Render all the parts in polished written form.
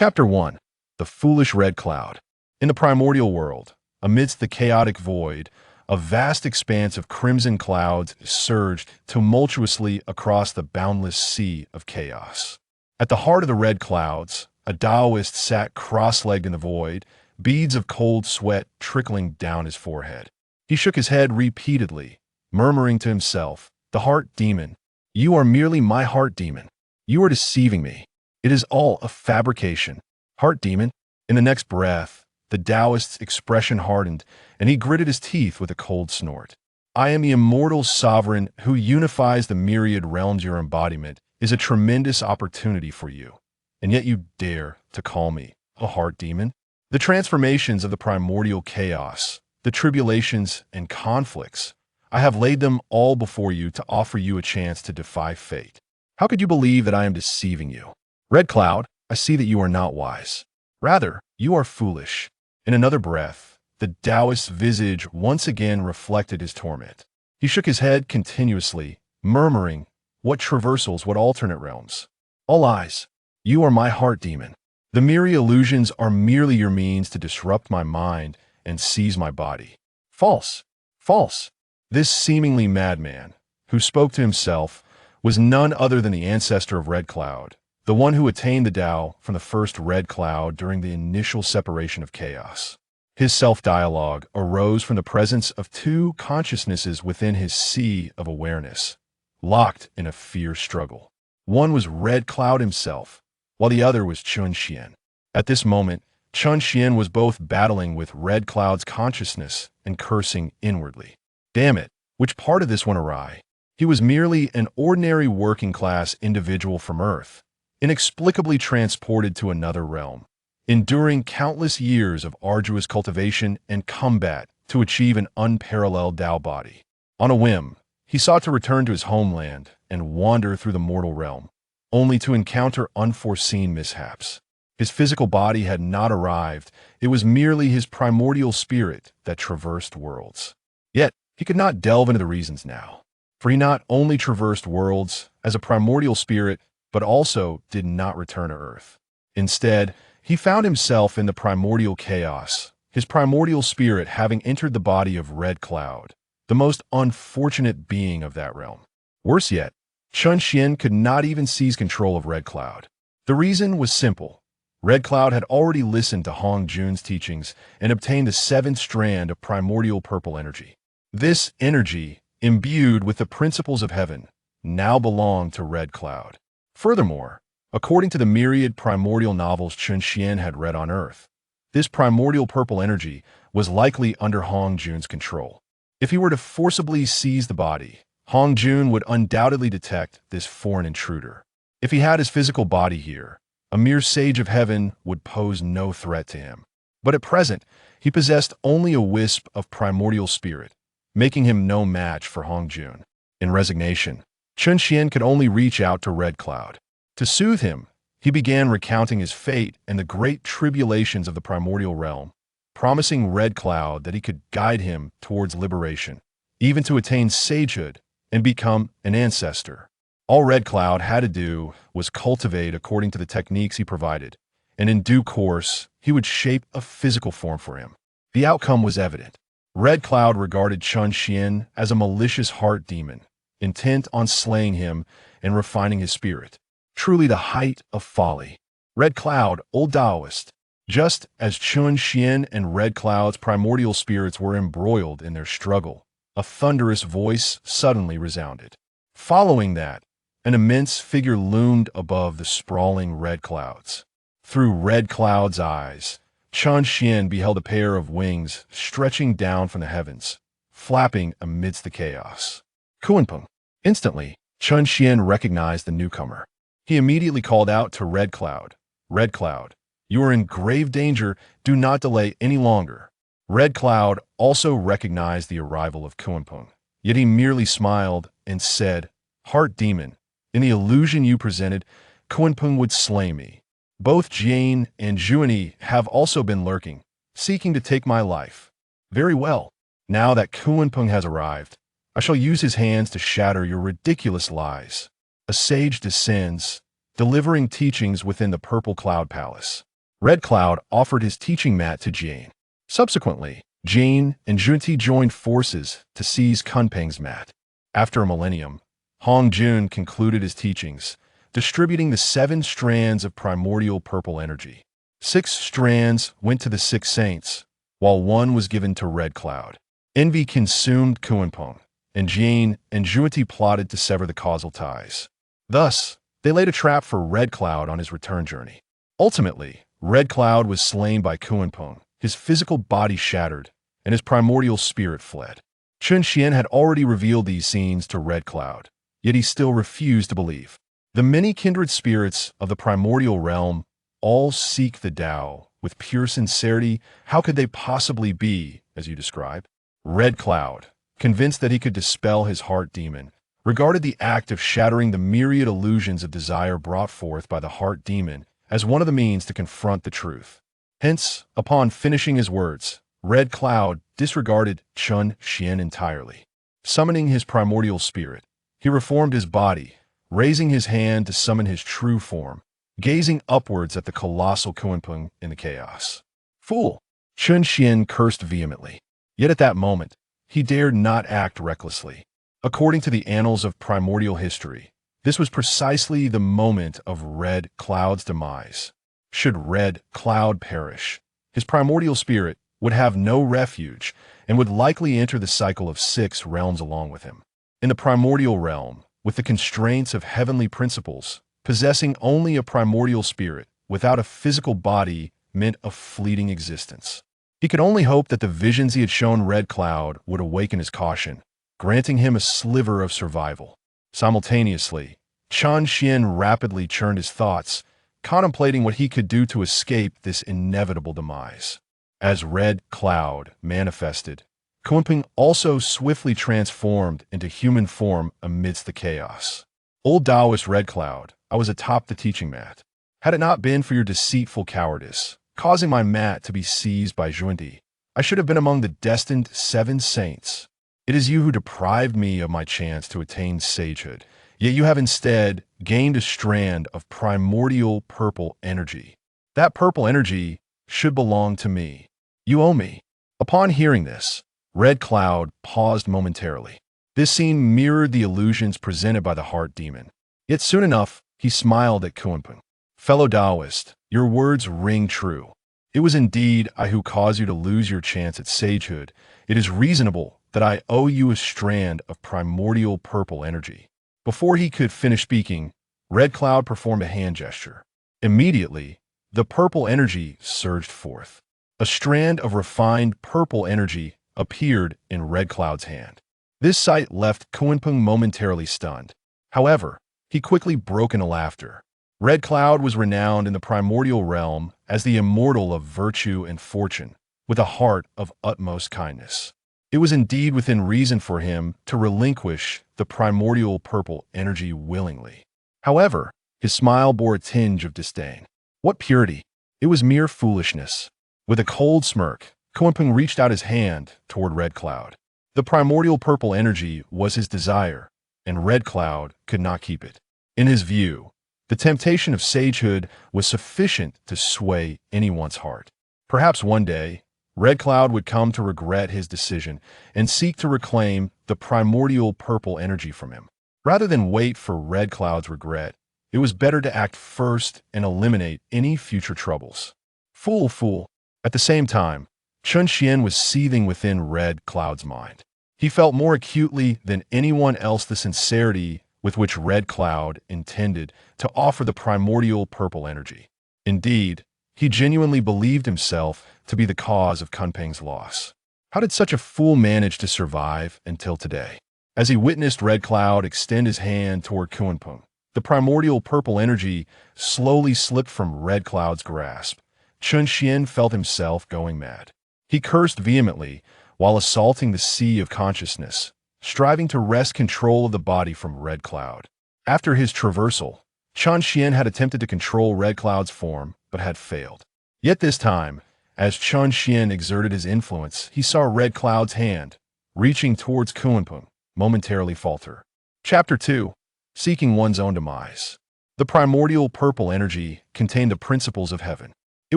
Chapter 1. The Foolish Red Cloud. In the primordial world, amidst the chaotic void, a vast expanse of crimson clouds surged tumultuously across the boundless sea of chaos. At the heart of the red clouds, a Taoist sat cross-legged in the void, beads of cold sweat trickling down his forehead. He shook his head repeatedly, murmuring to himself, "The heart demon. You are merely my heart demon. You are deceiving me. It is all a fabrication. Heart demon." In the next breath, the Taoist's expression hardened, and he gritted his teeth with a cold snort. "I am the immortal sovereign who unifies the myriad realms. Your embodiment is a tremendous opportunity for you, and yet you dare to call me a heart demon?" The transformations of the primordial chaos, the tribulations and conflicts, I have laid them all before you to offer you a chance to defy fate. How could you believe that I am deceiving you? Red Cloud, I see that you are not wise. Rather, you are foolish. In another breath, the Taoist's visage once again reflected his torment. He shook his head continuously, murmuring, "What traversals, what alternate realms? All lies. You are my heart demon. The myriad illusions are merely your means to disrupt my mind and seize my body. False, false." This seemingly madman, who spoke to himself, was none other than the ancestor of Red Cloud, the one who attained the Tao from the first Red Cloud during the initial separation of chaos. His self-dialogue arose from the presence of two consciousnesses within his sea of awareness, locked in a fierce struggle. One was Red Cloud himself, while the other was Chun Xian. At this moment, Chun Xian was both battling with Red Cloud's consciousness and cursing inwardly. Damn it, which part of this went awry? He was merely an ordinary working-class individual from Earth, inexplicably transported to another realm, enduring countless years of arduous cultivation and combat to achieve an unparalleled Tao body. On a whim, he sought to return to his homeland and wander through the mortal realm, only to encounter unforeseen mishaps. His physical body had not arrived. It was merely his primordial spirit that traversed worlds. Yet, he could not delve into the reasons now, for he not only traversed worlds as a primordial spirit, but also did not return to Earth. Instead, he found himself in the primordial chaos, his primordial spirit having entered the body of Red Cloud, the most unfortunate being of that realm. Worse yet, Chun Xian could not even seize control of Red Cloud. The reason was simple. Red Cloud had already listened to Hongyun's teachings and obtained the seventh strand of primordial purple energy. This energy, imbued with the principles of heaven, now belonged to Red Cloud. Furthermore, according to the myriad primordial novels Chun Xian had read on Earth, this primordial purple energy was likely under Hongjun's control. If he were to forcibly seize the body, Hongjun would undoubtedly detect this foreign intruder. If he had his physical body here, a mere sage of heaven would pose no threat to him. But at present, he possessed only a wisp of primordial spirit, making him no match for Hongjun. In resignation, Chun Xian could only reach out to Red Cloud. To soothe him, he began recounting his fate and the great tribulations of the primordial realm, promising Red Cloud that he could guide him towards liberation, even to attain sagehood and become an ancestor. All Red Cloud had to do was cultivate according to the techniques he provided, and in due course, he would shape a physical form for him. The outcome was evident. Red Cloud regarded Chun Xian as a malicious heart demon, intent on slaying him and refining his spirit. Truly the height of folly. Red Cloud, old Taoist. Just as Chun Xian and Red Cloud's primordial spirits were embroiled in their struggle, a thunderous voice suddenly resounded. Following that, an immense figure loomed above the sprawling Red Clouds. Through Red Cloud's eyes, Chun Xian beheld a pair of wings stretching down from the heavens, flapping amidst the chaos. Kunpeng. Instantly, Chun Xian recognized the newcomer. He immediately called out to Red Cloud, "Red Cloud, you are in grave danger. Do not delay any longer." Red Cloud also recognized the arrival of Kunpeng, yet he merely smiled and said, "Heart demon, in the illusion you presented, Kunpeng would slay me. Both Jane and Juani have also been lurking, seeking to take my life. Very well. Now that Kunpeng has arrived, I shall use his hands to shatter your ridiculous lies." A sage descends, delivering teachings within the Purple Cloud Palace. Red Cloud offered his teaching mat to Jane. Subsequently, Jane and Junti joined forces to seize Kunpeng's mat. After a millennium, Hongyun concluded his teachings, distributing the 7 strands of primordial purple energy. 6 strands went to the 6 saints, while 1 was given to Red Cloud. Envy consumed Kunpeng, and Jane and Junti plotted to sever the causal ties. Thus, they laid a trap for Red Cloud on his return journey. Ultimately, Red Cloud was slain by Kunpeng, his physical body shattered, and his primordial spirit fled. Chun Xian had already revealed these scenes to Red Cloud, yet he still refused to believe. The many kindred spirits of the primordial realm all seek the Dao with pure sincerity. How could they possibly be, as you describe? Red Cloud, convinced that he could dispel his heart demon, regarded the act of shattering the myriad illusions of desire brought forth by the heart demon as one of the means to confront the truth. Hence, upon finishing his words, Red Cloud disregarded Chun Xian entirely. Summoning his primordial spirit, he reformed his body, raising his hand to summon his true form, gazing upwards at the colossal Kunpeng in the chaos. Fool! Chun Xian cursed vehemently. Yet at that moment, he dared not act recklessly. According to the annals of primordial history, this was precisely the moment of Red Cloud's demise. Should Red Cloud perish, his primordial spirit would have no refuge and would likely enter the cycle of 6 realms along with him. In the primordial realm, with the constraints of heavenly principles, possessing only a primordial spirit without a physical body meant a fleeting existence. He could only hope that the visions he had shown Red Cloud would awaken his caution, granting him a sliver of survival. Simultaneously, Chun Xian rapidly churned his thoughts, contemplating what he could do to escape this inevitable demise. As Red Cloud manifested, Kunpeng also swiftly transformed into human form amidst the chaos. Old Taoist Red Cloud, I was atop the teaching mat. Had it not been for your deceitful cowardice, causing my mat to be seized by Junti, I should have been among the destined 7 saints. It is you who deprived me of my chance to attain sagehood, yet you have instead gained a strand of primordial purple energy. That purple energy should belong to me. You owe me. Upon hearing this, Red Cloud paused momentarily. This scene mirrored the illusions presented by the heart demon. Yet soon enough, he smiled at Kunpeng. Fellow Taoist, your words ring true. It was indeed I who caused you to lose your chance at sagehood. It is reasonable that I owe you a strand of primordial purple energy. Before he could finish speaking, Red Cloud performed a hand gesture. Immediately, the purple energy surged forth. A strand of refined purple energy appeared in Red Cloud's hand. This sight left Kunpeng momentarily stunned. However, he quickly broke into laughter. Red Cloud was renowned in the primordial realm as the immortal of virtue and fortune, with a heart of utmost kindness. It was indeed within reason for him to relinquish the primordial purple energy willingly. However, his smile bore a tinge of disdain. What purity! It was mere foolishness. With a cold smirk, Kunpeng reached out his hand toward Red Cloud. The primordial purple energy was his desire, and Red Cloud could not keep it. In his view, the temptation of sagehood was sufficient to sway anyone's heart. Perhaps one day, Red Cloud would come to regret his decision and seek to reclaim the primordial purple energy from him. Rather than wait for Red Cloud's regret, it was better to act first and eliminate any future troubles. Fool, fool. At the same time, Chun Xian was seething within Red Cloud's mind. He felt more acutely than anyone else the sincerity with which Red Cloud intended to offer the primordial purple energy. Indeed, he genuinely believed himself to be the cause of Kunpeng's loss. How did such a fool manage to survive until today? As he witnessed Red Cloud extend his hand toward Kunpeng, the primordial purple energy slowly slipped from Red Cloud's grasp. Chun Xian felt himself going mad. He cursed vehemently while assaulting the sea of consciousness, striving to wrest control of the body from Red Cloud. After his traversal, Chun Xian had attempted to control Red Cloud's form, but had failed. Yet this time, as Chun Xian exerted his influence, he saw Red Cloud's hand, reaching towards Kunpeng, momentarily falter. Chapter 2. Seeking One's Own Demise. The primordial purple energy contained the principles of heaven. It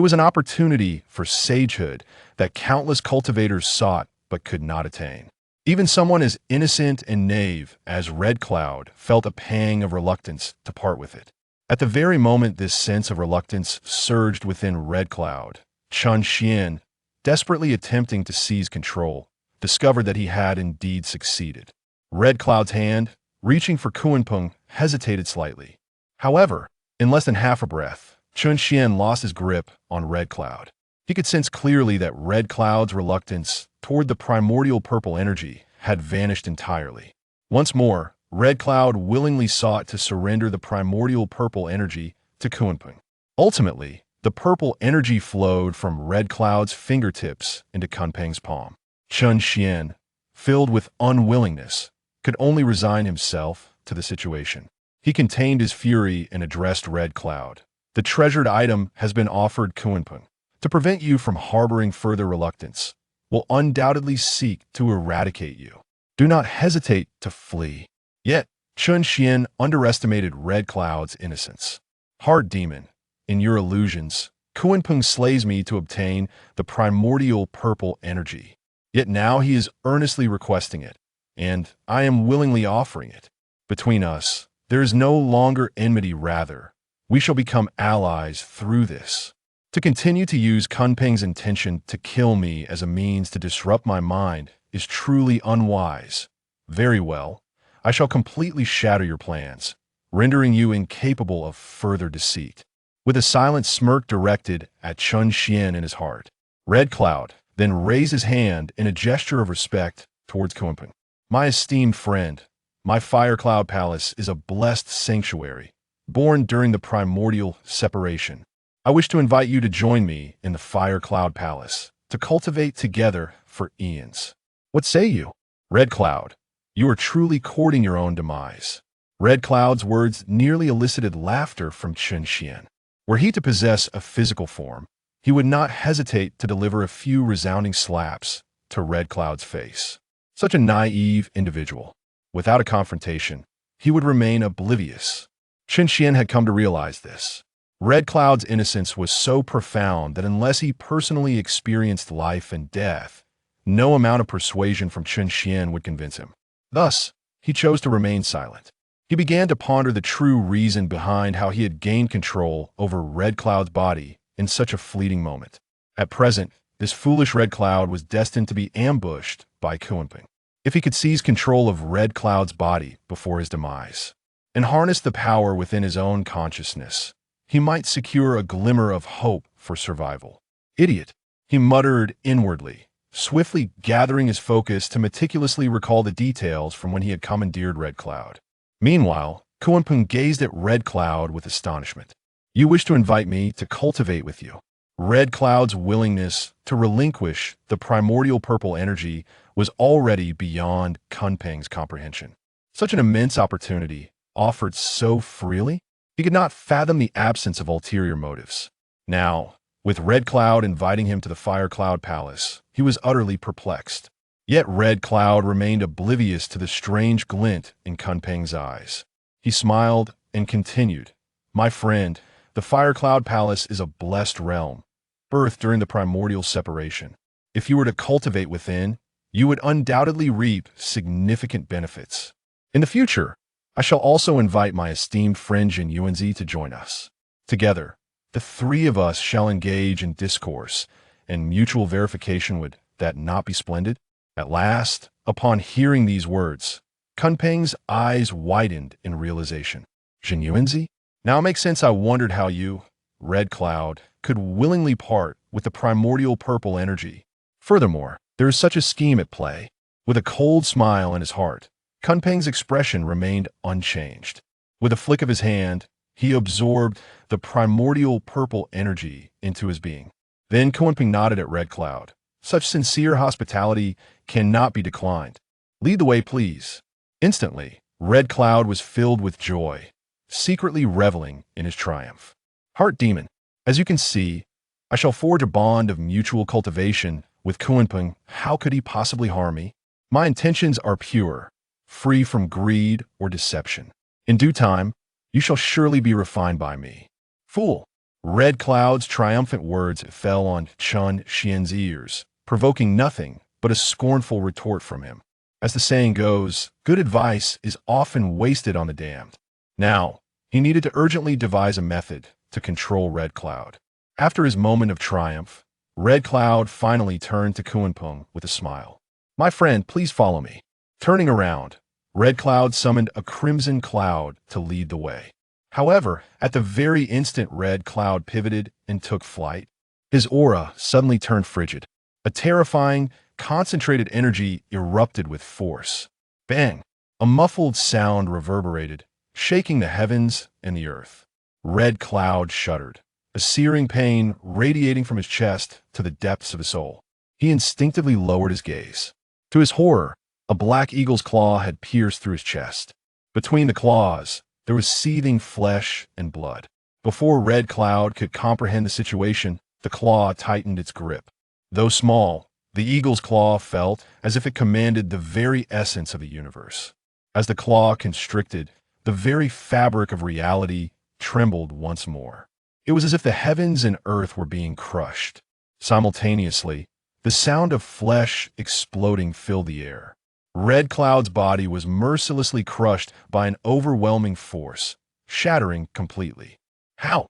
was an opportunity for sagehood that countless cultivators sought but could not attain. Even someone as innocent and naive as Red Cloud felt a pang of reluctance to part with it. At the very moment this sense of reluctance surged within Red Cloud, Chun Xian, desperately attempting to seize control, discovered that he had indeed succeeded. Red Cloud's hand, reaching for Kunpeng, hesitated slightly. However, in less than half a breath, Chun Xian lost his grip on Red Cloud. He could sense clearly that Red Cloud's reluctance toward the primordial purple energy had vanished entirely. Once more, Red Cloud willingly sought to surrender the primordial purple energy to Kunpeng. Ultimately, the purple energy flowed from Red Cloud's fingertips into Kunpeng's palm. Chun Xian, filled with unwillingness, could only resign himself to the situation. He contained his fury and addressed Red Cloud. The treasured item has been offered Kunpeng. To prevent you from harboring further reluctance, will undoubtedly seek to eradicate you. Do not hesitate to flee. Yet, Chun Xian underestimated Red Cloud's innocence. Heart demon, in your illusions, Kunpeng slays me to obtain the primordial purple energy. Yet now he is earnestly requesting it, and I am willingly offering it. Between us, there is no longer enmity, rather, we shall become allies through this. To continue to use Kunpeng's intention to kill me as a means to disrupt my mind is truly unwise. Very well, I shall completely shatter your plans, rendering you incapable of further deceit. With a silent smirk directed at Chun Xian in his heart, Red Cloud then raised his hand in a gesture of respect towards Kunpeng. My esteemed friend, my Fire Cloud Palace is a blessed sanctuary, born during the primordial separation. I wish to invite you to join me in the Fire Cloud Palace, to cultivate together for eons. What say you? Red Cloud, you are truly courting your own demise. Red Cloud's words nearly elicited laughter from Chun Xian. Were he to possess a physical form, he would not hesitate to deliver a few resounding slaps to Red Cloud's face. Such a naive individual. Without a confrontation, he would remain oblivious. Chun Xian had come to realize this. Red Cloud's innocence was so profound that unless he personally experienced life and death, no amount of persuasion from Chun Xian would convince him. Thus, he chose to remain silent. He began to ponder the true reason behind how he had gained control over Red Cloud's body in such a fleeting moment. At present, this foolish Red Cloud was destined to be ambushed by Kunpeng. If he could seize control of Red Cloud's body before his demise, and harness the power within his own consciousness, he might secure a glimmer of hope for survival. Idiot, he muttered inwardly, swiftly gathering his focus to meticulously recall the details from when he had commandeered Red Cloud. Meanwhile, Kunpeng gazed at Red Cloud with astonishment. You wish to invite me to cultivate with you. Red Cloud's willingness to relinquish the primordial purple energy was already beyond Kunpeng's comprehension. Such an immense opportunity, offered so freely, he could not fathom the absence of ulterior motives. Now, with Red Cloud inviting him to the Fire Cloud Palace, he was utterly perplexed. Yet Red Cloud remained oblivious to the strange glint in Kunpeng's eyes. He smiled and continued, My friend, the Fire Cloud Palace is a blessed realm, birthed during the primordial separation. If you were to cultivate within, you would undoubtedly reap significant benefits. In the future, I shall also invite my esteemed friend Yuanzi to join us. Together, the three of us shall engage in discourse and mutual verification. Would that not be splendid? At last, upon hearing these words, Kunpeng's eyes widened in realization. Yuanzi? Now it makes sense. I wondered how you, Red Cloud, could willingly part with the primordial purple energy. Furthermore, there is such a scheme at play. With a cold smile in his heart, Kunpeng's expression remained unchanged. With a flick of his hand, he absorbed the primordial purple energy into his being. Then Kunpeng nodded at Red Cloud. Such sincere hospitality cannot be declined. Lead the way, please. Instantly, Red Cloud was filled with joy, secretly reveling in his triumph. Heart demon, as you can see, I shall forge a bond of mutual cultivation with Kunpeng. How could he possibly harm me? My intentions are pure, free from greed or deception. In due time, you shall surely be refined by me. Fool! Red Cloud's triumphant words fell on Chun Xian's ears, provoking nothing but a scornful retort from him. As the saying goes, good advice is often wasted on the damned. Now, he needed to urgently devise a method to control Red Cloud. After his moment of triumph, Red Cloud finally turned to Kunpeng with a smile. My friend, please follow me. Turning around, Red Cloud summoned a crimson cloud to lead the way. However, at the very instant Red Cloud pivoted and took flight, his aura suddenly turned frigid. A terrifying, concentrated energy erupted with force. Bang! A muffled sound reverberated, shaking the heavens and the earth. Red Cloud shuddered, a searing pain radiating from his chest to the depths of his soul. He instinctively lowered his gaze. To his horror, a black eagle's claw had pierced through his chest. Between the claws, there was seething flesh and blood. Before Red Cloud could comprehend the situation, the claw tightened its grip. Though small, the eagle's claw felt as if it commanded the very essence of the universe. As the claw constricted, the very fabric of reality trembled once more. It was as if the heavens and earth were being crushed. Simultaneously, the sound of flesh exploding filled the air. Red Cloud's body was mercilessly crushed by an overwhelming force, shattering completely. How?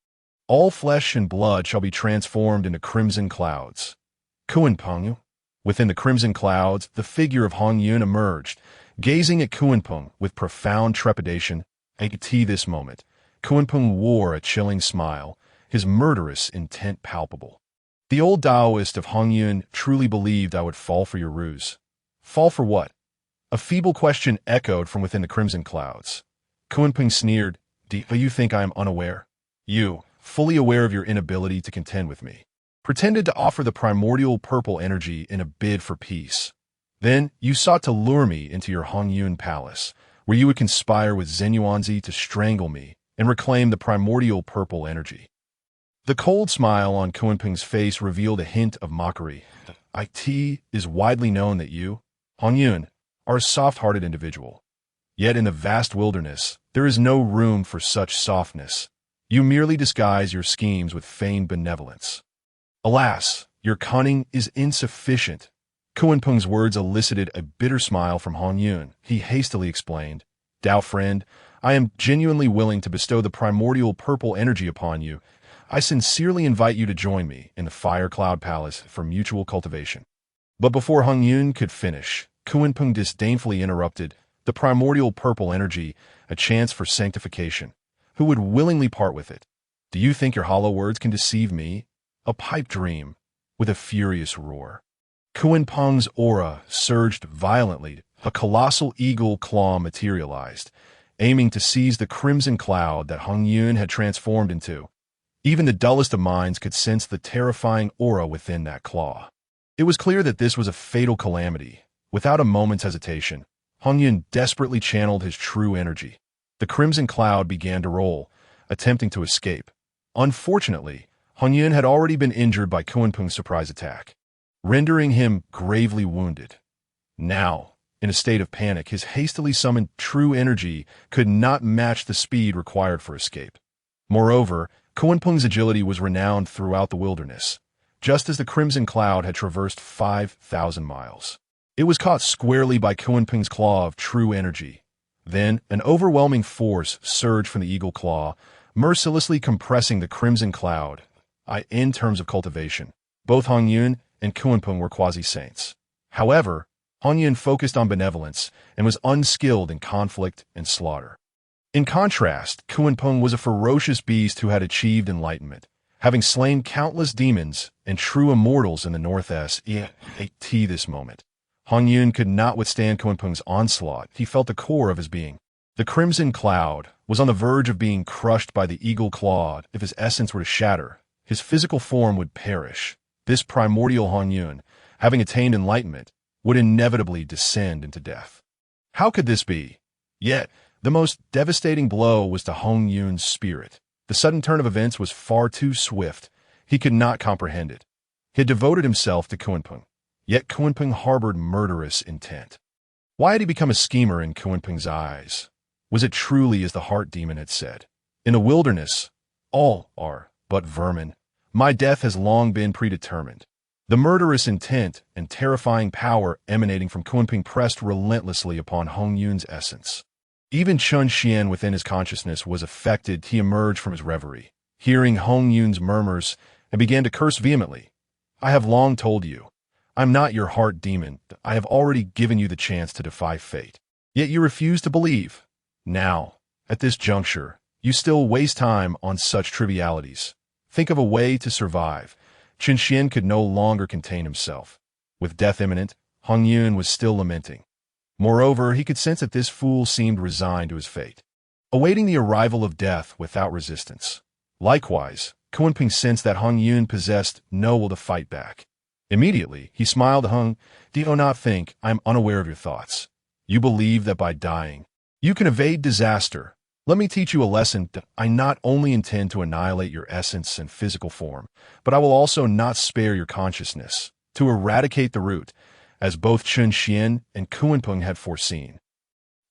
All flesh and blood shall be transformed into crimson clouds. Kunpeng. Within the crimson clouds, the figure of Hongyun emerged, gazing at Kunpeng with profound trepidation. At this moment, Kunpeng wore a chilling smile, his murderous intent palpable. The old Taoist of Hongyun truly believed I would fall for your ruse. Fall for what? A feeble question echoed from within the crimson clouds. Kunpeng sneered, Do you think I am unaware? You, fully aware of your inability to contend with me, pretended to offer the primordial purple energy in a bid for peace. Then you sought to lure me into your Hongyun palace, where you would conspire with Zenyuanzi to strangle me and reclaim the primordial purple energy. The cold smile on Kunpeng's face revealed a hint of mockery. It is widely known that you, Hongyun, are a soft-hearted individual. Yet in the vast wilderness, there is no room for such softness. You merely disguise your schemes with feigned benevolence. Alas, your cunning is insufficient. Kunpeng's words elicited a bitter smile from Hongyun. He hastily explained, Dao friend, I am genuinely willing to bestow the primordial purple energy upon you. I sincerely invite you to join me in the Fire Cloud Palace for mutual cultivation. But before Hongyun could finish, Kunpeng disdainfully interrupted, the primordial purple energy, a chance for sanctification. Who would willingly part with it? Do you think your hollow words can deceive me? A pipe dream, with a furious roar. Kunpeng's aura surged violently. A colossal eagle claw materialized, aiming to seize the crimson cloud that Hongyun had transformed into. Even the dullest of minds could sense the terrifying aura within that claw. It was clear that this was a fatal calamity. Without a moment's hesitation, Hongyun desperately channeled his true energy. The crimson cloud began to roll, attempting to escape. Unfortunately, Hongyun had already been injured by Kunpeng's surprise attack, rendering him gravely wounded. Now, in a state of panic, his hastily summoned true energy could not match the speed required for escape. Moreover, Kunpeng's agility was renowned throughout the wilderness, just as the crimson cloud had traversed 5,000 miles. It was caught squarely by Kunpeng's claw of true energy. Then, an overwhelming force surged from the eagle claw, mercilessly compressing the crimson cloud. In terms of cultivation, both Hongyun and Kunpeng were quasi-saints. However, Hongyun focused on benevolence and was unskilled in conflict and slaughter. In contrast, Kunpeng was a ferocious beast who had achieved enlightenment, having slain countless demons and true immortals in the North-Est. This moment, Hongyun could not withstand Kunpeng's onslaught. He felt the core of his being. The crimson cloud was on the verge of being crushed by the eagle claw. If his essence were to shatter, his physical form would perish. This primordial Hongyun, having attained enlightenment, would inevitably descend into death. How could this be? Yet, the most devastating blow was to Hongyun's spirit. The sudden turn of events was far too swift. He could not comprehend it. He had devoted himself to Kunpeng, yet Kunpeng harbored murderous intent. Why had he become a schemer in Kunpeng's eyes? Was it truly as the heart demon had said? In the wilderness, all are but vermin. My death has long been predetermined. The murderous intent and terrifying power emanating from Kunpeng pressed relentlessly upon Hongyun's essence. Even Chun Xian within his consciousness was affected. He emerged from his reverie, hearing Hongyun's murmurs, and began to curse vehemently. I have long told you, I'm not your heart demon. I have already given you the chance to defy fate. Yet you refuse to believe. Now, at this juncture, you still waste time on such trivialities. Think of a way to survive. Chun Xian could no longer contain himself. With death imminent, Hongyun was still lamenting. Moreover, he could sense that this fool seemed resigned to his fate, awaiting the arrival of death without resistance. Likewise, Kunpeng sensed that Hongyun possessed no will to fight back. Immediately, he smiled to Hung. Do you not think I am unaware of your thoughts? You believe that by dying, you can evade disaster. Let me teach you a lesson. I not only intend to annihilate your essence and physical form, but I will also not spare your consciousness, to eradicate the root, as both Chun Xian and Kunpeng had foreseen.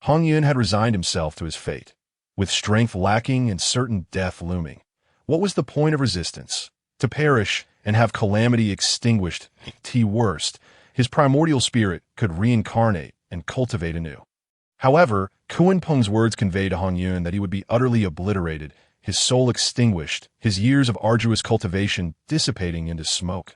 Hongyun had resigned himself to his fate. With strength lacking and certain death looming, what was the point of resistance? To perish and have calamity extinguished. Worst, his primordial spirit could reincarnate and cultivate anew. However, Kunpeng's words conveyed to Hongyun that he would be utterly obliterated, his soul extinguished, his years of arduous cultivation dissipating into smoke.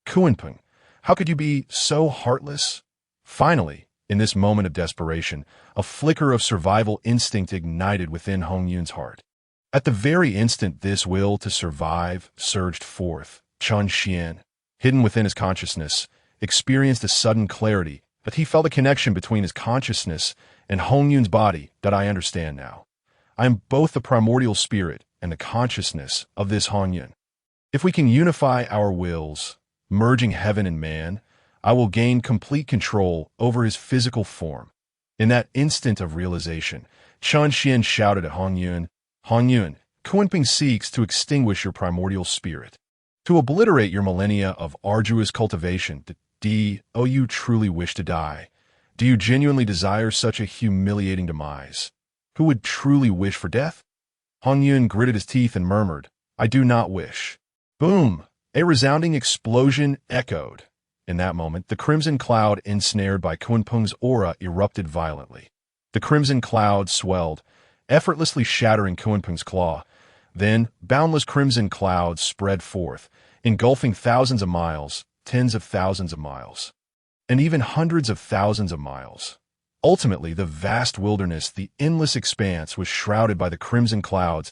Kunpeng, how could you be so heartless? Finally, in this moment of desperation, a flicker of survival instinct ignited within Hongyun's heart. At the very instant this will to survive surged forth, Chun Xian, hidden within his consciousness, experienced a sudden clarity, but he felt a connection between his consciousness and Hongyun's body that I understand now. I am both the primordial spirit and the consciousness of this Hongyun. If we can unify our wills, merging heaven and man, I will gain complete control over his physical form. In that instant of realization, Chun Xian shouted at Hongyun, Hongyun, Kunpeng seeks to extinguish your primordial spirit, to obliterate your millennia of arduous cultivation. Do you truly wish to die? Do you genuinely desire such a humiliating demise? Who would truly wish for death? Hongyun gritted his teeth and murmured, I do not wish. Boom! A resounding explosion echoed. In that moment, the crimson cloud ensnared by Kunpeng's aura erupted violently. The crimson cloud swelled, effortlessly shattering Kunpeng's claw. Then, boundless crimson clouds spread forth, engulfing thousands of miles, tens of thousands of miles, and even hundreds of thousands of miles. Ultimately, the vast wilderness, the endless expanse, was shrouded by the crimson clouds,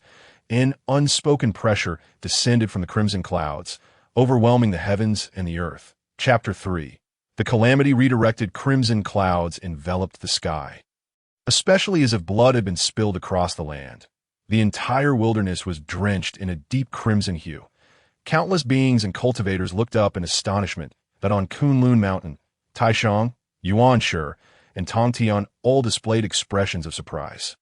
and unspoken pressure descended from the crimson clouds, overwhelming the heavens and the earth. Chapter 3. The calamity redirected crimson clouds enveloped the sky, especially as if blood had been spilled across the land. The entire wilderness was drenched in a deep crimson hue. Countless beings and cultivators looked up in astonishment that on Kunlun Mountain, Taishang, Yuanshe, and Tongtian all displayed expressions of surprise.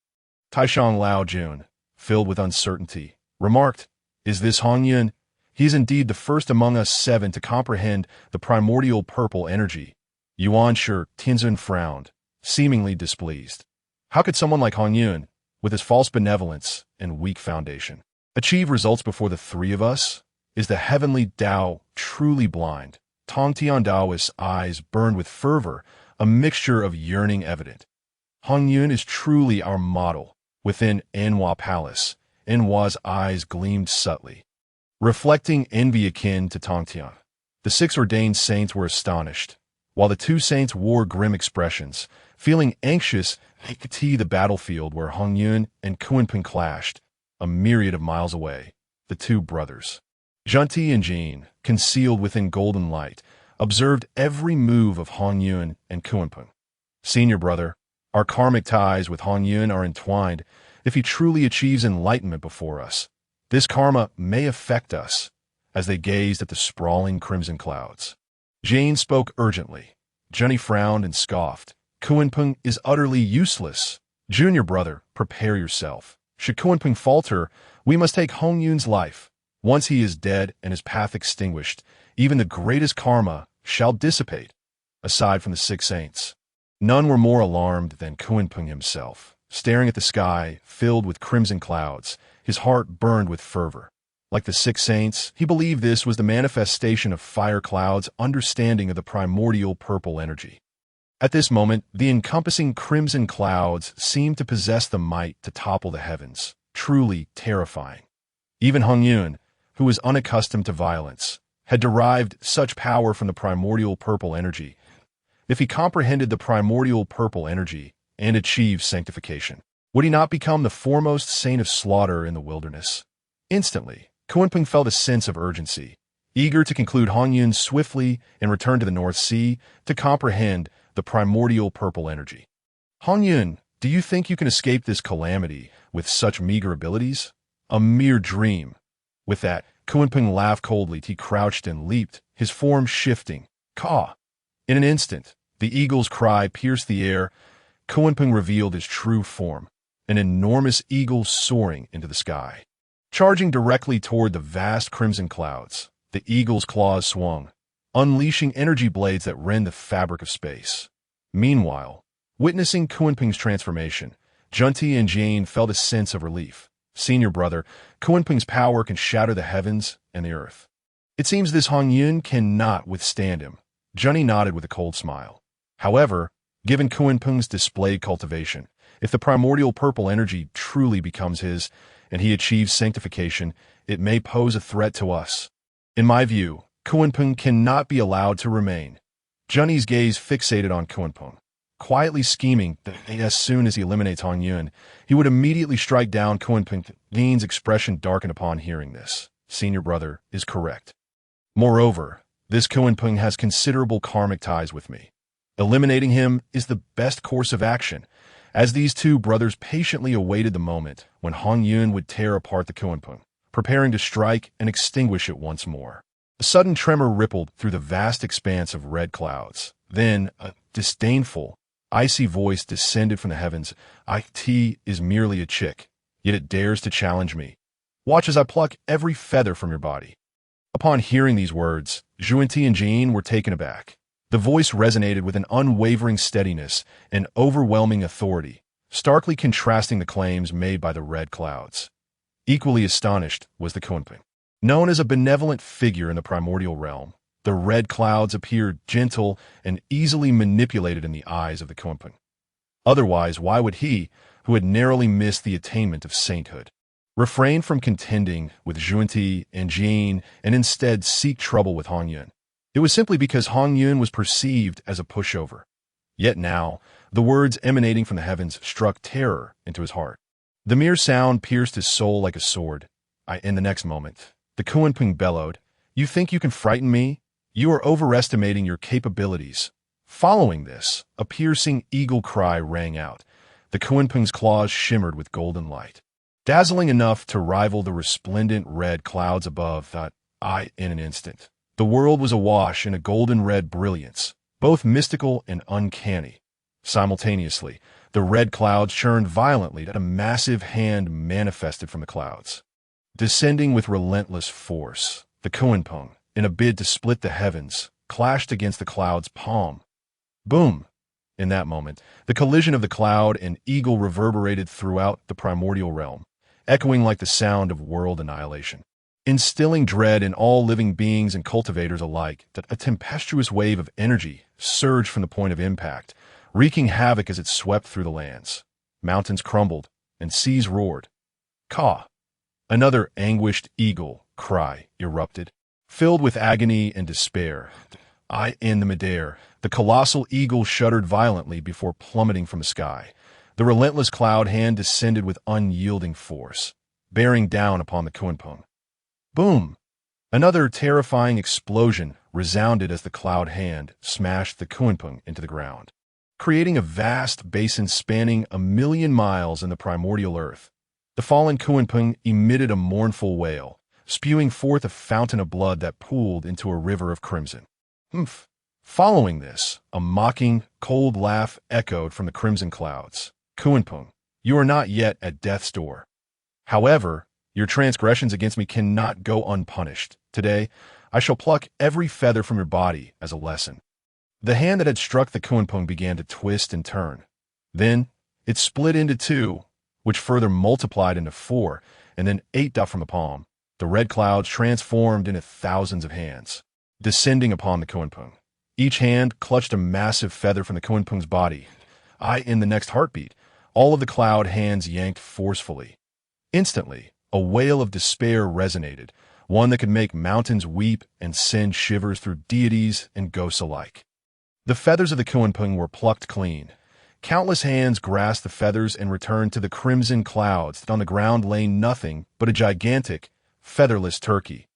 Taishang Lao Jun, filled with uncertainty, remarked, Is this Hongyun? He is indeed the first among us 7 to comprehend the primordial purple energy. Yuanshe Tianzun frowned, seemingly displeased. How could someone like Hongyun, with his false benevolence and weak foundation, achieve results before the 3 of us? Is the heavenly Dao truly blind? Tongtian Daoist's eyes burned with fervor, a mixture of yearning evident. Hongyun is truly our model. Within Anhua Palace, Anhua's eyes gleamed subtly, reflecting envy akin to Tongtian. The 6 ordained saints were astonished, while the 2 saints wore grim expressions, feeling anxious to the battlefield where Hongyun and Kunpeng clashed, a myriad of miles away. The 2 brothers, Junti and Jin, concealed within golden light, observed every move of Hongyun and Kunpeng. Senior brother, our karmic ties with Hongyun are entwined. If he truly achieves enlightenment before us, this karma may affect us. As they gazed at the sprawling crimson clouds, Jane spoke urgently. Jenny frowned and scoffed. Kunpeng is utterly useless. Junior brother, prepare yourself. Should Kunpeng falter, we must take Hongyun's life. Once he is dead and his path extinguished, even the greatest karma shall dissipate. Aside from the 6 saints, none were more alarmed than Kunpeng himself. Staring at the sky, filled with crimson clouds, his heart burned with fervor. Like the six saints, he believed this was the manifestation of fire clouds' understanding of the primordial purple energy. At this moment, the encompassing crimson clouds seemed to possess the might to topple the heavens, truly terrifying. Even Hongyun, who was unaccustomed to violence, had derived such power from the primordial purple energy. If he comprehended the primordial purple energy and achieved sanctification, would he not become the foremost saint of slaughter in the wilderness? Instantly, Kunpeng felt a sense of urgency, eager to conclude Hongyun swiftly and return to the North Sea to comprehend the primordial purple energy. Hongyun, do you think you can escape this calamity with such meager abilities? A mere dream. With that, Kunpeng laughed coldly. He crouched and leaped, his form shifting. Caw! In an instant, the eagle's cry pierced the air. Kunpeng revealed his true form, an enormous eagle soaring into the sky. Charging directly toward the vast crimson clouds, the eagle's claws swung, unleashing energy blades that rend the fabric of space. Meanwhile, witnessing Kunpeng's transformation, Junti and Jane felt a sense of relief. Senior brother, Kunpeng's power can shatter the heavens and the earth. It seems this Hongyun cannot withstand him. Junti nodded with a cold smile. However, given Kunpeng's displayed cultivation, if the primordial purple energy truly becomes his, and he achieves sanctification, it may pose a threat to us. In my view, Kunpeng cannot be allowed to remain. Junti's gaze fixated on Kunpeng, quietly scheming that as soon as he eliminates Hongyun, he would immediately strike down Kunpeng. Dean's expression darkened upon hearing this. Senior brother is correct. Moreover, this Kunpeng has considerable karmic ties with me. Eliminating him is the best course of action, as these two brothers patiently awaited the moment when Hongyun would tear apart the Kunpeng, preparing to strike and extinguish it once more. A sudden tremor rippled through the vast expanse of red clouds. Then, a disdainful, icy voice descended from the heavens. "It is merely a chick, yet it dares to challenge me. Watch as I pluck every feather from your body." Upon hearing these words, Junti and Jane were taken aback. The voice resonated with an unwavering steadiness and overwhelming authority, starkly contrasting the claims made by the red clouds. Equally astonished was the Kunpeng. Known as a benevolent figure in the primordial realm, the red clouds appeared gentle and easily manipulated in the eyes of the Kunpeng. Otherwise, why would he, who had narrowly missed the attainment of sainthood, refrain from contending with Junti and Jane and instead seek trouble with Hongyun? It was simply because Hongyun was perceived as a pushover. Yet now, the words emanating from the heavens struck terror into his heart. The mere sound pierced his soul like a sword. In the next moment, the Kunpeng bellowed, "You think you can frighten me? You are overestimating your capabilities." Following this, a piercing eagle cry rang out. The Kunpeng's claws shimmered with golden light, dazzling enough to rival the resplendent red clouds above. In an instant, the world was awash in a golden-red brilliance, both mystical and uncanny. Simultaneously, the red clouds churned violently as a massive hand manifested from the clouds. Descending with relentless force, the Kunpeng, in a bid to split the heavens, clashed against the cloud's palm. Boom! In that moment, the collision of the cloud and eagle reverberated throughout the primordial realm, echoing like the sound of world annihilation. Instilling dread in all living beings and cultivators alike, that a tempestuous wave of energy surged from the point of impact, wreaking havoc as it swept through the lands. Mountains crumbled, and seas roared. Caw! Another anguished eagle cry erupted, filled with agony and despair. In the midair, the colossal eagle shuddered violently before plummeting from the sky. The relentless cloud hand descended with unyielding force, bearing down upon the Kunpeng. Boom! Another terrifying explosion resounded as the cloud hand smashed the Kunpeng into the ground, creating a vast basin spanning 1,000,000 miles in the primordial earth. The fallen Kunpeng emitted a mournful wail, spewing forth a fountain of blood that pooled into a river of crimson. Humph! Following this, a mocking, cold laugh echoed from the crimson clouds. Kunpeng, you are not yet at death's door. However, your transgressions against me cannot go unpunished. Today, I shall pluck every feather from your body as a lesson. The hand that had struck the Kunpeng began to twist and turn. Then, it split into two, which further multiplied into 4, and then 8 from the palm. The red clouds transformed into thousands of hands, descending upon the Kunpeng. Each hand clutched a massive feather from the Kunpeng's body. In the next heartbeat, all of the cloud hands yanked forcefully. Instantly, a wail of despair resonated, one that could make mountains weep and send shivers through deities and ghosts alike. The feathers of the Kunpeng were plucked clean. Countless hands grasped the feathers and returned to the crimson clouds that on the ground lay nothing but a gigantic, featherless turkey.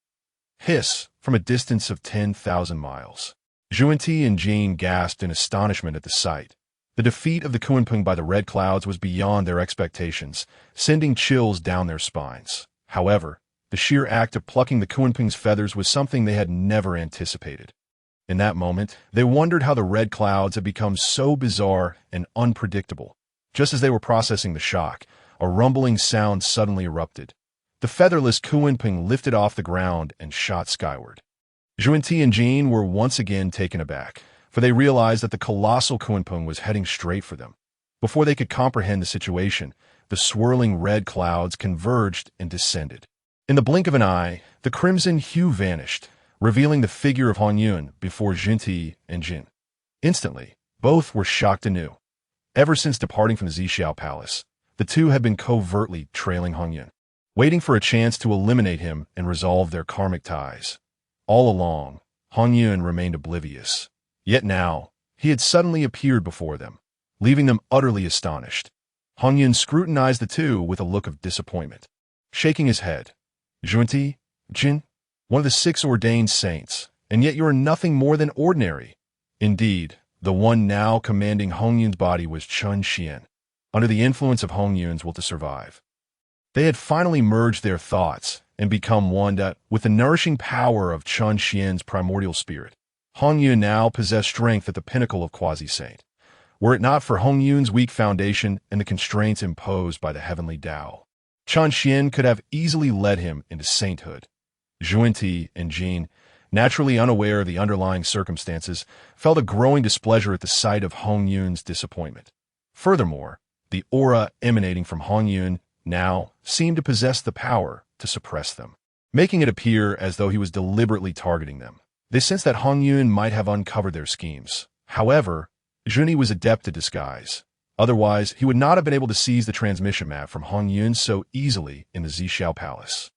Hiss from a distance of 10,000 miles. Zhuanti and Jane gasped in astonishment at the sight. The defeat of the Kunpeng by the red clouds was beyond their expectations, sending chills down their spines. However, the sheer act of plucking the Kunpeng's feathers was something they had never anticipated. In that moment, they wondered how the red clouds had become so bizarre and unpredictable. Just as they were processing the shock, a rumbling sound suddenly erupted. The featherless Kunpeng lifted off the ground and shot skyward. Zhuanti and Jane were once again taken aback, for they realized that the colossal Kunpeng was heading straight for them. Before they could comprehend the situation, the swirling red clouds converged and descended. In the blink of an eye, the crimson hue vanished, revealing the figure of Hongyun before Zhuanti and Jin. Instantly, both were shocked anew. Ever since departing from the Zixiao Palace, the two had been covertly trailing Hongyun, waiting for a chance to eliminate him and resolve their karmic ties. All along, Hongyun remained oblivious. Yet now, he had suddenly appeared before them, leaving them utterly astonished. Hongyun scrutinized the two with a look of disappointment, shaking his head. Zhuanti, Jin, one of the 6 ordained saints, and yet you are nothing more than ordinary. Indeed, the one now commanding Hongyun's body was Chun Xian, under the influence of Hongyun's will to survive. They had finally merged their thoughts and become one that, with the nourishing power of Chun Xian's primordial spirit, Hongyun now possessed strength at the pinnacle of quasi-saint. Were it not for Hongyun's weak foundation and the constraints imposed by the heavenly Dao, Chun Xian could have easily led him into sainthood. Zhuanti and Jin, naturally unaware of the underlying circumstances, felt a growing displeasure at the sight of Hongyun's disappointment. Furthermore, the aura emanating from Hongyun now seemed to possess the power to suppress them, making it appear as though he was deliberately targeting them. They sensed that Hongyun might have uncovered their schemes. However, Zhuanti was adept at disguise. Otherwise, he would not have been able to seize the transmission map from Hongyun so easily in the Zixiao Palace.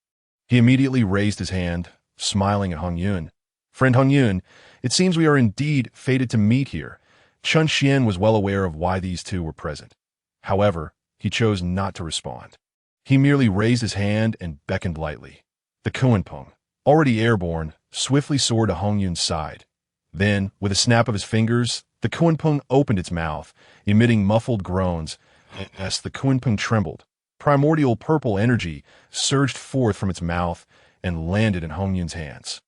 He immediately raised his hand, smiling at Hongyun. "Friend Hongyun, it seems we are indeed fated to meet here." Chun Xian was well aware of why these two were present. However, he chose not to respond. He merely raised his hand and beckoned lightly. The Kunpeng, already airborne, swiftly soared to Hongyun's side. Then, with a snap of his fingers, the Kunpeng opened its mouth, emitting muffled groans. As the Kunpeng trembled, primordial purple energy surged forth from its mouth and landed in Hongyun's hands.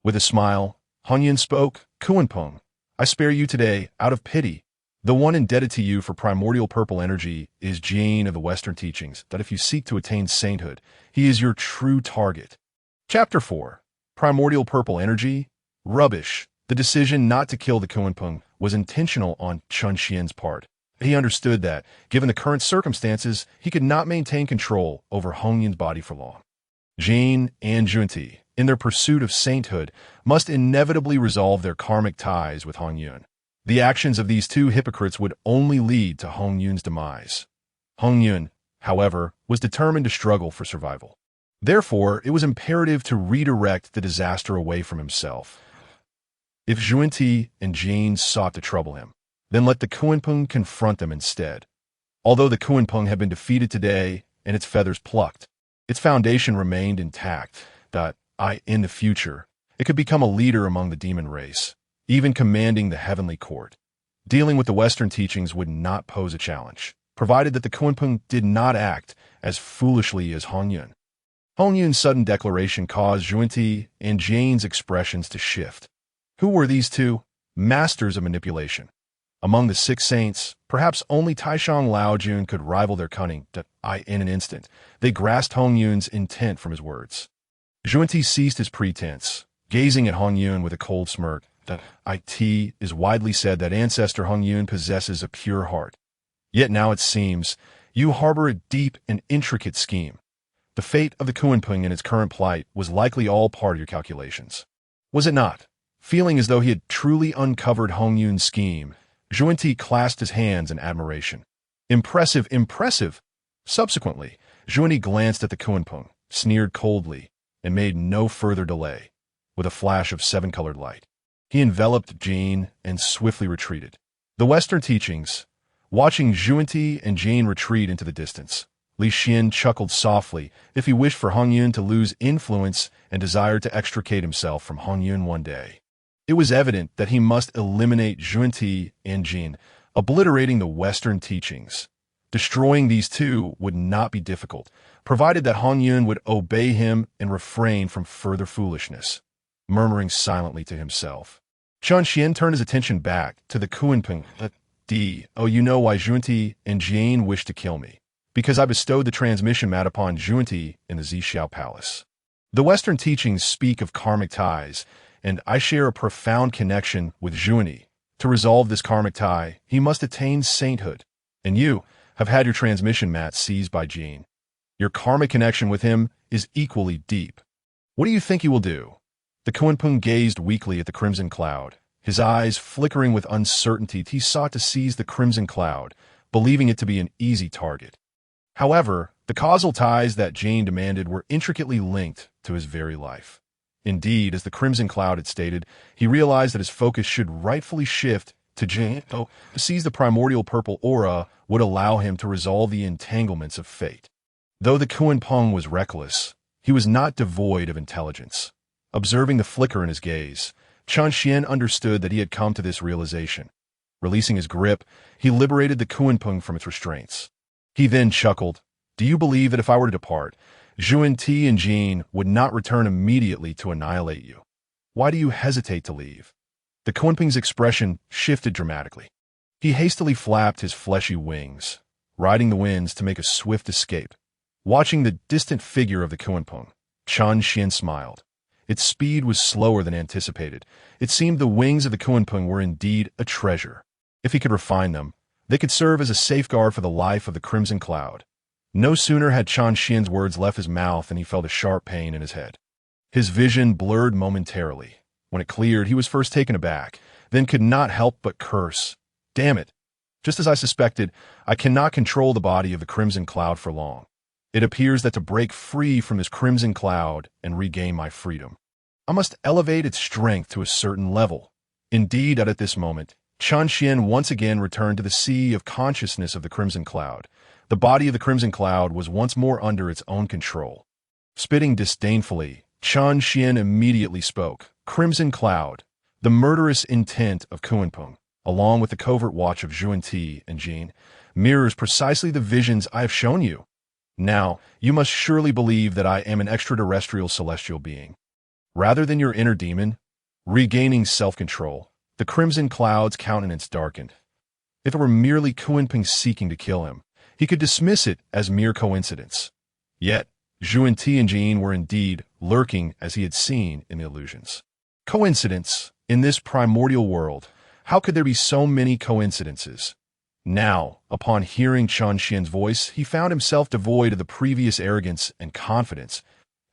With a smile, Hongyun spoke, "Kunpeng, I spare you today out of pity. The one indebted to you for primordial purple energy is Jane of the Western teachings, that if you seek to attain sainthood, he is your true target." Chapter 4. Primordial purple energy? Rubbish. The decision not to kill the Kunpeng was intentional on Chun Xian's part. He understood that, given the current circumstances, he could not maintain control over Hongyun's body for long. Jane and Zhuanti, in their pursuit of sainthood, must inevitably resolve their karmic ties with Hongyun. The actions of these two hypocrites would only lead to Hongyun's demise. Hongyun, however, was determined to struggle for survival. Therefore, it was imperative to redirect the disaster away from himself. If Zhuanti and Jane sought to trouble him, then let the Kunpeng confront them instead. Although the Kunpeng had been defeated today and its feathers plucked, its foundation remained intact, that, in the future, it could become a leader among the demon race, even commanding the heavenly court. Dealing with the Western teachings would not pose a challenge, provided that the Kunpeng did not act as foolishly as Hongyun. Hongyun's sudden declaration caused Zhuanti and Jane's expressions to shift. Who were these two? Masters of manipulation. Among the 6 saints, perhaps only Taishang Laojun could rival their cunning. In an instant, they grasped Hongyun's intent from his words. Zhuanti ceased his pretense, gazing at Hongyun with a cold smirk. It is widely said that ancestor Hongyun possesses a pure heart. Yet now it seems you harbor a deep and intricate scheme. The fate of the Kunpeng in its current plight was likely all part of your calculations. Was it not? Feeling as though he had truly uncovered Hongyun's scheme, Zhuan clasped his hands in admiration. Impressive, impressive! Subsequently, Zhuan glanced at the Kunpeng, sneered coldly, and made no further delay. With a flash of seven-colored light, he enveloped Jane and swiftly retreated. The Western teachings. Watching Zhuan and Jane retreat into the distance, Li Xian chuckled softly if he wished for Hongyun to lose influence and desired to extricate himself from Hongyun one day. It was evident that he must eliminate Zhuan and Jane, obliterating the Western teachings. Destroying these two would not be difficult, provided that Hongyun would obey him and refrain from further foolishness. Murmuring silently to himself, Chen Xian turned his attention back to the Kunpeng. Oh, you know why Zhuan and Jane wished to kill me. Because I bestowed the transmission mat upon Zhuan in the Zixiao Palace. The Western teachings speak of karmic ties, and I share a profound connection with Zhuan. To resolve this karmic tie, he must attain sainthood. And you have had your transmission mat seized by Jane. Your karmic connection with him is equally deep. What do you think he will do? The Kunpeng gazed weakly at the crimson cloud. His eyes flickering with uncertainty, he sought to seize the crimson cloud, believing it to be an easy target. However, the causal ties that Jane demanded were intricately linked to his very life. Indeed, as the crimson cloud had stated, he realized that his focus should rightfully shift to Jane. To seize the primordial purple aura would allow him to resolve the entanglements of fate. Though the Kunpeng was reckless, he was not devoid of intelligence. Observing the flicker in his gaze, Chen Xian understood that he had come to this realization. Releasing his grip, he liberated the Kunpeng from its restraints. He then chuckled. Do you believe that if I were to depart, Zhuan and Jane would not return immediately to annihilate you? Why do you hesitate to leave? The Kunpeng's expression shifted dramatically. He hastily flapped his fleshy wings, riding the winds to make a swift escape. Watching the distant figure of the Kunpeng, Chen Xian smiled. Its speed was slower than anticipated. It seemed the wings of the Kunpeng were indeed a treasure. If he could refine them, they could serve as a safeguard for the life of the crimson cloud. No sooner had Chen Xian's words left his mouth than he felt a sharp pain in his head. His vision blurred momentarily. When it cleared, he was first taken aback, then could not help but curse. Damn it! Just as I suspected, I cannot control the body of the crimson cloud for long. It appears that to break free from this crimson cloud and regain my freedom, I must elevate its strength to a certain level. Indeed, at this moment, Chen Xian once again returned to the sea of consciousness of the crimson cloud. The body of the crimson cloud was once more under its own control. Spitting disdainfully, Chen Xian immediately spoke. Crimson cloud, the murderous intent of Kunpeng, along with the covert watch of Zhuan and Jane, mirrors precisely the visions I have shown you. Now, you must surely believe that I am an extraterrestrial celestial being. Rather than your inner demon, regaining self-control, the crimson cloud's countenance darkened. If it were merely Kunpeng seeking to kill him, he could dismiss it as mere coincidence. Yet, Zhuan and Jane were indeed lurking as he had seen in the illusions. Coincidence? In this primordial world, how could there be so many coincidences? Now, upon hearing Chen Xian's voice, he found himself devoid of the previous arrogance and confidence.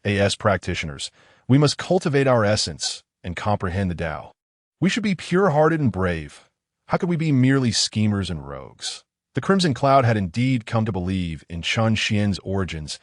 As practitioners, we must cultivate our essence and comprehend the Dao. We should be pure-hearted and brave. How could we be merely schemers and rogues? The Crimson Cloud had indeed come to believe in Chen Xian's origins.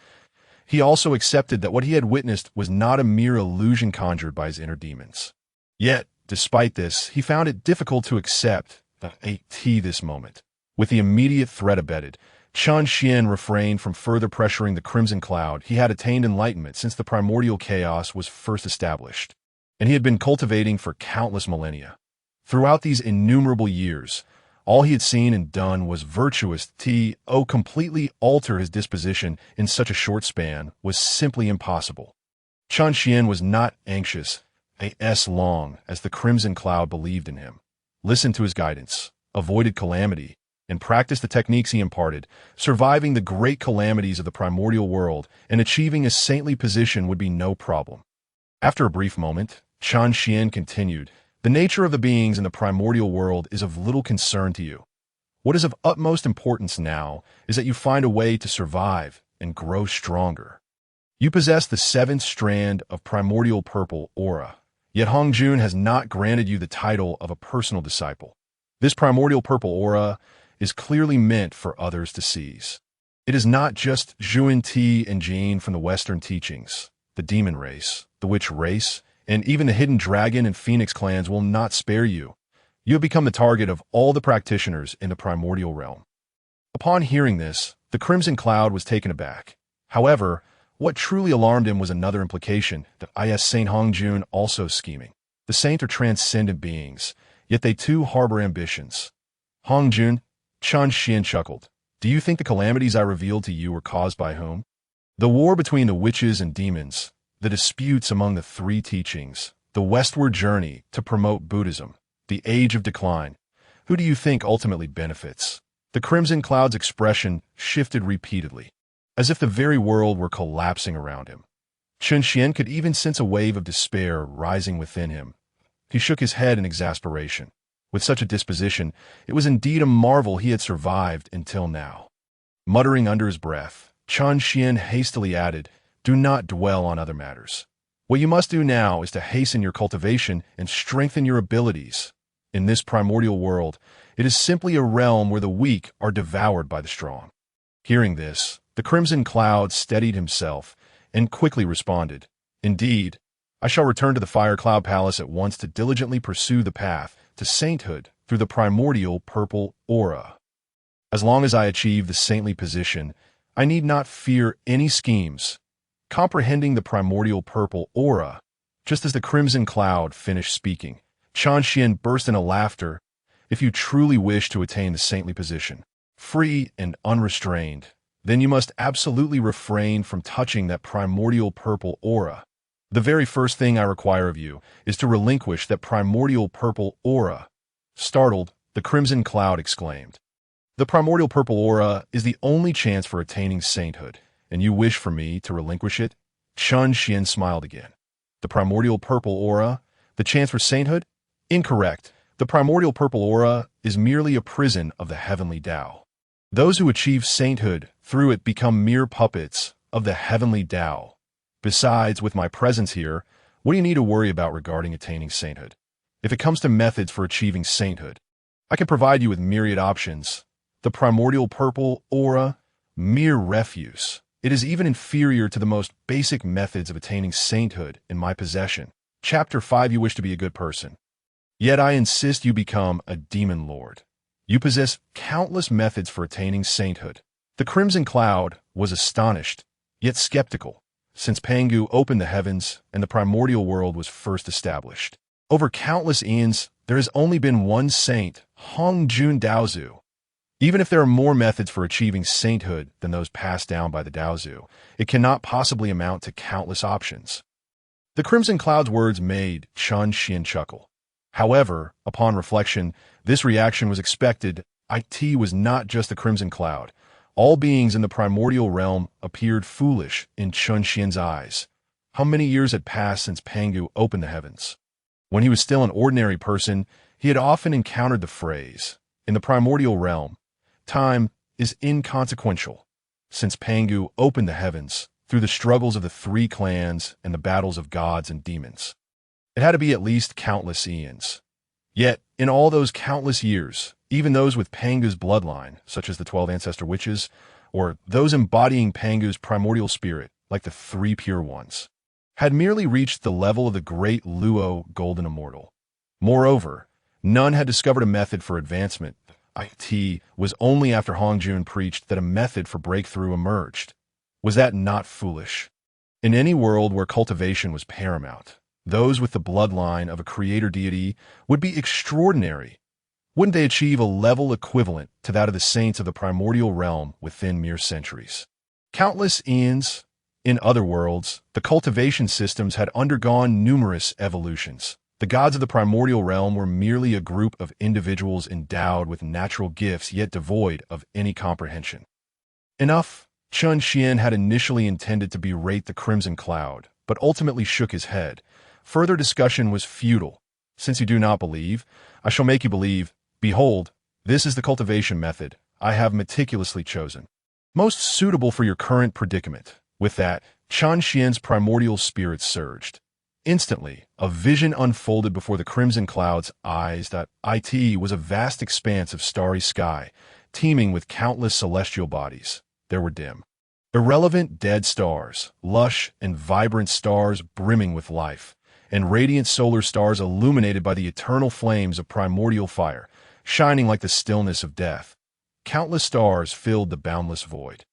He also accepted that what he had witnessed was not a mere illusion conjured by his inner demons. Yet, despite this, he found it difficult to accept this moment. With the immediate threat abated, Chen Xian refrained from further pressuring the Crimson Cloud. He had attained enlightenment since the primordial chaos was first established, and he had been cultivating for countless millennia. Throughout these innumerable years, all he had seen and done was virtuous. Completely alter his disposition in such a short span was simply impossible. Chen Xian was not anxious as long as the Crimson Cloud believed in him, listened to his guidance, avoided calamity, and practiced the techniques he imparted. Surviving the great calamities of the primordial world and achieving a saintly position would be no problem. After a brief moment, Chen Xian continued, "The nature of the beings in the primordial world is of little concern to you. What is of utmost importance now is that you find a way to survive and grow stronger. You possess the seventh strand of primordial purple aura, yet Hongyun has not granted you the title of a personal disciple. This primordial purple aura is clearly meant for others to seize. It is not just Zhuan Ti and Jin from the Western teachings. The demon race, the witch race, and even the hidden dragon and phoenix clans will not spare you. You have become the target of all the practitioners in the primordial realm. Upon hearing this, the Crimson Cloud was taken aback. However, what truly alarmed him was another implication that is Saint Hongjun also scheming. The saint are transcendent beings, yet they too harbor ambitions. Hongjun, Chen Xian chuckled. Do you think the calamities I revealed to you were caused by whom? The war between the witches and demons, the disputes among the three teachings, the westward journey to promote Buddhism, the age of decline. Who do you think ultimately benefits? The Crimson Cloud's expression shifted repeatedly, as if the very world were collapsing around him. Chen Xian could even sense a wave of despair rising within him. He shook his head in exasperation. With such a disposition, it was indeed a marvel he had survived until now. Muttering under his breath, Chen Xian hastily added, "Do not dwell on other matters. What you must do now is to hasten your cultivation and strengthen your abilities. In this primordial world, it is simply a realm where the weak are devoured by the strong." Hearing this, the Crimson Cloud steadied himself and quickly responded, "Indeed, I shall return to the Fire Cloud Palace at once to diligently pursue the path to sainthood through the primordial purple aura. As long as I achieve the saintly position, I need not fear any schemes." Comprehending the primordial purple aura, just as the Crimson Cloud finished speaking, Chen Xian burst into laughter. If you truly wish to attain the saintly position, free and unrestrained, then you must absolutely refrain from touching that primordial purple aura. The very first thing I require of you is to relinquish that primordial purple aura. Startled, the Crimson Cloud exclaimed, "The primordial purple aura is the only chance for attaining sainthood, and you wish for me to relinquish it?" Chen Xian smiled again. "The primordial purple aura? The chance for sainthood? Incorrect. The primordial purple aura is merely a prison of the heavenly Dao. Those who achieve sainthood through it become mere puppets of the heavenly Dao. Besides, with my presence here, what do you need to worry about regarding attaining sainthood? If it comes to methods for achieving sainthood, I can provide you with myriad options. The primordial purple aura, mere refuse. It is even inferior to the most basic methods of attaining sainthood in my possession. Chapter 5. You wish to be a good person. Yet I insist you become a demon lord. You possess countless methods for attaining sainthood." The Crimson Cloud was astonished, yet skeptical, since Pangu opened the heavens and the primordial world was first established. Over countless eons, there has only been one saint, Hongjun Daozu. Even if there are more methods for achieving sainthood than those passed down by the Daozu, it cannot possibly amount to countless options. The Crimson Cloud's words made Chen Xian chuckle. However, upon reflection, this reaction was expected. It was not just the Crimson Cloud. All beings in the primordial realm appeared foolish in Chen Xian's eyes. How many years had passed since Pangu opened the heavens? When he was still an ordinary person, he had often encountered the phrase, "In the primordial realm, time is inconsequential." Since Pangu opened the heavens, through the struggles of the three clans and the battles of gods and demons, it had to be at least countless eons. Yet, in all those countless years, even those with Pangu's bloodline, such as the 12 ancestor witches, or those embodying Pangu's primordial spirit, like the three pure ones, had merely reached the level of the great Luo golden immortal. Moreover, none had discovered a method for advancement. It was only after Hongjun preached that a method for breakthrough emerged. Was that not foolish? In any world where cultivation was paramount, those with the bloodline of a creator deity would be extraordinary. Wouldn't they achieve a level equivalent to that of the saints of the primordial realm within mere centuries? Countless eons. In other worlds, the cultivation systems had undergone numerous evolutions. The gods of the primordial realm were merely a group of individuals endowed with natural gifts yet devoid of any comprehension. Enough. Chen Xian had initially intended to berate the Crimson Cloud, but ultimately shook his head. Further discussion was futile. Since you do not believe, I shall make you believe. Behold, this is the cultivation method I have meticulously chosen, most suitable for your current predicament. With that, Chen Xian's primordial spirit surged. Instantly, a vision unfolded before the crimson cloud's eyes that it was a vast expanse of starry sky, teeming with countless celestial bodies. There were dim, irrelevant dead stars, lush and vibrant stars brimming with life, and radiant solar stars illuminated by the eternal flames of primordial fire, shining like the stillness of death. Countless stars filled the boundless void.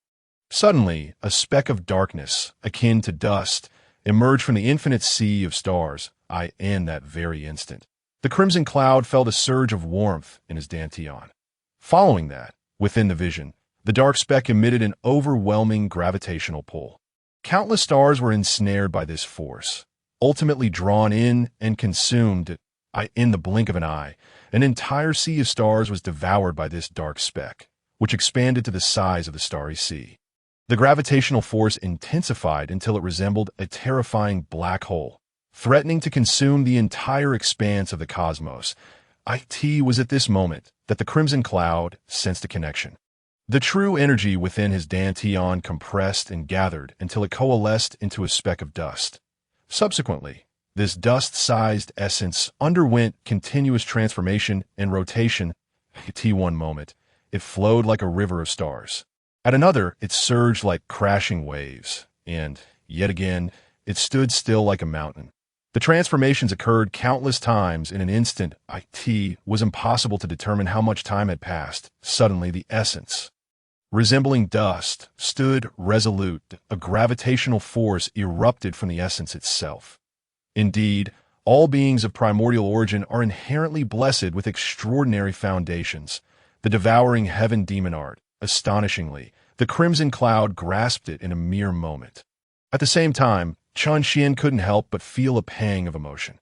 Suddenly, a speck of darkness, akin to dust, emerged from the infinite sea of stars, in that very instant. The crimson cloud felt a surge of warmth in his dantian. Following that, within the vision, the dark speck emitted an overwhelming gravitational pull. Countless stars were ensnared by this force, ultimately drawn in and consumed in the blink of an eye. An entire sea of stars was devoured by this dark speck, which expanded to the size of the starry sea. The gravitational force intensified until it resembled a terrifying black hole, threatening to consume the entire expanse of the cosmos. It was at this moment that the crimson cloud sensed a connection. The true energy within his dantian compressed and gathered until it coalesced into a speck of dust. Subsequently, this dust-sized essence underwent continuous transformation and rotation. At one moment, it flowed like a river of stars. At another, it surged like crashing waves, and, yet again, it stood still like a mountain. The transformations occurred countless times in an instant. It was impossible to determine how much time had passed. Suddenly, the essence, resembling dust, stood resolute. A gravitational force erupted from the essence itself. Indeed, all beings of primordial origin are inherently blessed with extraordinary foundations. The devouring heaven demon art, astonishingly, the crimson cloud grasped it in a mere moment. At the same time, Chen Xian couldn't help but feel a pang of emotion.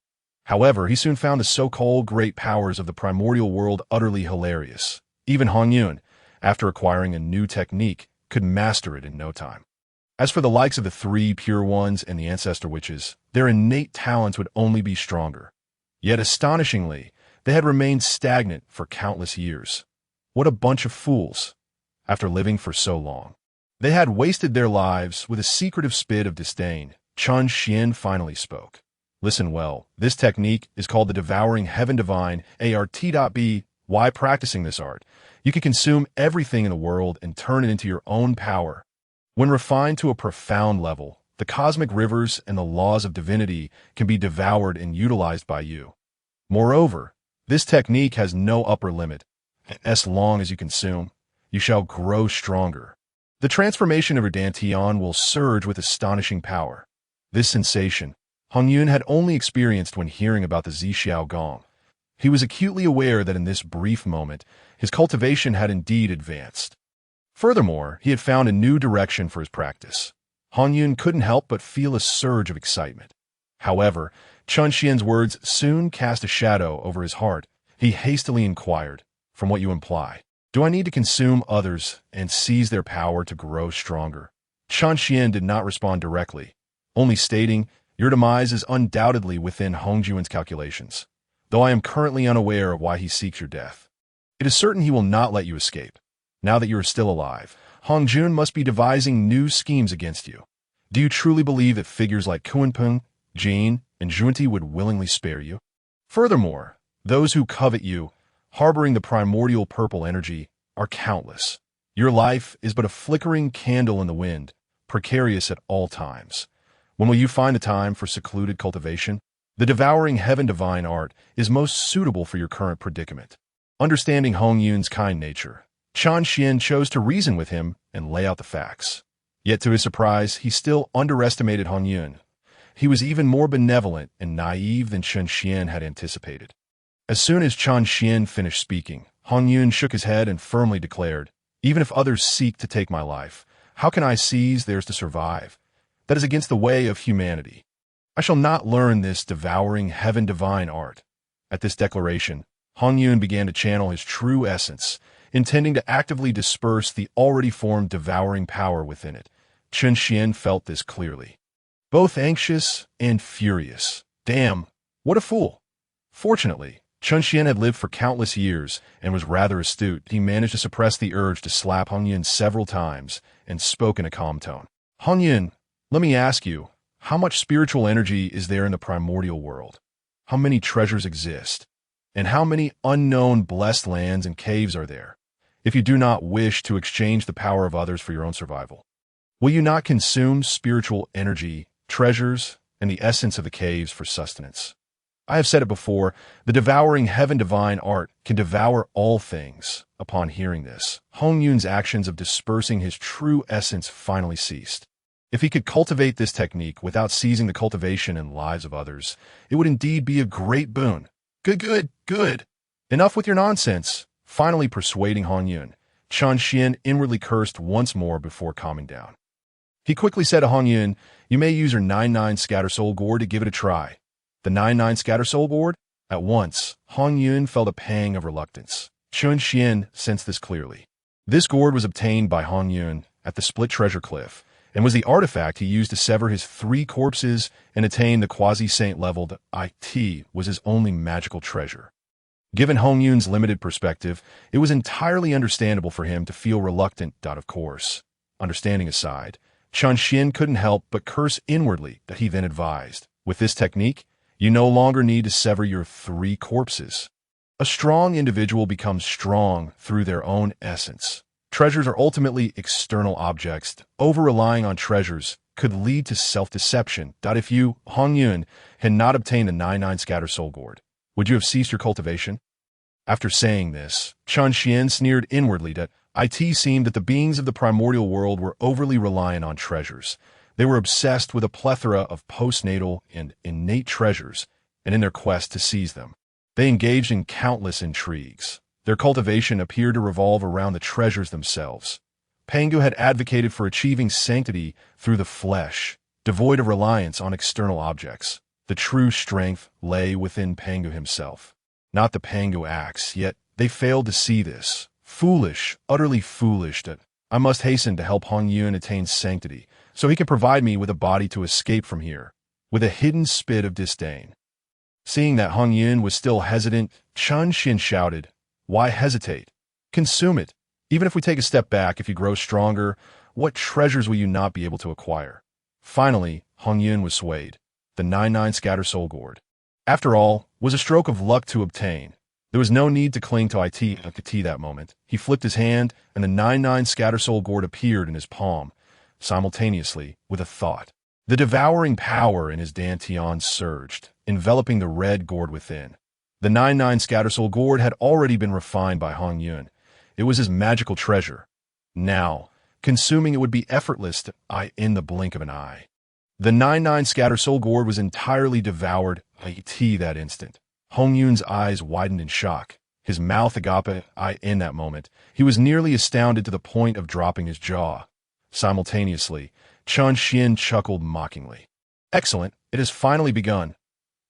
However, he soon found the so-called great powers of the primordial world utterly hilarious. Even Hongyun, after acquiring a new technique, could master it in no time. As for the likes of the three pure ones and the ancestor witches, their innate talents would only be stronger. Yet astonishingly, they had remained stagnant for countless years. What a bunch of fools! After living for so long, they had wasted their lives with a secretive spit of disdain. Chen Xian finally spoke. Listen well, this technique is called the Devouring Heaven Divine art.b. Why practicing this art? You can consume everything in the world and turn it into your own power. When refined to a profound level, the cosmic rivers and the laws of divinity can be devoured and utilized by you. Moreover, this technique has no upper limit. As long as you consume, you shall grow stronger. The transformation of your dantian will surge with astonishing power. This sensation, Hongyun had only experienced when hearing about the Zixiao Gong. He was acutely aware that in this brief moment, his cultivation had indeed advanced. Furthermore, he had found a new direction for his practice. Hongyun couldn't help but feel a surge of excitement. However, Chen Xian's words soon cast a shadow over his heart. He hastily inquired, "From what you imply, do I need to consume others and seize their power to grow stronger?" Chen Xian did not respond directly, only stating, "Your demise is undoubtedly within Hongyuan's calculations, though I am currently unaware of why he seeks your death. It is certain he will not let you escape. Now that you are still alive, Hongyun must be devising new schemes against you. Do you truly believe that figures like Kunpeng, Jin, and Junti would willingly spare you? Furthermore, those who covet you, harboring the primordial purple energy, are countless. Your life is but a flickering candle in the wind, precarious at all times. When will you find the time for secluded cultivation? The Devouring Heaven Divine art is most suitable for your current predicament." Understanding Hongyun's kind nature, Chen Xian chose to reason with him and lay out the facts. Yet to his surprise, he still underestimated Hongyun. He was even more benevolent and naive than Chen Xian had anticipated. As soon as Chen Xian finished speaking, Hongyun shook his head and firmly declared, "Even if others seek to take my life, how can I seize theirs to survive? That is against the way of humanity. I shall not learn this Devouring Heaven Divine art." At this declaration, Hongyun began to channel his true essence, intending to actively disperse the already formed devouring power within it. Chen Xian felt this clearly. Both anxious and furious. Damn, what a fool. Fortunately, Chen Xian had lived for countless years and was rather astute. He managed to suppress the urge to slap Hongyun several times and spoke in a calm tone. "Hongyun, Let me ask you, how much spiritual energy is there in the primordial world? How many treasures exist? And how many unknown blessed lands and caves are there, if you do not wish to exchange the power of others for your own survival? Will you not consume spiritual energy, treasures, and the essence of the caves for sustenance? I have said it before, the devouring heaven divine art can devour all things. Upon hearing this, Hongyun's actions of dispersing his true essence finally ceased. If he could cultivate this technique without seizing the cultivation and lives of others, it would indeed be a great boon. Good. Enough with your nonsense. Finally persuading Hongyun, Chen Xian inwardly cursed once more before calming down. He quickly said to Hongyun, "You may use your 9-9 Scatter Soul Gourd to give it a try." The 9-9 Scatter Soul Gourd? At once, Hongyun felt a pang of reluctance. Chen Xian sensed this clearly. This gourd was obtained by Hongyun at the Split Treasure Cliff, and was the artifact he used to sever his 3 corpses and attain the quasi-saint level that IT was his only magical treasure. Given Hongyun's limited perspective, it was entirely understandable for him to feel reluctant. Of course, understanding aside, Chen Xian couldn't help but curse inwardly that he then advised, with this technique, you no longer need to sever your 3 corpses. A strong individual becomes strong through their own essence. Treasures are ultimately external objects. Over-relying on treasures could lead to self-deception. If you, Hongyun, had not obtained the 9-9 Scatter Soul Gourd, would you have ceased your cultivation? After saying this, Chen Xian sneered inwardly that it seemed that the beings of the primordial world were overly reliant on treasures. They were obsessed with a plethora of postnatal and innate treasures, and in their quest to seize them, they engaged in countless intrigues. Their cultivation appeared to revolve around the treasures themselves. Pangu had advocated for achieving sanctity through the flesh, devoid of reliance on external objects. The true strength lay within Pangu himself, not the Pangu acts, yet they failed to see this. Foolish, utterly foolish that I must hasten to help Hongyun attain sanctity, so he can provide me with a body to escape from here, with a hidden spit of disdain. Seeing that Hongyun was still hesitant, Chen Xian shouted, "Why hesitate? Consume it. Even if we take a step back, if you grow stronger, what treasures will you not be able to acquire?" Finally, Hongyun was swayed. The 9-9 Scatter Soul Gourd, after all, was a stroke of luck to obtain. There was no need to cling to IT that moment. He flipped his hand, and the 9-9 Scatter Soul Gourd appeared in his palm, simultaneously with a thought. The devouring power in his dantian surged, enveloping the red gourd within. The 9-9 Scatter Soul Gourd had already been refined by Hongyun. It was his magical treasure. Now, consuming it would be effortless in the blink of an eye. The 9-9 Scatter Soul Gourd was entirely devoured that instant. Hongyun's eyes widened in shock. His mouth agape in that moment. He was nearly astounded to the point of dropping his jaw. Simultaneously, Chen Xian chuckled mockingly. "Excellent, it has finally begun.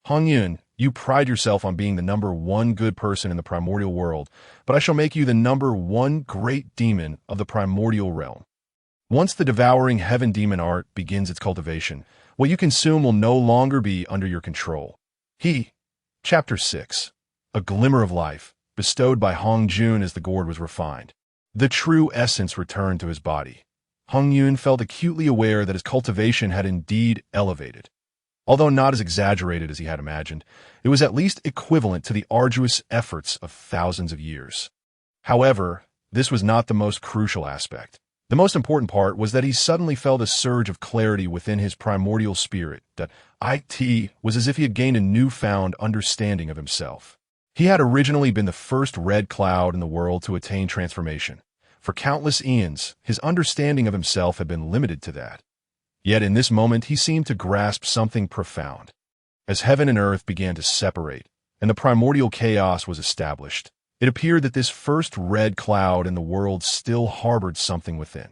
Hongyun, you pride yourself on being the #1 good person in the primordial world, but I shall make you the #1 great demon of the primordial realm. Once the devouring heaven demon art begins its cultivation, what you consume will no longer be under your control." Chapter 6. A glimmer of life, bestowed by Hongyun as the gourd was refined. The true essence returned to his body. Hongyun felt acutely aware that his cultivation had indeed elevated. Although not as exaggerated as he had imagined, it was at least equivalent to the arduous efforts of thousands of years. However, this was not the most crucial aspect. The most important part was that he suddenly felt a surge of clarity within his primordial spirit, that it was as if he had gained a newfound understanding of himself. He had originally been the first red cloud in the world to attain transformation. For countless eons, his understanding of himself had been limited to that. Yet in this moment he seemed to grasp something profound. As heaven and earth began to separate, and the primordial chaos was established, it appeared that this first red cloud in the world still harbored something within.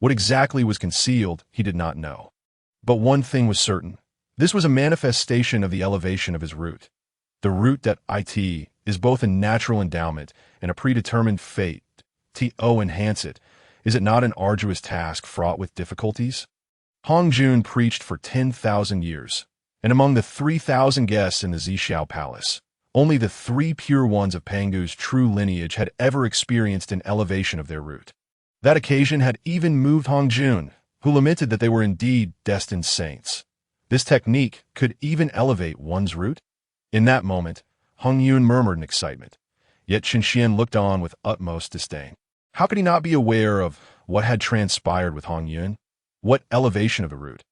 What exactly was concealed, he did not know. But one thing was certain. This was a manifestation of the elevation of his root. The root that it is both a natural endowment and a predetermined fate. To enhance it, is it not an arduous task fraught with difficulties? Hongyun preached for 10,000 years, and among the 3,000 guests in the Zixiao Palace, only the 3 pure ones of Pangu's true lineage had ever experienced an elevation of their root. That occasion had even moved Hongyun. who lamented that they were indeed destined saints. This technique could even elevate one's root? In that moment, Hongyun murmured in excitement, yet Qianxian looked on with utmost disdain. How could he not be aware of what had transpired with Hongyun? What elevation of the root?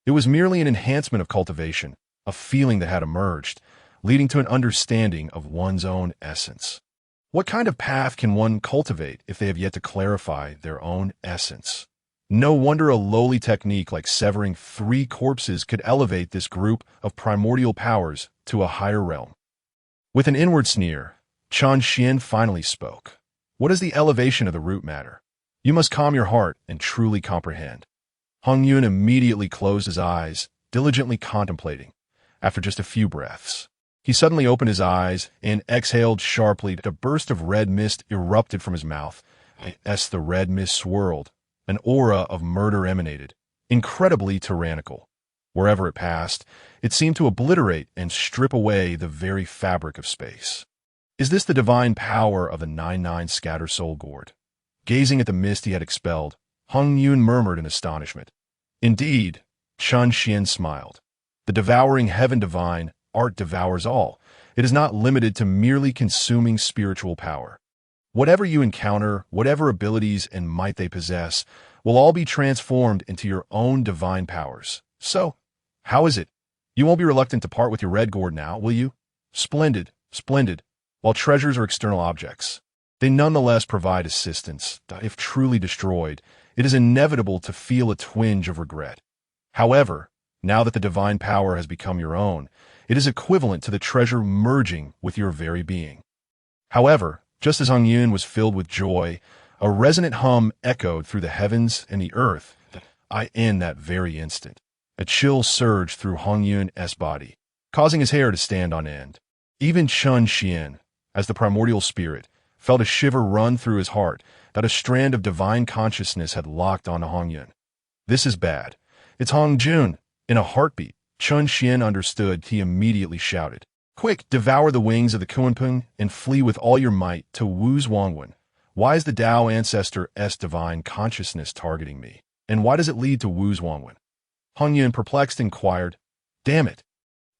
It was merely an enhancement of cultivation, a feeling that had emerged, leading to an understanding of one's own essence. What kind of path can one cultivate if they have yet to clarify their own essence? No wonder a lowly technique like severing 3 corpses could elevate this group of primordial powers to a higher realm. With an inward sneer, Qianxian finally spoke. What is the elevation of the root matter? You must calm your heart and truly comprehend. Hongyun immediately closed his eyes, diligently contemplating. After just a few breaths, he suddenly opened his eyes and exhaled sharply. A burst of red mist erupted from his mouth. As the red mist swirled, an aura of murder emanated, incredibly tyrannical. Wherever it passed, it seemed to obliterate and strip away the very fabric of space. Is this the divine power of the 99 scatter soul gourd? Gazing at the mist he had expelled, Hongyun murmured in astonishment. Indeed, Qianxian smiled. The devouring heaven divine, art devours all. It is not limited to merely consuming spiritual power. Whatever you encounter, whatever abilities and might they possess, will all be transformed into your own divine powers. So, how is it? You won't be reluctant to part with your red gourd now, will you? Splendid, splendid. While treasures are external objects, they nonetheless provide assistance. If truly destroyed, it is inevitable to feel a twinge of regret. However, now that the divine power has become your own, it is equivalent to the treasure merging with your very being. However, just as Hongyun was filled with joy, a resonant hum echoed through the heavens and the earth. In that very instant, a chill surged through Hongyun's body, causing his hair to stand on end. Even Qianxian, as the primordial spirit, felt a shiver run through his heart that a strand of divine consciousness had locked onto Hongyun. This is bad. It's Hongjun. In a heartbeat, Qianxian understood. He immediately shouted, "Quick, devour the wings of the Kunpeng and flee with all your might to Wuzhuangguan. Why is the Dao ancestor's divine consciousness targeting me? And why does it lead to Wuzhuangguan?" Hongyun, perplexed, inquired. "Damn it."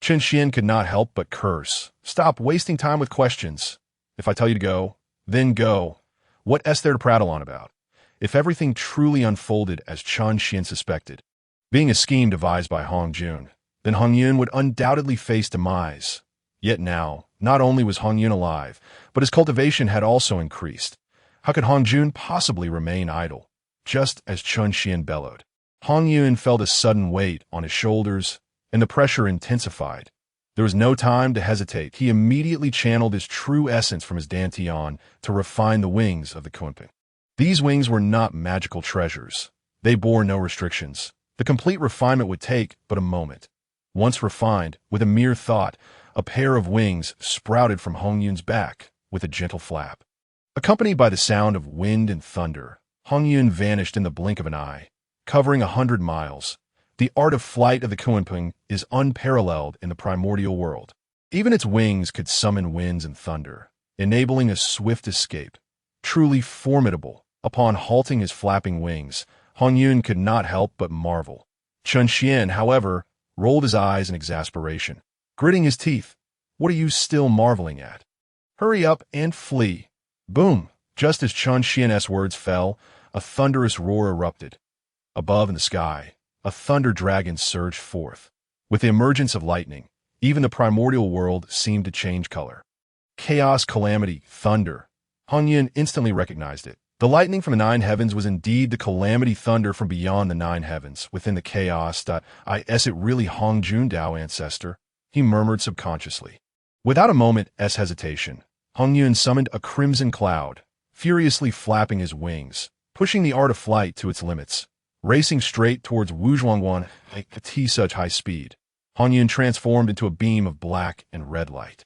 Qianxian could not help but curse. "Stop wasting time with questions. If I tell you to go, then go. What's there to prattle on about?" If everything truly unfolded as Qianxian suspected, being a scheme devised by Hongjun, then Hongyun would undoubtedly face demise. Yet now, not only was Hongyun alive, but his cultivation had also increased. How could Hongjun possibly remain idle? Just as Qianxian bellowed, Hongyun felt a sudden weight on his shoulders, and the pressure intensified. There was no time to hesitate. He immediately channeled his true essence from his dantian to refine the wings of the Kunpeng. These wings were not magical treasures. They bore no restrictions. The complete refinement would take but a moment. Once refined, with a mere thought, a pair of wings sprouted from Hongyun's back with a gentle flap. Accompanied by the sound of wind and thunder, Hongyun vanished in the blink of an eye, covering 100 miles. The art of flight of the Kunpeng is unparalleled in the primordial world. Even its wings could summon winds and thunder, enabling a swift escape. Truly formidable. Upon halting his flapping wings, Hongyun could not help but marvel. Qianxian, however, rolled his eyes in exasperation, gritting his teeth. "What are you still marveling at? Hurry up and flee." Boom! Just as Qianxian's words fell, a thunderous roar erupted. Above in the sky, a thunder dragon surged forth. With the emergence of lightning, even the primordial world seemed to change color. Chaos, calamity, thunder. Hongyun instantly recognized it. The lightning from the 9 heavens was indeed the calamity thunder from beyond the 9 heavens, within the chaos. Is it really Hongjun Dao ancestor? He murmured subconsciously. Without a moment's hesitation, Hongyun summoned a crimson cloud, furiously flapping his wings, pushing the art of flight to its limits. Racing straight towards Wuzhuangguan at such high speed, Hongyun transformed into a beam of black and red light.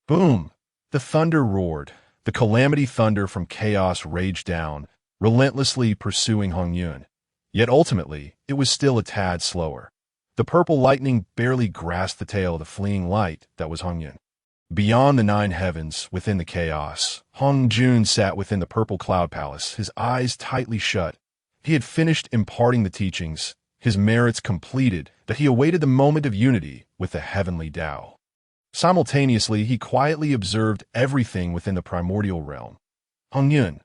Boom! The thunder roared. The calamity thunder from chaos raged down, relentlessly pursuing Hongyun. Yet ultimately, it was still a tad slower. The purple lightning barely grasped the tail of the fleeing light that was Hongyun. Beyond the 9 heavens, within the chaos, Hongjun sat within the purple cloud palace, his eyes tightly shut. He had finished imparting the teachings, his merits completed, that he awaited the moment of unity with the heavenly Dao. Simultaneously, he quietly observed everything within the primordial realm. Hongyun.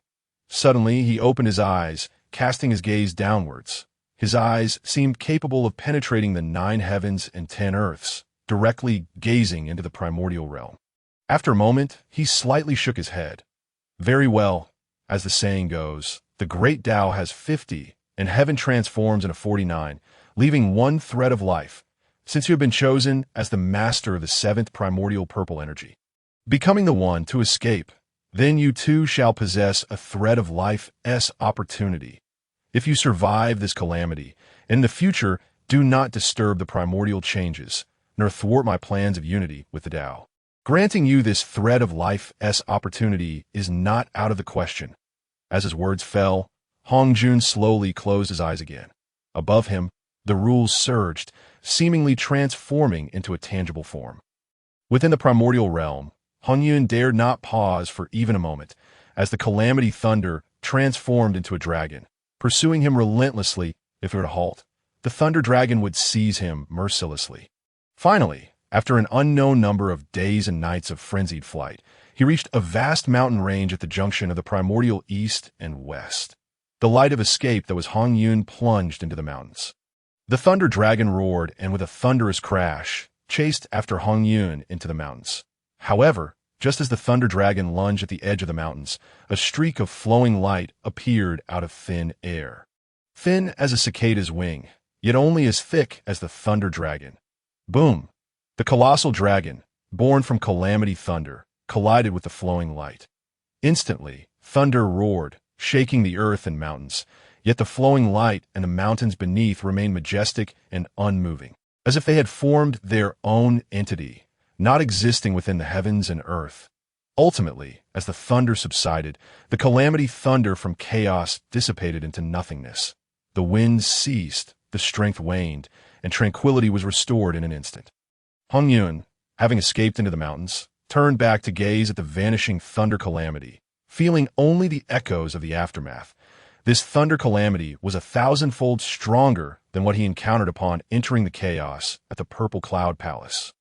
Suddenly, he opened his eyes, casting his gaze downwards. His eyes seemed capable of penetrating the 9 heavens and 10 earths, directly gazing into the primordial realm. After a moment, he slightly shook his head. Very well, as the saying goes, the great Tao has 50, and heaven transforms into 49, leaving one thread of life, since you have been chosen as the master of the 7th primordial purple energy. Becoming the one to escape, then you too shall possess a thread of life's opportunity. If you survive this calamity, in the future, do not disturb the primordial changes, nor thwart my plans of unity with the Tao. Granting you this thread of life's opportunity is not out of the question. As his words fell, Hongyun slowly closed his eyes again. Above him, the rules surged, seemingly transforming into a tangible form. Within the primordial realm, Hongyun dared not pause for even a moment, as the calamity thunder transformed into a dragon, pursuing him relentlessly. If it were to halt, the thunder dragon would seize him mercilessly. Finally, after an unknown number of days and nights of frenzied flight, he reached a vast mountain range at the junction of the primordial east and west. The light of escape that was Hongyun plunged into the mountains. The thunder dragon roared and with a thunderous crash, chased after Hongyun into the mountains. However, just as the thunder dragon lunged at the edge of the mountains, a streak of flowing light appeared out of thin air. Thin as a cicada's wing, yet only as thick as the thunder dragon. Boom! The colossal dragon, born from calamity thunder, collided with the flowing light. Instantly, thunder roared, shaking the earth and mountains, yet the flowing light and the mountains beneath remained majestic and unmoving, as if they had formed their own entity, not existing within the heavens and earth. Ultimately, as the thunder subsided, the calamity thunder from chaos dissipated into nothingness. The winds ceased, the strength waned, and tranquility was restored in an instant. Hongyun, having escaped into the mountains, turned back to gaze at the vanishing thunder calamity, feeling only the echoes of the aftermath. This thunder calamity was 1,000-fold stronger than what he encountered upon entering the chaos at the Purple Cloud Palace.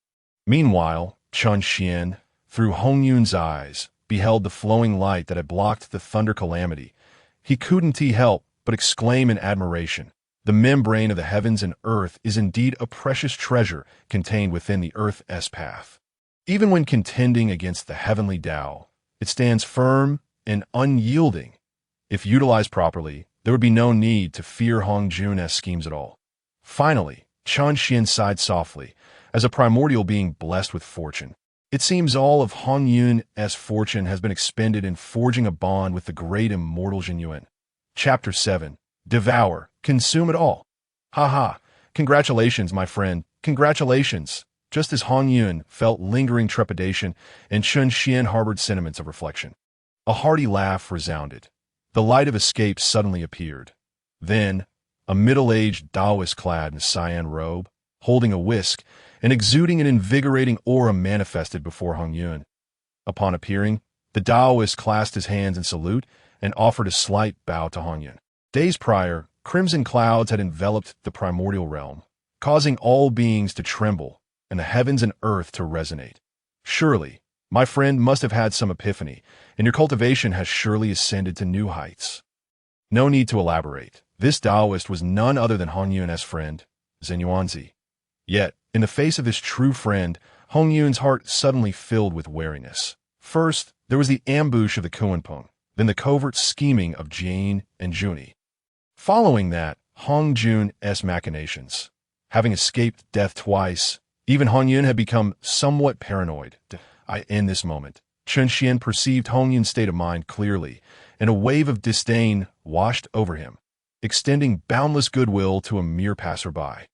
Meanwhile, Chun Xian, through Hongyun's eyes, beheld the flowing light that had blocked the thunder calamity. He couldn't help but exclaim in admiration. The membrane of the heavens and earth is indeed a precious treasure contained within the earth's path. Even when contending against the heavenly Tao, it stands firm and unyielding. If utilized properly, there would be no need to fear Hongyun's schemes at all. Finally, Chun Xian sighed softly, as a primordial being blessed with fortune. It seems all of Hongyun's fortune has been expended in forging a bond with the great immortal Jinyuan. Chapter 7. Devour, consume it all. Ha! Congratulations, my friend, congratulations. Just as Hongyun felt lingering trepidation and Chun Xian harbored sentiments of reflection, a hearty laugh resounded. The light of escape suddenly appeared. Then, a middle-aged Taoist clad in a cyan robe, holding a whisk, and exuding an invigorating aura manifested before Hongyun. Upon appearing, the Taoist clasped his hands in salute and offered a slight bow to Hongyun. Days prior, crimson clouds had enveloped the primordial realm, causing all beings to tremble and the heavens and earth to resonate. Surely, my friend must have had some epiphany, and your cultivation has surely ascended to new heights. No need to elaborate. This Taoist was none other than Hongyun's friend, Zenyuanzi. Yet, in the face of this true friend, Hongyun's heart suddenly filled with wariness. First, there was the ambush of the Kunpeng, then the covert scheming of Jane and Juni. Following that, Hongyun's machinations. Having escaped death twice, even Hongyun had become somewhat paranoid. In this moment, Chun Xian perceived Hongyun's state of mind clearly, and a wave of disdain washed over him, extending boundless goodwill to a mere passerby,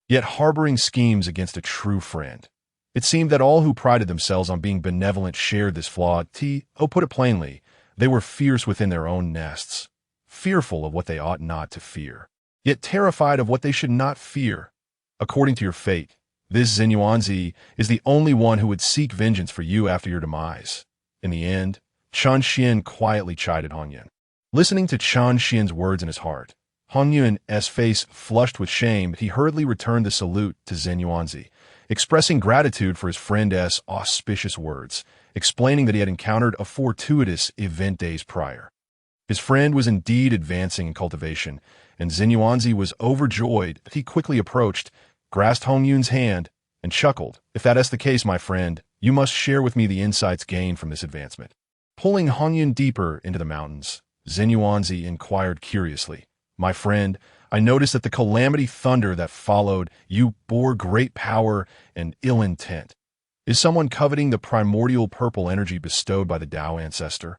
yet harboring schemes against a true friend. It seemed that all who prided themselves on being benevolent shared this flaw. Put it plainly, they were fierce within their own nests, fearful of what they ought not to fear, yet terrified of what they should not fear. According to your fate, this Zenyuanzi is the only one who would seek vengeance for you after your demise. In the end, Chun Xian quietly chided Hongyun. Listening to Chun Xian's words in his heart, Hongyun's face flushed with shame. He hurriedly returned the salute to Zhen Yuanzi, expressing gratitude for his friend's auspicious words, explaining that he had encountered a fortuitous event days prior. His friend was indeed advancing in cultivation, and Zhen Yuanzi was overjoyed. He quickly approached, grasped Hongyun's hand, and chuckled. "If that is the case, my friend, you must share with me the insights gained from this advancement." Pulling Hongyun deeper into the mountains, Zhen Yuanzi inquired curiously, "My friend, I noticed that the calamity thunder that followed you bore great power and ill intent. Is someone coveting the primordial purple energy bestowed by the Dao ancestor?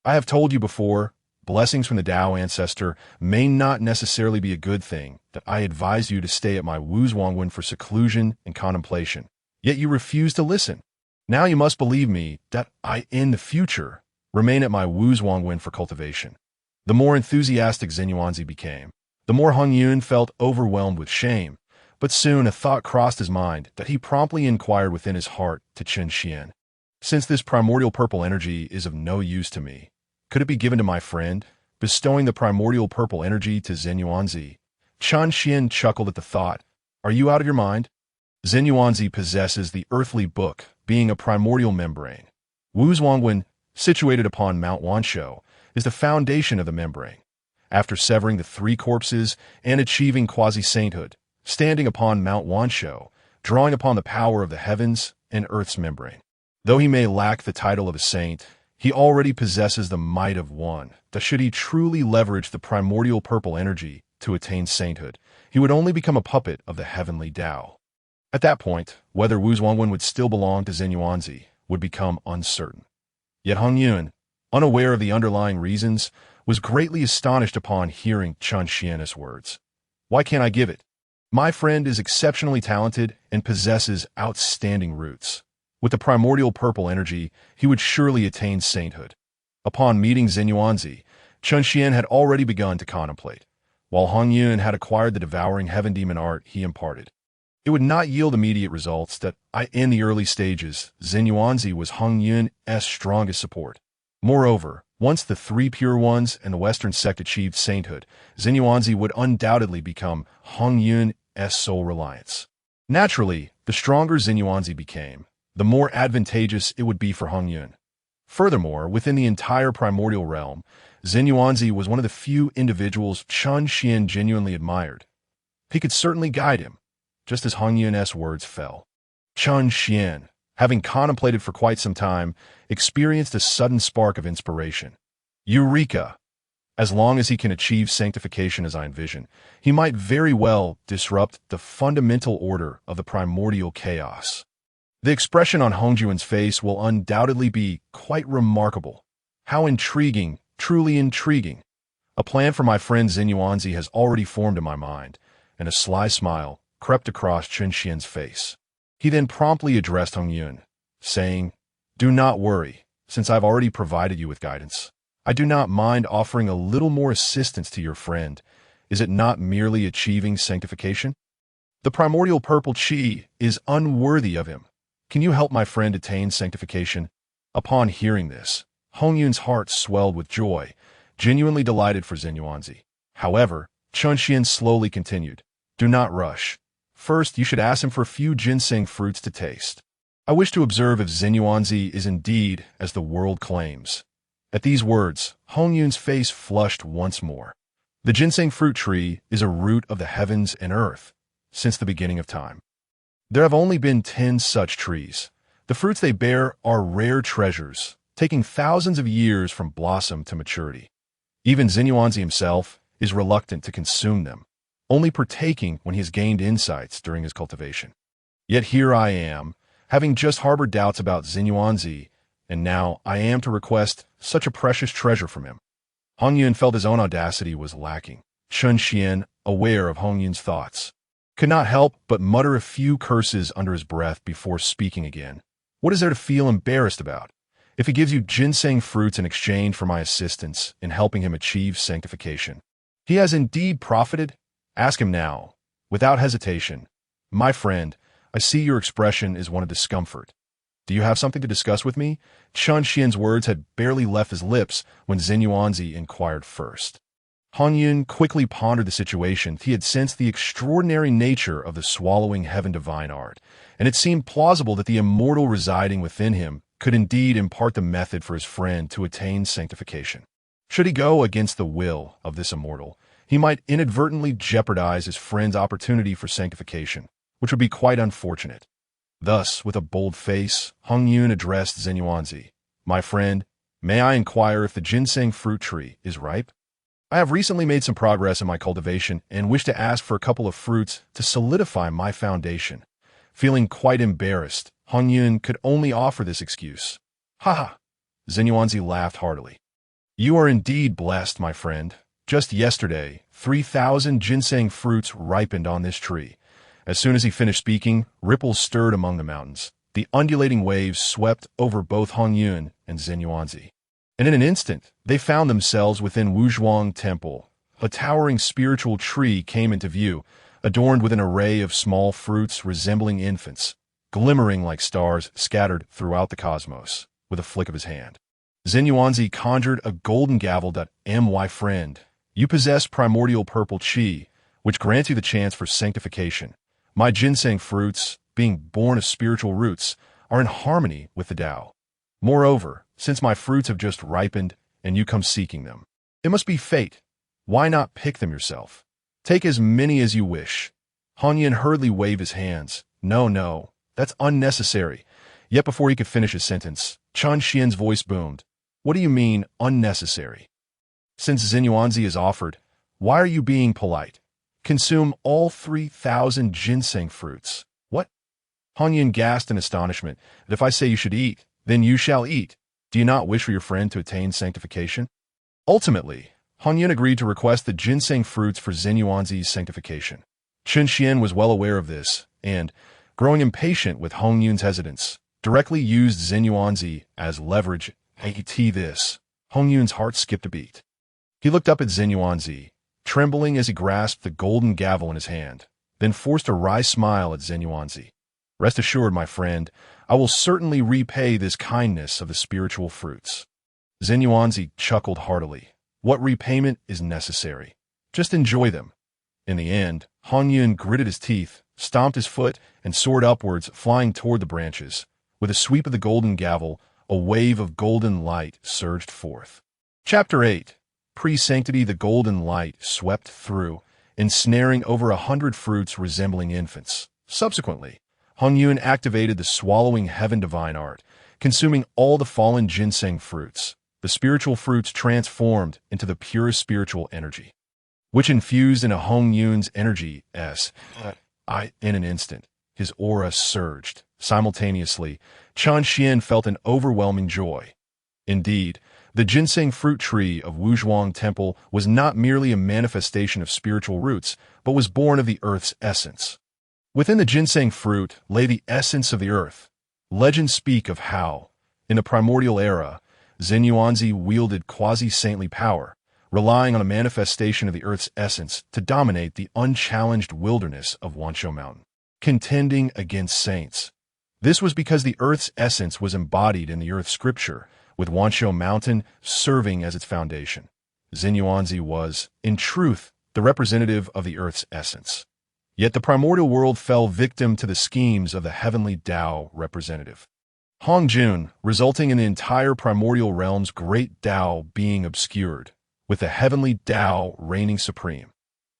I have told you before, blessings from the Dao ancestor may not necessarily be a good thing, that I advise you to stay at my Wuzhuangguan for seclusion and contemplation. Yet you refuse to listen. Now you must believe me that I, in the future, remain at my Wuzhuangguan for cultivation." The more enthusiastic Zhen Yuanzi became, the more Hongyun felt overwhelmed with shame, but soon a thought crossed his mind that he promptly inquired within his heart to Chen Xian. "Since this primordial purple energy is of no use to me, could it be given to my friend?" Bestowing the primordial purple energy to Zhen Yuanzi, Chen Xian chuckled at the thought. "Are you out of your mind? Zhen Yuanzi possesses the earthly book, being a primordial membrane. Wuzhuangguan, situated upon Mount Wanshou, is the foundation of the membrane. After severing the three corpses and achieving quasi-sainthood, standing upon Mount Wanshou, drawing upon the power of the heavens and earth's membrane. Though he may lack the title of a saint, he already possesses the might of one, that should he truly leverage the primordial purple energy to attain sainthood, he would only become a puppet of the heavenly Dao. At that point, whether Wuzhuangguan would still belong to Zhen Yuanzi would become uncertain. Yet Hongyun, unaware of the underlying reasons, was greatly astonished upon hearing Chen Xian's words. "Why can't I give it? My friend is exceptionally talented and possesses outstanding roots. With the primordial purple energy, he would surely attain sainthood." Upon meeting Zhen Yuanzi, Chen Xian had already begun to contemplate, while Hongyun had acquired the devouring heaven demon art he imparted. It would not yield immediate results that in the early stages, Zhen Yuanzi was Hongyun's strongest support. Moreover, once the three pure ones and the Western sect achieved sainthood, Zhen Yuanzi would undoubtedly become Hongyun's sole reliance. Naturally, the stronger Zhen Yuanzi became, the more advantageous it would be for Hongyun. Furthermore, within the entire primordial realm, Zhen Yuanzi was one of the few individuals Chen Xian genuinely admired. He could certainly guide him, just as Hongyun's words fell. Chen Xian, having contemplated for quite some time, experienced a sudden spark of inspiration. Eureka! As long as he can achieve sanctification as I envision, he might very well disrupt the fundamental order of the primordial chaos. The expression on Hongyun's face will undoubtedly be quite remarkable. How intriguing, truly intriguing. A plan for my friend Zhen Yuanzi has already formed in my mind, and a sly smile crept across Chen Xian's face. He then promptly addressed Hongyun, saying, "Do not worry, since I've already provided you with guidance. I do not mind offering a little more assistance to your friend. Is it not merely achieving sanctification? The primordial purple chi is unworthy of him. Can you help my friend attain sanctification?" Upon hearing this, Hongyun's heart swelled with joy, genuinely delighted for Zhen Yuanzi. However, Chen Xian slowly continued, "Do not rush. First, you should ask him for a few ginseng fruits to taste. I wish to observe if Zhen Yuanzi is indeed as the world claims." At these words, Hongyun's face flushed once more. The ginseng fruit tree is a root of the heavens and earth since the beginning of time. There have only been 10 such trees. The fruits they bear are rare treasures, taking thousands of years from blossom to maturity. Even Zhen Yuanzi himself is reluctant to consume them, only partaking when he has gained insights during his cultivation. Yet here I am, having just harbored doubts about Zhen Yuanzi, and now I am to request such a precious treasure from him. Hongyun felt his own audacity was lacking. Chen Xian, aware of Hongyun's thoughts, could not help but mutter a few curses under his breath before speaking again. What is there to feel embarrassed about? If he gives you ginseng fruits in exchange for my assistance in helping him achieve sanctification, he has indeed profited. Ask him now, without hesitation. My friend, I see your expression is one of discomfort. Do you have something to discuss with me? Chen Xian's words had barely left his lips when Zhen Yuanzi inquired first. Hongyun quickly pondered the situation. He had sensed the extraordinary nature of the swallowing heaven divine art, and it seemed plausible that the immortal residing within him could indeed impart the method for his friend to attain sanctification. Should he go against the will of this immortal, he might inadvertently jeopardize his friend's opportunity for sanctification, which would be quite unfortunate. Thus, with a bold face, Hongyun addressed Zenyuanzi. "My friend, may I inquire if the ginseng fruit tree is ripe? I have recently made some progress in my cultivation and wish to ask for a couple of fruits to solidify my foundation." Feeling quite embarrassed, Hongyun could only offer this excuse. "Ha ha!" Zenyuanzi laughed heartily. "You are indeed blessed, my friend. Just yesterday, 3,000 ginseng fruits ripened on this tree." As soon as he finished speaking, ripples stirred among the mountains. The undulating waves swept over both Hongyun and Zenyuanzi. And in an instant, they found themselves within Wuzhuangguan Temple. A towering spiritual tree came into view, adorned with an array of small fruits resembling infants, glimmering like stars scattered throughout the cosmos. With a flick of his hand, Zenyuanzi conjured a golden gavel. "My friend, you possess primordial purple chi, which grants you the chance for sanctification. My ginseng fruits, being born of spiritual roots, are in harmony with the Tao. Moreover, since my fruits have just ripened and you come seeking them, it must be fate. Why not pick them yourself? Take as many as you wish." Hongyun hurriedly waved his hands. No, that's unnecessary." Yet before he could finish his sentence, Chun Xian's voice boomed. "What do you mean, unnecessary? Since Zenyuanzi is offered, why are you being polite? Consume all 3,000 ginseng fruits." "What?" Hongyun gasped in astonishment. "That if I say you should eat, then you shall eat. Do you not wish for your friend to attain sanctification?" Ultimately, Hongyun agreed to request the ginseng fruits for Zenyuanzi's sanctification. Chun Xian was well aware of this, and, growing impatient with Hongyun's hesitance, directly used Zenyuanzi as leverage. This, Hongyun's heart skipped a beat. He looked up at Zenyuanzi, trembling as he grasped the golden gavel in his hand, then forced a wry smile at Zenyuanzi. "Rest assured, my friend, I will certainly repay this kindness of the spiritual fruits." Zenyuanzi chuckled heartily. "What repayment is necessary? Just enjoy them." In the end, Hongyun gritted his teeth, stomped his foot, and soared upwards, flying toward the branches. With a sweep of the golden gavel, a wave of golden light surged forth. Chapter 8. Pre-sanctity. The golden light swept through, ensnaring over 100 fruits resembling infants. Subsequently, Hongyun activated the swallowing heaven divine art, consuming all the fallen ginseng fruits. The spiritual fruits transformed into the purest spiritual energy, which infused into Hongyun's energy in an instant. His aura surged. Simultaneously, Chun Xian felt an overwhelming joy. Indeed, the ginseng fruit tree of Wuzhuangguan Temple was not merely a manifestation of spiritual roots, but was born of the earth's essence. Within the ginseng fruit lay the essence of the earth. Legends speak of how, in the primordial era, Zenyuanzi wielded quasi-saintly power, relying on a manifestation of the earth's essence to dominate the unchallenged wilderness of Wanshou Mountain, contending against saints. This was because the earth's essence was embodied in the earth scripture, with Wanshou Mountain serving as its foundation. Zenyuanzi was, in truth, the representative of the earth's essence. Yet the primordial world fell victim to the schemes of the heavenly Tao representative, Hongyun, resulting in the entire primordial realm's great Tao being obscured, with the heavenly Tao reigning supreme.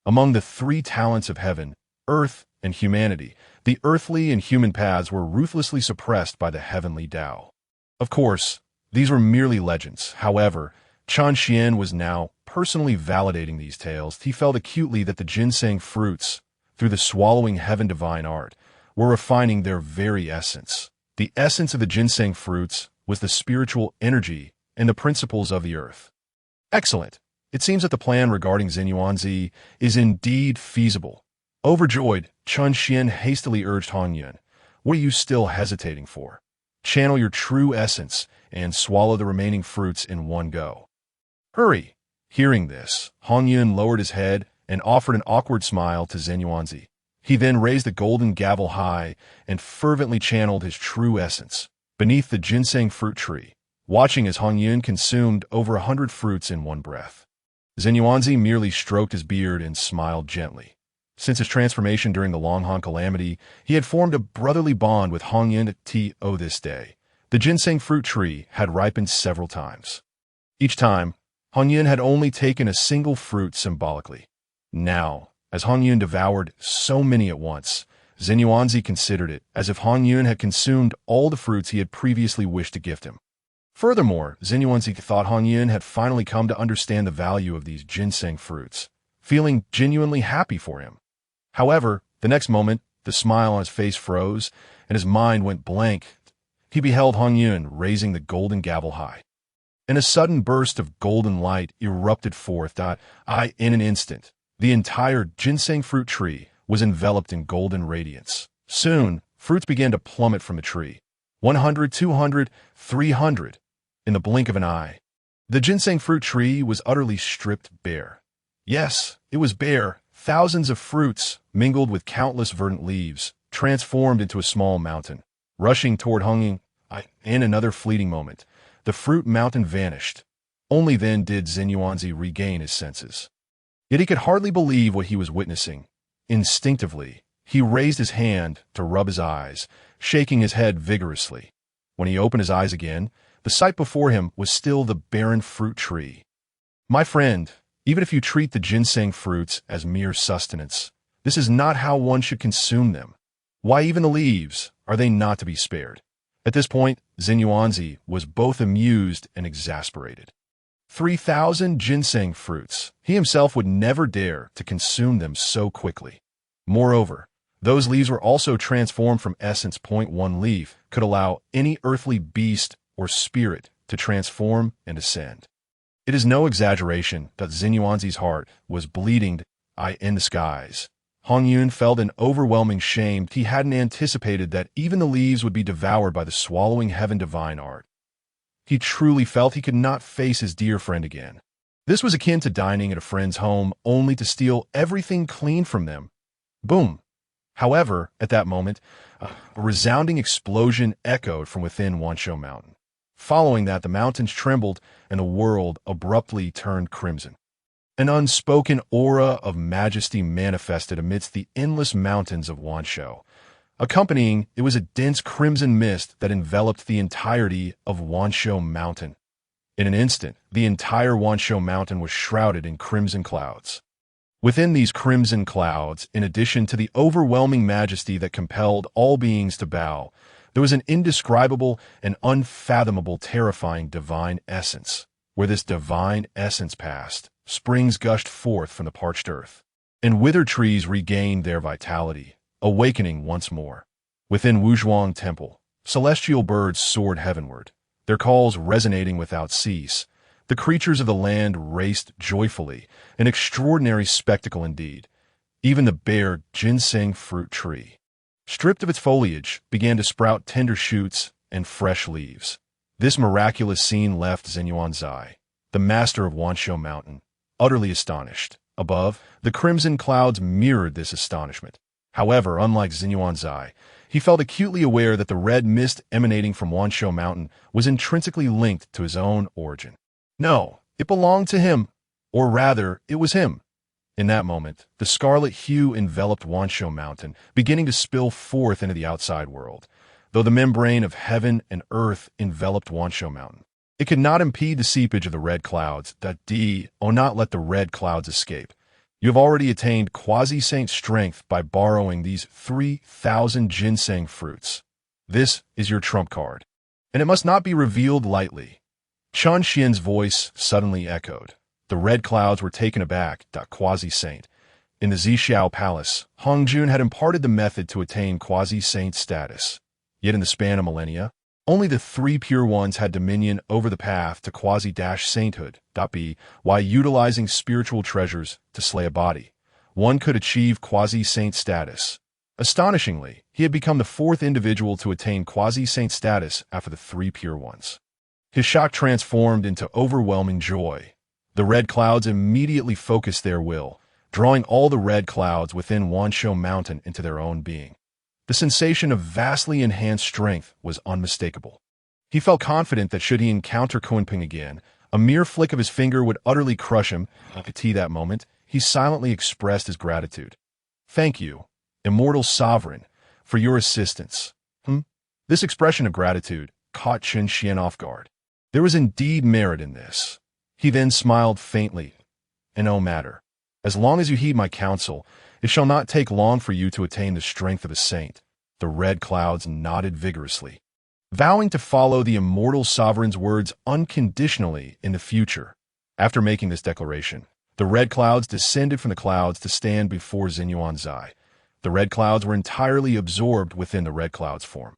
Among the three talents of heaven, earth, and humanity, the earthly and human paths were ruthlessly suppressed by the heavenly Tao. Of course, these were merely legends. However, Chun Xian was now personally validating these tales. He felt acutely that the ginseng fruits, through the swallowing heaven divine art, were refining their very essence. The essence of the ginseng fruits was the spiritual energy and the principles of the earth. Excellent. It seems that the plan regarding Zenyuanzi is indeed feasible. Overjoyed, Chun Xian hastily urged Hongyun, "What are you still hesitating for? Channel your true essence and swallow the remaining fruits in one go." "Hurry!" Hearing this, Hongyun lowered his head and offered an awkward smile to Zenyuanzi. He then raised the golden gavel high and fervently channeled his true essence beneath the ginseng fruit tree, watching as Hongyun consumed over 100 fruits in one breath. Yuanzi merely stroked his beard and smiled gently. Since his transformation during the Longhong calamity, he had formed a brotherly bond with Hongyun to this day. The ginseng fruit tree had ripened several times. Each time, Hongyun had only taken a single fruit symbolically. Now, as Hongyun devoured so many at once, Yuanzi considered it as if Hongyun had consumed all the fruits he had previously wished to gift him. Furthermore, Yuanzi thought Hongyun had finally come to understand the value of these ginseng fruits, feeling genuinely happy for him. However, the next moment, the smile on his face froze, and his mind went blank. He beheld Hongyun raising the golden gavel high. And a sudden burst of golden light erupted forth. In an instant, the entire ginseng fruit tree was enveloped in golden radiance. Soon, fruits began to plummet from the tree. 100, 200, 300. In the blink of an eye, the ginseng fruit tree was utterly stripped bare. Yes, it was bare. Thousands of fruits, mingled with countless verdant leaves, transformed into a small mountain. Rushing toward Hongyun, in another fleeting moment, the fruit mountain vanished. Only then did Yuanzi regain his senses. Yet he could hardly believe what he was witnessing. Instinctively, he raised his hand to rub his eyes, shaking his head vigorously. When he opened his eyes again, the sight before him was still the barren fruit tree. My friend, even if you treat the ginseng fruits as mere sustenance, this is not how one should consume them. Why, even the leaves, are they not to be spared? At this point, Yuanzi was both amused and exasperated. 3,000 ginseng fruits. He himself would never dare to consume them so quickly. Moreover, those leaves were also transformed from essence. One leaf could allow any earthly beast or spirit to transform and ascend. It is no exaggeration that Yuanzi's heart was bleeding in the skies. Hongyun felt an overwhelming shame. He hadn't anticipated that even the leaves would be devoured by the swallowing heaven divine art. He truly felt he could not face his dear friend again. This was akin to dining at a friend's home only to steal everything clean from them. Boom! However, at that moment, a resounding explosion echoed from within Wanshou Mountain. Following that, the mountains trembled and the world abruptly turned crimson. An unspoken aura of majesty manifested amidst the endless mountains of Wanshou. Accompanying it was a dense crimson mist that enveloped the entirety of Wanshou Mountain. In an instant, the entire Wanshou Mountain was shrouded in crimson clouds. Within these crimson clouds, in addition to the overwhelming majesty that compelled all beings to bow, there was an indescribable and unfathomable terrifying divine essence. Where this divine essence passed, springs gushed forth from the parched earth, and withered trees regained their vitality, awakening once more. Within Wuzhuangguan Temple, celestial birds soared heavenward, their calls resonating without cease. The creatures of the land raced joyfully, an extraordinary spectacle indeed. Even the bare ginseng fruit tree, stripped of its foliage, began to sprout tender shoots and fresh leaves. This miraculous scene left Yuanzi, the master of Wanshou Mountain, utterly astonished. Above, the crimson clouds mirrored this astonishment. However, unlike Yuanzi, he felt acutely aware that the red mist emanating from Wanshou Mountain was intrinsically linked to his own origin. No, it belonged to him, or rather, it was him. In that moment, the scarlet hue enveloped Wanshou Mountain, beginning to spill forth into the outside world. Though the membrane of heaven and earth enveloped Wanshou Mountain, it could not impede the seepage of the red clouds. Not let the red clouds escape. You have already attained quasi-saint strength by borrowing these 3,000 ginseng fruits. This is your trump card, and it must not be revealed lightly. Chun Xian's voice suddenly echoed. The red clouds were taken aback. Quasi-saint. In the Zixiao Palace, Hongyun had imparted the method to attain quasi-saint status. Yet in the span of millennia, only the 3 pure ones had dominion over the path to quasi-sainthood. By utilizing spiritual treasures to slay a body, one could achieve quasi-saint status. Astonishingly, he had become the 4th individual to attain quasi-saint status after the 3 pure ones. His shock transformed into overwhelming joy. The red clouds immediately focused their will, drawing all the red clouds within Wanshou Mountain into their own being. The sensation of vastly enhanced strength was unmistakable. He felt confident that should he encounter Kunpeng again, A mere flick of his finger would utterly crush him. At that moment, he silently expressed his gratitude. "Thank you, immortal sovereign, for your assistance." This expression of gratitude caught Chen Xian off guard. There was indeed merit in this. He then smiled faintly. "In no matter. As long as you heed my counsel, it shall not take long for you to attain the strength of a saint." The red clouds nodded vigorously, vowing to follow the immortal sovereign's words unconditionally in the future. After making this declaration, the red clouds descended from the clouds to stand before Xinyuanzai. The red clouds were entirely absorbed within the red clouds form.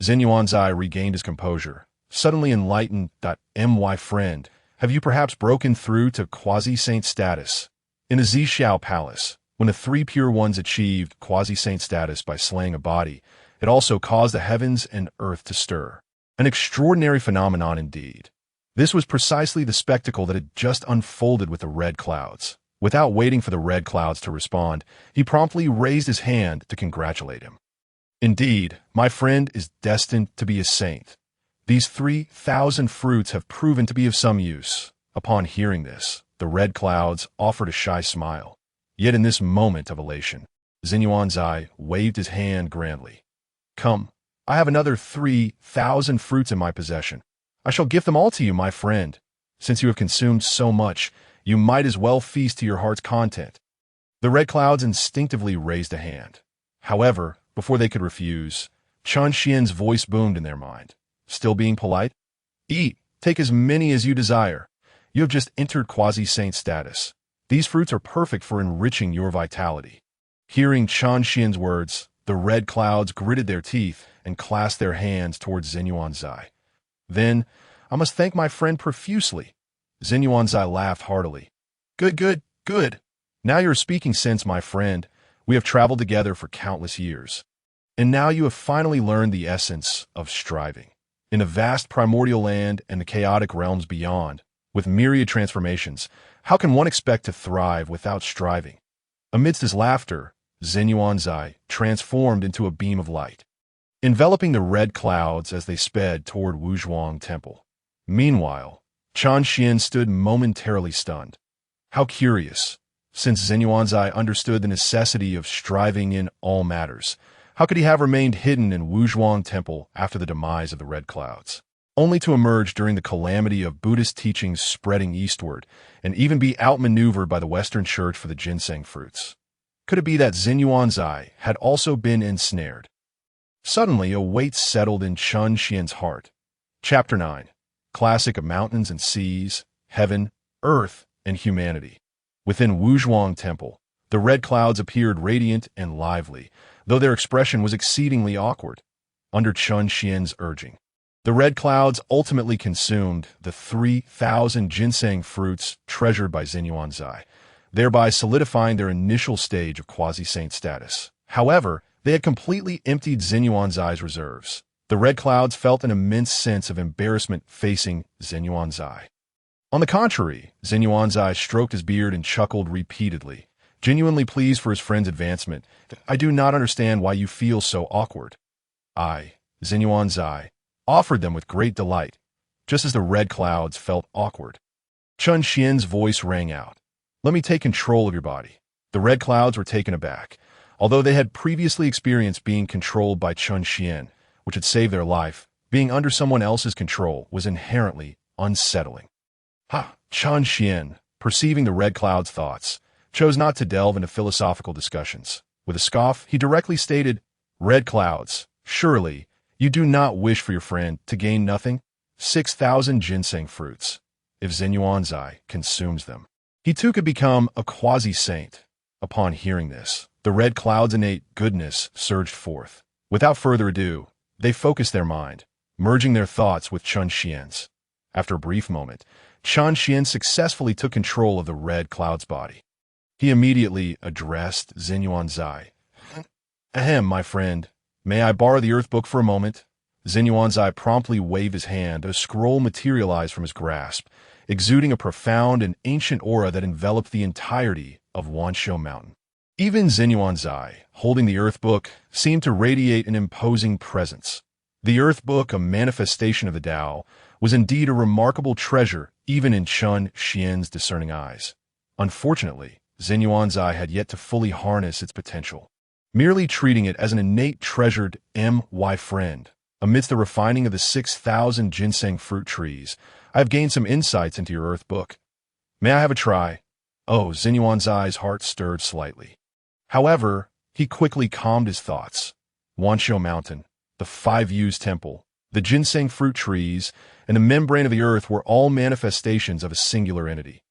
Xinyuanzai regained his composure, suddenly enlightened. "My friend, have you perhaps broken through to quasi-saint status?" In the Zhixiao Palace, when the three pure ones achieved quasi-saint status by slaying a body, it also caused the heavens and earth to stir. An extraordinary phenomenon indeed. This was precisely the spectacle that had just unfolded with the red clouds. Without waiting for the red clouds to respond, he promptly raised his hand to congratulate him. "Indeed, my friend is destined to be a saint. These 3,000 fruits have proven to be of some use." Upon hearing this, the red clouds offered a shy smile. Yet in this moment of elation, Xinyuanzai waved his hand grandly. "Come, I have another 3,000 fruits in my possession. I shall give them all to you, my friend. Since you have consumed so much, you might as well feast to your heart's content." The red clouds instinctively raised a hand. However, before they could refuse, Chen Xian's voice boomed in their mind. Still being polite? "Eat, take as many as you desire. You have just entered quasi-saint status. These fruits are perfect for enriching your vitality." Hearing Chen Xian's words, the red clouds gritted their teeth and clasped their hands towards Xinyuanzai. "Then, I must thank my friend profusely." Xinyuanzai laughed heartily. Good. Now you're speaking sense, my friend. We have traveled together for countless years. And now you have finally learned the essence of striving. In the vast primordial land and the chaotic realms beyond, with myriad transformations, how can one expect to thrive without striving? Amidst his laughter, Xinyuanzai transformed into a beam of light, enveloping the red clouds as they sped toward Wuzhuangguan Temple. Meanwhile, Chen Xian stood momentarily stunned. How curious. Since Xinyuanzai understood the necessity of striving in all matters, how could he have remained hidden in Wuzhuangguan Temple after the demise of the red clouds, only to emerge during the calamity of Buddhist teachings spreading eastward and even be outmaneuvered by the Western Church for the ginseng fruits? Could it be that Xinyuanzai had also been ensnared? Suddenly, a weight settled in Chen Xian's heart. Chapter 9. Classic of Mountains and Seas, Heaven, Earth, and Humanity. Within Wuzhuangguan Temple, the red clouds appeared radiant and lively, though their expression was exceedingly awkward. Under Chen Xian's urging, the red clouds ultimately consumed the 3,000 ginseng fruits treasured by Xinyuanzai, thereby solidifying their initial stage of quasi-saint status. However, they had completely emptied Xinyuanzai's reserves. The red clouds felt an immense sense of embarrassment facing Xinyuanzai. On the contrary, Xinyuanzai stroked his beard and chuckled repeatedly, genuinely pleased for his friend's advancement. "I do not understand why you feel so awkward." I, Xinyuanzai, offered them with great delight, just as the red clouds felt awkward. Chen Xian's voice rang out. "Let me take control of your body." The red clouds were taken aback. Although they had previously experienced being controlled by Chen Xian, which had saved their life, being under someone else's control was inherently unsettling. Chen Xian, perceiving the red cloud's thoughts, chose not to delve into philosophical discussions. With a scoff, he directly stated, "Red clouds, surely you do not wish for your friend to gain nothing? 6,000 ginseng fruits. If Xinyuanzai consumes them, he too could become a quasi-saint." Upon hearing this, the red cloud's innate goodness surged forth. Without further ado, they focused their mind, merging their thoughts with Chen Xian's. After a brief moment, Chen Xian successfully took control of the red cloud's body. He immediately addressed Xinyuanzai. "Ahem, my friend. May I borrow the earth book for a moment?" Xinyuanzai promptly waved his hand. A scroll materialized from his grasp, exuding a profound and ancient aura that enveloped the entirety of Wanshou Mountain. Even Xinyuanzai, holding the earth book, seemed to radiate an imposing presence. The earth book, a manifestation of the Dao, was indeed a remarkable treasure even in Chun Xian's discerning eyes. Unfortunately, Xinyuanzai had yet to fully harness its potential. Merely treating it as an innate treasured my friend, amidst the refining of the 6,000 ginseng fruit trees, I have gained some insights into your earth book. May I have a try? Oh, Xinyuanzai's heart stirred slightly. However, he quickly calmed his thoughts. Wanshou Mountain, the 5 Yus Temple, the ginseng fruit trees, and the membrane of the earth were all manifestations of a singular entity.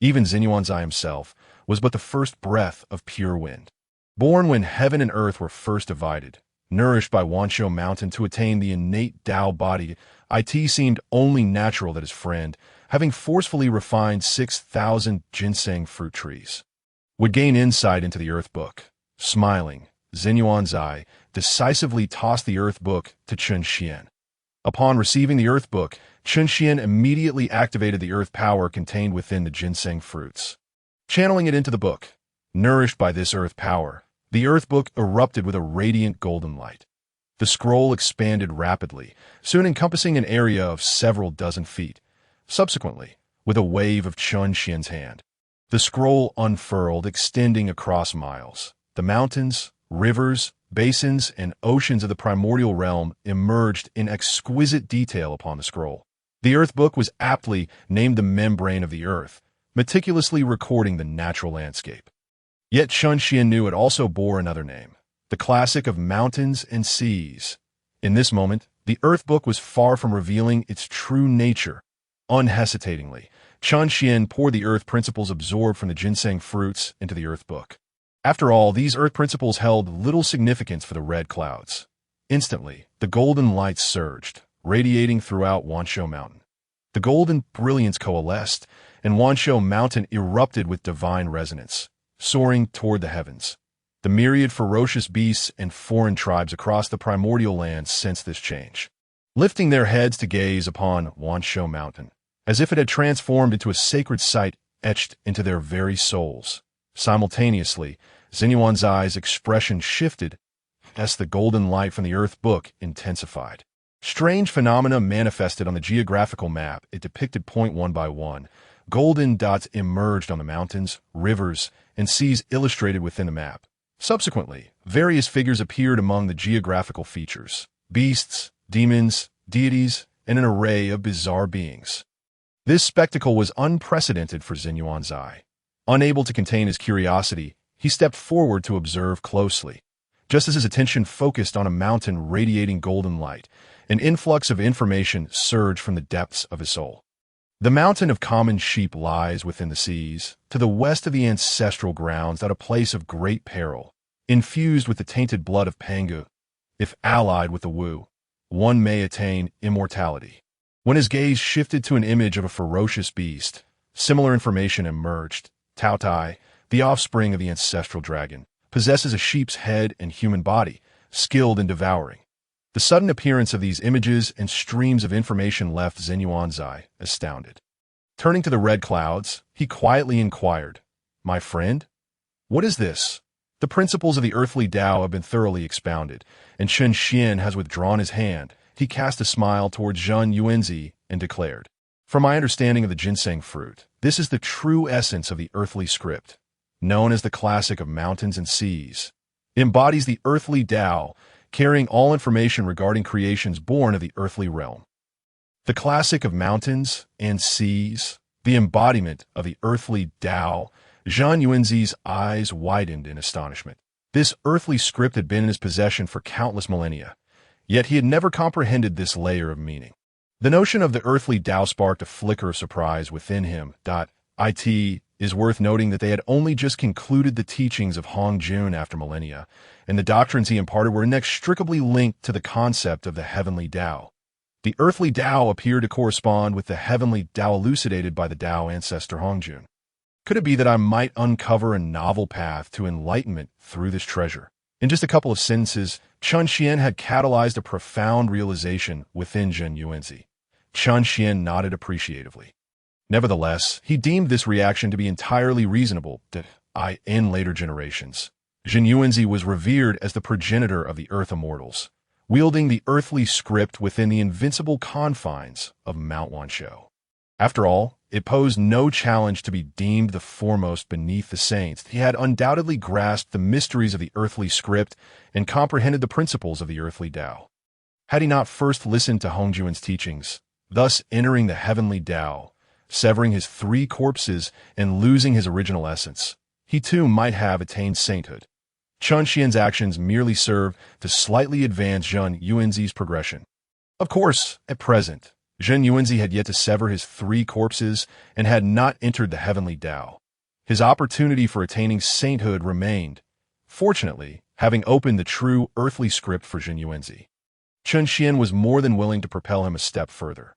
Even Xinyuanzai himself was but the first breath of pure wind. Born when heaven and earth were first divided, nourished by Wanshou Mountain to attain the innate Tao body, it seemed only natural that his friend, having forcefully refined 6,000 ginseng fruit trees, would gain insight into the earth book. Smiling, Xinyuanzai decisively tossed the earth book to Chun Xian. Upon receiving the earth book, Chun Xian immediately activated the earth power contained within the ginseng fruits, channeling it into the book. Nourished by this earth power, the earth book erupted with a radiant golden light. The scroll expanded rapidly, soon encompassing an area of several dozen feet. Subsequently, with a wave of Chun Xian's hand, the scroll unfurled, extending across miles. The mountains, rivers, basins, and oceans of the primordial realm emerged in exquisite detail upon the scroll. The earth book was aptly named the membrane of the earth, meticulously recording the natural landscape. Yet Chun Xian knew it also bore another name, the classic of mountains and seas. In this moment, the earth book was far from revealing its true nature. Unhesitatingly, Chun Xian poured the earth principles absorbed from the ginseng fruits into the earth book. After all, these earth principles held little significance for the red clouds. Instantly, the golden light surged, radiating throughout Wanshou Mountain. The golden brilliance coalesced, and Wanshou Mountain erupted with divine resonance, soaring toward the heavens. The myriad ferocious beasts and foreign tribes across the primordial lands sensed this change, lifting their heads to gaze upon Wanshou Mountain, as if it had transformed into a sacred site etched into their very souls. Simultaneously, Xinyuanzai's expression shifted as the golden light from the earth book intensified. Strange phenomena manifested on the geographical map. It depicted point one by one. Golden dots emerged on the mountains, rivers, and seas illustrated within the map. Subsequently, various figures appeared among the geographical features: beasts, demons, deities, and an array of bizarre beings. This spectacle was unprecedented for Xinyuanzai. Unable to contain his curiosity, he stepped forward to observe closely. Just as his attention focused on a mountain radiating golden light, an influx of information surged from the depths of his soul. The mountain of common sheep lies within the seas, to the west of the ancestral grounds, at a place of great peril. Infused with the tainted blood of Pangu, if allied with the Wu, one may attain immortality. When his gaze shifted to an image of a ferocious beast, similar information emerged. Tao Tai, the offspring of the ancestral dragon, possesses a sheep's head and human body, skilled in devouring. The sudden appearance of these images and streams of information left Xinyuanzai astounded. Turning to the red clouds, he quietly inquired, "My friend? What is this?" The principles of the earthly Tao have been thoroughly expounded, and Chun Xian has withdrawn his hand. He cast a smile towards Zhang Yuanzi and declared, "From my understanding of the ginseng fruit, this is the true essence of the earthly script, known as the classic of mountains and seas. It embodies the earthly Tao, carrying all information regarding creations born of the earthly realm. The classic of mountains and seas, the embodiment of the earthly Tao." Zhang Yuanzi's eyes widened in astonishment. This earthly script had been in his possession for countless millennia, yet he had never comprehended this layer of meaning. The notion of the earthly Tao sparked a flicker of surprise within him. It is worth noting that they had only just concluded the teachings of Hongyun after millennia, and the doctrines he imparted were inextricably linked to the concept of the heavenly Tao. The earthly Tao appeared to correspond with the heavenly Tao elucidated by the Tao ancestor Hongyun. Could it be that I might uncover a novel path to enlightenment through this treasure? In just a couple of sentences, Chun Xian had catalyzed a profound realization within Zhang Yuanzi. Chun Xian nodded appreciatively. Nevertheless, he deemed this reaction to be entirely reasonable. In later generations, Zhang Yuanzi was revered as the progenitor of the earth immortals, wielding the earthly script within the invincible confines of Mount Wanshou. After all, it posed no challenge to be deemed the foremost beneath the saints. He had undoubtedly grasped the mysteries of the earthly script and comprehended the principles of the earthly Dao. Had he not first listened to Hongyun's teachings, thus entering the heavenly Dao, severing his 3 corpses and losing his original essence, he too might have attained sainthood. Chen Xian's actions merely serve to slightly advance Zhen Yuanzi's progression. Of course, at present, Zhen Yuanzi had yet to sever his 3 corpses and had not entered the heavenly Dao. His opportunity for attaining sainthood remained, fortunately, having opened the true earthly script for Zhen Yuanzi. Chen Xian was more than willing to propel him a step further.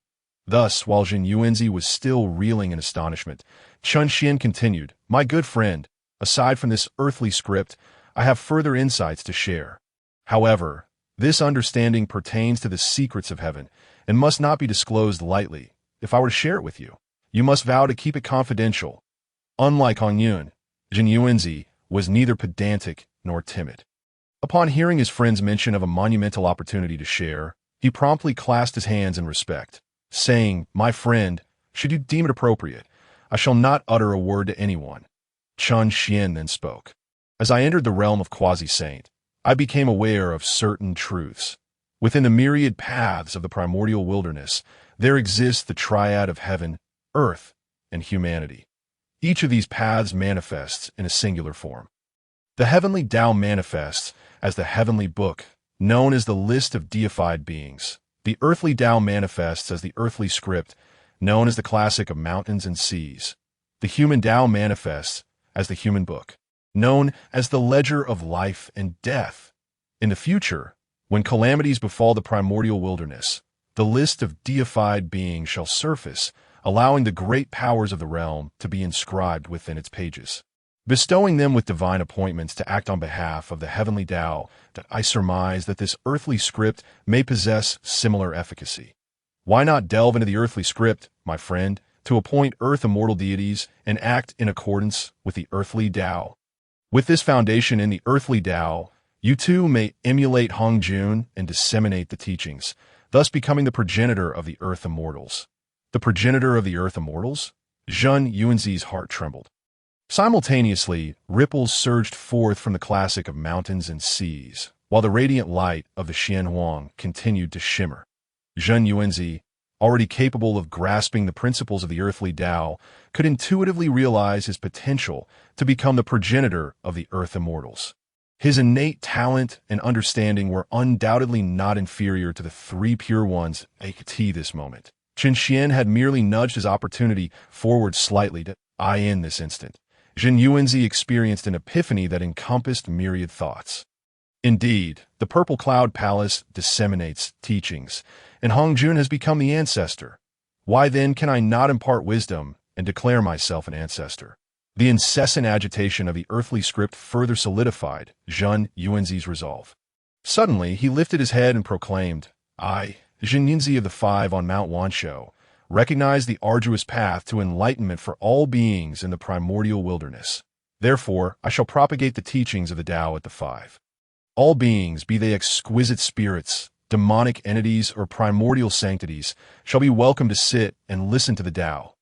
Thus, while Zhen Yuanzi was still reeling in astonishment, Chen Xian continued, "My good friend, aside from this earthly script, I have further insights to share. However, this understanding pertains to the secrets of heaven and must not be disclosed lightly. If I were to share it with you, you must vow to keep it confidential." Unlike Hongyun, Zhen Yuanzi was neither pedantic nor timid. Upon hearing his friend's mention of a monumental opportunity to share, he promptly clasped his hands in respect, saying, "My friend, should you deem it appropriate, I shall not utter a word to anyone." Chen Xian then spoke. "As I entered the realm of quasi-saint, I became aware of certain truths. Within the myriad paths of the primordial wilderness, there exists the triad of heaven, earth, and humanity. Each of these paths manifests in a singular form. The heavenly Dao manifests as the heavenly book, known as the list of deified beings. The earthly Dao manifests as the earthly script, known as the classic of mountains and seas. The human Dao manifests as the human book, known as the ledger of life and death. In the future, when calamities befall the primordial wilderness, the list of deified beings shall surface, allowing the great powers of the realm to be inscribed within its pages, bestowing them with divine appointments to act on behalf of the heavenly Dao. That I surmise that this earthly script may possess similar efficacy. Why not delve into the earthly script, my friend, to appoint earth immortal deities and act in accordance with the earthly Dao? With this foundation in the earthly Dao, you too may emulate Hongyun and disseminate the teachings, thus becoming the progenitor of the earth immortals." The progenitor of the earth immortals? Zhen Yuanzi's heart trembled. Simultaneously, ripples surged forth from the classic of mountains and seas, while the radiant light of the Xianhuang continued to shimmer. Zhen Yuanzi, already capable of grasping the principles of the earthly Dao, could intuitively realize his potential to become the progenitor of the earth immortals. His innate talent and understanding were undoubtedly not inferior to the 3 pure ones at this moment. Chen Xian had merely nudged his opportunity forward slightly to eye in this instant. Zhen Yuanzi experienced an epiphany that encompassed myriad thoughts. Indeed, the Purple Cloud Palace disseminates teachings, and Hongjun has become the ancestor. Why then can I not impart wisdom and declare myself an ancestor? The incessant agitation of the earthly script further solidified Zhen Yuanzi's resolve. Suddenly, he lifted his head and proclaimed, "I, Zhen Yuanzi of the 5 on Mount Wanshou, recognize the arduous path to enlightenment for all beings in the primordial wilderness. Therefore, I shall propagate the teachings of the Dao at the 5. All beings, be they exquisite spirits, demonic entities, or primordial sanctities, shall be welcome to sit and listen to the Dao."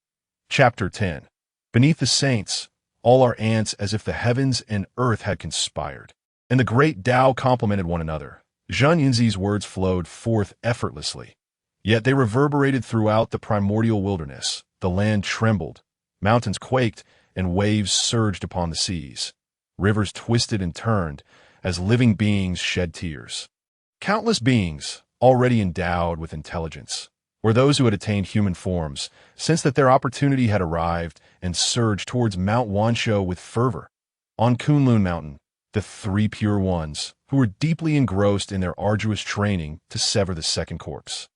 Chapter 10. Beneath the saints, all are ants as if the heavens and earth had conspired, and the great Dao complemented one another. Zhen Yunzi's words flowed forth effortlessly, yet they reverberated throughout the primordial wilderness. The land trembled, mountains quaked, and waves surged upon the seas. Rivers twisted and turned as living beings shed tears. Countless beings, already endowed with intelligence, or those who had attained human forms, sensed that their opportunity had arrived and surged towards Mount Wanshou with fervor. On Kunlun Mountain, the 3 pure ones, who were deeply engrossed in their arduous training to sever the second corpse,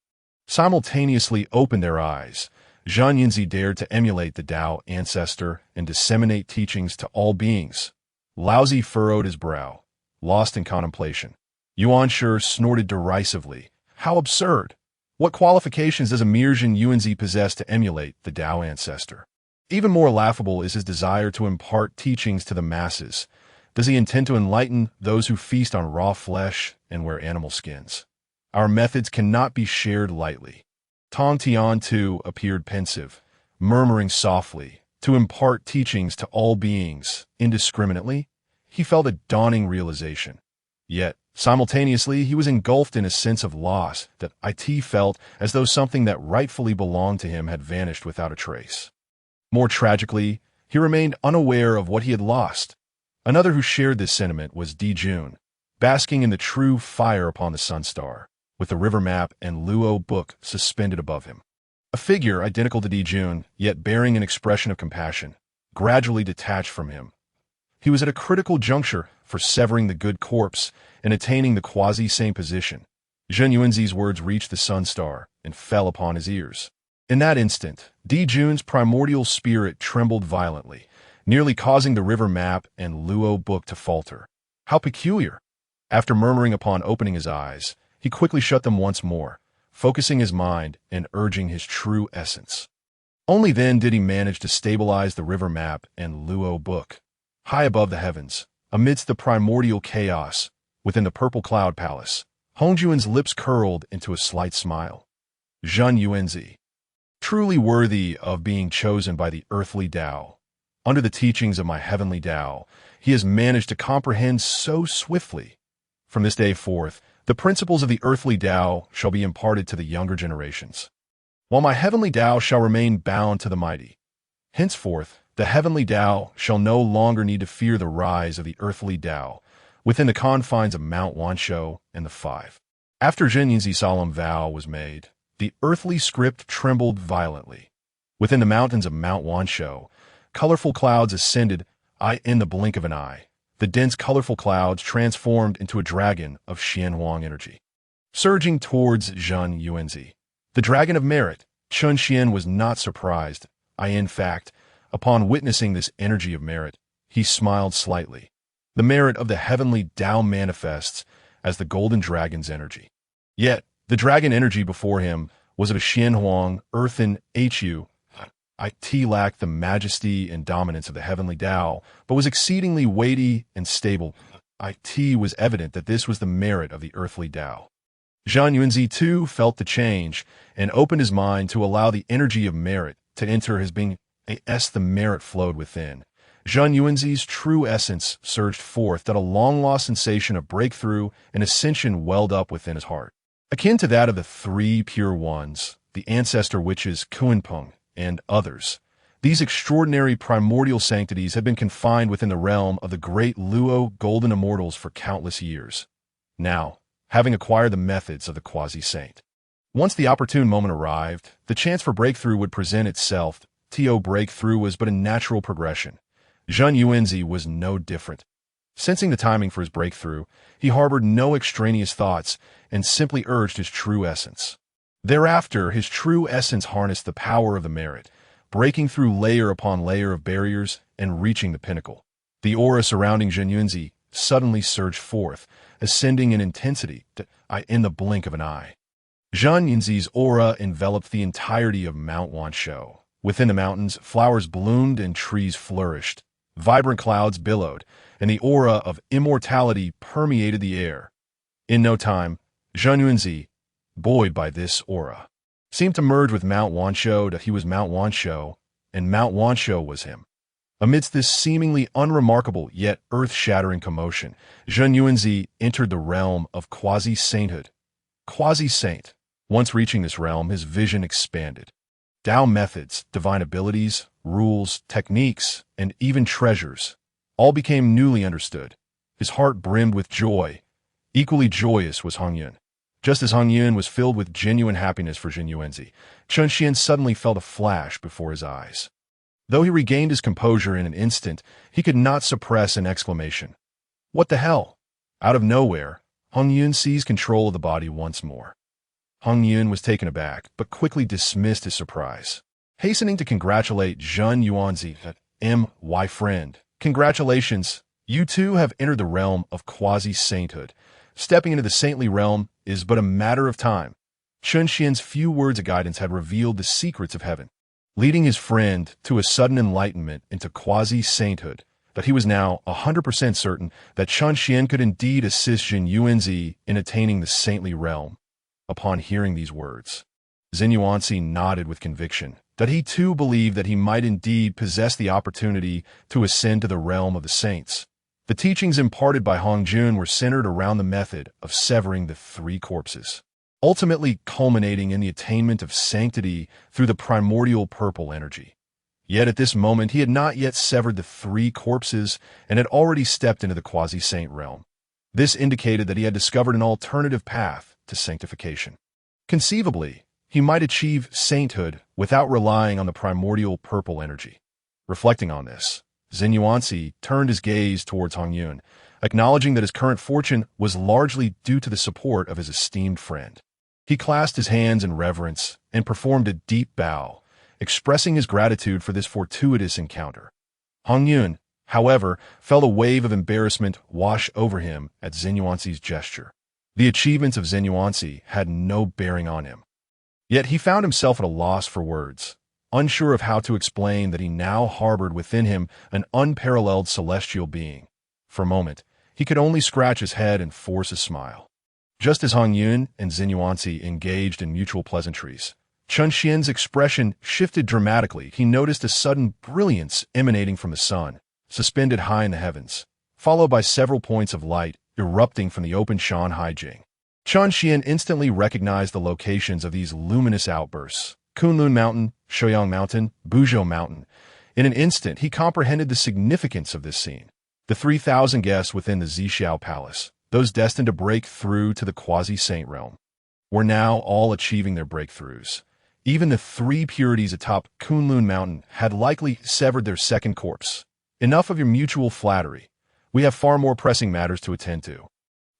simultaneously opened their eyes. Zhen Yunzi dared to emulate the Dao ancestor and disseminate teachings to all beings. Laozi furrowed his brow, lost in contemplation. Yuan Shi snorted derisively. How absurd! What qualifications does a mere Zhen Yuanzi possess to emulate the Dao ancestor? Even more laughable is his desire to impart teachings to the masses. Does he intend to enlighten those who feast on raw flesh and wear animal skins? Our methods cannot be shared lightly. Tong Tian too appeared pensive, murmuring softly, to impart teachings to all beings indiscriminately. He felt a dawning realization. Yet, simultaneously, he was engulfed in a sense of loss that it felt as though something that rightfully belonged to him had vanished without a trace. More tragically, he remained unaware of what he had lost. Another who shared this sentiment was Dijun, basking in the true fire upon the sun star, with the river map and Luo book suspended above him. A figure identical to Dijun, yet bearing an expression of compassion, gradually detached from him. He was at a critical juncture for severing the good corpse and attaining the quasi-saint position. Zhen Yuanzi's words reached the sun star and fell upon his ears. In that instant, Dijun's primordial spirit trembled violently, nearly causing the river map and Luo book to falter. How peculiar! After murmuring upon opening his eyes, he quickly shut them once more, focusing his mind and urging his true essence. Only then did he manage to stabilize the river map and Luo book. High above the heavens, amidst the primordial chaos, within the purple cloud palace, Hongyun's lips curled into a slight smile. Zhen Yuanzi, truly worthy of being chosen by the earthly Dao. Under the teachings of my heavenly Dao, he has managed to comprehend so swiftly. From this day forth, the principles of the earthly Dao shall be imparted to the younger generations, while my heavenly Dao shall remain bound to the mighty. Henceforth, the heavenly Dao shall no longer need to fear the rise of the earthly Dao within the confines of Mount Wanshou and the Five. After Zhen Yunzi's solemn vow was made, the earthly script trembled violently. Within the mountains of Mount Wanshou, colorful clouds ascended, in the blink of an eye. The dense, colorful clouds transformed into a dragon of Xianhuang energy, surging towards Zhen Yuanzi. The dragon of merit. Chun Xian was not surprised. In fact, upon witnessing this energy of merit, he smiled slightly. The merit of the heavenly Dao manifests as the golden dragon's energy. Yet, the dragon energy before him was of a Xianhuang, earthen Hu. It lacked the majesty and dominance of the heavenly Dao, but was exceedingly weighty and stable. It was evident that this was the merit of the earthly Dao. Zhen Yuanzi too felt the change and opened his mind to allow the energy of merit to enter his being. As the merit flowed within, Zhen Yuanzi's true essence surged forth, that a long-lost sensation of breakthrough and ascension welled up within his heart. Akin to that of the three pure ones, the ancestor witches Kunpeng, and others, these extraordinary primordial sanctities had been confined within the realm of the great Luo golden immortals for countless years. Now, having acquired the methods of the quasi-saint, once the opportune moment arrived, the chance for breakthrough would present itself. Breakthrough was but a natural progression. Zhen Yuanzi was no different. Sensing the timing for his breakthrough, he harbored no extraneous thoughts and simply urged his true essence. Thereafter, his true essence harnessed the power of the merit, breaking through layer upon layer of barriers and reaching the pinnacle. The aura surrounding Zhen Yuanzi suddenly surged forth, ascending in intensity in the blink of an eye. Zhen Yuanzi's aura enveloped the entirety of Mount Wanshou. Within the mountains, flowers bloomed and trees flourished. Vibrant clouds billowed, and the aura of immortality permeated the air. In no time, Zhen Yuanzi, buoyed by this aura, seemed to merge with Mount Wanshou, that he was Mount Wanshou, and Mount Wanshou was him. Amidst this seemingly unremarkable yet earth-shattering commotion, Zhen Yuanzi entered the realm of quasi-sainthood. Quasi-saint. Once reaching this realm, his vision expanded. Dao methods, divine abilities, rules, techniques, and even treasures all became newly understood. His heart brimmed with joy. Equally joyous was Hongyun. Just as Hongyun was filled with genuine happiness for Zhen Yuanzi, Chun Xian suddenly felt a flash before his eyes. Though he regained his composure in an instant, he could not suppress an exclamation. What the hell? Out of nowhere, Hongyun seized control of the body once more. Hongyun was taken aback, but quickly dismissed his surprise. Hastening to congratulate Zhen Yuanzi, my friend, congratulations, you too have entered the realm of quasi-sainthood. Stepping into the saintly realm is but a matter of time. Chun Xian's few words of guidance had revealed the secrets of heaven, leading his friend to a sudden enlightenment into quasi-sainthood, that he was now 100% certain that Chun Xian could indeed assist Zhen Yuanzi in attaining the saintly realm. upon hearing these words. Xinyuanzi nodded with conviction that he too believed that he might indeed possess the opportunity to ascend to the realm of the saints. The teachings imparted by Hongyun were centered around the method of severing the three corpses, ultimately culminating in the attainment of sanctity through the primordial purple energy. Yet at this moment he had not yet severed the three corpses and had already stepped into the quasi-saint realm. This indicated that he had discovered an alternative path to sanctification. Conceivably, he might achieve sainthood without relying on the primordial purple energy. Reflecting on this, Xinyuanzi turned his gaze towards Hongyun, acknowledging that his current fortune was largely due to the support of his esteemed friend. He clasped his hands in reverence and performed a deep bow, expressing his gratitude for this fortuitous encounter. Hongyun, however, felt a wave of embarrassment wash over him at Xinyuanzi's gesture. The achievements of Xinyuanzi had no bearing on him. Yet he found himself at a loss for words, unsure of how to explain that he now harbored within him an unparalleled celestial being. For a moment, he could only scratch his head and force a smile. Just as Hongyun and Xinyuanzi engaged in mutual pleasantries, Chun Xian's expression shifted dramatically. He noticed a sudden brilliance emanating from the sun, suspended high in the heavens, followed by several points of light erupting from the open Shanhai Jing. Chun Xian instantly recognized the locations of these luminous outbursts: Kunlun Mountain, Shouyang Mountain, Buzhou Mountain. In an instant, he comprehended the significance of this scene. The 3,000 guests within the Zixiao Palace, those destined to break through to the quasi-saint realm, were now all achieving their breakthroughs. Even the three purities atop Kunlun Mountain had likely severed their second corpse. Enough of your mutual flattery. We have far more pressing matters to attend to.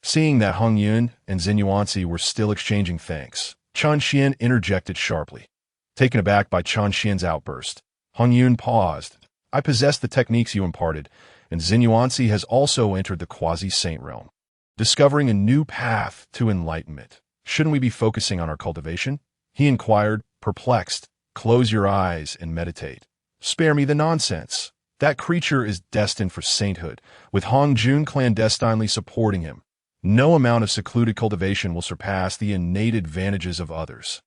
Seeing that Hongyun and Xinyuanzi were still exchanging thanks, Chun Xian interjected sharply. Taken aback by Chun Xian's outburst, Hongyun paused. I possess the techniques you imparted, and Xinyuanzi has also entered the quasi-saint realm, discovering a new path to enlightenment. Shouldn't we be focusing on our cultivation? He inquired, perplexed. Close your eyes and meditate. Spare me the nonsense. That creature is destined for sainthood, with Hongjun clandestinely supporting him. No amount of secluded cultivation will surpass the innate advantages of others.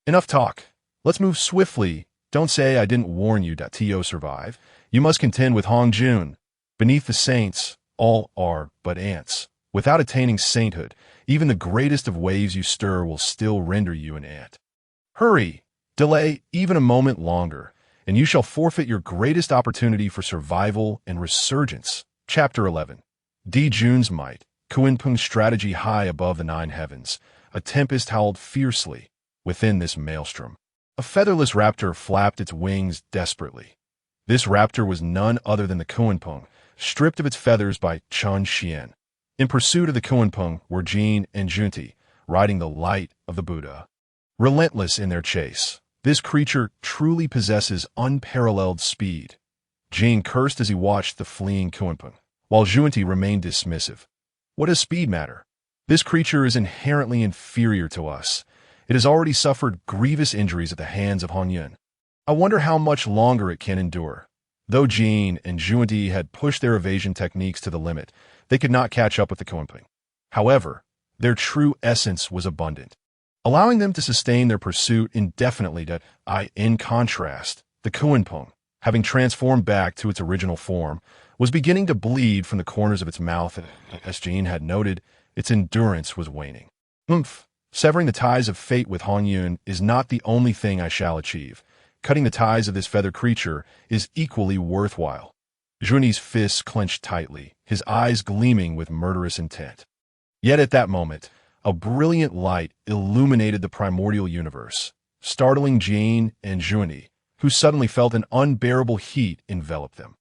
Enough talk. Let's move swiftly. Don't say I didn't warn you that T.O. survive. You must contend with Hongjun. Beneath the saints, all are but ants. Without attaining sainthood, even the greatest of waves you stir will still render you an ant. Hurry! Delay even a moment longer, and you shall forfeit your greatest opportunity for survival and resurgence. Chapter 11. Dijun's might. Kunpeng's strategy high above the nine heavens. A tempest howled fiercely within this maelstrom. A featherless raptor flapped its wings desperately. This raptor was none other than the Kunpeng, stripped of its feathers by Chun Xian. In pursuit of the Kunpeng were Jin and Junti, riding the light of the Buddha. Relentless in their chase, this creature truly possesses unparalleled speed. Jin cursed as he watched the fleeing Kunpeng, while Junti remained dismissive. What does speed matter? This creature is inherently inferior to us. It has already suffered grievous injuries at the hands of Hongyun. I wonder how much longer it can endure. Though Jin and Junti had pushed their evasion techniques to the limit, they could not catch up with the Kunpeng. However, their true essence was abundant, allowing them to sustain their pursuit indefinitely. In contrast, the Kunpeng, having transformed back to its original form, was beginning to bleed from the corners of its mouth, and, as Jin had noted, its endurance was waning. Severing the ties of fate with Hongyun is not the only thing I shall achieve. Cutting the ties of this feather creature is equally worthwhile. Junti's fists clenched tightly, his eyes gleaming with murderous intent. Yet at that moment, a brilliant light illuminated the primordial universe, startling Jin and Junti, who suddenly felt an unbearable heat envelop them.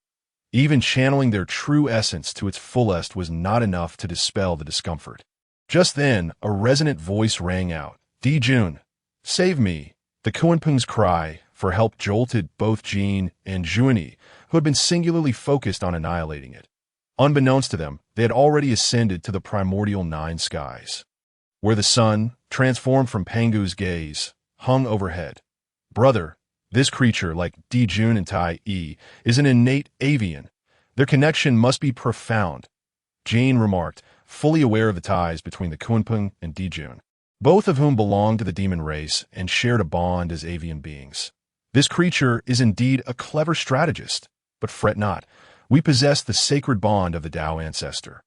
Even channeling their true essence to its fullest was not enough to dispel the discomfort. Just then, a resonant voice rang out, Dijun, save me. The Kunpeng's cry for help jolted both Jin and Junti, who had been singularly focused on annihilating it. Unbeknownst to them, they had already ascended to the primordial nine skies, where the sun, transformed from Pangu's gaze, hung overhead. Brother, this creature, like Dijun and Tai Yi, is an innate avian. Their connection must be profound, Jin remarked, fully aware of the ties between the Kunpeng and Dijun. both of whom belonged to the demon race and shared a bond as avian beings. This creature is indeed a clever strategist, but fret not. We possess the sacred bond of the Dao ancestor.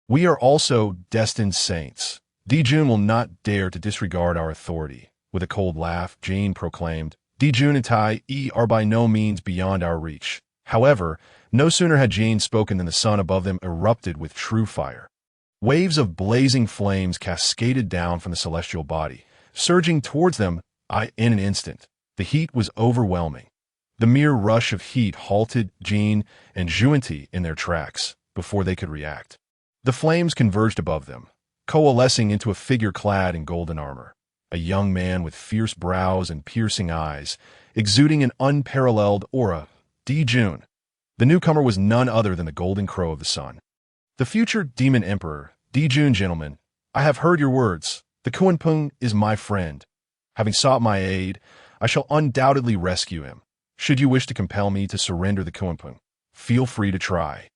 We are also destined saints. Dijun will not dare to disregard our authority. With a cold laugh, Jane proclaimed, Dijun and Tai are by no means beyond our reach. However, no sooner had Jane spoken than the sun above them erupted with true fire. Waves of blazing flames cascaded down from the celestial body, surging towards them in an instant. The heat was overwhelming. The mere rush of heat halted Jane and Zhuanti in their tracks before they could react. The flames converged above them, coalescing into a figure clad in golden armor, a young man with fierce brows and piercing eyes, exuding an unparalleled aura. Dijun. The newcomer was none other than the golden crow of the sun. The future demon emperor, Dijun, gentlemen, I have heard your words. The Kunpeng is my friend. Having sought my aid, I shall undoubtedly rescue him. Should you wish to compel me to surrender the Kunpeng, feel free to try.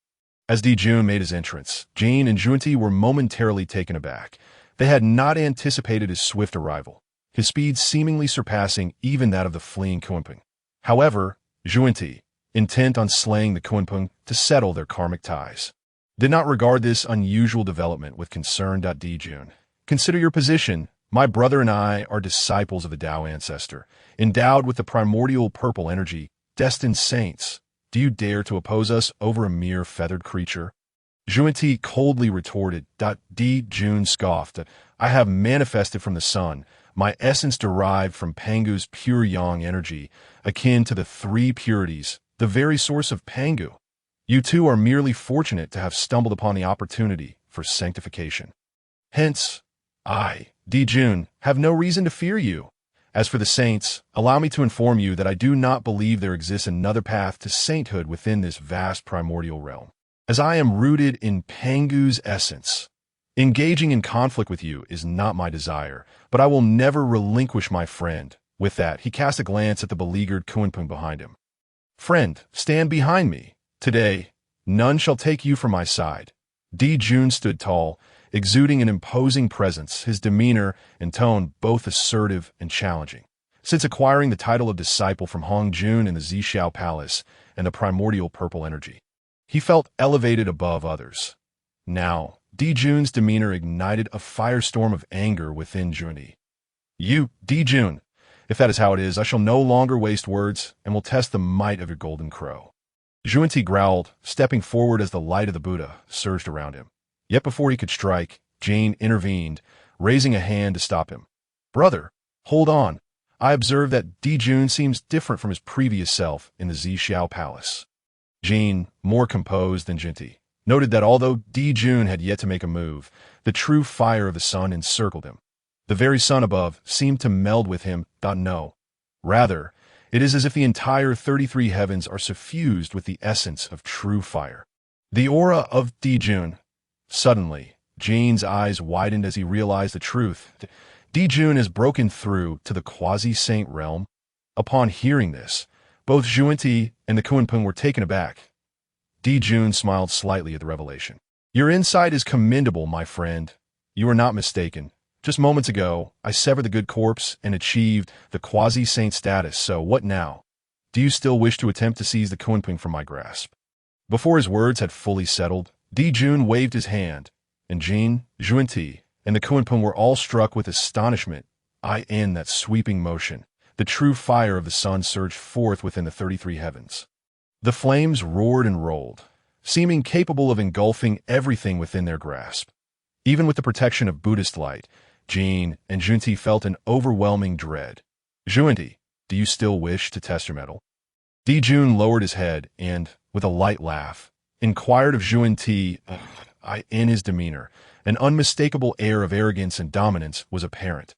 As Dijun made his entrance, Jane and Zhuanti were momentarily taken aback. They had not anticipated his swift arrival, his speed seemingly surpassing even that of the fleeing Kunpeng. However, Zhuanti, intent on slaying the Kunpeng to settle their karmic ties, did not regard this unusual development with concern. Dijun, consider your position. My brother and I are disciples of the Dao ancestor, endowed with the primordial purple energy, destined saints. Do you dare to oppose us over a mere feathered creature? Zhuanti coldly retorted. Dijun scoffed. I have manifested from the sun, my essence derived from Pangu's pure yang energy, akin to the three purities, the very source of Pangu. You two are merely fortunate to have stumbled upon the opportunity for sanctification. Hence, I, Dijun, have no reason to fear you. As for the saints, allow me to inform you that I do not believe there exists another path to sainthood within this vast primordial realm, as I am rooted in Pangu's essence. Engaging in conflict with you is not my desire, but I will never relinquish my friend. With that, he cast a glance at the beleaguered Kunpeng behind him. Friend, stand behind me. Today, none shall take you from my side. Dijun stood tall, exuding an imposing presence, his demeanor and tone both assertive and challenging. Since acquiring the title of disciple from Hongyun in the Zhixiao Palace and the primordial purple energy, he felt elevated above others. Now, Dijun's demeanor ignited a firestorm of anger within Zhuanti. You, Dijun, if that is how it is, I shall no longer waste words and will test the might of your golden crow. Zhuanti growled, stepping forward as the light of the Buddha surged around him. Yet before he could strike, Jane intervened, raising a hand to stop him. Brother, hold on. I observe that Dijun seems different from his previous self in the Zhixiao Palace. Jane, more composed than Zhuanti, noted that although Dijun had yet to make a move, the true fire of the sun encircled him. The very sun above seemed to meld with him. No. Rather, it is as if the entire 33 heavens are suffused with the essence of true fire. The aura of Dijun. Suddenly, Jane's eyes widened as he realized the truth. Dijun has broken through to the quasi-saint realm. Upon hearing this, both Zhuanti and the Kunpeng were taken aback. Dijun smiled slightly at the revelation. Your insight is commendable, my friend. You are not mistaken. Just moments ago, I severed the good corpse and achieved the quasi-saint status, so what now? Do you still wish to attempt to seize the Kunpeng from my grasp? Before his words had fully settled, Dijun waved his hand, and Jane, Zhuanti, and the Kunpeng were all struck with astonishment. In that sweeping motion, the true fire of the sun surged forth within the 33 heavens. The flames roared and rolled, seeming capable of engulfing everything within their grasp. Even with the protection of Buddhist light, Jane and Zhuanti felt an overwhelming dread. Zhuanti, do you still wish to test your mettle? Dijun lowered his head and, with a light laugh, inquired of Zhuanti. In his demeanor, an unmistakable air of arrogance and dominance was apparent.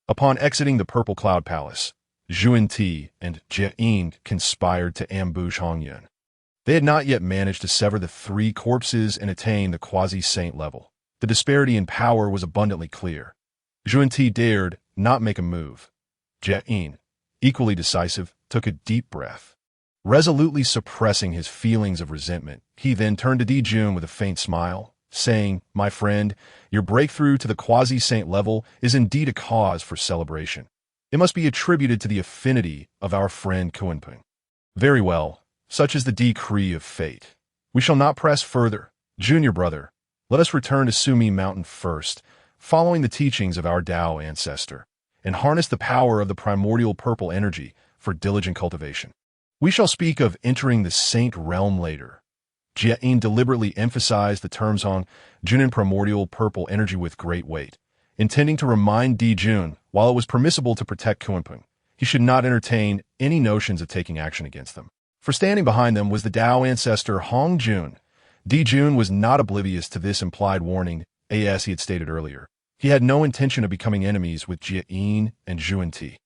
Upon exiting the Purple Cloud Palace, Zhuanti and Jane conspired to ambush Hongyun. They had not yet managed to sever the three corpses and attain the quasi-saint level. The disparity in power was abundantly clear. Zhuanti dared not make a move. Jane, equally decisive, took a deep breath. Resolutely suppressing his feelings of resentment, he then turned to Dijun with a faint smile, saying, "My friend, your breakthrough to the quasi-saint level is indeed a cause for celebration. It must be attributed to the affinity of our friend Kunpeng. Very well, such is the decree of fate. We shall not press further. Junior brother, let us return to Sumi Mountain first, following the teachings of our Dao ancestor, and harness the power of the primordial purple energy for diligent cultivation. We shall speak of entering the saint realm later." Jie deliberately emphasized the terms Hongyun and primordial purple energy with great weight, intending to remind Dijun, while it was permissible to protect Kunpeng, he should not entertain any notions of taking action against them. For standing behind them was the Dao ancestor Hongyun. Dijun was not oblivious to this implied warning, as he had stated earlier. He had no intention of becoming enemies with Jie and Zhuan.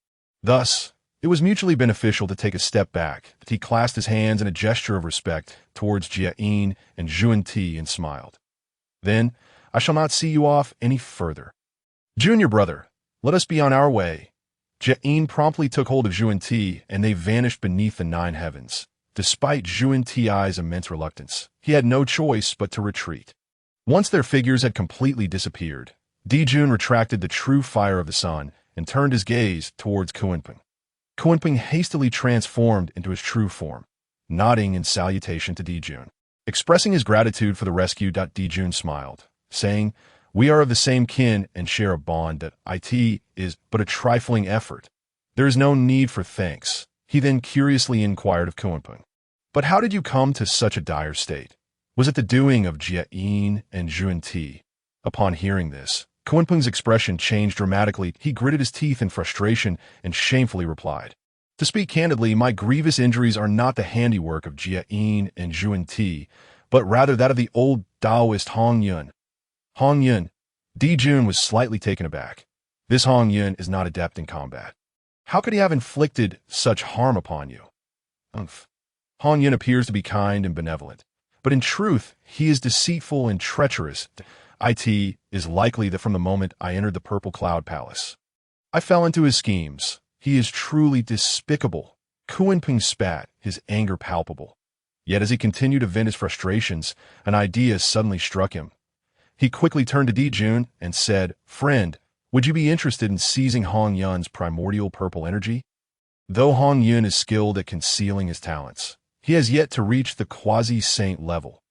Thus, it was mutually beneficial to take a step back. He clasped his hands in a gesture of respect towards Jie and Zhuan and smiled. "Then, I shall not see you off any further. Junior brother, let us be on our way." Jie promptly took hold of Zhuan and they vanished beneath the 9 heavens. Despite Zhuan-Ti's immense reluctance, he had no choice but to retreat. Once their figures had completely disappeared, Dijun retracted the true fire of the sun and turned his gaze towards Kunpeng. Kunpeng hastily transformed into his true form, nodding in salutation to Dijun. Expressing his gratitude for the rescue, Dijun smiled, saying, "We are of the same kin and share a bond that it is but a trifling effort. There is no need for thanks." He then curiously inquired of Kunpeng, "But how did you come to such a dire state? Was it the doing of Jie and Zhuan?" Upon hearing this, Kunpeng's expression changed dramatically. He gritted his teeth in frustration and shamefully replied, "To speak candidly, my grievous injuries are not the handiwork of Jie and Zhuan, but rather that of the old Taoist Hongyun." Hongyun. Dijun was slightly taken aback. This Hongyun is not adept in combat. How could he have inflicted such harm upon you? Hongyun appears to be kind and benevolent, but in truth, he is deceitful and treacherous. It is likely that from the moment I entered the Purple Cloud Palace, I fell into his schemes. He is truly despicable. Kunpeng spat, his anger palpable. Yet as he continued to vent his frustrations, an idea suddenly struck him. He quickly turned to Dijun and said, "Friend, would you be interested in seizing Hongyun's primordial purple energy?" Though Hongyun is skilled at concealing his talents, he has yet to reach the quasi-saint level.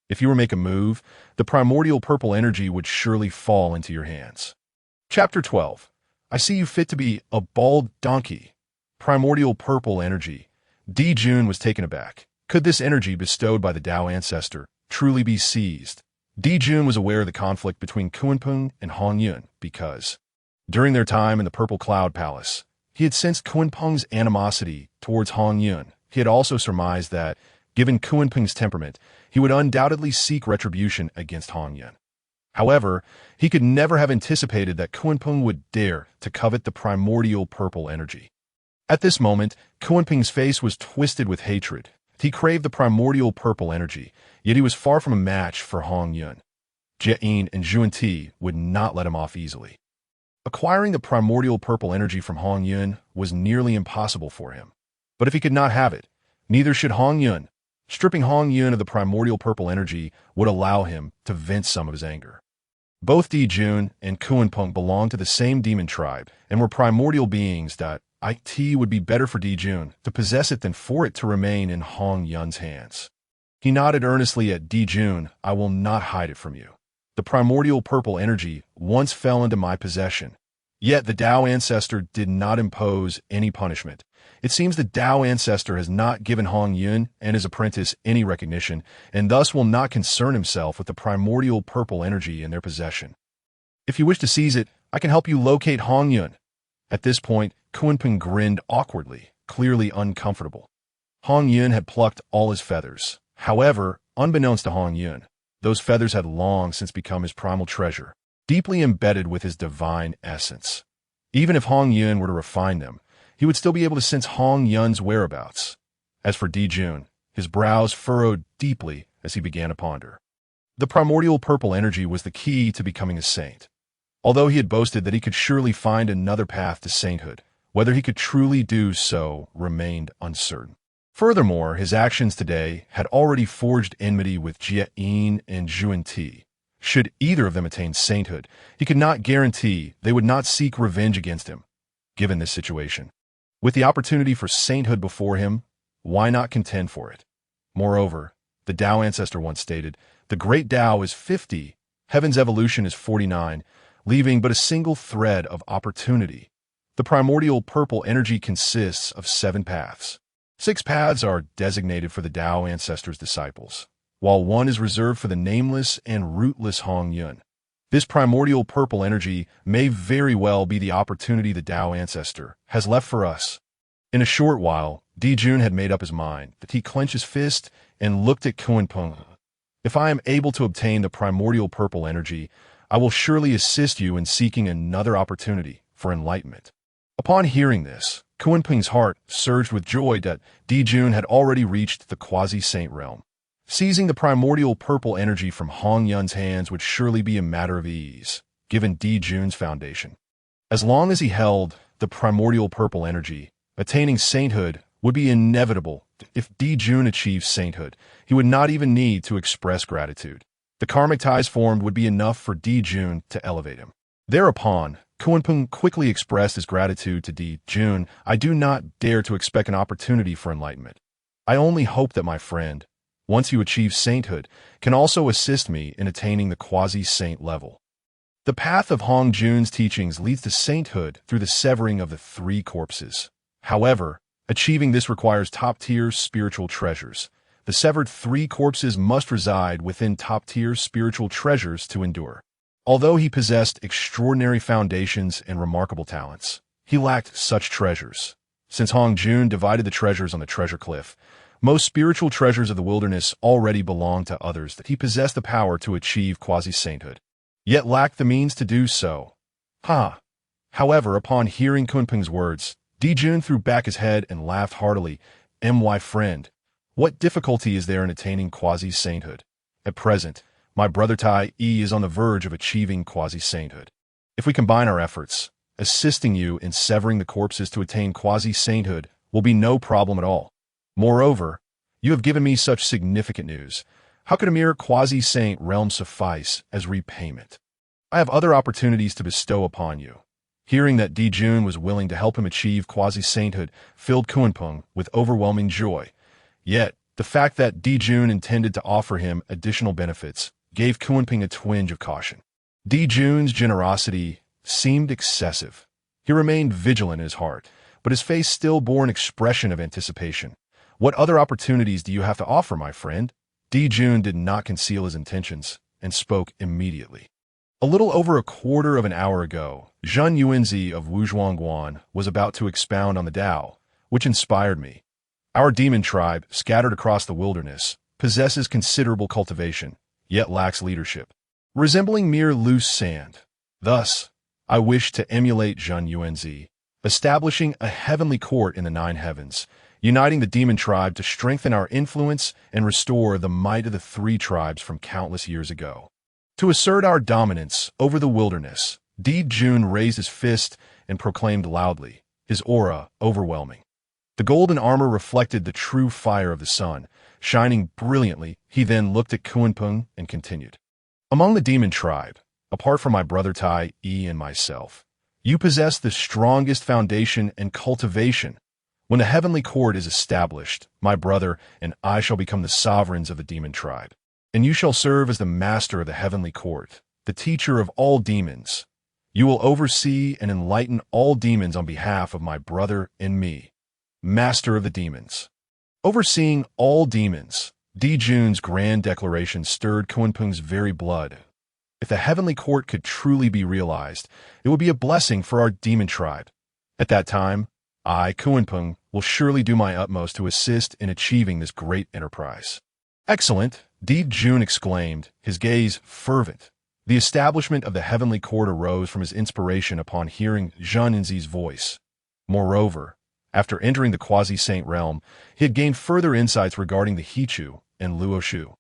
If you were to make a move, the primordial purple energy would surely fall into your hands. Chapter 12. I see you fit to be a bald donkey. Primordial purple energy. Dijun was taken aback. Could this energy bestowed by the Dao ancestor truly be seized? Dijun was aware of the conflict between Kunpeng and Hongyun because, during their time in the Purple Cloud Palace, he had sensed Kunpeng's animosity towards Hongyun. He had also surmised that, given Kunpeng's temperament, he would undoubtedly seek retribution against Hongyun. However, he could never have anticipated that Kunpeng would dare to covet the primordial purple energy. At this moment, Kunpeng's face was twisted with hatred. He craved the primordial purple energy, yet he was far from a match for Hongyun. Jie and Zhuan would not let him off easily. Acquiring the primordial purple energy from Hongyun was nearly impossible for him. But if he could not have it, neither should Hongyun. Stripping Hongyun of the primordial purple energy would allow him to vent some of his anger. Both Dijun and Kunpeng belonged to the same demon tribe and were primordial beings. It would be better for Dijun to possess it than for it to remain in Hongyun's hands. He nodded earnestly at Dijun. "I will not hide it from you. The primordial purple energy once fell into my possession. Yet the Dao ancestor did not impose any punishment. It seems the Dao ancestor has not given Hongyun and his apprentice any recognition, and thus will not concern himself with the primordial purple energy in their possession. If you wish to seize it, I can help you locate Hongyun." At this point, Kunpeng grinned awkwardly, clearly uncomfortable. Hongyun had plucked all his feathers. However, unbeknownst to Hongyun, those feathers had long since become his primal treasure, deeply embedded with his divine essence. Even if Hongyun were to refine them, he would still be able to sense Hongyun's whereabouts. As for Dijun, his brows furrowed deeply as he began to ponder. The primordial purple energy was the key to becoming a saint. Although he had boasted that he could surely find another path to sainthood, whether he could truly do so remained uncertain. Furthermore, his actions today had already forged enmity with Jie and Zhuan. Should either of them attain sainthood, he could not guarantee they would not seek revenge against him, given this situation. With the opportunity for sainthood before him, why not contend for it? Moreover, the Dao ancestor once stated, "The great Dao is 50, heaven's evolution is 49, leaving but a single thread of opportunity." The primordial purple energy consists of 7 paths. 6 paths are designated for the Dao ancestor's disciples, while 1 is reserved for the nameless and rootless Hongyun. This primordial purple energy may very well be the opportunity the Dao ancestor has left for us. In a short while, Dijun had made up his mind that he clenched his fist and looked at Kunpeng. "If I am able to obtain the primordial purple energy, I will surely assist you in seeking another opportunity for enlightenment." Upon hearing this, Kunpeng's heart surged with joy that Dijun had already reached the quasi-saint realm. Seizing the primordial purple energy from Hongyun's hands would surely be a matter of ease, given Dijun's foundation. As long as he held the primordial purple energy, attaining sainthood would be inevitable. If Dijun achieved sainthood, he would not even need to express gratitude. The karmic ties formed would be enough for Dijun to elevate him. Thereupon, Kunpeng quickly expressed his gratitude to Dijun. "I do not dare to expect an opportunity for enlightenment. I only hope that my friend, once you achieve sainthood, can also assist me in attaining the quasi-saint level." The path of Hongjun's teachings leads to sainthood through the severing of the 3 corpses. However, achieving this requires top-tier spiritual treasures. The severed 3 corpses must reside within top-tier spiritual treasures to endure. Although he possessed extraordinary foundations and remarkable talents, he lacked such treasures. Since Hongjun divided the treasures on the treasure cliff, most spiritual treasures of the wilderness already belonged to others that he possessed the power to achieve quasi-sainthood, yet lacked the means to do so. However, upon hearing Kunpeng's words, Dijun threw back his head and laughed heartily. "My friend, what difficulty is there in attaining quasi-sainthood? At present, my brother Tai is on the verge of achieving quasi-sainthood. If we combine our efforts, assisting you in severing the corpses to attain quasi-sainthood will be no problem at all. Moreover, you have given me such significant news. How could a mere quasi-saint realm suffice as repayment? I have other opportunities to bestow upon you." Hearing that Dijun was willing to help him achieve quasi-sainthood filled Kunpeng with overwhelming joy. Yet, the fact that Dijun intended to offer him additional benefits gave Kunpeng a twinge of caution. Dijun's generosity seemed excessive. He remained vigilant in his heart, but his face still bore an expression of anticipation. "What other opportunities do you have to offer, my friend?" Dijun did not conceal his intentions and spoke immediately. "A little over a quarter of an hour ago, Zhen Yuanzi of Wuzhuangguan was about to expound on the Dao, which inspired me. Our demon tribe, scattered across the wilderness, possesses considerable cultivation, yet lacks leadership, resembling mere loose sand. Thus, I wish to emulate Zhen Yuanzi, establishing a heavenly court in the 9 heavens, uniting the demon tribe to strengthen our influence and restore the might of the 3 tribes from countless years ago. To assert our dominance over the wilderness, Dijun raised his fist and proclaimed loudly, his aura overwhelming. The golden armor reflected the true fire of the sun, shining brilliantly. He then looked at Kunpeng and continued. "Among the demon tribe, apart from my brother Tai and myself, you possess the strongest foundation and cultivation. When the heavenly court is established, my brother and I shall become the sovereigns of the demon tribe, and you shall serve as the master of the heavenly court, the teacher of all demons. You will oversee and enlighten all demons on behalf of my brother and me, master of the demons." Overseeing all demons, Dijun's grand declaration stirred Kunpeng's very blood. If the heavenly court could truly be realized, it would be a blessing for our demon tribe. At that time, I, Kunpeng, will surely do my utmost to assist in achieving this great enterprise. "Excellent," Dijun exclaimed, his gaze fervent. The establishment of the heavenly court arose from his inspiration upon hearing Zhen Yuanzi's voice. Moreover, after entering the quasi-saint realm, he had gained further insights regarding the Hichu and Luoshu.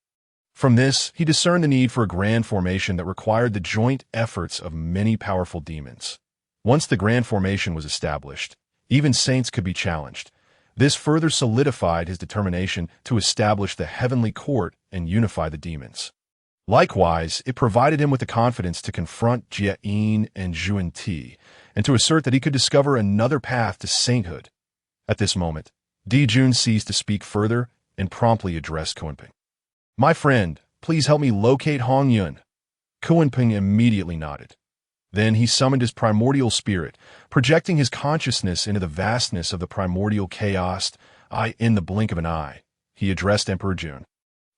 From this, he discerned the need for a grand formation that required the joint efforts of many powerful demons. Once the grand formation was established, even saints could be challenged. This further solidified his determination to establish the heavenly court and unify the demons. Likewise, it provided him with the confidence to confront Jie and Zhuan Ti, and to assert that he could discover another path to sainthood. At this moment, Dijun ceased to speak further and promptly addressed Kunpeng. "My friend, please help me locate Hongyun." Kunpeng immediately nodded. Then he summoned his primordial spirit, projecting his consciousness into the vastness of the primordial chaos. In the blink of an eye, he addressed Emperor Jun,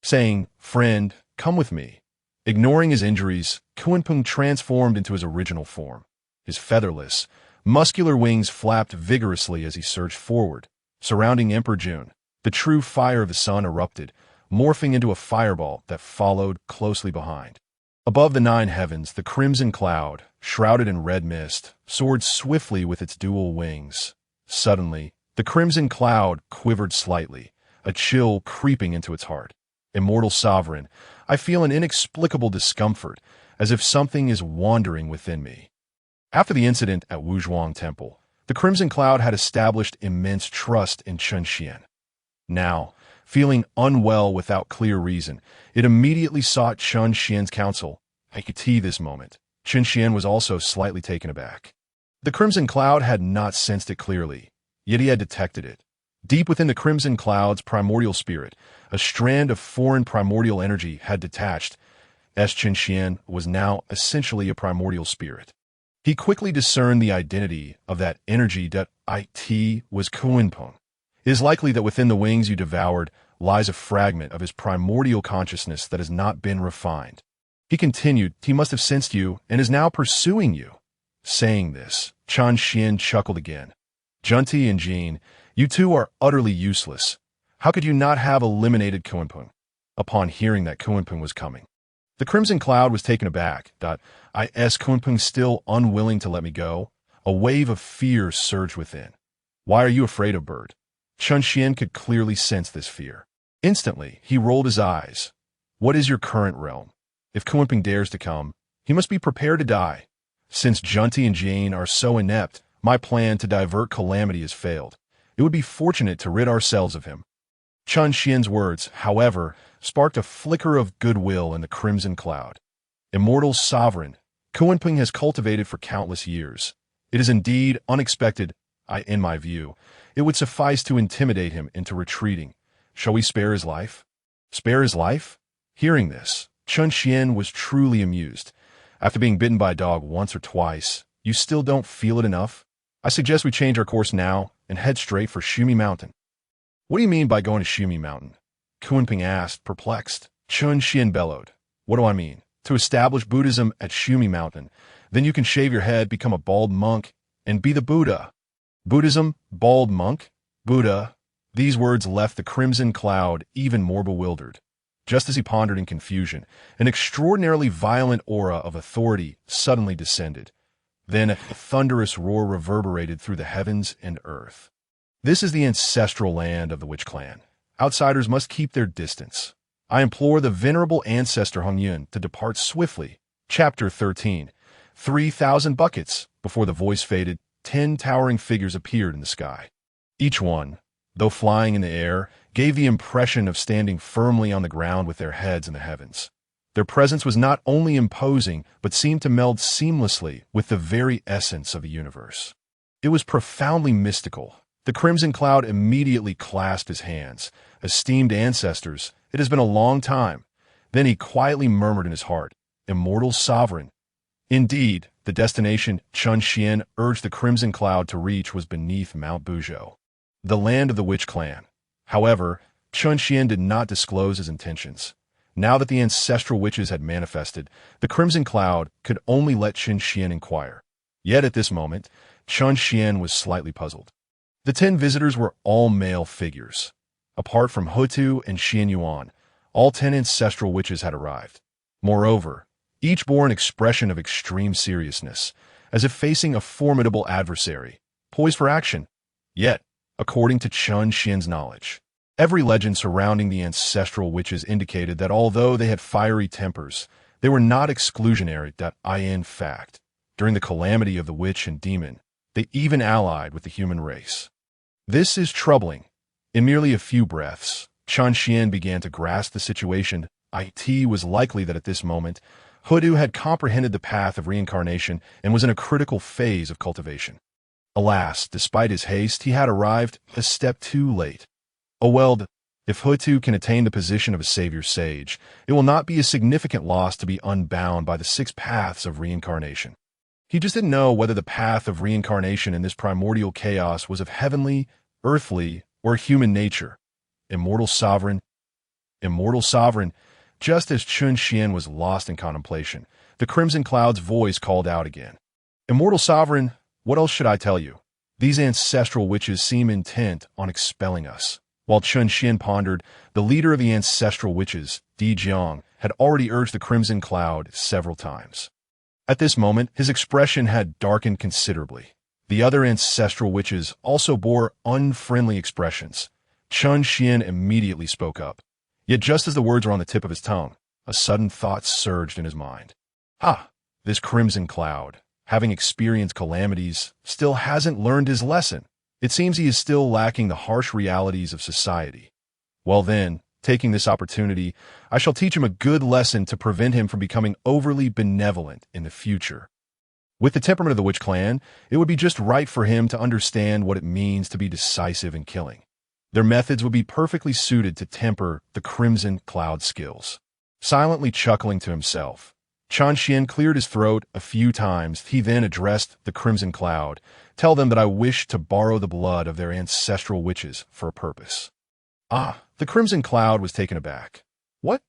saying, "Friend, come with me." Ignoring his injuries, Kunpeng transformed into his original form. His featherless, muscular wings flapped vigorously as he surged forward. Surrounding Emperor Jun, the true fire of the sun erupted, morphing into a fireball that followed closely behind. Above the 9 heavens, the crimson cloud, shrouded in red mist, soared swiftly with its dual wings. Suddenly, the crimson cloud quivered slightly, a chill creeping into its heart. "Immortal sovereign, I feel an inexplicable discomfort, as if something is wandering within me." After the incident at Wuzhuangguan Temple, the crimson cloud had established immense trust in Chen Xian. Now, feeling unwell without clear reason, it immediately sought Chen Xian's counsel. I could see this moment. Chen Xian was also slightly taken aback. The crimson cloud had not sensed it clearly, yet he had detected it. Deep within the crimson cloud's primordial spirit, a strand of foreign primordial energy had detached, as Chen Xian was now essentially a primordial spirit. He quickly discerned the identity of that energy that it was Kunpeng. It is likely that within the wings you devoured lies a fragment of his primordial consciousness that has not been refined. He continued, "He must have sensed you and is now pursuing you." Saying this, Chen Xian chuckled again. "Junti and Jean, you two are utterly useless. How could you not have eliminated Kunpeng?" Upon hearing that Kunpeng was coming, the crimson cloud was taken aback. Is Kunpeng still unwilling to let me go? A wave of fear surged within. "Why are you afraid of Bird?" Chen Xian could clearly sense this fear. Instantly, he rolled his eyes. "What is your current realm? If Kunpeng dares to come, he must be prepared to die. Since Junti and Jane are so inept, my plan to divert calamity has failed. It would be fortunate to rid ourselves of him." Chen Xian's words, however, sparked a flicker of goodwill in the crimson cloud. "Immortal sovereign, Kunpeng has cultivated for countless years. It is indeed unexpected. In my view, it would suffice to intimidate him into retreating. Shall we spare his life?" "Spare his life?" Hearing this, Chen Xian was truly amused. "After being bitten by a dog once or twice, you still don't feel it enough? I suggest we change our course now and head straight for Shumi Mountain." "What do you mean by going to Shumi Mountain?" Kunpeng asked, perplexed. Chen Xian bellowed. "What do I mean? To establish Buddhism at Shumi Mountain. Then you can shave your head, become a bald monk, and be the Buddha." Buddhism, bald monk, Buddha. These words left the crimson cloud even more bewildered. Just as he pondered in confusion, an extraordinarily violent aura of authority suddenly descended. Then a thunderous roar reverberated through the heavens and earth. "This is the ancestral land of the Witch Clan. Outsiders must keep their distance. I implore the venerable ancestor Hongyun to depart swiftly." Chapter 13. 3,000 buckets. Before the voice faded, 10 towering figures appeared in the sky. Each one, though flying in the air, gave the impression of standing firmly on the ground with their heads in the heavens. Their presence was not only imposing, but seemed to meld seamlessly with the very essence of the universe. It was profoundly mystical. The crimson cloud immediately clasped his hands. "Esteemed ancestors, it has been a long time." Then he quietly murmured in his heart, "Immortal sovereign." Indeed, the destination Chen Xian urged the crimson cloud to reach was beneath Mount Buzhou, the land of the Witch Clan. However, Chen Xian did not disclose his intentions. Now that the ancestral witches had manifested, the crimson cloud could only let Chen Xian inquire. Yet at this moment, Chen Xian was slightly puzzled. The 10 visitors were all male figures. Apart from Hutu and Xian Yuan, all 10 ancestral witches had arrived. Moreover, each bore an expression of extreme seriousness, as if facing a formidable adversary, poised for action. Yet, according to Chen Xian's knowledge, every legend surrounding the ancestral witches indicated that although they had fiery tempers, they were not exclusionary. In fact, during the calamity of the witch and demon, they even allied with the human race. This is troubling. In merely a few breaths, Chen Xian began to grasp the situation. It was likely that at this moment, Hoodoo had comprehended the path of reincarnation and was in a critical phase of cultivation. Alas, despite his haste, he had arrived a step too late. Oh well, if Hoodoo can attain the position of a savior sage, it will not be a significant loss to be unbound by the 6 paths of reincarnation. He just didn't know whether the path of reincarnation in this primordial chaos was of heavenly, earthly, or human nature. Immortal sovereign, just as Chun Xian was lost in contemplation, the Crimson Cloud's voice called out again. Immortal sovereign, what else should I tell you? These ancestral witches seem intent on expelling us. While Chun Xian pondered, the leader of the ancestral witches, Dijun, had already urged the Crimson Cloud several times. At this moment, his expression had darkened considerably. The other ancestral witches also bore unfriendly expressions. Chun Xian immediately spoke up. Yet just as the words were on the tip of his tongue, a sudden thought surged in his mind. This Crimson Cloud, having experienced calamities, still hasn't learned his lesson. It seems he is still lacking the harsh realities of society. Well then, taking this opportunity, I shall teach him a good lesson to prevent him from becoming overly benevolent in the future. With the temperament of the Witch Clan, it would be just right for him to understand what it means to be decisive in killing. Their methods would be perfectly suited to temper the Crimson Cloud skills. Silently chuckling to himself, Chun Xian cleared his throat a few times. He then addressed the Crimson Cloud. Tell them that I wish to borrow the blood of their ancestral witches for a purpose. The Crimson Cloud was taken aback. What?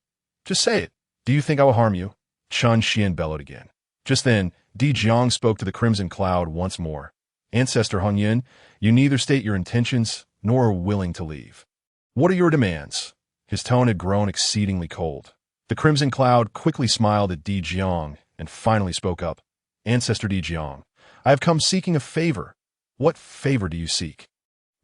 Just say it. Do you think I will harm you? Chun Xian bellowed again. Just then, Dijun spoke to the Crimson Cloud once more. Ancestor Hongyun, you neither state your intentions nor are willing to leave. What are your demands? His tone had grown exceedingly cold. The Crimson Cloud quickly smiled at Dijun and finally spoke up. Ancestor Dijun, I have come seeking a favor. What favor do you seek?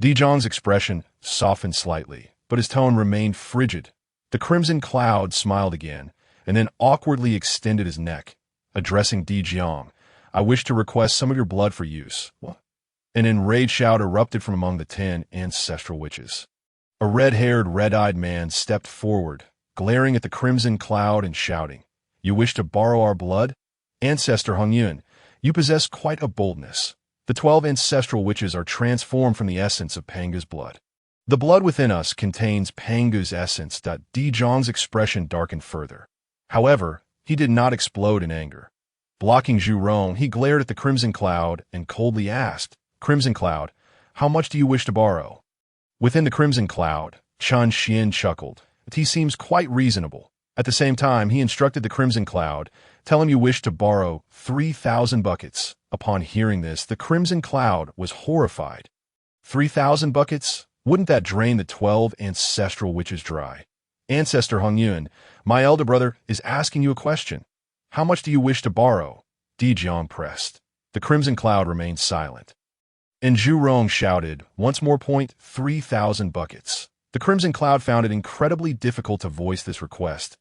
Dijun's expression softened slightly, but his tone remained frigid. The Crimson Cloud smiled again, and then awkwardly extended his neck, addressing Dijun. I wish to request some of your blood for use. What? An enraged shout erupted from among the 10 ancestral witches. A red-haired, red-eyed man stepped forward, glaring at the Crimson Cloud and shouting, You wish to borrow our blood? Ancestor Hongyun, you possess quite a boldness. The 12 ancestral witches are transformed from the essence of Pangu's blood. The blood within us contains Pangu's essence. Dijun's expression darkened further. However, he did not explode in anger. Blocking Zhu, he glared at the Crimson Cloud and coldly asked, Crimson Cloud, how much do you wish to borrow? Within the Crimson Cloud, Chun Xian chuckled. He seems quite reasonable. At the same time, he instructed the Crimson Cloud, tell him you wish to borrow 3,000 buckets. Upon hearing this, the Crimson Cloud was horrified. 3,000 buckets? Wouldn't that drain the 12 ancestral witches dry? Ancestor Hongyun, my elder brother is asking you a question. How much do you wish to borrow? Dijun pressed. The Crimson Cloud remained silent. And Zhu shouted, once more, 3,000 buckets. The Crimson Cloud found it incredibly difficult to voice this request.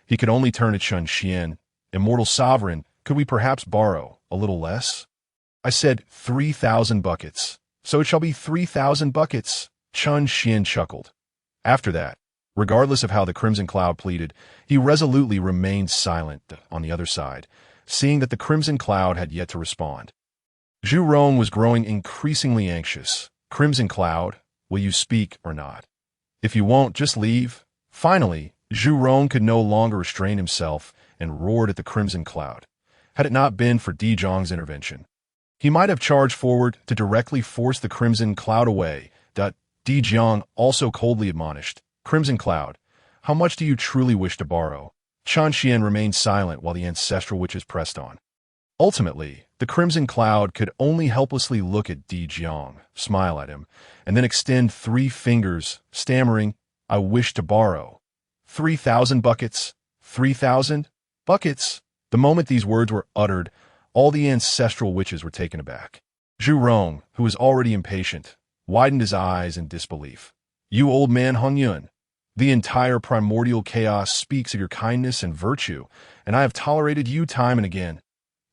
He could only turn to Chun Xian. Immortal Sovereign, could we perhaps borrow a little less? I said 3,000 buckets. So it shall be 3,000 buckets. Chun Xian chuckled. After that, regardless of how the Crimson Cloud pleaded, he resolutely remained silent on the other side, seeing that the Crimson Cloud had yet to respond. Zhu was growing increasingly anxious. Crimson Cloud, will you speak or not? If you won't, just leave. Finally, Zhu could no longer restrain himself and roared at the Crimson Cloud. Had it not been for Dijun's intervention, he might have charged forward to directly force the Crimson Cloud away. Dijun also coldly admonished, Crimson Cloud, how much do you truly wish to borrow? Chun Xian remained silent while the ancestral witches pressed on. Ultimately, the Crimson Cloud could only helplessly look at Dijun, smile at him, and then extend 3 fingers, stammering, I wish to borrow. 3,000 buckets. 3,000 buckets. The moment these words were uttered, all the ancestral witches were taken aback. Zhu, who was already impatient, widened his eyes in disbelief. You old man Hongyun, the entire primordial chaos speaks of your kindness and virtue, and I have tolerated you time and again.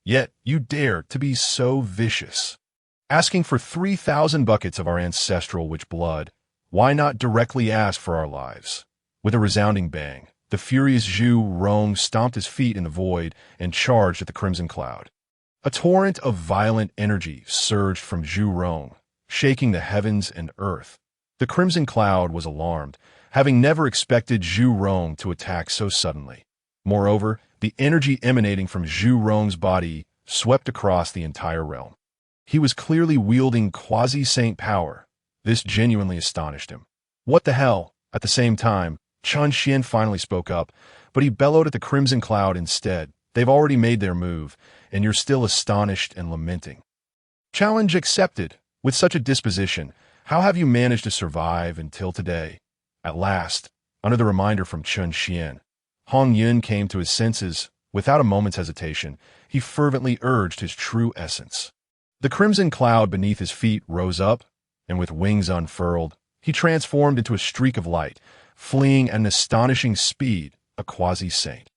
Yet you dare to be so vicious. Asking for 3,000 buckets of our ancestral witch blood, why not directly ask for our lives? With a resounding bang, The furious Zhu Rong stomped his feet in the void and charged at the crimson cloud. A torrent of violent energy surged from Zhu Rong, shaking the heavens and earth. The crimson cloud was alarmed, having never expected Zhu Rong to attack so suddenly. Moreover, the energy emanating from Zhu Rong's body swept across the entire realm. He was clearly wielding quasi-saint power. This genuinely astonished him. What the hell? At the same time, Chun Xian finally spoke up, but he bellowed at the crimson cloud instead. They've already made their move, and you're still astonished and lamenting. Challenge accepted. With such a disposition, how have you managed to survive until today? At last, under the reminder from Chun Xian, Hongyun came to his senses. Without a moment's hesitation, he fervently urged his true essence. The crimson cloud beneath his feet rose up, and with wings unfurled, he transformed into a streak of light, fleeing at an astonishing speed, a quasi-saint.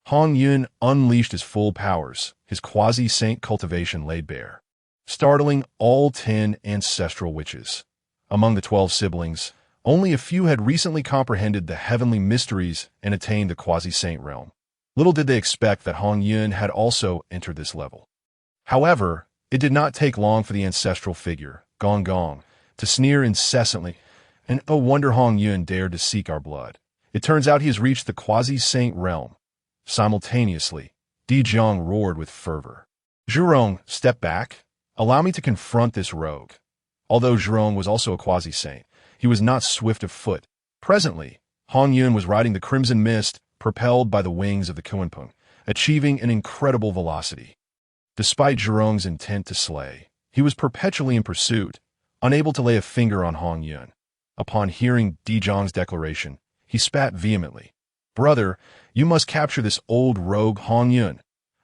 Hongyun unleashed his full powers, his quasi-saint cultivation laid bare, startling all 10 ancestral witches. Among the 12 siblings, only a few had recently comprehended the heavenly mysteries and attained the quasi-saint realm. Little did they expect that Hongyun had also entered this level. However, it did not take long for the ancestral figure, Gong Gong, to sneer incessantly, and oh wonder Hongyun dared to seek our blood. It turns out he has reached the quasi-saint realm. Simultaneously, Dijun roared with fervor. Zhurong, step back. Allow me to confront this rogue. Although Zhurong was also a quasi-saint, he was not swift of foot. Presently, Hongyun was riding the crimson mist, propelled by the wings of the Kunpeng, achieving an incredible velocity. Despite Zhurong's intent to slay, he was perpetually in pursuit, unable to lay a finger on Hongyun. Upon hearing Dijun's declaration, he spat vehemently. Brother, you must capture this old rogue Hongyun.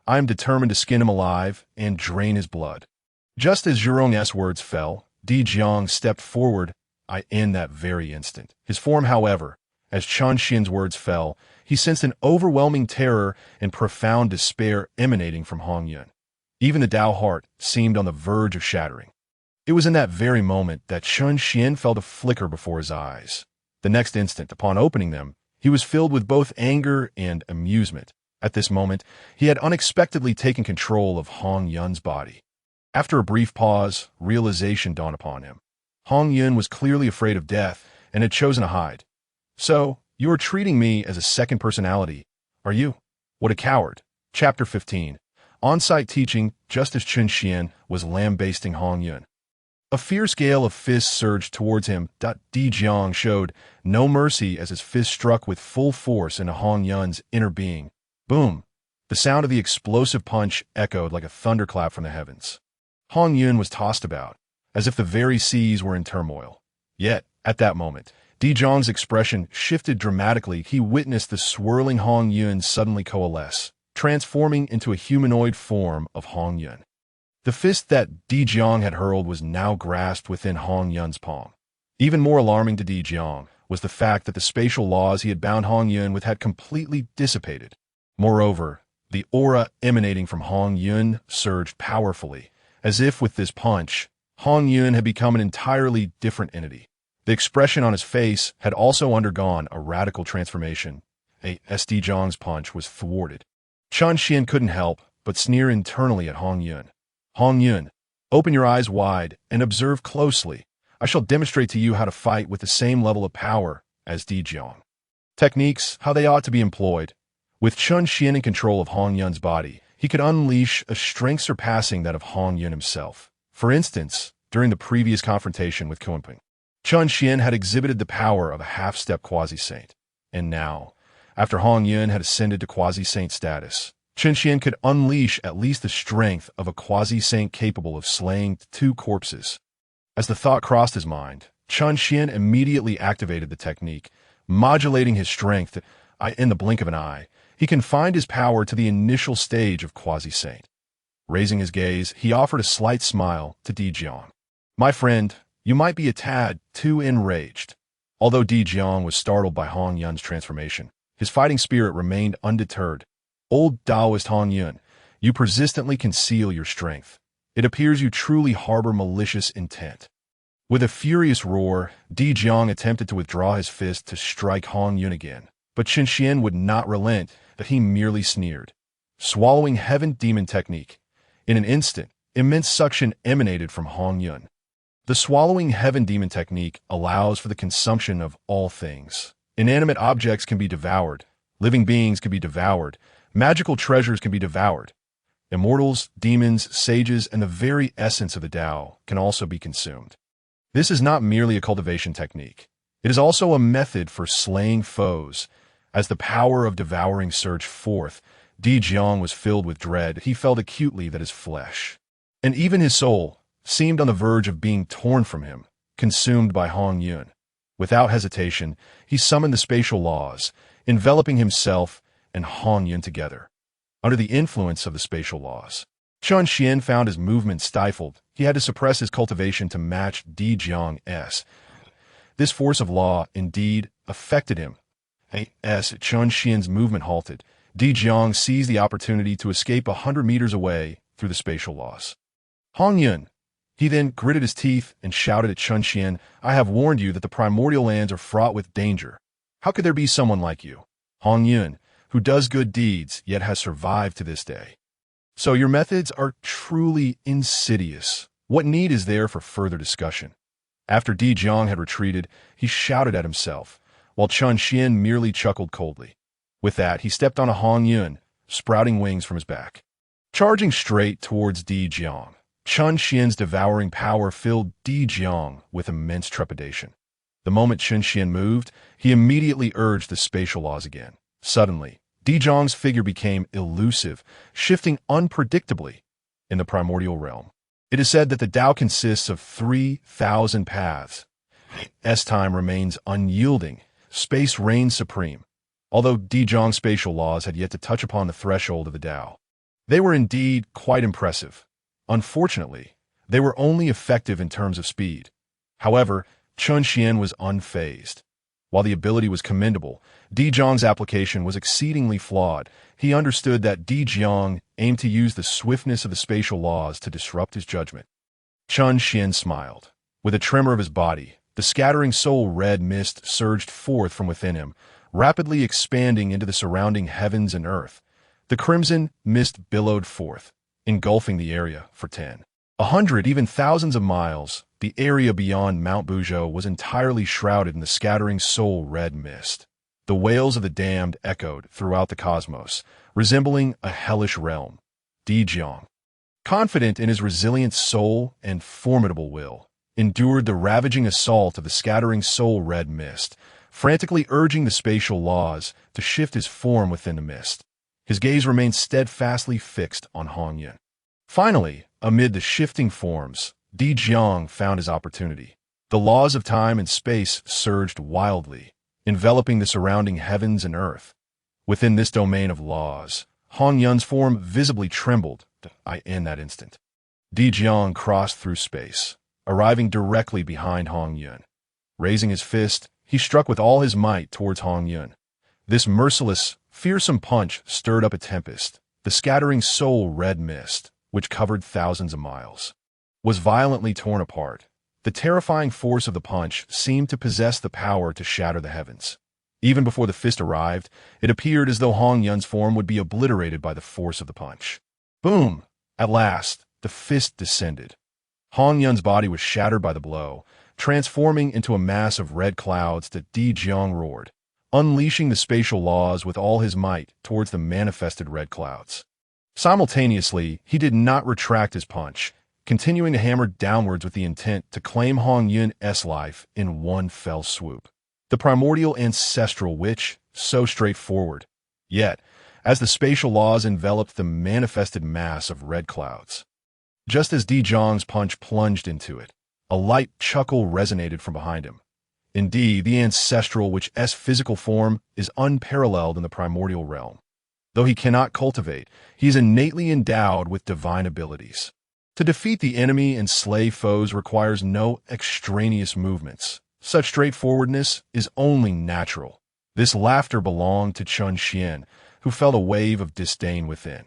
I am determined to skin him alive and drain his blood. Just as Zhurong's words fell, Dijun stepped forward in that very instant. His form, however, as Chun Xian's words fell, he sensed an overwhelming terror and profound despair emanating from Hongyun. Even the Dao heart seemed on the verge of shattering. It was in that very moment that Chun Xian felt a flicker before his eyes. The next instant, upon opening them, he was filled with both anger and amusement. At this moment, he had unexpectedly taken control of Hongyun's body. After a brief pause, realization dawned upon him. Hongyun was clearly afraid of death and had chosen to hide. So, you are treating me as a second personality, are you? What a coward. Chapter 15. On-site teaching, just as Chun Xian was lambasting Hongyun. A fierce gale of fists surged towards him. Dijun showed no mercy as his fist struck with full force into Hongyun's inner being. Boom! The sound of the explosive punch echoed like a thunderclap from the heavens. Hongyun was tossed about, as if the very seas were in turmoil. Yet, at that moment, Dijun's expression shifted dramatically. He witnessed the swirling Hongyun suddenly coalesce, transforming into a humanoid form of Hongyun. The fist that Dijun had hurled was now grasped within Hongyun's palm. Even more alarming to Dijun was the fact that the spatial laws he had bound Hongyun with had completely dissipated. Moreover, the aura emanating from Hongyun surged powerfully, as if with this punch, Hongyun had become an entirely different entity. The expression on his face had also undergone a radical transformation. Dijun's punch was thwarted. Chun Xian couldn't help but sneer internally at Hongyun. Hongyun, open your eyes wide and observe closely. I shall demonstrate to you how to fight with the same level of power as Dijun. Techniques, how they ought to be employed. With Chun Xian in control of Hongyun's body, he could unleash a strength surpassing that of Hongyun himself. For instance, during the previous confrontation with Kunpeng, Chun Xian had exhibited the power of a half-step quasi-saint. And now, after Hongyun had ascended to quasi-saint status, Chun Xian could unleash at least the strength of a quasi-saint capable of slaying 2 corpses. As the thought crossed his mind, Chun Xian immediately activated the technique, modulating his strength in the blink of an eye. He confined his power to the initial stage of quasi-saint. Raising his gaze, he offered a slight smile to Dijun. My friend, you might be a tad too enraged. Although Dijun was startled by Hongyun's transformation, his fighting spirit remained undeterred. Old Taoist Hongyun, you persistently conceal your strength. It appears you truly harbor malicious intent. With a furious roar, Dijun attempted to withdraw his fist to strike Hongyun again, But Qin Xian would not relent, that he merely sneered. Swallowing heaven demon technique. In an instant, immense suction emanated from Hongyun. The swallowing heaven demon technique allows for the consumption of all things. Inanimate objects can be devoured, living beings can be devoured, magical treasures can be devoured. Immortals, demons, sages, and the very essence of the Dao can also be consumed. This is not merely a cultivation technique. It is also a method for slaying foes. As the power of devouring surged forth, Dijun was filled with dread. He felt acutely that his flesh, and even his soul, seemed on the verge of being torn from him, consumed by Hongyun. Without hesitation, he summoned the spatial laws, enveloping himself and Hongyun together. Under the influence of the spatial laws, Qin Xian found his movement stifled. He had to suppress his cultivation to match Dijun's. This force of law, indeed, affected him. As Qin Xian's movement halted, Dijun seized the opportunity to escape 100 meters away through the spatial laws. Hongyun! He then gritted his teeth and shouted at Qin Xian, "I have warned you that the primordial lands are fraught with danger. How could there be someone like you, Hongyun, who does good deeds yet has survived to this day? So your methods are truly insidious. What need is there for further discussion?" After Dijun had retreated, he shouted at himself, while Qin Xian merely chuckled coldly. With that, he stepped on a Hongyun, sprouting wings from his back. Charging straight towards Dijun, Qin Xian's devouring power filled Dijun with immense trepidation. The moment Qin Xian moved, he immediately urged the spatial laws again. Suddenly, Dijun's figure became elusive, shifting unpredictably in the primordial realm. It is said that the Dao consists of 3,000 paths. S-time remains unyielding. Space reigns supreme. Although Dijun's spatial laws had yet to touch upon the threshold of the Dao, they were indeed quite impressive. Unfortunately, they were only effective in terms of speed. However, Qin Xian was unfazed. While the ability was commendable, Dijun's application was exceedingly flawed. He understood that Dijun aimed to use the swiftness of the spatial laws to disrupt his judgment. Qin Xian smiled. With a tremor of his body, the scattering soul red mist surged forth from within him, rapidly expanding into the surrounding heavens and earth. The crimson mist billowed forth, engulfing the area for 10, 100, even thousands of miles. The area beyond Mount Buzhou was entirely shrouded in the scattering soul red mist. The wails of the damned echoed throughout the cosmos, resembling a hellish realm. Dijun, confident in his resilient soul and formidable will, endured the ravaging assault of the scattering soul red mist, frantically urging the spatial laws to shift his form within the mist. His gaze remained steadfastly fixed on Hongyun. Finally, amid the shifting forms, Dijun found his opportunity. The laws of time and space surged wildly, enveloping the surrounding heavens and earth. Within this domain of laws, Hongyun's form visibly trembled in that instant. Dijun crossed through space, arriving directly behind Hongyun. Raising his fist, he struck with all his might towards Hongyun. This merciless, fearsome punch stirred up a tempest. The scattering soul red mist, which covered thousands of miles, was violently torn apart. The terrifying force of the punch seemed to possess the power to shatter the heavens. Even before the fist arrived, it appeared as though Hongyun's form would be obliterated by the force of the punch. Boom! At last, the fist descended. Hongyun's body was shattered by the blow, transforming into a mass of red clouds that Dijun roared, unleashing the spatial laws with all his might towards the manifested red clouds. Simultaneously, he did not retract his punch, continuing to hammer downwards with the intent to claim Hongyun's life in one fell swoop. The primordial ancestral which, so straightforward. Yet, as the spatial laws enveloped the manifested mass of red clouds, just as Dijun's punch plunged into it, a light chuckle resonated from behind him. Indeed, the ancestral which's physical form is unparalleled in the primordial realm. Though he cannot cultivate, he is innately endowed with divine abilities. To defeat the enemy and slay foes requires no extraneous movements. Such straightforwardness is only natural. This laughter belonged to Qin Xian, who felt a wave of disdain within,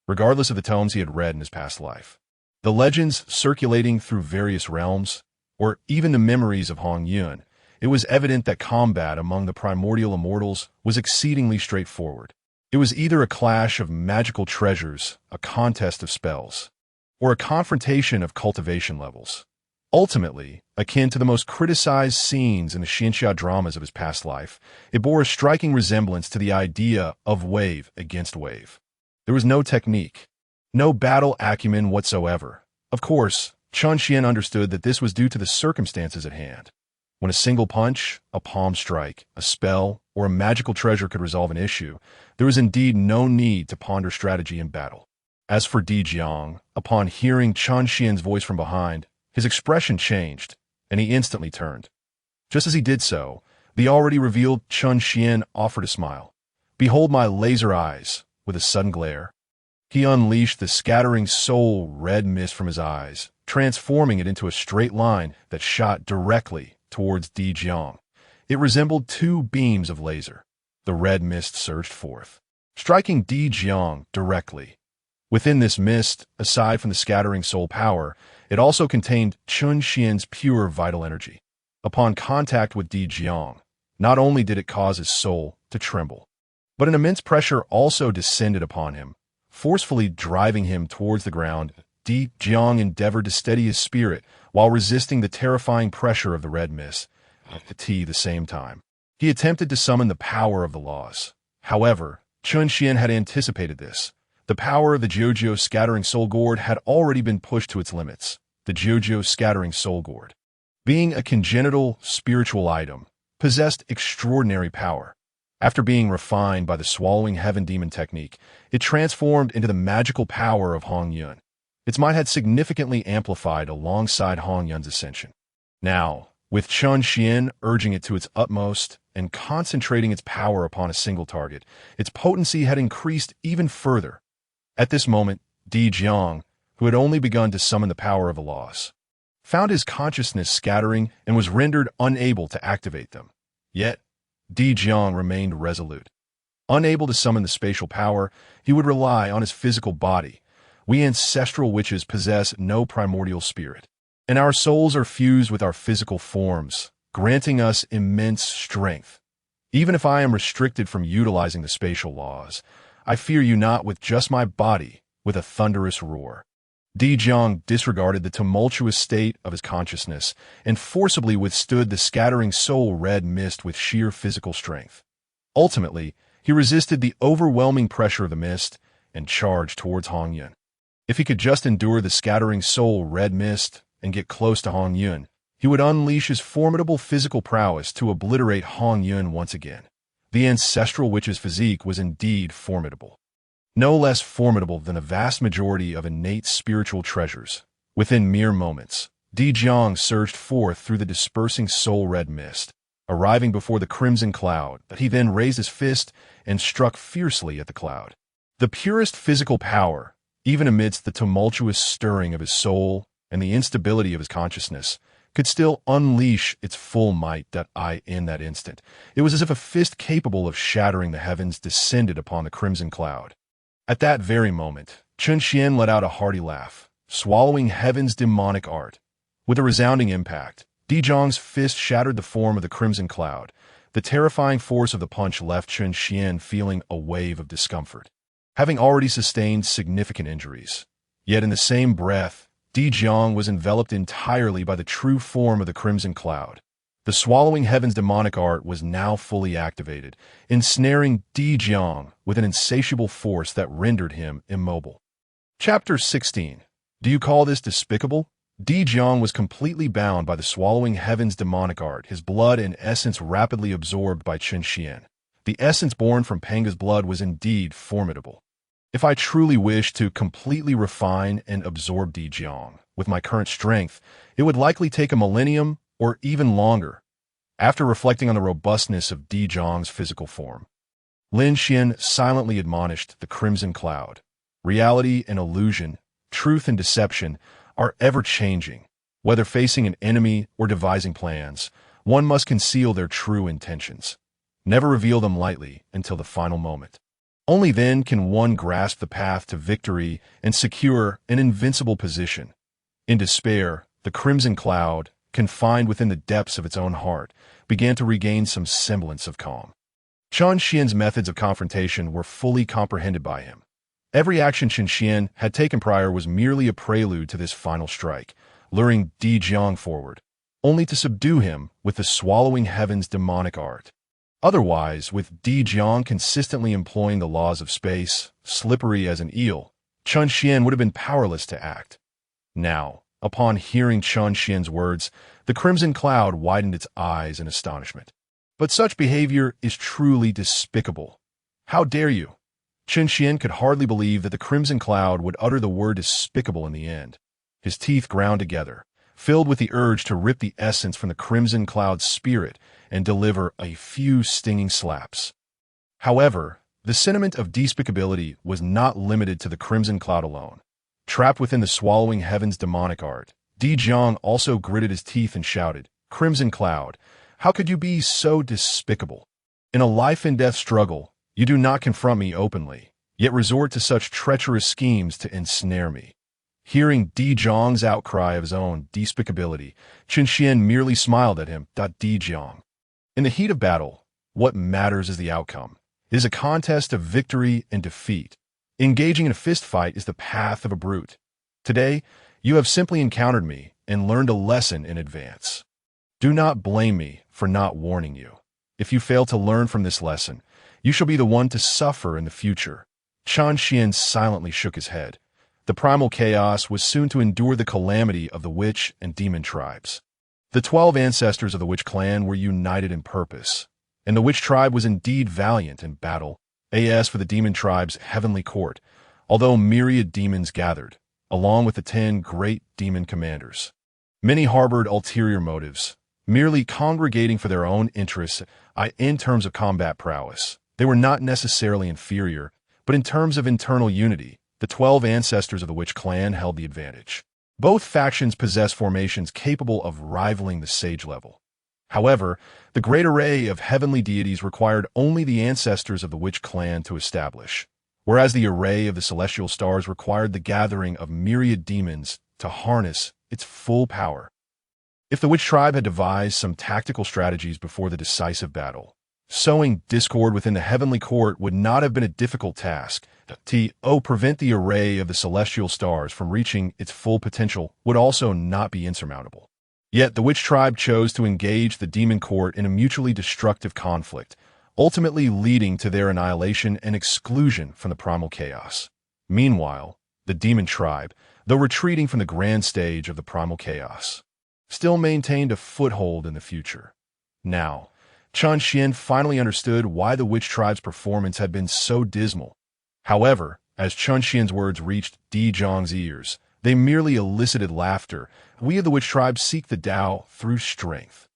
regardless of the tomes he had read in his past life. The legends circulating through various realms, or even the memories of Hongyun, it was evident that combat among the primordial immortals was exceedingly straightforward. It was either a clash of magical treasures, a contest of spells, or a confrontation of cultivation levels. Ultimately, akin to the most criticized scenes in the Xianxia dramas of his past life, it bore a striking resemblance to the idea of wave against wave. There was no technique, no battle acumen whatsoever. Of course, Chun Xian understood that this was due to the circumstances at hand. When a single punch, a palm strike, a spell, or a magical treasure could resolve an issue, there was indeed no need to ponder strategy in battle. As for Dijun, upon hearing Chun Xian's voice from behind, his expression changed, and he instantly turned. Just as he did so, the already revealed Chun Xian offered a smile. "Behold my laser eyes," with a sudden glare. He unleashed the scattering soul red mist from his eyes, transforming it into a straight line that shot directly towards Dijun. It resembled two beams of laser. The red mist surged forth, striking Dijun directly. Within this mist, aside from the scattering soul power, it also contained Chun Xian's pure vital energy. Upon contact with Dijun, not only did it cause his soul to tremble, but an immense pressure also descended upon him, forcefully driving him towards the ground. Dijun endeavored to steady his spirit while resisting the terrifying pressure of the red mist. At the same time, he attempted to summon the power of the laws. However, Chun Xian had anticipated this. The power of the Jiuzhou Scattering Soul Gourd had already been pushed to its limits. The Jiuzhou Scattering Soul Gourd, being a congenital spiritual item, possessed extraordinary power. After being refined by the Swallowing Heaven Demon technique, it transformed into the magical power of Hongyun. Its might had significantly amplified alongside Hongyun's ascension. Now, with Chun Xian urging it to its utmost and concentrating its power upon a single target, its potency had increased even further. At this moment, Dijun, who had only begun to summon the power of the laws, found his consciousness scattering and was rendered unable to activate them. Yet, Dijun remained resolute. Unable to summon the spatial power, he would rely on his physical body. We ancestral witches possess no primordial spirit, and our souls are fused with our physical forms, granting us immense strength. Even if I am restricted from utilizing the spatial laws, I fear you not with just my body, with a thunderous roar. Dijun disregarded the tumultuous state of his consciousness and forcibly withstood the scattering soul red mist with sheer physical strength. Ultimately, he resisted the overwhelming pressure of the mist and charged towards Hongyun. If he could just endure the scattering soul red mist and get close to Hongyun, he would unleash his formidable physical prowess to obliterate Hongyun once again. The ancestral witch's physique was indeed formidable. No less formidable than a vast majority of innate spiritual treasures. Within mere moments, Dijun surged forth through the dispersing soul red mist, arriving before the crimson cloud, that he then raised his fist and struck fiercely at the cloud. The purest physical power, even amidst the tumultuous stirring of his soul and the instability of his consciousness, could still unleash its full might in that instant. It was as if a fist capable of shattering the heavens descended upon the crimson cloud. At that very moment, Chun Xian let out a hearty laugh, swallowing heaven's demonic art. With a resounding impact, Dijun's fist shattered the form of the crimson cloud. The terrifying force of the punch left Chun Xian feeling a wave of discomfort, having already sustained significant injuries. Yet in the same breath, Dijun was enveloped entirely by the true form of the crimson cloud. The swallowing heaven's demonic art was now fully activated, ensnaring Dijun with an insatiable force that rendered him immobile. Chapter 16. Do you call this despicable? Dijun was completely bound by the swallowing heaven's demonic art, his blood and essence rapidly absorbed by Chun Xian. The essence born from Pangu's blood was indeed formidable. If I truly wished to completely refine and absorb Dijun with my current strength, it would likely take a millennium or even longer. After reflecting on the robustness of Dijun's physical form, Lin Xian silently admonished the crimson cloud. Reality and illusion, truth and deception are ever-changing. Whether facing an enemy or devising plans, one must conceal their true intentions. Never reveal them lightly until the final moment. Only then can one grasp the path to victory and secure an invincible position. In despair, the crimson cloud, confined within the depths of its own heart, began to regain some semblance of calm. Chen Xian's methods of confrontation were fully comprehended by him. Every action Chen Xian had taken prior was merely a prelude to this final strike, luring Dijun forward, only to subdue him with the swallowing heaven's demonic art. Otherwise, with Dijun consistently employing the laws of space, slippery as an eel, Chen Xian would have been powerless to act. Now, upon hearing Chen Xian's words, the crimson cloud widened its eyes in astonishment. But such behavior is truly despicable. How dare you? Chen Xian could hardly believe that the crimson cloud would utter the word despicable in the end. His teeth ground together, filled with the urge to rip the essence from the crimson cloud's spirit and deliver a few stinging slaps. However, the sentiment of despicability was not limited to the crimson cloud alone. Trapped within the swallowing heaven's demonic art, Dijun also gritted his teeth and shouted, "Crimson cloud, how could you be so despicable? In a life-and-death struggle, you do not confront me openly, yet resort to such treacherous schemes to ensnare me." Hearing Dijun's outcry of his own despicability, Chen Xian merely smiled at him. Dijun. In the heat of battle, what matters is the outcome. It is a contest of victory and defeat. Engaging in a fist fight is the path of a brute. Today, you have simply encountered me and learned a lesson in advance. Do not blame me for not warning you. If you fail to learn from this lesson, you shall be the one to suffer in the future. Chen Xian silently shook his head. The primal chaos was soon to endure the calamity of the witch and demon tribes. The 12 ancestors of the witch clan were united in purpose, and the witch tribe was indeed valiant in battle. As for the demon tribe's heavenly court, although myriad demons gathered, along with the 10 great demon commanders. Many harbored ulterior motives, merely congregating for their own interests. In terms of combat prowess, they were not necessarily inferior, but in terms of internal unity, the 12 ancestors of the witch clan held the advantage. Both factions possessed formations capable of rivaling the sage level. However, the great array of heavenly deities required only the ancestors of the witch clan to establish, whereas the array of the celestial stars required the gathering of myriad demons to harness its full power. If the witch tribe had devised some tactical strategies before the decisive battle, sowing discord within the heavenly court would not have been a difficult task. To prevent the array of the celestial stars from reaching its full potential would also not be insurmountable. Yet the witch tribe chose to engage the demon court in a mutually destructive conflict, ultimately leading to their annihilation and exclusion from the primal chaos. Meanwhile, the demon tribe, though retreating from the grand stage of the primal chaos, still maintained a foothold in the future. Now, Chen Xian finally understood why the witch tribe's performance had been so dismal. However, as Chen Xian's words reached Dijun's ears, they merely elicited laughter. We of the witch tribe seek the Dao through strength.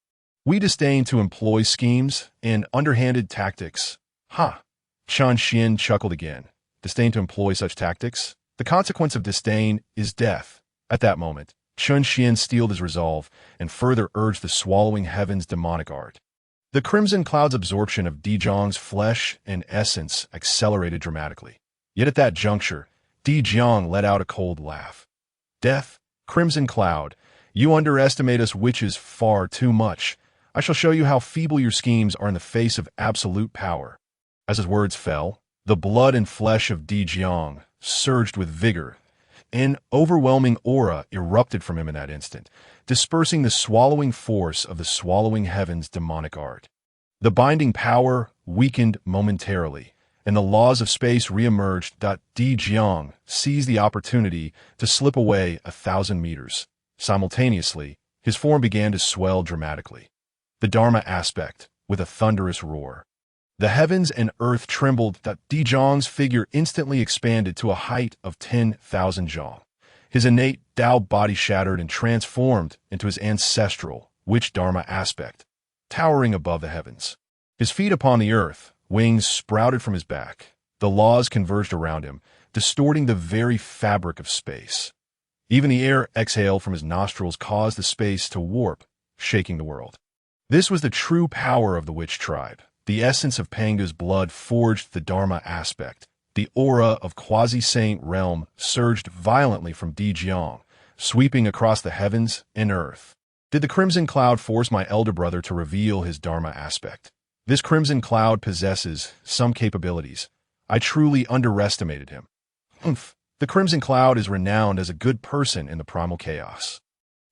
We disdain to employ schemes and underhanded tactics. Ha! Chen Xian chuckled again. Disdain to employ such tactics? The consequence of disdain is death. At that moment, Chen Xian steeled his resolve and further urged the swallowing heaven's demonic art. The crimson cloud's absorption of Dijun's flesh and essence accelerated dramatically. Yet at that juncture, Dijun let out a cold laugh. Death, crimson cloud, you underestimate us witches far too much. I shall show you how feeble your schemes are in the face of absolute power. As his words fell, the blood and flesh of Dijun surged with vigor. An overwhelming aura erupted from him in that instant, dispersing the swallowing force of the swallowing heaven's demonic art. The binding power weakened momentarily, and the laws of space reemerged. Dijun seized the opportunity to slip away 1,000 meters. Simultaneously, his form began to swell dramatically. The Dharma aspect, with a thunderous roar. The heavens and earth trembled. Dijun's figure instantly expanded to a height of 10,000 zhang. His innate Dao body shattered and transformed into his ancestral witch Dharma aspect, towering above the heavens. His feet upon the earth, wings sprouted from his back. The laws converged around him, distorting the very fabric of space. Even the air exhaled from his nostrils caused the space to warp, shaking the world. This was the true power of the witch tribe. The essence of Pangu's blood forged the Dharma aspect. The aura of quasi-saint realm surged violently from Dijun, sweeping across the heavens and earth. Did the crimson cloud force my elder brother to reveal his Dharma aspect? This crimson cloud possesses some capabilities. I truly underestimated him. Oomph. The crimson cloud is renowned as a good person in the primal chaos.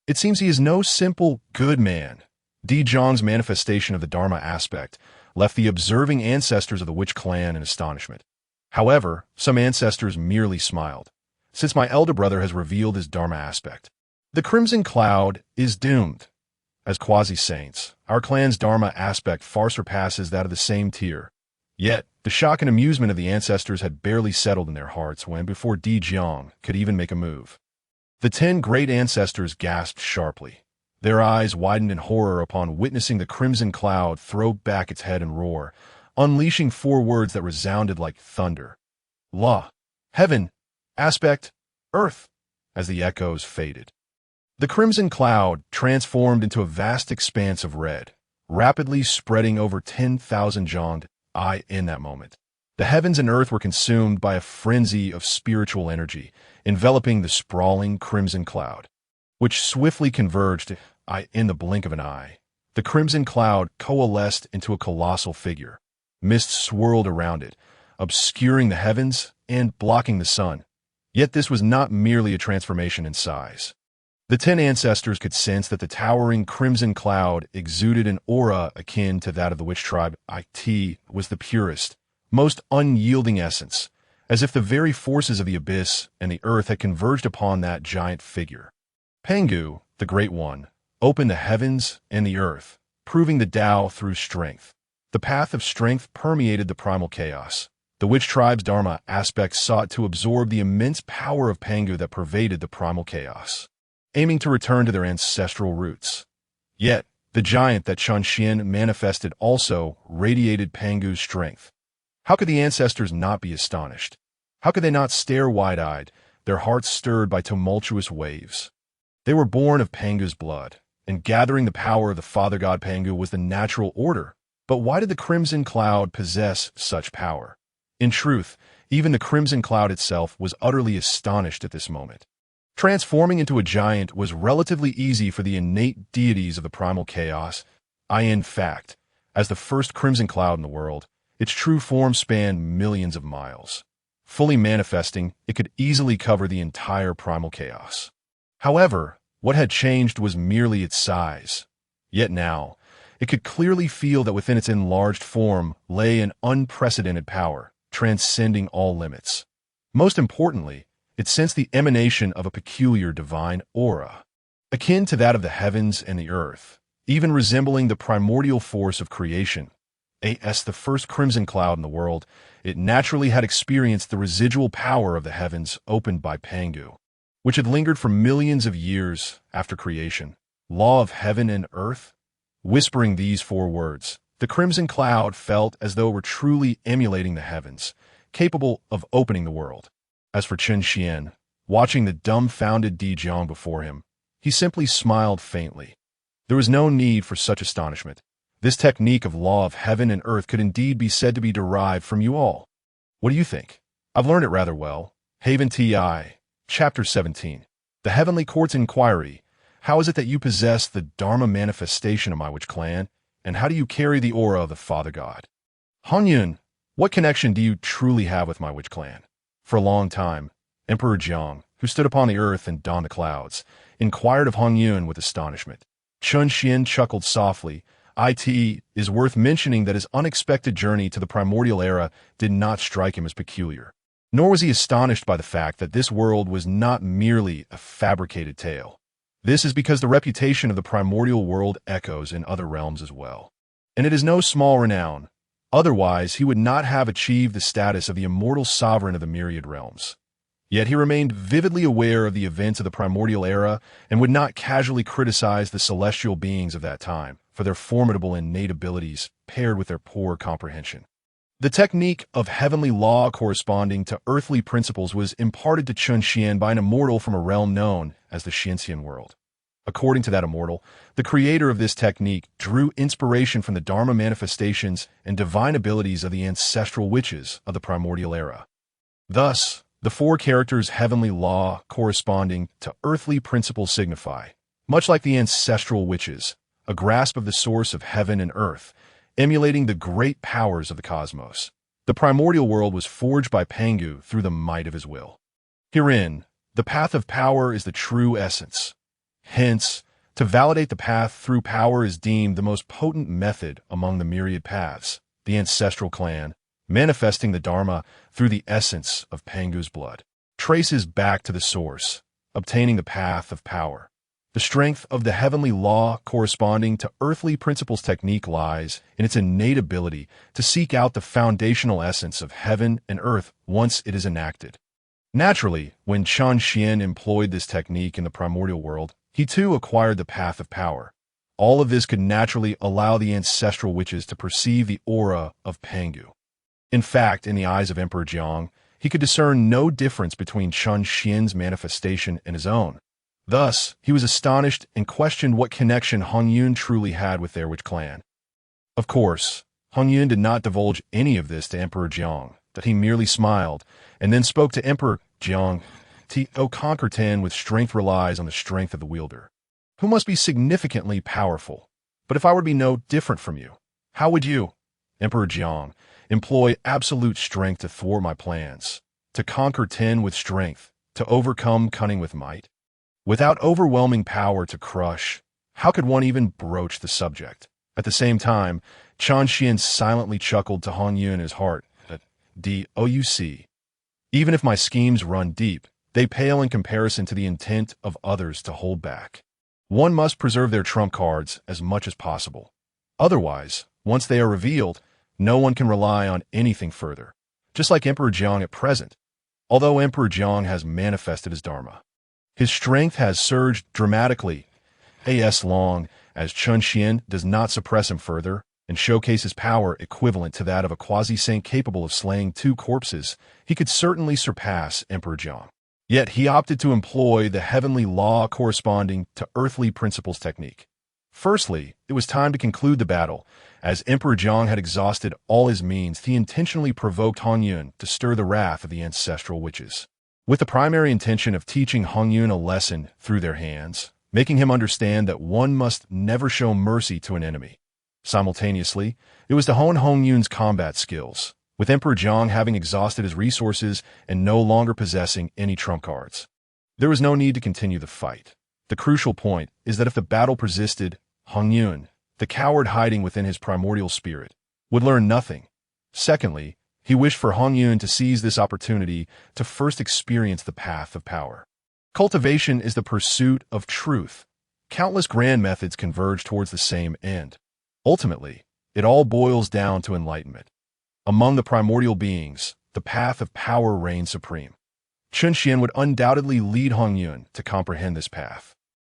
It seems he is no simple good man. Dijun's manifestation of the Dharma aspect left the observing ancestors of the witch clan in astonishment. However, some ancestors merely smiled, since my elder brother has revealed his Dharma aspect. The crimson cloud is doomed. As quasi-saints, our clan's Dharma aspect far surpasses that of the same tier. Yet, the shock and amusement of the ancestors had barely settled in their hearts when, before Dijun could even make a move, the 10 great ancestors gasped sharply. Their eyes widened in horror upon witnessing the crimson cloud throw back its head and roar, unleashing 4 words that resounded like thunder. Law, heaven, aspect, earth, as the echoes faded. The crimson cloud transformed into a vast expanse of red, rapidly spreading over 10,000 jond. In that moment, the heavens and earth were consumed by a frenzy of spiritual energy, enveloping the sprawling crimson cloud, which swiftly converged in the blink of an eye. The crimson cloud coalesced into a colossal figure. Mist swirled around it, obscuring the heavens and blocking the sun. Yet this was not merely a transformation in size. The 10 ancestors could sense that the towering crimson cloud exuded an aura akin to that of the witch tribe. It was the purest, most unyielding essence, as if the very forces of the abyss and the earth had converged upon that giant figure. Pangu, the Great One, opened the heavens and the earth, proving the Dao through strength. The path of strength permeated the primal chaos. The witch tribe's Dharma aspect sought to absorb the immense power of Pangu that pervaded the primal chaos, aiming to return to their ancestral roots. Yet, the giant that Chun Xian manifested also radiated Pangu's strength. How could the ancestors not be astonished? How could they not stare wide-eyed, their hearts stirred by tumultuous waves? They were born of Pangu's blood, and gathering the power of the father god Pangu was the natural order. But why did the crimson cloud possess such power? In truth, even the crimson cloud itself was utterly astonished at this moment. Transforming into a giant was relatively easy for the innate deities of the primal chaos. In fact, as the first crimson cloud in the world, its true form spanned millions of miles. Fully manifesting, it could easily cover the entire primal chaos. However, what had changed was merely its size. Yet now, it could clearly feel that within its enlarged form lay an unprecedented power, transcending all limits. Most importantly, it sensed the emanation of a peculiar divine aura, akin to that of the heavens and the earth, even resembling the primordial force of creation. As the first crimson cloud in the world, it naturally had experienced the residual power of the heavens opened by Pangu, which had lingered for millions of years after creation. Law of heaven and earth? Whispering these 4 words, the crimson cloud felt as though it were truly emulating the heavens, capable of opening the world. As for Chun Xian, watching the dumbfounded Dijun before him, he simply smiled faintly. There was no need for such astonishment. This technique of law of heaven and earth could indeed be said to be derived from you all. What do you think? I've learned it rather well. Haven Ti, Chapter 17. The Heavenly Court's Inquiry. How is it that you possess the Dharma manifestation of my witch clan, and how do you carry the aura of the Father God? Hongyun, what connection do you truly have with my witch clan? For a long time, Emperor Jiang, who stood upon the earth and donned the clouds, inquired of Hongyun with astonishment. Chun Xian chuckled softly. It is worth mentioning that his unexpected journey to the primordial era did not strike him as peculiar. Nor was he astonished by the fact that this world was not merely a fabricated tale. This is because the reputation of the primordial world echoes in other realms as well. And it is no small renown. Otherwise, he would not have achieved the status of the immortal sovereign of the myriad realms. Yet he remained vividly aware of the events of the primordial era and would not casually criticize the celestial beings of that time for their formidable innate abilities paired with their poor comprehension. The technique of heavenly law corresponding to earthly principles was imparted to Chun Xian by an immortal from a realm known as the Xianxian world. According to that immortal, the creator of this technique drew inspiration from the Dharma manifestations and divine abilities of the ancestral witches of the primordial era. Thus, the 4 characters heavenly law corresponding to earthly principles signify Much like the ancestral witches, a grasp of the source of heaven and earth, emulating the great powers of the cosmos. The primordial world was forged by Pangu through the might of his will. Herein, the path of power is the true essence. Hence, to validate the path through power is deemed the most potent method among the myriad paths, the ancestral clan, manifesting the Dharma through the essence of Pangu's blood, traces back to the source, obtaining the path of power. The strength of the heavenly law corresponding to earthly principles technique lies in its innate ability to seek out the foundational essence of heaven and earth once it is enacted. Naturally, when Chen Xian employed this technique in the primordial world, he too acquired the path of power. All of this could naturally allow the ancestral witches to perceive the aura of Pangu. In fact, in the eyes of Emperor Jiang, he could discern no difference between Chen Xian's manifestation and his own. Thus, he was astonished and questioned what connection Hongyun truly had with their witch clan. Of course, Hongyun did not divulge any of this to Emperor Jiang, that he merely smiled, and then spoke to Emperor Jiang. To conquer Ten with strength relies on the strength of the wielder, who must be significantly powerful. But if I were to be no different from you, how would you, Emperor Jiang, employ absolute strength to thwart my plans, to conquer Ten with strength, to overcome cunning with might? Without overwhelming power to crush, how could one even broach the subject? At the same time, Chen Xian silently chuckled to Hongyun in his heart that, "Douc, even if my schemes run deep, they pale in comparison to the intent of others to hold back. One must preserve their trump cards as much as possible. Otherwise, once they are revealed, no one can rely on anything further, just like Emperor Jiang at present. Although Emperor Jiang has manifested his Dharma, his strength has surged dramatically. As long as Chen Xian does not suppress him further and showcase his power equivalent to that of a quasi-saint capable of slaying 2 corpses, he could certainly surpass Emperor Jiang. Yet he opted to employ the heavenly law corresponding to earthly principles technique. Firstly, it was time to conclude the battle. As Emperor Jiang had exhausted all his means, he intentionally provoked Hongyun to stir the wrath of the ancestral witches, with the primary intention of teaching Hongyun a lesson through their hands, making him understand that one must never show mercy to an enemy. Simultaneously, it was to hone Hongyun's combat skills, with Emperor Jiang having exhausted his resources and no longer possessing any trump cards. There was no need to continue the fight. The crucial point is that if the battle persisted, Hongyun, the coward hiding within his primordial spirit, would learn nothing. Secondly, he wished for Hongyun to seize this opportunity to first experience the path of power. Cultivation is the pursuit of truth. Countless grand methods converge towards the same end. Ultimately, it all boils down to enlightenment. Among the primordial beings, the path of power reigns supreme. Chen Xian would undoubtedly lead Hongyun to comprehend this path.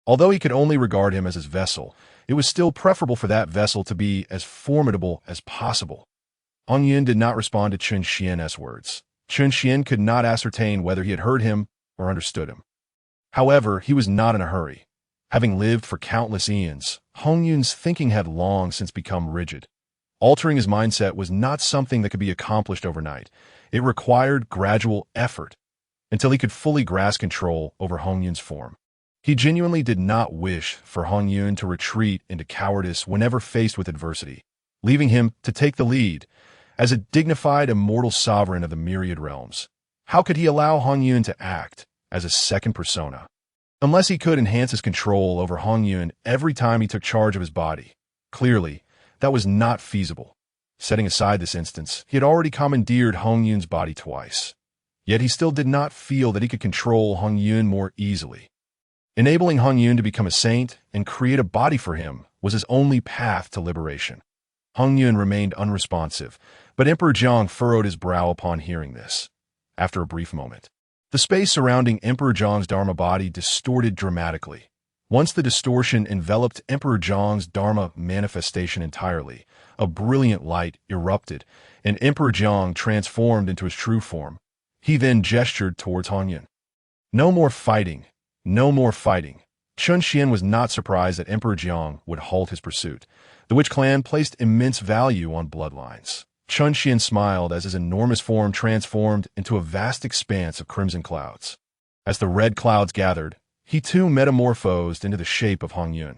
Although he could only regard him as his vessel, it was still preferable for that vessel to be as formidable as possible. Hongyun did not respond to Chen Xian's words. Chen Xian could not ascertain whether he had heard him or understood him. However, he was not in a hurry. Having lived for countless eons, Hongyun's thinking had long since become rigid. Altering his mindset was not something that could be accomplished overnight. It required gradual effort until he could fully grasp control over Hongyun's form. He genuinely did not wish for Hongyun to retreat into cowardice whenever faced with adversity, leaving him to take the lead. As a dignified immortal sovereign of the myriad realms, how could he allow Hongyun to act as a second persona? Unless he could enhance his control over Hongyun every time he took charge of his body. Clearly, that was not feasible. Setting aside this instance, he had already commandeered Hongyun's body twice. Yet he still did not feel that he could control Hongyun more easily. Enabling Hongyun to become a saint and create a body for him was his only path to liberation. Hongyun remained unresponsive, but Emperor Jiang furrowed his brow upon hearing this. After a brief moment, the space surrounding Emperor Jiang's Dharma body distorted dramatically. Once the distortion enveloped Emperor Jiang's Dharma manifestation entirely, a brilliant light erupted, and Emperor Jiang transformed into his true form. He then gestured towards Hongyun. No more fighting. No more fighting. Chen Xian was not surprised that Emperor Jiang would halt his pursuit. The witch clan placed immense value on bloodlines. Chen Xian smiled as his enormous form transformed into a vast expanse of crimson clouds. As the red clouds gathered, he too metamorphosed into the shape of Hongyun.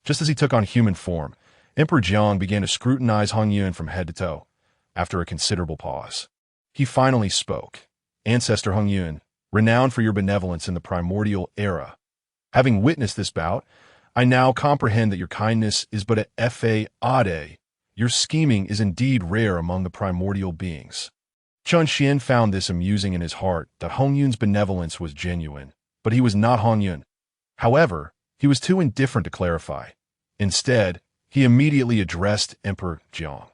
Just as he took on human form, Emperor Jiang began to scrutinize Hongyun from head to toe. After a considerable pause, he finally spoke. Ancestor Hongyun, renowned for your benevolence in the primordial era. Having witnessed this bout, I now comprehend that your kindness is but a fade. Your scheming is indeed rare among the primordial beings. Chun Xian found this amusing in his heart that Hongyun's benevolence was genuine, but he was not Hongyun. However, he was too indifferent to clarify. Instead, he immediately addressed Emperor Jiang.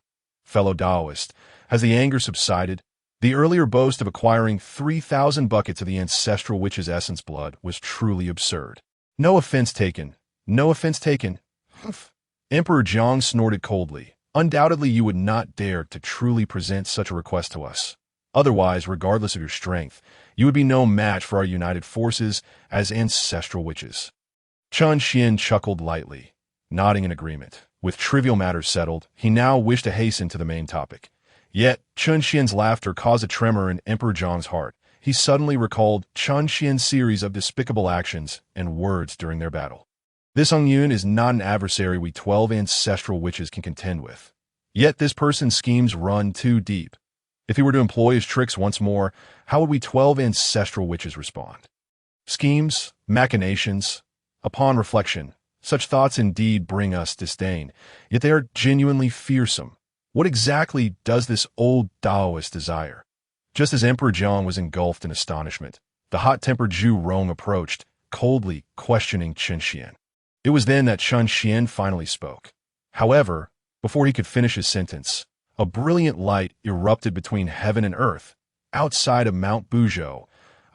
Fellow Taoist, has the anger subsided? The earlier boast of acquiring 3,000 buckets of the ancestral witch's essence blood was truly absurd. No offense taken. No offense taken. Humph. Emperor Jiang snorted coldly. Undoubtedly you would not dare to truly present such a request to us. Otherwise, regardless of your strength, you would be no match for our united forces as ancestral witches. Chun Xian chuckled lightly, nodding in agreement. With trivial matters settled, he now wished to hasten to the main topic. Yet, Chun Xian's laughter caused a tremor in Emperor Jiang's heart. He suddenly recalled Chun Xian's series of despicable actions and words during their battle. This Hongyun is not an adversary we 12 ancestral witches can contend with. Yet this person's schemes run too deep. If he were to employ his tricks once more, how would we 12 ancestral witches respond? Schemes, machinations. Upon reflection, such thoughts indeed bring us disdain, yet they are genuinely fearsome. What exactly does this old Taoist desire? Just as Emperor Jiang was engulfed in astonishment, the hot-tempered Zhu Rong approached, coldly questioning Chun Xian. It was then that Chun Xian finally spoke. However, before he could finish his sentence, a brilliant light erupted between heaven and earth. Outside of Mount Buzhou,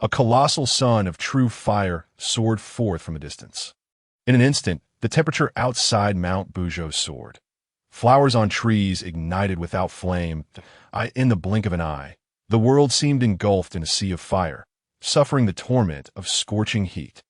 a colossal sun of true fire soared forth from a distance. In an instant, the temperature outside Mount Buzhou soared. Flowers on trees ignited without flame. In the blink of an eye, the world seemed engulfed in a sea of fire, suffering the torment of scorching heat.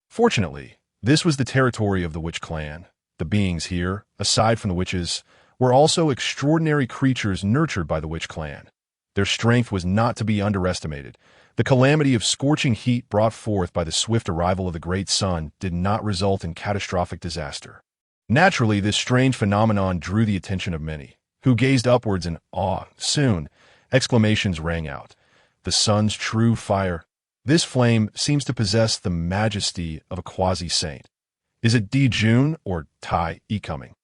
Fortunately, this was the territory of the witch clan. The beings here, aside from the witches, were also extraordinary creatures nurtured by the witch clan. Their strength was not to be underestimated. The calamity of scorching heat brought forth by the swift arrival of the great sun did not result in catastrophic disaster. Naturally, this strange phenomenon drew the attention of many, who gazed upwards in awe. Soon, exclamations rang out. The sun's true fire. This flame seems to possess the majesty of a quasi-saint. Is it Dijun or Tai coming?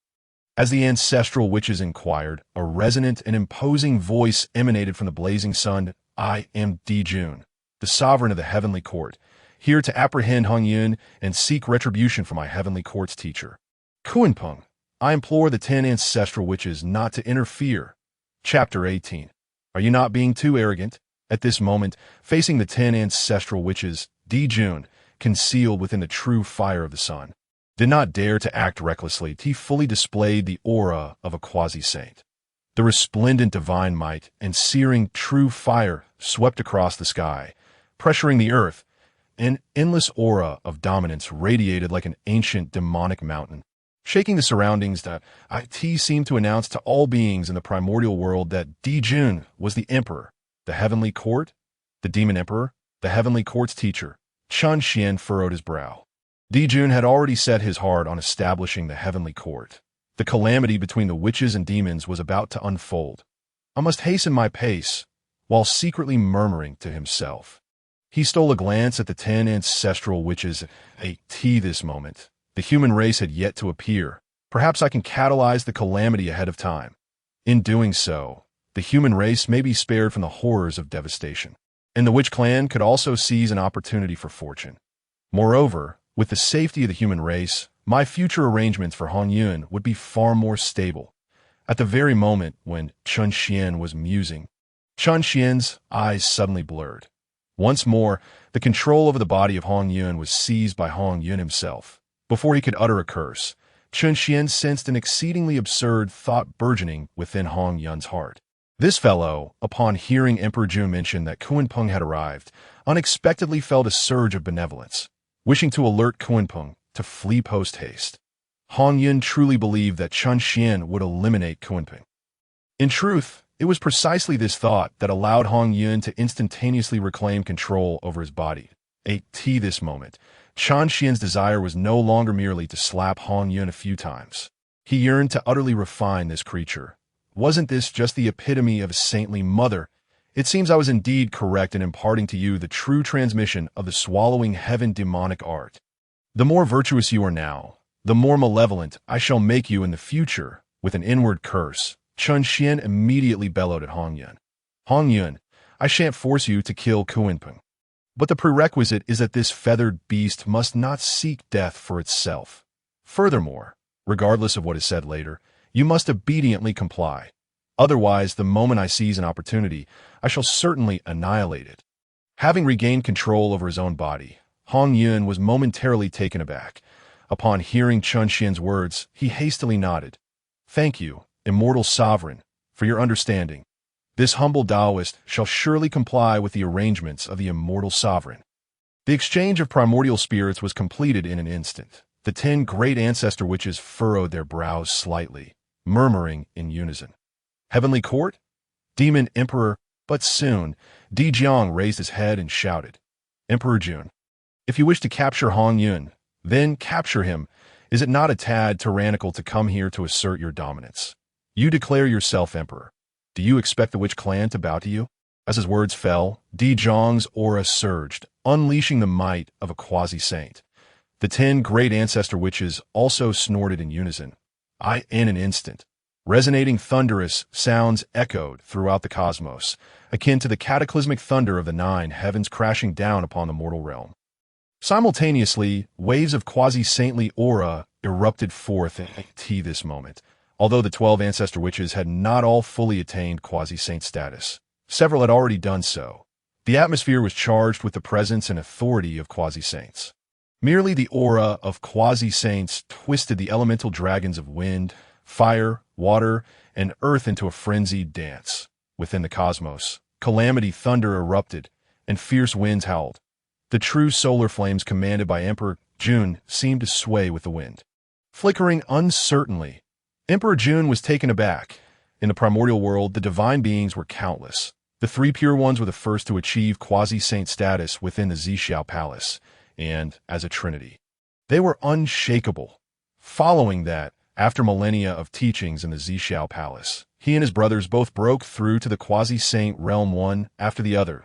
As the ancestral witches inquired, a resonant and imposing voice emanated from the blazing sun. I am Dijun, the sovereign of the heavenly court, here to apprehend Hongyun and seek retribution for my heavenly court's teacher. Kunpeng, I implore the 10 ancestral witches not to interfere. Chapter 18. Are you not being too arrogant? At this moment, facing the 10 ancestral witches, Dijun, concealed within the true fire of the sun, did not dare to act recklessly. He fully displayed the aura of a quasi-saint. The resplendent divine might and searing true fire swept across the sky, pressuring the earth. An endless aura of dominance radiated like an ancient demonic mountain, shaking the surroundings. That it seemed to announce to all beings in the primordial world that Dijun was the emperor, the heavenly court, the demon emperor, the heavenly court's teacher. Chun Xian furrowed his brow. Dijun had already set his heart on establishing the heavenly court. The calamity between the witches and demons was about to unfold. I must hasten my pace, while secretly murmuring to himself. He stole a glance at the 10 ancestral witches. This moment, the human race had yet to appear. Perhaps I can catalyze the calamity ahead of time. In doing so, the human race may be spared from the horrors of devastation, and the witch clan could also seize an opportunity for fortune. Moreover, with the safety of the human race, my future arrangements for Hongyun would be far more stable. At the very moment when Chun Xian was musing, Chun Xian's eyes suddenly blurred. Once more, the control over the body of Hongyun was seized by Hongyun himself. Before he could utter a curse, Chun Xian sensed an exceedingly absurd thought burgeoning within Hongyun's heart. This fellow, upon hearing Emperor Jun mention that Kunpeng had arrived, unexpectedly felt a surge of benevolence, wishing to alert Kunpeng to flee post-haste. Hongyun truly believed that Chun Xian would eliminate Kunpeng. In truth, it was precisely this thought that allowed Hongyun to instantaneously reclaim control over his body. This moment, Chen Xian's desire was no longer merely to slap Hongyun a few times. He yearned to utterly refine this creature. Wasn't this just the epitome of a saintly mother? It seems I was indeed correct in imparting to you the true transmission of the swallowing heaven demonic art. The more virtuous you are now, the more malevolent I shall make you in the future. With an inward curse, Chen Xian immediately bellowed at Hongyun. Hongyun, I shan't force you to kill Kunpeng. But the prerequisite is that this feathered beast must not seek death for itself. Furthermore, regardless of what is said later, you must obediently comply. Otherwise, the moment I seize an opportunity, I shall certainly annihilate it. Having regained control over his own body, Hongyun was momentarily taken aback. Upon hearing Chen Xian's words, he hastily nodded. Thank you, immortal sovereign, for your understanding. This humble Taoist shall surely comply with the arrangements of the immortal sovereign. The exchange of primordial spirits was completed in an instant. The 10 great ancestor witches furrowed their brows slightly, murmuring in unison. Heavenly court? Demon Emperor? But soon, Dijun raised his head and shouted, Emperor Jun, if you wish to capture Hongyun, then capture him. Is it not a tad tyrannical to come here to assert your dominance? You declare yourself emperor. Do you expect the witch clan to bow to you? As his words fell, Dijong's aura surged, unleashing the might of a quasi-saint. The 10 great ancestor witches also snorted in unison. In an instant, resonating thunderous sounds echoed throughout the cosmos, akin to the cataclysmic thunder of the 9 heavens crashing down upon the mortal realm. Simultaneously, waves of quasi-saintly aura erupted forth at this moment. Although the 12 ancestor witches had not all fully attained quasi-saint status, several had already done so. The atmosphere was charged with the presence and authority of quasi-saints. Merely the aura of quasi-saints twisted the elemental dragons of wind, fire, water, and earth into a frenzied dance. Within the cosmos, calamity thunder erupted, and fierce winds howled. The true solar flames commanded by Emperor Jun seemed to sway with the wind. Flickering uncertainly, Emperor Jun was taken aback. In the primordial world, the divine beings were countless. The 3 pure ones were the first to achieve quasi-saint status within the Zixiao Palace, and as a trinity. They were unshakable. Following that, after millennia of teachings in the Zixiao Palace, he and his brothers both broke through to the quasi-saint realm one after the other.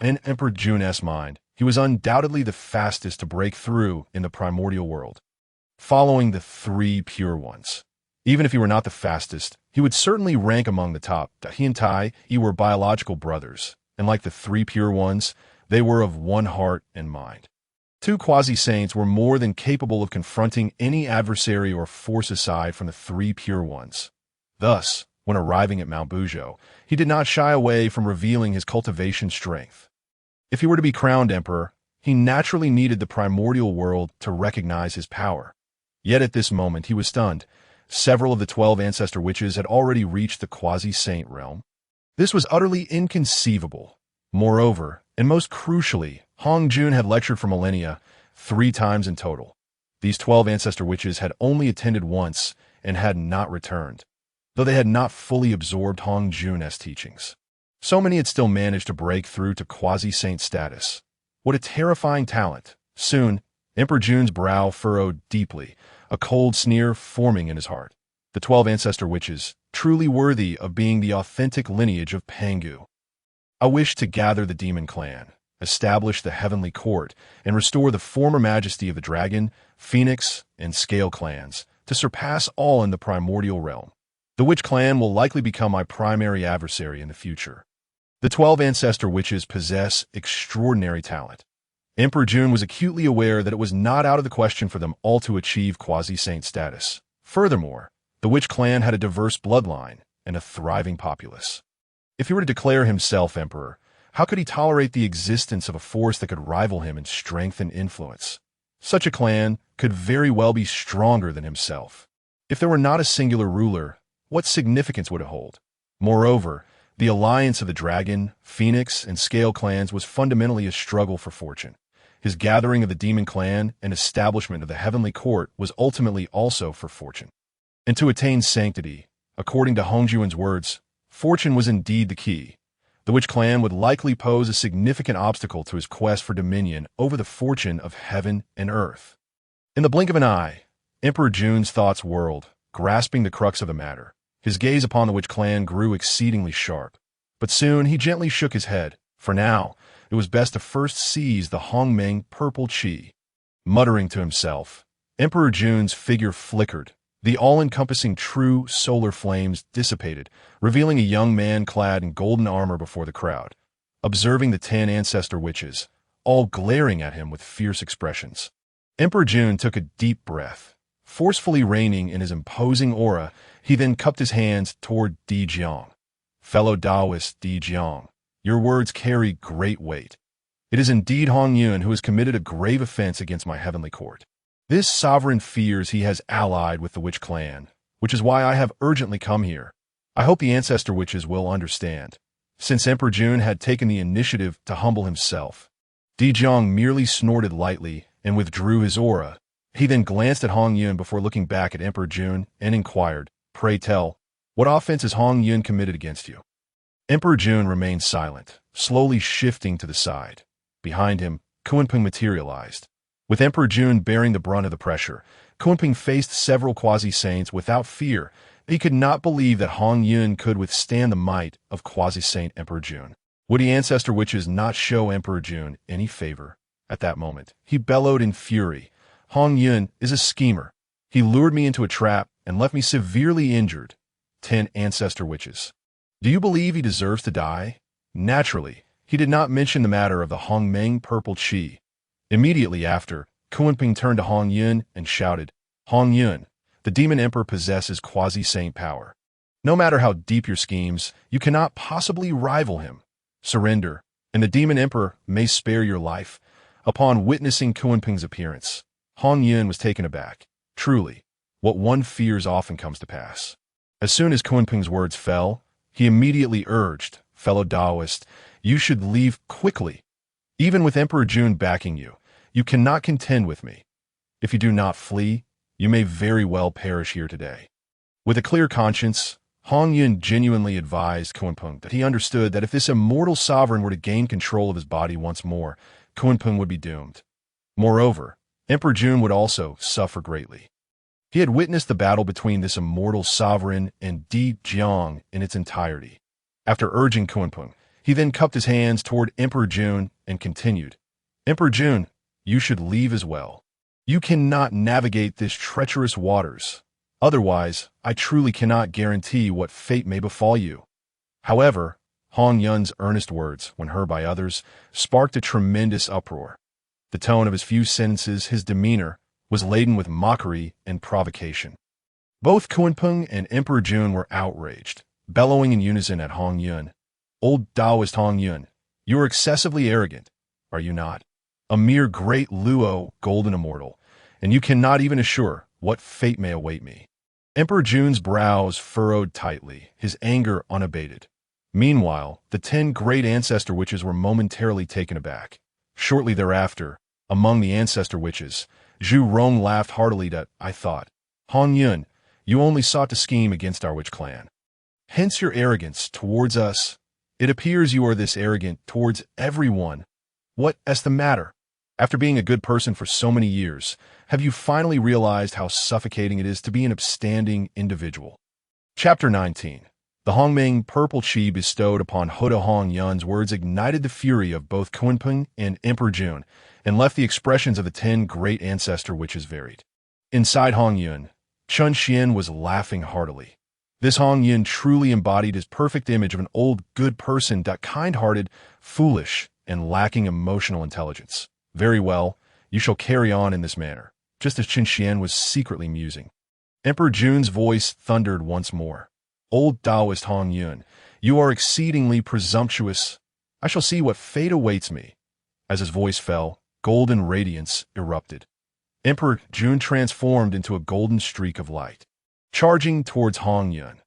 In Emperor Jun's mind, he was undoubtedly the fastest to break through in the primordial world, following the 3 pure ones. Even if he were not the fastest, he would certainly rank among the top. He and Tai were biological brothers, and like the 3 pure ones, they were of one heart and mind. 2 quasi-saints were more than capable of confronting any adversary or force aside from the 3 pure ones. Thus, when arriving at Mount Buzhou, he did not shy away from revealing his cultivation strength. If he were to be crowned emperor, he naturally needed the primordial world to recognize his power. Yet at this moment he was stunned. Several of the 12 ancestor witches had already reached the quasi-saint realm. This was utterly inconceivable. Moreover, and most crucially, Hongyun had lectured for millennia, 3 times in total. These 12 ancestor witches had only attended once and had not returned, though they had not fully absorbed Hongyun's teachings. So many had still managed to break through to quasi-saint status. What a terrifying talent! Soon, Emperor Jun's brow furrowed deeply, a cold sneer forming in his heart. The 12 ancestor witches, truly worthy of being the authentic lineage of Pangu. I wish to gather the demon clan, establish the heavenly court, and restore the former majesty of the dragon, phoenix, and scale clans, to surpass all in the primordial realm. The witch clan will likely become my primary adversary in the future. The 12 ancestor witches possess extraordinary talent. Emperor Jun was acutely aware that it was not out of the question for them all to achieve quasi-saint status. Furthermore, the witch clan had a diverse bloodline and a thriving populace. If he were to declare himself emperor, how could he tolerate the existence of a force that could rival him in strength and influence? Such a clan could very well be stronger than himself. If there were not a singular ruler, what significance would it hold? Moreover, the alliance of the dragon, phoenix, and scale clans was fundamentally a struggle for fortune. His gathering of the demon clan and establishment of the heavenly court was ultimately also for fortune. And to attain sanctity, according to Hongyun's words, fortune was indeed the key. The Witch clan would likely pose a significant obstacle to his quest for dominion over the fortune of heaven and earth. In the blink of an eye, Emperor Jun's thoughts whirled, grasping the crux of the matter. His gaze upon the Witch clan grew exceedingly sharp. But soon he gently shook his head. For now, it was best to first seize the Hongmeng purple chi. Muttering to himself, Emperor Jun's figure flickered. The all-encompassing true solar flames dissipated, revealing a young man clad in golden armor before the crowd. Observing the 10 ancestor witches, all glaring at him with fierce expressions. Emperor Jun took a deep breath. Forcefully reigning in his imposing aura, he then cupped his hands toward Dijun. Fellow Taoist Dijun, your words carry great weight. It is indeed Hongyun who has committed a grave offense against my heavenly court. This sovereign fears he has allied with the Witch clan, which is why I have urgently come here. I hope the ancestor witches will understand. Since Emperor Jun had taken the initiative to humble himself, Dijun merely snorted lightly and withdrew his aura. He then glanced at Hongyun before looking back at Emperor Jun and inquired, "Pray tell, what offense has Hongyun committed against you?" Emperor Jun remained silent, slowly shifting to the side. Behind him, Kunpeng materialized. With Emperor Jun bearing the brunt of the pressure, Kunpeng faced several quasi-saints without fear. He could not believe that Hongyun could withstand the might of quasi-saint Emperor Jun. Would the ancestor witches not show Emperor Jun any favor? At that moment, he bellowed in fury. Hongyun is a schemer. He lured me into a trap and left me severely injured. 10 ancestor witches. Do you believe he deserves to die? Naturally, he did not mention the matter of the Hongmeng purple chi. Immediately after, Kunpeng turned to Hongyun and shouted, "Hongyun, the demon emperor possesses quasi-saint power. No matter how deep your schemes, you cannot possibly rival him. Surrender, and the demon emperor may spare your life." Upon witnessing Kunpeng's appearance, Hongyun was taken aback. Truly, what one fears often comes to pass. As soon as Kunpeng's words fell, he immediately urged, "Fellow Taoist, you should leave quickly. Even with Emperor Jun backing you, you cannot contend with me. If you do not flee, you may very well perish here today." With a clear conscience, Hongyun genuinely advised Kunpeng that he understood that if this immortal sovereign were to gain control of his body once more, Kunpeng would be doomed. Moreover, Emperor Jun would also suffer greatly. He had witnessed the battle between this immortal sovereign and Dijun in its entirety. After urging Kunpeng, he then cupped his hands toward Emperor Jun and continued, "Emperor Jun, you should leave as well. You cannot navigate this treacherous waters. Otherwise, I truly cannot guarantee what fate may befall you." However, Hongyun's earnest words, when heard by others, sparked a tremendous uproar. The tone of his few sentences, his demeanor, was laden with mockery and provocation. Both Kunpeng and Emperor Jun were outraged, bellowing in unison at Hongyun. "Old Taoist Hongyun, you are excessively arrogant, are you not? A mere great Luo golden immortal, and you cannot even assure what fate may await me." Emperor Jun's brows furrowed tightly, his anger unabated. Meanwhile, the 10 great ancestor witches were momentarily taken aback. Shortly thereafter, among the ancestor witches, Zhu Rong laughed heartily that, "I thought, Hongyun, you only sought to scheme against our witch clan. Hence your arrogance towards us. It appears you are this arrogant towards everyone. What is the matter? After being a good person for so many years, have you finally realized how suffocating it is to be an upstanding individual?" Chapter 19. The Hongmeng purple chi bestowed upon Hoda Hongyun's words ignited the fury of both Kunpeng and Emperor Jun, and left the expressions of the 10 great ancestor witches varied. Inside Hongyun, Chun Xian was laughing heartily. This Hongyun truly embodied his perfect image of an old good person, that kind-hearted, foolish, and lacking emotional intelligence. "Very well, you shall carry on in this manner," just as Chun Xian was secretly musing. Emperor Jun's voice thundered once more. "Old Taoist Hongyun, you are exceedingly presumptuous. I shall see what fate awaits me." As his voice fell, golden radiance erupted. Emperor Jun transformed into a golden streak of light, charging towards Hongyun.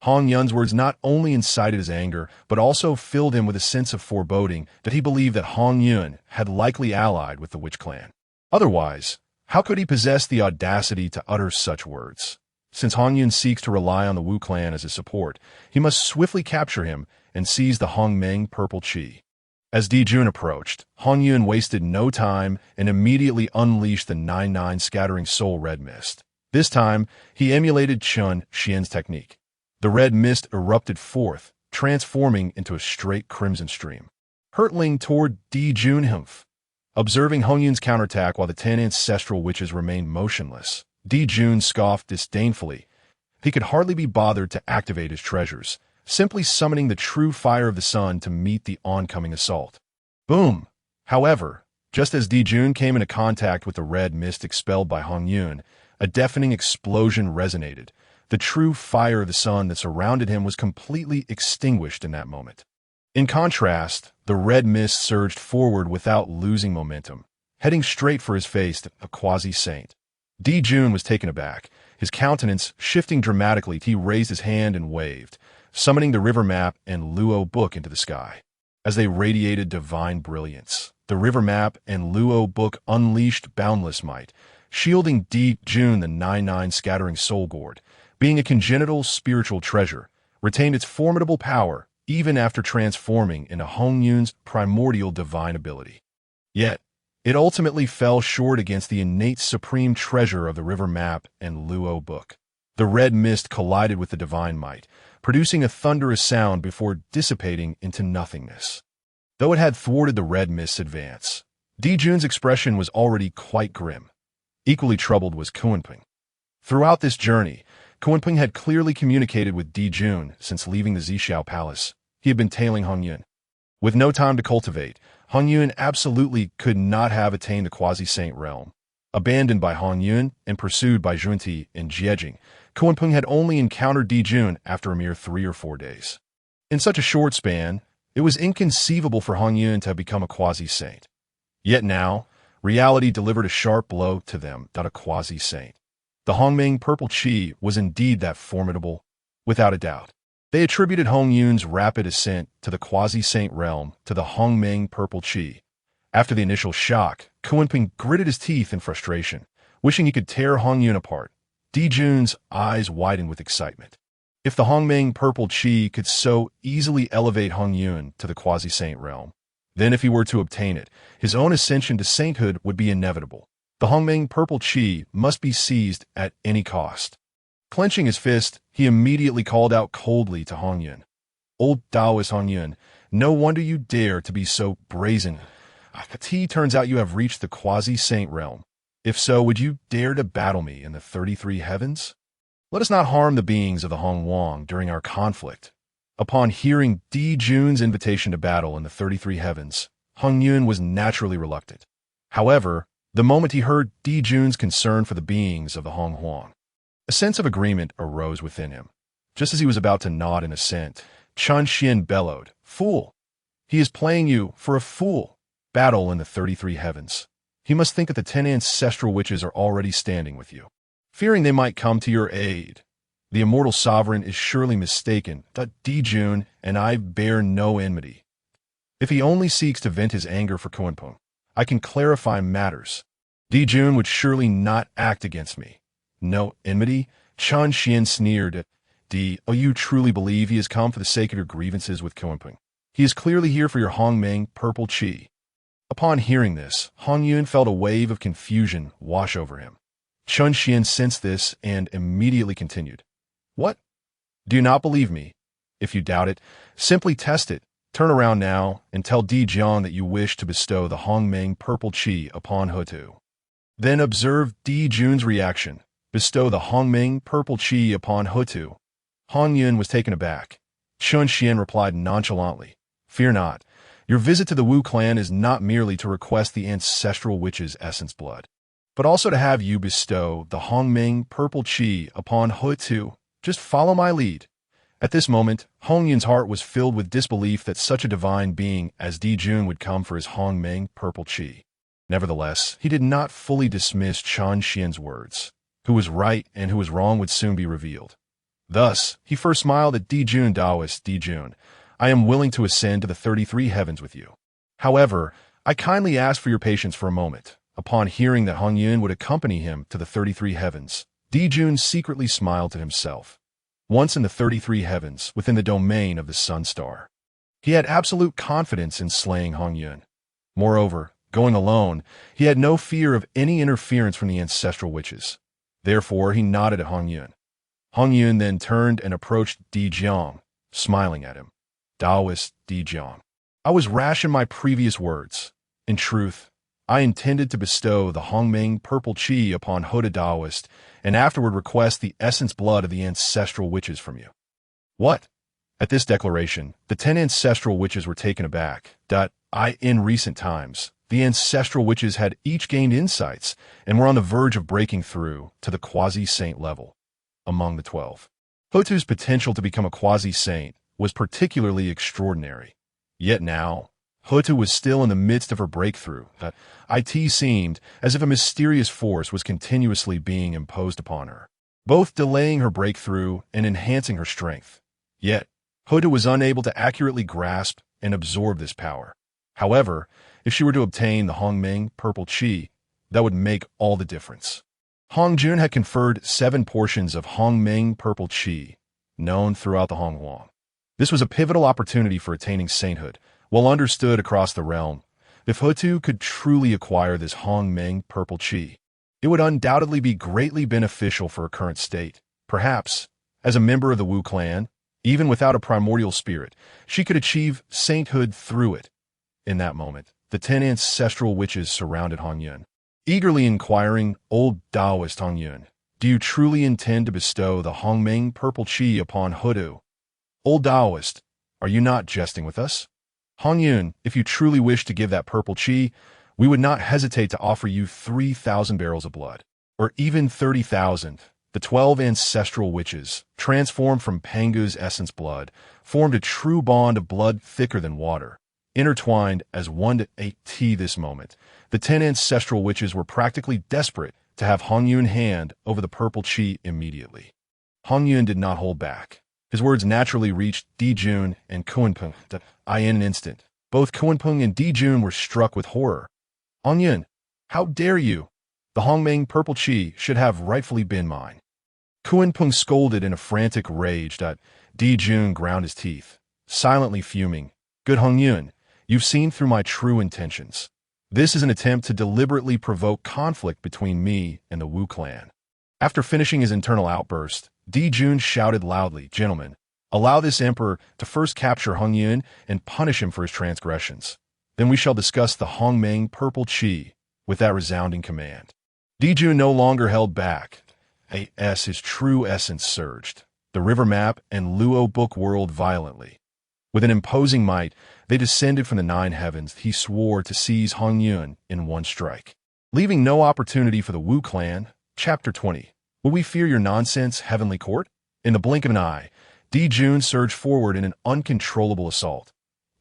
Hongyun's words not only incited his anger, but also filled him with a sense of foreboding that he believed that Hongyun had likely allied with the Witch clan. Otherwise, how could he possess the audacity to utter such words? Since Hongyun seeks to rely on the Wu clan as his support, he must swiftly capture him and seize the Hongmeng purple qi. As Dijun approached, Hongyun wasted no time and immediately unleashed the 9-9 scattering soul red mist. This time, he emulated Chun Xian's technique. The red mist erupted forth, transforming into a straight crimson stream, hurtling toward Dijun himself. Observing Hongyun's counterattack while the 10 ancestral witches remained motionless, Dijun scoffed disdainfully. He could hardly be bothered to activate his treasures, simply summoning the true fire of the sun to meet the oncoming assault. Boom! However, just as Dijun came into contact with the red mist expelled by Hongyun, a deafening explosion resonated. The true fire of the sun that surrounded him was completely extinguished in that moment. In contrast, the red mist surged forward without losing momentum, heading straight for his face, a quasi-saint. Dijun was taken aback, his countenance shifting dramatically. He raised his hand and waved, summoning the river map and Luo book into the sky. As they radiated divine brilliance, the river map and Luo book unleashed boundless might, shielding Dijun. The 9-9 scattering soul gourd, being a congenital spiritual treasure, retained its formidable power even after transforming into Hongyun's primordial divine ability. Yet, it ultimately fell short against the innate supreme treasure of the river map and Luo book. The red mist collided with the divine might, producing a thunderous sound before dissipating into nothingness. Though it had thwarted the red mist's advance, Dijun's expression was already quite grim. Equally troubled was Kunpeng. Throughout this journey, Kunpeng had clearly communicated with Dijun since leaving the Zhixiao palace. He had been tailing Hongyun. With no time to cultivate, Hongyun absolutely could not have attained the quasi-saint realm. Abandoned by Hongyun and pursued by Junti and Jiejing, Kunpeng had only encountered Dijun after a mere 3 or 4 days. In such a short span, it was inconceivable for Hongyun to have become a quasi-saint. Yet now, reality delivered a sharp blow to them, a quasi-saint. The Hongmeng purple qi was indeed that formidable, without a doubt. They attributed Hongyun's rapid ascent to the quasi-saint realm to the Hongmeng purple qi. After the initial shock, Kunpeng gritted his teeth in frustration, wishing he could tear Hongyun apart. Dijun's eyes widened with excitement. If the Hongmeng purple qi could so easily elevate Hongyun to the quasi-saint realm, then if he were to obtain it, his own ascension to sainthood would be inevitable. The Hongmeng purple qi must be seized at any cost. Clenching his fist, he immediately called out coldly to Hongyun. "Old Taoist Hongyun, no wonder you dare to be so brazen. It turns out you have reached the quasi-saint realm. If so, would you dare to battle me in the 33 heavens? Let us not harm the beings of the Hongwang during our conflict." Upon hearing Dijun's invitation to battle in the 33 heavens, Hongyun was naturally reluctant. However, the moment he heard Dijun's concern for the beings of the Honghuang, a sense of agreement arose within him. Just as he was about to nod in assent, Chun Xian bellowed, "Fool! He is playing you for a fool. Battle in the 33 heavens. He must think that the 10 ancestral witches are already standing with you, fearing they might come to your aid. The immortal sovereign is surely mistaken. Dijun and I bear no enmity. If he only seeks to vent his anger for Kunpeng, I can clarify matters. Dijun would surely not act against me. No enmity?" Chun Xian sneered at "Oh, you truly believe he has come for the sake of your grievances with Kunpeng? He is clearly here for your Hongmeng purple qi." Upon hearing this, Hongyun felt a wave of confusion wash over him. Chun Xian sensed this and immediately continued. "What? Do you not believe me? If you doubt it, simply test it. Turn around now and tell Dijun that you wish to bestow the Hongmeng purple qi upon Hutu. Then observe Dijun's reaction. Bestow the Hongmeng purple qi upon Hutu." Hongyun was taken aback. Chun Xian replied nonchalantly, "Fear not. Your visit to the Wu clan is not merely to request the ancestral witch's essence blood, but also to have you bestow the Hongmeng purple qi upon Hutu. Just follow my lead." At this moment, Hongyun's heart was filled with disbelief that such a divine being as Dijun would come for his Hongmeng purple qi. Nevertheless, he did not fully dismiss Chun Xian's words. Who was right and who was wrong would soon be revealed. Thus, he first smiled at Dijun. "Taoist Dijun, I am willing to ascend to the 33 heavens with you. However, I kindly ask for your patience for a moment." Upon hearing that Hongyun would accompany him to the 33 heavens, Dijun secretly smiled to himself. Once in the 33 heavens, within the domain of the sun star, he had absolute confidence in slaying Hongyun. Moreover, going alone, he had no fear of any interference from the ancestral witches. Therefore, he nodded at Hongyun. Hongyun then turned and approached Dijun, smiling at him. Taoist Dijun. I was rash in my previous words. In truth, I intended to bestow the Hongmeng purple qi upon Hoda Taoist and afterward request the essence blood of the ancestral witches from you. What? At this declaration, the 10 ancestral witches were taken aback. In recent times, the ancestral witches had each gained insights and were on the verge of breaking through to the quasi-saint level. Among the 12, Hotu's potential to become a quasi-saint was particularly extraordinary. Yet now, Hotu was still in the midst of her breakthrough. It seemed as if a mysterious force was continuously being imposed upon her, both delaying her breakthrough and enhancing her strength. Yet, Hotu was unable to accurately grasp and absorb this power. However, if she were to obtain the Hongmeng purple qi, that would make all the difference. Hongjun had conferred 7 portions of Hongmeng purple qi, known throughout the Honghuang. This was a pivotal opportunity for attaining sainthood, well understood across the realm. If Hotu could truly acquire this Hongmeng purple qi, it would undoubtedly be greatly beneficial for her current state. Perhaps, as a member of the Wu clan, even without a primordial spirit, she could achieve sainthood through it. In that moment, the 10 ancestral witches surrounded Hongyun, eagerly inquiring, "Old Taoist Hongyun, do you truly intend to bestow the Hongmeng purple qi upon Hotu? Old Taoist, are you not jesting with us? Hongyun, if you truly wish to give that purple qi, we would not hesitate to offer you 3,000 barrels of blood, or even 30,000. The 12 ancestral witches, transformed from Pangu's essence blood, formed a true bond of blood thicker than water. Intertwined as one to 8 this moment, the 10 ancestral witches were practically desperate to have Hongyun hand over the purple qi immediately. Hongyun did not hold back. His words naturally reached Dijun and Kunpeng. In an instant, both Kunpeng and Dijun were struck with horror. Hongyun, how dare you? The Hongmeng purple qi should have rightfully been mine. Kunpeng scolded in a frantic rage. Dijun ground his teeth, silently fuming. Good Hongyun, you've seen through my true intentions. This is an attempt to deliberately provoke conflict between me and the Wu clan. After finishing his internal outburst, Dijun shouted loudly, "Gentlemen, allow this emperor to first capture Hongyun and punish him for his transgressions. Then we shall discuss the Hongmeng purple qi." With that resounding command, Dijun no longer held back. His true essence surged. The river map and Luo book whirled violently. With an imposing might, they descended from the 9 heavens. He swore to seize Hongyun in one strike, leaving no opportunity for the Wu clan. Chapter 20. Will we fear your nonsense, heavenly court? In the blink of an eye, Dijun surged forward in an uncontrollable assault.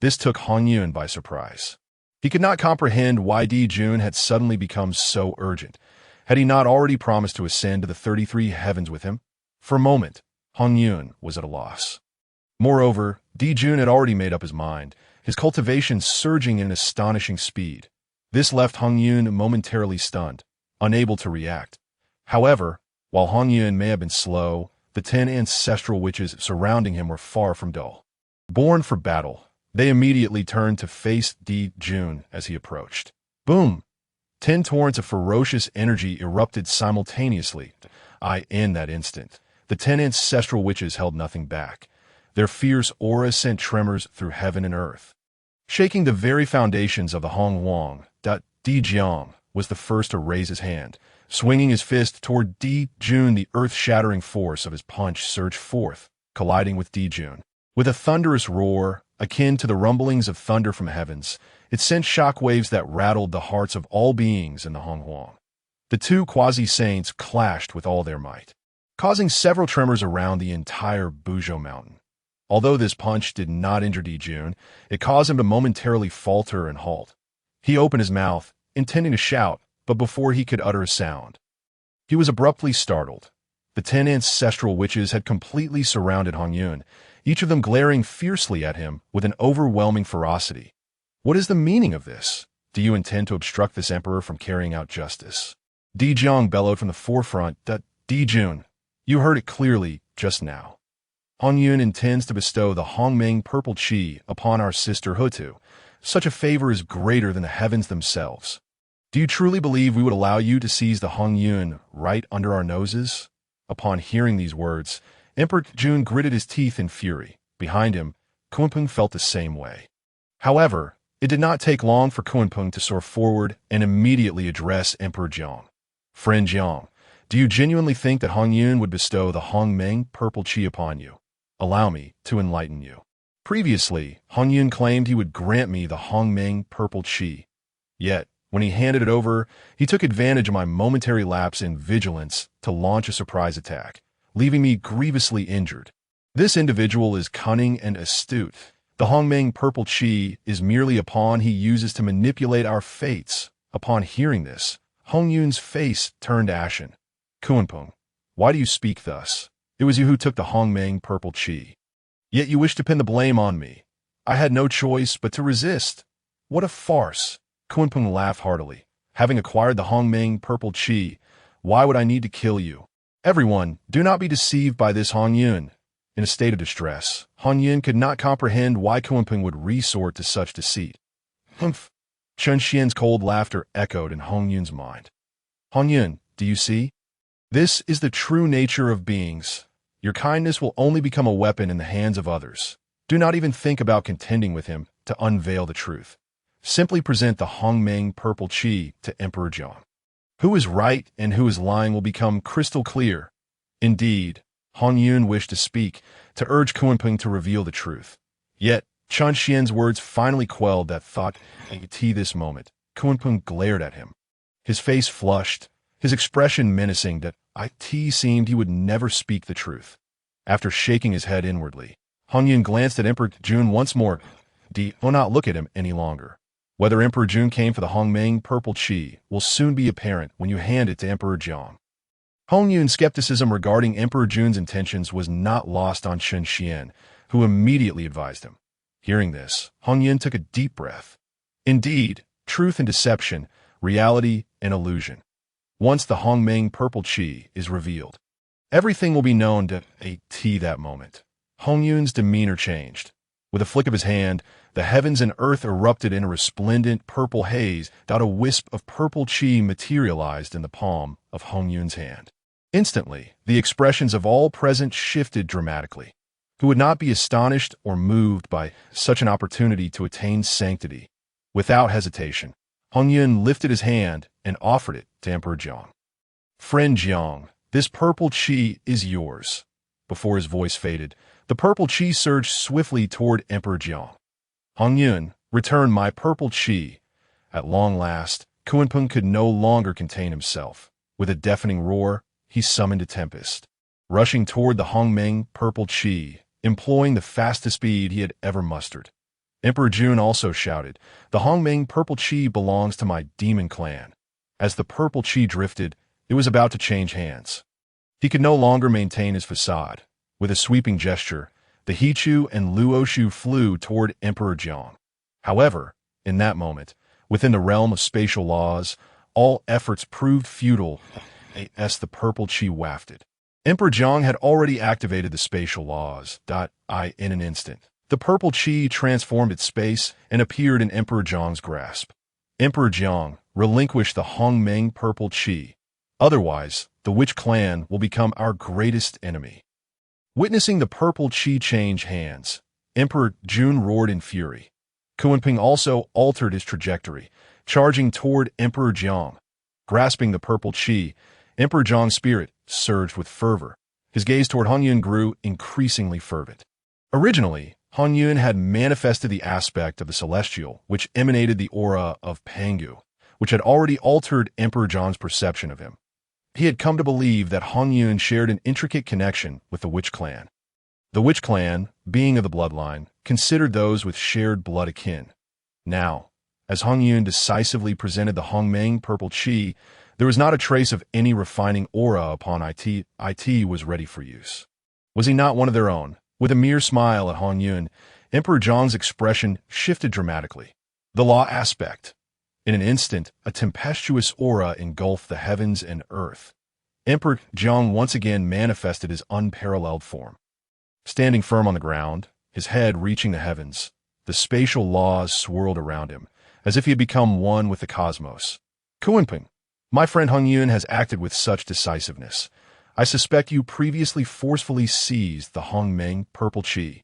This took Hongyun by surprise. He could not comprehend why Dijun had suddenly become so urgent. Had he not already promised to ascend to the 33 heavens with him? For a moment, Hongyun was at a loss. Moreover, Dijun had already made up his mind, his cultivation surging in an astonishing speed. This left Hongyun momentarily stunned, unable to react. However, while Hongyun may have been slow, the 10 ancestral witches surrounding him were far from dull. Born for battle, they immediately turned to face Dijun as he approached. Boom! 10 torrents of ferocious energy erupted simultaneously. In that instant, the 10 ancestral witches held nothing back. Their fierce aura sent tremors through heaven and earth. Shaking the very foundations of the Honghuang, Dijun was the first to raise his hand. Swinging his fist toward Dijun, the earth-shattering force of his punch surged forth, colliding with Dijun. With a thunderous roar, akin to the rumblings of thunder from heavens, it sent shockwaves that rattled the hearts of all beings in the Honghuang. The 2 quasi-saints clashed with all their might, causing several tremors around the entire Buzhou mountain. Although this punch did not injure Dijun, it caused him to momentarily falter and halt. He opened his mouth, intending to shout, but before he could utter a sound, he was abruptly startled. The 10 ancestral witches had completely surrounded Hongyun, each of them glaring fiercely at him with an overwhelming ferocity. What is the meaning of this? Do you intend to obstruct this emperor from carrying out justice? Dijun bellowed from the forefront. Dijun, you heard it clearly just now. Hongyun intends to bestow the Hongmeng purple qi upon our sister Hutu. Such a favor is greater than the heavens themselves. Do you truly believe we would allow you to seize the Hongyun right under our noses? Upon hearing these words, Emperor Dijun gritted his teeth in fury. Behind him, Kunpeng felt the same way. However, it did not take long for Kunpeng to soar forward and immediately address Emperor Jiang. Friend Jiang, do you genuinely think that Hongyun would bestow the Hongmeng purple qi upon you? Allow me to enlighten you. Previously, Hongyun claimed he would grant me the Hongmeng purple qi. Yet, when he handed it over, he took advantage of my momentary lapse in vigilance to launch a surprise attack, leaving me grievously injured. This individual is cunning and astute. The Hongmeng purple qi is merely a pawn he uses to manipulate our fates. Upon hearing this, Hongyun's face turned ashen. Kunpeng, why do you speak thus? It was you who took the Hongmeng purple qi. Yet you wish to pin the blame on me. I had no choice but to resist. What a farce. Kunpeng laughed heartily. Having acquired the Hongmeng purple qi, why would I need to kill you? Everyone, do not be deceived by this Hongyun. In a state of distress, Hongyun could not comprehend why Kunpeng would resort to such deceit. Humph. Chen Xian's cold laughter echoed in Hongyun's mind. Hongyun, do you see? This is the true nature of beings. Your kindness will only become a weapon in the hands of others. Do not even think about contending with him to unveil the truth. Simply present the Hongmeng purple qi to Emperor Jiang. Who is right and who is lying will become crystal clear. Indeed, Hongyun wished to speak, to urge Kunpeng to reveal the truth. Yet, Chen Xian's words finally quelled that thought. At this moment, Kunpeng glared at him. His face flushed, his expression menacing that it seemed he would never speak the truth. After shaking his head inwardly, Hongyun glanced at Emperor Dijun once more. Do not look at him any longer. Whether Emperor Dijun came for the Hongmeng purple qi will soon be apparent when you hand it to Emperor Jiang. Hongyun's skepticism regarding Emperor Dijun's intentions was not lost on Chen Xian, who immediately advised him. Hearing this, Hongyun took a deep breath. Indeed, truth and deception, reality and illusion. Once the Hongmeng purple qi is revealed, everything will be known to that moment. Hongyun's demeanor changed. With a flick of his hand, the heavens and earth erupted in a resplendent purple haze. A wisp of purple qi materialized in the palm of Hongyun's hand. Instantly, the expressions of all present shifted dramatically. Who would not be astonished or moved by such an opportunity to attain sanctity? Without hesitation, Hongyun lifted his hand and offered it to Emperor Jiang. Friend Jiang, this purple qi is yours. Before his voice faded, the purple qi surged swiftly toward Emperor Jiang. Hongyun, return my purple qi. At long last, Kunpeng could no longer contain himself. With a deafening roar, he summoned a tempest. Rushing toward the Hongmeng purple qi, employing the fastest speed he had ever mustered. Emperor Jun also shouted, the Hongmeng purple qi belongs to my demon clan. As the purple qi drifted, it was about to change hands. He could no longer maintain his facade. With a sweeping gesture, the Hichu and Luoshu flew toward Emperor Jiang. However, in that moment, within the realm of spatial laws, all efforts proved futile as the purple qi wafted. Emperor Jiang had already activated the spatial laws. In an instant, the purple qi transformed its space and appeared in Emperor Jiang's grasp. Emperor Jiang, relinquish the Hongmeng purple qi. Otherwise, the witch clan will become our greatest enemy. Witnessing the purple qi change hands, Emperor Jun roared in fury. Kunpeng also altered his trajectory, charging toward Emperor Jiang. Grasping the purple qi, Emperor Jiang's spirit surged with fervor. His gaze toward Hongyun grew increasingly fervent. Originally, Hongyun had manifested the aspect of the celestial, which emanated the aura of Pangu, which had already altered Emperor Jiang's perception of him. He had come to believe that Hongyun shared an intricate connection with the witch clan. The witch clan, being of the bloodline, considered those with shared blood akin. Now, as Hongyun decisively presented the Hongmeng purple qi, there was not a trace of any refining aura upon it. It was ready for use. Was he not one of their own? With a mere smile at Hongyun, Emperor Jiang's expression shifted dramatically. The law aspect. In an instant, a tempestuous aura engulfed the heavens and earth. Emperor Jiang once again manifested his unparalleled form. Standing firm on the ground, his head reaching the heavens, the spatial laws swirled around him, as if he had become one with the cosmos. Kunpeng, my friend Hongyun has acted with such decisiveness. I suspect you previously forcefully seized the Hongmeng purple chi.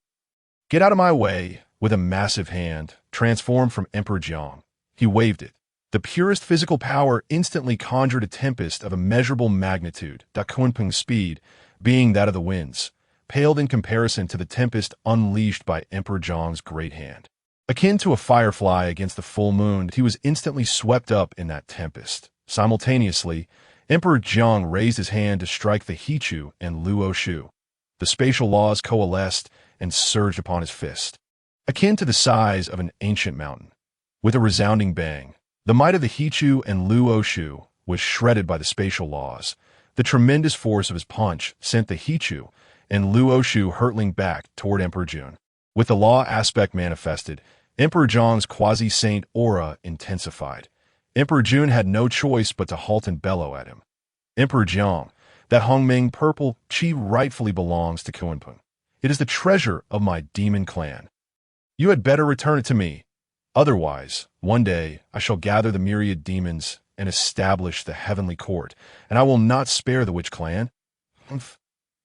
Get out of my way. With a massive hand, transformed from Emperor Jiang, he waved it. The purest physical power instantly conjured a tempest of immeasurable magnitude, Kunpeng's speed being that of the winds, paled in comparison to the tempest unleashed by Emperor Jiang's great hand. Akin to a firefly against the full moon, he was instantly swept up in that tempest. Simultaneously, Emperor Jiang raised his hand to strike the Hichu and Luoshu. The spatial laws coalesced and surged upon his fist. Akin to the size of an ancient mountain. With a resounding bang, the might of the Hichu and Luoshu was shredded by the spatial laws. The tremendous force of his punch sent the Hichu and Luoshu hurtling back toward Emperor Jun. With the law aspect manifested, Emperor Jiang's quasi-saint aura intensified. Emperor Jun had no choice but to halt and bellow at him. Emperor Jiang, that Hongmeng purple chi rightfully belongs to Kunpeng. It is the treasure of my demon clan. You had better return it to me. Otherwise, one day I shall gather the myriad demons and establish the heavenly court, and I will not spare the witch clan.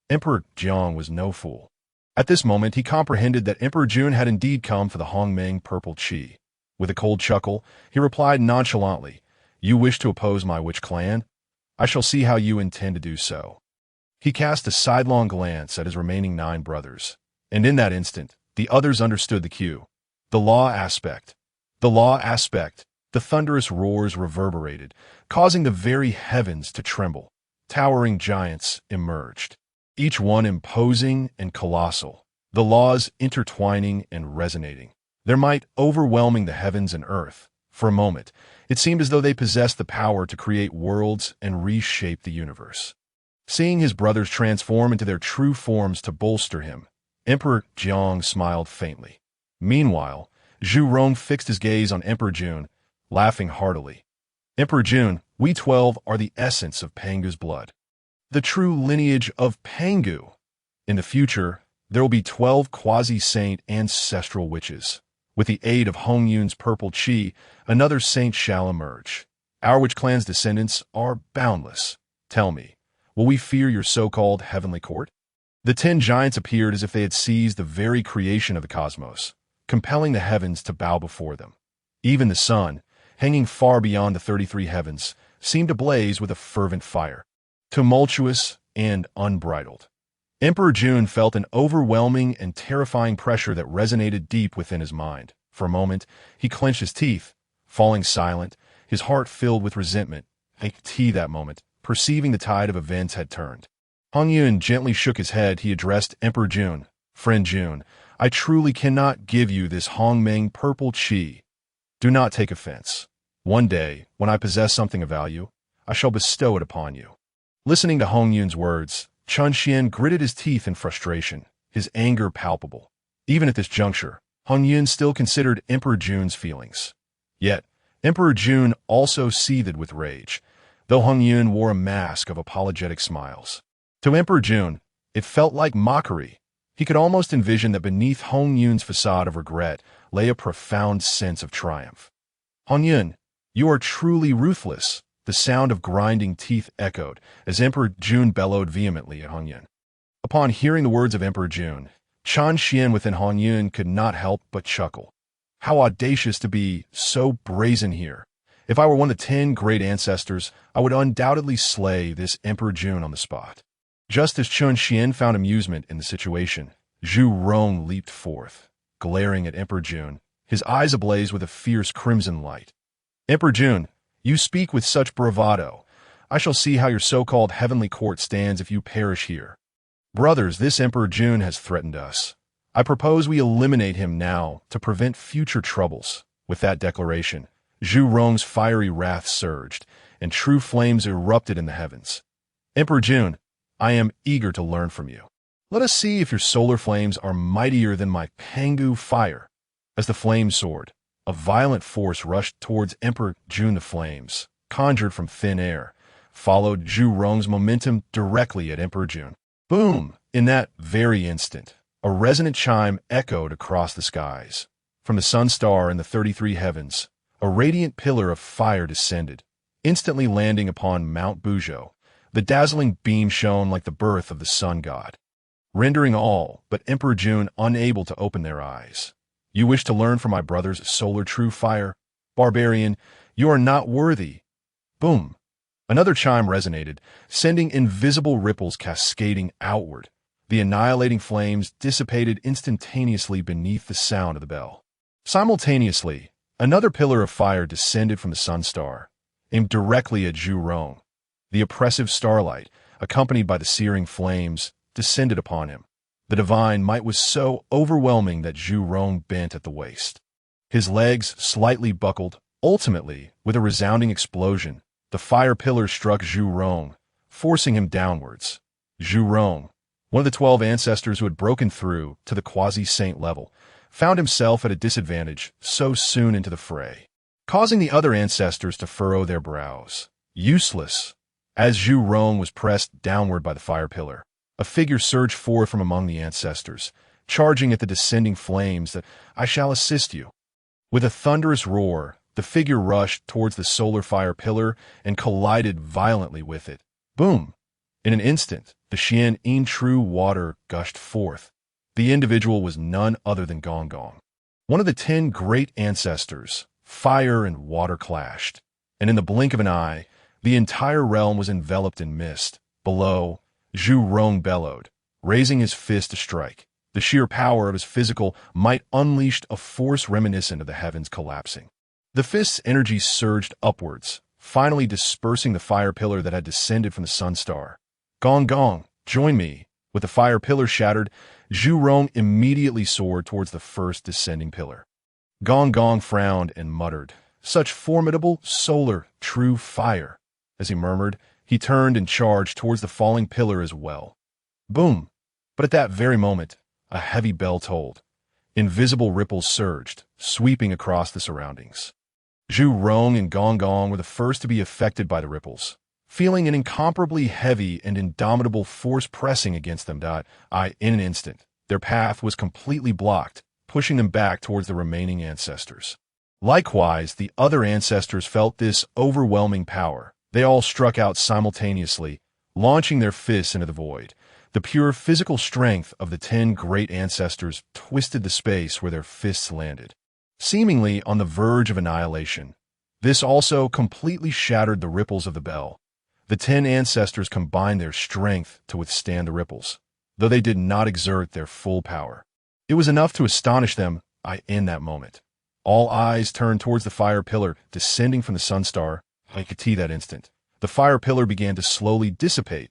Emperor Jiang was no fool. At this moment, he comprehended that Emperor Jun had indeed come for the Hongmeng purple chi. With a cold chuckle, he replied nonchalantly, "You wish to oppose my witch clan? I shall see how you intend to do so." He cast a sidelong glance at his remaining 9 brothers, and in that instant, the others understood the cue. The law aspect. The law aspect. The thunderous roars reverberated, causing the very heavens to tremble. Towering giants emerged, each one imposing and colossal, the laws intertwining and resonating, their might overwhelming the heavens and earth. For a moment, it seemed as though they possessed the power to create worlds and reshape the universe. Seeing his brothers transform into their true forms to bolster him, Emperor Jiang smiled faintly. Meanwhile, Zhu Rong fixed his gaze on Emperor Jun, laughing heartily. Emperor Jun, we 12 are the essence of Pangu's blood. The true lineage of Pangu. In the future, there will be 12 quasi-saint ancestral witches. With the aid of Hongyun's purple chi, another saint shall emerge. Our witch clan's descendants are boundless. Tell me, will we fear your so-called heavenly court? The 10 giants appeared as if they had seized the very creation of the cosmos, compelling the heavens to bow before them. Even the sun, hanging far beyond the 33 heavens, seemed ablaze with a fervent fire, tumultuous and unbridled. Emperor Jun felt an overwhelming and terrifying pressure that resonated deep within his mind. For a moment, he clenched his teeth, falling silent, his heart filled with resentment. That moment, perceiving the tide of events had turned. Hongyun gently shook his head. He addressed Emperor Jun. Friend Jun, I truly cannot give you this Hongmeng purple chi. Do not take offense. One day, when I possess something of value, I shall bestow it upon you. Listening to Hongyun's words, Chun Xian gritted his teeth in frustration, his anger palpable. Even at this juncture, Hongyun still considered Emperor Jun's feelings. Yet, Emperor Jun also seethed with rage, though Hongyun wore a mask of apologetic smiles. To Emperor Jun, it felt like mockery. He could almost envision that beneath Hongyun's facade of regret lay a profound sense of triumph. Hongyun, you are truly ruthless. The sound of grinding teeth echoed as Emperor Jun bellowed vehemently at Hongyun. Upon hearing the words of Emperor Jun, Chan Xian within Hongyun could not help but chuckle. How audacious to be so brazen here. If I were one of the 10 great ancestors, I would undoubtedly slay this Emperor Jun on the spot. Just as Chun Xian found amusement in the situation, Zhu Rong leaped forth, glaring at Emperor Jun, his eyes ablaze with a fierce crimson light. Emperor Jun, you speak with such bravado. I shall see how your so-called heavenly court stands if you perish here. Brothers, this Emperor Jun has threatened us. I propose we eliminate him now to prevent future troubles. With that declaration, Zhu Rong's fiery wrath surged, and true flames erupted in the heavens. Emperor Jun, I am eager to learn from you. Let us see if your solar flames are mightier than my Pangu fire. As the flames soared, a violent force rushed towards Emperor Jun. The flames, conjured from thin air, followed Zhu Rong's momentum directly at Emperor Jun. Boom! In that very instant, a resonant chime echoed across the skies. From the sun star in the 33 heavens, a radiant pillar of fire descended, instantly landing upon Mount Buzhou. The dazzling beam shone like the birth of the sun god, rendering all but Emperor Jun unable to open their eyes. You wish to learn from my brother's solar true fire? Barbarian, you are not worthy. Boom! Another chime resonated, sending invisible ripples cascading outward. The annihilating flames dissipated instantaneously beneath the sound of the bell. Simultaneously, another pillar of fire descended from the sun star, aimed directly at Zhu Rong. The oppressive starlight, accompanied by the searing flames, descended upon him. The divine might was so overwhelming that Zhu Rong bent at the waist. His legs slightly buckled. Ultimately, with a resounding explosion, the fire pillar struck Zhu Rong, forcing him downwards. Zhu Rong, one of the 12 ancestors who had broken through to the quasi-saint level, found himself at a disadvantage so soon into the fray, causing the other ancestors to furrow their brows. Useless. As Zhu Rong was pressed downward by the fire pillar, a figure surged forth from among the ancestors, charging at the descending flames that, "I shall assist you." With a thunderous roar, the figure rushed towards the solar fire pillar and collided violently with it. Boom! In an instant, the Xian Yin true water gushed forth. The individual was none other than Gong Gong. One of the 10 great ancestors. Fire and water clashed, and in the blink of an eye, the entire realm was enveloped in mist. Below, Zhu Rong bellowed, raising his fist to strike. The sheer power of his physical might unleashed a force reminiscent of the heavens collapsing. The fist's energy surged upwards, finally dispersing the fire pillar that had descended from the sun star. Gong Gong, join me. With the fire pillar shattered, Zhu Rong immediately soared towards the first descending pillar. Gong Gong frowned and muttered, "Such formidable, solar, true fire." As he murmured, he turned and charged towards the falling pillar as well. Boom! But at that very moment, a heavy bell tolled. Invisible ripples surged, sweeping across the surroundings. Zhu Rong and Gong Gong were the first to be affected by the ripples, feeling an incomparably heavy and indomitable force pressing against them. In an instant, their path was completely blocked, pushing them back towards the remaining ancestors. Likewise, the other ancestors felt this overwhelming power. They all struck out simultaneously, launching their fists into the void. The pure physical strength of the 10 great ancestors twisted the space where their fists landed, seemingly on the verge of annihilation. This also completely shattered the ripples of the bell. The 10 ancestors combined their strength to withstand the ripples, though they did not exert their full power. It was enough to astonish them. In that moment, all eyes turned towards the fire pillar descending from the sun star. That instant, the fire pillar began to slowly dissipate.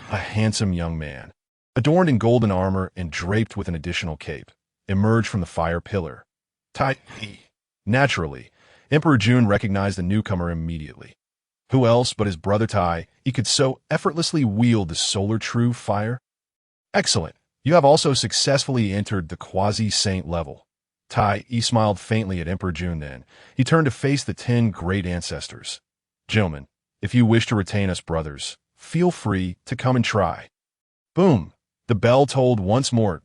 A handsome young man, adorned in golden armor and draped with an additional cape, emerged from the fire pillar. Naturally, Emperor Jun recognized the newcomer immediately. Who else but his brother Tai? He could so effortlessly wield the solar true fire? Excellent. You have also successfully entered the quasi-saint level. Tai smiled faintly at Emperor Jun then. He turned to face the 10 great ancestors. Gentlemen, if you wish to retain us brothers, feel free to come and try. Boom! The bell tolled once more.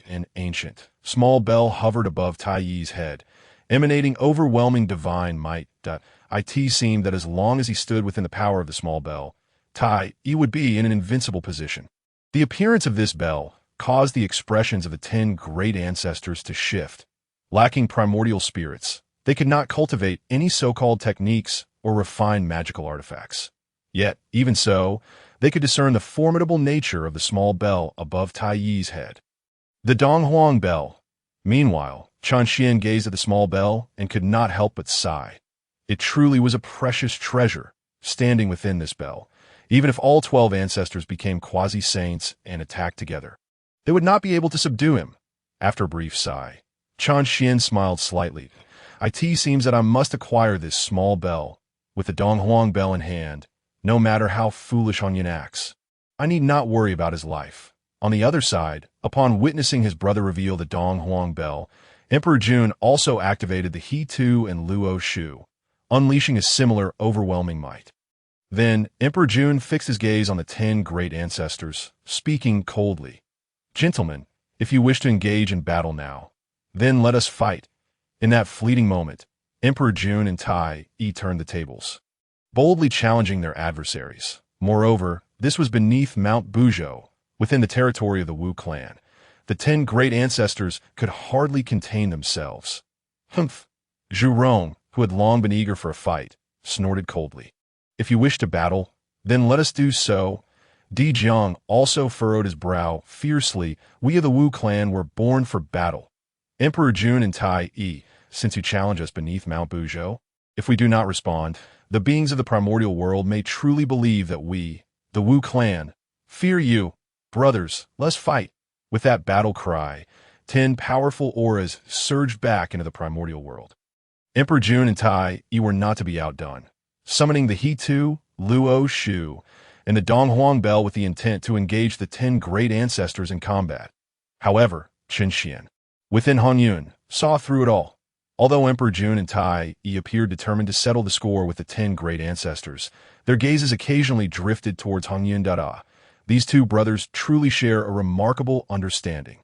An ancient, small bell hovered above Tai Yi's head, emanating overwhelming divine might. It seemed that as long as he stood within the power of the small bell, Tai Yi would be in an invincible position. The appearance of this bell caused the expressions of the 10 great ancestors to shift. Lacking primordial spirits, they could not cultivate any so-called techniques or refine magical artifacts. Yet, even so, they could discern the formidable nature of the small bell above Tai Yi's head. The Donghuang bell. Meanwhile, Chan Xian gazed at the small bell and could not help but sigh. It truly was a precious treasure, standing within this bell. Even if all 12 ancestors became quasi-saints and attacked together, they would not be able to subdue him. After a brief sigh, Chan Xian smiled slightly. It seems that I must acquire this small bell. With the Donghuang bell in hand, no matter how foolish Hongyun acts, I need not worry about his life. On the other side, upon witnessing his brother reveal the Donghuang bell, Emperor Jun also activated the He Tu and Luo Shu, unleashing a similar overwhelming might. Then Emperor Jun fixed his gaze on the 10 great ancestors, speaking coldly. Gentlemen, if you wish to engage in battle now, then let us fight. In that fleeting moment, Emperor Jun and Tai Yi turned the tables, boldly challenging their adversaries. Moreover, this was beneath Mount Buzhou, within the territory of the Wu clan. The 10 great ancestors could hardly contain themselves. Humph! Zhu Rong, who had long been eager for a fight, snorted coldly. If you wish to battle, then let us do so. Dijun also furrowed his brow fiercely. We of the Wu clan were born for battle. Emperor Jun and Tai Yi, since you challenge us beneath Mount Buzhou, if we do not respond, the beings of the primordial world may truly believe that we, the Wu clan, fear you. Brothers, let's fight. With that battle cry, 10 powerful auras surged back into the primordial world. Emperor Jun and Tai Yi were not to be outdone, summoning the He Tu, Luo Shu, and the Donghuang Bell with the intent to engage the 10 great ancestors in combat. However, Chen Xian, within Hongyun, saw through it all. Although Emperor Jun and Tai Yi appeared determined to settle the score with the 10 great ancestors, their gazes occasionally drifted towards Hongyun Dada. These two brothers truly share a remarkable understanding.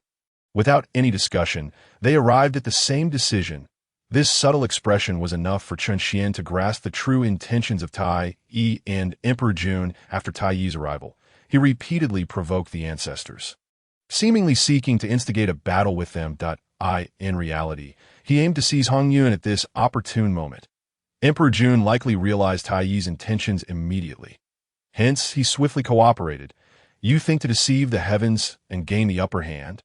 Without any discussion, they arrived at the same decision. This subtle expression was enough for Chen Xian to grasp the true intentions of Tai Yi and Emperor Jun. After Tai Yi's arrival, he repeatedly provoked the ancestors, seemingly seeking to instigate a battle with them. In reality, he aimed to seize Hongyun at this opportune moment. Emperor Jun likely realized Tai Yi's intentions immediately. Hence, he swiftly cooperated. You think to deceive the heavens and gain the upper hand?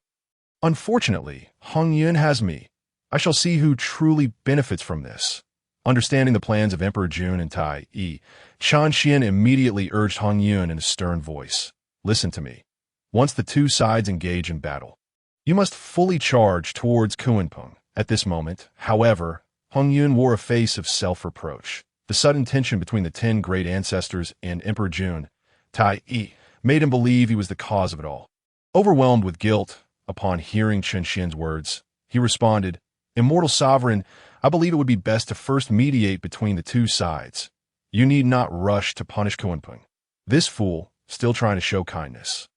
Unfortunately, Hongyun has me. I shall see who truly benefits from this. Understanding the plans of Emperor Jun and Tai Yi, Chen Xian immediately urged Hongyun in a stern voice. Listen to me. Once the two sides engage in battle, you must fully charge towards Kunpeng. At this moment, however, Hongyun wore a face of self-reproach. The sudden tension between the 10 great ancestors and Emperor Jun, Tai Yi, made him believe he was the cause of it all. Overwhelmed with guilt, upon hearing Chen Xian's words, he responded, Immortal Sovereign, I believe it would be best to first mediate between the two sides. You need not rush to punish Kunpeng. This fool, still trying to show kindness.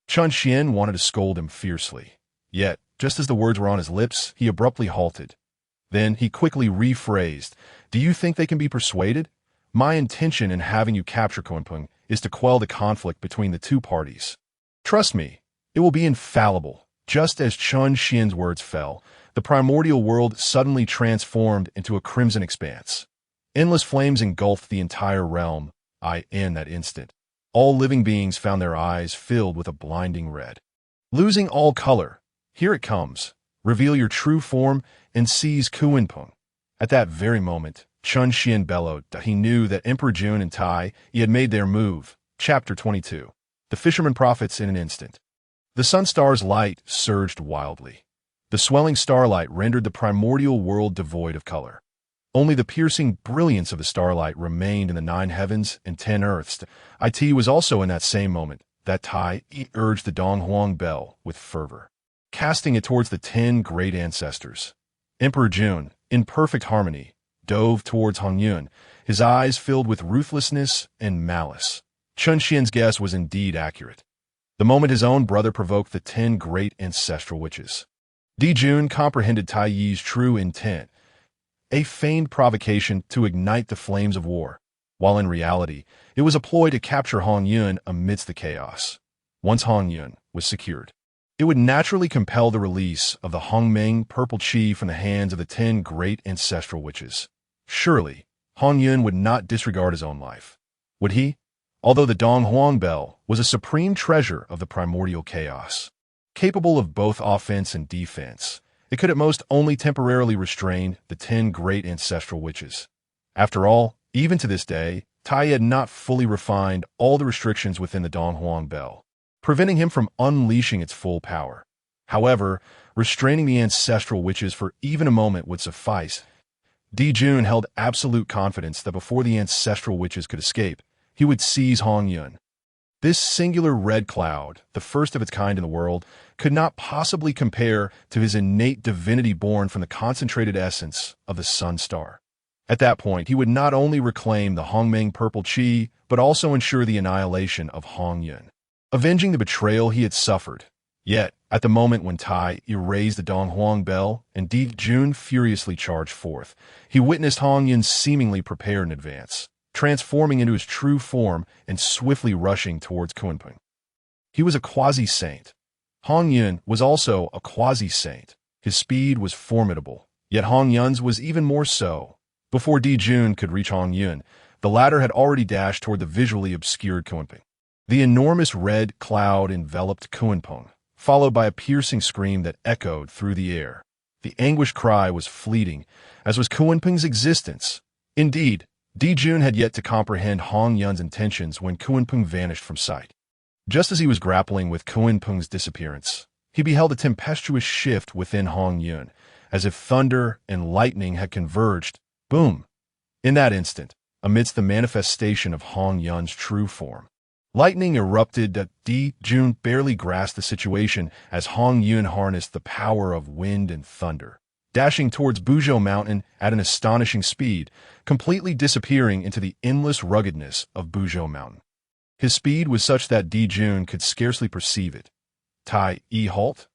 Chen Xian wanted to scold him fiercely. Yet, just as the words were on his lips, he abruptly halted. Then he quickly rephrased, Do you think they can be persuaded? My intention in having you capture Kunpeng is to quell the conflict between the two parties. Trust me, it will be infallible. Just as Chen Xian's words fell, the primordial world suddenly transformed into a crimson expanse. Endless flames engulfed the entire realm. In that instant, all living beings found their eyes filled with a blinding red. Losing all color, here it comes. Reveal your true form and seize Kunpeng. At that very moment, Chen Xian bellowed that he knew that Emperor Jun and Tai Yi had made their move. Chapter 22. The fisherman profits in an instant. The sun star's light surged wildly. The swelling starlight rendered the primordial world devoid of color. Only the piercing brilliance of the starlight remained in the 9 heavens and 10 earths. It was also in that same moment that Tai Yi urged the Donghuang Bell with fervor, casting it towards the 10 great ancestors. Emperor Jun, in perfect harmony, dove towards Hongyun, his eyes filled with ruthlessness and malice. Chen Xian's guess was indeed accurate. The moment his own brother provoked the 10 great ancestral witches, Dijun comprehended Tai Yi's true intent, a feigned provocation to ignite the flames of war, while in reality, it was a ploy to capture Hongyun amidst the chaos. Once Hongyun was secured, it would naturally compel the release of the Hongmeng purple chi from the hands of the 10 great ancestral witches. Surely, Hongyun would not disregard his own life, would he? Although the Donghuang Bell was a supreme treasure of the primordial chaos, capable of both offense and defense, it could at most only temporarily restrain the 10 great ancestral witches. After all, even to this day, Tai had not fully refined all the restrictions within the Donghuang Bell, preventing him from unleashing its full power. However, restraining the ancestral witches for even a moment would suffice. Dijun held absolute confidence that before the ancestral witches could escape, he would seize Hongyun. This singular red cloud, the first of its kind in the world, could not possibly compare to his innate divinity born from the concentrated essence of the sun star. At that point, he would not only reclaim the Hongmeng purple qi, but also ensure the annihilation of Hongyun, avenging the betrayal he had suffered. Yet, at the moment when Tai erased the Donghuang bell and Dijun furiously charged forth, he witnessed Hongyun seemingly prepare in advance, transforming into his true form and swiftly rushing towards Kunpeng. He was a quasi-saint. Hongyun was also a quasi-saint. His speed was formidable, yet Hongyun's was even more so. Before Dijun could reach Hongyun, the latter had already dashed toward the visually obscured Kunpeng. The enormous red cloud enveloped Kunpeng, followed by a piercing scream that echoed through the air. The anguished cry was fleeting, as was Kunpeng's existence. Indeed, Dijun had yet to comprehend Hongyun's intentions when Kunpeng vanished from sight. Just as he was grappling with Kunpeng's disappearance, he beheld a tempestuous shift within Hongyun, as if thunder and lightning had converged. Boom! In that instant, amidst the manifestation of Hongyun's true form, lightning erupted. Dijun barely grasped the situation as Hongyun harnessed the power of wind and thunder, dashing towards Buzhou Mountain at an astonishing speed, completely disappearing into the endless ruggedness of Buzhou Mountain. His speed was such that Dijun could scarcely perceive it. Tai, halt!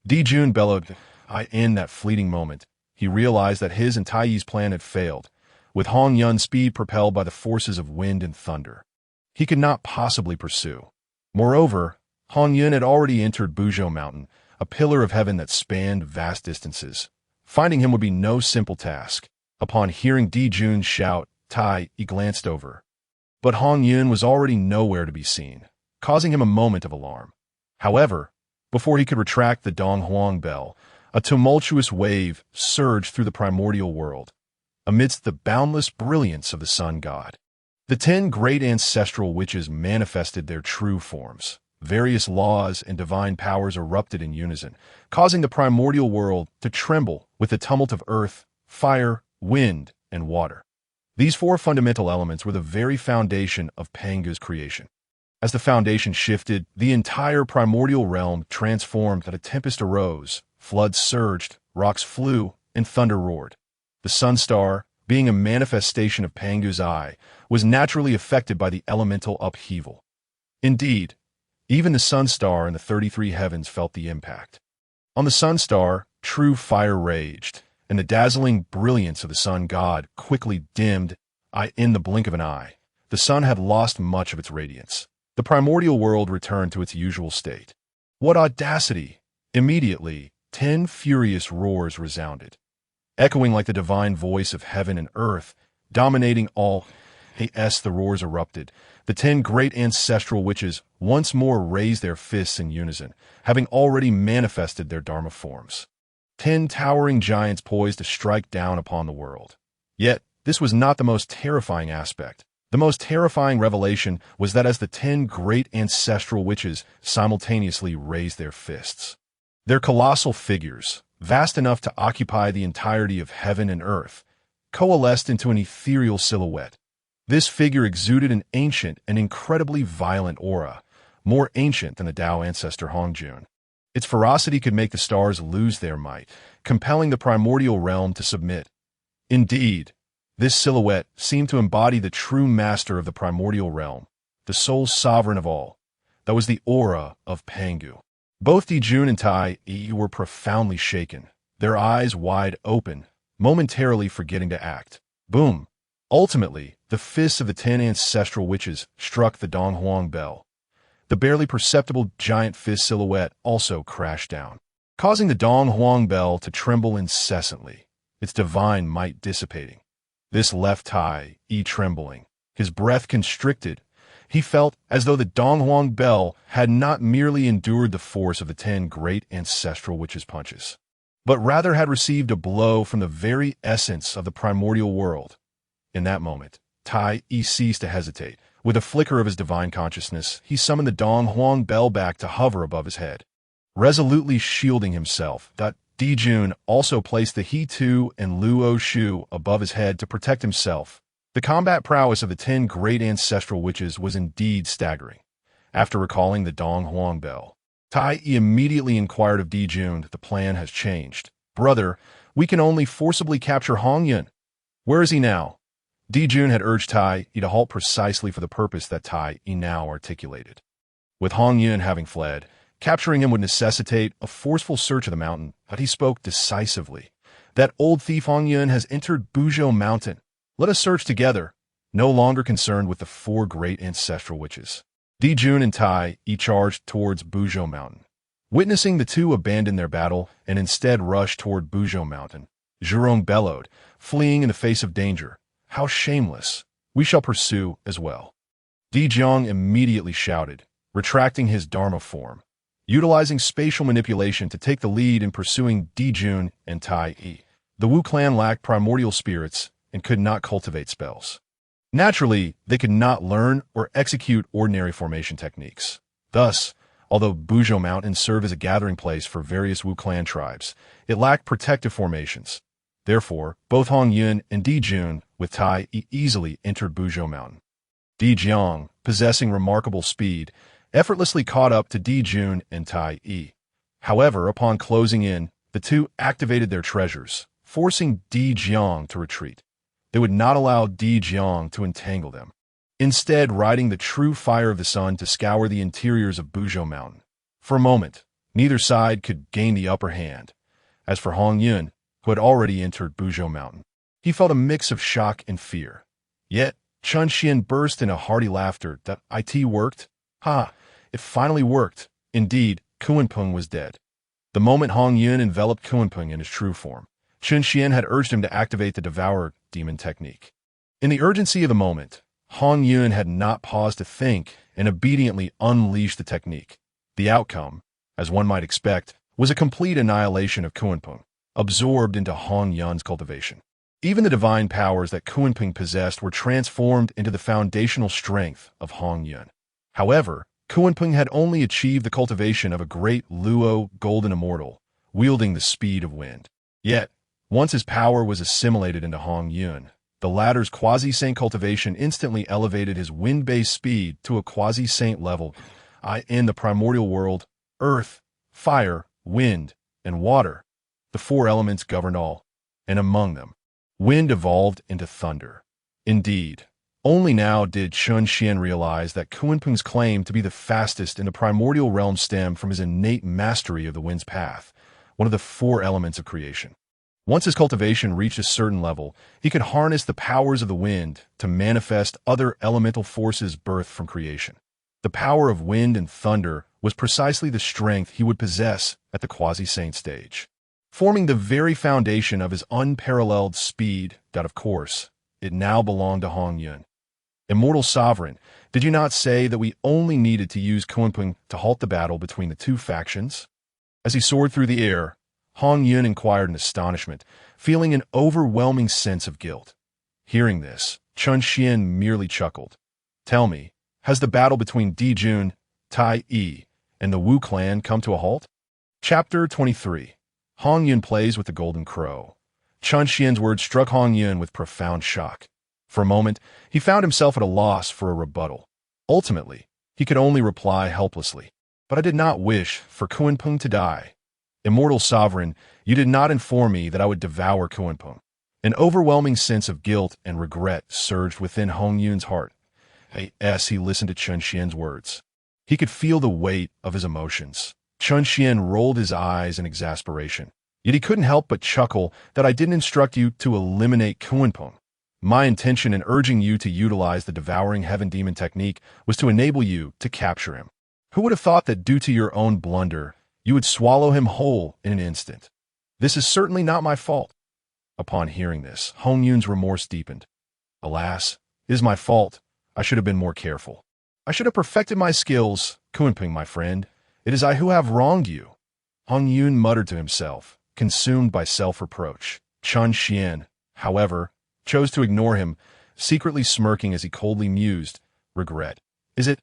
Dijun bellowed. In that fleeting moment, he realized that his and Tai's plan had failed, with Hongyun's speed propelled by the forces of wind and thunder. He could not possibly pursue. Moreover, Hongyun had already entered Buzhou Mountain, a pillar of heaven that spanned vast distances. Finding him would be no simple task. Upon hearing Dijun shout, Tai glanced over. But Hongyun was already nowhere to be seen, causing him a moment of alarm. However, before he could retract the Donghuang bell, a tumultuous wave surged through the primordial world, amidst the boundless brilliance of the sun god. The 10 great ancestral witches manifested their true forms. Various laws and divine powers erupted in unison, causing the primordial world to tremble with the tumult of earth, fire, wind, and water. These 4 fundamental elements were the very foundation of Pangu's creation. As the foundation shifted, the entire primordial realm transformed. A tempest arose, floods surged, rocks flew, and thunder roared. The sun star, being a manifestation of Pangu's eye, was naturally affected by the elemental upheaval. Indeed, even the sun star in the 33 heavens felt the impact. On the sun star, true fire raged, and the dazzling brilliance of the sun god quickly dimmed. In the blink of an eye, the sun had lost much of its radiance. The primordial world returned to its usual state. What audacity! Immediately, 10 furious roars resounded, echoing like the divine voice of heaven and earth, dominating all. The roars erupted. The 10 great ancestral witches once more raised their fists in unison, having already manifested their Dharma forms. 10 towering giants poised to strike down upon the world. Yet, this was not the most terrifying aspect. The most terrifying revelation was that as the 10 great ancestral witches simultaneously raised their fists, their colossal figures, vast enough to occupy the entirety of heaven and earth, coalesced into an ethereal silhouette. This figure exuded an ancient and incredibly violent aura, more ancient than the Dao ancestor Hongyun. Its ferocity could make the stars lose their might, compelling the primordial realm to submit. Indeed, this silhouette seemed to embody the true master of the primordial realm, the sole sovereign of all. That was the aura of Pangu. Both Dijun and Tai were profoundly shaken, their eyes wide open, momentarily forgetting to act. Boom! Ultimately, the fists of the 10 ancestral witches struck the Donghuang bell. The barely perceptible giant fist silhouette also crashed down, causing the Donghuang bell to tremble incessantly, its divine might dissipating. This left Tai trembling, his breath constricted. He felt as though the Donghuang bell had not merely endured the force of the 10 great ancestral witches' punches, but rather had received a blow from the very essence of the primordial world. In that moment, Tai ceased to hesitate. With a flicker of his divine consciousness, he summoned the Donghuang bell back to hover above his head. Resolutely shielding himself, Dijun also placed the He-Tu and Luo Shu above his head to protect himself. The combat prowess of the 10 great ancestral witches was indeed staggering. After recalling the Donghuang bell, Tai immediately inquired of Dijun that the plan has changed. Brother, we can only forcibly capture Hongyun. Where is he now? Dijun had urged Tai Yi to halt precisely for the purpose that Tai Yi now articulated. With Hongyun having fled, capturing him would necessitate a forceful search of the mountain, but he spoke decisively. That old thief Hongyun has entered Buzhou Mountain. Let us search together, no longer concerned with the four great ancestral witches. Dijun and Tai Yi charged towards Buzhou Mountain. Witnessing the two abandon their battle and instead rush toward Buzhou Mountain, Zhurong bellowed, fleeing in the face of danger. How shameless! We shall pursue as well. Dijun immediately shouted, retracting his Dharma form, utilizing spatial manipulation to take the lead in pursuing Dijun and Tai Yi. The Wu clan lacked primordial spirits and could not cultivate spells. Naturally, they could not learn or execute ordinary formation techniques. Thus, although Buzhou Mountain served as a gathering place for various Wu clan tribes, it lacked protective formations. Therefore, both Hongyun and Dijun with Tai Yi easily entered Buzhou Mountain. Dijun, possessing remarkable speed, effortlessly caught up to Dijun and Tai Yi. However, upon closing in, the two activated their treasures, forcing Dijun to retreat. They would not allow Dijun to entangle them, instead riding the true fire of the sun to scour the interiors of Buzhou Mountain. For a moment, neither side could gain the upper hand. As for Hongyun, who had already entered Buzhou Mountain, he felt a mix of shock and fear. Yet, Chun Xian burst into hearty laughter. That it worked? Ha! It finally worked. Indeed, Kunpeng was dead. The moment Hongyun enveloped Kunpeng in his true form, Chun Xian had urged him to activate the Devourer demon technique. In the urgency of the moment, Hongyun had not paused to think and obediently unleashed the technique. The outcome, as one might expect, was a complete annihilation of Kunpeng, absorbed into Hongyun's cultivation. Even the divine powers that Kunpeng possessed were transformed into the foundational strength of Hongyun. However, Kunpeng had only achieved the cultivation of a great Luo golden immortal, wielding the speed of wind. Yet, once his power was assimilated into Hongyun, the latter's quasi-saint cultivation instantly elevated his wind-based speed to a quasi-saint level. In the primordial world, earth, fire, wind, and water, the four elements governed all, and among them, wind evolved into thunder. Indeed, only now did Chun Xian realize that Kunpeng's claim to be the fastest in the primordial realm stemmed from his innate mastery of the wind's path, one of the four elements of creation. Once his cultivation reached a certain level, he could harness the powers of the wind to manifest other elemental forces birthed from creation. The power of wind and thunder was precisely the strength he would possess at the quasi-saint stage, forming the very foundation of his unparalleled speed that, of course, it now belonged to Hongyun. Immortal Sovereign, did you not say that we only needed to use Kunpeng to halt the battle between the two factions? As he soared through the air, Hongyun inquired in astonishment, feeling an overwhelming sense of guilt. Hearing this, Chun Xian merely chuckled. Tell me, has the battle between Dijun, Tai Yi, and the Wu clan come to a halt? Chapter 23. Hongyun plays with the golden crow. Chun Xian's words struck Hongyun with profound shock. For a moment, he found himself at a loss for a rebuttal. Ultimately, he could only reply helplessly. But I did not wish for Kunpeng to die. Immortal Sovereign, you did not inform me that I would devour Kunpeng. An overwhelming sense of guilt and regret surged within Hongyun's heart. As he listened to Chun Xian's words, he could feel the weight of his emotions. Chun Xian rolled his eyes in exasperation. Yet he couldn't help but chuckle that I didn't instruct you to eliminate Kunpeng. My intention in urging you to utilize the Devouring Heaven Demon technique was to enable you to capture him. Who would have thought that due to your own blunder, you would swallow him whole in an instant? This is certainly not my fault. Upon hearing this, Hongyun's remorse deepened. Alas, it is my fault. I should have been more careful. I should have perfected my skills. Kunpeng, my friend, it is I who have wronged you. Hongyun muttered to himself, consumed by self-reproach. Chun Xian, however, chose to ignore him, secretly smirking as he coldly mused. Regret. Is it?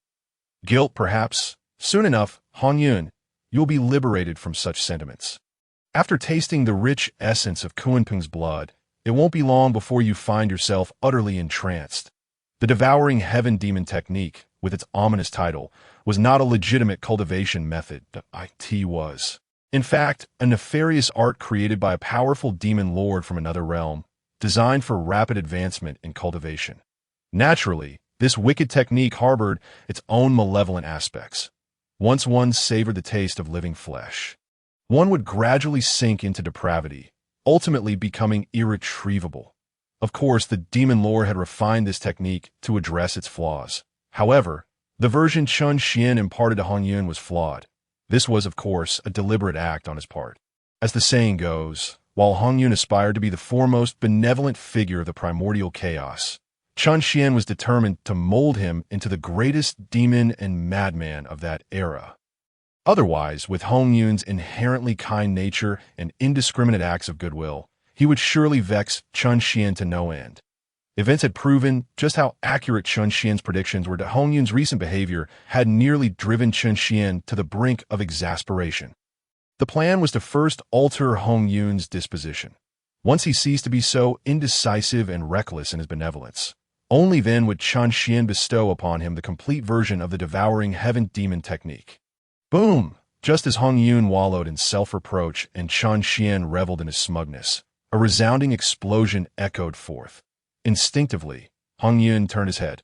Guilt, perhaps? Soon enough, Hongyun, you will be liberated from such sentiments. After tasting the rich essence of Kunpeng's blood, it won't be long before you find yourself utterly entranced. The Devouring Heaven Demon technique, with its ominous title, was not a legitimate cultivation method. It was, in fact, a nefarious art created by a powerful demon lord from another realm. designed for rapid advancement in cultivation. Naturally, this wicked technique harbored its own malevolent aspects. Once one savored the taste of living flesh, one would gradually sink into depravity, ultimately becoming irretrievable. Of course, the demon lore had refined this technique to address its flaws. However, the version Chun Xian imparted to Hongyun was flawed. This was, of course, a deliberate act on his part. As the saying goes, while Hongyun aspired to be the foremost benevolent figure of the primordial chaos, Chun Xian was determined to mold him into the greatest demon and madman of that era. Otherwise, with Hongyun's inherently kind nature and indiscriminate acts of goodwill, he would surely vex Chun Xian to no end. Events had proven just how accurate Chun Xian's predictions were. Hongyun's recent behavior had nearly driven Chun Xian to the brink of exasperation. The plan was to first alter Hongyun's disposition. Once he ceased to be so indecisive and reckless in his benevolence, only then would Chun Xian bestow upon him the complete version of the devouring heaven demon technique. Boom! Just as Hongyun wallowed in self-reproach and Chun Xian reveled in his smugness, a resounding explosion echoed forth. Instinctively, Hongyun turned his head.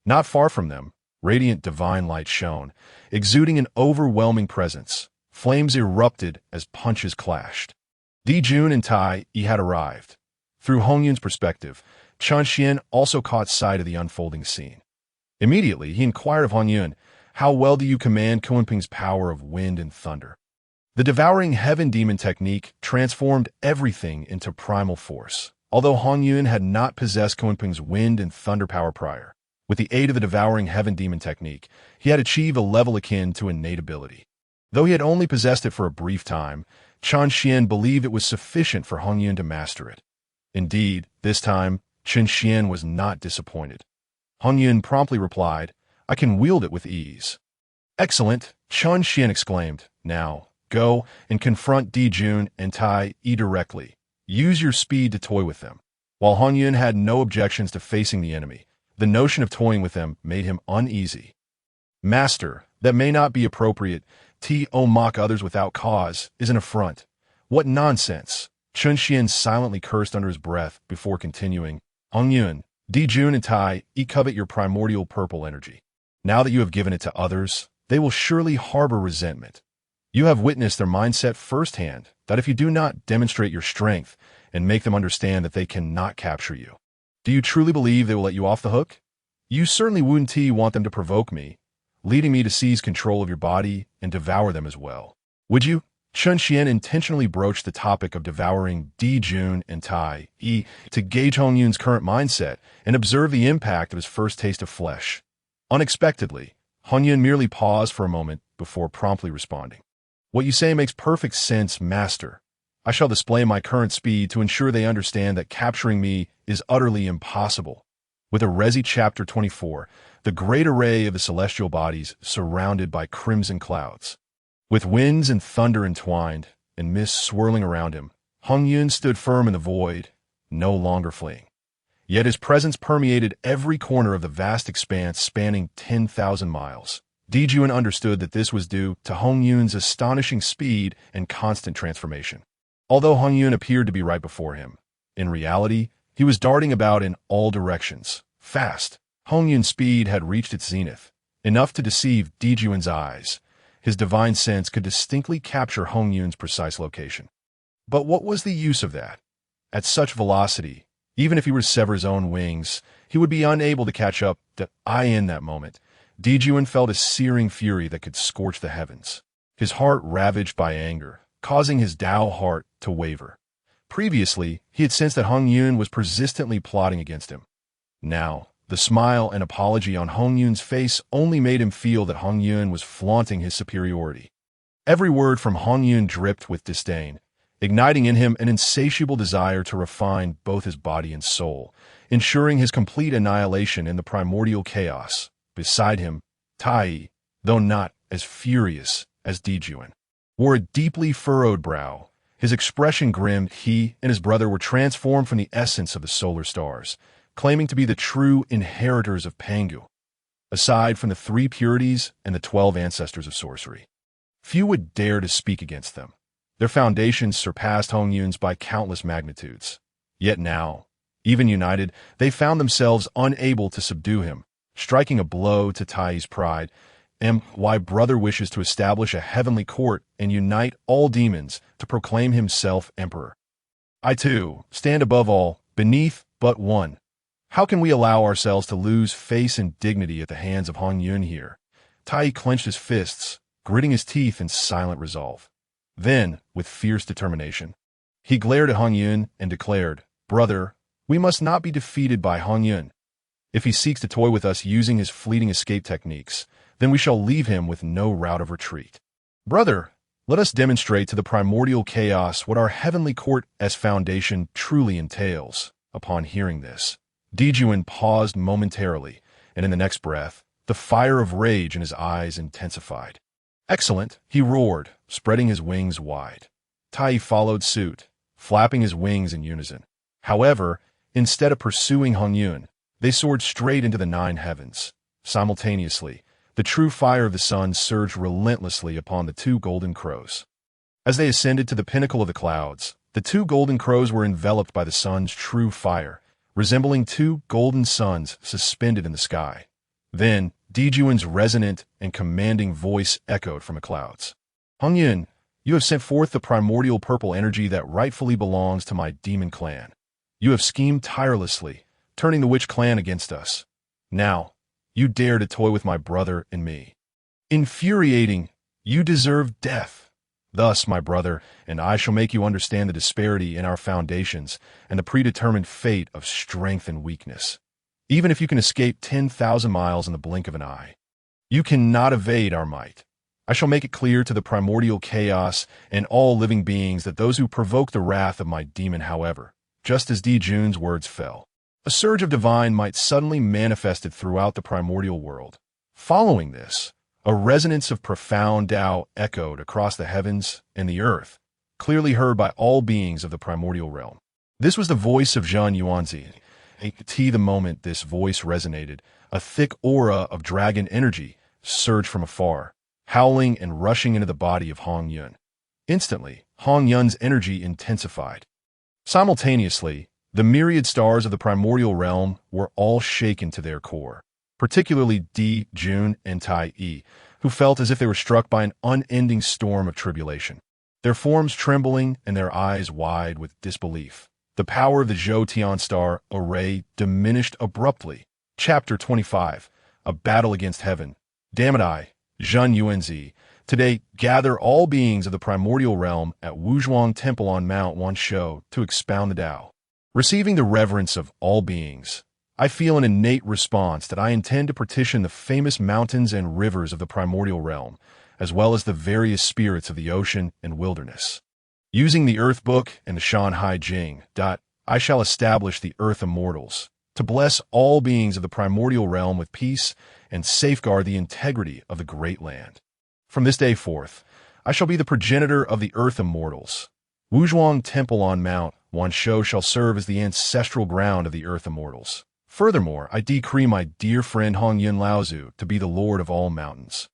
Not far from them, radiant divine light shone, exuding an overwhelming presence. Flames erupted as punches clashed. Dijun and Tai Yi had arrived. Through Hongyun's perspective, Chun Xian also caught sight of the unfolding scene. Immediately, he inquired of Hongyun, "How well do you command Kunpeng's power of wind and thunder?" The devouring heaven demon technique transformed everything into primal force. Although Hongyun had not possessed Kunpeng's wind and thunder power prior, with the aid of the devouring heaven demon technique, he had achieved a level akin to innate ability. Though he had only possessed it for a brief time, Chun Xian believed it was sufficient for Hongyun to master it. Indeed, this time, Chun Xian was not disappointed. Hongyun promptly replied, "I can wield it with ease." "Excellent," Chun Xian exclaimed. "Now, go and confront Dijun and Tai Yi directly. Use your speed to toy with them." While Hongyun had no objections to facing the enemy, the notion of toying with them made him uneasy. "Master, that may not be appropriate. To mock others without cause is an affront." "What nonsense!" Chun Xian silently cursed under his breath before continuing. "Hongyun, Dijun and Tai Yi covet your primordial purple energy. Now that you have given it to others, they will surely harbor resentment. You have witnessed their mindset firsthand, that if you do not demonstrate your strength and make them understand that they cannot capture you, do you truly believe they will let you off the hook? You certainly wouldn't want them to provoke me, leading me to seize control of your body and devour them as well. Would you?" Chun Xian intentionally broached the topic of devouring Dijun and Tai Yi to gauge Hongyun's current mindset and observe the impact of his first taste of flesh. Unexpectedly, Hongyun merely paused for a moment before promptly responding. "What you say makes perfect sense, Master. I shall display my current speed to ensure they understand that capturing me is utterly impossible." With a Resi Chapter 24, the great array of the celestial bodies surrounded by crimson clouds. With winds and thunder entwined and mists swirling around him, Hongyun stood firm in the void, no longer fleeing. Yet his presence permeated every corner of the vast expanse spanning 10,000 miles. Dijun understood that this was due to Hongyun's astonishing speed and constant transformation. Although Hongyun appeared to be right before him, in reality, he was darting about in all directions, fast. Hongyun's speed had reached its zenith, enough to deceive Dijun's eyes. His divine sense could distinctly capture Hongyun's precise location. But what was the use of that? At such velocity, even if he were to sever his own wings, he would be unable to catch up to in that moment. Dijun felt a searing fury that could scorch the heavens, his heart ravaged by anger, causing his Dao heart to waver. Previously, he had sensed that Hongyun was persistently plotting against him. Now, the smile and apology on Hongyun's face only made him feel that Hongyun was flaunting his superiority. Every word from Hongyun dripped with disdain, igniting in him an insatiable desire to refine both his body and soul, ensuring his complete annihilation in the primordial chaos. Beside him, Tai Yi, though not as furious as Dijun, wore a deeply furrowed brow. His expression grim. He and his brother were transformed from the essence of the solar stars, claiming to be the true inheritors of Pangu. Aside from the 3 purities and the 12 ancestors of sorcery, few would dare to speak against them. Their foundations surpassed Hongyun's by countless magnitudes. Yet now, Even united, they found themselves unable to subdue him, striking a blow to Tai's pride. And why brother wishes to establish a heavenly court and unite all demons to proclaim himself emperor. I too stand above all, beneath but one. How can we allow ourselves to lose face and dignity at the hands of Hongyun here? Tai clenched his fists, gritting his teeth in silent resolve. Then, with fierce determination, he glared at Hongyun and declared, "Brother, we must not be defeated by Hongyun. If he seeks to toy with us using his fleeting escape techniques, then we shall leave him with no route of retreat. Brother, let us demonstrate to the primordial chaos what our heavenly court as foundation truly entails." Upon hearing this, Dijun paused momentarily, and in the next breath, the fire of rage in his eyes intensified. "Excellent," he roared, spreading his wings wide. Tai followed suit, flapping his wings in unison. However, instead of pursuing Hongyun, they soared straight into the 9 heavens. Simultaneously, the true fire of the sun surged relentlessly upon the 2 golden crows. As they ascended to the pinnacle of the clouds, the 2 golden crows were enveloped by the sun's true fire, resembling 2 golden suns suspended in the sky. Then, Dijun's resonant and commanding voice echoed from the clouds. "Hongyun, you have sent forth the primordial purple energy that rightfully belongs to my demon clan. You have schemed tirelessly, turning the witch clan against us. Now, you dare to toy with my brother and me. Infuriating, you deserve death. Thus, my brother and I shall make you understand the disparity in our foundations and the predetermined fate of strength and weakness. Even if you can escape 10,000 miles in the blink of an eye, you cannot evade our might. I shall make it clear to the primordial chaos and all living beings that those who provoke the wrath of my demon, however, just as Dijun's words fell, a surge of divine might suddenly manifested throughout the primordial world. Following this, a resonance of profound Dao echoed across the heavens and the earth, clearly heard by all beings of the primordial realm. This was the voice of Zhan Yuanzi. The moment this voice resonated, a thick aura of dragon energy surged from afar, howling and rushing into the body of Hongyun. Instantly, Hongyun's energy intensified. Simultaneously, the myriad stars of the primordial realm were all shaken to their core, particularly Dijun and Tai, who felt as if they were struck by an unending storm of tribulation, their forms trembling and their eyes wide with disbelief. The power of the Zhou Tian star array diminished abruptly. Chapter 25, A Battle Against Heaven. Damn it, Zhan Yuanzi, today gather all beings of the primordial realm at Wuzhuangguan Temple on Mount Wanshou to expound the Dao. Receiving the reverence of all beings, I feel an innate response that I intend to petition the famous mountains and rivers of the primordial realm, as well as the various spirits of the ocean and wilderness. Using the Earth Book and the Shanhai Jing, I shall establish the Earth Immortals, to bless all beings of the primordial realm with peace and safeguard the integrity of the great land. From this day forth, I shall be the progenitor of the Earth Immortals. Wuzhuangguan Temple on Mount Wanshou shall serve as the ancestral ground of the Earth Immortals. Furthermore, I decree my dear friend Hongyun Laozu to be the Lord of all mountains,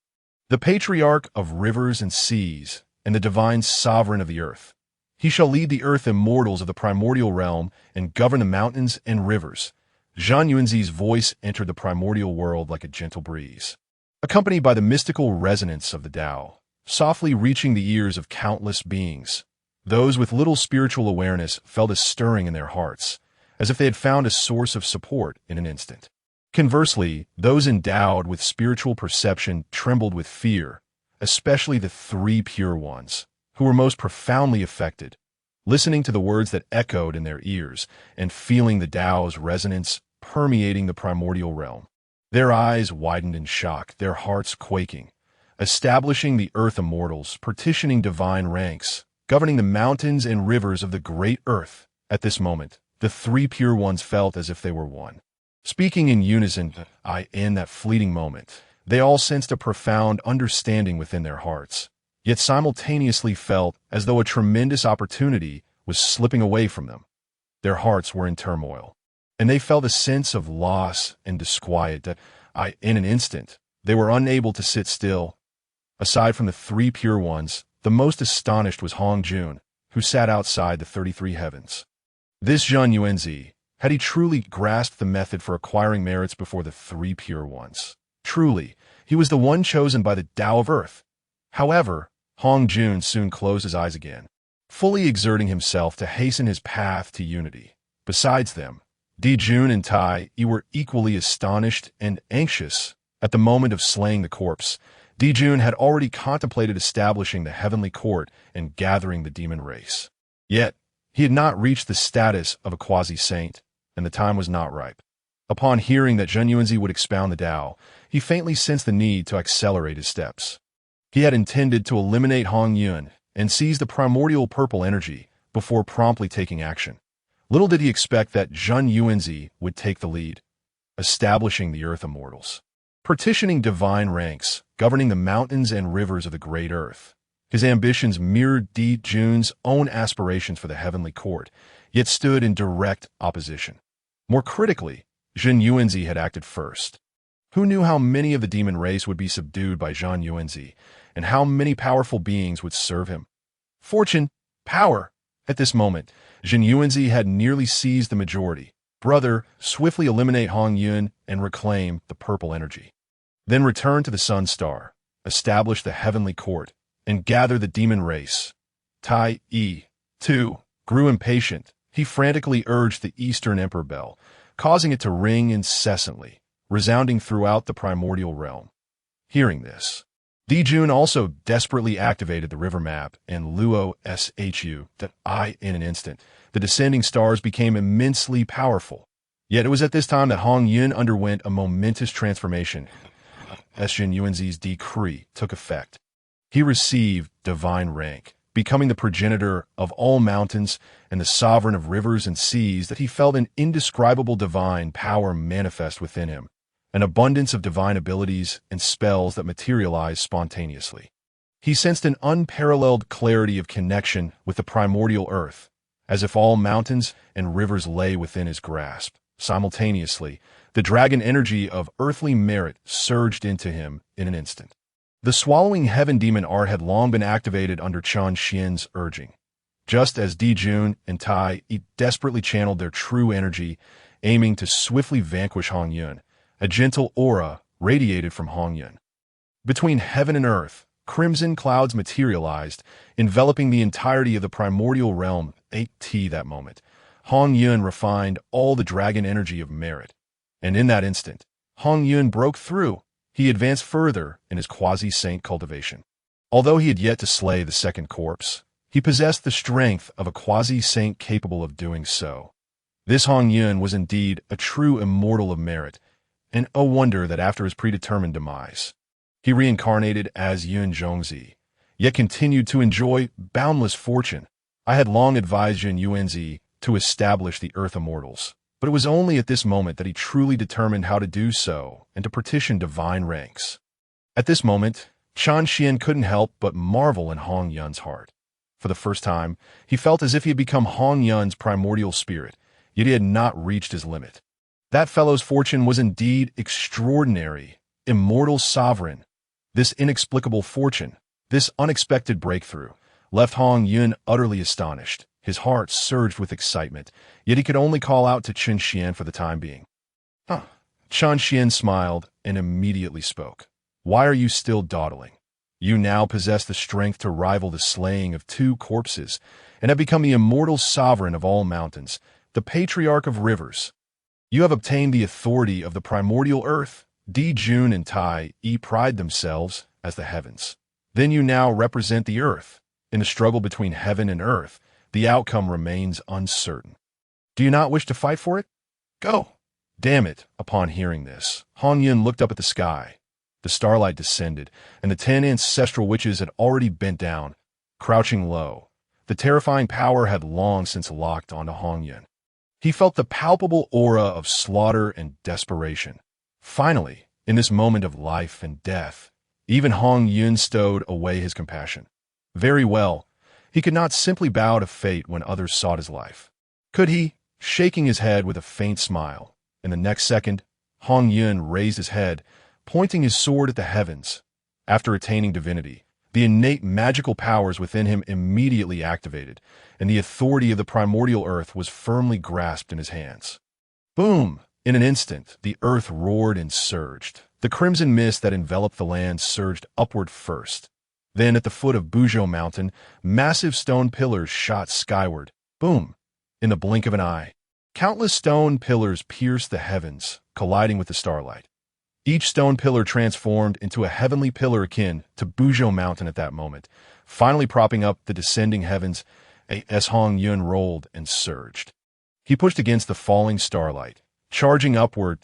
the patriarch of rivers and seas, and the divine sovereign of the earth. He shall lead the Earth Immortals of the primordial realm and govern the mountains and rivers. Zhan Yuanzi's voice entered the primordial world like a gentle breeze, accompanied by the mystical resonance of the Dao, softly reaching the ears of countless beings. Those with little spiritual awareness felt a stirring in their hearts, as if they had found a source of support in an instant. Conversely, those endowed with spiritual perception trembled with fear, especially the 3 pure ones, who were most profoundly affected, listening to the words that echoed in their ears and feeling the Dao's resonance permeating the primordial realm. Their eyes widened in shock, their hearts quaking, establishing the Earth Immortals, petitioning divine ranks, governing the mountains and rivers of the great earth. At this moment, the 3 pure ones felt as if they were one. Speaking in unison, in that fleeting moment, they all sensed a profound understanding within their hearts, yet simultaneously felt as though a tremendous opportunity was slipping away from them. Their hearts were in turmoil, and they felt a sense of loss and disquiet that, in an instant, they were unable to sit still. Aside from the 3 pure ones, the most astonished was Hongyun, who sat outside the 33 heavens. This Zhan Yuanzi, Had he truly grasped the method for acquiring merits before the three pure ones? Truly, he was the one chosen by the Tao of Earth. However, Hongyun soon closed his eyes again, fully exerting himself to hasten his path to unity. Besides them, Dijun and Tai were equally astonished and anxious. At the moment of slaying the corpse, Dijun had already contemplated establishing the heavenly court and gathering the demon race. Yet, he had not reached the status of a quasi-saint, and the time was not ripe. Upon hearing that Zhen Yuanzi would expound the Tao, he faintly sensed the need to accelerate his steps. He had intended to eliminate Hongyun and seize the primordial purple energy before promptly taking action. Little did he expect that Zhen Yuanzi would take the lead, establishing the Earth Immortals, partitioning divine ranks, governing the mountains and rivers of the great Earth. His ambitions mirrored Dijun's own aspirations for the heavenly court, yet stood in direct opposition. More critically, Zhen Yuanzi had acted first. Who knew how many of the demon race would be subdued by Zhen Yuanzi, and how many powerful beings would serve him? Fortune, power. At this moment, Zhen Yuanzi had nearly seized the majority. Brother, swiftly eliminate Hongyun and reclaim the purple energy. Then return to the sun star, establish the heavenly court, and gather the demon race. Tai Yi, too, grew impatient. He frantically urged the Eastern Emperor bell, causing it to ring incessantly, resounding throughout the primordial realm. Hearing this, Dijun also desperately activated the river map and Luo Shu that in an instant, the descending stars became immensely powerful. Yet it was at this time that Hongyun underwent a momentous transformation. Zhen Yuanzi's decree took effect. He received divine rank, becoming the progenitor of all mountains and the sovereign of rivers and seas, that he felt an indescribable divine power manifest within him, an abundance of divine abilities and spells that materialized spontaneously. He sensed an unparalleled clarity of connection with the primordial earth, as if all mountains and rivers lay within his grasp. Simultaneously, the dragon energy of earthly merit surged into him in an instant. The swallowing heaven demon art had long been activated under Chan Xian's urging. Just as Dijun and Tai desperately channeled their true energy, aiming to swiftly vanquish Hongyun, a gentle aura radiated from Hongyun. Between heaven and earth, crimson clouds materialized, enveloping the entirety of the primordial realm. That moment, Hongyun refined all the dragon energy of merit. And in that instant, Hongyun broke through. He advanced further in his quasi-saint cultivation. Although he had yet to slay the second corpse, he possessed the strength of a quasi-saint capable of doing so. This Hongyun was indeed a true immortal of merit, and oh wonder that after his predetermined demise, he reincarnated as Yun Zhongzi, yet continued to enjoy boundless fortune. I had long advised Zhen Yuanzi to establish the Earth Immortals, but it was only at this moment that he truly determined how to do so and to partition divine ranks. At this moment, Chan Xian couldn't help but marvel in Hongyun's heart. For the first time, he felt as if he had become Hongyun's primordial spirit, yet he had not reached his limit. That fellow's fortune was indeed extraordinary, immortal sovereign. This inexplicable fortune, this unexpected breakthrough, left Hongyun utterly astonished. His heart surged with excitement, yet he could only call out to Chan Xian for the time being. Chan Xian smiled and immediately spoke. Why are you still dawdling? You now possess the strength to rival the slaying of 2 corpses, and have become the immortal sovereign of all mountains, the patriarch of rivers. You have obtained the authority of the primordial earth. Dijun and Tai pride themselves as the heavens. Then you now represent the earth. In the struggle between heaven and earth, the outcome remains uncertain. Do you not wish to fight for it? Go! Damn it! Upon hearing this, Hongyun looked up at the sky. The starlight descended, and the 10 ancestral witches had already bent down, crouching low. The terrifying power had long since locked onto Hongyun. He felt the palpable aura of slaughter and desperation. Finally, in this moment of life and death, even Hongyun stowed away his compassion. Very well, he could not simply bow to fate when others sought his life. Could he? Shaking his head with a faint smile. In the next second, Hongyun raised his head, pointing his sword at the heavens. After attaining divinity, the innate magical powers within him immediately activated, and the authority of the primordial earth was firmly grasped in his hands. Boom! In an instant, the earth roared and surged. The crimson mist that enveloped the land surged upward first. Then, at the foot of Wuzhuangguan Mountain, massive stone pillars shot skyward. Boom! In the blink of an eye. Countless stone pillars pierced the heavens, colliding with the starlight. Each stone pillar transformed into a heavenly pillar akin to Wuzhuangguan Mountain at that moment, finally propping up the descending heavens as Hongyun rolled and surged. He pushed against the falling starlight, charging upward.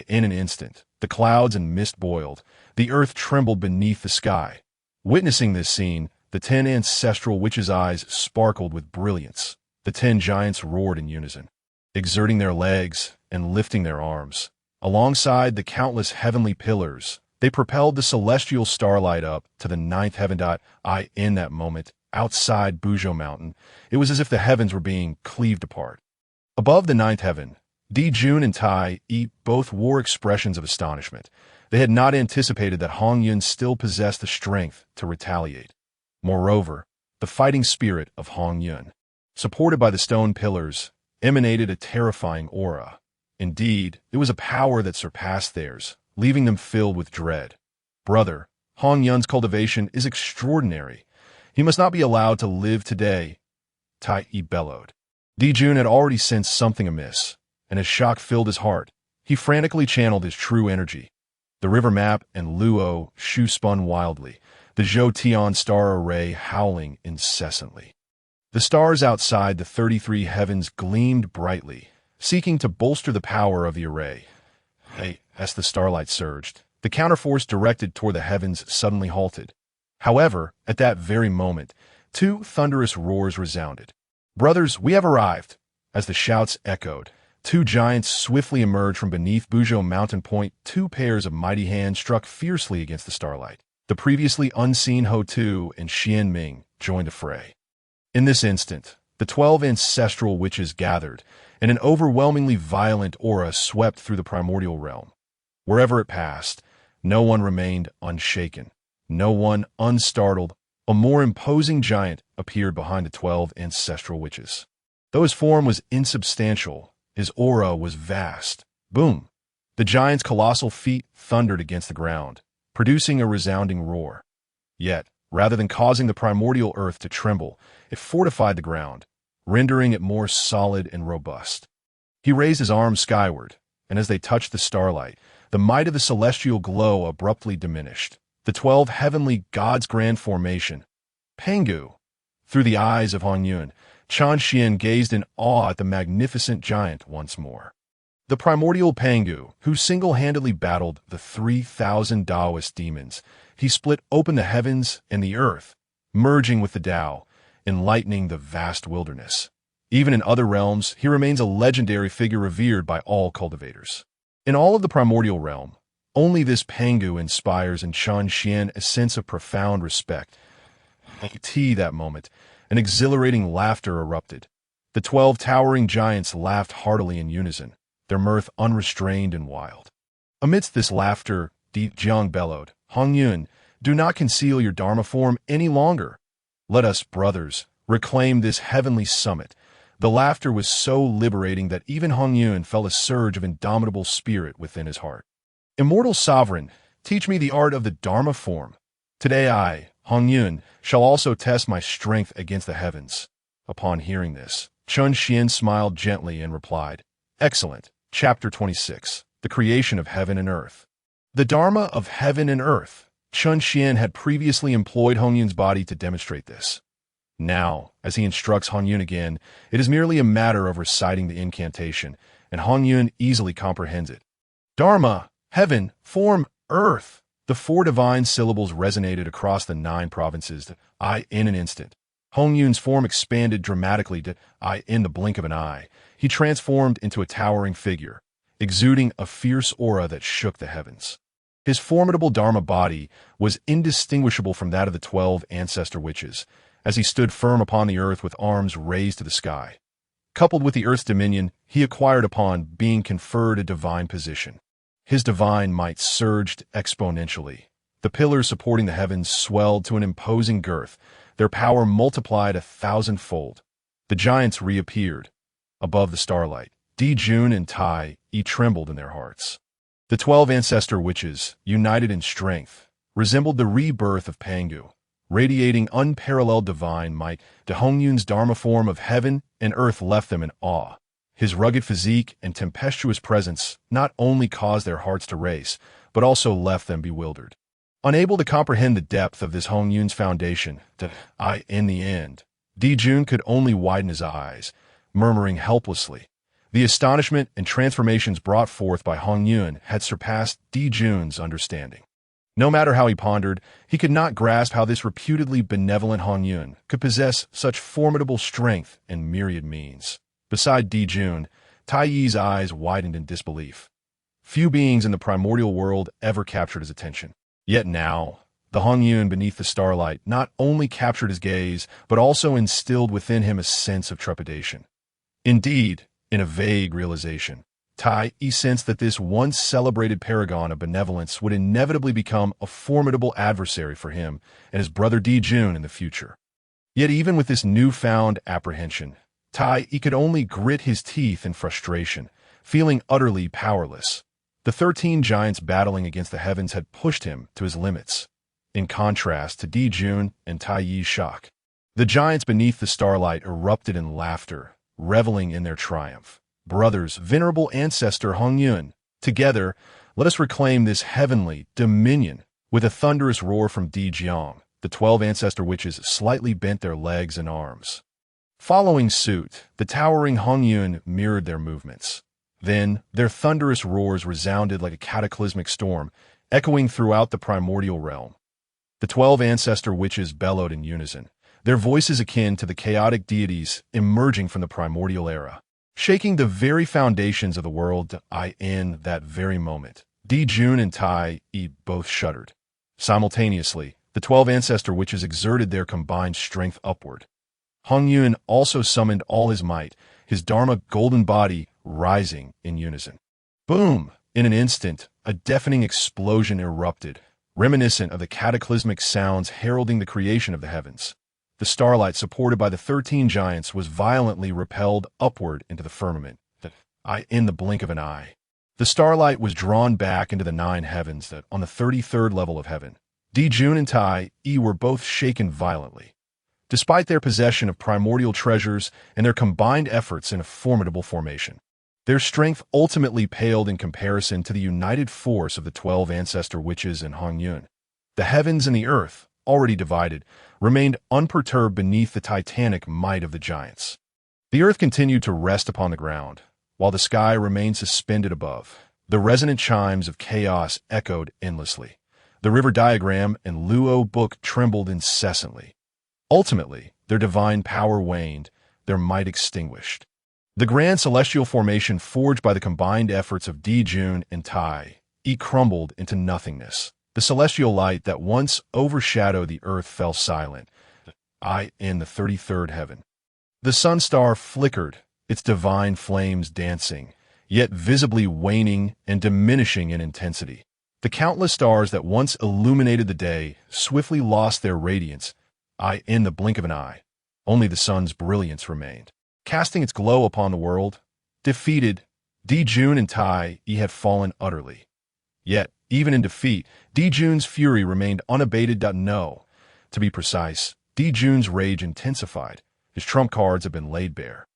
In an instant, the clouds and mist boiled. The earth trembled beneath the sky. Witnessing this scene, the 10 ancestral witches' eyes sparkled with brilliance. The 10 giants roared in unison, exerting their legs and lifting their arms. Alongside the countless heavenly pillars, they propelled the celestial starlight up to the 9th heaven. In that moment, outside Wuzhuangguan Mountain, it was as if the heavens were being cleaved apart. Above the 9th heaven, Dijun and Tai both wore expressions of astonishment. They had not anticipated that Hongyun still possessed the strength to retaliate. Moreover, the fighting spirit of Hongyun, supported by the stone pillars, emanated a terrifying aura. Indeed, it was a power that surpassed theirs, leaving them filled with dread. Brother, Hongyun's cultivation is extraordinary. He must not be allowed to live today, Tai bellowed. Dijun had already sensed something amiss, and as shock filled his heart, he frantically channeled his true energy. The river map and Luo Shu spun wildly, the Zhou Tian star array howling incessantly. The stars outside the 33 heavens gleamed brightly, seeking to bolster the power of the array. As the starlight surged, the counterforce directed toward the heavens suddenly halted. However, at that very moment, 2 thunderous roars resounded. "Brothers, we have arrived!" As the shouts echoed, 2 giants swiftly emerged from beneath Wuzhuangguan Mountain Point. 2 pairs of mighty hands struck fiercely against the starlight. The previously unseen Ho Tu and Xian Ming joined the fray. In this instant, the 12 ancestral witches gathered, and an overwhelmingly violent aura swept through the primordial realm. Wherever it passed, no one remained unshaken, no one unstartled. A more imposing giant appeared behind the 12 ancestral witches. Though his form was insubstantial, his aura was vast. Boom! The giant's colossal feet thundered against the ground, producing a resounding roar. Yet, rather than causing the primordial earth to tremble, it fortified the ground, rendering it more solid and robust. He raised his arms skyward, and as they touched the starlight, the might of the celestial glow abruptly diminished. The 12 heavenly gods' grand formation, Pangu. Through the eyes of Hongyun, Chan Xian gazed in awe at the magnificent giant once more. The primordial Pangu, who single-handedly battled the 3,000 Taoist demons, he split open the heavens and the earth, merging with the Dao, enlightening the vast wilderness. Even in other realms, he remains a legendary figure revered by all cultivators. In all of the primordial realm, only this Pangu inspires in Chan Xian a sense of profound respect. At that moment, an exhilarating laughter erupted. The 12 towering giants laughed heartily in unison, their mirth unrestrained and wild. Amidst this laughter, Dijun bellowed, "Hongyun, do not conceal your Dharma form any longer. Let us, brothers, reclaim this heavenly summit." The laughter was so liberating that even Hongyun felt a surge of indomitable spirit within his heart. "Immortal sovereign, teach me the art of the Dharma form. Today I, Hongyun, shall also test my strength against the heavens." Upon hearing this, Chan Xian smiled gently and replied, "Excellent." Chapter 26, The Creation of Heaven and Earth. The Dharma of Heaven and Earth. Chan Xian had previously employed Hongyun's body to demonstrate this. Now, as he instructs Hongyun again, it is merely a matter of reciting the incantation, and Hongyun easily comprehends it. Dharma, heaven, form, earth. The 4 divine syllables resonated across the 9 provinces. In an instant, Hongyun's form expanded dramatically. In the blink of an eye, he transformed into a towering figure, exuding a fierce aura that shook the heavens. His formidable Dharma body was indistinguishable from that of the 12 ancestor witches, as he stood firm upon the earth with arms raised to the sky. Coupled with the earth's dominion, he acquired upon being conferred a divine position. His divine might surged exponentially. The pillars supporting the heavens swelled to an imposing girth, their power multiplied 1,000-fold. The giants reappeared above the starlight, Dijun and Tai trembled in their hearts. The 12 ancestor witches, united in strength, resembled the rebirth of Pangu, radiating unparalleled divine might. De Hongyun's dharma form of heaven and earth left them in awe. His rugged physique and tempestuous presence not only caused their hearts to race, but also left them bewildered. Unable to comprehend the depth of this Hongyun's foundation, in the end, Dijun could only widen his eyes, murmuring helplessly. The astonishment and transformations brought forth by Hongyun had surpassed Dijun's understanding. No matter how he pondered, he could not grasp how this reputedly benevolent Hongyun could possess such formidable strength and myriad means. Beside Dijun, Tai Yi's eyes widened in disbelief. Few beings in the primordial world ever captured his attention. Yet now, the Hongyun beneath the starlight not only captured his gaze, but also instilled within him a sense of trepidation. Indeed, in a vague realization, Tai Yi sensed that this once celebrated paragon of benevolence would inevitably become a formidable adversary for him and his brother Dijun in the future. Yet even with this newfound apprehension, Tai Yi could only grit his teeth in frustration, feeling utterly powerless. The 13 giants battling against the heavens had pushed him to his limits, in contrast to Dijun and Tai Yi's shock. The giants beneath the starlight erupted in laughter, reveling in their triumph. Brothers, venerable ancestor Hongyun, together, let us reclaim this heavenly dominion. With a thunderous roar from Dijun, the 12 ancestor witches slightly bent their legs and arms. Following suit, the towering Hongyun mirrored their movements. Then, their thunderous roars resounded like a cataclysmic storm, echoing throughout the primordial realm. The 12 ancestor witches bellowed in unison, their voices akin to the chaotic deities emerging from the primordial era, shaking the very foundations of the world. In that very moment, Dijun and Tai Yi both shuddered. Simultaneously, the 12 ancestor witches exerted their combined strength upward. Hongyun also summoned all his might, his dharma golden body rising in unison. Boom! In an instant, a deafening explosion erupted, reminiscent of the cataclysmic sounds heralding the creation of the heavens. The starlight, supported by the 13 giants, was violently repelled upward into the firmament. In the blink of an eye, the starlight was drawn back into the 9 heavens on the 33rd level of heaven. Dijun and Tai Yi were both shaken violently. Despite their possession of primordial treasures and their combined efforts in a formidable formation, their strength ultimately paled in comparison to the united force of the 12 ancestor witches and Hongyun. The heavens and the earth, already divided, remained unperturbed beneath the titanic might of the giants. The earth continued to rest upon the ground, while the sky remained suspended above. The resonant chimes of chaos echoed endlessly. The river diagram and Luo book trembled incessantly. Ultimately, their divine power waned, their might extinguished. The grand celestial formation forged by the combined efforts of Dijun and Tai Yi crumbled into nothingness. The celestial light that once overshadowed the earth fell silent, in the 33rd heaven. The sun star flickered, its divine flames dancing, yet visibly waning and diminishing in intensity. The countless stars that once illuminated the day swiftly lost their radiance, in the blink of an eye. Only the sun's brilliance remained, casting its glow upon the world. Defeated, Dijun and Tai Yi had fallen utterly. Yet, even in defeat, Dijun's fury remained unabated. No, to be precise, Dijun's rage intensified. His trump cards had been laid bare.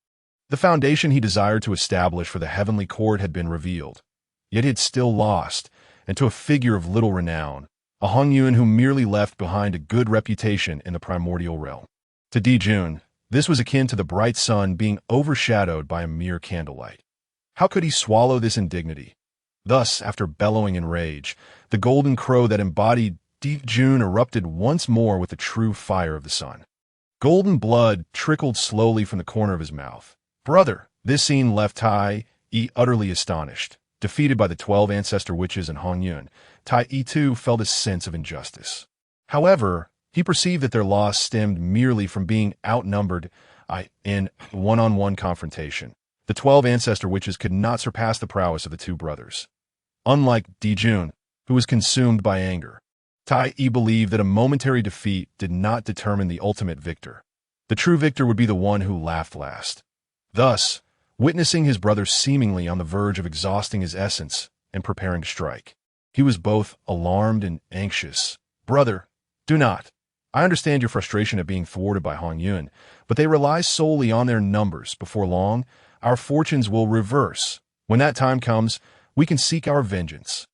The foundation he desired to establish for the heavenly court had been revealed. Yet he had still lost, and to a figure of little renown, a Hongyun who merely left behind a good reputation in the primordial realm. To Dijun, this was akin to the bright sun being overshadowed by a mere candlelight. How could he swallow this indignity? Thus, after bellowing in rage, the golden crow that embodied Dijun erupted once more with the true fire of the sun. Golden blood trickled slowly from the corner of his mouth. Brother, this scene left Tai Yi utterly astonished. Defeated by the 12 ancestor witches and Hongyun, Tai Yi too felt a sense of injustice. However, he perceived that their loss stemmed merely from being outnumbered in one-on-one confrontation. The 12 ancestor witches could not surpass the prowess of the two brothers. Unlike Dijun, who was consumed by anger, Tai Yi believed that a momentary defeat did not determine the ultimate victor. The true victor would be the one who laughed last. Thus, witnessing his brother seemingly on the verge of exhausting his essence and preparing to strike. He was both alarmed and anxious. "Brother, do not. I understand your frustration at being thwarted by Hongyun, but they rely solely on their numbers. Before long, our fortunes will reverse. When that time comes, we can seek our vengeance."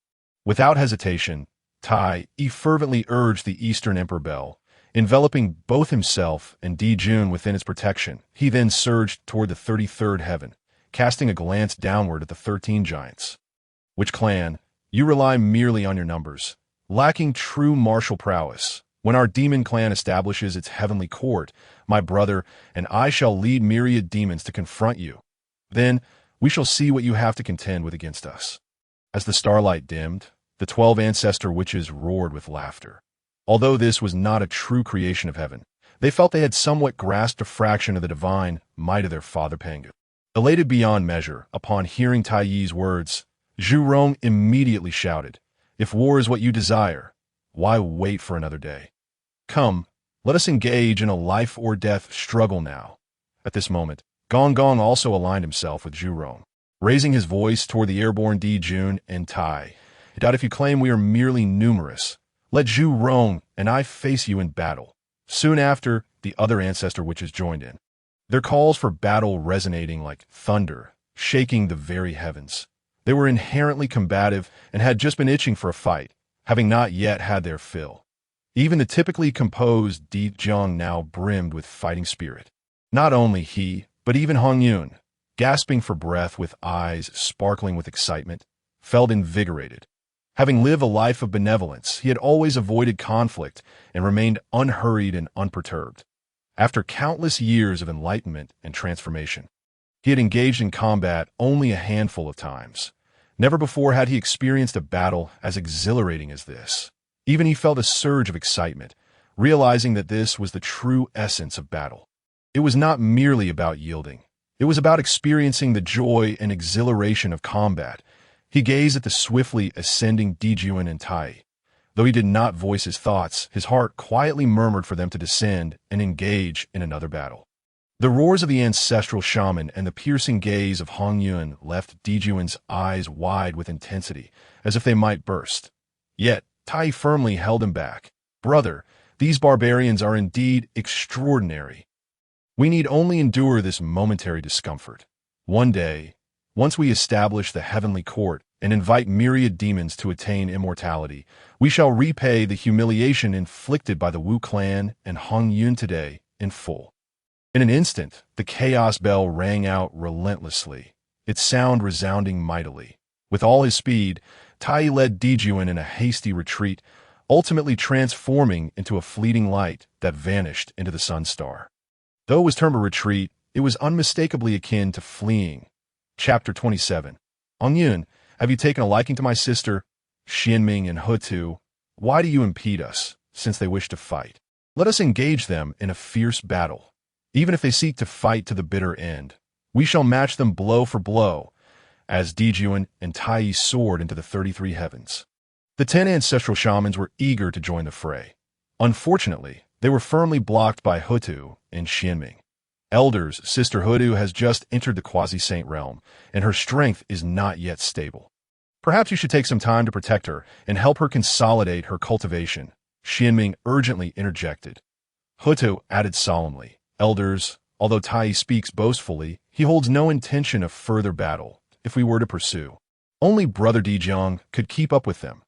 Without hesitation, Tai fervently urged the Eastern Emperor Bell, enveloping both himself and Dijun within its protection. He then surged toward the 33rd heaven, casting a glance downward at the 13 giants. "Which clan? You rely merely on your numbers, lacking true martial prowess. When our demon clan establishes its heavenly court, my brother and I shall lead myriad demons to confront you. Then we shall see what you have to contend with against us." As the starlight dimmed, the 12 ancestor witches roared with laughter. Although this was not a true creation of heaven, they felt they had somewhat grasped a fraction of the divine might of their father Pangu. Elated beyond measure upon hearing Tai Yi's words, Zhu Rong immediately shouted, "If war is what you desire, why wait for another day? Come, let us engage in a life-or-death struggle now." At this moment, Gong Gong also aligned himself with Zhu Rong, raising his voice toward the airborne Dijun and Tai. "I doubt if you claim we are merely numerous. Let Zhu Rong and I face you in battle." Soon after, the other ancestor witches joined in, their calls for battle resonating like thunder, shaking the very heavens. They were inherently combative and had just been itching for a fight, having not yet had their fill. Even the typically composed Dijun now brimmed with fighting spirit. Not only he, but even Hongyun, gasping for breath with eyes sparkling with excitement, felt invigorated. Having lived a life of benevolence, he had always avoided conflict and remained unhurried and unperturbed. After countless years of enlightenment and transformation, he had engaged in combat only a handful of times. Never before had he experienced a battle as exhilarating as this. Even he felt a surge of excitement, realizing that this was the true essence of battle. It was not merely about yielding. It was about experiencing the joy and exhilaration of combat. He gazed at the swiftly ascending Dijun and Tai. Though he did not voice his thoughts, his heart quietly murmured for them to descend and engage in another battle. The roars of the ancestral shaman and the piercing gaze of Hongyun left Dijun's eyes wide with intensity, as if they might burst. Yet, Tai firmly held him back. "Brother, these barbarians are indeed extraordinary. We need only endure this momentary discomfort. One day, once we establish the heavenly court and invite myriad demons to attain immortality, we shall repay the humiliation inflicted by the Wu clan and Hongyun today in full." In an instant, the chaos bell rang out relentlessly, its sound resounding mightily. With all his speed, Tai led Dijun in a hasty retreat, ultimately transforming into a fleeting light that vanished into the sun star. Though it was termed a retreat, it was unmistakably akin to fleeing. Chapter 27. Hongyun, have you taken a liking to my sister, Xianming and Hutu? Why do you impede us, since they wish to fight? Let us engage them in a fierce battle. Even if they seek to fight to the bitter end, we shall match them blow for blow, as Dijun and Tai soared into the 33 heavens. The 10 ancestral shamans were eager to join the fray. Unfortunately, they were firmly blocked by Hutu and Xianming. Elders, Sister Hutu has just entered the quasi-saint realm, and her strength is not yet stable. Perhaps you should take some time to protect her and help her consolidate her cultivation, Xianming urgently interjected. Hutu added solemnly, "Elders, although Tai speaks boastfully, he holds no intention of further battle if we were to pursue. Only Brother Dijun could keep up with them.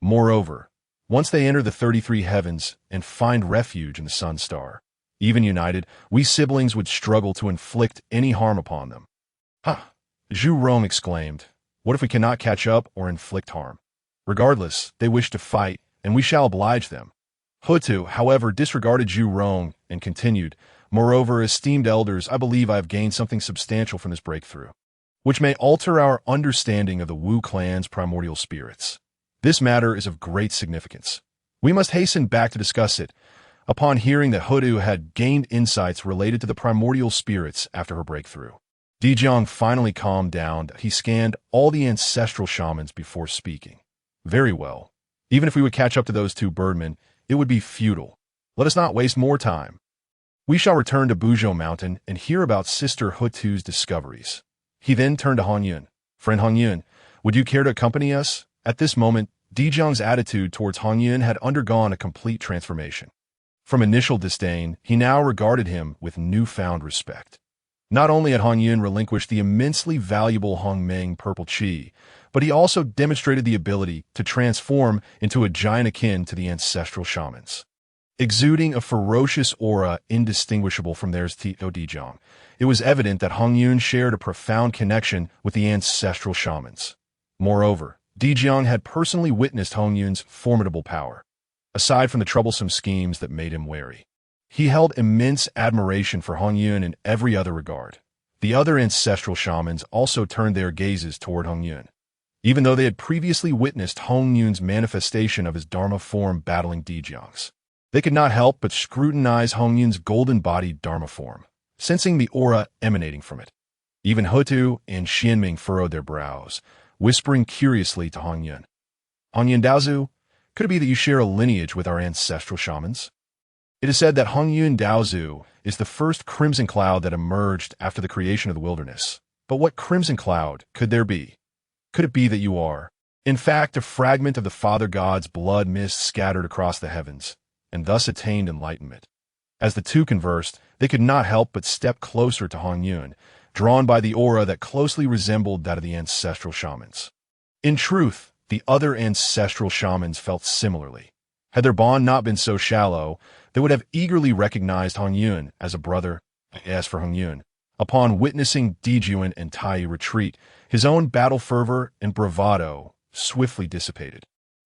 Moreover, once they enter the 33 heavens and find refuge in the sun star, even united, we siblings would struggle to inflict any harm upon them." "Ha!" Zhu Rong exclaimed. "What if we cannot catch up or inflict harm? Regardless, they wish to fight, and we shall oblige them." Hutu, however, disregarded Zhu Rong and continued, "Moreover, esteemed elders, I believe I have gained something substantial from this breakthrough, which may alter our understanding of the Wu clan's primordial spirits. This matter is of great significance. We must hasten back to discuss it." Upon hearing that Hutu had gained insights related to the primordial spirits after her breakthrough, Dijun finally calmed down. He scanned all the ancestral shamans before speaking. "Very well. Even if we would catch up to those two birdmen, it would be futile. Let us not waste more time. We shall return to Buzhou Mountain and hear about Sister Hutu's discoveries. He then turned to Hongyun. "Friend Hongyun, would you care to accompany us?" At this moment, Dijun's attitude towards Hongyun had undergone a complete transformation. From initial disdain, he now regarded him with newfound respect. Not only had Hongyun relinquished the immensely valuable Hongmeng purple chi, but he also demonstrated the ability to transform into a giant akin to the ancestral shamans. Exuding a ferocious aura indistinguishable from theirs to Dijun, it was evident that Hongyun shared a profound connection with the ancestral shamans. Moreover, Dijun had personally witnessed Hongyun's formidable power. Aside from the troublesome schemes that made him wary, he held immense admiration for Hongyun in every other regard. The other ancestral shamans also turned their gazes toward Hongyun. Even though they had previously witnessed Hongyun's manifestation of his Dharma form battling Dijun's, they could not help but scrutinize Hongyun's golden-bodied Dharma form, sensing the aura emanating from it. Even Hutu and Xianming furrowed their brows, whispering curiously to Hongyun. "Hongyun Daozu, could it be that you share a lineage with our ancestral shamans?" It is said that Hongyun Daozu is the first crimson cloud that emerged after the creation of the wilderness. But what crimson cloud could there be? Could it be that you are, in fact, a fragment of the Father God's blood mist scattered across the heavens, and thus attained enlightenment? As the two conversed, they could not help but step closer to Hongyun, drawn by the aura that closely resembled that of the ancestral shamans. In truth, the other ancestral shamans felt similarly. Had their bond not been so shallow, they would have eagerly recognized Hongyun as a brother. As for Hongyun, upon witnessing Dijun and Tai retreat, his own battle fervor and bravado swiftly dissipated,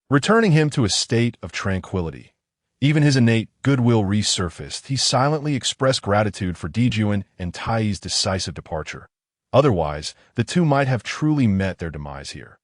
returning him to a state of tranquility. Even his innate goodwill resurfaced. He silently expressed gratitude for Dijun and Tai's decisive departure. Otherwise, the two might have truly met their demise here.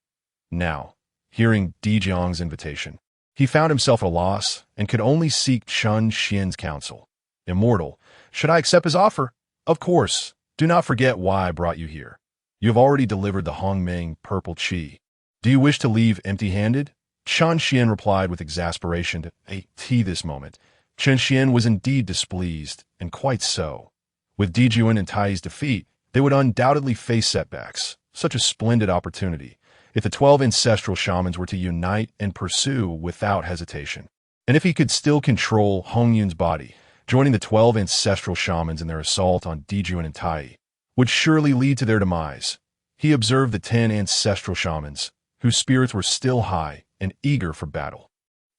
Now, hearing Dijun's invitation, he found himself at a loss and could only seek Chun Xian's counsel. "Immortal, should I accept his offer?" "Of course. Do not forget why I brought you here. You have already delivered the Hongmeng purple chi. Do you wish to leave empty-handed?" Chun Xian replied with exasperation to this moment. Chun Xian was indeed displeased, and quite so. With Dijun and Tai's defeat, they would undoubtedly face setbacks. Such a splendid opportunity, if the 12 ancestral shamans were to unite and pursue without hesitation. And if he could still control Hongyun's body, joining the 12 ancestral shamans in their assault on Dijun and Tai would surely lead to their demise. He observed the 10 ancestral shamans, whose spirits were still high and eager for battle.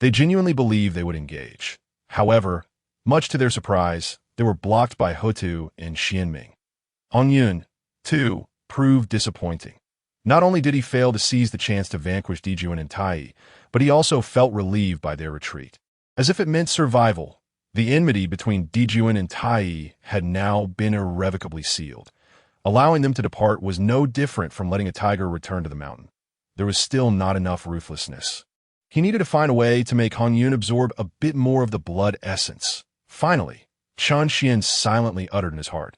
They genuinely believed they would engage. However, much to their surprise, they were blocked by Hutu and Xianming. Hongyun, too, proved disappointing. Not only did he fail to seize the chance to vanquish Dijun and Tai, but he also felt relieved by their retreat. As if it meant survival, the enmity between Dijun and Tai had now been irrevocably sealed. Allowing them to depart was no different from letting a tiger return to the mountain. There was still not enough ruthlessness. He needed to find a way to make Hongyun absorb a bit more of the blood essence. Finally, Chun Xian silently uttered in his heart.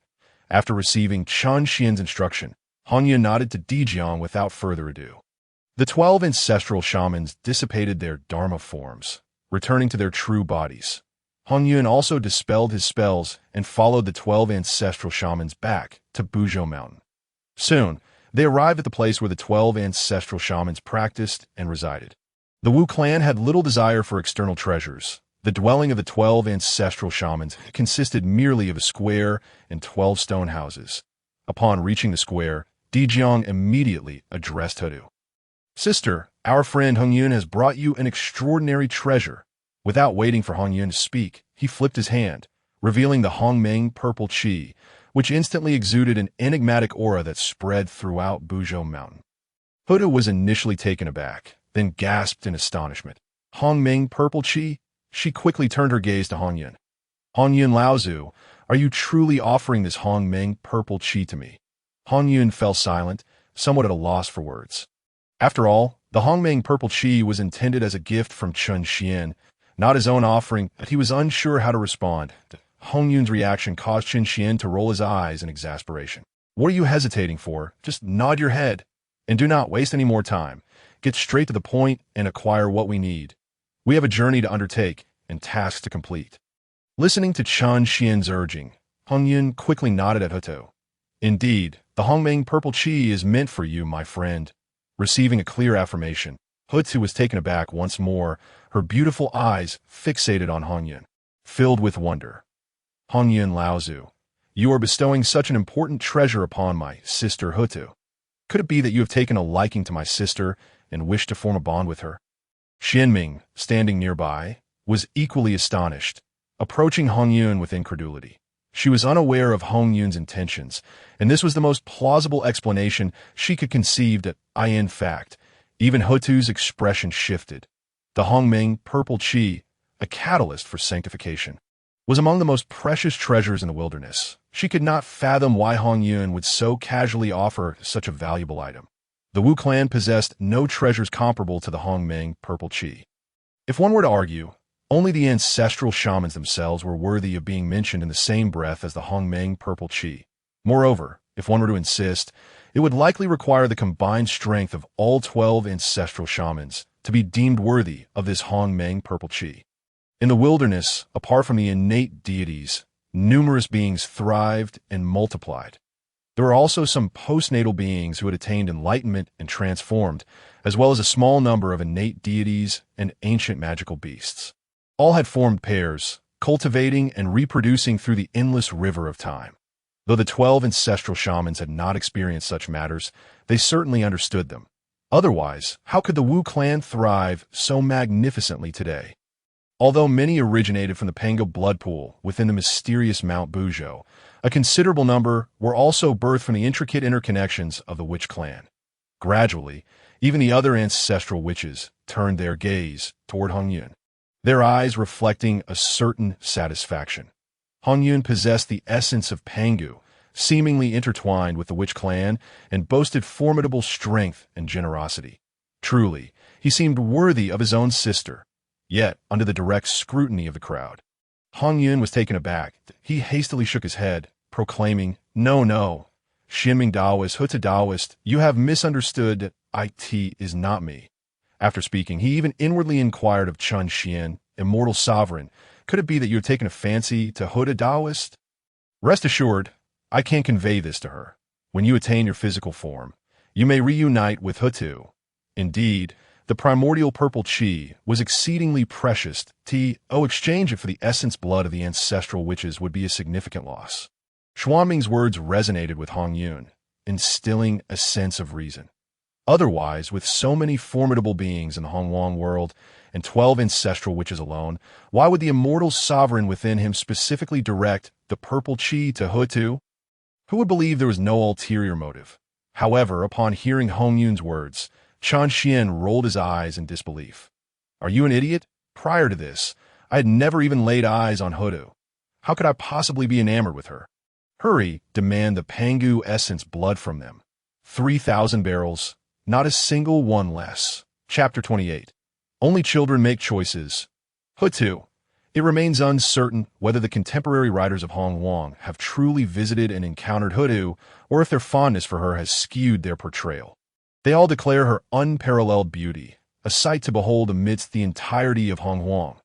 After receiving Chun Xian's instruction, Hongyun nodded to Dijun without further ado. The 12 ancestral shamans dissipated their Dharma forms, returning to their true bodies. Hongyun also dispelled his spells and followed the 12 ancestral shamans back to Buzhou Mountain. Soon, they arrived at the place where the 12 ancestral shamans practiced and resided. The Wu clan had little desire for external treasures. The dwelling of the 12 ancestral shamans consisted merely of a square and 12 stone houses. Upon reaching the square, Dijun immediately addressed Hutu. "Sister, our friend Hongyun has brought you an extraordinary treasure." Without waiting for Hongyun to speak, he flipped his hand, revealing the Hongmeng purple chi, which instantly exuded an enigmatic aura that spread throughout Buzhou Mountain. Hutu was initially taken aback, then gasped in astonishment. "Hongmeng purple chi?" She quickly turned her gaze to Hongyun. "Hongyun Laozu, are you truly offering this Hongmeng purple chi to me?" Hongyun fell silent, somewhat at a loss for words. After all, the Hongmeng purple chi was intended as a gift from Chun Xian, not his own offering, but he was unsure how to respond. Hongyun's reaction caused Chun Xian to roll his eyes in exasperation. "What are you hesitating for? Just nod your head. And do not waste any more time. Get straight to the point and acquire what we need. We have a journey to undertake and tasks to complete." Listening to Chun Xian's urging, Hongyun quickly nodded at Hutu. Indeed, the Hongmeng purple chi is meant for you, my friend. Receiving a clear affirmation, Hutu was taken aback once more, her beautiful eyes fixated on Hongyun, filled with wonder. Hongyun Laozu, you are bestowing such an important treasure upon my sister Hutu. Could it be that you have taken a liking to my sister and wish to form a bond with her? Xianming, standing nearby, was equally astonished, approaching Hongyun with incredulity. She was unaware of Hongyun's intentions, and this was the most plausible explanation she could conceive that, in fact, even Hutu's expression shifted. The Hongmeng purple chi, a catalyst for sanctification, was among the most precious treasures in the wilderness. She could not fathom why Hongyun would so casually offer such a valuable item. The Wu clan possessed no treasures comparable to the Hongmeng purple chi. If one were to argue, only the ancestral shamans themselves were worthy of being mentioned in the same breath as the Hongmeng purple chi. Moreover, if one were to insist, it would likely require the combined strength of all 12 ancestral shamans to be deemed worthy of this Hongmeng purple chi. In the wilderness, apart from the innate deities, numerous beings thrived and multiplied. There were also some postnatal beings who had attained enlightenment and transformed, as well as a small number of innate deities and ancient magical beasts. All had formed pairs, cultivating and reproducing through the endless river of time. Though the 12 ancestral shamans had not experienced such matters, they certainly understood them. Otherwise, how could the Wu clan thrive so magnificently today? Although many originated from the Pangu blood pool within the mysterious Mount Buzhou, a considerable number were also birthed from the intricate interconnections of the witch clan. Gradually, even the other ancestral witches turned their gaze toward Hongyun, their eyes reflecting a certain satisfaction. Hongyun possessed the essence of Pangu, seemingly intertwined with the witch clan, and boasted formidable strength and generosity. Truly, he seemed worthy of his own sister. Yet, under the direct scrutiny of the crowd, Hongyun was taken aback. He hastily shook his head, proclaiming, No, Xianming Taoist, Hutu Taoist, you have misunderstood. It is not me. After speaking, he even inwardly inquired of Chun Xian, immortal sovereign, could it be that you have taken a fancy to Hutu Taoist? Rest assured, I can convey this to her. When you attain your physical form, you may reunite with Hutu. Indeed, the primordial purple chi was exceedingly precious. Exchange it for the essence blood of the ancestral witches would be a significant loss. Xuanming's words resonated with Hongyun, instilling a sense of reason. Otherwise, with so many formidable beings in the Hongwang world and 12 ancestral witches alone, why would the immortal sovereign within him specifically direct the purple chi to Hutu? Who would believe there was no ulterior motive? However, upon hearing Hongyun's words, Chan Xian rolled his eyes in disbelief. Are you an idiot? Prior to this, I had never even laid eyes on Hutu. How could I possibly be enamored with her? Hurry, demand the Pangu essence blood from them. 3,000 barrels, not a single one less. Chapter 28. Only children make choices. Hutu. It remains uncertain whether the contemporary writers of Hongwang have truly visited and encountered Hutu, or if their fondness for her has skewed their portrayal. They all declare her unparalleled beauty, a sight to behold amidst the entirety of Hongwang.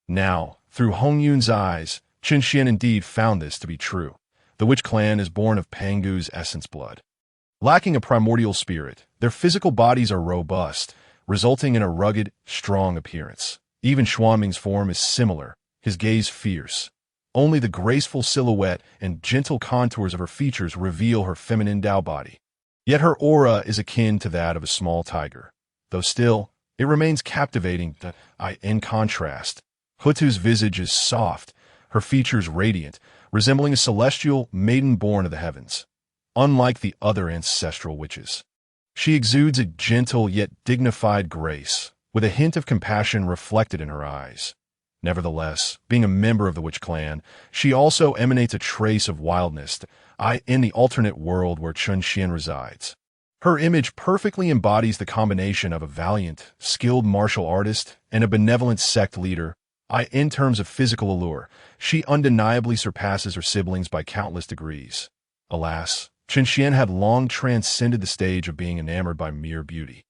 Now, through Hongyun's eyes, Qin Xian indeed found this to be true. The witch clan is born of Pangu's essence blood. Lacking a primordial spirit, their physical bodies are robust, resulting in a rugged, strong appearance. Even Xuanming's form is similar, his gaze fierce. Only the graceful silhouette and gentle contours of her features reveal her feminine Dao body. Yet her aura is akin to that of a small tiger, though still, it remains captivating. In contrast, Hutu's visage is soft, her features radiant, resembling a celestial maiden born of the heavens. Unlike the other ancestral witches, she exudes a gentle yet dignified grace, with a hint of compassion reflected in her eyes. Nevertheless, being a member of the witch clan, she also emanates a trace of wildness, in the alternate world where Chun Xian resides. Her image perfectly embodies the combination of a valiant, skilled martial artist and a benevolent sect leader. In terms of physical allure, she undeniably surpasses her siblings by countless degrees. Alas, Chun Xian had long transcended the stage of being enamored by mere beauty.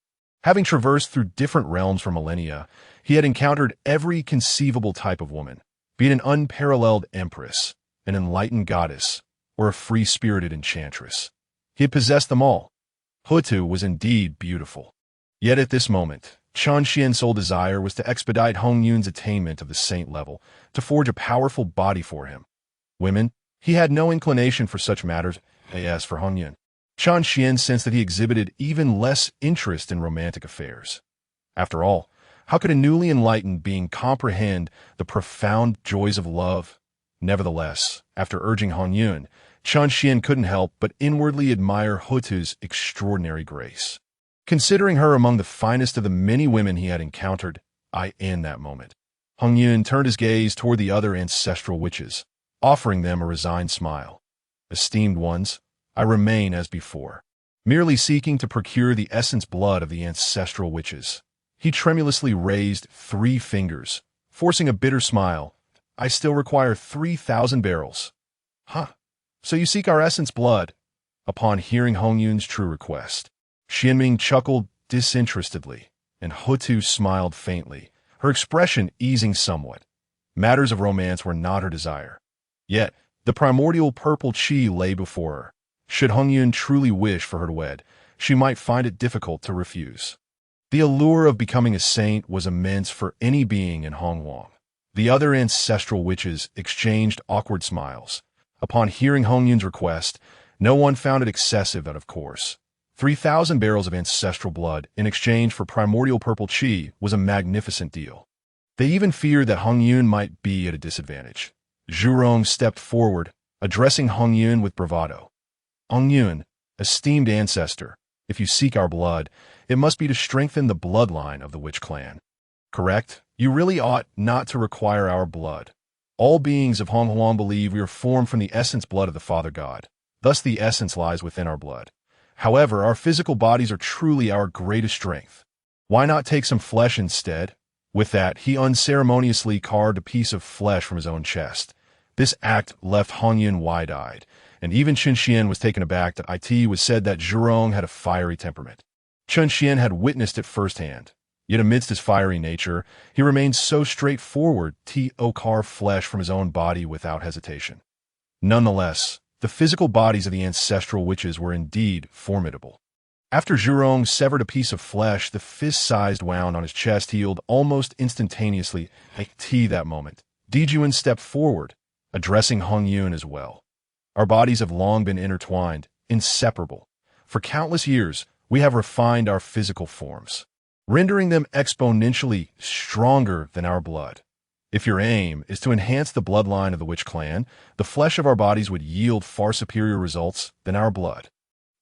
Having traversed through different realms for millennia, he had encountered every conceivable type of woman, be it an unparalleled empress, an enlightened goddess, or a free-spirited enchantress. He had possessed them all. Hutu was indeed beautiful. Yet at this moment, Chen Xian's sole desire was to expedite Hongyun's attainment of the saint level, to forge a powerful body for him. Women, he had no inclination for such matters. As for Hongyun, Chen Xian sensed that he exhibited even less interest in romantic affairs. After all, how could a newly enlightened being comprehend the profound joys of love? Nevertheless, after urging Hongyun, Chen Xian couldn't help but inwardly admire Hutu's extraordinary grace. Considering her among the finest of the many women he had encountered, in that moment, Hongyun turned his gaze toward the other ancestral witches, offering them a resigned smile. Esteemed ones, I remain as before, merely seeking to procure the essence blood of the ancestral witches. He tremulously raised 3 fingers, forcing a bitter smile. I still require 3,000 barrels. Huh? So you seek our essence blood? Upon hearing Hongyun's true request, Xianming chuckled disinterestedly, and Hutu smiled faintly, her expression easing somewhat. Matters of romance were not her desire. Yet, the primordial purple qi lay before her. Should Hongyun truly wish for her to wed, she might find it difficult to refuse. The allure of becoming a saint was immense for any being in Hongyun. The other ancestral witches exchanged awkward smiles. Upon hearing Hongyun's request, no one found it excessive out of course. 3,000 barrels of ancestral blood in exchange for primordial purple qi was a magnificent deal. They even feared that Hongyun might be at a disadvantage. Zhurong stepped forward, addressing Hongyun with bravado. Hongyun, esteemed ancestor, if you seek our blood, it must be to strengthen the bloodline of the witch clan. Correct? You really ought not to require our blood. All beings of Hongyun believe we are formed from the essence blood of the Father God. Thus the essence lies within our blood. However, our physical bodies are truly our greatest strength. Why not take some flesh instead? With that, he unceremoniously carved a piece of flesh from his own chest. This act left Hongyun wide-eyed, and even Chen Xian was taken aback that it was said that Zhurong had a fiery temperament. Chen Xian had witnessed it firsthand. Yet amidst his fiery nature, he remained so straightforward to carve flesh from his own body without hesitation. Nonetheless, the physical bodies of the ancestral witches were indeed formidable. After Zhurong severed a piece of flesh, the fist-sized wound on his chest healed almost instantaneously. At that moment, Dijun stepped forward, addressing Hongyun as well. Our bodies have long been intertwined, inseparable. For countless years, we have refined our physical forms, rendering them exponentially stronger than our blood. If your aim is to enhance the bloodline of the witch clan, the flesh of our bodies would yield far superior results than our blood.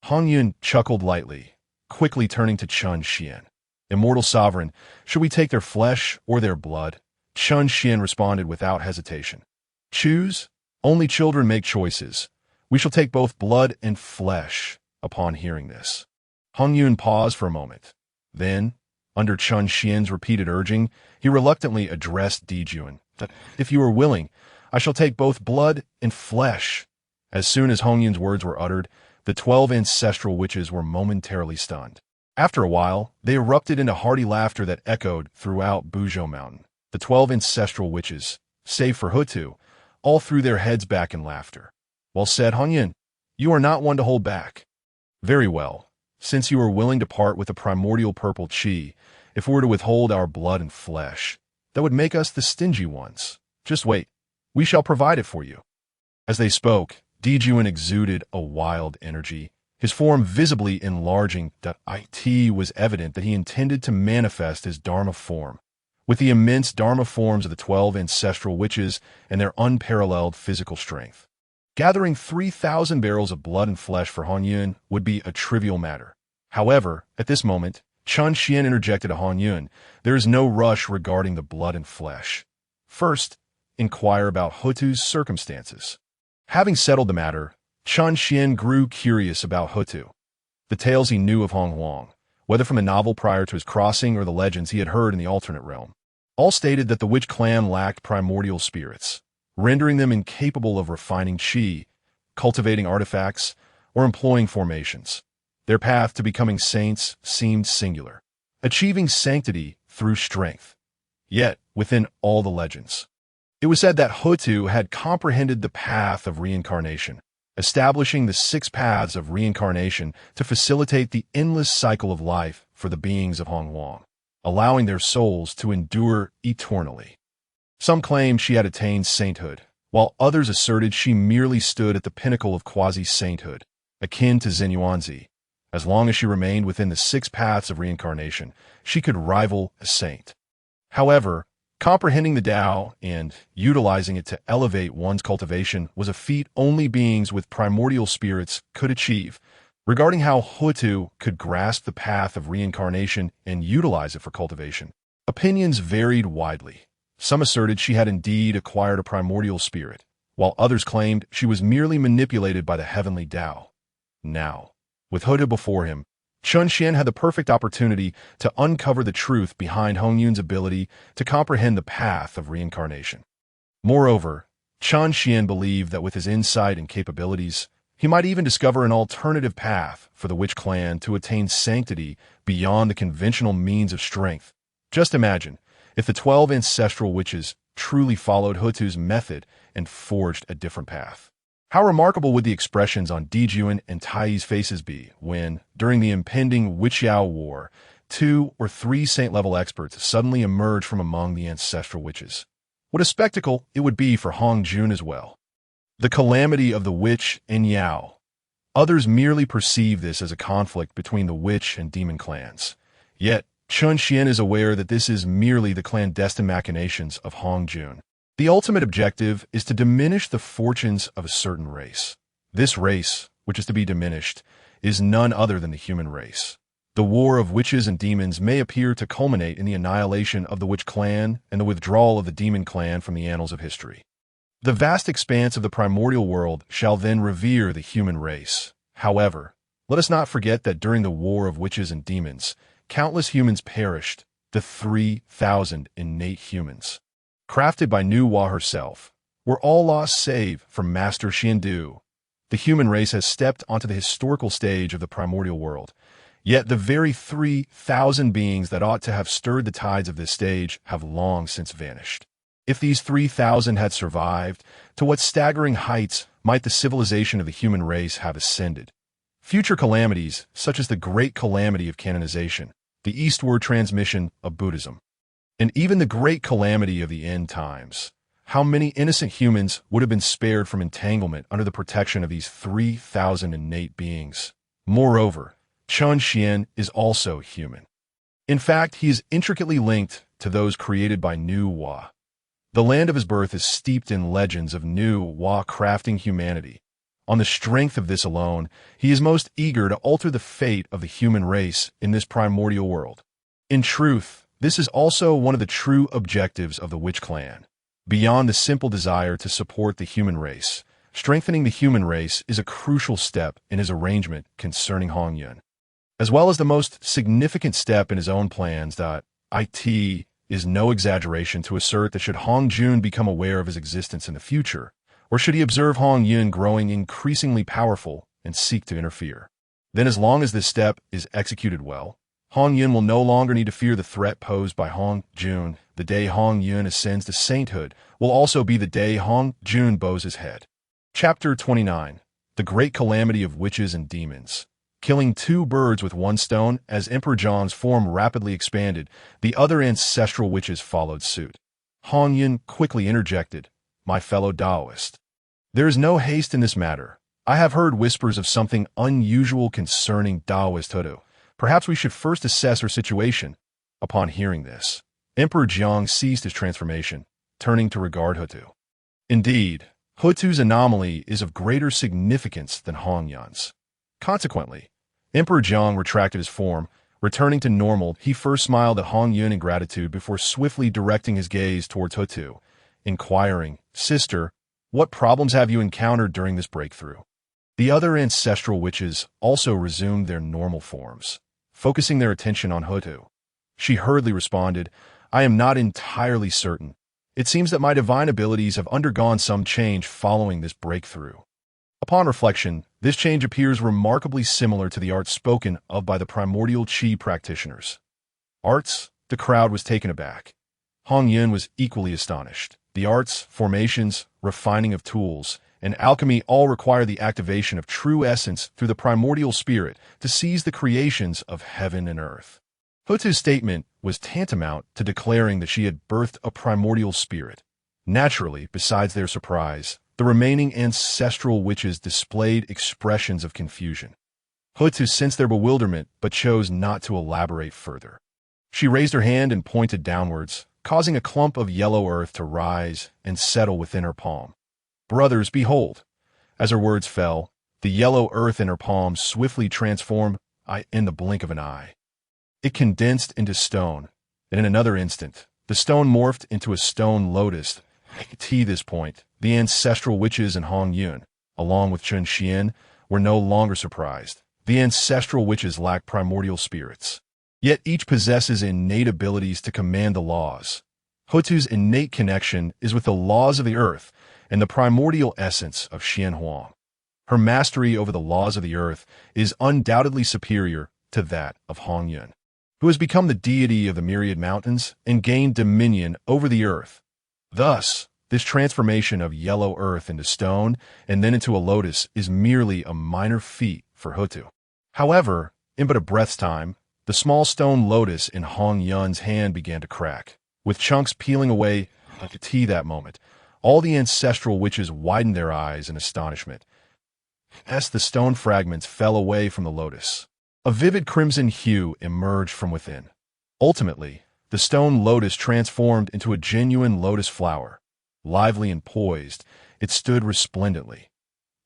Hongyun chuckled lightly, quickly turning to Chen Xian. Immortal sovereign, should we take their flesh or their blood? Chen Xian responded without hesitation. Choose? Only children make choices. We shall take both blood and flesh. Upon hearing this, Hongyun paused for a moment. Then, under Chen Xian's repeated urging, he reluctantly addressed Dijun. If you are willing, I shall take both blood and flesh. As soon as Hongyun's words were uttered, the 12 ancestral witches were momentarily stunned. After a while, they erupted into hearty laughter that echoed throughout Buzhou Mountain. The 12 ancestral witches, save for Hutu, all threw their heads back in laughter. Well said, Hongyun. You are not one to hold back. Very well. Since you are willing to part with the primordial purple qi, if we were to withhold our blood and flesh, that would make us the stingy ones. Just wait. We shall provide it for you. As they spoke, Dijun exuded a wild energy, his form visibly enlarging. It was evident that he intended to manifest his Dharma form, with the immense Dharma forms of the 12 ancestral witches and their unparalleled physical strength. Gathering 3,000 barrels of blood and flesh for Hongyun would be a trivial matter. However, at this moment, Chen Xian interjected to Hongyun, there is no rush regarding the blood and flesh. First, inquire about Hutu's circumstances. Having settled the matter, Chen Xian grew curious about Hutu. The tales he knew of Hongyun, whether from the novel prior to his crossing or the legends he had heard in the alternate realm, all stated that the witch clan lacked primordial spirits, rendering them incapable of refining qi, cultivating artifacts, or employing formations. Their path to becoming saints seemed singular, achieving sanctity through strength. Yet, within all the legends, it was said that Hutu had comprehended the path of reincarnation, establishing the 6 paths of reincarnation to facilitate the endless cycle of life for the beings of Hongyun, allowing their souls to endure eternally. Some claimed she had attained sainthood, while others asserted she merely stood at the pinnacle of quasi-sainthood, akin to Zenhuanzi. As long as she remained within the 6 paths of reincarnation, she could rival a saint. However, comprehending the Dao and utilizing it to elevate one's cultivation was a feat only beings with primordial spirits could achieve. Regarding how Hutu could grasp the path of reincarnation and utilize it for cultivation, opinions varied widely. Some asserted she had indeed acquired a primordial spirit, while others claimed she was merely manipulated by the heavenly Dao. Now, with Hutu before him, Chun Xian had the perfect opportunity to uncover the truth behind Hongyun's ability to comprehend the path of reincarnation. Moreover, Chun Xian believed that with his insight and capabilities, he might even discover an alternative path for the witch clan to attain sanctity beyond the conventional means of strength. Just imagine if the 12 ancestral witches truly followed Hutu's method and forged a different path. How remarkable would the expressions on Dijun and Tai's faces be when, during the impending Witchiao War, 2 or 3 saint-level experts suddenly emerged from among the ancestral witches? What a spectacle it would be for Hongyun as well. The calamity of the witch and Yao. Others merely perceive this as a conflict between the witch and demon clans. Yet, Chun Xian is aware that this is merely the clandestine machinations of Hongyun. The ultimate objective is to diminish the fortunes of a certain race. This race, which is to be diminished, is none other than the human race. The war of witches and demons may appear to culminate in the annihilation of the witch clan and the withdrawal of the demon clan from the annals of history. The vast expanse of the primordial world shall then revere the human race. However, let us not forget that during the war of witches and demons, countless humans perished, the 3,000 innate humans, crafted by Nu Hua herself, were all lost save for Master Xiandu. The human race has stepped onto the historical stage of the primordial world, yet the very 3,000 beings that ought to have stirred the tides of this stage have long since vanished. If these 3,000 had survived, to what staggering heights might the civilization of the human race have ascended? Future calamities, such as the great calamity of canonization, the eastward transmission of Buddhism, and even the great calamity of the end times. How many innocent humans would have been spared from entanglement under the protection of these 3,000 innate beings? Moreover, Chun Xian is also human. In fact, he is intricately linked to those created by Nu Hua. The land of his birth is steeped in legends of Nu Hua crafting humanity. On the strength of this alone, he is most eager to alter the fate of the human race in this primordial world. In truth, this is also one of the true objectives of the witch clan. Beyond the simple desire to support the human race, strengthening the human race is a crucial step in his arrangement concerning Hongyun, as well as the most significant step in his own plans that it is no exaggeration to assert that should Hongyun become aware of his existence in the future, or should he observe Hongyun growing increasingly powerful and seek to interfere, then as long as this step is executed well, Hongyun will no longer need to fear the threat posed by Hongyun. The day Hongyun ascends to sainthood will also be the day Hongyun bows his head. Chapter 29. The Great Calamity of Witches and Demons. Killing 2 birds with 1 stone. As Emperor Zhang's form rapidly expanded, the other ancestral witches followed suit. Hongyun quickly interjected, "My fellow Taoist, there is no haste in this matter. I have heard whispers of something unusual concerning Taoist Hutu. Perhaps we should first assess her situation." Upon hearing this, Emperor Jiang ceased his transformation, turning to regard Hutu. Indeed, Hutu's anomaly is of greater significance than Hongyun's. Consequently, Emperor Jiang retracted his form. Returning to normal, he first smiled at Hongyun in gratitude before swiftly directing his gaze towards Hutu, inquiring, "Sister, what problems have you encountered during this breakthrough?" The other ancestral witches also resumed their normal forms, focusing their attention on Hutu. She hurriedly responded, "I am not entirely certain. It seems that my divine abilities have undergone some change following this breakthrough." Upon reflection, this change appears remarkably similar to the arts spoken of by the primordial Qi practitioners. Arts? The crowd was taken aback. Hongyun was equally astonished. The arts, formations, refining of tools, and alchemy all require the activation of true essence through the primordial spirit to seize the creations of heaven and earth. Hutu's statement was tantamount to declaring that she had birthed a primordial spirit. Naturally, besides their surprise, the remaining ancestral witches displayed expressions of confusion. Hutu sensed their bewilderment but chose not to elaborate further. She raised her hand and pointed downwards, causing a clump of yellow earth to rise and settle within her palm. "Brothers, behold!" As her words fell, the yellow earth in her palm swiftly transformed in the blink of an eye. It condensed into stone, and in another instant, the stone morphed into a stone lotus. At this point, the ancestral witches in Hongyun, along with Chun Xian, were no longer surprised. The ancestral witches lack primordial spirits. Yet each possesses innate abilities to command the laws. Hutu's innate connection is with the laws of the earth and the primordial essence of Xianhuang. Her mastery over the laws of the earth is undoubtedly superior to that of Hongyun, who has become the deity of the myriad mountains and gained dominion over the earth. Thus, this transformation of yellow earth into stone and then into a lotus is merely a minor feat for Hutu. However, in but a breath's time, the small stone lotus in Hongyun's hand began to crack, with chunks peeling away at that moment. All the ancestral witches widened their eyes in astonishment as the stone fragments fell away from the lotus. A vivid crimson hue emerged from within. Ultimately, the stone lotus transformed into a genuine lotus flower. Lively and poised, it stood resplendently.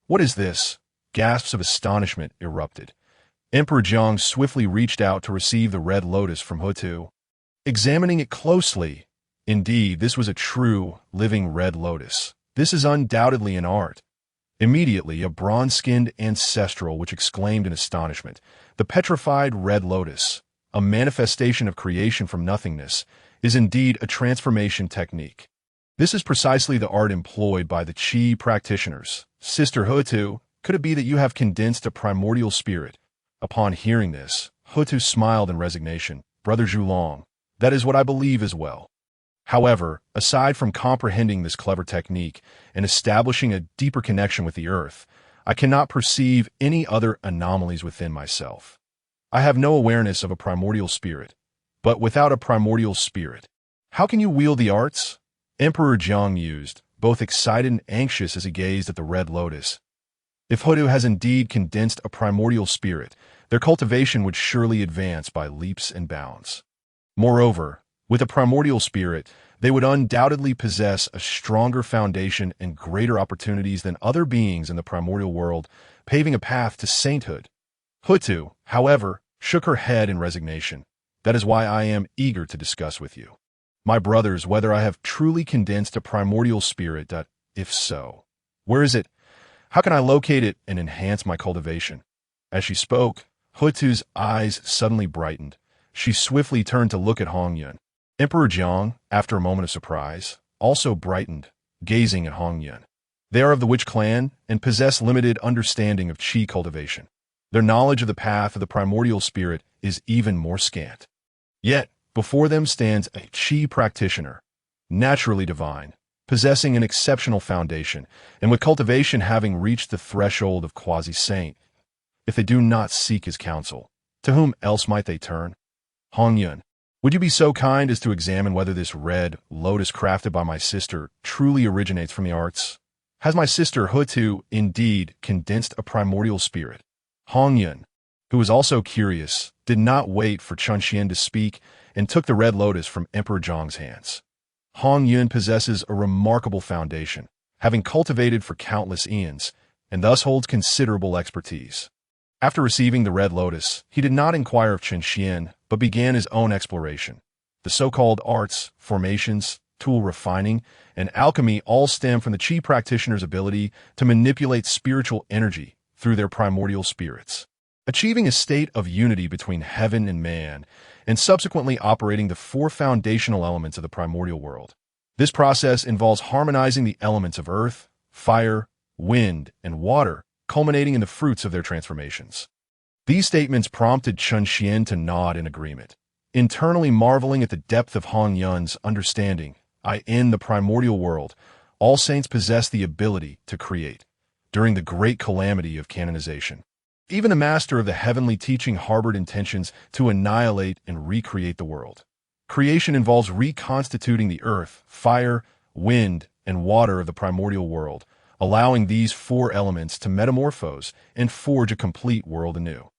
"What is this?" Gasps of astonishment erupted. Emperor Jiang swiftly reached out to receive the red lotus from Hutu. Examining it closely, indeed, this was a true, living red lotus. "This is undoubtedly an art." Immediately, a bronze-skinned ancestral which exclaimed in astonishment, "The petrified red lotus, a manifestation of creation from nothingness, is indeed a transformation technique. This is precisely the art employed by the Qi practitioners. Sister Hutu, could it be that you have condensed a primordial spirit?" Upon hearing this, Hutu smiled in resignation. "Brother Zhulong, that is what I believe as well. However, aside from comprehending this clever technique and establishing a deeper connection with the earth, I cannot perceive any other anomalies within myself. I have no awareness of a primordial spirit. But without a primordial spirit, how can you wield the arts?" Emperor Jiang mused, both excited and anxious as he gazed at the red lotus. If Hutu has indeed condensed a primordial spirit, their cultivation would surely advance by leaps and bounds. Moreover, with a primordial spirit, they would undoubtedly possess a stronger foundation and greater opportunities than other beings in the primordial world, paving a path to sainthood. Hutu, however, shook her head in resignation. "That is why I am eager to discuss with you, my brothers, whether I have truly condensed a primordial spirit. If so, where is it? How can I locate it and enhance my cultivation?" As she spoke, Hutu's eyes suddenly brightened. She swiftly turned to look at Hongyun. Emperor Jiang, after a moment of surprise, also brightened, gazing at Hongyun. They are of the witch clan and possess limited understanding of Qi cultivation. Their knowledge of the path of the primordial spirit is even more scant. Yet, before them stands a Qi practitioner, naturally divine, possessing an exceptional foundation, and with cultivation having reached the threshold of quasi-saint. If they do not seek his counsel, to whom else might they turn? "Hongyun, would you be so kind as to examine whether this red lotus crafted by my sister truly originates from the arts? Has my sister Hutu indeed condensed a primordial spirit?" Hongyun, who was also curious, did not wait for Chun Xian to speak and took the red lotus from Emperor Jiang's hands. Hongyun possesses a remarkable foundation, having cultivated for countless eons, and thus holds considerable expertise. After receiving the red lotus, he did not inquire of Chun Xian, but began his own exploration. The so-called arts, formations, tool refining, and alchemy all stem from the Qi practitioner's ability to manipulate spiritual energy through their primordial spirits, achieving a state of unity between heaven and man, and subsequently operating the four foundational elements of the primordial world. This process involves harmonizing the elements of earth, fire, wind, and water, culminating in the fruits of their transformations. These statements prompted Chun Xian to nod in agreement, internally marveling at the depth of Hongyun's understanding. In the primordial world, all saints possess the ability to create, during the great calamity of canonization. Even the master of the heavenly teaching harbored intentions to annihilate and recreate the world. Creation involves reconstituting the earth, fire, wind, and water of the primordial world, allowing these four elements to metamorphose and forge a complete world anew.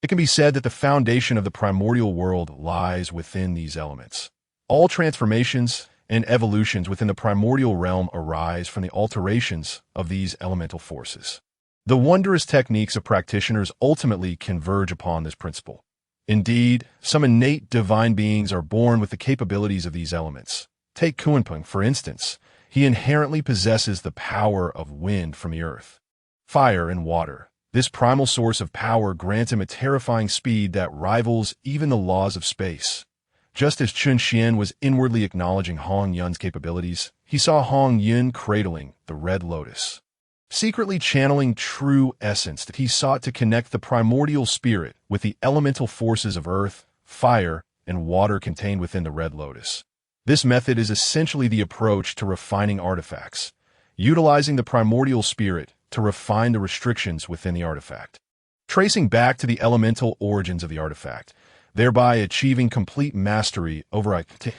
It can be said that the foundation of the primordial world lies within these elements. All transformations and evolutions within the primordial realm arise from the alterations of these elemental forces. The wondrous techniques of practitioners ultimately converge upon this principle. Indeed, some innate divine beings are born with the capabilities of these elements. Take Kunpeng, for instance. He inherently possesses the power of wind from the earth, fire, and water. This primal source of power grants him a terrifying speed that rivals even the laws of space. Just as Chun Xian was inwardly acknowledging Hongyun's capabilities, he saw Hongyun cradling the red lotus. Secretly channeling true essence, that he sought to connect the primordial spirit with the elemental forces of earth, fire, and water contained within the red lotus. This method is essentially the approach to refining artifacts, utilizing the primordial spirit to refine the restrictions within the artifact, tracing back to the elemental origins of the artifact, thereby achieving complete mastery over it.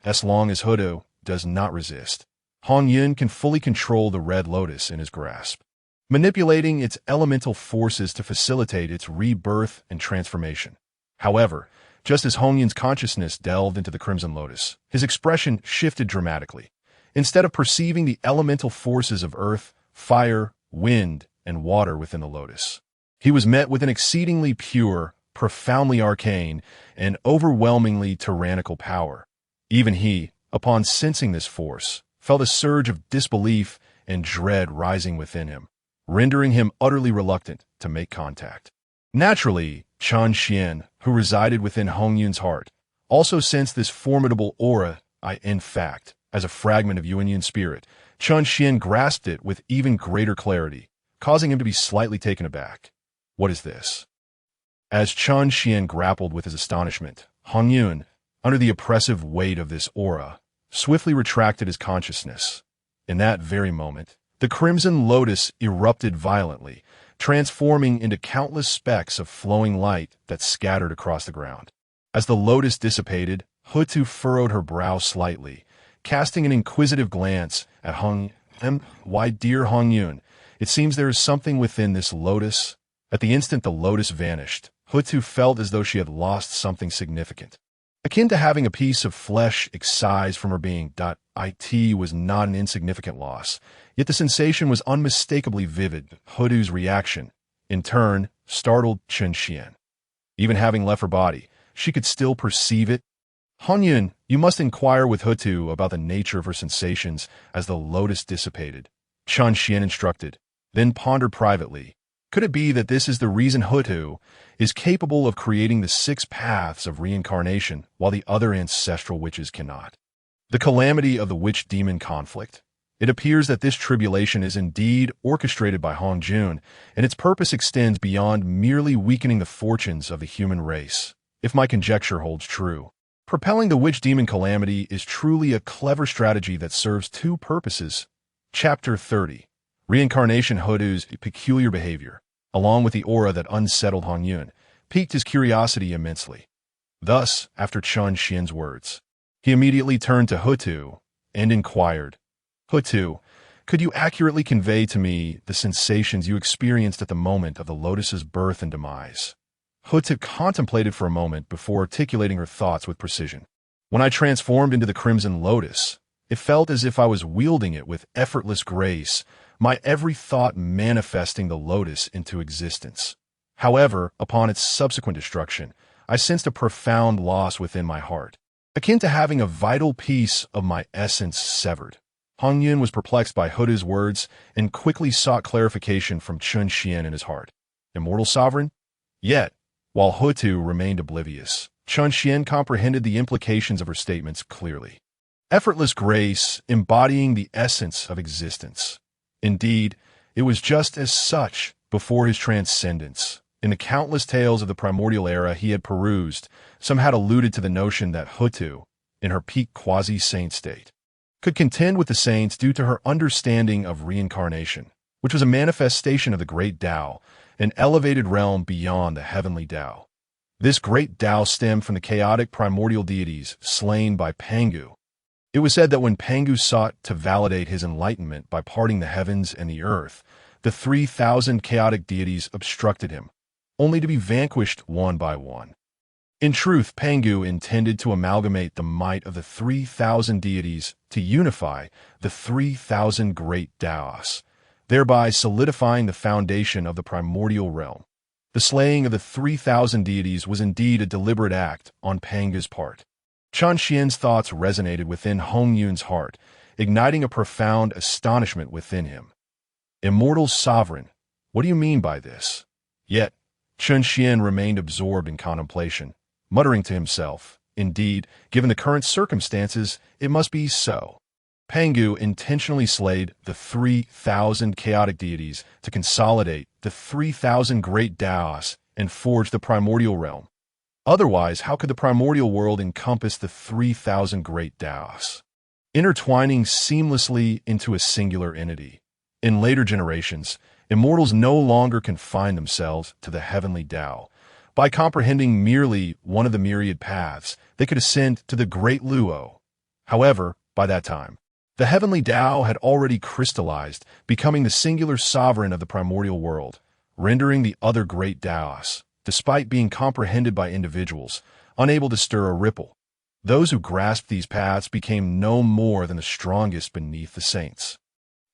As long as Hudu does not resist, Hongyun can fully control the red lotus in his grasp, manipulating its elemental forces to facilitate its rebirth and transformation. However, just as Hongyun's consciousness delved into the crimson lotus, his expression shifted dramatically. Instead of perceiving the elemental forces of earth, fire, wind, and water within the lotus, he was met with an exceedingly pure, profoundly arcane, and overwhelmingly tyrannical power. Even he, upon sensing this force, felt a surge of disbelief and dread rising within him, rendering him utterly reluctant to make contact. Naturally, Chun Xian, who resided within Hongyun's heart, also sensed this formidable aura. In fact, as a fragment of Yuanyun's spirit, Chun Xian grasped it with even greater clarity, causing him to be slightly taken aback. What is this? As Chun Xian grappled with his astonishment, Hongyun, under the oppressive weight of this aura, swiftly retracted his consciousness. In that very moment, the crimson lotus erupted violently, transforming into countless specks of flowing light that scattered across the ground. As the lotus dissipated, Hutu furrowed her brow slightly, casting an inquisitive glance at Hongyun. Why, dear Hongyun, it seems there is something within this lotus. At the instant the lotus vanished, Hutu felt as though she had lost something significant, akin to having a piece of flesh excised from her being. It was not an insignificant loss, yet the sensation was unmistakably vivid. Hutu's reaction, in turn, startled Chun Xian. Even having left her body, she could still perceive it. Hongyun, you must inquire with Hutu about the nature of her sensations as the lotus dissipated, Chun Xian instructed, then pondered privately. Could it be that this is the reason Hutu is capable of creating the 6 paths of reincarnation while the other ancestral witches cannot? The calamity of the witch-demon conflict. It appears that this tribulation is indeed orchestrated by Hongyun, and its purpose extends beyond merely weakening the fortunes of the human race. If my conjecture holds true, propelling the witch-demon calamity is truly a clever strategy that serves 2 purposes. Chapter 30. Reincarnation. Hutu's peculiar behavior, along with the aura that unsettled Hongyun, piqued his curiosity immensely. Thus, after Chun Xian's words, he immediately turned to Hutu and inquired, Hutu, could you accurately convey to me the sensations you experienced at the moment of the lotus's birth and demise? Hutu contemplated for a moment before articulating her thoughts with precision. When I transformed into the crimson lotus, it felt as if I was wielding it with effortless grace, my every thought manifesting the lotus into existence. However, upon its subsequent destruction, I sensed a profound loss within my heart, akin to having a vital piece of my essence severed. Hongyun was perplexed by Hutu's words and quickly sought clarification from Chun Xian in his heart. Immortal sovereign? Yet, while Hutu remained oblivious, Chun Xian comprehended the implications of her statements clearly. Effortless grace, embodying the essence of existence. Indeed, it was just as such before his transcendence. In the countless tales of the primordial era he had perused, some had alluded to the notion that Hutu, in her peak quasi-saint state, could contend with the saints due to her understanding of reincarnation. which was a manifestation of the great Dao, an elevated realm beyond the heavenly Dao. This great Dao stemmed from the chaotic primordial deities slain by Pangu. It was said that when Pangu sought to validate his enlightenment by parting the heavens and the earth, the 3,000 chaotic deities obstructed him, only to be vanquished one by one. In truth, Pangu intended to amalgamate the might of the 3,000 deities to unify the 3,000 great Daos, thereby solidifying the foundation of the primordial realm. The slaying of the 3,000 deities was indeed a deliberate act on Pangu's part. Chen Xian's thoughts resonated within Hongyun's heart, igniting a profound astonishment within him. Immortal sovereign, what do you mean by this? Yet, Chen Xian remained absorbed in contemplation, muttering to himself, indeed, given the current circumstances, it must be so. Pangu intentionally slayed the 3,000 chaotic deities to consolidate the 3,000 great Daos and forge the primordial realm. Otherwise, how could the primordial world encompass the 3,000 great Daos, intertwining seamlessly into a singular entity? In later generations, immortals no longer confined themselves to the heavenly Dao. By comprehending merely one of the myriad paths, they could ascend to the great Luo. However, by that time, the heavenly Dao had already crystallized, becoming the singular sovereign of the primordial world, rendering the other great Daos, despite being comprehended by individuals, unable to stir a ripple. Those who grasped these paths became no more than the strongest beneath the saints.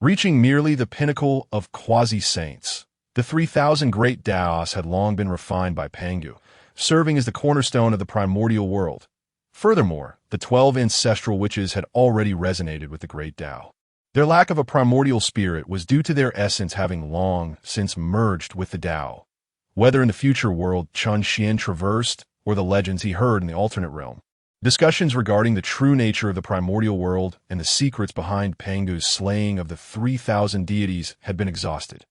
Reaching merely the pinnacle of quasi-saints, the 3,000 great Daos had long been refined by Pangu, serving as the cornerstone of the primordial world. Furthermore, the 12 ancestral witches had already resonated with the great Dao. Their lack of a primordial spirit was due to their essence having long since merged with the Dao. Whether in the future world Chen Xian traversed or the legends he heard in the alternate realm, discussions regarding the true nature of the primordial world and the secrets behind Pangu's slaying of the 3,000 deities had been exhausted.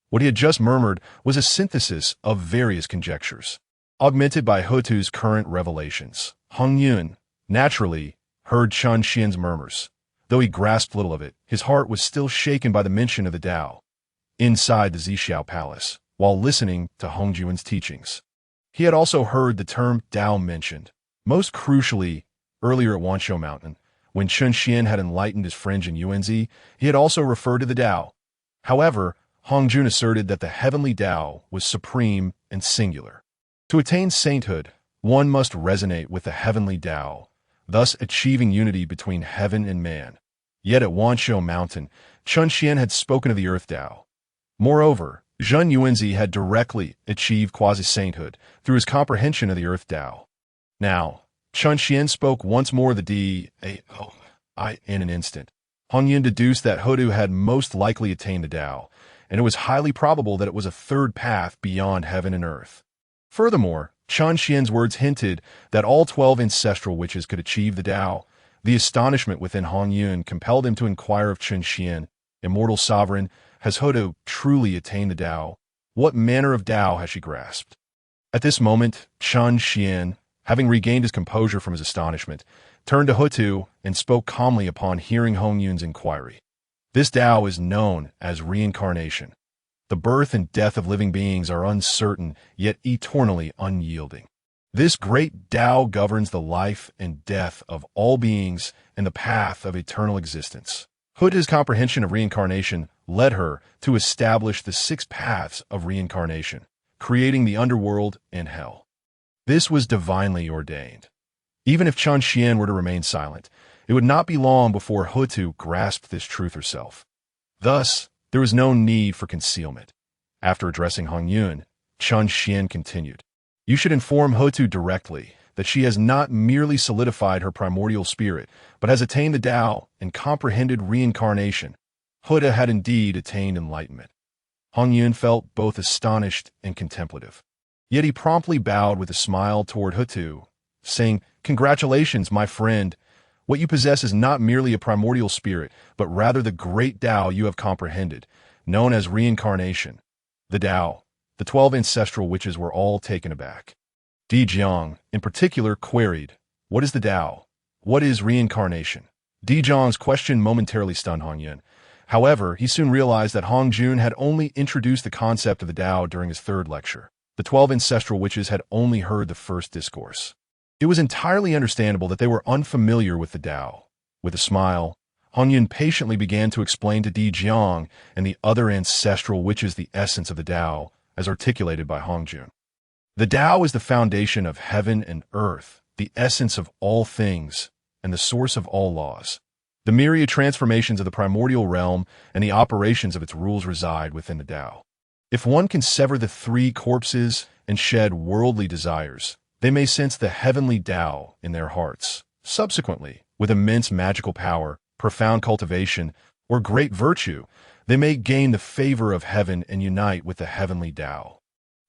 What he had just murmured was a synthesis of various conjectures, augmented by Hutu's current revelations. Hongyun, naturally, heard Chen Xian's murmurs. Though he grasped little of it, his heart was still shaken by the mention of the Dao. Inside the Zixiao Palace, while listening to Hongyun's teachings, he had also heard the term Dao mentioned. Most crucially, earlier at Wanshou Mountain, when Chen Xian had enlightened his friend in Yuanzi, he had also referred to the Dao. However, Hongyun asserted that the heavenly Dao was supreme and singular. To attain sainthood, one must resonate with the heavenly Dao, thus achieving unity between heaven and man. Yet at Wanshou Mountain, Chen Xian had spoken of the earth Dao. Moreover, Zhen Yuanzi had directly achieved quasi-sainthood through his comprehension of the earth Dao. Now, Chen Xian spoke once more the Dao in an instant. Hongyun deduced that Hutu had most likely attained the Dao, and it was highly probable that it was a third path beyond heaven and earth. Furthermore, Chen Xian's words hinted that all 12 ancestral witches could achieve the Dao. The astonishment within Hongyun compelled him to inquire of Chen Xian, immortal sovereign, has Hutu truly attained the Dao? What manner of Dao has she grasped? At this moment, Chen Xian, having regained his composure from his astonishment, turned to Hutu and spoke calmly upon hearing Hongyun's inquiry. This Dao is known as reincarnation. The birth and death of living beings are uncertain, yet eternally unyielding. This great Dao governs the life and death of all beings and the path of eternal existence. Hutu's comprehension of reincarnation led her to establish the 6 paths of reincarnation, creating the underworld and hell. This was divinely ordained. Even if Chen Xian were to remain silent, it would not be long before Hutu grasped this truth herself. Thus, there was no need for concealment. After addressing Hongyun, Chen Xian continued, "You should inform Hutu directly that she has not merely solidified her primordial spirit, but has attained the Dao and comprehended reincarnation. Hutu had indeed attained enlightenment." Hongyun felt both astonished and contemplative. Yet he promptly bowed with a smile toward Hutu, saying, "Congratulations, my friend. What you possess is not merely a primordial spirit, but rather the great Dao you have comprehended, known as reincarnation." The Dao, the 12 ancestral witches were all taken aback. Dijun, in particular, queried, "What is the Dao? What is reincarnation?" Dijun's question momentarily stunned Hongyun. However, he soon realized that Hongyun had only introduced the concept of the Dao during his third lecture. The 12 ancestral witches had only heard the first discourse. It was entirely understandable that they were unfamiliar with the Dao. With a smile, Hongyun patiently began to explain to Dijun and the other ancestral witches the essence of the Dao, as articulated by Hongyun. The Dao is the foundation of heaven and earth, the essence of all things, and the source of all laws. The myriad transformations of the primordial realm and the operations of its rules reside within the Dao. If one can sever the three corpses and shed worldly desires, they may sense the heavenly Dao in their hearts. Subsequently, with immense magical power, profound cultivation, or great virtue, they may gain the favor of heaven and unite with the heavenly Dao,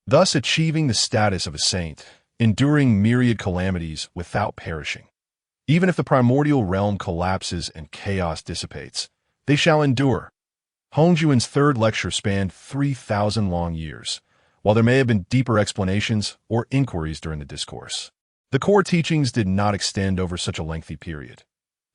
thus achieving the status of a saint, enduring myriad calamities without perishing. Even if the primordial realm collapses and chaos dissipates, they shall endure. Hongyuan's third lecture spanned 3,000 long years, while there may have been deeper explanations or inquiries during the discourse. The core teachings did not extend over such a lengthy period.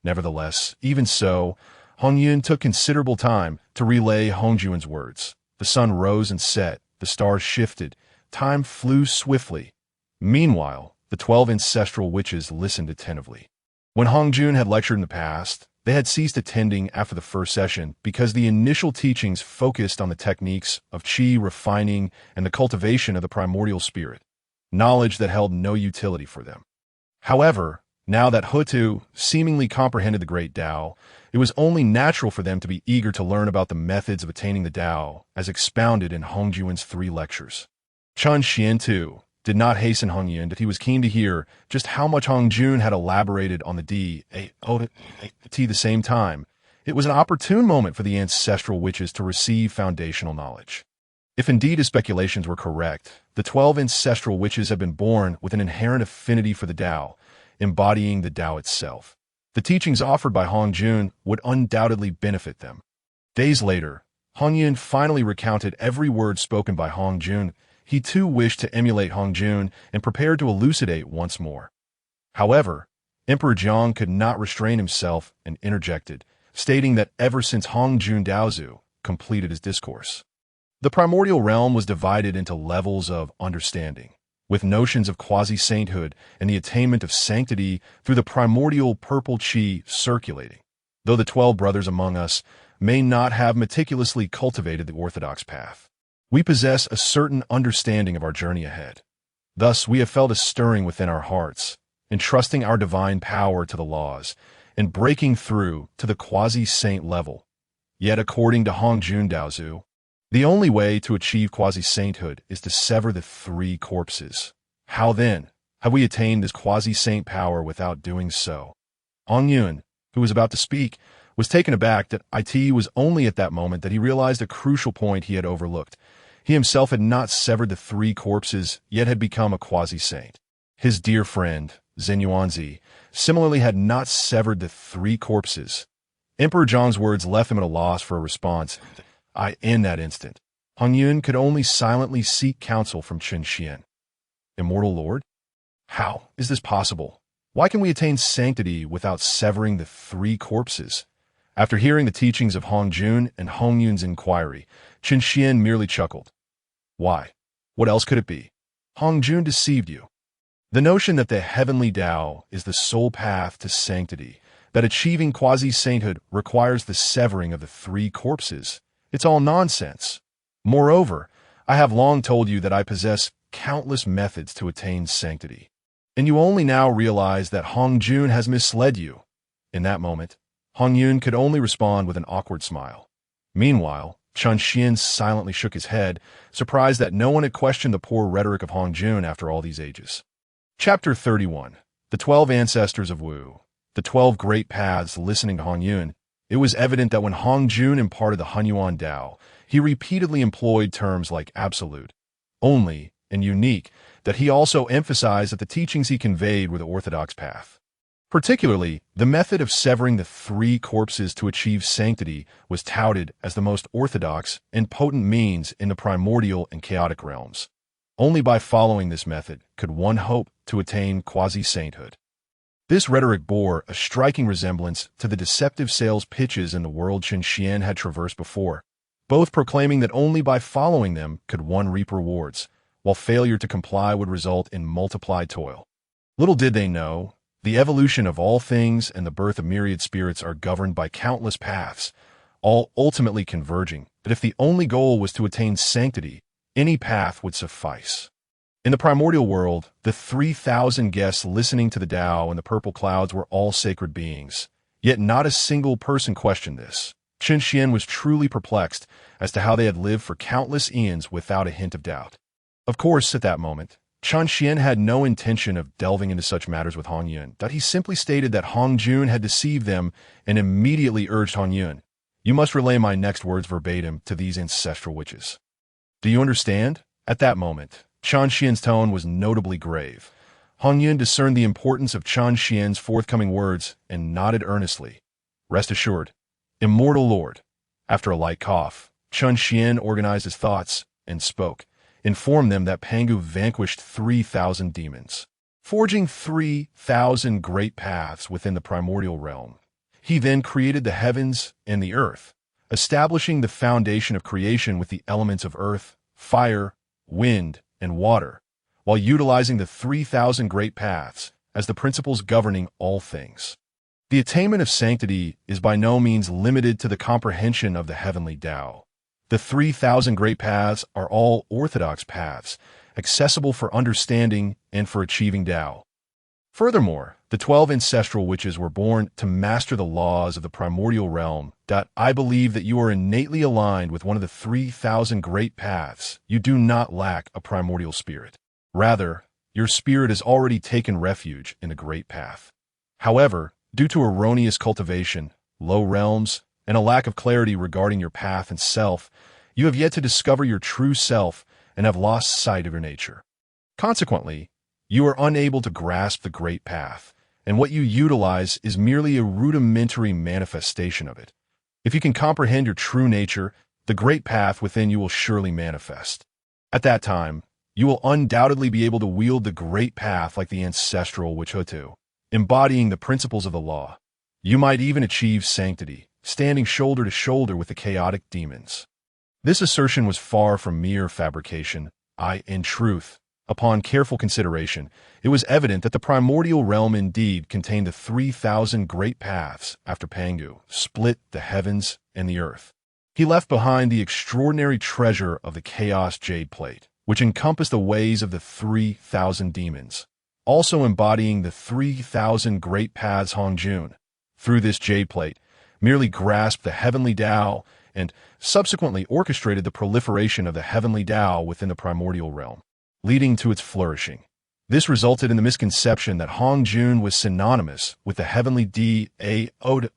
Nevertheless, even so, Hongyun took considerable time to relay Hongyuan's words. The sun rose and set, the stars shifted, time flew swiftly. Meanwhile, the 12 ancestral witches listened attentively. When Hongyun had lectured in the past, they had ceased attending after the first session because the initial teachings focused on the techniques of qi refining and the cultivation of the primordial spirit, knowledge that held no utility for them. However, now that Hutu seemingly comprehended the great Dao, it was only natural for them to be eager to learn about the methods of attaining the Dao as expounded in Hongyuan's 3 lectures. Chun Xian, too, did not hasten Hongyun that he was keen to hear just how much Hongyun had elaborated on the Dao at the same time. It was an opportune moment for the ancestral witches to receive foundational knowledge. If indeed his speculations were correct, the 12 ancestral witches had been born with an inherent affinity for the Dao, embodying the Dao itself. The teachings offered by Hongyun would undoubtedly benefit them. Days later, Hongyun finally recounted every word spoken by Hongyun. He too wished to emulate Hongyun and prepared to elucidate once more. However, Emperor Jiang could not restrain himself and interjected, stating that ever since Hongyun Daozu completed his discourse, the primordial realm was divided into levels of understanding, with notions of quasi-sainthood and the attainment of sanctity through the primordial purple qi circulating. Though the 12 brothers among us may not have meticulously cultivated the orthodox path, we possess a certain understanding of our journey ahead. Thus, we have felt a stirring within our hearts, entrusting our divine power to the laws, and breaking through to the quasi-saint level. Yet, according to Hongyun Daozu, the only way to achieve quasi-sainthood is to sever the 3 corpses. How then have we attained this quasi-saint power without doing so? Hongyun, who was about to speak, was taken aback that it was only at that moment that he realized a crucial point he had overlooked. He himself had not severed the 3 corpses, yet had become a quasi-saint. His dear friend, Zenyuanzi, similarly had not severed the 3 corpses. Emperor Zhang's words left him at a loss for a response. In that instant, Hongyun could only silently seek counsel from Chen Xian. Immortal Lord? How is this possible? Why can we attain sanctity without severing the 3 corpses? After hearing the teachings of Hongyun and Hongyun's inquiry, Chen Xian merely chuckled. Why? What else could it be? Hongyun deceived you. The notion that the heavenly Dao is the sole path to sanctity, that achieving quasi-sainthood requires the severing of the 3 corpses, it's all nonsense. Moreover, I have long told you that I possess countless methods to attain sanctity, and you only now realize that Hongyun has misled you. In that moment, Hongyun could only respond with an awkward smile. Meanwhile, Chun Xian silently shook his head, surprised that no one had questioned the poor rhetoric of Hongyun after all these ages. Chapter 31. The 12 Ancestors of Wu. The 12 Great Paths listening to Hongyun. It was evident that when Hongyun imparted the Hunyuan Dao, he repeatedly employed terms like absolute, only, and unique, that he also emphasized that the teachings he conveyed were the orthodox path. Particularly, the method of severing the 3 corpses to achieve sanctity was touted as the most orthodox and potent means in the primordial and chaotic realms. Only by following this method could one hope to attain quasi-sainthood. This rhetoric bore a striking resemblance to the deceptive sales pitches in the world Qin Xian had traversed before, both proclaiming that only by following them could one reap rewards, while failure to comply would result in multiplied toil. Little did they know, the evolution of all things and the birth of myriad spirits are governed by countless paths, all ultimately converging, that if the only goal was to attain sanctity, any path would suffice. In the primordial world, the 3,000 guests listening to the Tao in the purple clouds were all sacred beings, yet not a single person questioned this. Qin Xian was truly perplexed as to how they had lived for countless eons without a hint of doubt. Of course, at that moment, Qin Xian had no intention of delving into such matters with Hongyun, that he simply stated that Hongjun had deceived them and immediately urged Hongyun, "You must relay my next words verbatim to these ancestral witches." "Do you understand?" At that moment, Qin Xian's tone was notably grave. Hongyun discerned the importance of Qin Xian's forthcoming words and nodded earnestly. "Rest assured, immortal lord." After a light cough, Qin Xian organized his thoughts and spoke, informed them that Pangu vanquished 3,000 demons, forging 3,000 great paths within the primordial realm. He then created the heavens and the earth, establishing the foundation of creation with the elements of earth, fire, wind, and water, while utilizing the 3,000 great paths as the principles governing all things. The attainment of sanctity is by no means limited to the comprehension of the heavenly Tao. The 3,000 great paths are all orthodox paths, accessible for understanding and for achieving Tao. Furthermore, the 12 ancestral witches were born to master the laws of the primordial realm. I believe that you are innately aligned with one of the 3,000 great paths. You do not lack a primordial spirit. Rather, your spirit has already taken refuge in the great path. However, due to erroneous cultivation, low realms, and a lack of clarity regarding your path and self, you have yet to discover your true self and have lost sight of your nature. Consequently, you are unable to grasp the great path, and what you utilize is merely a rudimentary manifestation of it. If you can comprehend your true nature, the great path within you will surely manifest. At that time, you will undoubtedly be able to wield the great path like the ancestral Wuzhuangguan, embodying the principles of the law. You might even achieve sanctity, standing shoulder to shoulder with the chaotic demons. This assertion was far from mere fabrication. In truth, upon careful consideration, it was evident that the primordial realm indeed contained the 3,000 great paths after Pangu split the heavens and the earth. He left behind the extraordinary treasure of the chaos jade plate, which encompassed the ways of the 3,000 demons, also embodying the 3,000 great paths Hongjun. Through this jade plate, merely grasped the heavenly Tao and subsequently orchestrated the proliferation of the heavenly Tao within the primordial realm, leading to its flourishing. This resulted in the misconception that Hongjun was synonymous with the heavenly Dao.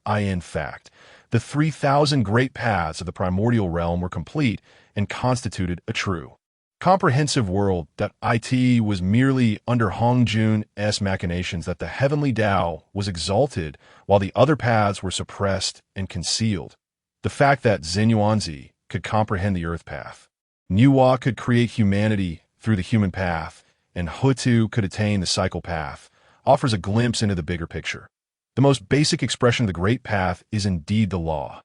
In fact, the 3,000 great paths of the primordial realm were complete and constituted a true, comprehensive world. It was merely under Hongjun's machinations that the heavenly Tao was exalted while the other paths were suppressed and concealed. The fact that Xinyuanzi could comprehend the earth path, Nuwa could create humanity through the human path, and Hutu could attain the cycle path, offers a glimpse into the bigger picture. The most basic expression of the great path is indeed the law.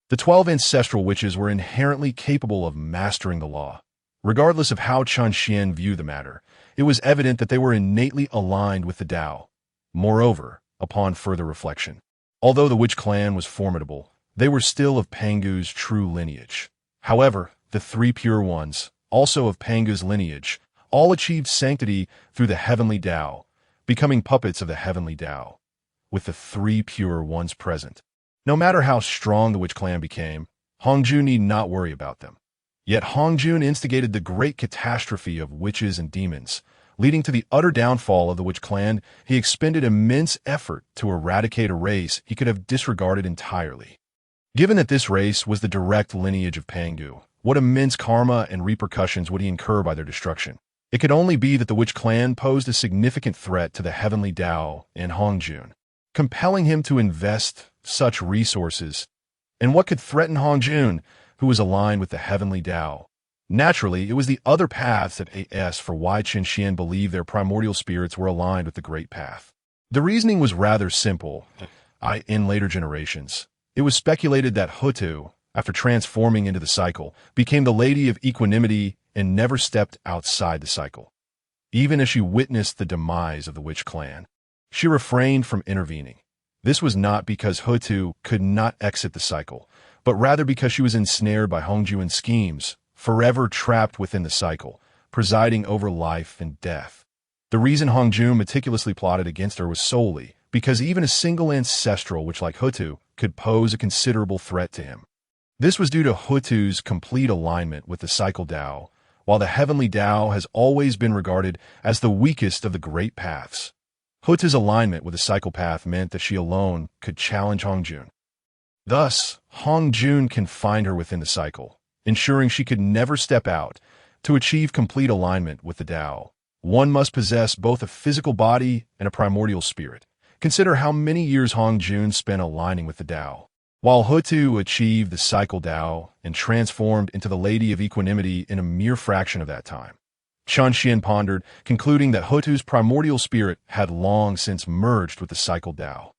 The 12 ancestral witches were inherently capable of mastering the law. Regardless of how Qin Xian viewed the matter, it was evident that they were innately aligned with the Tao. Moreover, upon further reflection, although the witch clan was formidable, they were still of Pangu's true lineage. However, the three pure ones, also of Pangu's lineage, all achieved sanctity through the heavenly Tao, becoming puppets of the heavenly Tao, with the three pure ones present. No matter how strong the witch clan became, Hongjun need not worry about them. Yet Hongjun instigated the great catastrophe of witches and demons, leading to the utter downfall of the witch clan. He expended immense effort to eradicate a race he could have disregarded entirely. Given that this race was the direct lineage of Pangu, what immense karma and repercussions would he incur by their destruction? It could only be that the witch clan posed a significant threat to the heavenly Tao and Hongjun, compelling him to invest such resources. And what could threaten Hongjun, who was aligned with the heavenly Tao? Naturally, it was the other paths that for why Qin Xian believed their primordial spirits were aligned with the great path. The reasoning was rather simple. In later generations, it was speculated that Hutu, after transforming into the cycle, became the Lady of Equanimity and never stepped outside the cycle. Even as she witnessed the demise of the witch clan, she refrained from intervening. This was not because Hutu could not exit the cycle, but rather because she was ensnared by Hongyuan's schemes, forever trapped within the cycle, presiding over life and death. The reason Hongyun meticulously plotted against her was solely because even a single ancestral witch like Hutu could pose a considerable threat to him. This was due to Hutu's complete alignment with the cycle Dao, while the heavenly Dao has always been regarded as the weakest of the great paths. Hutu's alignment with the cycle path meant that she alone could challenge Hongyun. Thus, Hongyun confined her within the cycle, ensuring she could never step out. To achieve complete alignment with the Dao, one must possess both a physical body and a primordial spirit. Consider how many years Hongyun spent aligning with the Dao. While Hutu achieved the cycle Dao and transformed into the Lady of Equanimity in a mere fraction of that time. Chen Xian pondered, concluding that Hutu's primordial spirit had long since merged with the cycle Dao.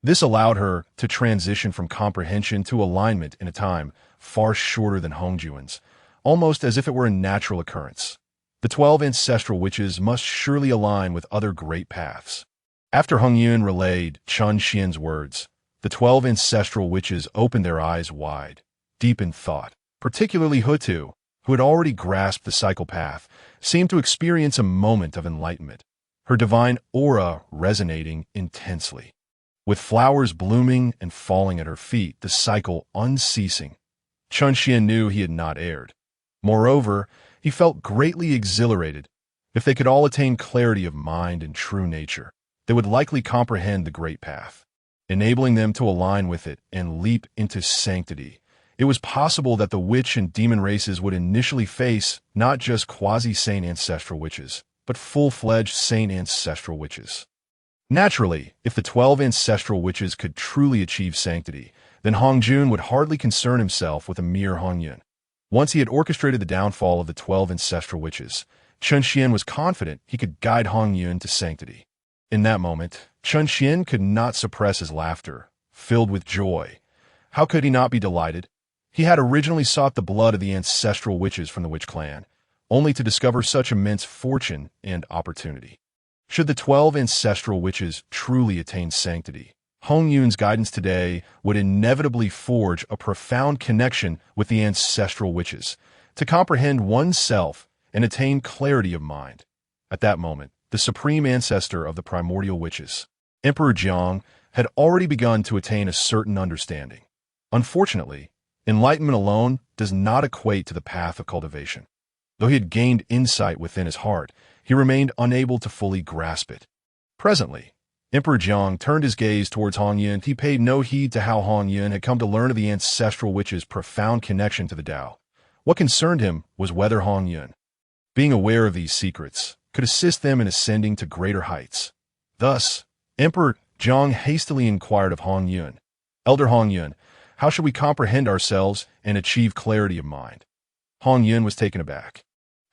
This allowed her to transition from comprehension to alignment in a time far shorter than Hongyuan's, almost as if it were a natural occurrence. The 12 ancestral witches must surely align with other great paths. After Hongyun relayed Chen Xian's words, the 12 ancestral witches opened their eyes wide, deep in thought. Particularly Hutu, who had already grasped the cycle path, seemed to experience a moment of enlightenment, her divine aura resonating intensely. With flowers blooming and falling at her feet, the cycle unceasing, Chen Xian knew he had not erred. Moreover, he felt greatly exhilarated. If they could all attain clarity of mind and true nature, they would likely comprehend the great path, enabling them to align with it and leap into sanctity. It was possible that the witch and demon races would initially face not just quasi-saint ancestral witches, but full-fledged saint ancestral witches. Naturally, if the 12 ancestral witches could truly achieve sanctity, then Hongyun would hardly concern himself with a mere Hongyun. Once he had orchestrated the downfall of the 12 ancestral witches, Chen Xian was confident he could guide Hongyun to sanctity. In that moment, Chen Xian could not suppress his laughter, filled with joy. How could he not be delighted? He had originally sought the blood of the ancestral witches from the witch clan, only to discover such immense fortune and opportunity. Should the 12 ancestral witches truly attain sanctity, Hongyun's guidance today would inevitably forge a profound connection with the ancestral witches, to comprehend oneself and attain clarity of mind. At that moment, the supreme ancestor of the primordial witches, Emperor Jiang, had already begun to attain a certain understanding. Unfortunately, enlightenment alone does not equate to the path of cultivation. Though he had gained insight within his heart, he remained unable to fully grasp it. Presently, Emperor Jiang turned his gaze towards Hongyun. He paid no heed to how Hongyun had come to learn of the ancestral witch's profound connection to the Dao. What concerned him was whether Hongyun, being aware of these secrets, could assist them in ascending to greater heights. Thus, Emperor Jiang hastily inquired of Hongyun, "Elder Hongyun, how should we comprehend ourselves and achieve clarity of mind?" Hongyun was taken aback.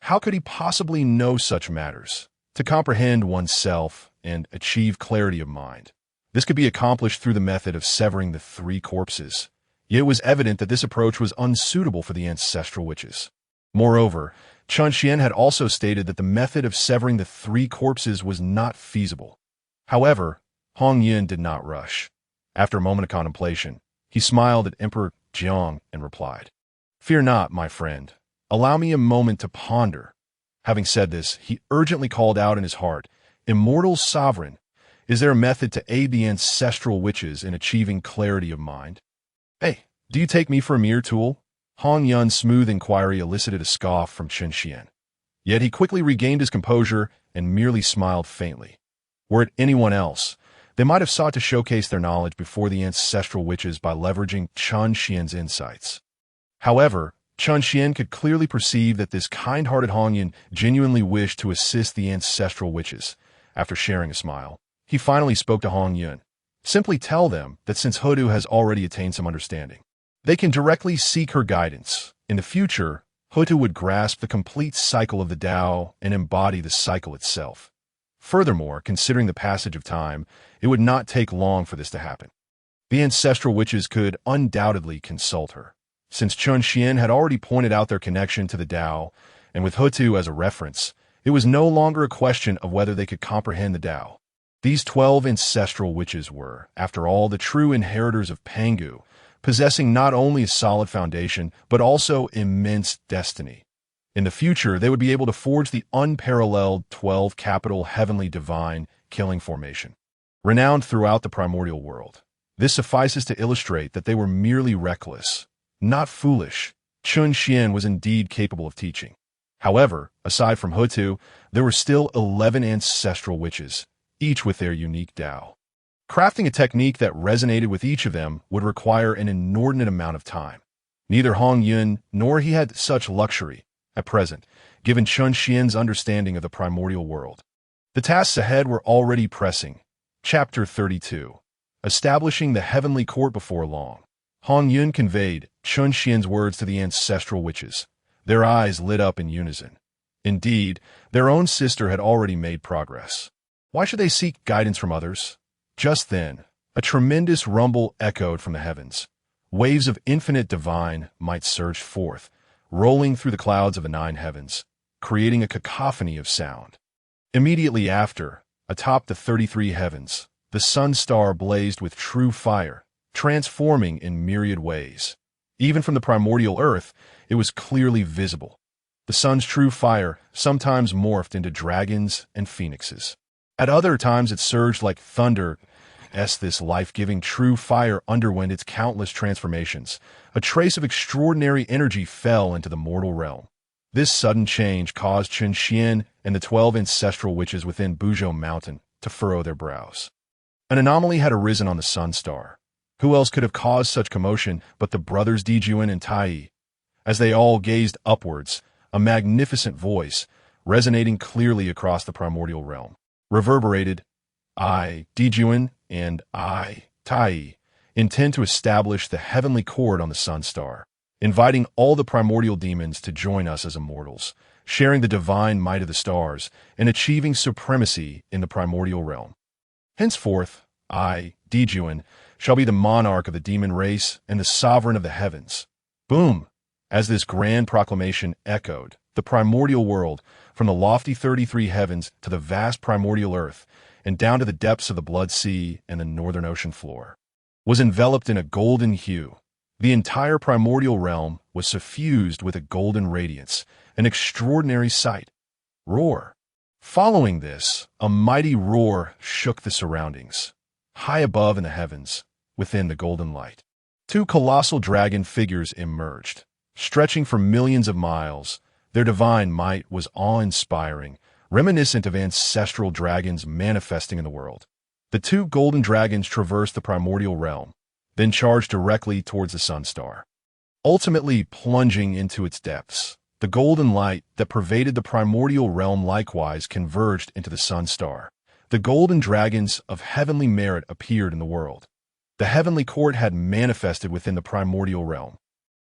How could he possibly know such matters? To comprehend oneself and achieve clarity of mind, this could be accomplished through the method of severing the 3 corpses. Yet it was evident that this approach was unsuitable for the ancestral witches. Moreover, Chen Xian had also stated that the method of severing the 3 corpses was not feasible. However, Hongyun did not rush. After a moment of contemplation, he smiled at Emperor Jiang and replied, "Fear not, my friend. Allow me a moment to ponder." Having said this, he urgently called out in his heart, "Immortal sovereign, is there a method to aid the ancestral witches in achieving clarity of mind?" "Hey, do you take me for a mere tool?" Hongyun's smooth inquiry elicited a scoff from Chen Xian. Yet he quickly regained his composure and merely smiled faintly. Were it anyone else, they might have sought to showcase their knowledge before the ancestral witches by leveraging Chen Xian's insights. However, Chen Xian could clearly perceive that this kind-hearted Hongyun genuinely wished to assist the ancestral witches. After sharing a smile, he finally spoke to Hongyun. "Simply tell them that since Hutu has already attained some understanding, they can directly seek her guidance. In the future, Hutu would grasp the complete cycle of the Dao and embody the cycle itself. Furthermore, considering the passage of time, it would not take long for this to happen. The ancestral witches could undoubtedly consult her, since Chun Xian had already pointed out their connection to the Dao, and with Hutu as a reference, it was no longer a question of whether they could comprehend the Dao. These 12 ancestral witches were, after all, the true inheritors of Pangu, possessing not only a solid foundation, but also immense destiny. In the future, they would be able to forge the unparalleled 12 capital heavenly divine killing formation, renowned throughout the primordial world. This suffices to illustrate that they were merely reckless, not foolish. Chun Xian was indeed capable of teaching. However, aside from Hutu, there were still 11 ancestral witches, each with their unique Dao. Crafting a technique that resonated with each of them would require an inordinate amount of time. Neither Hongyun nor he had such luxury at present, given Chun Xian's understanding of the primordial world. The tasks ahead were already pressing. Chapter 32. Establishing the heavenly court before long. Hongyun conveyed Chun Xian's words to the ancestral witches. Their eyes lit up in unison. Indeed, their own sister had already made progress. Why should they seek guidance from others? Just then, a tremendous rumble echoed from the heavens. Waves of infinite divine might surged forth, rolling through the clouds of the 9 heavens, creating a cacophony of sound. Immediately after, atop the 33 heavens, the sun star blazed with true fire, transforming in myriad ways. Even from the primordial earth, it was clearly visible. The sun's true fire sometimes morphed into dragons and phoenixes. At other times it surged like thunder. This life-giving true fire underwent its countless transformations. A trace of extraordinary energy fell into the mortal realm. This sudden change caused Chun Xian and the 12 ancestral witches within Buzhou Mountain to furrow their brows. An anomaly had arisen on the sun star. Who else could have caused such commotion but the brothers Dijun and Tai? As they all gazed upwards, a magnificent voice, resonating clearly across the primordial realm, reverberated, "I, Dijun, and I, Tai, intend to establish the heavenly court on the sun star, inviting all the primordial demons to join us as immortals, sharing the divine might of the stars, and achieving supremacy in the primordial realm. Henceforth, I, Dijun, shall be the monarch of the demon race and the sovereign of the heavens." Boom! As this grand proclamation echoed, the primordial world, from the lofty 33 heavens to the vast primordial earth, and down to the depths of the blood sea and the northern ocean floor, was enveloped in a golden hue. The entire primordial realm was suffused with a golden radiance, an extraordinary sight. Roar! Following this, a mighty roar shook the surroundings. High above in the heavens, within the golden light, 2 colossal dragon figures emerged. Stretching for millions of miles, their divine might was awe-inspiring, reminiscent of ancestral dragons manifesting in the world. The 2 golden dragons traversed the primordial realm, then charged directly towards the sun star, ultimately plunging into its depths. The golden light that pervaded the primordial realm likewise converged into the sun star. The golden dragons of heavenly merit appeared in the world. The heavenly court had manifested within the primordial realm.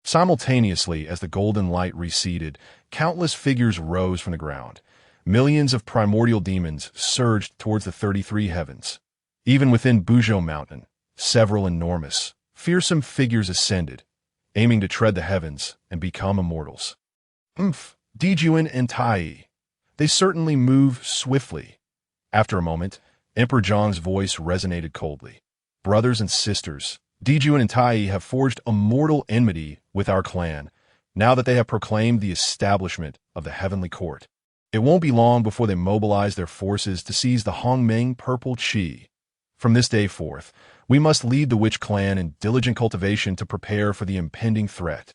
Simultaneously, as the golden light receded, countless figures rose from the ground. Millions of primordial demons surged towards the 33 heavens. Even within Buzhou Mountain, several enormous, fearsome figures ascended, aiming to tread the heavens and become immortals. Dijun and Tai. They certainly move swiftly. After a moment, Emperor Zhang's voice resonated coldly. Brothers and sisters, Dijun and Tai have forged a mortal enmity with our clan, now that they have proclaimed the establishment of the heavenly court. It won't be long before they mobilize their forces to seize the Hongmeng purple qi. From this day forth, we must lead the witch clan in diligent cultivation to prepare for the impending threat.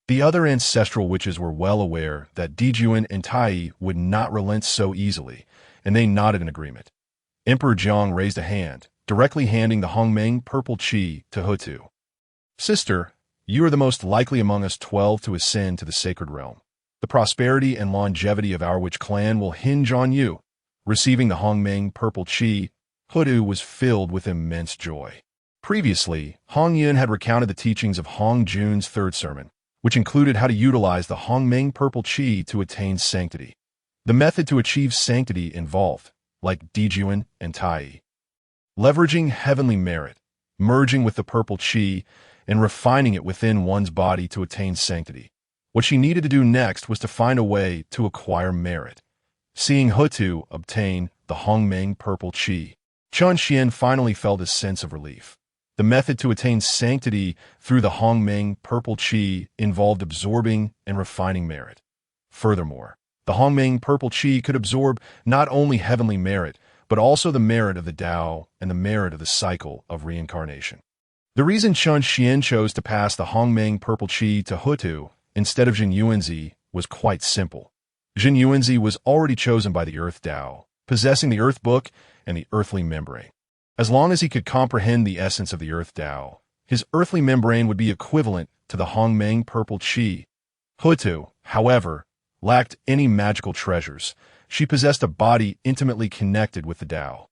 The other ancestral witches were well aware that Dijun and Tai would not relent so easily, and they nodded in agreement. Emperor Zhang raised a hand, directly handing the Hongmeng purple qi to Hutu. "Sister, you are the most likely among us 12 to ascend to the sacred realm. The prosperity and longevity of our witch clan will hinge on you." Receiving the Hongmeng purple qi, Hutu was filled with immense joy. Previously, Hongyun had recounted the teachings of Hongjun's 3rd sermon, which included how to utilize the Hongmeng purple qi to attain sanctity. The method to achieve sanctity involved, like Dijun and Tai. Leveraging heavenly merit, merging with the purple chi, and refining it within one's body to attain sanctity. What she needed to do next was to find a way to acquire merit. Seeing Hutu obtain the Hongmeng purple chi, Chun Xian finally felt a sense of relief. The method to attain sanctity through the Hongmeng purple chi involved absorbing and refining merit. Furthermore, the Hongmeng purple chi could absorb not only heavenly merit, but also the merit of the Dao and the merit of the cycle of reincarnation. The reason Chun Xian chose to pass the Hongmeng purple chi to Hutu instead of Jin Yuanzi was quite simple. Jin Yuanzi was already chosen by the Earth Dao, possessing the Earth Book and the earthly membrane. As long as he could comprehend the essence of the Earth Dao, his earthly membrane would be equivalent to the Hongmeng purple chi. Hutu, however, lacked any magical treasures. She possessed a body intimately connected with the Dao.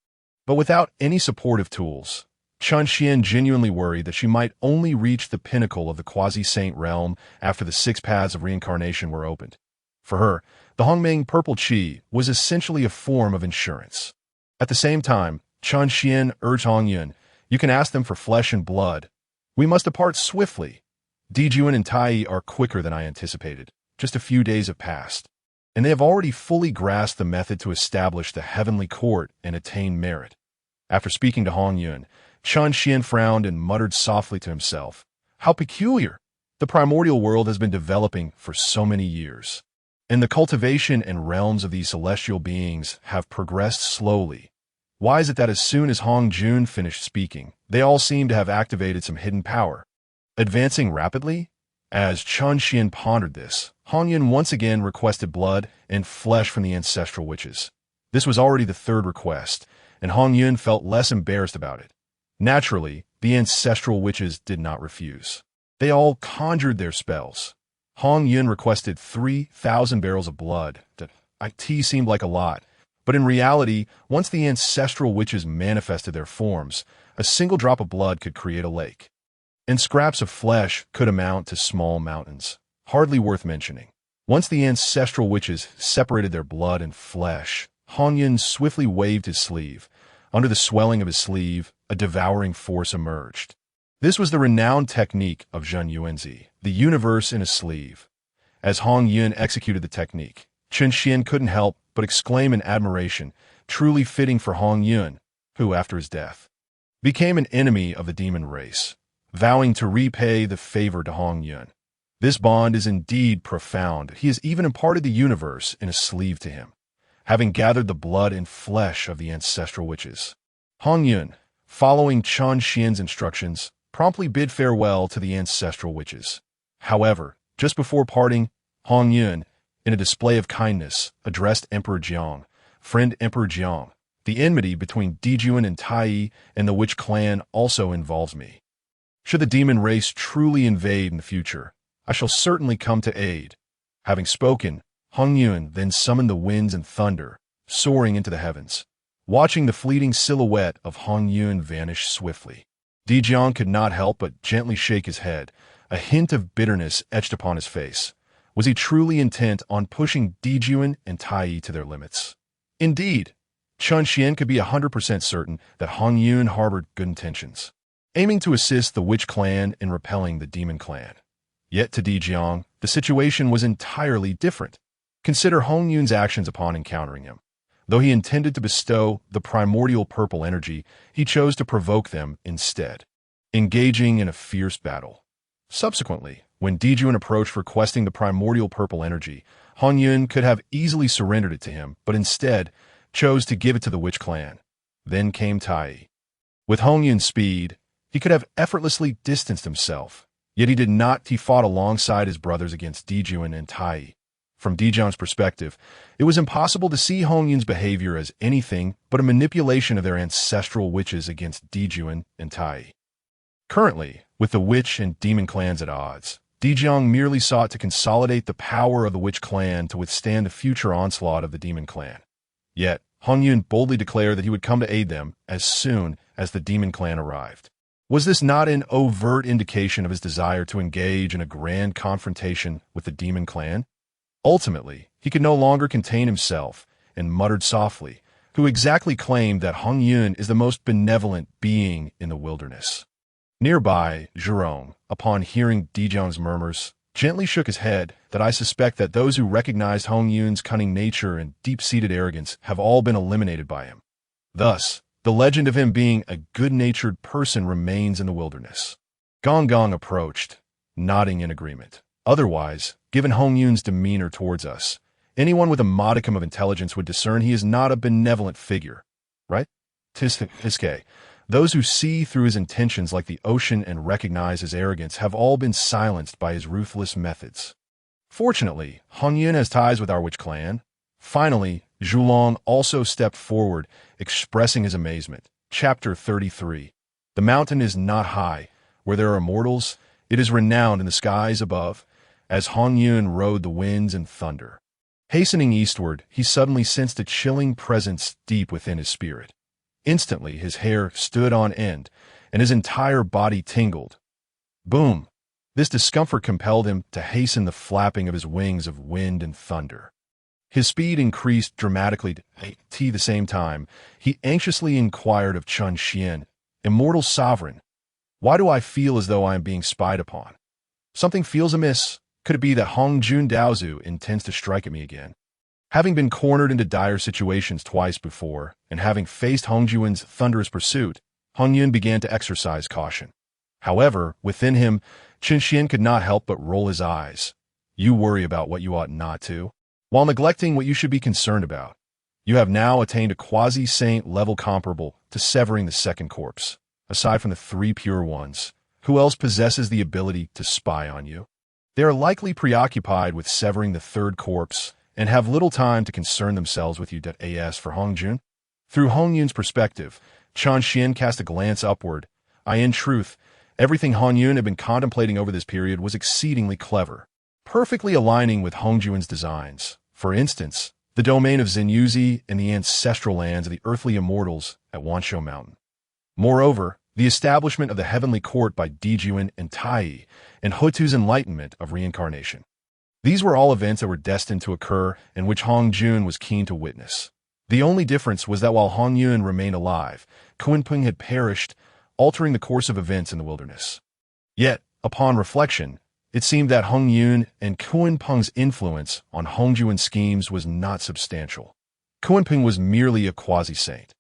But without any supportive tools, Chun Xian genuinely worried that she might only reach the pinnacle of the quasi-saint realm after the 6 paths of reincarnation were opened. For her, the Hongmeng purple chi was essentially a form of insurance. At the same time, Chun Xian urged Hongyun, "You can ask them for flesh and blood. We must depart swiftly. Dijun and Tai are quicker than I anticipated. Just a few days have passed, and they have already fully grasped the method to establish the heavenly court and attain merit." After speaking to Hongyun, Chun Xian frowned and muttered softly to himself, "How peculiar! The primordial world has been developing for so many years, and the cultivation and realms of these celestial beings have progressed slowly. Why is it that as soon as Hongyun finished speaking, they all seem to have activated some hidden power, advancing rapidly?" As Chun Xian pondered this, Hongyun once again requested blood and flesh from the ancestral witches. This was already the 3rd request, and Hongyun felt less embarrassed about it. Naturally, the ancestral witches did not refuse. They all conjured their spells. Hongyun requested 3,000 barrels of blood. It seemed like a lot, but in reality, once the ancestral witches manifested their forms, a single drop of blood could create a lake. And scraps of flesh could amount to small mountains. Hardly worth mentioning. Once the ancestral witches separated their blood and flesh, Hongyun swiftly waved his sleeve. Under the swelling of his sleeve, a devouring force emerged. This was the renowned technique of Jin Yuanzi, the universe in a sleeve. As Hongyun executed the technique, Chun Xian couldn't help but exclaim in admiration, truly fitting for Hongyun, who, after his death, became an enemy of the demon race, vowing to repay the favor to Hongyun. This bond is indeed profound. He has even imparted the universe in a sleeve to him, having gathered the blood and flesh of the ancestral witches. Hongyun, following Chun Xian's instructions, promptly bid farewell to the ancestral witches. However, just before parting, Hongyun, in a display of kindness, addressed Emperor Jiang, "Friend Emperor Jiang, the enmity between Dijun and Tai and the witch clan also involves me. Should the demon race truly invade in the future, I shall certainly come to aid." Having spoken, Hongyun then summoned the winds and thunder, soaring into the heavens. Watching the fleeting silhouette of Hongyun vanish swiftly, Dijun could not help but gently shake his head, a hint of bitterness etched upon his face. Was he truly intent on pushing Dijun and Tai to their limits? Indeed, Chun Xian could be 100% certain that Hongyun harbored good intentions, aiming to assist the witch clan in repelling the demon clan. Yet to Dijun, the situation was entirely different. Consider Hongyun's actions upon encountering him. Though he intended to bestow the primordial purple energy, he chose to provoke them instead, engaging in a fierce battle. Subsequently, when Dijun approached requesting the primordial purple energy, Hongyun could have easily surrendered it to him, but instead chose to give it to the witch clan. Then came Tai. With Hongyun's speed, he could have effortlessly distanced himself, yet he did not. He fought alongside his brothers against Dijun and Tai. From Dijun's perspective, it was impossible to see Hongyun's behavior as anything but a manipulation of their ancestral witches against Dijun and Tai. Currently, with the witch and demon clans at odds, Dijun merely sought to consolidate the power of the witch clan to withstand the future onslaught of the demon clan. Yet, Hongyun boldly declared that he would come to aid them as soon as the demon clan arrived. Was this not an overt indication of his desire to engage in a grand confrontation with the demon clan? Ultimately, he could no longer contain himself and muttered softly, who exactly claimed that Hongyun is the most benevolent being in the wilderness. Nearby, Zhurong, upon hearing Dijun's murmurs, gently shook his head that I suspect that those who recognized Hongyun's cunning nature and deep-seated arrogance have all been eliminated by him. Thus, the legend of him being a good-natured person remains in the wilderness. Gong Gong approached, nodding in agreement. Otherwise, given Hongyun's demeanor towards us, anyone with a modicum of intelligence would discern he is not a benevolent figure, right? Tiske. Those who see through his intentions like the ocean and recognize his arrogance have all been silenced by his ruthless methods. Fortunately, Hongyun has ties with our witch clan. Finally, Zhulong also stepped forward, expressing his amazement. Chapter 33. The mountain is not high. Where there are mortals, it is renowned in the skies above, as Hongyun rode the winds and thunder. Hastening eastward, he suddenly sensed a chilling presence deep within his spirit. Instantly, his hair stood on end, and his entire body tingled. Boom! This discomfort compelled him to hasten the flapping of his wings of wind and thunder. His speed increased dramatically. At the same time, he anxiously inquired of Chun Xian, Immortal Sovereign, "Why do I feel as though I am being spied upon? Something feels amiss. Could it be that Hongjun Daozu intends to strike at me again?" Having been cornered into dire situations twice before, and having faced Hongjuan's thunderous pursuit, Hongyun began to exercise caution. However, within him, Qin Xian could not help but roll his eyes. You worry about what you ought not to, while neglecting what you should be concerned about. You have now attained a quasi-saint level comparable to severing the second corpse. Aside from the 3 pure ones, who else possesses the ability to spy on you? They are likely preoccupied with severing the third corpse, and have little time to concern themselves with you. As for Hongjun, through Hongyun's perspective, Chan Xian cast a glance upward. In truth, everything Hongyun had been contemplating over this period was exceedingly clever, perfectly aligning with Hongjuan's designs. For instance, the domain of Zenyuzi and the ancestral lands of the earthly immortals at Wanshou Mountain. Moreover, the establishment of the heavenly court by Dijun and Tai, and Hutu's enlightenment of reincarnation. These were all events that were destined to occur and which Hongjun was keen to witness. The only difference was that while Hongyun remained alive, Kunpeng had perished, altering the course of events in the wilderness. Yet, upon reflection, it seemed that Hongyun and Kunpeng's influence on Hongjuan's schemes was not substantial. Kunpeng was merely a quasi-saint.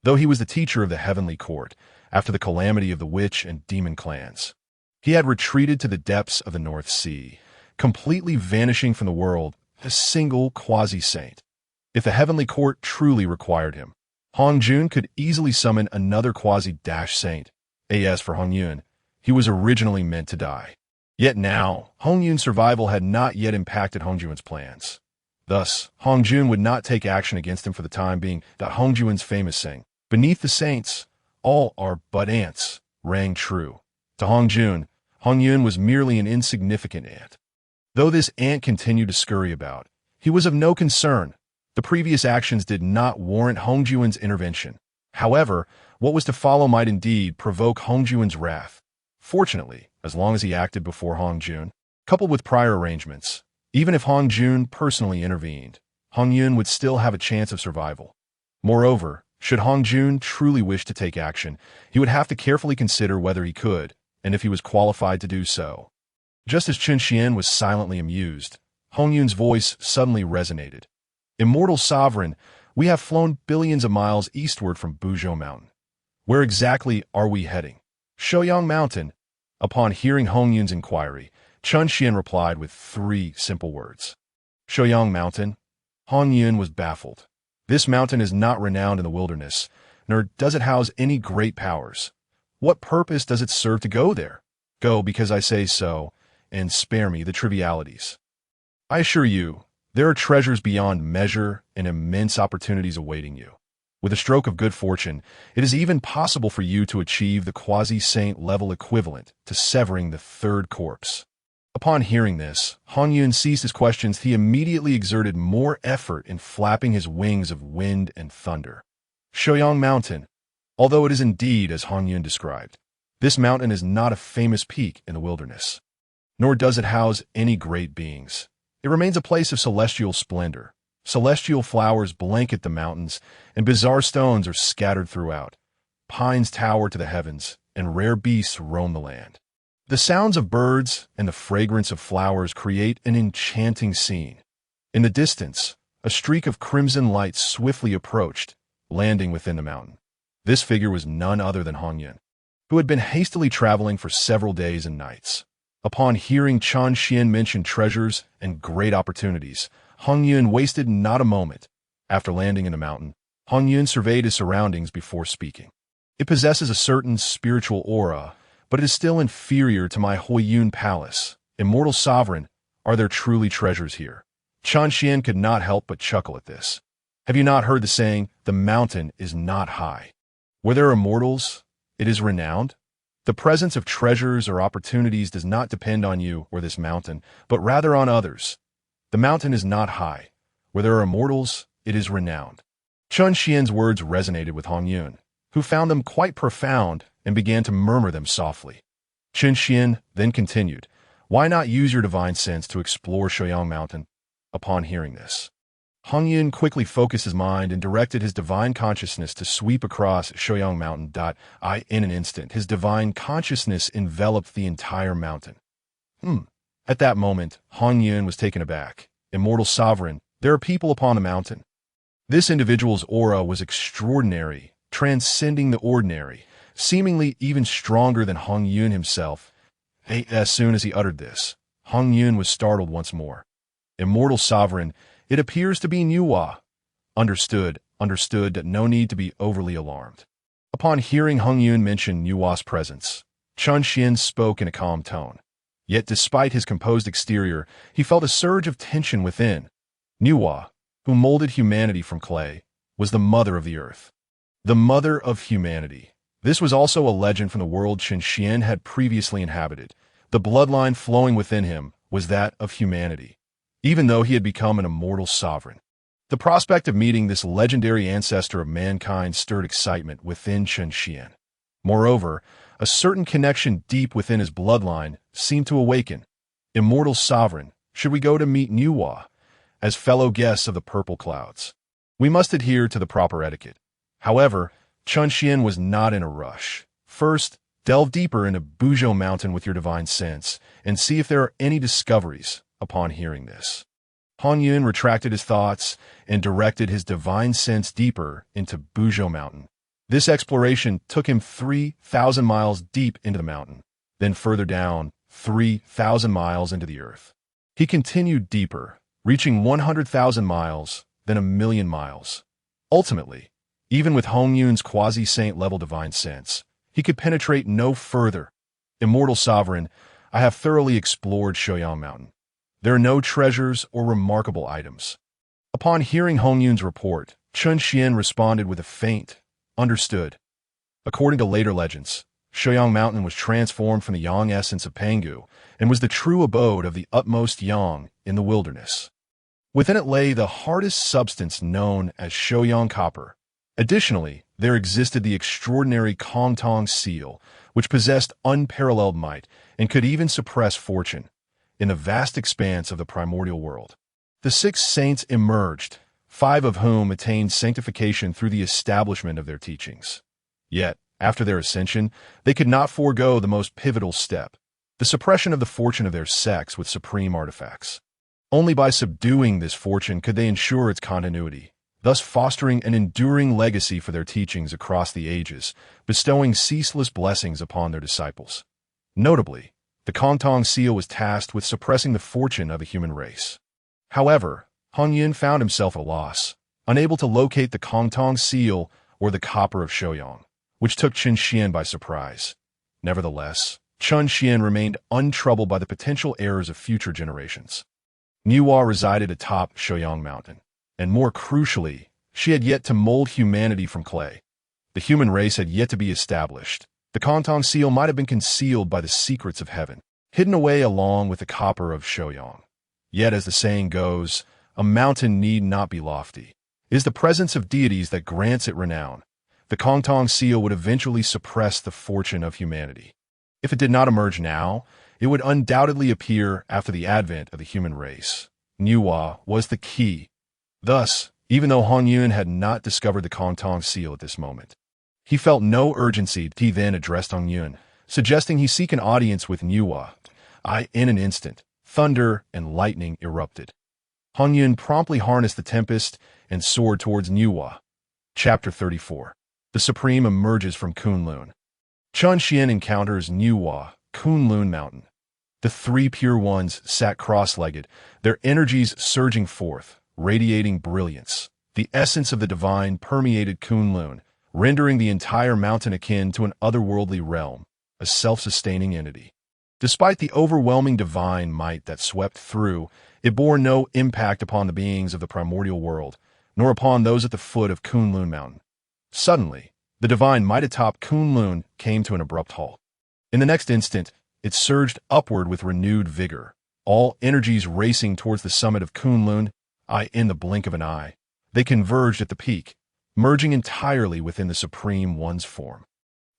Though he was the teacher of the heavenly court, after the calamity of the witch and demon clans, he had retreated to the depths of the North Sea, completely vanishing from the world, a single quasi-saint. If the heavenly court truly required him, Hongjun could easily summon another quasi-saint. As for Hongyun, he was originally meant to die. Yet now, Hongyun's survival had not yet impacted Hongjuan's plans. Thus, Hongjun would not take action against him for the time being. That Hongjuan's famous saying, "Beneath the saints, all are but ants," rang true. To Hongjun, Hongyun was merely an insignificant ant. Though this ant continued to scurry about, he was of no concern. The previous actions did not warrant Hongjuan's intervention. However, what was to follow might indeed provoke Hongjuan's wrath. Fortunately, as long as he acted before Hongjun, coupled with prior arrangements, even if Hongjun personally intervened, Hongyun would still have a chance of survival. Moreover, should Hongjun truly wish to take action, he would have to carefully consider whether he could, and if he was qualified to do so. Just as Qin Xian was silently amused, Hongyun's voice suddenly resonated. "Immortal Sovereign, we have flown billions of miles eastward from Wuzhuangguan Mountain. Where exactly are we heading?" "Shouyang Mountain." Upon hearing Hongyun's inquiry, Chun Xian replied with 3 simple words. "Shouyang Mountain?" Hongyun was baffled. This mountain is not renowned in the wilderness, nor does it house any great powers. What purpose does it serve to go there? Go because I say so, and spare me the trivialities. I assure you, there are treasures beyond measure and immense opportunities awaiting you. With a stroke of good fortune, it is even possible for you to achieve the quasi-saint level equivalent to severing the third corpse. Upon hearing this, Hongyun ceased his questions. He immediately exerted more effort in flapping his wings of wind and thunder. Shouyang Mountain. Although it is indeed as Hongyun described, this mountain is not a famous peak in the wilderness, nor does it house any great beings. It remains a place of celestial splendor, Celestial flowers blanket the mountains, and bizarre stones are scattered throughout. Pines tower to the heavens, and rare beasts roam the land. The sounds of birds and the fragrance of flowers create an enchanting scene. In the distance, a streak of crimson light swiftly approached, landing within the mountain. This figure was none other than Hongyun, who had been hastily traveling for several days and nights. Upon hearing Chen Xian mention treasures and great opportunities, Hongyun wasted not a moment. After landing in the mountain, Hongyun surveyed his surroundings before speaking. It possesses a certain spiritual aura, but it is still inferior to my Hongyun palace. Immortal sovereign, are there truly treasures here? Chen Xian could not help but chuckle at this. Have you not heard the saying, the mountain is not high? Where there are mortals, it is renowned. The presence of treasures or opportunities does not depend on you or this mountain, but rather on others. The mountain is not high. Where there are mortals, it is renowned. Chen Xian's words resonated with Hongyun, who found them quite profound and began to murmur them softly. Chen Xian then continued, why not use your divine sense to explore Shouyang Mountain? Upon hearing this, Hongyun quickly focused his mind and directed his divine consciousness to sweep across Shouyang Mountain. In an instant, his divine consciousness enveloped the entire mountain. At that moment, Hongyun was taken aback. Immortal sovereign, there are people upon the mountain. This individual's aura was extraordinary, transcending the ordinary, seemingly even stronger than Hongyun himself. As soon as he uttered this, Hongyun was startled once more. Immortal sovereign, it appears to be Nuwa. Understood that no need to be overly alarmed. Upon hearing Hongyun mention Nuwa's presence, Chen Xian spoke in a calm tone. Yet despite his composed exterior, he felt a surge of tension within. Nuwa, who molded humanity from clay, was the mother of the earth. The mother of humanity. This was also a legend from the world Chen Xian had previously inhabited. The bloodline flowing within him was that of humanity, even though he had become an immortal sovereign. The prospect of meeting this legendary ancestor of mankind stirred excitement within Chen Xian. Moreover, a certain connection deep within his bloodline seemed to awaken. Immortal sovereign, should we go to meet Nuwa? As fellow guests of the purple clouds, we must adhere to the proper etiquette. However, Chen Xian was not in a rush. First, delve deeper into Buzhou Mountain with your divine sense and see if there are any discoveries. Upon hearing this, Hongyun retracted his thoughts and directed his divine sense deeper into Buzhou Mountain. This exploration took him 3,000 miles deep into the mountain, then further down 3,000 miles into the earth. He continued deeper, reaching 100,000 miles, then 1,000,000 miles. Ultimately, even with Hongyun's quasi-saint level divine sense, he could penetrate no further. Immortal sovereign, I have thoroughly explored Shouyang Mountain. There are no treasures or remarkable items. Upon hearing Hongyun's report, Chen Xian responded with a faint, understood. According to later legends, Shouyang Mountain was transformed from the yang essence of Pangu and was the true abode of the utmost yang in the wilderness. Within it lay the hardest substance known as Shouyang copper. Additionally, there existed the extraordinary Kong Tong seal, which possessed unparalleled might and could even suppress fortune. In the vast expanse of the primordial world, the 6 saints emerged, 5 of whom attained sanctification through the establishment of their teachings. Yet, after their ascension, they could not forego the most pivotal step, the suppression of the fortune of their sex with supreme artifacts. Only by subduing this fortune could they ensure its continuity, thus fostering an enduring legacy for their teachings across the ages, bestowing ceaseless blessings upon their disciples. Notably, the Kong Tong seal was tasked with suppressing the fortune of the human race. However, Hongyun found himself at a loss, unable to locate the Kong Tong seal or the copper of Shouyang, which took Chen Xian by surprise. Nevertheless, Chen Xian remained untroubled by the potential errors of future generations. Nuwa resided atop Shouyang Mountain, and more crucially, she had yet to mold humanity from clay. The human race had yet to be established. The Kong Tong seal might have been concealed by the secrets of heaven, hidden away along with the copper of Shouyang. Yet, as the saying goes, a mountain need not be lofty. It is the presence of deities that grants it renown. The Kong Tong seal would eventually suppress the fortune of humanity. If it did not emerge now, it would undoubtedly appear after the advent of the human race. Nuwa was the key. Thus, even though Hongyun had not discovered the Kong Tong seal at this moment, he felt no urgency. He then addressed Hongyun, suggesting he seek an audience with Nuwa. In an instant, thunder and lightning erupted. Hongyun promptly harnessed the tempest and soared towards Nuwa. Chapter 34. The Supreme emerges from Kunlun. Chun Xian encounters Nuwa, Kunlun Mountain. The three pure ones sat cross-legged, their energies surging forth, radiating brilliance. The essence of the divine permeated Kunlun, rendering the entire mountain akin to an otherworldly realm, a self-sustaining entity. Despite the overwhelming divine might that swept through, it bore no impact upon the beings of the primordial world, nor upon those at the foot of Kunlun Mountain. Suddenly, the divine might atop Kunlun came to an abrupt halt. In the next instant, it surged upward with renewed vigor, all energies racing towards the summit of Kunlun. In the blink of an eye, they converged at the peak, merging entirely within the Supreme One's form.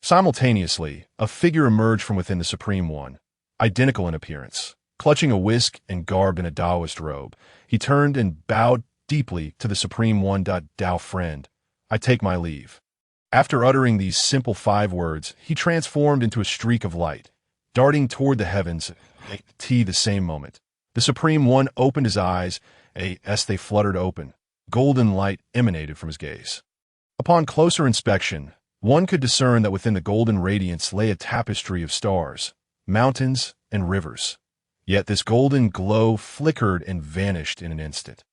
Simultaneously, a figure emerged from within the Supreme One, identical in appearance. Clutching a whisk and garbed in a Taoist robe, he turned and bowed deeply to the Supreme One. Dao friend, I take my leave. After uttering these simple 5 words, he transformed into a streak of light, darting toward the heavens. The same moment, the Supreme One opened his eyes, as they fluttered open. Golden light emanated from his gaze. Upon closer inspection, one could discern that within the golden radiance lay a tapestry of stars, mountains, and rivers. Yet this golden glow flickered and vanished in an instant.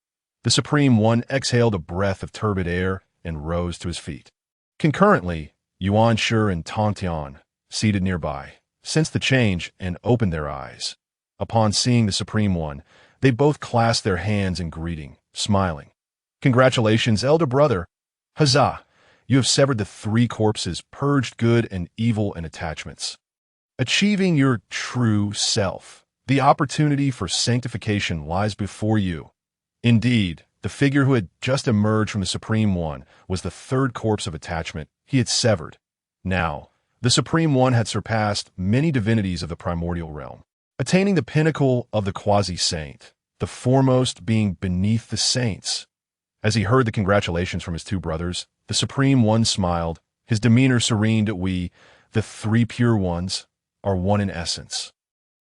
The Supreme One exhaled a breath of turbid air and rose to his feet. Concurrently, Yuan Shi and Tong Tian, seated nearby, sensed the change and opened their eyes. Upon seeing the Supreme One, they both clasped their hands in greeting, smiling. Congratulations, elder brother. Huzzah! You have severed the 3 corpses, purged good and evil and attachments. Achieving your true self. The opportunity for sanctification lies before you. Indeed, the figure who had just emerged from the Supreme One was the 3rd corpse of attachment he had severed. Now, the Supreme One had surpassed many divinities of the primordial realm, attaining the pinnacle of the quasi-saint, the foremost being beneath the saints. As he heard the congratulations from his 2 brothers, the Supreme One smiled, his demeanor serene. We, the 3 pure ones, are one in essence.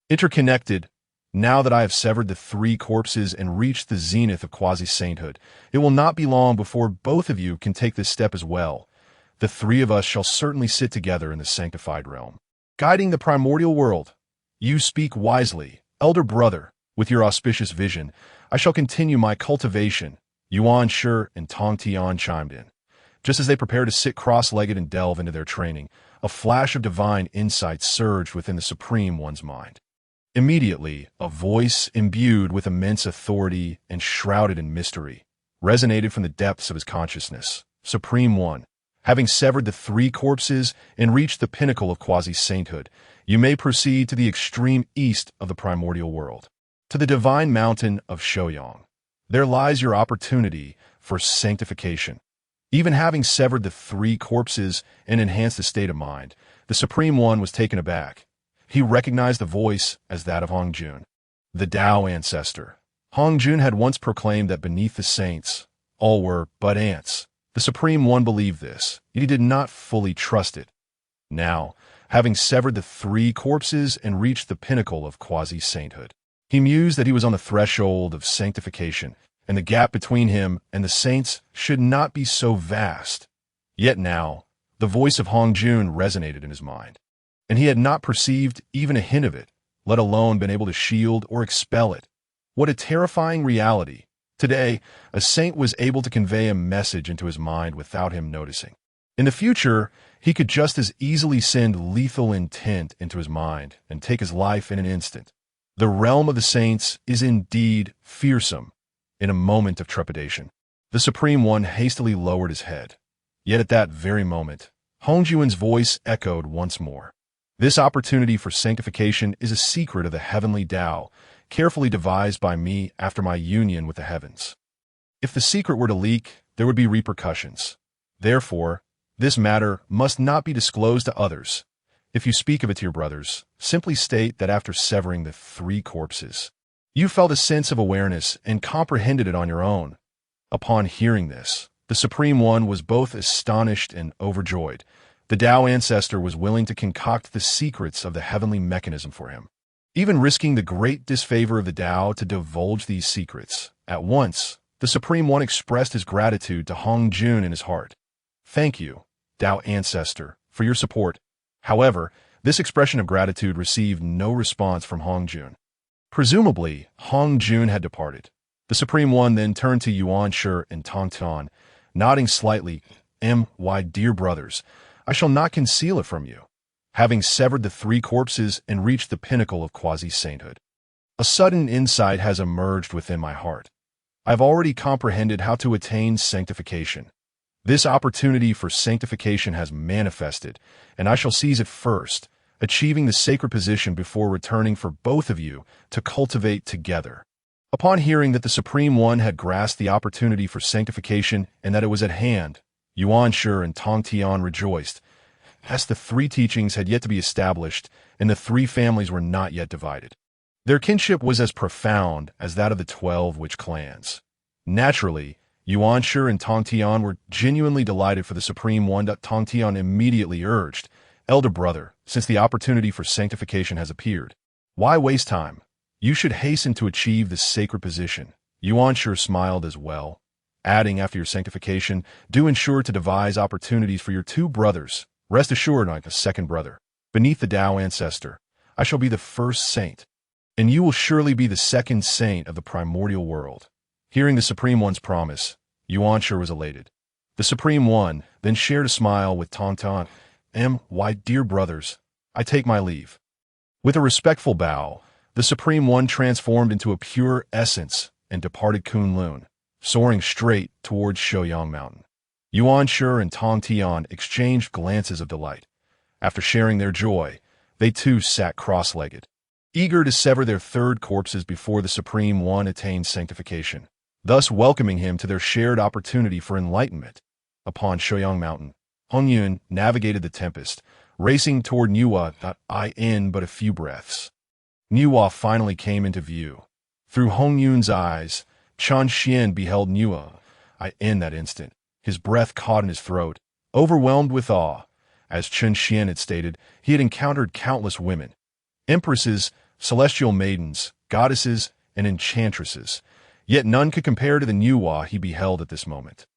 Interconnected, now that I have severed the 3 corpses and reached the zenith of quasi-sainthood, it will not be long before both of you can take this step as well. The 3 of us shall certainly sit together in the sanctified realm, guiding the primordial world. You speak wisely, elder brother. With your auspicious vision, I shall continue my cultivation. Yuan Shi and Tong Tian chimed in. Just as they prepared to sit cross-legged and delve into their training, a flash of divine insight surged within the Supreme One's mind. Immediately, a voice imbued with immense authority and shrouded in mystery resonated from the depths of his consciousness. Supreme One, having severed the 3 corpses and reached the pinnacle of quasi-sainthood, you may proceed to the extreme east of the primordial world, to the divine mountain of Shouyang. There lies your opportunity for sanctification. Even having severed the 3 corpses and enhanced the state of mind, the Supreme One was taken aback. He recognized the voice as that of Hongyun, the Dao ancestor. Hongyun had once proclaimed that beneath the saints, all were but ants. The Supreme One believed this, yet he did not fully trust it. Now, having severed the 3 corpses and reached the pinnacle of quasi-sainthood, he mused that he was on the threshold of sanctification, and the gap between him and the saints should not be so vast. Yet now, the voice of Hongyun resonated in his mind, and he had not perceived even a hint of it, let alone been able to shield or expel it. What a terrifying reality! Today, a saint was able to convey a message into his mind without him noticing. In the future, he could just as easily send lethal intent into his mind and take his life in an instant. The realm of the saints is indeed fearsome. In a moment of trepidation, the Supreme One hastily lowered his head. Yet at that very moment, Hongyuan's voice echoed once more. This opportunity for sanctification is a secret of the heavenly Dao, carefully devised by me after my union with the heavens. If the secret were to leak, there would be repercussions. Therefore, this matter must not be disclosed to others. If you speak of it to your brothers, simply state that after severing the 3 corpses, you felt a sense of awareness and comprehended it on your own. Upon hearing this, the Supreme One was both astonished and overjoyed. The Dao ancestor was willing to concoct the secrets of the heavenly mechanism for him, even risking the great disfavor of the Dao to divulge these secrets. At once, the Supreme One expressed his gratitude to Hongyun in his heart. "Thank you, Dao ancestor, for your support." However, this expression of gratitude received no response from Hongyun. Presumably, Hongyun had departed. The Supreme One then turned to Yuanshi and Tongtan, nodding slightly. "My dear brothers, I shall not conceal it from you. Having severed the three corpses and reached the pinnacle of quasi-sainthood, a sudden insight has emerged within my heart. I have already comprehended how to attain sanctification. This opportunity for sanctification has manifested, and I shall seize it first, achieving the sacred position before returning for both of you to cultivate together." Upon hearing that the Supreme One had grasped the opportunity for sanctification and that it was at hand, Yuanshi and Tongtian rejoiced, as the three teachings had yet to be established and the three families were not yet divided. Their kinship was as profound as that of the 12 witch clans. Naturally, Yuanshi and Tongtian were genuinely delighted for the Supreme One. Tongtian immediately urged, "Elder brother, since the opportunity for sanctification has appeared, why waste time? You should hasten to achieve this sacred position." Yuanshi smiled as well, adding, "After your sanctification, do ensure to devise opportunities for your two brothers. Rest assured, like a second brother, beneath the Dao ancestor, I shall be the first saint, and you will surely be the second saint of the primordial world." Hearing the Supreme One's promise, Yuanshi was elated. The Supreme One then shared a smile with Tongtan. "My dear brothers, I take my leave." With a respectful bow, the Supreme One transformed into a pure essence and departed Kunlun, soaring straight towards Shouyang Mountain. Yuanshi and Tongtian exchanged glances of delight. After sharing their joy, they too sat cross-legged, eager to sever their third corpses before the Supreme One attained sanctification, thus welcoming him to their shared opportunity for enlightenment. Upon Shouyang Mountain, Hongyun navigated the tempest, racing toward Nuwa in but a few breaths. Nuwa finally came into view. Through Hongyun's eyes, Chen Xian beheld Nuwa in that instant. His breath caught in his throat, overwhelmed with awe. As Chen Xian had stated, he had encountered countless women, empresses, celestial maidens, goddesses, and enchantresses, yet none could compare to the Nuwa he beheld at this moment.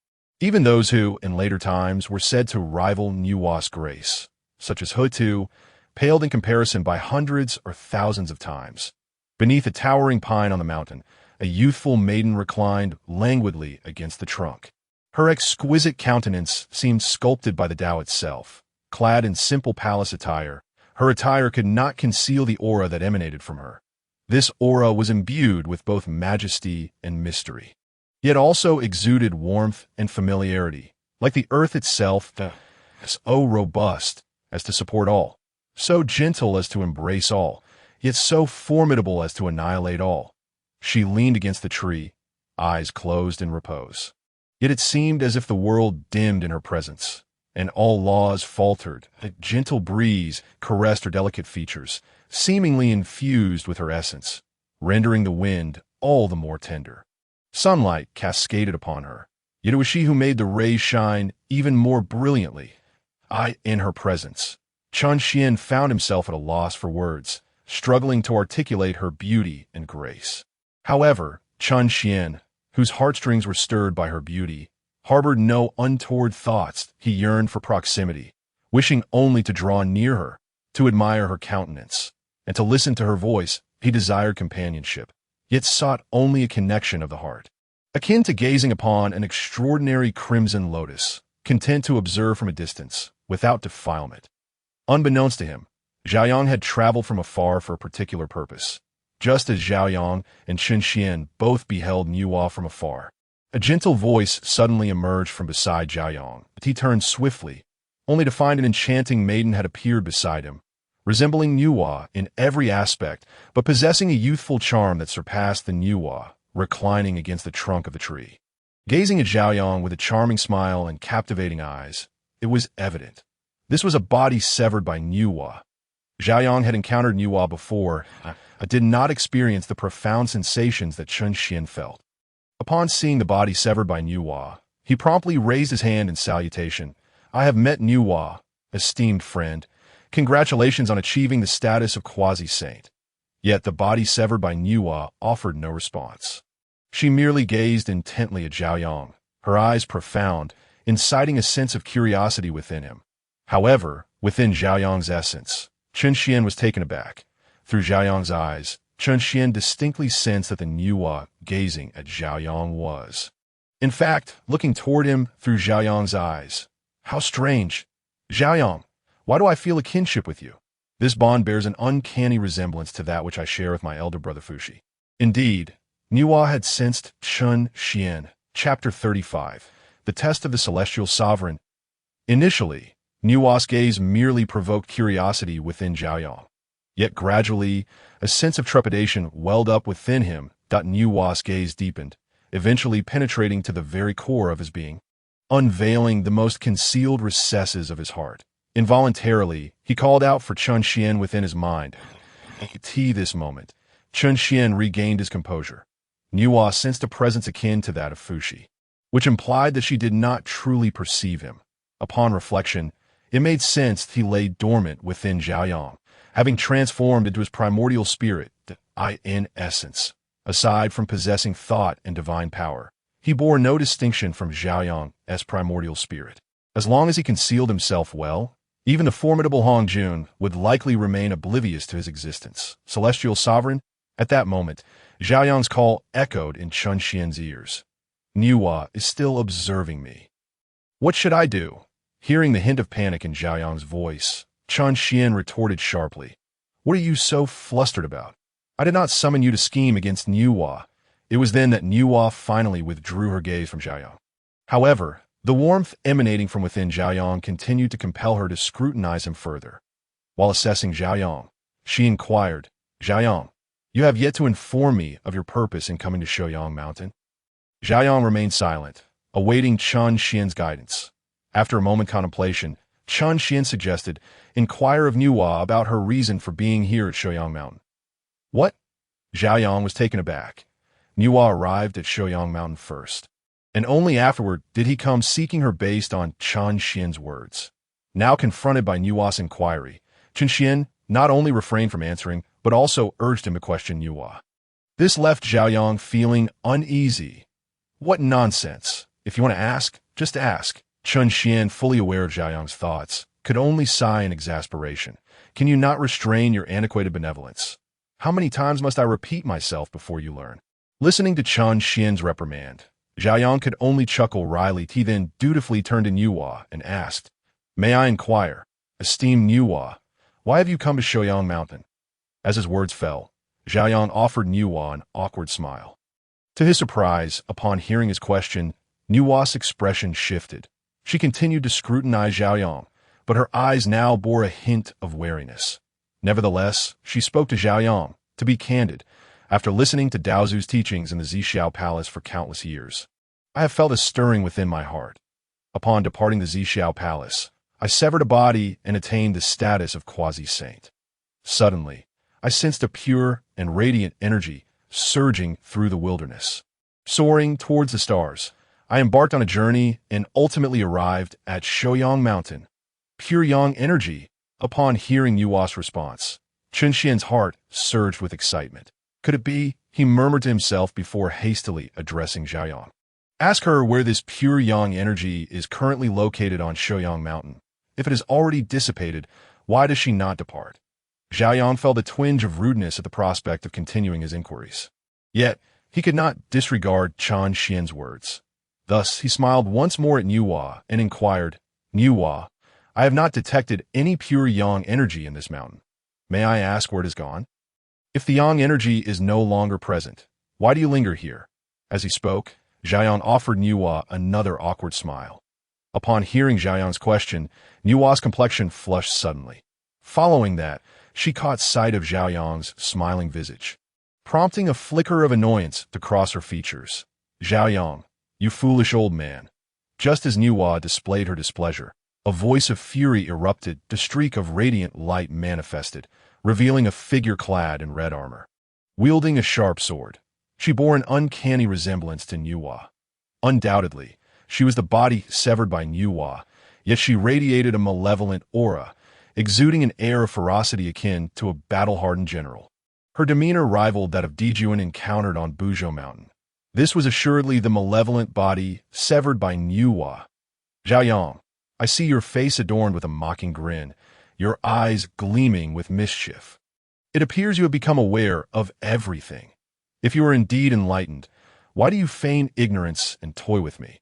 Even those who, in later times, were said to rival Nuwa's grace, such as Hutu, paled in comparison by hundreds or thousands of times. Beneath a towering pine on the mountain, a youthful maiden reclined languidly against the trunk. Her exquisite countenance seemed sculpted by the Tao itself. Clad in simple palace attire, her attire could not conceal the aura that emanated from her. This aura was imbued with both majesty and mystery, yet also exuded warmth and familiarity, like the earth itself, so robust as to support all, so gentle as to embrace all, yet so formidable as to annihilate all. She leaned against the tree, eyes closed in repose. Yet it seemed as if the world dimmed in her presence, and all laws faltered. A gentle breeze caressed her delicate features, seemingly infused with her essence, rendering the wind all the more tender. Sunlight cascaded upon her, yet it was she who made the rays shine even more brilliantly. In her presence, Chen Xian found himself at a loss for words, struggling to articulate her beauty and grace. However, Chen Xian, whose heartstrings were stirred by her beauty, harbored no untoward thoughts. He yearned for proximity, wishing only to draw near her, to admire her countenance, and to listen to her voice. He desired companionship, yet sought only a connection of the heart, akin to gazing upon an extraordinary crimson lotus, content to observe from a distance, without defilement. Unbeknownst to him, Zhaoyang had traveled from afar for a particular purpose. Just as Zhaoyang and Chen Xian both beheld Nuwa from afar, a gentle voice suddenly emerged from beside Zhaoyang. He turned swiftly, only to find an enchanting maiden had appeared beside him, resembling Nuwa in every aspect, but possessing a youthful charm that surpassed the Nuwa, reclining against the trunk of the tree. Gazing at Zhaoyang with a charming smile and captivating eyes, it was evident this was a body severed by Nuwa. Zhaoyang had encountered Nuwa before, did not experience the profound sensations that Chen Xian felt. Upon seeing the body severed by Nuwa, he promptly raised his hand in salutation. I have met Nuwa, esteemed friend. Congratulations on achieving the status of quasi-saint. Yet the body severed by Nuwa offered no response. She merely gazed intently at Zhao Yang, her eyes profound, inciting a sense of curiosity within him. However, within Zhao Yang's essence, Chen Xian was taken aback. Through Zhao Yang's eyes, Chen Xian distinctly sensed that the Nuwa gazing at Zhao Yang was, in fact, looking toward him through Zhao Yang's eyes. How strange. Zhao Yang, why do I feel a kinship with you? This bond bears an uncanny resemblance to that which I share with my elder brother Fuxi. Indeed, Nuwa had sensed Chen Xian. Chapter 35. The Test of the Celestial Sovereign. Initially, Nuwa's gaze merely provoked curiosity within Zhao Yang. Yet gradually, a sense of trepidation welled up within him. Nuwa's gaze deepened, eventually penetrating to the very core of his being, unveiling the most concealed recesses of his heart. Involuntarily, he called out for Chen Xian within his mind. At this moment, Chen Xian regained his composure. Nuwa sensed a presence akin to that of Fuxi, which implied that she did not truly perceive him. Upon reflection, it made sense that he lay dormant within Zhao Yang, having transformed into his primordial spirit, in essence. Aside from possessing thought and divine power, he bore no distinction from Zhao Yang's primordial spirit. As long as he concealed himself well, even the formidable Hongyun would likely remain oblivious to his existence. Celestial Sovereign, at that moment, Zhao Yang's call echoed in Chen Xian's ears. Nuwa is still observing me. What should I do? Hearing the hint of panic in Zhao Yang's voice, Chen Xian retorted sharply. What are you so flustered about? I did not summon you to scheme against Nuwa. It was then that Nuwa finally withdrew her gaze from Zhao Yang. However, the warmth emanating from within Zhao Yang continued to compel her to scrutinize him further. While assessing Zhao Yang, she inquired, Zhao Yang, you have yet to inform me of your purpose in coming to Shouyang Mountain. Zhao Yang remained silent, awaiting Chen Xian's guidance. After a moment's contemplation, Chen Xian suggested, inquire of Nuwa about her reason for being here at Shouyang Mountain. What? Zhao Yang was taken aback. Nuwa arrived at Shouyang Mountain first, and only afterward did he come seeking her based on Chen Xian's words. Now confronted by Nuwa's inquiry, Chen Xian not only refrained from answering, but also urged him to question Nuwa. This left Zhao Yang feeling uneasy. What nonsense. If you want to ask, just ask. Chen Xian, fully aware of Zhao Yang's thoughts, could only sigh in exasperation. Can you not restrain your antiquated benevolence? How many times must I repeat myself before you learn? Listening to Chen Xian's reprimand, Zhao Yang could only chuckle wryly. He then dutifully turned to Nuwa and asked, May I inquire, esteemed Nuwa, why have you come to Shouyang Mountain? As his words fell, Zhao Yang offered Nuwa an awkward smile. To his surprise, upon hearing his question, Nuwa's expression shifted. She continued to scrutinize Zhao Yang, but her eyes now bore a hint of wariness. Nevertheless, she spoke to Zhao Yang. To be candid, after listening to Daozu's teachings in the Zixiao Palace for countless years, I have felt a stirring within my heart. Upon departing the Zixiao Palace, I severed a body and attained the status of quasi-saint. Suddenly, I sensed a pure and radiant energy surging through the wilderness. Soaring towards the stars, I embarked on a journey and ultimately arrived at Shouyang Mountain. Pure yang energy. Upon hearing Nuwa's response, Chen Xian's heart surged with excitement. Could it be? He murmured to himself before hastily addressing Zhao Yang. Ask her where this pure yang energy is currently located on Shouyang Mountain. If it has already dissipated, why does she not depart? Zhao Yang felt a twinge of rudeness at the prospect of continuing his inquiries. Yet, he could not disregard Chen Xian's words. Thus, he smiled once more at Nuwa and inquired, Nuwa, I have not detected any pure yang energy in this mountain. May I ask where it has gone? If the yang energy is no longer present, why do you linger here? As he spoke, Zhao Yang offered Nuwa another awkward smile. Upon hearing Zhao Yang's question, Nuwa's complexion flushed suddenly. Following that, she caught sight of Zhao Yang's smiling visage, prompting a flicker of annoyance to cross her features. Zhao Yang, you foolish old man. Just as Nuwa displayed her displeasure, a voice of fury erupted, a streak of radiant light manifested, revealing a figure clad in red armor. Wielding a sharp sword, She bore an uncanny resemblance to Nuwa. Undoubtedly, she was the body severed by Nuwa, yet she radiated a malevolent aura, exuding an air of ferocity akin to a battle-hardened general. Her demeanor rivaled that of Dijun encountered on Buzhou Mountain. This was assuredly the malevolent body severed by Nuwa. Zhaoyang, I see your face adorned with a mocking grin, your eyes gleaming with mischief. It appears you have become aware of everything. If you are indeed enlightened, why do you feign ignorance and toy with me?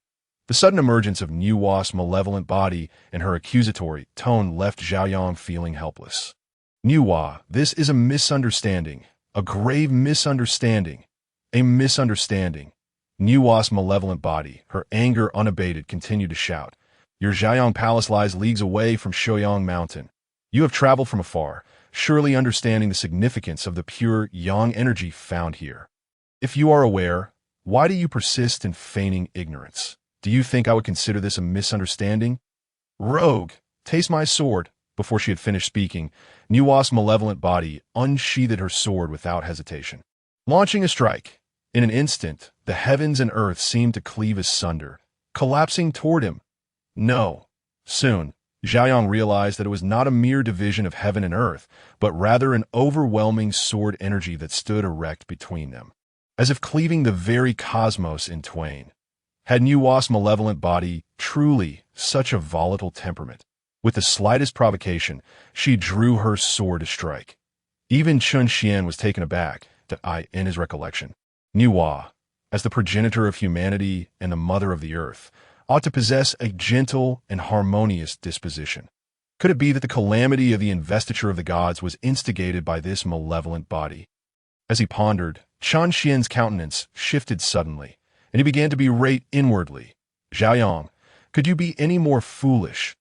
The sudden emergence of Nuwa's malevolent body and her accusatory tone left Zhaoyang feeling helpless. Nuwa, this is a misunderstanding, a grave misunderstanding, a misunderstanding. Nuwa's malevolent body, her anger unabated, continued to shout. Your Zhaoyang palace lies leagues away from Shouyang Mountain. You have traveled from afar, surely understanding the significance of the pure yang energy found here. If you are aware, why do you persist in feigning ignorance? Do you think I would consider this a misunderstanding? Rogue, taste my sword. Before she had finished speaking, Nuwa's malevolent body unsheathed her sword without hesitation. Launching a strike, in an instant, the heavens and earth seemed to cleave asunder, collapsing toward him. No. Soon, Zhaoyang realized that it was not a mere division of heaven and earth, but rather an overwhelming sword energy that stood erect between them, as if cleaving the very cosmos in twain. Had Nuwa's malevolent body truly such a volatile temperament? With the slightest provocation, she drew her sword to strike. Even Chun Xian was taken aback in his recollection. Nuwa, as the progenitor of humanity and the mother of the earth, ought to possess a gentle and harmonious disposition. Could it be that the calamity of the investiture of the gods was instigated by this malevolent body? As he pondered, Chun Xian's countenance shifted suddenly, and he began to berate inwardly. Zhaoyang, could you be any more foolish?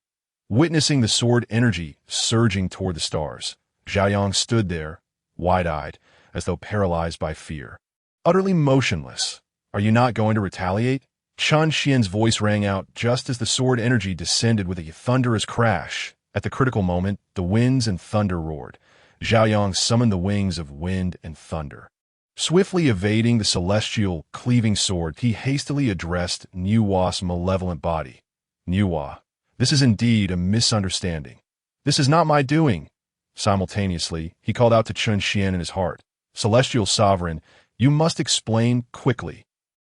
Witnessing the sword energy surging toward the stars, Zhaoyang stood there, wide-eyed, as though paralyzed by fear. Utterly motionless. Are you not going to retaliate? Chun Xian's voice rang out just as the sword energy descended with a thunderous crash. At the critical moment, the winds and thunder roared. Zhaoyang summoned the wings of wind and thunder. Swiftly evading the celestial, cleaving sword, he hastily addressed Nuwa's malevolent body. Nuwa, this is indeed a misunderstanding. This is not my doing. Simultaneously, he called out to Chun Xian in his heart. Celestial Sovereign, you must explain quickly.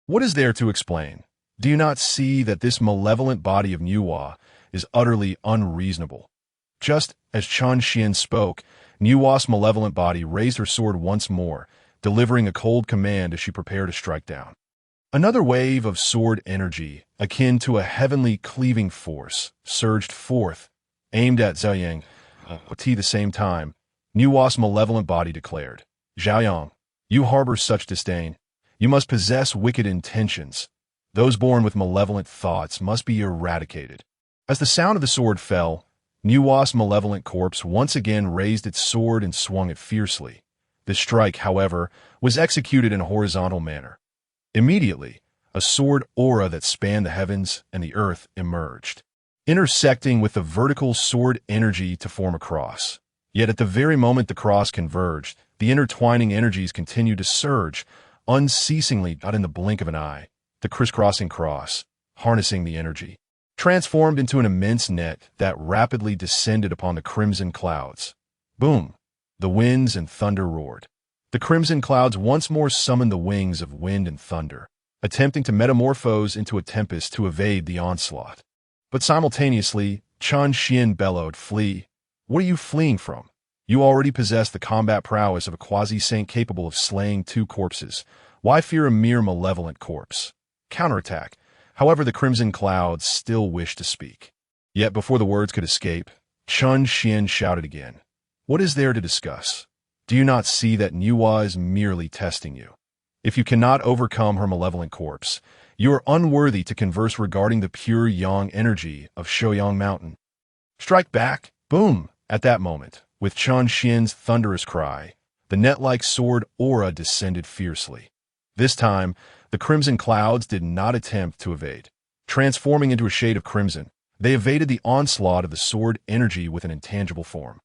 What is there to explain? Do you not see that this malevolent body of Nuwa is utterly unreasonable? Just as Chun Xian spoke, Nuwa's malevolent body raised her sword once more, delivering a cold command as she prepared to strike down. Another wave of sword energy, akin to a heavenly cleaving force, surged forth, aimed at Zhaoyang. At the same time, Nuwa's malevolent body declared, Zhaoyang, you harbor such disdain. You must possess wicked intentions. Those born with malevolent thoughts must be eradicated. As the sound of the sword fell, Nuwa's malevolent corpse once again raised its sword and swung it fiercely. The strike, however, was executed in a horizontal manner. Immediately, a sword aura that spanned the heavens and the earth emerged, intersecting with the vertical sword energy to form a cross. Yet at the very moment the cross converged, the intertwining energies continued to surge, unceasingly, not in the blink of an eye. The crisscrossing cross, harnessing the energy, transformed into an immense net that rapidly descended upon the crimson clouds. Boom! The winds and thunder roared. The crimson clouds once more summoned the wings of wind and thunder, attempting to metamorphose into a tempest to evade the onslaught. But simultaneously, Chun Xian bellowed, Flee! What are you fleeing from? You already possess the combat prowess of a quasi-saint capable of slaying 2 corpses. Why fear a mere malevolent corpse? Counterattack. However, the crimson clouds still wished to speak. Yet before the words could escape, Chun Xian shouted again. What is there to discuss? Do you not see that Nuwa is merely testing you? If you cannot overcome her malevolent corpse, you are unworthy to converse regarding the pure yang energy of Shouyang Mountain. Strike back! Boom! At that moment, with Chun Xian's thunderous cry, the net-like sword aura descended fiercely. This time, the crimson clouds did not attempt to evade. Transforming into a shade of crimson, they evaded the onslaught of the sword energy with an intangible form.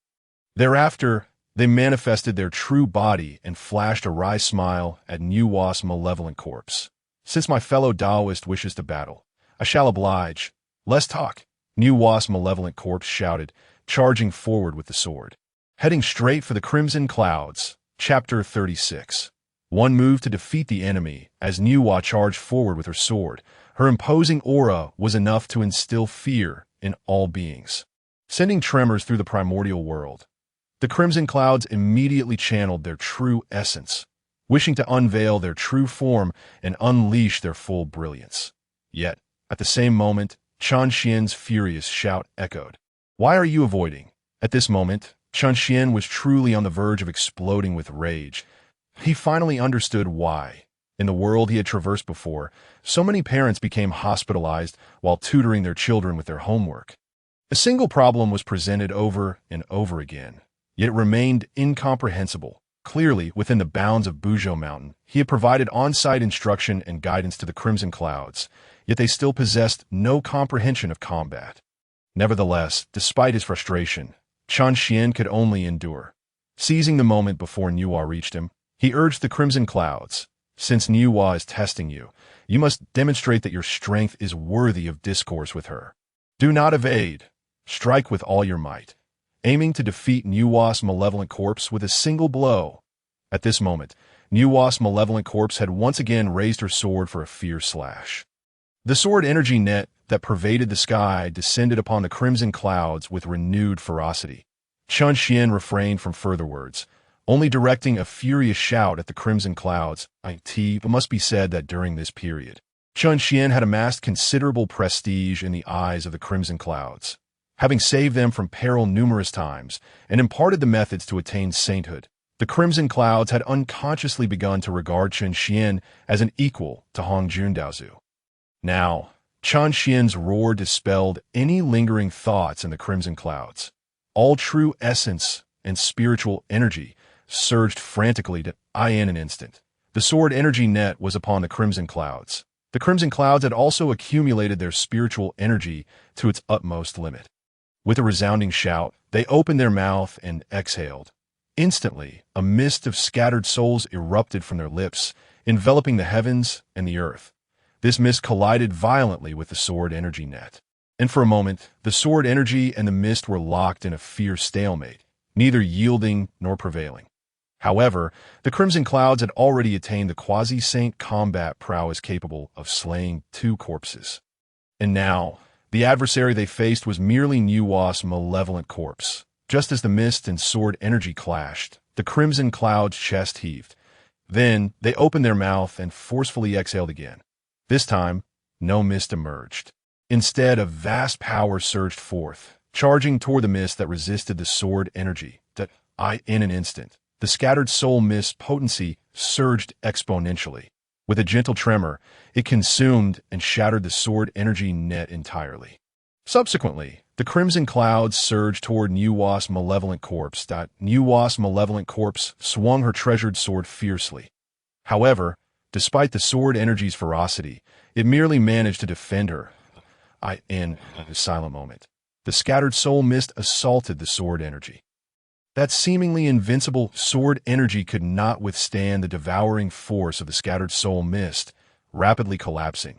Thereafter, They manifested their true body and flashed a wry smile at Nuwa's malevolent corpse. "Since my fellow Taoist wishes to battle, I shall oblige. Less talk," Nuwa's malevolent corpse shouted, charging forward with the sword. Heading straight for the crimson clouds. Chapter 36. One move to defeat the enemy. As Nuwa charged forward with her sword, her imposing aura was enough to instill fear in all beings, sending tremors through the primordial world. The crimson clouds immediately channeled their true essence, wishing to unveil their true form and unleash their full brilliance. Yet, at the same moment, Chen Xian's furious shout echoed. "Why are you avoiding?" At this moment, Chen Xian was truly on the verge of exploding with rage. He finally understood why. In the world he had traversed before, so many parents became hospitalized while tutoring their children with their homework. A single problem was presented over and over again, yet it remained incomprehensible. Clearly, within the bounds of Buzhou Mountain, he had provided on-site instruction and guidance to the Crimson Clouds, yet they still possessed no comprehension of combat. Nevertheless, despite his frustration, Chen Xian could only endure. Seizing the moment before Nuwa reached him, he urged the Crimson Clouds, "Since Nuwa is testing you, you must demonstrate that your strength is worthy of discourse with her. Do not evade. Strike with all your might, aiming to defeat Nuwa's malevolent corpse with a single blow." At this moment, Nuwa's malevolent corpse had once again raised her sword for a fierce slash. The sword energy net that pervaded the sky descended upon the crimson clouds with renewed ferocity. Chen Xian refrained from further words, only directing a furious shout at the crimson clouds. It must be said that during this period, Chen Xian had amassed considerable prestige in the eyes of the crimson clouds, having saved them from peril numerous times and imparted the methods to attain sainthood. The crimson clouds had unconsciously begun to regard Chen Xian as an equal to Hongyun Daozu. Now, Chen Xian's roar dispelled any lingering thoughts in the crimson clouds. All true essence and spiritual energy surged frantically to in an instant. The sword energy net was upon the crimson clouds. The crimson clouds had also accumulated their spiritual energy to its utmost limit. With a resounding shout, they opened their mouth and exhaled. Instantly, a mist of scattered souls erupted from their lips, enveloping the heavens and the earth. This mist collided violently with the sword energy net, and for a moment, the sword energy and the mist were locked in a fierce stalemate, neither yielding nor prevailing. However, the crimson clouds had already attained the quasi-saint combat prowess capable of slaying 2 corpses. And now, the adversary they faced was merely Nuwa's malevolent corpse. Just as the mist and sword energy clashed, the crimson cloud's chest heaved. Then, they opened their mouth and forcefully exhaled again. This time, no mist emerged. Instead, a vast power surged forth, charging toward the mist that resisted the sword energy. In an instant, the scattered soul mist potency surged exponentially. With a gentle tremor, it consumed and shattered the sword energy net entirely. Subsequently, the crimson clouds surged toward Nuwa's malevolent corpse. Nuwa's malevolent corpse swung her treasured sword fiercely. However, despite the sword energy's ferocity, it merely managed to defend her. In a silent moment, the scattered soul mist assaulted the sword energy. That seemingly invincible sword energy could not withstand the devouring force of the scattered soul mist, rapidly collapsing.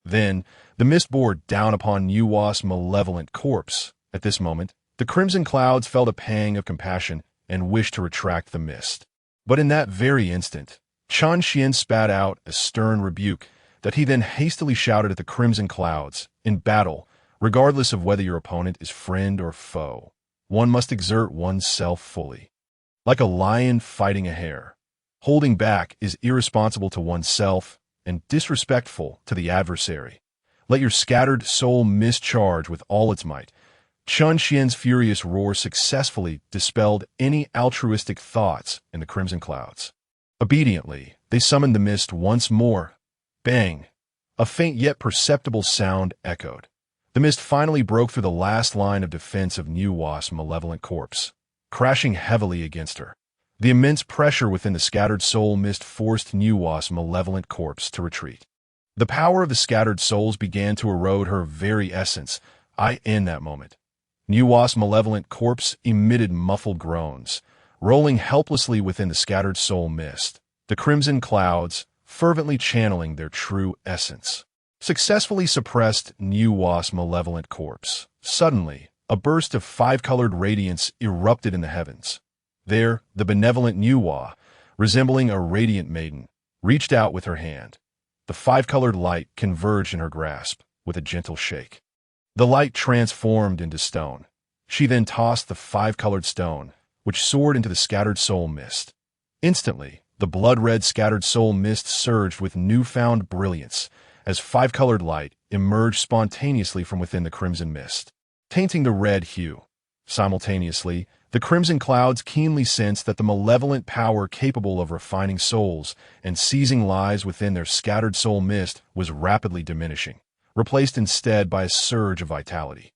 Then, the mist bore down upon Nuwa's malevolent corpse. At this moment, the crimson clouds felt a pang of compassion and wished to retract the mist. But in that very instant, Chen Xian spat out a stern rebuke that he then hastily shouted at the crimson clouds. In battle, regardless of whether your opponent is friend or foe, one must exert oneself fully. Like a lion fighting a hare, holding back is irresponsible to oneself and disrespectful to the adversary. Let your scattered soul mischarge with all its might. Chen Xian's furious roar successfully dispelled any altruistic thoughts in the crimson clouds. Obediently, they summoned the mist once more. Bang! A faint yet perceptible sound echoed. The mist finally broke through the last line of defense of Nuwa's malevolent corpse, crashing heavily against her. The immense pressure within the scattered soul mist forced Nuwa's malevolent corpse to retreat. The power of the scattered souls began to erode her very essence. In that moment, Nuwa's malevolent corpse emitted muffled groans, rolling helplessly within the scattered soul mist, the crimson clouds, fervently channeling their true essence. Successfully suppressed Nuwa's malevolent corpse. Suddenly, a burst of five-colored radiance erupted in the heavens. There, the benevolent Nuwa, resembling a radiant maiden, reached out with her hand. The five-colored light converged in her grasp, with a gentle shake. The light transformed into stone. She then tossed the five-colored stone, which soared into the scattered soul mist. Instantly, the blood-red scattered soul mist surged with newfound brilliance, as five-colored light emerged spontaneously from within the crimson mist, tainting the red hue. Simultaneously, the crimson clouds keenly sensed that the malevolent power capable of refining souls and seizing lives within their scattered soul mist was rapidly diminishing, replaced instead by a surge of vitality.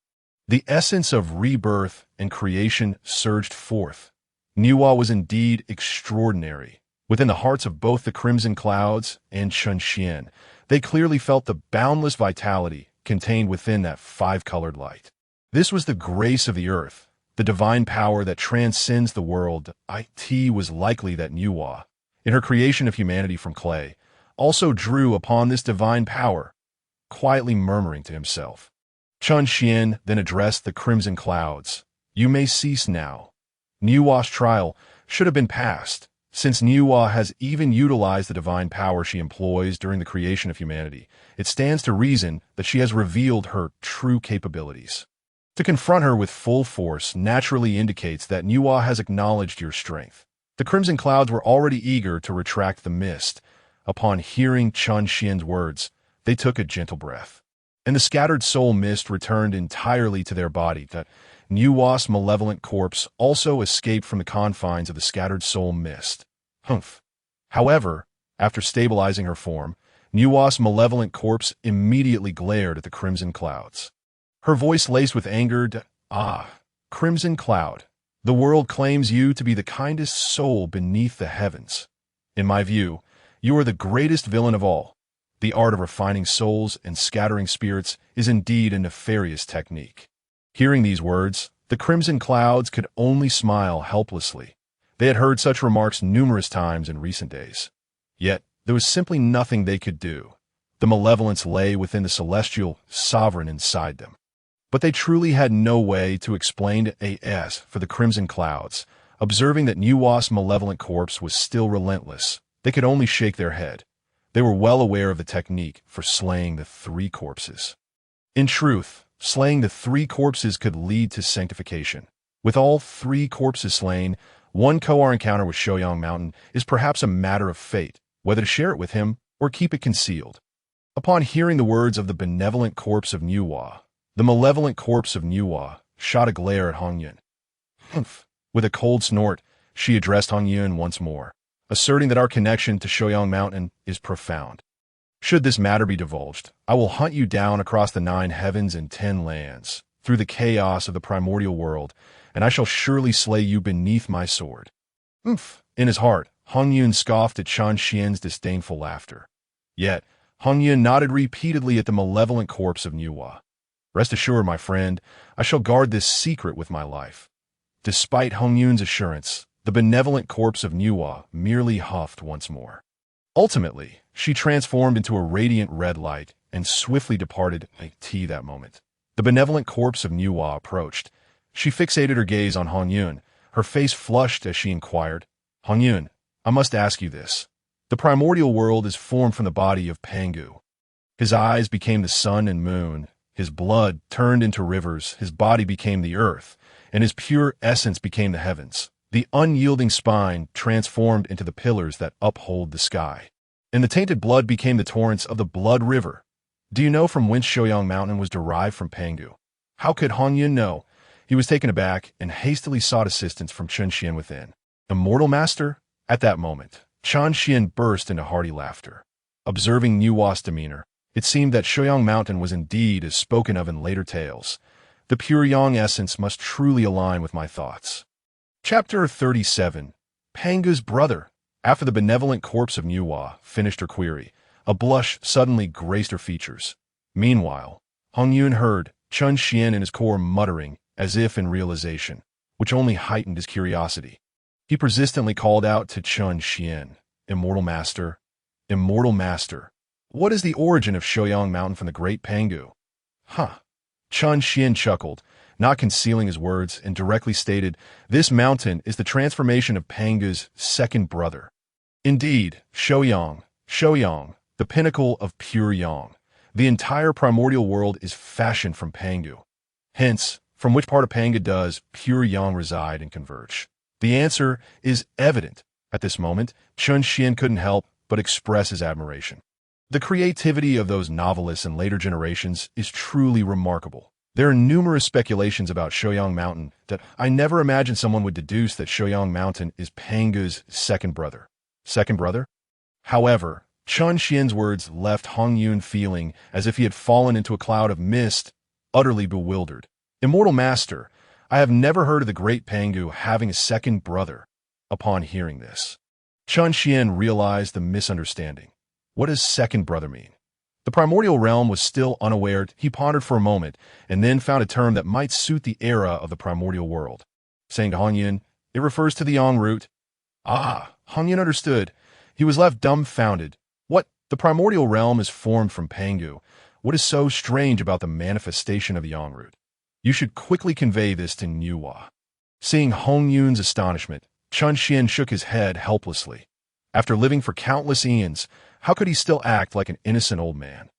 The essence of rebirth and creation surged forth. Nuwa was indeed extraordinary. Within the hearts of both the crimson clouds and Chunxian, they clearly felt the boundless vitality contained within that five-colored light. This was the grace of the earth, the divine power that transcends the world. It was likely that Nuwa, in her creation of humanity from clay, also drew upon this divine power, quietly murmuring to himself. Chunxian then addressed the crimson clouds. You may cease now. Nuwa's trial should have been passed, since Nuwa has even utilized the divine power she employs during the creation of humanity. It stands to reason that she has revealed her true capabilities. To confront her with full force naturally indicates that Nuwa has acknowledged your strength. The crimson clouds were already eager to retract the mist. Upon hearing Chunxian's words, they took a gentle breath, and the scattered soul mist returned entirely to their body. That Nuwa's malevolent corpse also escaped from the confines of the scattered soul mist. Humph. However, after stabilizing her form, Nuwa's malevolent corpse immediately glared at the crimson clouds. Her voice laced with anger. Crimson Cloud, the world claims you to be the kindest soul beneath the heavens. In my view, you are the greatest villain of all. The art of refining souls and scattering spirits is indeed a nefarious technique. Hearing these words, the crimson clouds could only smile helplessly. They had heard such remarks numerous times in recent days. Yet, there was simply nothing they could do. The malevolence lay within the celestial sovereign inside them. But they truly had no way to explain as for the crimson clouds. Observing that Nuwa's malevolent corpse was still relentless, they could only shake their head. They were well aware of the technique for slaying the three corpses. In truth, slaying the three corpses could lead to sanctification. With all three corpses slain, one Koar encounter with Shoyang Mountain is perhaps a matter of fate, whether to share it with him or keep it concealed. Upon hearing the words of the benevolent corpse of Nuwa, the malevolent corpse of Nuwa shot a glare at Hongyun. Humph. With a cold snort, she addressed Hongyun once more, asserting that our connection to Shoyang Mountain is profound. Should this matter be divulged, I will hunt you down across the 9 heavens and 10 lands, through the chaos of the primordial world, and I shall surely slay you beneath my sword. Umph. In his heart, Hongyun scoffed at Chunxian's disdainful laughter. Yet, Hongyun nodded repeatedly at the malevolent corpse of Nuwa. Rest assured, my friend, I shall guard this secret with my life. Despite Hongyun's assurance, the benevolent corpse of Nuwa merely huffed once more. Ultimately, she transformed into a radiant red light and swiftly departed that moment. The benevolent corpse of Nuwa approached. She fixated her gaze on Hongyun, her face flushed as she inquired, Hongyun, I must ask you this. The primordial world is formed from the body of Pangu. His eyes became the sun and moon. His blood turned into rivers, his body became the earth, and his pure essence became the heavens. The unyielding spine transformed into the pillars that uphold the sky, and the tainted blood became the torrents of the blood river. Do you know from whence Shoyang Mountain was derived from Pangu? How could Hongyun know? He was taken aback and hastily sought assistance from Chunxian within. Immortal Master? At that moment, Chunxian burst into hearty laughter. Observing Nuwa's demeanor, it seemed that Shoyang Mountain was indeed as spoken of in later tales. The pure yang essence must truly align with my thoughts. Chapter 37. Pangu's Brother. After the benevolent corpse of Nuwa finished her query, a blush suddenly graced her features. Meanwhile, Hongyun heard Chunxian in his core muttering, as if in realization, which only heightened his curiosity. He persistently called out to Chun Xian, Immortal Master, Immortal Master. What is the origin of Shouyang Mountain from the Great Pangu? Huh. Chun Xian chuckled, not concealing his words, and directly stated, this mountain is the transformation of Pangu's second brother. Indeed, Shouyang, the pinnacle of pure yang. The entire primordial world is fashioned from Pangu. Hence, from which part of Pangu does pure yang reside and converge? The answer is evident. At this moment, Chun Xian couldn't help but express his admiration. The creativity of those novelists in later generations is truly remarkable. There are numerous speculations about Shouyang Mountain that I never imagined someone would deduce that Shouyang Mountain is Pangu's second brother. Second brother? However, Chun Xian's words left Hongyun feeling as if he had fallen into a cloud of mist, utterly bewildered. Immortal Master, I have never heard of the Great Pangu having a second brother. Upon hearing this, Chun Xian realized the misunderstanding. What does second brother mean? The primordial realm was still unaware. He pondered for a moment, and then found a term that might suit the era of the primordial world. Saying to Hongyun, it refers to the yang root. Ah, Hongyun understood. He was left dumbfounded. What? The primordial realm is formed from Pangu. What is so strange about the manifestation of the yang root? You should quickly convey this to Niuhua. Seeing Hongyun's astonishment, Chun Xian shook his head helplessly. After living for countless eons, how could he still act like an innocent old man?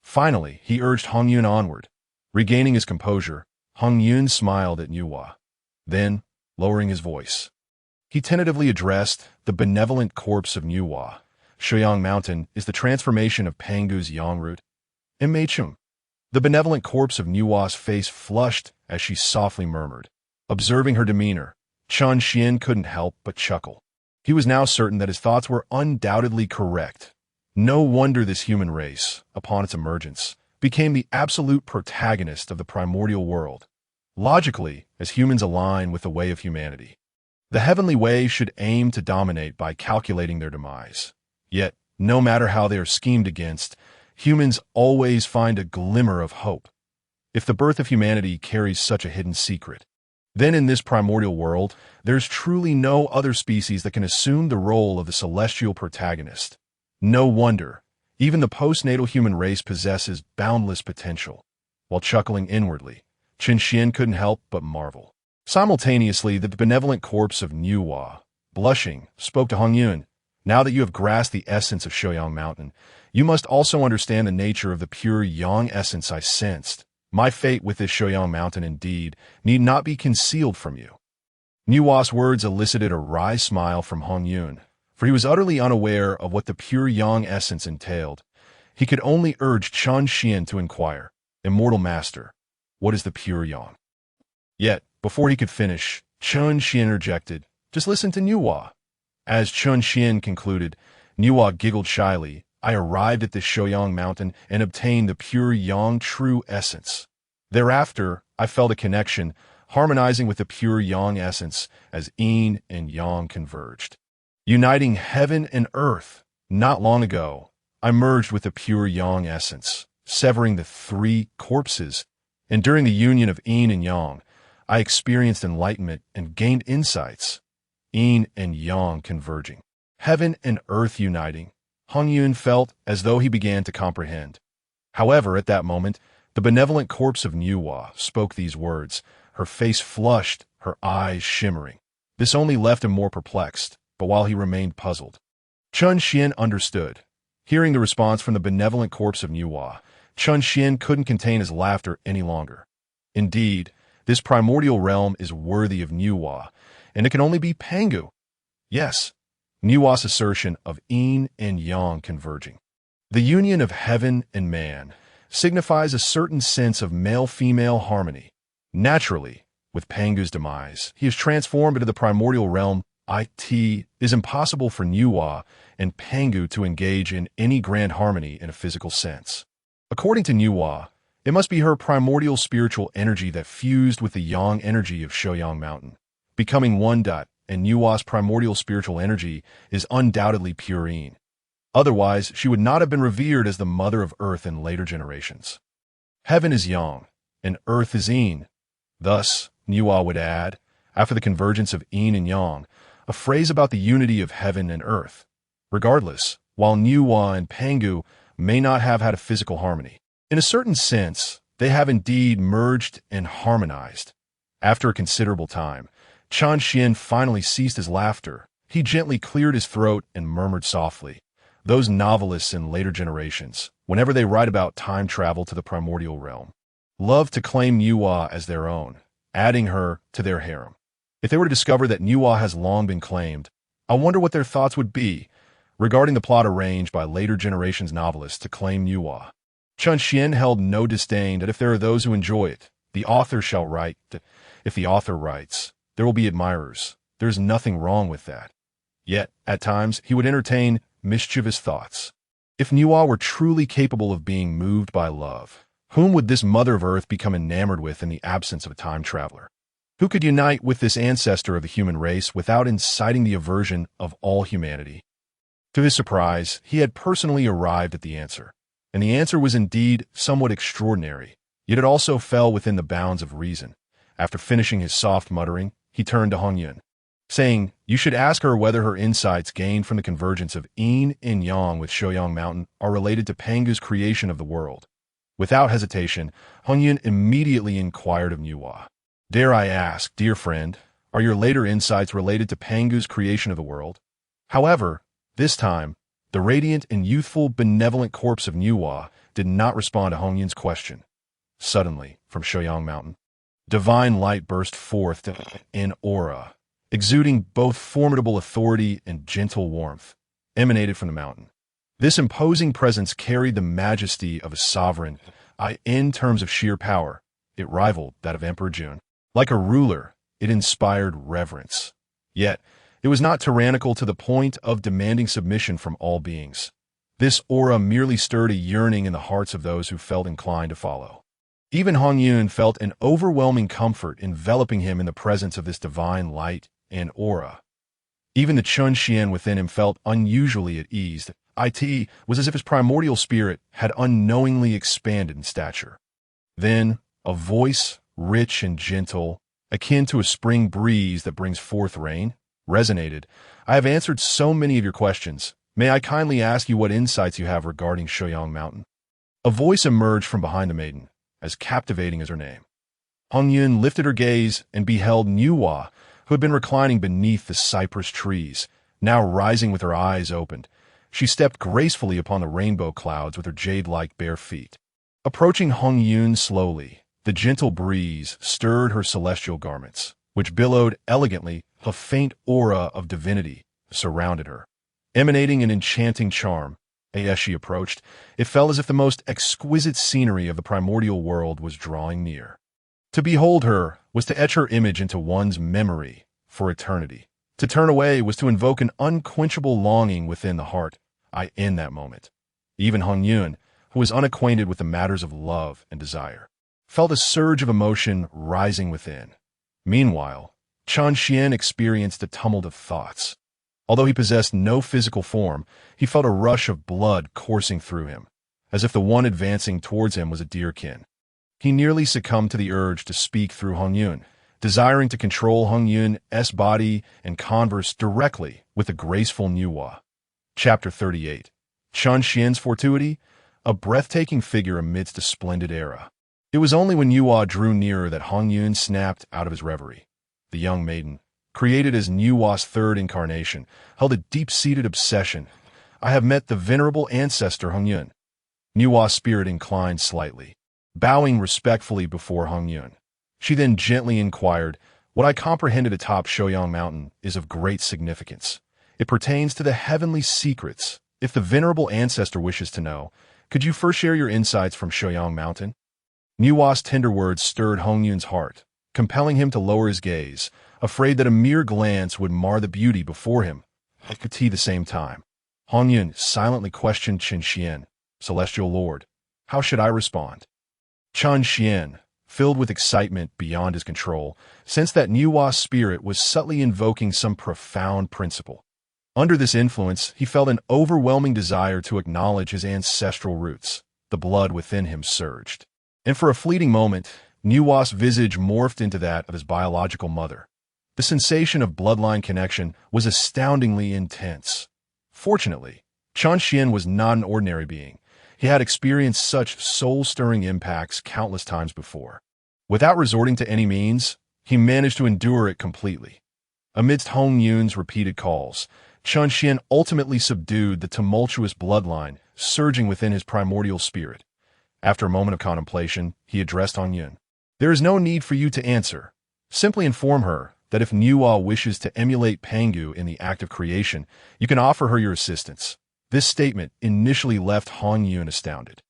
Finally, he urged Hongyun onward. Regaining his composure, Hongyun smiled at Niuhua. Then, lowering his voice, he tentatively addressed the benevolent corpse of Niuhua. Shouyang Mountain is the transformation of Pangu's yang root. Imachum. The benevolent corpse of Niuhua's face flushed as she softly murmured. Observing her demeanor, Chun Xian couldn't help but chuckle. He was now certain that his thoughts were undoubtedly correct. No wonder this human race, upon its emergence, became the absolute protagonist of the primordial world. Logically, as humans align with the way of humanity, the heavenly way should aim to dominate by calculating their demise. Yet, no matter how they are schemed against, humans always find a glimmer of hope. If the birth of humanity carries such a hidden secret, then in this primordial world, there's truly no other species that can assume the role of the celestial protagonist. No wonder, even the postnatal human race possesses boundless potential. While chuckling inwardly, Chun Xian couldn't help but marvel. Simultaneously, the benevolent corpse of Niuhua, blushing, spoke to Hongyun. Now that you have grasped the essence of Shouyang Mountain, you must also understand the nature of the pure yang essence I sensed. My fate with this Shouyang Mountain, indeed, need not be concealed from you. Niuhua's words elicited a wry smile from Hongyun, for he was utterly unaware of what the pure yang essence entailed. He could only urge Chun Xian to inquire, Immortal Master, what is the pure yang? Yet, before he could finish, Chun Xian interjected, just listen to Niuhua. As Chun Xian concluded, Niuhua giggled shyly. I arrived at this Shouyang Mountain and obtained the pure yang true essence. Thereafter, I felt a connection, harmonizing with the pure yang essence as yin and yang converged. Uniting heaven and earth, not long ago, I merged with the pure yang essence, severing the three corpses, and during the union of yin and yang, I experienced enlightenment and gained insights. Yin and yang converging, heaven and earth uniting. Hongyun felt as though he began to comprehend. However, at that moment, the benevolent corpse of Niuhua spoke these words, her face flushed, her eyes shimmering. This only left him more perplexed, but while he remained puzzled, Chun Xian understood. Hearing the response from the benevolent corpse of Niuhua, Chun Xian couldn't contain his laughter any longer. Indeed, this primordial realm is worthy of Niuhua, and it can only be Pangu. Yes, Niuhua's assertion of yin and yang converging. The union of heaven and man signifies a certain sense of male-female harmony. Naturally, with Pangu's demise, he is transformed into the primordial realm. It is impossible for Niuhua and Pangu to engage in any grand harmony in a physical sense. According to Niuhua, it must be her primordial spiritual energy that fused with the yang energy of Shouyang Mountain, becoming one. And Niuhua's primordial spiritual energy is undoubtedly pure yin. Otherwise, she would not have been revered as the mother of earth in later generations. Heaven is yang, and earth is yin. Thus, Niuhua would add, after the convergence of yin and yang, a phrase about the unity of heaven and earth. Regardless, while Nuwa and Pangu may not have had a physical harmony, in a certain sense, they have indeed merged and harmonized. After a considerable time, Chan Xian finally ceased his laughter. He gently cleared his throat and murmured softly. Those novelists in later generations, whenever they write about time travel to the primordial realm, love to claim Nuwa as their own, adding her to their harem. If they were to discover that Nuwa has long been claimed, I wonder what their thoughts would be regarding the plot arranged by later generations novelists to claim Nuwa. Chan Xian held no disdain that if there are those who enjoy it, the author shall write. If the author writes, there will be admirers. There is nothing wrong with that. Yet, at times, he would entertain mischievous thoughts. If Nuwa were truly capable of being moved by love, whom would this mother of earth become enamored with in the absence of a time traveler? Who could unite with this ancestor of the human race without inciting the aversion of all humanity? To his surprise, he had personally arrived at the answer, and the answer was indeed somewhat extraordinary, yet it also fell within the bounds of reason. After finishing his soft muttering, he turned to Hongyun, saying, "You should ask her whether her insights gained from the convergence of yin and yang with Shoyang Mountain are related to Pangu's creation of the world." Without hesitation, Hongyun immediately inquired of Nuwa, "Dare I ask, dear friend, are your later insights related to Pangu's creation of the world?" However, this time, the radiant and youthful, benevolent corpse of Nuwa did not respond to Hongyun's question. Suddenly, from Shoyang Mountain, divine light burst forth in aura, exuding both formidable authority and gentle warmth, emanated from the mountain. This imposing presence carried the majesty of a sovereign. In terms of sheer power, it rivaled that of Emperor Jun. Like a ruler, it inspired reverence. Yet, it was not tyrannical to the point of demanding submission from all beings. This aura merely stirred a yearning in the hearts of those who felt inclined to follow. Even Hongyun felt an overwhelming comfort enveloping him in the presence of this divine light and aura. Even the Chun Xian within him felt unusually at ease. It was as if his primordial spirit had unknowingly expanded in stature. Then, a voice, rich and gentle, akin to a spring breeze that brings forth rain, resonated. "I have answered so many of your questions. May I kindly ask you what insights you have regarding Shoyang Mountain?" A voice emerged from behind the maiden, as captivating as her name. Hongyun lifted her gaze and beheld Nuwa, who had been reclining beneath the cypress trees, now rising with her eyes opened. She stepped gracefully upon the rainbow clouds with her jade-like bare feet. Approaching Hongyun slowly, the gentle breeze stirred her celestial garments, which billowed elegantly. A faint aura of divinity surrounded her, emanating an enchanting charm. As she approached, it felt as if the most exquisite scenery of the primordial world was drawing near. To behold her was to etch her image into one's memory for eternity. To turn away was to invoke an unquenchable longing within the heart. In that moment, even Hongyun, who was unacquainted with the matters of love and desire, felt a surge of emotion rising within. Meanwhile, Chan Xian experienced a tumult of thoughts. Although he possessed no physical form, he felt a rush of blood coursing through him, as if the one advancing towards him was a deerkin. He nearly succumbed to the urge to speak through Hongyun, desiring to control Hongyun's body and converse directly with the graceful Nuwa. Chapter 38. Chan Xian's Fortuity, a breathtaking figure amidst a splendid era. It was only when Nuwa drew nearer that Hongyun snapped out of his reverie. The young maiden, created as Nuwa's third incarnation, held a deep-seated obsession. "I have met the venerable ancestor Hongyun." Nuwa's spirit inclined slightly, bowing respectfully before Hongyun. She then gently inquired, "What I comprehended atop Shoyang Mountain is of great significance. It pertains to the heavenly secrets. If the venerable ancestor wishes to know, could you first share your insights from Shoyang Mountain?" Nuwa's tender words stirred Hongyun's heart, compelling him to lower his gaze, afraid that a mere glance would mar the beauty before him. At the same time, Hongyun silently questioned Chan Xian, "Celestial Lord, how should I respond?" Chan Xian, filled with excitement beyond his control, sensed that Nuwa's spirit was subtly invoking some profound principle. Under this influence, he felt an overwhelming desire to acknowledge his ancestral roots. The blood within him surged, and for a fleeting moment, Nuwa's visage morphed into that of his biological mother. The sensation of bloodline connection was astoundingly intense. Fortunately, Chen Xian was not an ordinary being. He had experienced such soul-stirring impacts countless times before. Without resorting to any means, he managed to endure it completely. Amidst Hongyun's repeated calls, Chen Xian ultimately subdued the tumultuous bloodline surging within his primordial spirit. After a moment of contemplation, he addressed Hongyun. "There is no need for you to answer. Simply inform her that if Nuwa wishes to emulate Pangu in the act of creation, you can offer her your assistance." This statement initially left Hongyun astounded.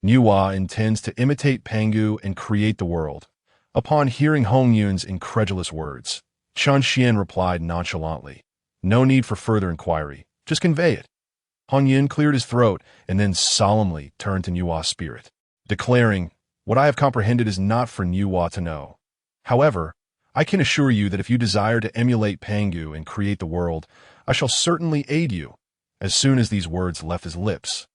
Nuwa intends to imitate Pangu and create the world. Upon hearing Hongyun's incredulous words, Chen Xian replied nonchalantly, "No need for further inquiry. Just convey it." Hongyun cleared his throat and then solemnly turned to Nuwa's spirit, declaring, "What I have comprehended is not for Nuwa to know. However, I can assure you that if you desire to emulate Pangu and create the world, I shall certainly aid you." As soon as these words left his lips,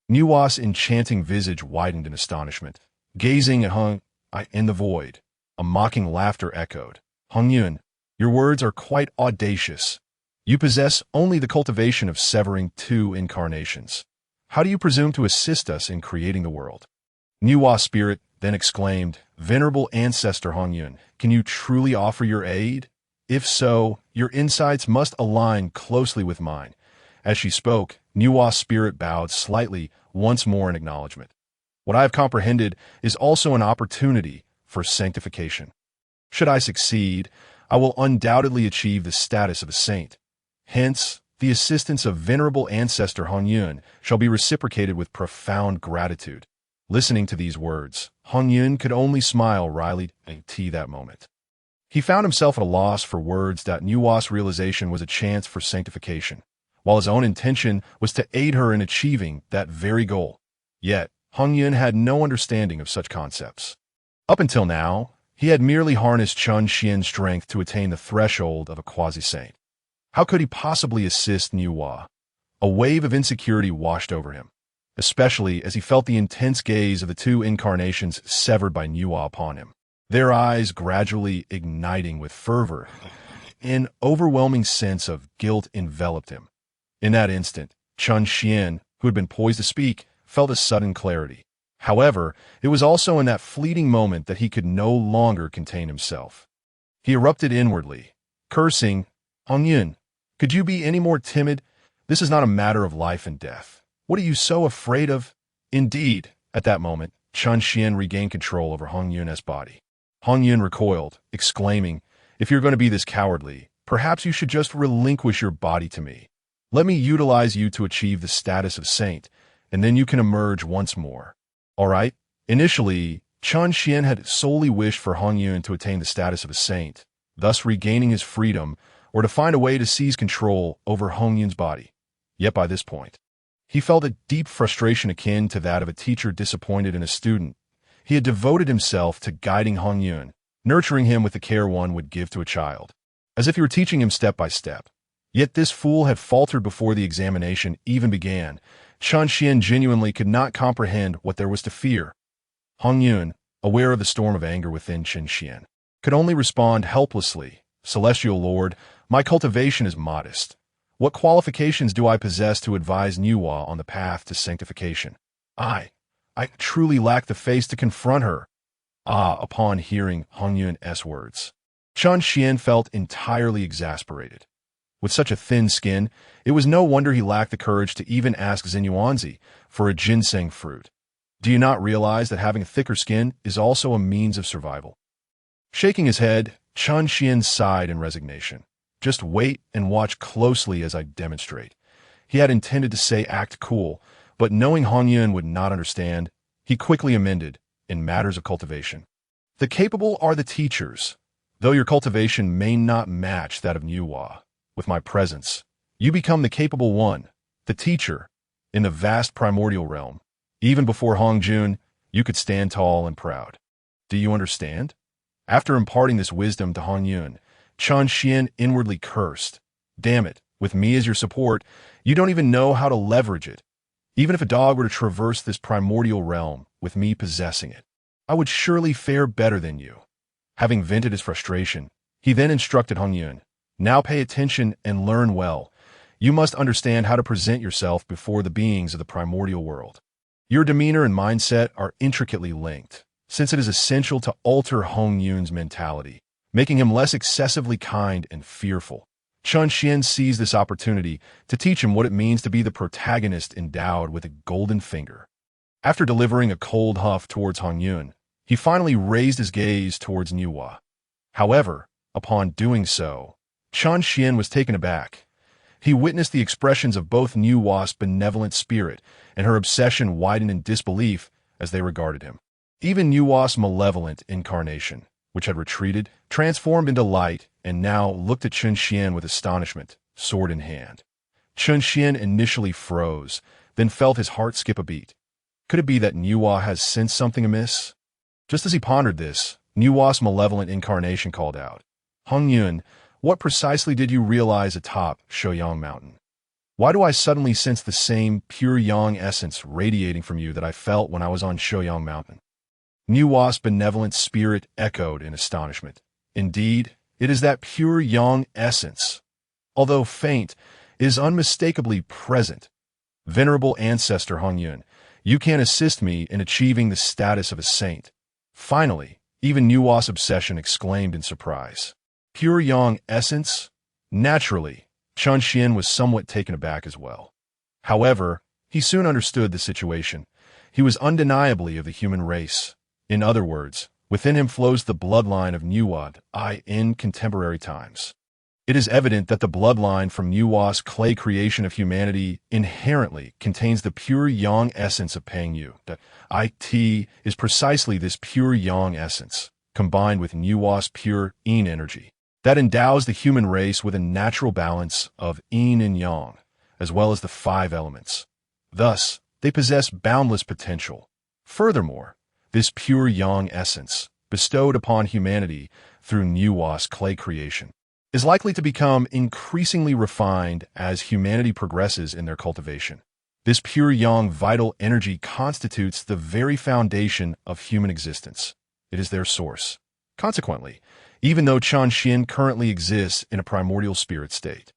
Nuwa's enchanting visage widened in astonishment, gazing at Hong in the void. A mocking laughter echoed. "Hongyun, your words are quite audacious. You possess only the cultivation of severing two incarnations. How do you presume to assist us in creating the world?" Nuwa's spirit then exclaimed, "Venerable ancestor Hongyun, can you truly offer your aid? If so, your insights must align closely with mine." As she spoke, Nuwa's spirit bowed slightly once more in acknowledgement. "What I have comprehended is also an opportunity for sanctification. Should I succeed, I will undoubtedly achieve the status of a saint. Hence, the assistance of venerable ancestor Hongyun shall be reciprocated with profound gratitude." Listening to these words, Hongyun could only smile wryly at that moment. He found himself at a loss for words. Nuwa's realization was a chance for sanctification, while his own intention was to aid her in achieving that very goal. Yet, Hongyun had no understanding of such concepts. Up until now, he had merely harnessed Chen Xian's strength to attain the threshold of a quasi-saint. How could he possibly assist Nuwa? A wave of insecurity washed over him, especially as he felt the intense gaze of the two incarnations severed by Nuwa upon him. Their eyes gradually igniting with fervor. An overwhelming sense of guilt enveloped him. In that instant, Chen Xian, who had been poised to speak, felt a sudden clarity. However, it was also in that fleeting moment that he could no longer contain himself. He erupted inwardly, cursing, "Hongyun, could you be any more timid? This is not a matter of life and death. What are you so afraid of?" Indeed, at that moment, Chen Xian regained control over Hongyun's body. Hongyun recoiled, exclaiming, "If you're going to be this cowardly, perhaps you should just relinquish your body to me. Let me utilize you to achieve the status of saint, and then you can emerge once more." All right. Initially, Chen Xian had solely wished for Hongyun to attain the status of a saint, thus regaining his freedom, or to find a way to seize control over Hongyun's body. Yet by this point, he felt a deep frustration akin to that of a teacher disappointed in a student. He had devoted himself to guiding Hongyun, nurturing him with the care one would give to a child, as if he were teaching him step by step. Yet this fool had faltered before the examination even began. Chen Xian genuinely could not comprehend what there was to fear. Hongyun, aware of the storm of anger within Chen Xian, could only respond helplessly, "Celestial Lord, my cultivation is modest. What qualifications do I possess to advise Nuwa on the path to sanctification? I truly lack the face to confront her." Upon hearing Hongyun's words, Chen Xian felt entirely exasperated. With such a thin skin, it was no wonder he lacked the courage to even ask Xinyuanzi for a ginseng fruit. Do you not realize that having a thicker skin is also a means of survival? Shaking his head, Chen Xian sighed in resignation. "Just wait and watch closely as I demonstrate." He had intended to say act cool, but knowing Hongyun would not understand, he quickly amended, "In matters of cultivation, the capable are the teachers, though your cultivation may not match that of Nuwa. With my presence, you become the capable one, the teacher, in the vast primordial realm. Even before Hongjun, you could stand tall and proud. Do you understand?" After imparting this wisdom to Hongyun, Chen Xian inwardly cursed. "Damn it, with me as your support, you don't even know how to leverage it. Even if a dog were to traverse this primordial realm, with me possessing it, I would surely fare better than you." Having vented his frustration, He then instructed Hongyun, "Now pay attention and learn well. You must understand how to present yourself before the beings of the primordial world. Your demeanor and mindset are intricately linked, since it is essential to alter Hongyun's mentality, making him less excessively kind and fearful." Chun Xian seized this opportunity to teach him what it means to be the protagonist endowed with a golden finger. After delivering a cold huff towards Hongyun, he finally raised his gaze towards Niuhua. However, upon doing so, Chun Xian was taken aback. He witnessed the expressions of both Niuhua's benevolent spirit and her obsession widen in disbelief as they regarded him. Even Niuhua's malevolent incarnation, which had retreated, transformed into light and now looked at Chun Xian with astonishment, sword in hand. Chun Xian initially froze, then felt his heart skip a beat. Could it be that Niuhua has sensed something amiss? Just as he pondered this, Niuhua's malevolent incarnation called out, "Hongyun, what precisely did you realize atop Shouyang Mountain? Why do I suddenly sense the same pure yang essence radiating from you that I felt when I was on Shouyang Mountain?" Niuhua's benevolent spirit echoed in astonishment. "Indeed, it is that pure yang essence. Although faint, it is unmistakably present. Venerable ancestor Hongyun, you can assist me in achieving the status of a saint." Finally, even Niuhua's obsession exclaimed in surprise. Pure yang essence? Naturally, Chun Xian was somewhat taken aback as well. However, he soon understood the situation. He was undeniably of the human race. In other words, within him flows the bloodline of Niuhua in contemporary times. It is evident that the bloodline from Niuhua's clay creation of humanity inherently contains the pure yang essence of Pangu. That it is precisely this pure yang essence, combined with Niuhua's pure yin energy, that endows the human race with a natural balance of yin and yang, as well as the 5 elements. Thus, they possess boundless potential. Furthermore, this pure yang essence, bestowed upon humanity through Niuhua's clay creation, is likely to become increasingly refined as humanity progresses in their cultivation. This pure yang vital energy constitutes the very foundation of human existence. It is their source. Consequently, even though Chun Xian currently exists in a primordial spirit state,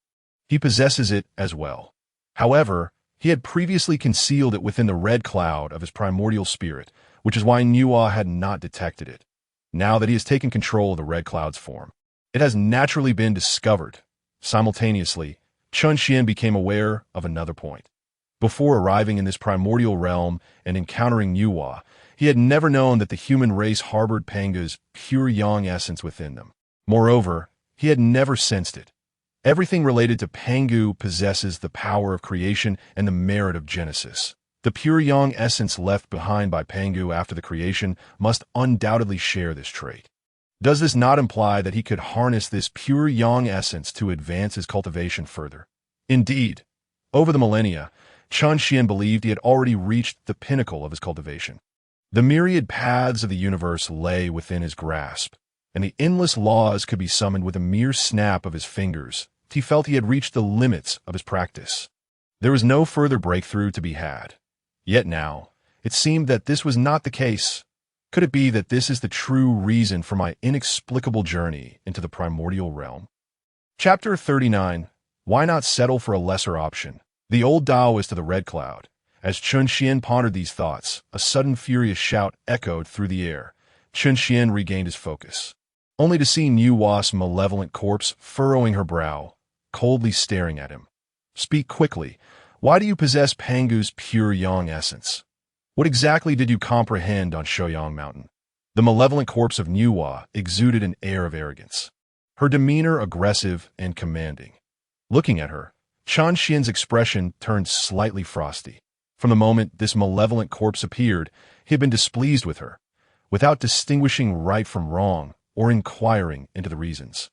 he possesses it as well. However, he had previously concealed it within the red cloud of his primordial spirit, which is why Niuhua had not detected it. Now that he has taken control of the red cloud's form, it has naturally been discovered. Simultaneously, Chun Xian became aware of another point. Before arriving in this primordial realm and encountering Niuhua, he had never known that the human race harbored Pangu's pure yang essence within them. Moreover, he had never sensed it. Everything related to Pangu possesses the power of creation and the merit of genesis. The pure yang essence left behind by Pangu after the creation must undoubtedly share this trait. Does this not imply that he could harness this pure yang essence to advance his cultivation further? Indeed, over the millennia, Chun Xian believed he had already reached the pinnacle of his cultivation. The myriad paths of the universe lay within his grasp, and the endless laws could be summoned with a mere snap of his fingers. He felt he had reached the limits of his practice. There was no further breakthrough to be had. Yet now, it seemed that this was not the case. Could it be that this is the true reason for my inexplicable journey into the primordial realm? Chapter 39. Why not settle for a lesser option? The old Taoist of the red cloud. As Chun Xian pondered these thoughts, a sudden furious shout echoed through the air. Chun Xian regained his focus, only to see Niuhua's malevolent corpse furrowing her brow, coldly staring at him. "Speak quickly. Why do you possess Pangu's pure yang essence? What exactly did you comprehend on Shouyang Mountain?" The malevolent corpse of Niuhua exuded an air of arrogance, her demeanor aggressive and commanding. Looking at her, Chun Xian's expression turned slightly frosty. From the moment this malevolent corpse appeared, he had been displeased with her, without distinguishing right from wrong or inquiring into the reasons.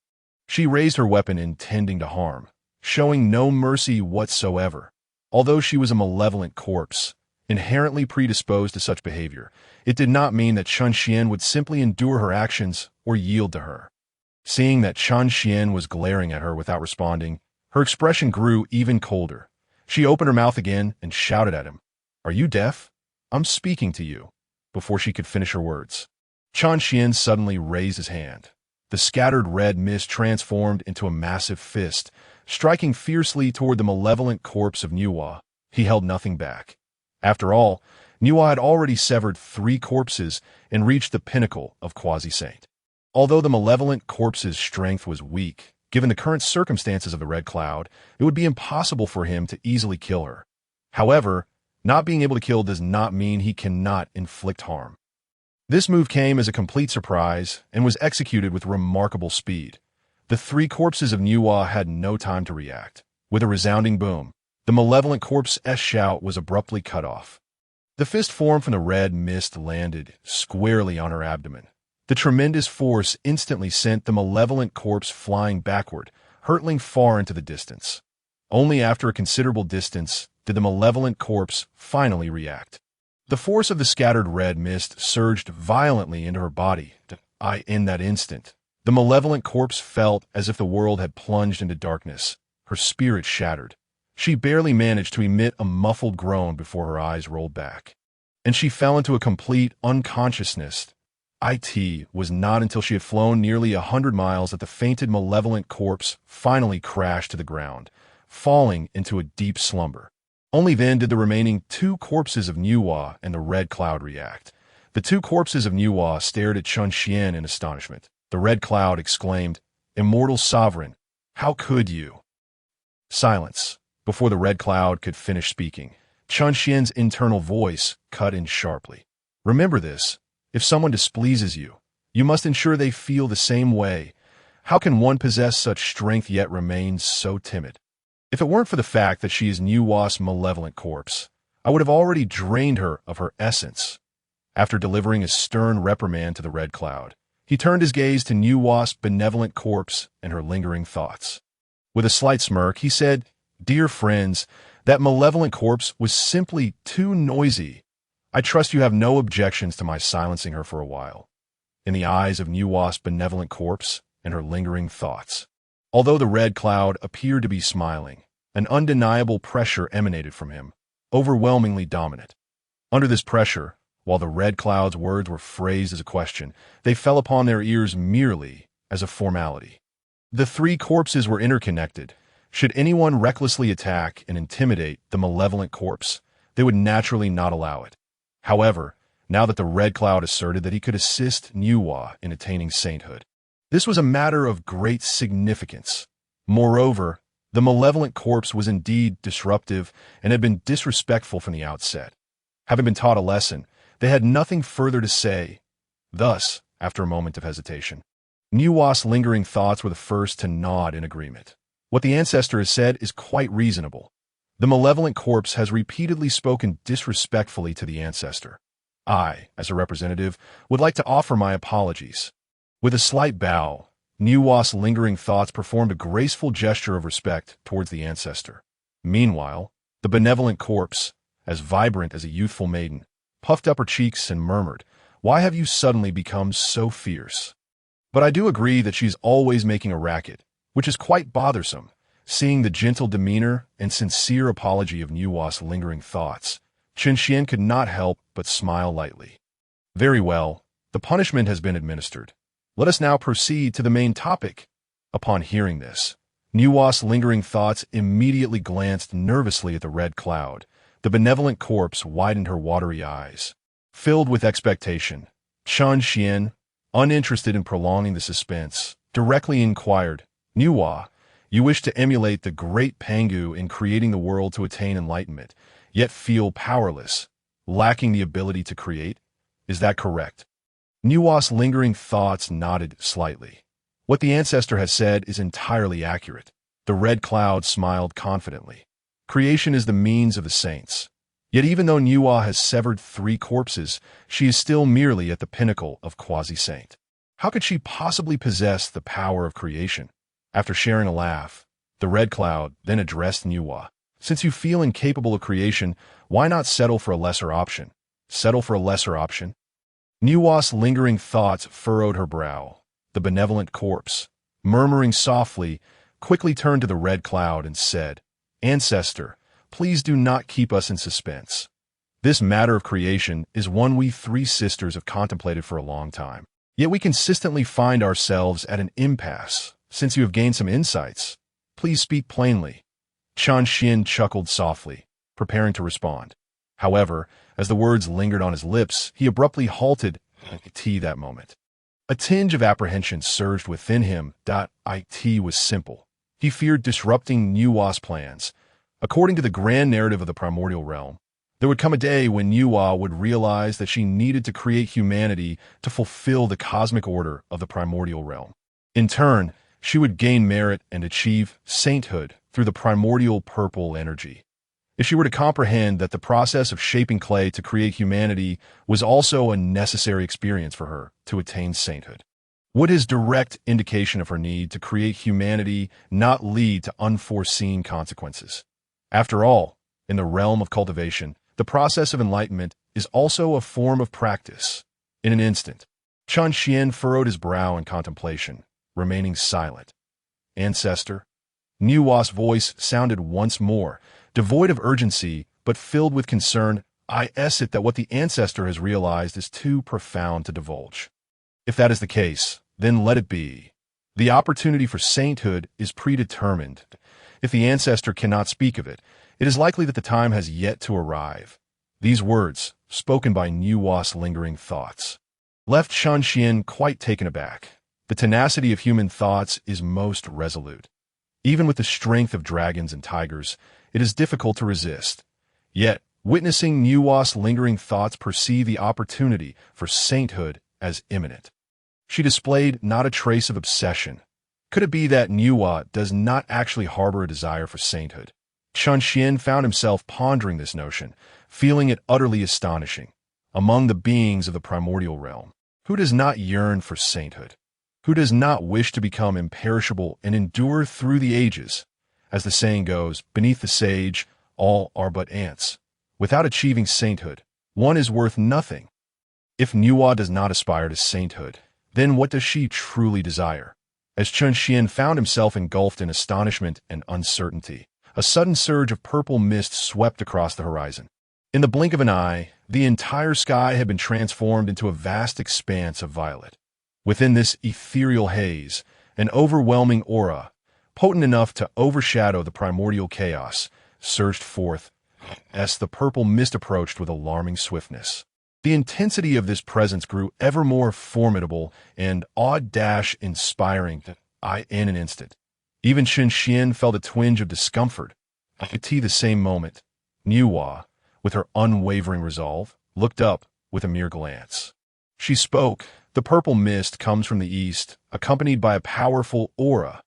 She raised her weapon intending to harm, showing no mercy whatsoever. Although she was a malevolent corpse, inherently predisposed to such behavior, it did not mean that Chun Xian would simply endure her actions or yield to her. Seeing that Chun Xian was glaring at her without responding, her expression grew even colder. She opened her mouth again and shouted at him, "Are you deaf? I'm speaking to you," before she could finish her words. Chun Xian suddenly raised his hand. The scattered red mist transformed into a massive fist, striking fiercely toward the malevolent corpse of Nuwa. He held nothing back. After all, Nuwa had already severed 3 corpses and reached the pinnacle of quasi-saint. Although the malevolent corpse's strength was weak, given the current circumstances of the Red Cloud, it would be impossible for him to easily kill her. However, not being able to kill does not mean he cannot inflict harm. This move came as a complete surprise and was executed with remarkable speed. The 3 corpses of Nuwa had no time to react. With a resounding boom, the malevolent corpse's shout was abruptly cut off. The fist formed from the red mist landed squarely on her abdomen. The tremendous force instantly sent the malevolent corpse flying backward, hurtling far into the distance. Only after a considerable distance did the malevolent corpse finally react. The force of the scattered red mist surged violently into her body. In that instant, the malevolent corpse felt as if the world had plunged into darkness. Her spirit shattered. She barely managed to emit a muffled groan before her eyes rolled back. And she fell into a complete unconsciousness. It was not until she had flown nearly 100 miles that the fainted malevolent corpse finally crashed to the ground, falling into a deep slumber. Only then did the remaining 2 corpses of Nuwa and the Red Cloud react. The 2 corpses of Nuwa stared at Chun Xian in astonishment. The Red Cloud exclaimed, "Immortal Sovereign, how could you?" Silence. Before the Red Cloud could finish speaking, Chun Xian's internal voice cut in sharply. "Remember this. If someone displeases you, you must ensure they feel the same way. How can one possess such strength yet remain so timid? If it weren't for the fact that she is Nuwa's malevolent corpse, I would have already drained her of her essence." After delivering a stern reprimand to the Red Cloud, he turned his gaze to Nuwa's benevolent corpse and her lingering thoughts. With a slight smirk, he said, "Dear friends, that malevolent corpse was simply too noisy. I trust you have no objections to my silencing her for a while." In the eyes of Nuwa's benevolent corpse and her lingering thoughts, although the Red Cloud appeared to be smiling, an undeniable pressure emanated from him, overwhelmingly dominant. Under this pressure, while the Red Cloud's words were phrased as a question, they fell upon their ears merely as a formality. The 3 corpses were interconnected. Should anyone recklessly attack and intimidate the malevolent corpse, they would naturally not allow it. However, now that the Red Cloud asserted that he could assist Nuwa in attaining sainthood, this was a matter of great significance. Moreover, the malevolent corpse was indeed disruptive and had been disrespectful from the outset. Having been taught a lesson, they had nothing further to say. Thus, after a moment of hesitation, Nuwa's lingering thoughts were the first to nod in agreement. What the ancestor has said is quite reasonable. The malevolent corpse has repeatedly spoken disrespectfully to the ancestor. I, as a representative, would like to offer my apologies. With a slight bow, Nuwa's lingering thoughts performed a graceful gesture of respect towards the ancestor. Meanwhile, the benevolent corpse, as vibrant as a youthful maiden, puffed up her cheeks and murmured, "Why have you suddenly become so fierce?" But I do agree that she's always making a racket, which is quite bothersome. Seeing the gentle demeanor and sincere apology of Nuwa's lingering thoughts, Chun Xian could not help but smile lightly. "Very well, the punishment has been administered. Let us now proceed to the main topic." Upon hearing this, Nuwa's lingering thoughts immediately glanced nervously at the Red Cloud. The benevolent corpse widened her watery eyes. Filled with expectation, Chun Xian, uninterested in prolonging the suspense, directly inquired, "Nuwa, you wish to emulate the great Pangu in creating the world to attain enlightenment, yet feel powerless, lacking the ability to create? Is that correct?" Nuwa's lingering thoughts nodded slightly. What the ancestor has said is entirely accurate. The Red Cloud smiled confidently. Creation is the means of the saints. Yet even though Nuwa has severed 3 corpses, she is still merely at the pinnacle of quasi-saint. How could she possibly possess the power of creation? After sharing a laugh, the Red Cloud then addressed Nuwa. "Since you feel incapable of creation, why not settle for a lesser option?" "Settle for a lesser option?" Nuwa's lingering thoughts furrowed her brow. The benevolent corpse, murmuring softly, quickly turned to the Red Cloud and said, "Ancestor, please do not keep us in suspense. This matter of creation is one we 3 sisters have contemplated for a long time. Yet we consistently find ourselves at an impasse. Since you have gained some insights, please speak plainly. Chen Xian chuckled softly, preparing to respond. However, as the words lingered on his lips, he abruptly halted. I could see that moment. A tinge of apprehension surged within him. It was simple. He feared disrupting Nuwa's plans. According to the grand narrative of the primordial realm, there would come a day when Nuwa would realize that she needed to create humanity to fulfill the cosmic order of the primordial realm. In turn, she would gain merit and achieve sainthood through the primordial purple energy. If she were to comprehend that the process of shaping clay to create humanity was also a necessary experience for her to attain sainthood, would his direct indication of her need to create humanity not lead to unforeseen consequences? After all, in the realm of cultivation, the process of enlightenment is also a form of practice. In an instant, Chen Xian furrowed his brow in contemplation, remaining silent. Ancestor? Nuwa's voice sounded once more, devoid of urgency, but filled with concern. I it that what the ancestor has realized is too profound to divulge. If that is the case, then let it be. The opportunity for sainthood is predetermined. If the ancestor cannot speak of it, it is likely that the time has yet to arrive. These words, spoken by Nuwa's lingering thoughts, left Chen Xian quite taken aback. The tenacity of human thoughts is most resolute. Even with the strength of dragons and tigers, it is difficult to resist. Yet, witnessing Nuwa's lingering thoughts perceive the opportunity for sainthood as imminent. She displayed not a trace of obsession. Could it be that Nuwa does not actually harbor a desire for sainthood? Chen Xian found himself pondering this notion, feeling it utterly astonishing. Among the beings of the primordial realm, who does not yearn for sainthood? Who does not wish to become imperishable and endure through the ages? As the saying goes, beneath the sage, all are but ants. Without achieving sainthood, one is worth nothing. If Nuwa does not aspire to sainthood, then what does she truly desire? As Chen Xian found himself engulfed in astonishment and uncertainty, a sudden surge of purple mist swept across the horizon. In the blink of an eye, the entire sky had been transformed into a vast expanse of violet. Within this ethereal haze, an overwhelming aura, potent enough to overshadow the primordial chaos, surged forth as the purple mist approached with alarming swiftness. The intensity of this presence grew ever more formidable and awe-inspiring in an instant. Even Chen Xian felt a twinge of discomfort. At the same moment, Nuwa, with her unwavering resolve, looked up with a mere glance. She spoke. The purple mist comes from the east, accompanied by a powerful aura.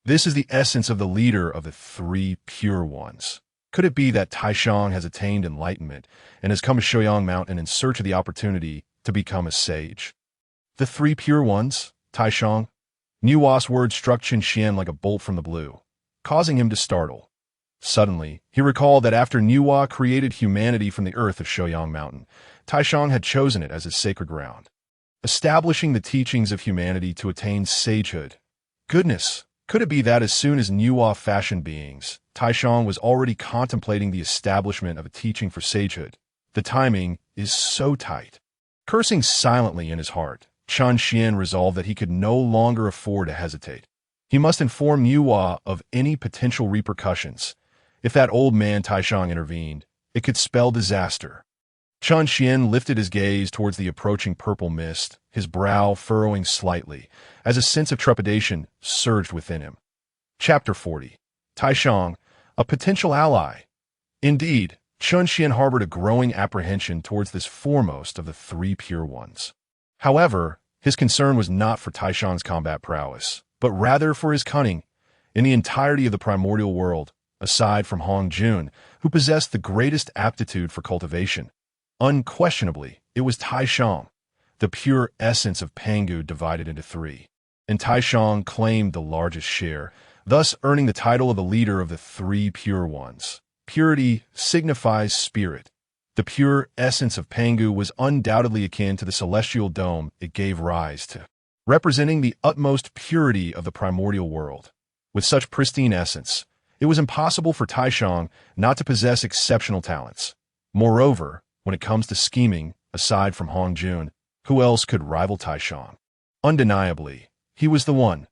This is the essence of the leader of the three pure ones. Could it be that Taishang has attained enlightenment and has come to Shoyang Mountain in search of the opportunity to become a sage? The three pure ones, Taishang? Nuwa's words struck Chen Xian like a bolt from the blue, causing him to startle. Suddenly, he recalled that after Nuwa created humanity from the earth of Shoyang Mountain, Taishang had chosen it as his sacred ground, establishing the teachings of humanity to attain sagehood. Goodness, could it be that as soon as Nuwa fashioned beings, Taishang was already contemplating the establishment of a teaching for sagehood? The timing is so tight. Cursing silently in his heart, Chen Xian resolved that he could no longer afford to hesitate. He must inform Nuwa of any potential repercussions. If that old man Taishang intervened, it could spell disaster. Chen Xian lifted his gaze towards the approaching purple mist, his brow furrowing slightly, as a sense of trepidation surged within him. Chapter 40. Taishang, a potential ally. Indeed, Chen Xian harbored a growing apprehension towards this foremost of the three pure ones. However, his concern was not for Taishang's combat prowess, but rather for his cunning. In the entirety of the primordial world, aside from Hongyun, who possessed the greatest aptitude for cultivation, unquestionably, it was Taishang, the pure essence of Pangu divided into three. And Taishang claimed the largest share, thus earning the title of the leader of the three pure ones. Purity signifies spirit. The pure essence of Pangu was undoubtedly akin to the celestial dome it gave rise to, representing the utmost purity of the primordial world. With such pristine essence, it was impossible for Taishang not to possess exceptional talents. Moreover, when it comes to scheming, aside from Hongyun, who else could rival Taishang? Undeniably, he was the one.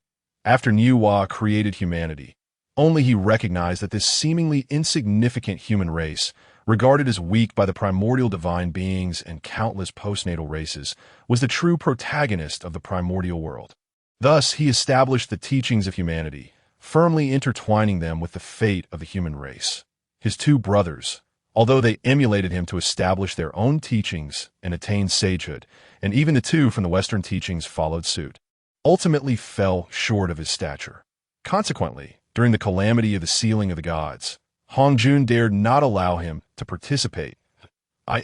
After Niuhua created humanity, only he recognized that this seemingly insignificant human race, regarded as weak by the primordial divine beings and countless postnatal races, was the true protagonist of the primordial world. Thus, he established the teachings of humanity, firmly intertwining them with the fate of the human race. His two brothers, although they emulated him to establish their own teachings and attain sagehood, and even the two from the Western teachings followed suit, ultimately fell short of his stature. Consequently, during the calamity of the sealing of the gods, Hongyun dared not allow him to participate.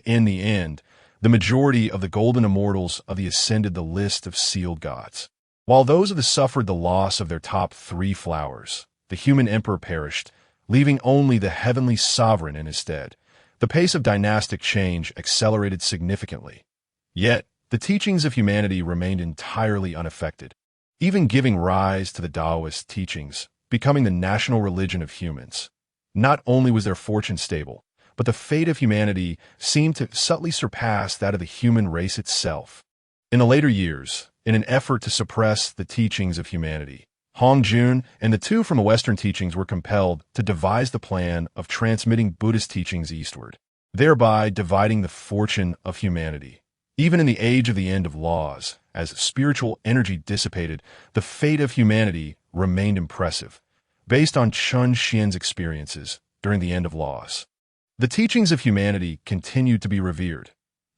In the end, the majority of the golden immortals of the ascended the list of sealed gods. While those of the suffered the loss of their top 3 flowers, the human emperor perished, leaving only the heavenly sovereign in his stead. The pace of dynastic change accelerated significantly. Yet, the teachings of humanity remained entirely unaffected, even giving rise to the Taoist teachings, becoming the national religion of humans. Not only was their fortune stable, but the fate of humanity seemed to subtly surpass that of the human race itself. In the later years, in an effort to suppress the teachings of humanity, Hongyun and the two from the Western teachings were compelled to devise the plan of transmitting Buddhist teachings eastward, thereby dividing the fortune of humanity. Even in the age of the end of laws, as spiritual energy dissipated, the fate of humanity remained impressive, based on Chun Xian's experiences during the end of laws. The teachings of humanity continued to be revered.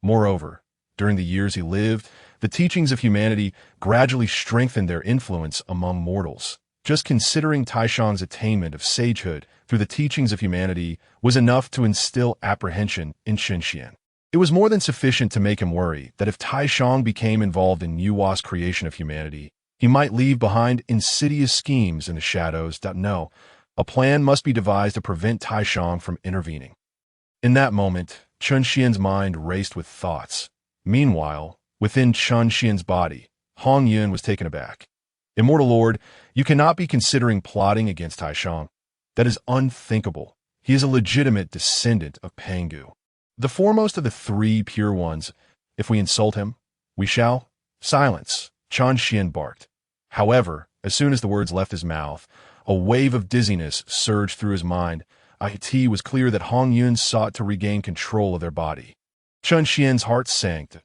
Moreover, during the years he lived, the teachings of humanity gradually strengthened their influence among mortals. Just considering Taishang's attainment of sagehood through the teachings of humanity was enough to instill apprehension in Chun Xian. It was more than sufficient to make him worry that if Taishang became involved in Niuhua's creation of humanity, he might leave behind insidious schemes in the shadows. No, a plan must be devised to prevent Taishang from intervening. In that moment, Chun Xian's mind raced with thoughts. Meanwhile, within Chun Xian's body, Hongyun was taken aback. Immortal Lord, you cannot be considering plotting against Taishang. That is unthinkable. He is a legitimate descendant of Pangu, the foremost of the 3 pure ones. If we insult him, we shall. Silence, Chun Xian barked. However, as soon as the words left his mouth, a wave of dizziness surged through his mind. It was clear that Hongyun sought to regain control of their body. Chun Xian's heart sank.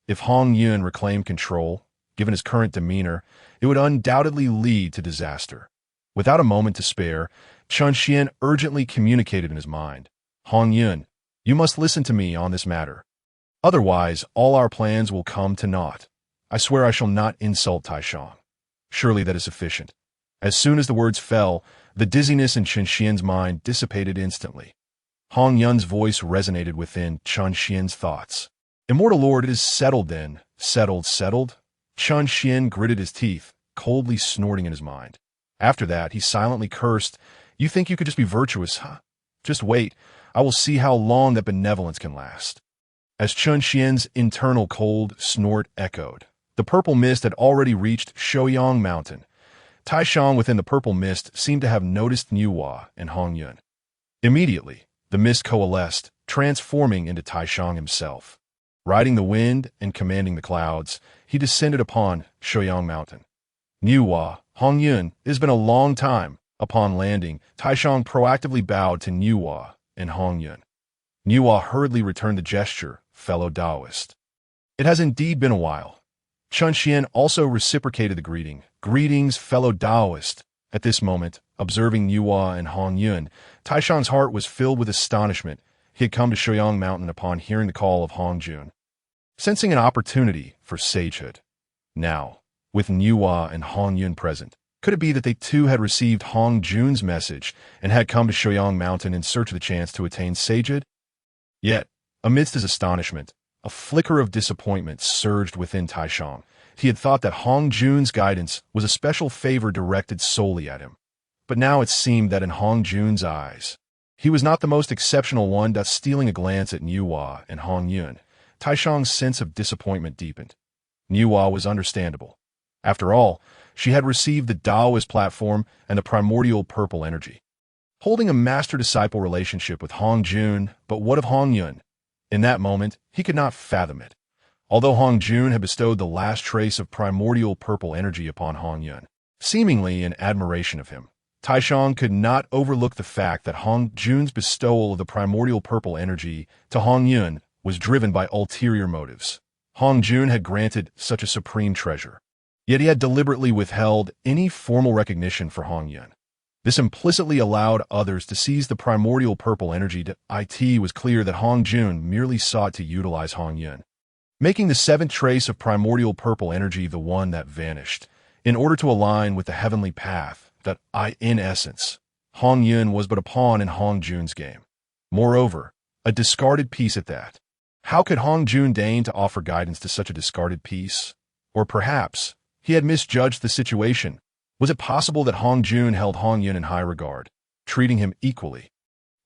If Hongyun reclaimed control, given his current demeanor, it would undoubtedly lead to disaster. Without a moment to spare, Chun Xian urgently communicated in his mind. Hongyun, you must listen to me on this matter. Otherwise, all our plans will come to naught. I swear I shall not insult Taishang. Surely that is sufficient. As soon as the words fell, the dizziness in Chun Xian's mind dissipated instantly. Hongyun's voice resonated within Chun Xian's thoughts. Immortal Lord, it is settled then. Settled. Chun Xian gritted his teeth, coldly snorting in his mind. After that, he silently cursed. You think you could just be virtuous, huh? Just wait. I will see how long that benevolence can last. As Chun Xian's internal cold snort echoed, the purple mist had already reached Shouyang Mountain. Taishang within the purple mist seemed to have noticed Niuhua and Hongyun. Immediately, the mist coalesced, transforming into Taishang himself. Riding the wind and commanding the clouds, he descended upon Shouyang Mountain. Niuhua, Hongyun, it has been a long time. Upon landing, Taishang proactively bowed to Niuhua and Hongyun. Niuhua hurriedly returned the gesture, fellow Taoist. It has indeed been a while. Chun Xian also reciprocated the greeting. Greetings, fellow Taoist. At this moment, observing Niuhua and Hongyun, Taishang's heart was filled with astonishment. He had come to Shouyang Mountain upon hearing the call of Hongyun, sensing an opportunity for sagehood. Now, with Niuhua and Hongyun present, could it be that they too had received Hongjun's message and had come to Shouyang Mountain in search of the chance to attain sagehood? Yet, amidst his astonishment, a flicker of disappointment surged within Taishang. He had thought that Hongjun's guidance was a special favor directed solely at him. But now it seemed that in Hongjun's eyes, he was not the most exceptional one. Stealing a glance at Niuhua and Hongyun, Taishang's sense of disappointment deepened. Niuhua was understandable. After all, she had received the Taoist platform and the primordial purple energy, holding a master-disciple relationship with Hongjun. But what of Hongyun? In that moment, he could not fathom it. although Hongjun had bestowed the last trace of primordial purple energy upon Hongyun, seemingly in admiration of him. Taishang could not overlook the fact that Hongjun's bestowal of the primordial purple energy to Hongyun was driven by ulterior motives. Hongjun had granted such a supreme treasure, yet he had deliberately withheld any formal recognition for Hongyun. This implicitly allowed others to seize the primordial purple energy. It was clear that Hongjun merely sought to utilize Hongyun, making the seventh trace of primordial purple energy the one that vanished, in order to align with the heavenly path that in essence, Hongyun was but a pawn in Hongjun's game. Moreover, a discarded piece at that. How could Hongjun deign to offer guidance to such a discarded piece? Or perhaps, he had misjudged the situation. Was it possible that Hongjun held Hongyun in high regard, treating him equally,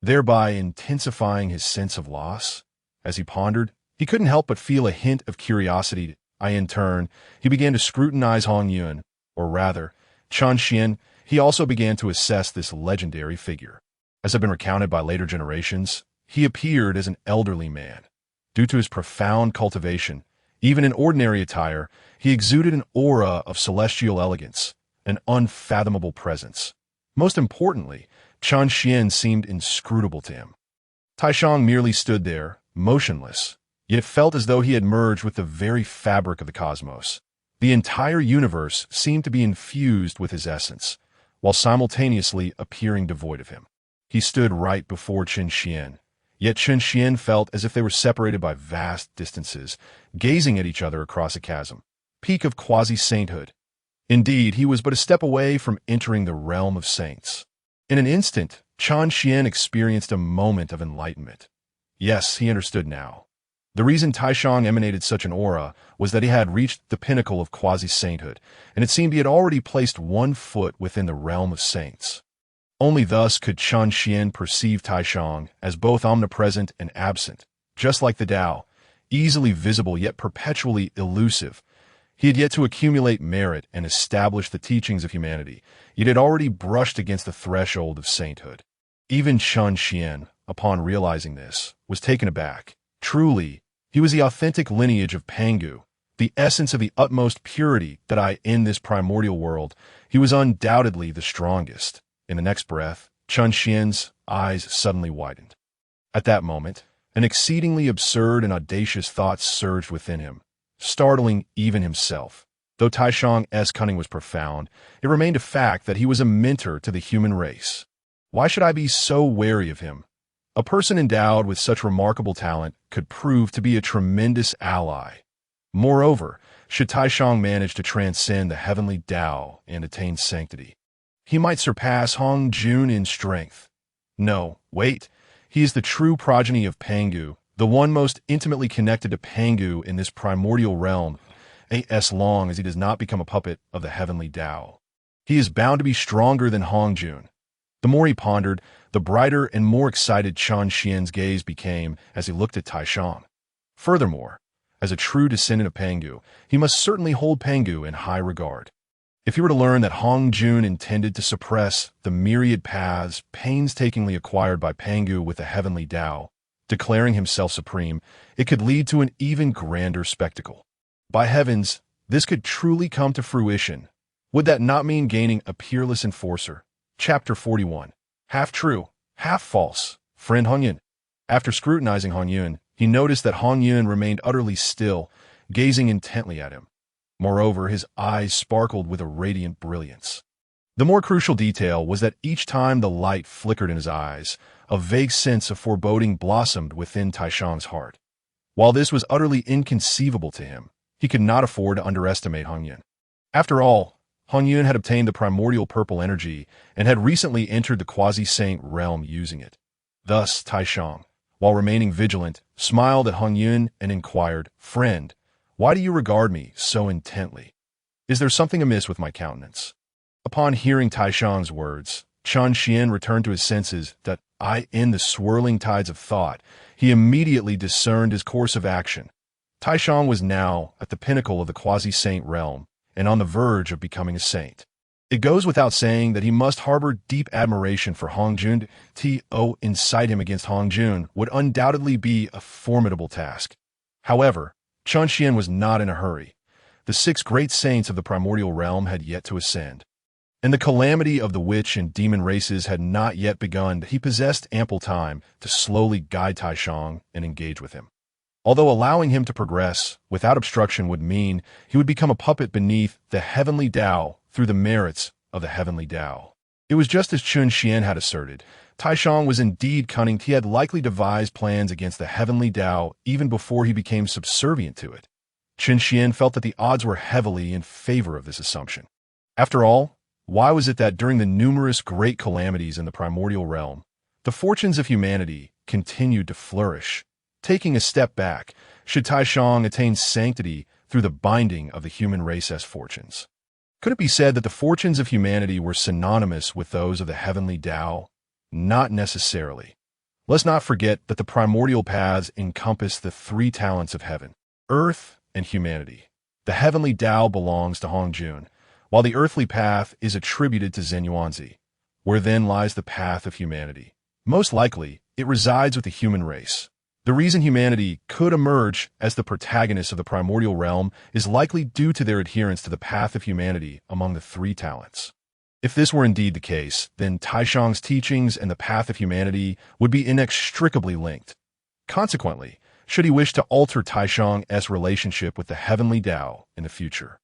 thereby intensifying his sense of loss? As he pondered, he couldn't help but feel a hint of curiosity. In turn, he began to scrutinize Hongyun, or rather, Chen Xian. He also began to assess this legendary figure. As had been recounted by later generations, he appeared as an elderly man. Due to his profound cultivation, even in ordinary attire, he exuded an aura of celestial elegance, an unfathomable presence. Most importantly, Chen Xian seemed inscrutable to him. Taishang merely stood there, motionless, yet it felt as though he had merged with the very fabric of the cosmos. The entire universe seemed to be infused with his essence, while simultaneously appearing devoid of him. He stood right before Chen Xian, yet Chen Xian felt as if they were separated by vast distances, gazing at each other across a chasm. Peak of quasi-sainthood. Indeed, he was but a step away from entering the realm of saints. In an instant, Chen Xian experienced a moment of enlightenment. Yes, he understood now. The reason Taishang emanated such an aura was that he had reached the pinnacle of quasi-sainthood, and it seemed he had already placed one foot within the realm of saints. Only thus could Chen Xian perceive Taishang as both omnipresent and absent, just like the Dao, easily visible yet perpetually elusive. He had yet to accumulate merit and establish the teachings of humanity, yet had already brushed against the threshold of sainthood. Even Chen Xian, upon realizing this, was taken aback. Truly, he was the authentic lineage of Pangu, the essence of the utmost purity that in this primordial world, he was undoubtedly the strongest. In the next breath, Chen Xian's eyes suddenly widened. At that moment, an exceedingly absurd and audacious thought surged within him, startling even himself. Though Taishang's cunning was profound, it remained a fact that he was a mentor to the human race. Why should I be so wary of him? A person endowed with such remarkable talent could prove to be a tremendous ally. Moreover, should Taishang manage to transcend the heavenly Dao and attain sanctity, he might surpass Hongjun in strength. No, wait, he is the true progeny of Pangu, the one most intimately connected to Pangu in this primordial realm, as long as he does not become a puppet of the heavenly Dao. He is bound to be stronger than Hongjun. The more he pondered, the brighter and more excited Chen Xian's gaze became as he looked at Taishang. Furthermore, as a true descendant of Pangu, he must certainly hold Pangu in high regard. If he were to learn that Hongjun intended to suppress the myriad paths painstakingly acquired by Pangu with the heavenly Dao, declaring himself supreme, it could lead to an even grander spectacle. By heavens, this could truly come to fruition. Would that not mean gaining a peerless enforcer? Chapter 41. Half true, half false. Friend Hongyun. After scrutinizing Hongyun, he noticed that Hongyun remained utterly still, gazing intently at him. Moreover, his eyes sparkled with a radiant brilliance. The more crucial detail was that each time the light flickered in his eyes, a vague sense of foreboding blossomed within Taishang's heart. While this was utterly inconceivable to him, he could not afford to underestimate Hongyun. After all, Hongyun had obtained the primordial purple energy and had recently entered the quasi-saint realm using it. Thus, Taishang, while remaining vigilant, smiled at Hongyun and inquired, "Friend, why do you regard me so intently? Is there something amiss with my countenance?" Upon hearing Taishang's words, Chen Xian returned to his senses. In the swirling tides of thought, he immediately discerned his course of action. Taishang was now at the pinnacle of the quasi-saint realm, and on the verge of becoming a saint. It goes without saying that he must harbor deep admiration for Hongjun. To incite him against Hongjun would undoubtedly be a formidable task. However, Chen Xian was not in a hurry. The 6 great saints of the primordial realm had yet to ascend, and the calamity of the witch and demon races had not yet begun. He possessed ample time to slowly guide Taishang and engage with him. Although allowing him to progress without obstruction would mean he would become a puppet beneath the heavenly Dao through the merits of the heavenly Dao. It was just as Chen Xian had asserted. Taishang was indeed cunning. He had likely devised plans against the heavenly Dao even before he became subservient to it. Chen Xian felt that the odds were heavily in favor of this assumption. After all, why was it that during the numerous great calamities in the primordial realm, the fortunes of humanity continued to flourish? Taking a step back, should Taishang attain sanctity through the binding of the human race's fortunes? Could it be said that the fortunes of humanity were synonymous with those of the heavenly Dao? Not necessarily. Let's not forget that the primordial paths encompass the 3 talents of heaven, earth, and humanity. The heavenly Dao belongs to Hongyun, while the earthly path is attributed to Zhenyuanzi. Where then lies the path of humanity? Most likely, it resides with the human race. The reason humanity could emerge as the protagonists of the primordial realm is likely due to their adherence to the path of humanity among the 3 talents. If this were indeed the case, then Taishang's teachings and the path of humanity would be inextricably linked. Consequently, should he wish to alter Taishang's relationship with the heavenly Dao in the future,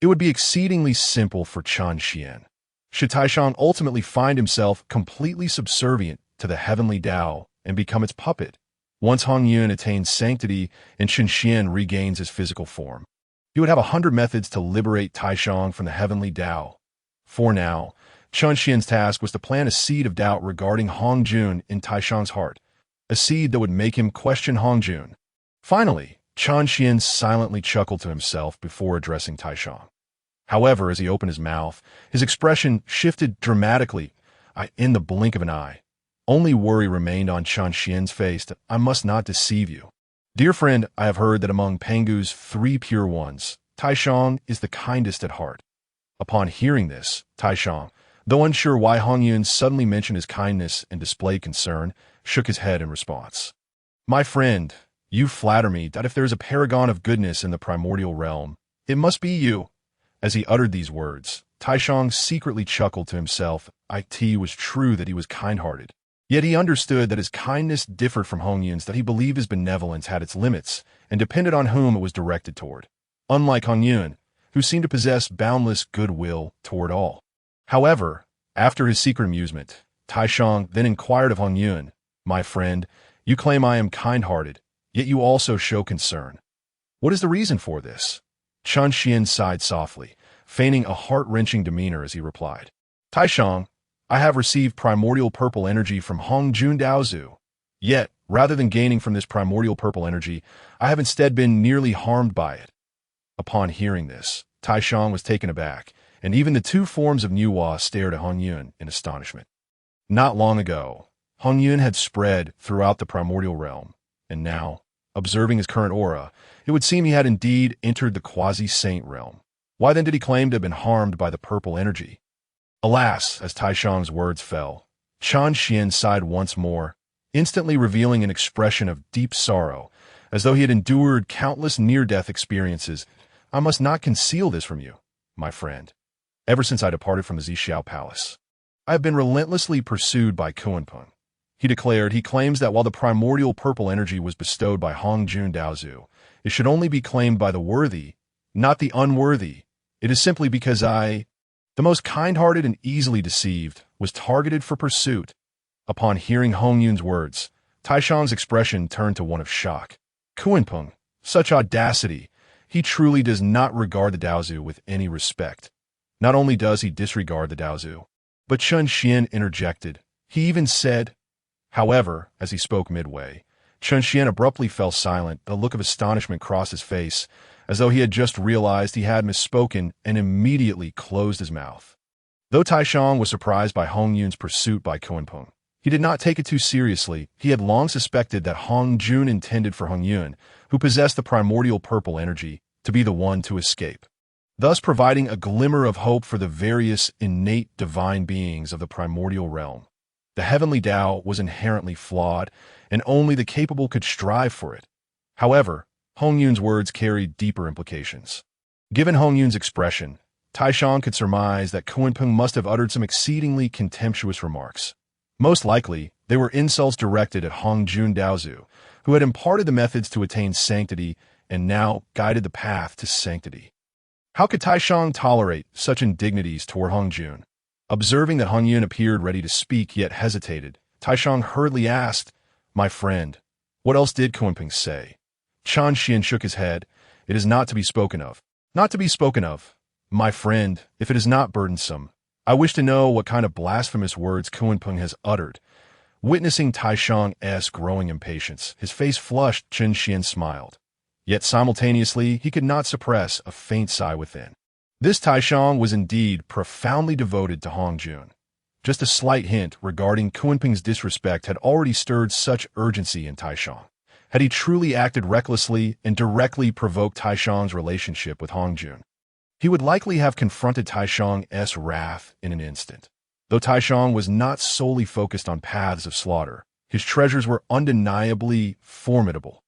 it would be exceedingly simple for Chen Xian. Should Taishang ultimately find himself completely subservient to the heavenly Dao and become its puppet, once Hongyun attains sanctity and Chen Xian regains his physical form, he would have 100 methods to liberate Taishang from the heavenly Dao. For now, Chen Xian's task was to plant a seed of doubt regarding Hongyun in Taishang's heart, a seed that would make him question Hongyun. Finally, Chen Xian silently chuckled to himself before addressing Taishang. However, as he opened his mouth, his expression shifted dramatically. In the blink of an eye, only worry remained on Chen Xian's face. I must not deceive you. Dear friend, I have heard that among Pangu's 3 pure ones, Taishang is the kindest at heart. Upon hearing this, Taishang, though unsure why Hongyun suddenly mentioned his kindness and displayed concern, shook his head in response. My friend, you flatter me that if there is a paragon of goodness in the primordial realm, it must be you. As he uttered these words, Taishang secretly chuckled to himself. It was true that he was kind-hearted. Yet he understood that his kindness differed from Hongyun's, that he believed his benevolence had its limits and depended on whom it was directed toward, unlike Hongyun, who seemed to possess boundless goodwill toward all. However, after his secret amusement, Taishang then inquired of Hongyun, My friend, you claim I am kind-hearted, yet you also show concern. What is the reason for this? Chen Xian sighed softly, feigning a heart-wrenching demeanor as he replied. Taishang, I have received primordial purple energy from Hongjun Daozu. Yet, rather than gaining from this primordial purple energy, I have instead been nearly harmed by it. Upon hearing this, Taishang was taken aback, and even the 2 forms of Nuwa stared at Hongyun in astonishment. Not long ago, Hongyun had spread throughout the primordial realm, and now, observing his current aura, it would seem he had indeed entered the quasi-saint realm. Why then did he claim to have been harmed by the purple energy? Alas, as Taishang's words fell, Chen Xian sighed once more, instantly revealing an expression of deep sorrow, as though he had endured countless near-death experiences. I must not conceal this from you, my friend. Ever since I departed from the Zixiao Palace, I have been relentlessly pursued by Kunpeng. He declared he claims that while the primordial purple energy was bestowed by Hongjun Daozu, it should only be claimed by the worthy, not the unworthy. It is simply because I, the most kind-hearted and easily deceived, was targeted for pursuit. Upon hearing Hongyun's words, Taishang's expression turned to one of shock. Kunpeng, such audacity! He truly does not regard the Daozu with any respect. Not only does he disregard the Daozu, but Chen Xian interjected. He even said. However, as he spoke midway, Chen Xian abruptly fell silent. The look of astonishment crossed his face, as though he had just realized he had misspoken, and immediately closed his mouth. Though Taishang was surprised by Hongyun's pursuit by Kunpeng, he did not take it too seriously. He had long suspected that Hongjun intended for Hongyun, who possessed the primordial purple energy, to be the one to escape, thus providing a glimmer of hope for the various innate divine beings of the primordial realm. The heavenly Dao was inherently flawed, and only the capable could strive for it. However, Hongyun's words carried deeper implications. Given Hongyun's expression, Taishang could surmise that Kunpeng must have uttered some exceedingly contemptuous remarks. Most likely, they were insults directed at Hongjun Daozu, who had imparted the methods to attain sanctity and now guided the path to sanctity. How could Taishang tolerate such indignities toward Hongjun? Observing that Hongyun appeared ready to speak yet hesitated, Taishang hurriedly asked, "My friend, what else did Kunpeng say?" Chan Xian shook his head. "It is not to be spoken of." "Not to be spoken of. My friend, if it is not burdensome, I wish to know what kind of blasphemous words Kunpeng has uttered." Witnessing Taishang's growing impatience, his face flushed. Chen Xian smiled. Yet simultaneously, he could not suppress a faint sigh within. This Taishang was indeed profoundly devoted to Hongjun. Just a slight hint regarding Kunpeng's disrespect had already stirred such urgency in Taishang. Had he truly acted recklessly and directly provoked Taishang's relationship with Hongjun, he would likely have confronted Taishang's wrath in an instant. Though Taishang was not solely focused on paths of slaughter, his treasures were undeniably formidable.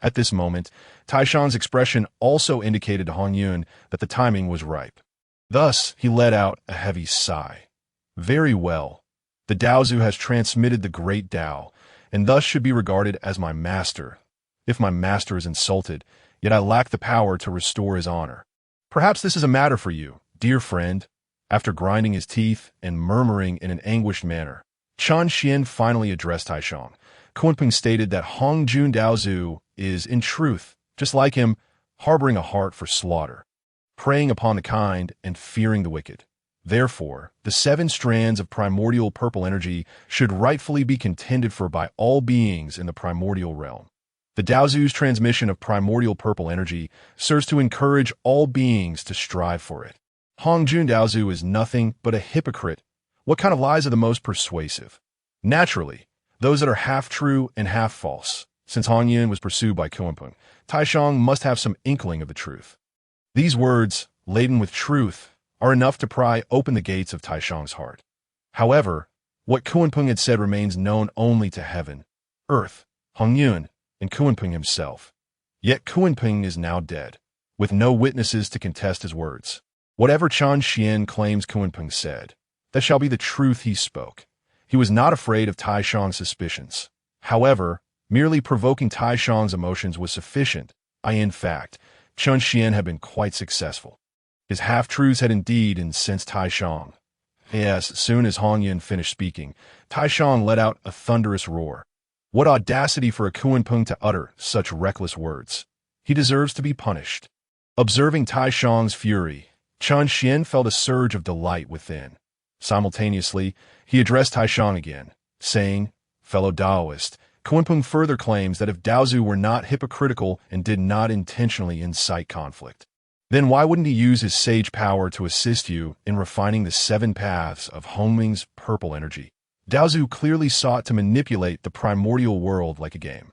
At this moment, Taishang's expression also indicated to Hongyun that the timing was ripe. Thus, he let out a heavy sigh. "Very well. The Daozu has transmitted the great Dao, and thus should be regarded as my master. If my master is insulted, yet I lack the power to restore his honor. Perhaps this is a matter for you, dear friend." After grinding his teeth and murmuring in an anguished manner, Chan Xian finally addressed Taishang. Kunpeng stated that Hongjun Daozu is, in truth, just like him, harboring a heart for slaughter, preying upon the kind and fearing the wicked. Therefore, the 7 strands of primordial purple energy should rightfully be contended for by all beings in the primordial realm. The Daozu's transmission of primordial purple energy serves to encourage all beings to strive for it. Hongjun Daozu is nothing but a hypocrite. What kind of lies are the most persuasive? Naturally, those that are half true and half false. Since Hongyun was pursued by Kunpeng, Taishang must have some inkling of the truth. These words, laden with truth, are enough to pry open the gates of Taishang's heart. However, what Kunpeng had said remains known only to heaven, earth, Hongyun, and Kunpeng himself. Yet Kunpeng is now dead, with no witnesses to contest his words. Whatever Chan Xian claims Kunpeng said, that shall be the truth he spoke. He was not afraid of Taishang's suspicions. However, merely provoking Taishang's emotions was sufficient. In fact, Chan Xian had been quite successful. His half-truths had indeed incensed Taishang. Yes, as soon as Hongyun finished speaking, Taishang let out a thunderous roar. What audacity for a Kunpeng to utter such reckless words. He deserves to be punished. Observing Taishang's fury, Chan Xian felt a surge of delight within. Simultaneously, he addressed Taishang again, saying, "Fellow Daoist, Kunpeng further claims that if Daozu were not hypocritical and did not intentionally incite conflict, then why wouldn't he use his sage power to assist you in refining the 7 paths of Hongming's purple energy? Daozu clearly sought to manipulate the primordial world like a game,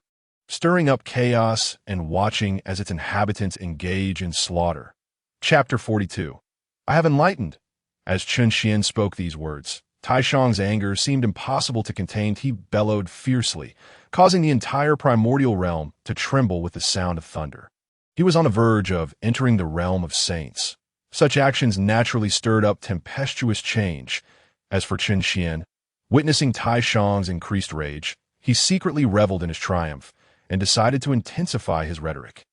stirring up chaos and watching as its inhabitants engage in slaughter." Chapter 42. I have enlightened. As Chen Xian spoke these words, Taishang's anger seemed impossible to contain. He bellowed fiercely, causing the entire primordial realm to tremble with the sound of thunder. He was on the verge of entering the realm of saints. Such actions naturally stirred up tempestuous change. As for Chen Xian, witnessing Taishang's increased rage, he secretly reveled in his triumph and decided to intensify his rhetoric.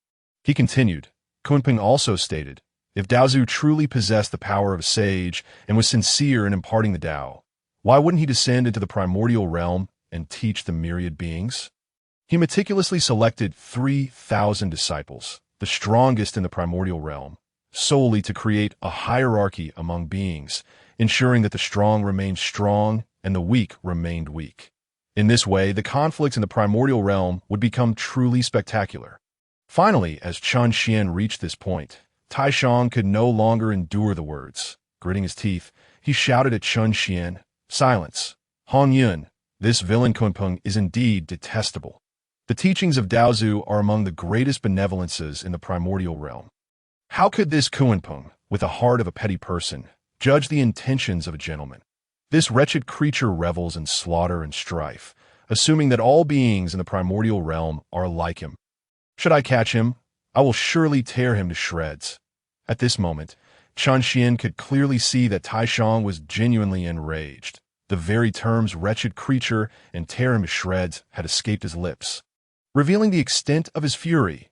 He continued, Kunpeng also stated, if Daozu truly possessed the power of a sage and was sincere in imparting the Dao, why wouldn't he descend into the primordial realm and teach the myriad beings? He meticulously selected 3,000 disciples, the strongest in the primordial realm, solely to create a hierarchy among beings, ensuring that the strong remained strong and the weak remained weak. In this way, the conflicts in the primordial realm would become truly spectacular. Finally, as Chan Xian reached this point, Taishang could no longer endure the words. Gritting his teeth, he shouted at Chen Xian, "Silence! Hongyun, this villain Kunpeng is indeed detestable. The teachings of Daozu are among the greatest benevolences in the primordial realm. How could this Kunpeng, with the heart of a petty person, judge the intentions of a gentleman? This wretched creature revels in slaughter and strife, assuming that all beings in the primordial realm are like him. Should I catch him, I will surely tear him to shreds. At this moment, Chen Xian could clearly see that Taishang was genuinely enraged. The very terms wretched creature and tear him to shreds had escaped his lips, revealing the extent of his fury.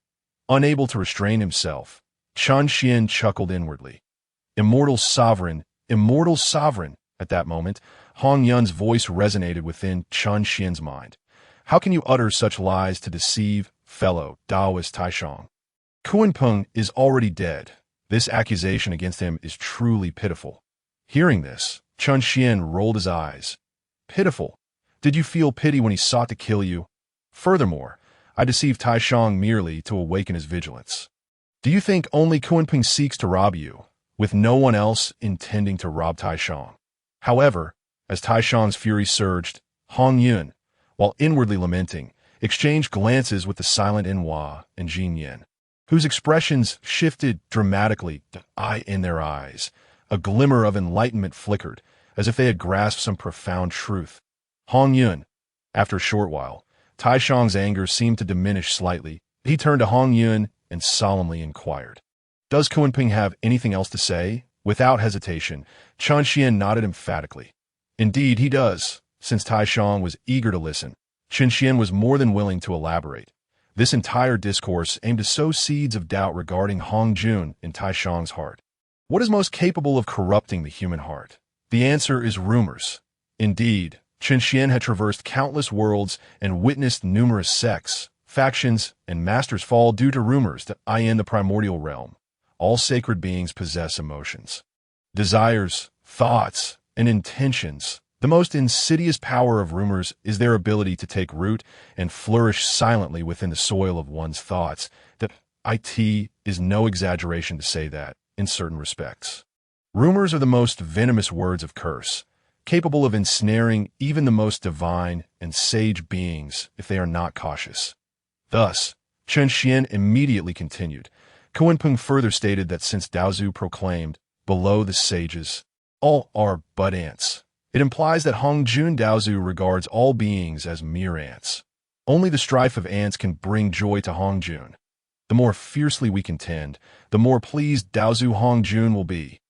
Unable to restrain himself, Chen Xian chuckled inwardly. Immortal sovereign, immortal sovereign. At that moment, Hongyun's voice resonated within Chen Xian's mind. How can you utter such lies to deceive fellow Taoist Taishang? Kunpeng is already dead. This accusation against him is truly pitiful. Hearing this, Chen Xian rolled his eyes. Pitiful? Did you feel pity when he sought to kill you? Furthermore, I deceived Taishang merely to awaken his vigilance. Do you think only Kunpeng seeks to rob you, with no one else intending to rob Taishang? However, as Taishang's fury surged, Hongyun, while inwardly lamenting, exchanged glances with the silent Enhua and Jinyan, whose expressions shifted dramatically to eye in their eyes. A glimmer of enlightenment flickered, as if they had grasped some profound truth. Hongyun. After a short while, Taishang's anger seemed to diminish slightly. He turned to Hongyun and solemnly inquired, Does Kunpeng have anything else to say? Without hesitation, Chen Xian nodded emphatically. Indeed, he does. Since Taishang was eager to listen, Chen Xian was more than willing to elaborate. This entire discourse aimed to sow seeds of doubt regarding Hongjun in Taishang's heart. What is most capable of corrupting the human heart? The answer is rumors. Indeed, Chen Xian had traversed countless worlds and witnessed numerous sects, factions, and masters fall due to rumors that in the primordial realm. All sacred beings possess emotions, desires, thoughts, and intentions. The most insidious power of rumors is their ability to take root and flourish silently within the soil of one's thoughts. That is no exaggeration to say that, in certain respects. Rumors are the most venomous words of curse, capable of ensnaring even the most divine and sage beings if they are not cautious. Thus, Chen Xian immediately continued. Kunpeng further stated that since Daozu proclaimed, below the sages, all are but ants, it implies that Hongjun Daozu regards all beings as mere ants. Only the strife of ants can bring joy to Hongjun. The more fiercely we contend, the more pleased Daozu Hongjun will be.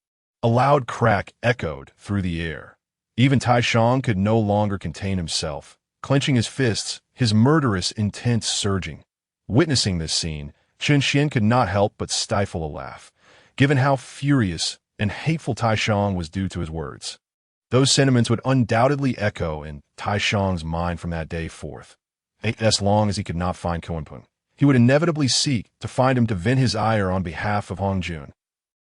A loud crack echoed through the air. Even Taishang could no longer contain himself, clenching his fists, his murderous intent surging. Witnessing this scene, Chen Xian could not help but stifle a laugh, given how furious and hateful Taishang was due to his words. Those sentiments would undoubtedly echo in Taishang's mind from that day forth. As long as he could not find Kunpeng, he would inevitably seek to find him to vent his ire on behalf of Hongjun.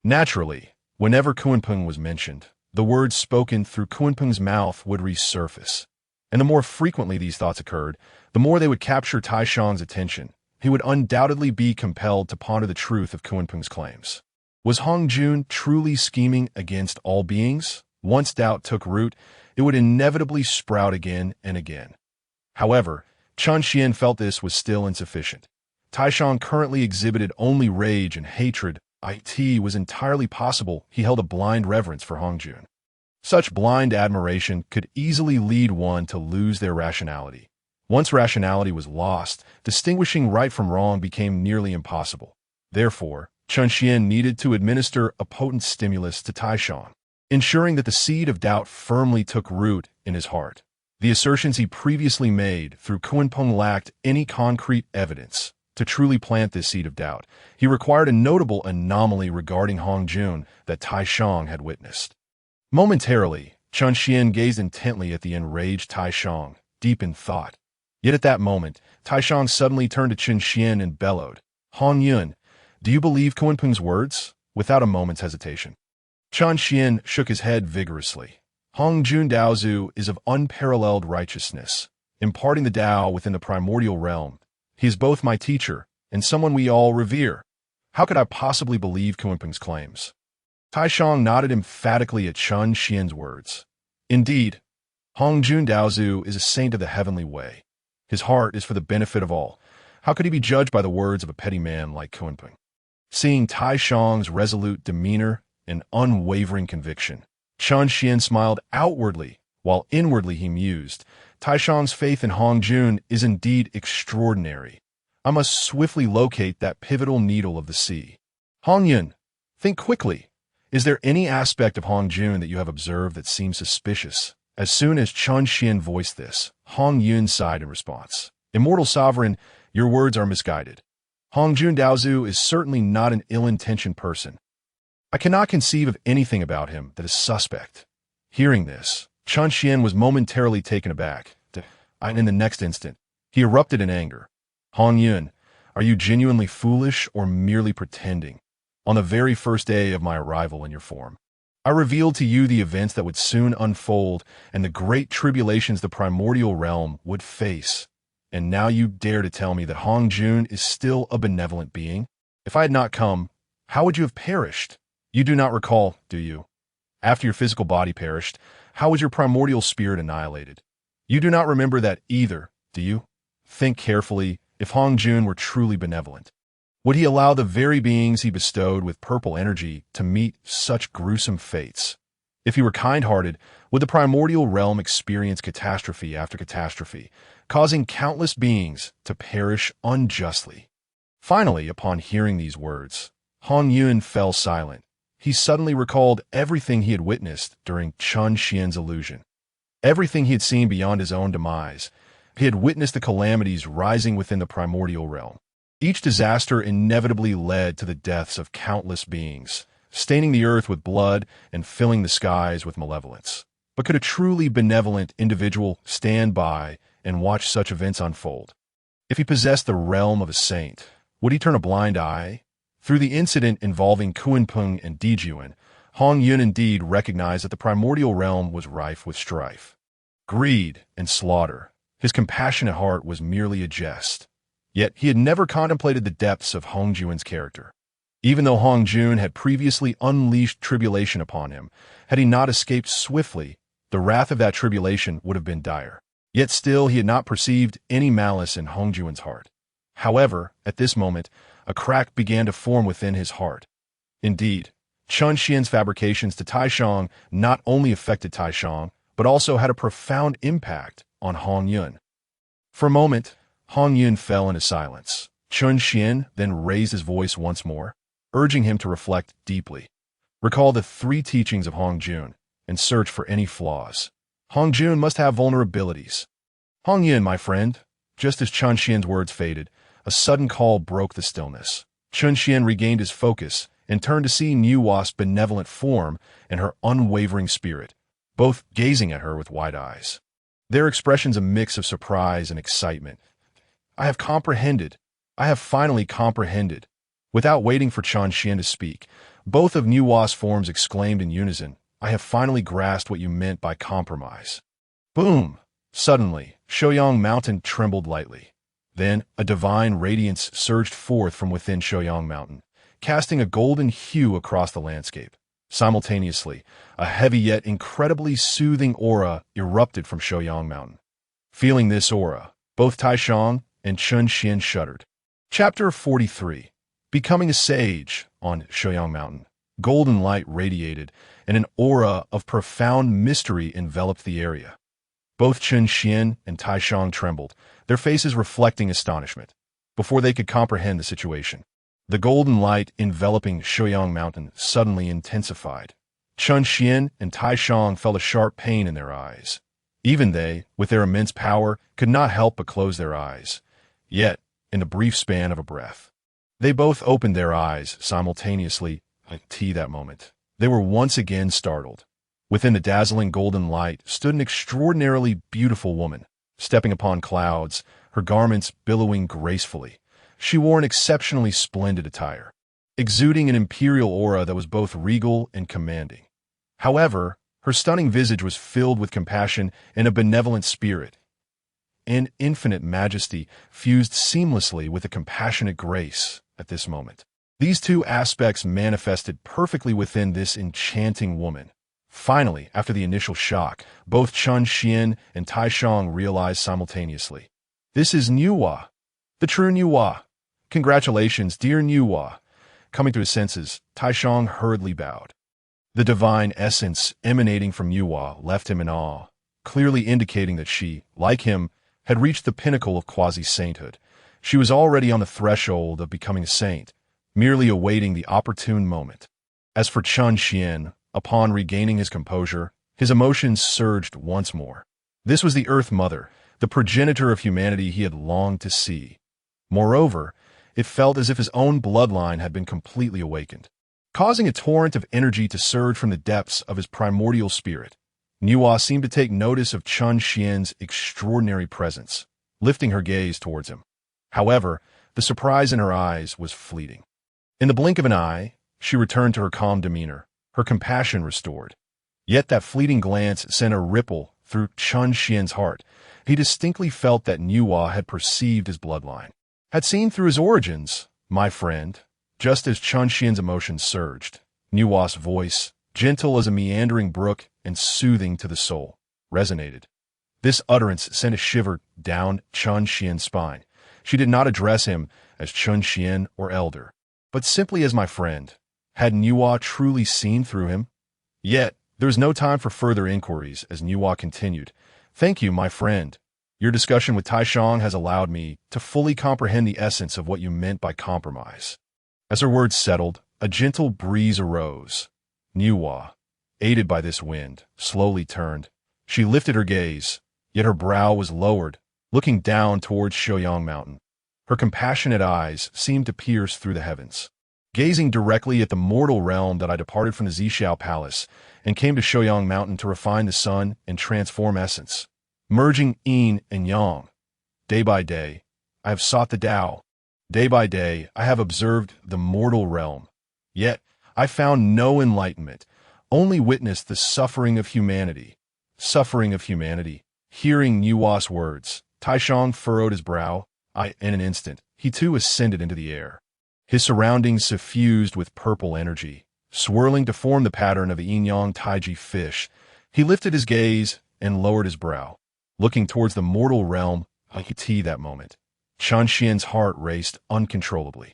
Naturally, whenever Kunpeng was mentioned, the words spoken through Kunpeng's mouth would resurface. And the more frequently these thoughts occurred, the more they would capture Taishang's attention. He would undoubtedly be compelled to ponder the truth of Kunpeng's claims. Was Hongjun truly scheming against all beings? Once doubt took root, it would inevitably sprout again and again. However, Chen Xian felt this was still insufficient. Taishang currently exhibited only rage and hatred. It was entirely possible he held a blind reverence for Hongjun. Such blind admiration could easily lead one to lose their rationality. Once rationality was lost, distinguishing right from wrong became nearly impossible. Therefore, Chen Xian needed to administer a potent stimulus to Taishang, ensuring that the seed of doubt firmly took root in his heart. The assertions he previously made through Kunpeng lacked any concrete evidence. To truly plant this seed of doubt, he required a notable anomaly regarding Hongjun that Taishang had witnessed. Momentarily, Chen Xian gazed intently at the enraged Taishang, deep in thought. Yet at that moment, Taishang suddenly turned to Chen Xian and bellowed, Hongyun, do you believe Kunpeng's words? Without a moment's hesitation. Chen Xian shook his head vigorously. Hongjun Daozu is of unparalleled righteousness, imparting the Dao within the primordial realm. He is both my teacher and someone we all revere. How could I possibly believe Kunpeng's claims? Taishang nodded emphatically at Chen Xian's words. Indeed, Hongjun Daozu is a saint of the heavenly way. His heart is for the benefit of all. How could he be judged by the words of a petty man like Kunpeng? Seeing Taishang's resolute demeanor and unwavering conviction, Chen Xian smiled outwardly, while inwardly he mused. Taishang's faith in Hongjun is indeed extraordinary. I must swiftly locate that pivotal needle of the sea. Hongyun, think quickly. Is there any aspect of Hongjun that you have observed that seems suspicious? As soon as Chun Xian voiced this, Hongyun sighed in response. Immortal Sovereign, your words are misguided. Hongjun Daozu is certainly not an ill-intentioned person. I cannot conceive of anything about him that is suspect. Hearing this, Chun Xian was momentarily taken aback, and in the next instant, he erupted in anger. Hongyun, are you genuinely foolish or merely pretending? On the very first day of my arrival in your form, I revealed to you the events that would soon unfold and the great tribulations the primordial realm would face. And now you dare to tell me that Hongjun is still a benevolent being? If I had not come, how would you have perished? You do not recall, do you? After your physical body perished, how was your primordial spirit annihilated? You do not remember that either, do you? Think carefully. If Hongjun were truly benevolent, would he allow the very beings he bestowed with purple energy to meet such gruesome fates? If he were kind-hearted, would the primordial realm experience catastrophe after catastrophe, causing countless beings to perish unjustly? Finally, upon hearing these words, Hongyun fell silent. He suddenly recalled everything he had witnessed during Chun Xian's illusion. Everything he had seen beyond his own demise. He had witnessed the calamities rising within the primordial realm. Each disaster inevitably led to the deaths of countless beings, staining the earth with blood and filling the skies with malevolence. But could a truly benevolent individual stand by and watch such events unfold? If he possessed the realm of a saint, would he turn a blind eye? Through the incident involving Kunpeng and Dijun, Hongyun indeed recognized that the primordial realm was rife with strife, greed, and slaughter. His compassionate heart was merely a jest. Yet he had never contemplated the depths of Hongjun's character. Even though Hongjun had previously unleashed tribulation upon him, had he not escaped swiftly, the wrath of that tribulation would have been dire. Yet still he had not perceived any malice in Hongjun's heart. However, at this moment, a crack began to form within his heart. Indeed, Chun Xian's fabrications to Taishang not only affected Taishang, but also had a profound impact on Hongyun. For a moment, Hongyun fell into silence. Chun Xian then raised his voice once more, urging him to reflect deeply. Recall the 3 teachings of Hongjun and search for any flaws. Hongjun must have vulnerabilities. Hongyun, my friend. Just as Chun Xian's words faded, a sudden call broke the stillness. Chun Xian regained his focus and turned to see Nuwa's benevolent form and her unwavering spirit, both gazing at her with wide eyes. Their expressions a mix of surprise and excitement. I have comprehended. I have finally comprehended. Without waiting for Chun Xian to speak, both of Nuwa's forms exclaimed in unison, I have finally grasped what you meant by compromise. Boom! Suddenly, Shouyang Mountain trembled lightly. Then, a divine radiance surged forth from within Shouyang Mountain, casting a golden hue across the landscape. Simultaneously, a heavy yet incredibly soothing aura erupted from Shouyang Mountain. Feeling this aura, both Taishang and Chun Xian shuddered. Chapter 43. Becoming a Sage on Shouyang Mountain. Golden light radiated, and an aura of profound mystery enveloped the area. Both Chun Xian and Taishang trembled, their faces reflecting astonishment, before they could comprehend the situation. The golden light enveloping Shouyang Mountain suddenly intensified. Chun Xian and Taishang felt a sharp pain in their eyes. Even they, with their immense power, could not help but close their eyes. Yet, in the brief span of a breath, they both opened their eyes simultaneously. That moment, they were once again startled. Within the dazzling golden light stood an extraordinarily beautiful woman, stepping upon clouds, her garments billowing gracefully. She wore an exceptionally splendid attire, exuding an imperial aura that was both regal and commanding. However, her stunning visage was filled with compassion and a benevolent spirit. An infinite majesty fused seamlessly with a compassionate grace at this moment. These two aspects manifested perfectly within this enchanting woman. Finally, after the initial shock, both Chun Xian and Taishang realized simultaneously. This is Nuwa, the true Nuwa. Congratulations, dear Nuwa. Coming to his senses, Taishang hurriedly bowed. The divine essence emanating from Nuwa left him in awe, clearly indicating that she, like him, had reached the pinnacle of quasi-sainthood. She was already on the threshold of becoming a saint, merely awaiting the opportune moment. As for Chun Xian, upon regaining his composure, his emotions surged once more. This was the Earth Mother, the progenitor of humanity he had longed to see. Moreover, it felt as if his own bloodline had been completely awakened, causing a torrent of energy to surge from the depths of his primordial spirit. Nuwa seemed to take notice of Chun Xian's extraordinary presence, lifting her gaze towards him. However, the surprise in her eyes was fleeting. In the blink of an eye, she returned to her calm demeanor, her compassion restored. Yet that fleeting glance sent a ripple through Chun Xian's heart. He distinctly felt that Nuwa had perceived his bloodline, had seen through his origins. My friend, just as Chun Xian's emotions surged, Nuwa's voice, gentle as a meandering brook and soothing to the soul, resonated. This utterance sent a shiver down Chun Xian's spine. She did not address him as Chun Xian or elder, but simply as my friend. Had Nuwa truly seen through him? Yet, there was no time for further inquiries as Nuwa continued. Thank you, my friend. Your discussion with Taishang has allowed me to fully comprehend the essence of what you meant by compromise. As her words settled, a gentle breeze arose. Nuwa, aided by this wind, slowly turned. She lifted her gaze, yet her brow was lowered, looking down towards Shoyang Mountain. Her compassionate eyes seemed to pierce through the heavens. Gazing directly at the mortal realm that I departed from the Zixiao Palace and came to Shoyang Mountain to refine the sun and transform essence, merging yin and yang. Day by day, I have sought the Dao. Day by day, I have observed the mortal realm. Yet, I found no enlightenment, only witnessed the suffering of humanity. Suffering of humanity. Hearing Nuwa's words, Taishang furrowed his brow. In an instant, he too ascended into the air. His surroundings suffused with purple energy, swirling to form the pattern of a yin-yang taiji fish. He lifted his gaze and lowered his brow, looking towards the mortal realm. I could see that moment. Chun Xian's heart raced uncontrollably.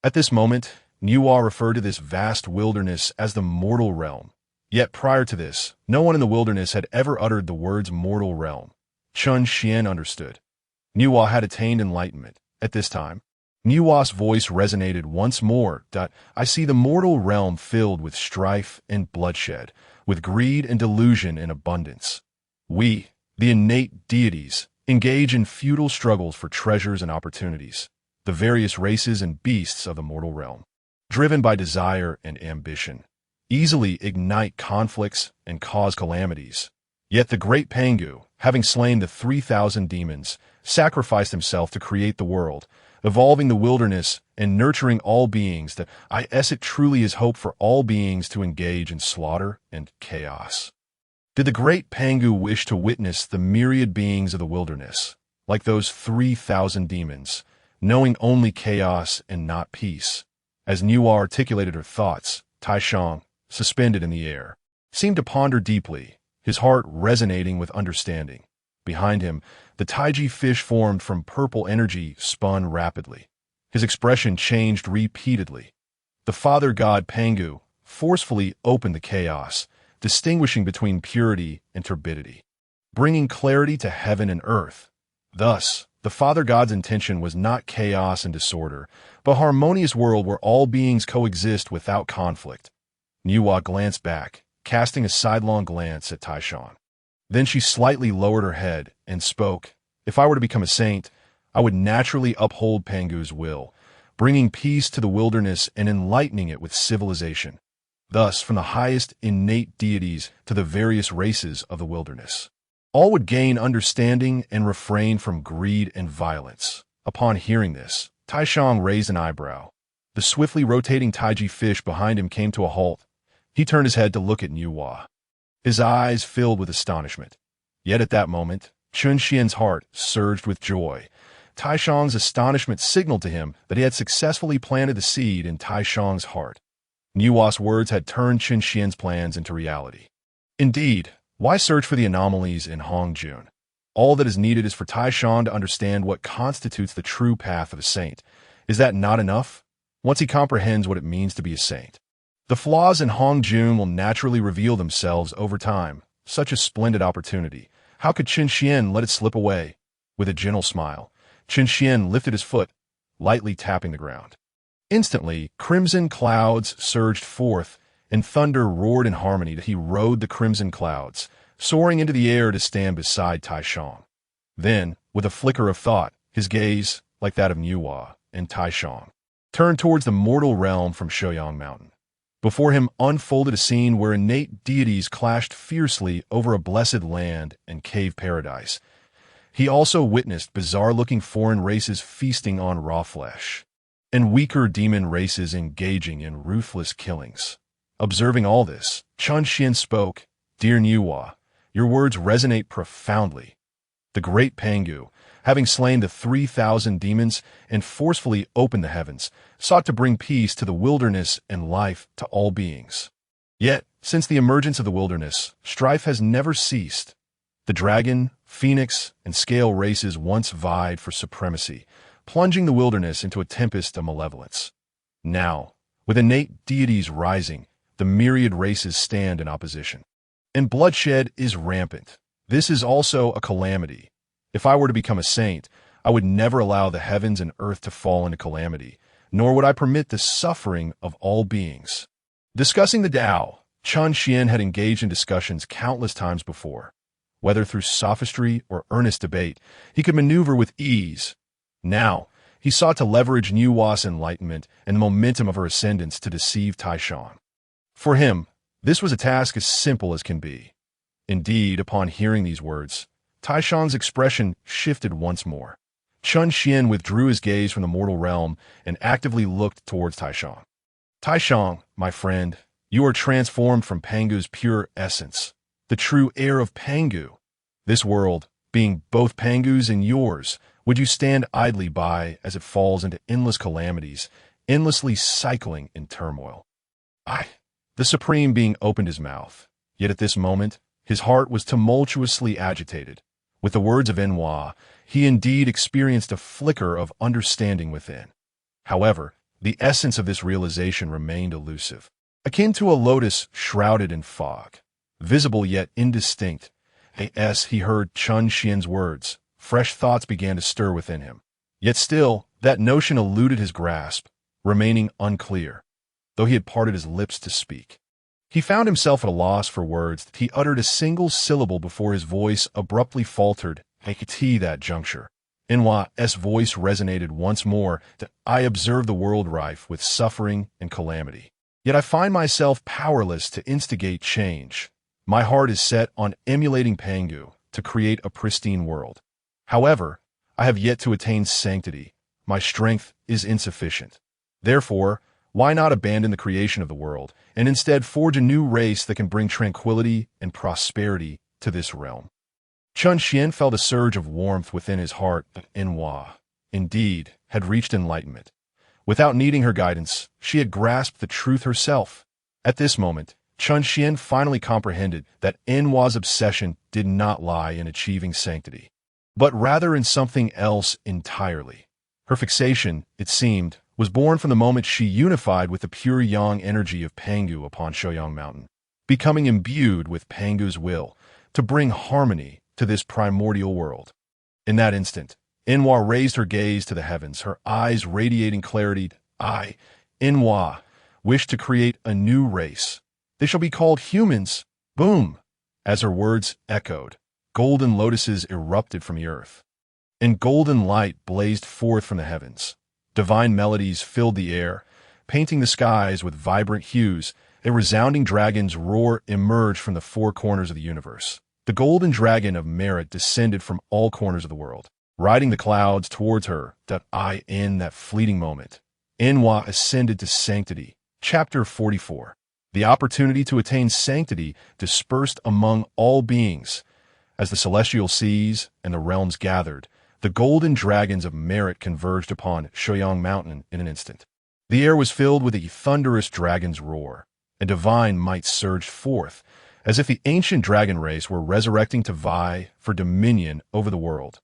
At this moment, Nuwa referred to this vast wilderness as the mortal realm. Yet prior to this, no one in the wilderness had ever uttered the words mortal realm. Chun Xian understood. Nuwa had attained enlightenment. At this time, Nuwa's voice resonated once more. I see the mortal realm filled with strife and bloodshed, with greed and delusion in abundance. We, the innate deities, engage in futile struggles for treasures and opportunities, the various races and beasts of the mortal realm, driven by desire and ambition, easily ignite conflicts and cause calamities. Yet the great Pangu, having slain the 3,000 demons, sacrificed himself to create the world, evolving the wilderness and nurturing all beings. It truly is hope for all beings to engage in slaughter and chaos. Did the great Pangu wish to witness the myriad beings of the wilderness, like those 3,000 demons, knowing only chaos and not peace? As Nuwa articulated her thoughts, Taishang, suspended in the air, seemed to ponder deeply, his heart resonating with understanding. Behind him, the taiji fish formed from purple energy spun rapidly. His expression changed repeatedly. The father god Pangu forcefully opened the chaos, distinguishing between purity and turbidity, bringing clarity to heaven and earth. Thus, the father god's intention was not chaos and disorder, but a harmonious world where all beings coexist without conflict. Nuwa glanced back, casting a sidelong glance at Taishang. Then she slightly lowered her head and spoke. If I were to become a saint, I would naturally uphold Pangu's will, bringing peace to the wilderness and enlightening it with civilization. Thus, from the highest innate deities to the various races of the wilderness, all would gain understanding and refrain from greed and violence. Upon hearing this, Taishang raised an eyebrow. The swiftly rotating taiji fish behind him came to a halt. He turned his head to look at Nuwa. His eyes filled with astonishment. Yet at that moment, Chun Xian's heart surged with joy. Taishang's astonishment signaled to him that he had successfully planted the seed in Taishang's heart. Nuwa's words had turned Chun Xian's plans into reality. Indeed, why search for the anomalies in Hongyun? All that is needed is for Taishang to understand what constitutes the true path of a saint. Is that not enough? Once he comprehends what it means to be a saint, the flaws in Hongyun will naturally reveal themselves over time. Such a splendid opportunity. How could Chun Xian let it slip away? With a gentle smile, Qin Xian lifted his foot, lightly tapping the ground. Instantly, crimson clouds surged forth, and thunder roared in harmony that he rode the crimson clouds, soaring into the air to stand beside Taishang. Then, with a flicker of thought, his gaze, like that of Niuhua and Taishang, turned towards the mortal realm from Shouyang Mountain. Before him unfolded a scene where innate deities clashed fiercely over a blessed land and cave paradise. He also witnessed bizarre-looking foreign races feasting on raw flesh, and weaker demon races engaging in ruthless killings. Observing all this, Qin Xian spoke, "Dear Niuhua, your words resonate profoundly. The great Pangu, having slain the 3,000 demons and forcefully opened the heavens, sought to bring peace to the wilderness and life to all beings. Yet, since the emergence of the wilderness, strife has never ceased. The dragon, phoenix, and scale races once vied for supremacy, plunging the wilderness into a tempest of malevolence. Now, with innate deities rising, the myriad races stand in opposition. And bloodshed is rampant. This is also a calamity. If I were to become a saint, I would never allow the heavens and earth to fall into calamity, nor would I permit the suffering of all beings." Discussing the Tao, Qin Xian had engaged in discussions countless times before. Whether through sophistry or earnest debate, he could maneuver with ease. Now, he sought to leverage Niuhua's enlightenment and the momentum of her ascendance to deceive Taishang. For him, this was a task as simple as can be. Indeed, upon hearing these words, Taishang's expression shifted once more. Qin Xian withdrew his gaze from the mortal realm and actively looked towards Taishang. "Taishang, my friend, you are transformed from Pangu's pure essence, the true heir of Pangu. This world, being both Pangu's and yours, would you stand idly by as it falls into endless calamities, endlessly cycling in turmoil?" The Supreme Being opened his mouth, yet at this moment, his heart was tumultuously agitated. With the words of Enhua, he indeed experienced a flicker of understanding within. However, the essence of this realization remained elusive, akin to a lotus shrouded in fog, visible yet indistinct. As he heard Qin Xian's words, fresh thoughts began to stir within him. Yet still, that notion eluded his grasp, remaining unclear, though he had parted his lips to speak. He found himself at a loss for words. He uttered a single syllable before his voice abruptly faltered. At that juncture, Enhua's voice resonated once more that I observe the world rife with suffering and calamity. Yet I find myself powerless to instigate change. My heart is set on emulating Pangu to create a pristine world. However, I have yet to attain sanctity. My strength is insufficient. Therefore, why not abandon the creation of the world and instead forge a new race that can bring tranquility and prosperity to this realm? Qin Xian felt a surge of warmth within his heart that Enhua, indeed, had reached enlightenment. Without needing her guidance, she had grasped the truth herself. At this moment, Qin Xian finally comprehended that Enhua's obsession did not lie in achieving sanctity, but rather in something else entirely. Her fixation, it seemed, was born from the moment she unified with the pure yang energy of Pangu upon Shouyang Mountain, becoming imbued with Pangu's will to bring harmony to this primordial world. In that instant, Enhua raised her gaze to the heavens, her eyes radiating clarity. I, Enhua, wish to create a new race. They shall be called humans. Boom! As her words echoed, golden lotuses erupted from the earth, and golden light blazed forth from the heavens. Divine melodies filled the air, painting the skies with vibrant hues. A resounding dragon's roar emerged from the four corners of the universe. The golden dragon of merit descended from all corners of the world, riding the clouds towards her. In that fleeting moment, Enhua ascended to sanctity. Chapter 44. The opportunity to attain sanctity dispersed among all beings. As the celestial seas and the realms gathered, the golden dragons of merit converged upon Shouyang Mountain in an instant. The air was filled with a thunderous dragon's roar, and divine might surged forth, as if the ancient dragon race were resurrecting to vie for dominion over the world,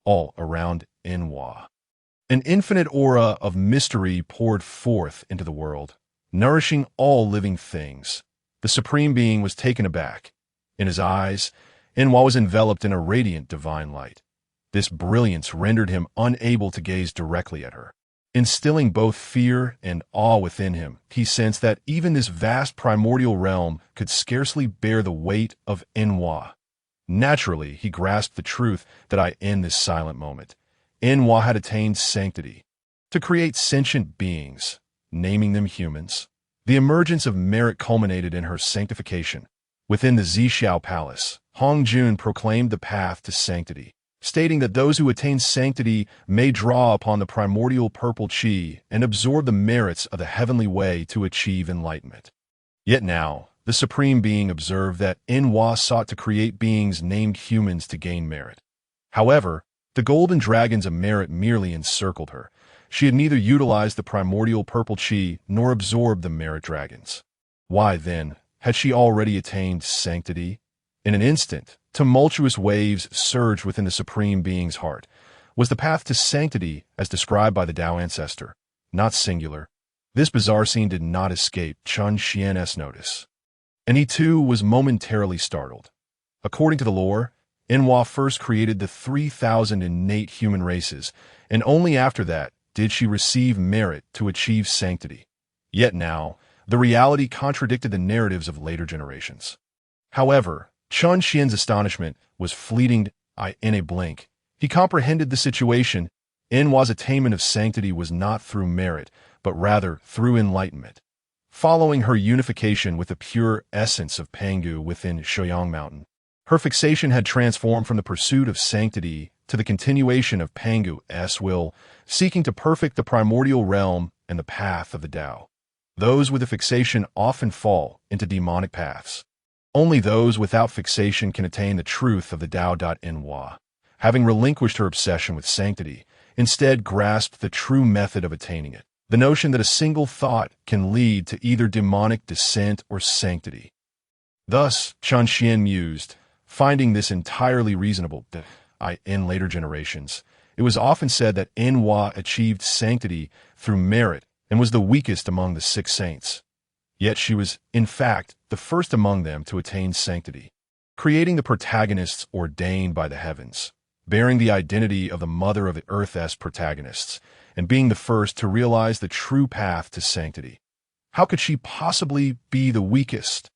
all around Enhua. An infinite aura of mystery poured forth into the world, nourishing all living things. The Supreme Being was taken aback. In his eyes, Enhua was enveloped in a radiant divine light. This brilliance rendered him unable to gaze directly at her. Instilling both fear and awe within him, he sensed that even this vast primordial realm could scarcely bear the weight of Enhwa. Naturally, he grasped the truth that in this silent moment, Enhwa had attained sanctity. To create sentient beings, naming them humans, the emergence of merit culminated in her sanctification. Within the Zixiao Palace, Hongyun proclaimed the path to sanctity, stating that those who attain sanctity may draw upon the primordial purple qi and absorb the merits of the heavenly way to achieve enlightenment. Yet now, the Supreme Being observed that Enhwa sought to create beings named humans to gain merit. However, the golden dragons of merit merely encircled her. She had neither utilized the primordial purple qi nor absorbed the merit dragons. Why, then, had she already attained sanctity? In an instant, tumultuous waves surged within the Supreme Being's heart. Was the path to sanctity, as described by the Dao ancestor, not singular? This bizarre scene did not escape Chun Xian's notice, and he too was momentarily startled. According to the lore, Enhwa first created the 3,000 innate human races, and only after that did she receive merit to achieve sanctity. Yet now, the reality contradicted the narratives of later generations. However, Chun Xian's astonishment was fleeting. In a blink, he comprehended the situation. Enhwa's attainment of sanctity was not through merit, but rather through enlightenment. Following her unification with the pure essence of Pangu within Shoyang Mountain, her fixation had transformed from the pursuit of sanctity to the continuation of Pangu's will, seeking to perfect the primordial realm and the path of the Dao. Those with a fixation often fall into demonic paths. Only those without fixation can attain the truth of the Dao. Enhwa, having relinquished her obsession with sanctity, instead grasped the true method of attaining it, the notion that a single thought can lead to either demonic descent or sanctity. Thus, Chun Xian mused, finding this entirely reasonable. In later generations, it was often said that Enhwa achieved sanctity through merit and was the weakest among the 6 saints. Yet she was, in fact, the first among them to attain sanctity, creating the protagonists ordained by the heavens, bearing the identity of the mother of the earth's protagonists, and being the first to realize the true path to sanctity. How could she possibly be the weakest?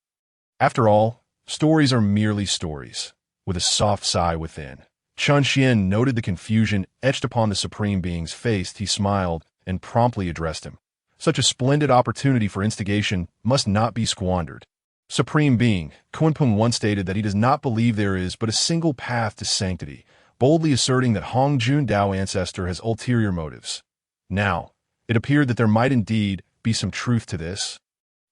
After all, stories are merely stories. With a soft sigh within, Chun Xian noted the confusion etched upon the Supreme Being's face. He smiled and promptly addressed him. Such a splendid opportunity for instigation must not be squandered. Supreme Being, Kunpeng once stated that he does not believe there is but a single path to sanctity, boldly asserting that Hongyun Dao ancestor has ulterior motives. Now, it appeared that there might indeed be some truth to this.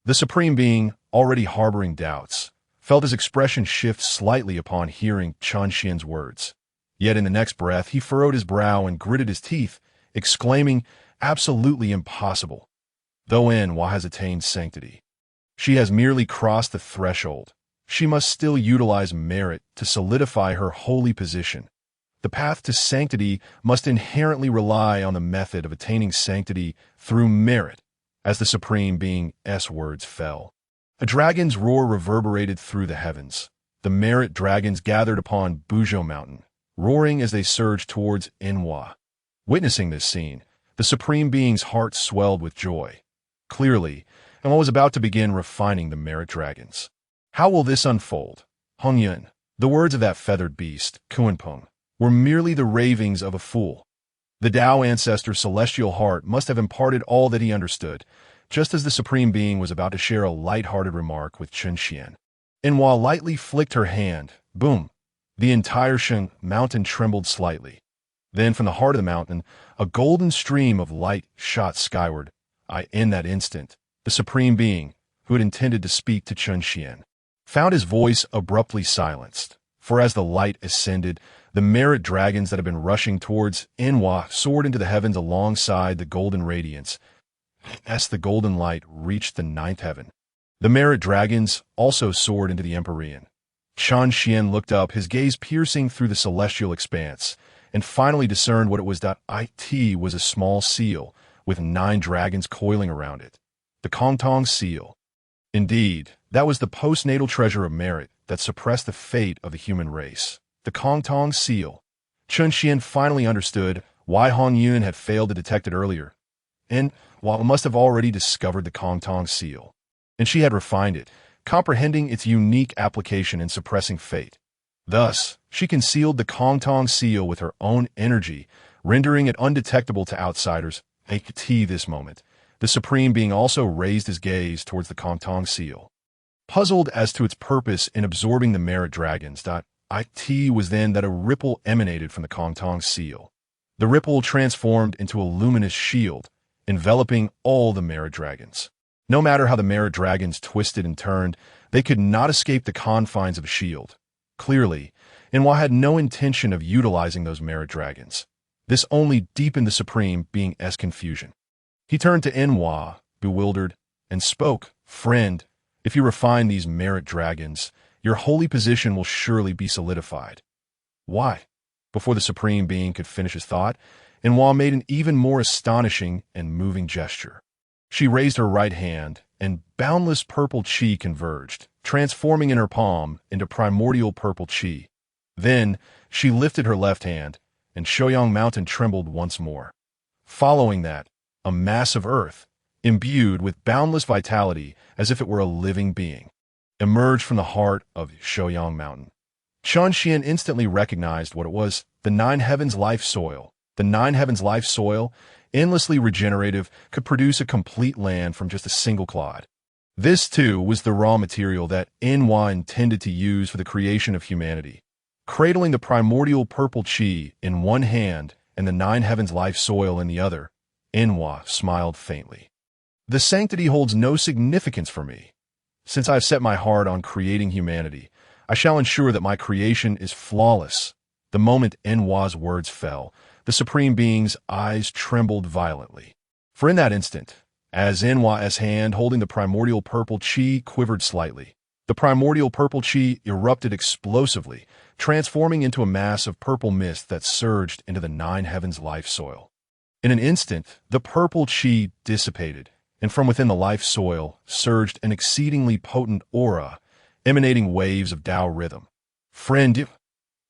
The Supreme Being, already harboring doubts, felt his expression shift slightly upon hearing Chun Xian's words. Yet in the next breath, he furrowed his brow and gritted his teeth, exclaiming, "Absolutely impossible. Though Enhwa has attained sanctity, she has merely crossed the threshold. She must still utilize merit to solidify her holy position. The path to sanctity must inherently rely on the method of attaining sanctity through merit." As the Supreme Being's words fell, a dragon's roar reverberated through the heavens. The merit dragons gathered upon Wuzhuangguan Mountain, roaring as they surged towards Enhwa. Witnessing this scene, the Supreme Being's heart swelled with joy. Clearly, Enhwa was about to begin refining the merit dragons. How will this unfold? Hongyun, the words of that feathered beast, Kunpeng, were merely the ravings of a fool. The Dao ancestor's celestial heart must have imparted all that he understood, just as the Supreme Being was about to share a light-hearted remark with Chun Xian. Enhwa lightly flicked her hand. Boom! The entire Sheng mountain trembled slightly. Then from the heart of the mountain, a golden stream of light shot skyward. In that instant, the Supreme Being, who had intended to speak to Chun Xian, found his voice abruptly silenced. For as the light ascended, the merit dragons that had been rushing towards Enhwa soared into the heavens alongside the golden radiance. As the golden light reached the 9th heaven, the merit dragons also soared into the Empyrean. Chun Xian looked up, his gaze piercing through the celestial expanse, and finally discerned what it was. It was a small seal, with 9 dragons coiling around it. The Kong Tong seal. Indeed, that was the postnatal treasure of merit that suppressed the fate of the human race. The Kong Tong seal. Chun Xian finally understood why Hongyun had failed to detect it earlier, and while it must have already discovered the Kong Tong seal, and she had refined it, comprehending its unique application in suppressing fate. Thus, she concealed the Kong Tong seal with her own energy, rendering it undetectable to outsiders. At this moment, the Supreme Being also raised his gaze towards the Kong Tong seal. Puzzled as to its purpose in absorbing the merit dragons, it was then that a ripple emanated from the Kong Tong seal. The ripple transformed into a luminous shield, enveloping all the merit dragons. No matter how the merit dragons twisted and turned, they could not escape the confines of a shield. Clearly, Enhwa had no intention of utilizing those merit dragons. This only deepened the Supreme Being's confusion. He turned to Enhwa, bewildered, and spoke, "Friend, if you refine these merit dragons, your holy position will surely be solidified." "Why?" Before the Supreme Being could finish his thought, Enhwa made an even more astonishing and moving gesture. She raised her right hand, and boundless purple chi converged, transforming in her palm into primordial purple chi. Then, she lifted her left hand, and Shoyang Mountain trembled once more. Following that, a mass of earth, imbued with boundless vitality as if it were a living being, emerged from the heart of Shoyang Mountain. Chun Xian instantly recognized what it was: the Nine Heavens life soil. The Nine Heavens life soil, endlessly regenerative, could produce a complete land from just a single clod. This, too, was the raw material that Enhwa intended to use for the creation of humanity. Cradling the primordial purple chi in one hand and the Nine Heavens life soil in the other, Enhwa smiled faintly. "The sanctity holds no significance for me. Since I have set my heart on creating humanity, I shall ensure that my creation is flawless." The moment Enhwa's words fell, the Supreme Being's eyes trembled violently. For in that instant, as Enhwa's hand holding the primordial purple chi quivered slightly, the primordial purple chi erupted explosively, transforming into a mass of purple mist that surged into the Nine Heavens life soil. In an instant, the purple chi dissipated, and from within the life soil surged an exceedingly potent aura, emanating waves of Dao rhythm. "Friend,"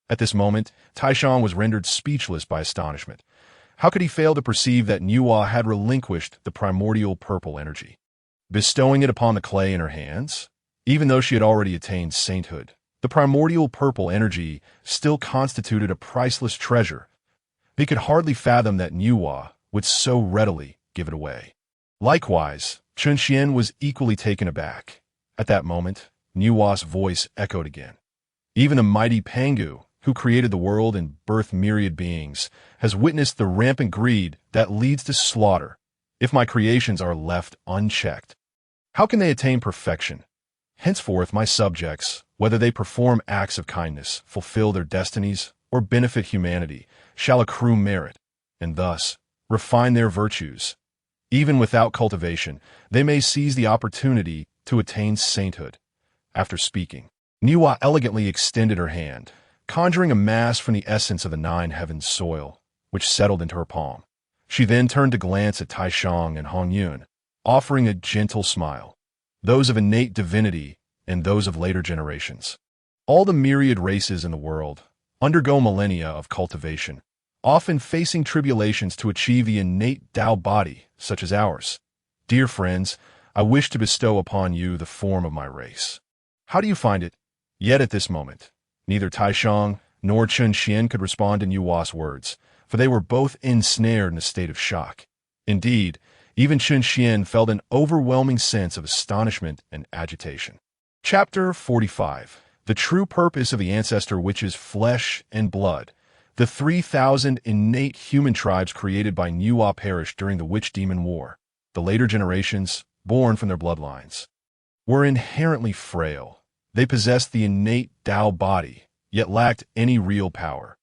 at this moment, Taishan was rendered speechless by astonishment. How could he fail to perceive that Enhwa had relinquished the primordial purple energy, bestowing it upon the clay in her hands? Even though she had already attained sainthood, the primordial purple energy still constituted a priceless treasure. He could hardly fathom that Enhwa would so readily give it away. Likewise, Chun Xian was equally taken aback. At that moment, Enhwa's voice echoed again. "Even the mighty Pangu, who created the world and birthed myriad beings, has witnessed the rampant greed that leads to slaughter. If my creations are left unchecked, how can they attain perfection? Henceforth my subjects, whether they perform acts of kindness, fulfill their destinies, or benefit humanity, shall accrue merit, and thus refine their virtues. Even without cultivation, they may seize the opportunity to attain sainthood." After speaking, Enhwa elegantly extended her hand, conjuring a mass from the essence of the Nine Heavens soil, which settled into her palm. She then turned to glance at Taishang and Hongyun, offering a gentle smile, those of innate divinity and those of later generations. All the myriad races in the world undergo millennia of cultivation, often facing tribulations to achieve the innate Tao body, such as ours. Dear friends, I wish to bestow upon you the form of my race. How do you find it? Yet at this moment, neither Taishang nor Chun Xian could respond to Enhwa's words, for they were both ensnared in a state of shock. Indeed, even Chun Xian felt an overwhelming sense of astonishment and agitation. Chapter 45. The True Purpose of the Ancestor Witch's Flesh and Blood. The 3,000 innate human tribes created by Enhwa perished during the Witch-Demon War. The later generations, born from their bloodlines, were inherently frail. They possessed the innate Tao body, yet lacked any real power.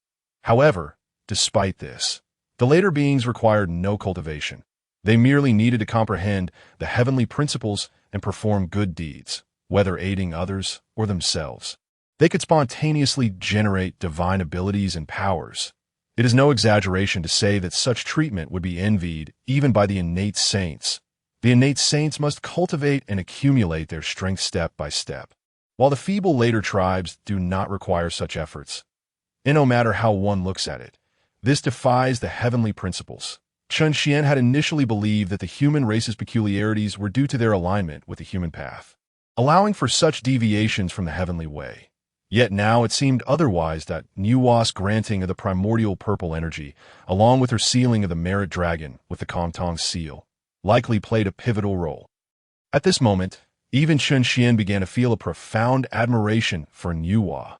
However, despite this, the later beings required no cultivation. They merely needed to comprehend the heavenly principles and perform good deeds, whether aiding others or themselves. They could spontaneously generate divine abilities and powers. It is no exaggeration to say that such treatment would be envied even by the innate saints. The innate saints must cultivate and accumulate their strength step by step, while the feeble later tribes do not require such efforts. and no matter how one looks at it. This defies the heavenly principles. Chen Xian had initially believed that the human race's peculiarities were due to their alignment with the human path, allowing for such deviations from the heavenly way. Yet now it seemed otherwise, that Nuwa's granting of the primordial purple energy, along with her sealing of the merit dragon with the Kong Tong seal, likely played a pivotal role. At this moment, even Chen Xian began to feel a profound admiration for Nuwa.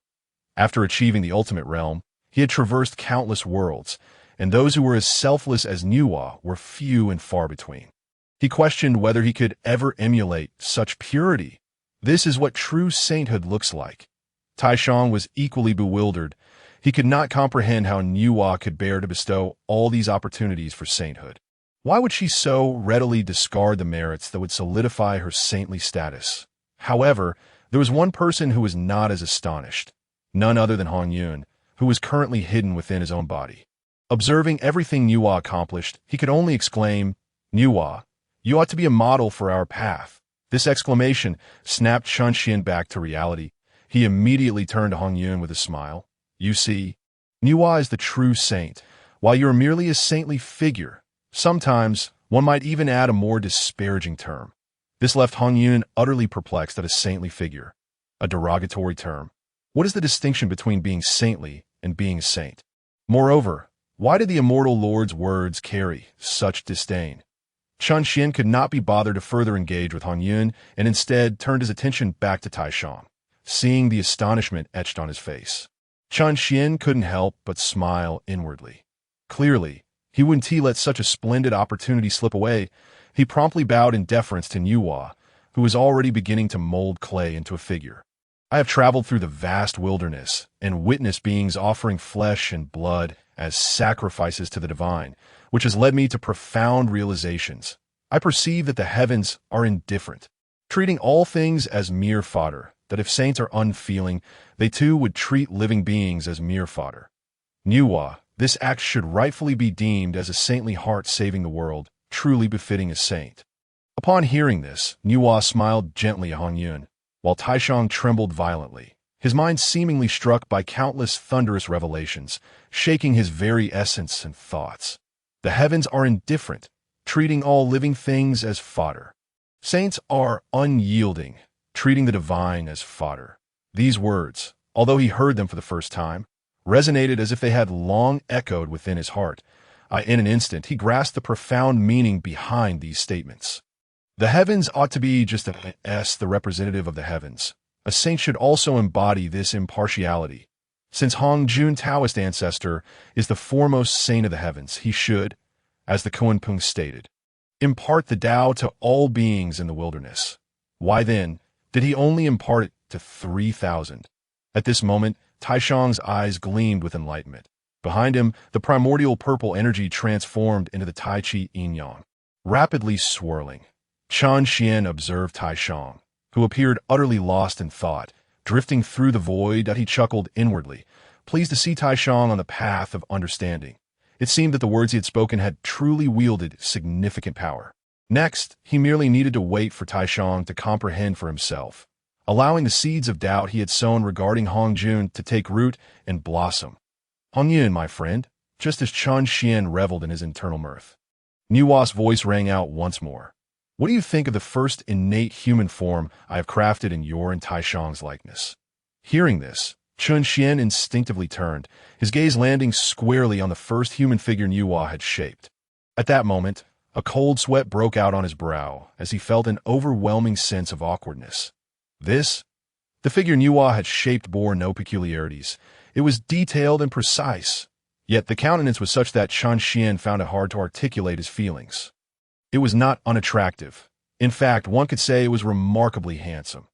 After achieving the ultimate realm, he had traversed countless worlds, and those who were as selfless as Nuwa were few and far between. He questioned whether he could ever emulate such purity. This is what true sainthood looks like. Taishang was equally bewildered. He could not comprehend how Nuwa could bear to bestow all these opportunities for sainthood. Why would she so readily discard the merits that would solidify her saintly status? However, there was one person who was not as astonished, none other than Hongyun, who was currently hidden within his own body. Observing everything Nuwa accomplished, he could only exclaim, "Nuwa, you ought to be a model for our path." This exclamation snapped Chen Xian back to reality. He immediately turned to Hongyun with a smile. "You see, Nuwa is the true saint, while you're merely a saintly figure. Sometimes, one might even add a more disparaging term." This left Hongyun utterly perplexed at a saintly figure, a derogatory term. What is the distinction between being saintly and being a saint? Moreover, why did the immortal Lord's words carry such disdain? Chen Xian could not be bothered to further engage with Hongyun, and instead turned his attention back to Taishang, seeing the astonishment etched on his face. Chen Xian couldn't help but smile inwardly. Clearly, he wouldn't let such a splendid opportunity slip away. He promptly bowed in deference to Nuwa, who was already beginning to mold clay into a figure. "I have traveled through the vast wilderness and witnessed beings offering flesh and blood as sacrifices to the divine, which has led me to profound realizations. I perceive that the heavens are indifferent, treating all things as mere fodder, that if saints are unfeeling, they too would treat living beings as mere fodder. Nuwa, this act should rightfully be deemed as a saintly heart saving the world, truly befitting a saint." Upon hearing this, Nuwa smiled gently at Hongyun, while Taishang trembled violently, his mind seemingly struck by countless thunderous revelations, shaking his very essence and thoughts. The heavens are indifferent, treating all living things as fodder. Saints are unyielding, treating the divine as fodder. These words, although he heard them for the first time, resonated as if they had long echoed within his heart. In an instant, he grasped the profound meaning behind these statements. The heavens ought to be just the representative of the heavens. A saint should also embody this impartiality. Since Hongyun Taoist ancestor is the foremost saint of the heavens, he should, as the Kunpeng stated, impart the Dao to all beings in the wilderness. Why then did he only impart it to 3,000? At this moment, Taishang's eyes gleamed with enlightenment. Behind him, the primordial purple energy transformed into the Tai Chi yin-yang, rapidly swirling. Chen Xian observed Taishang, who appeared utterly lost in thought, drifting through the void. That he chuckled inwardly, pleased to see Taishang on the path of understanding. It seemed that the words he had spoken had truly wielded significant power. Next, he merely needed to wait for Taishang to comprehend for himself, allowing the seeds of doubt he had sown regarding Hongyun to take root and blossom. "Hongyun, my friend," just as Chen Xian reveled in his internal mirth. Nuwa's voice rang out once more. "What do you think of the first innate human form I have crafted in your and Taishang's likeness?" Hearing this, Chen Xian instinctively turned, his gaze landing squarely on the first human figure Nuwa had shaped. At that moment, a cold sweat broke out on his brow as he felt an overwhelming sense of awkwardness. The figure Nuwa had shaped bore no peculiarities. It was detailed and precise, yet the countenance was such that Chen Xian found it hard to articulate his feelings. It was not unattractive. In fact, one could say it was remarkably handsome.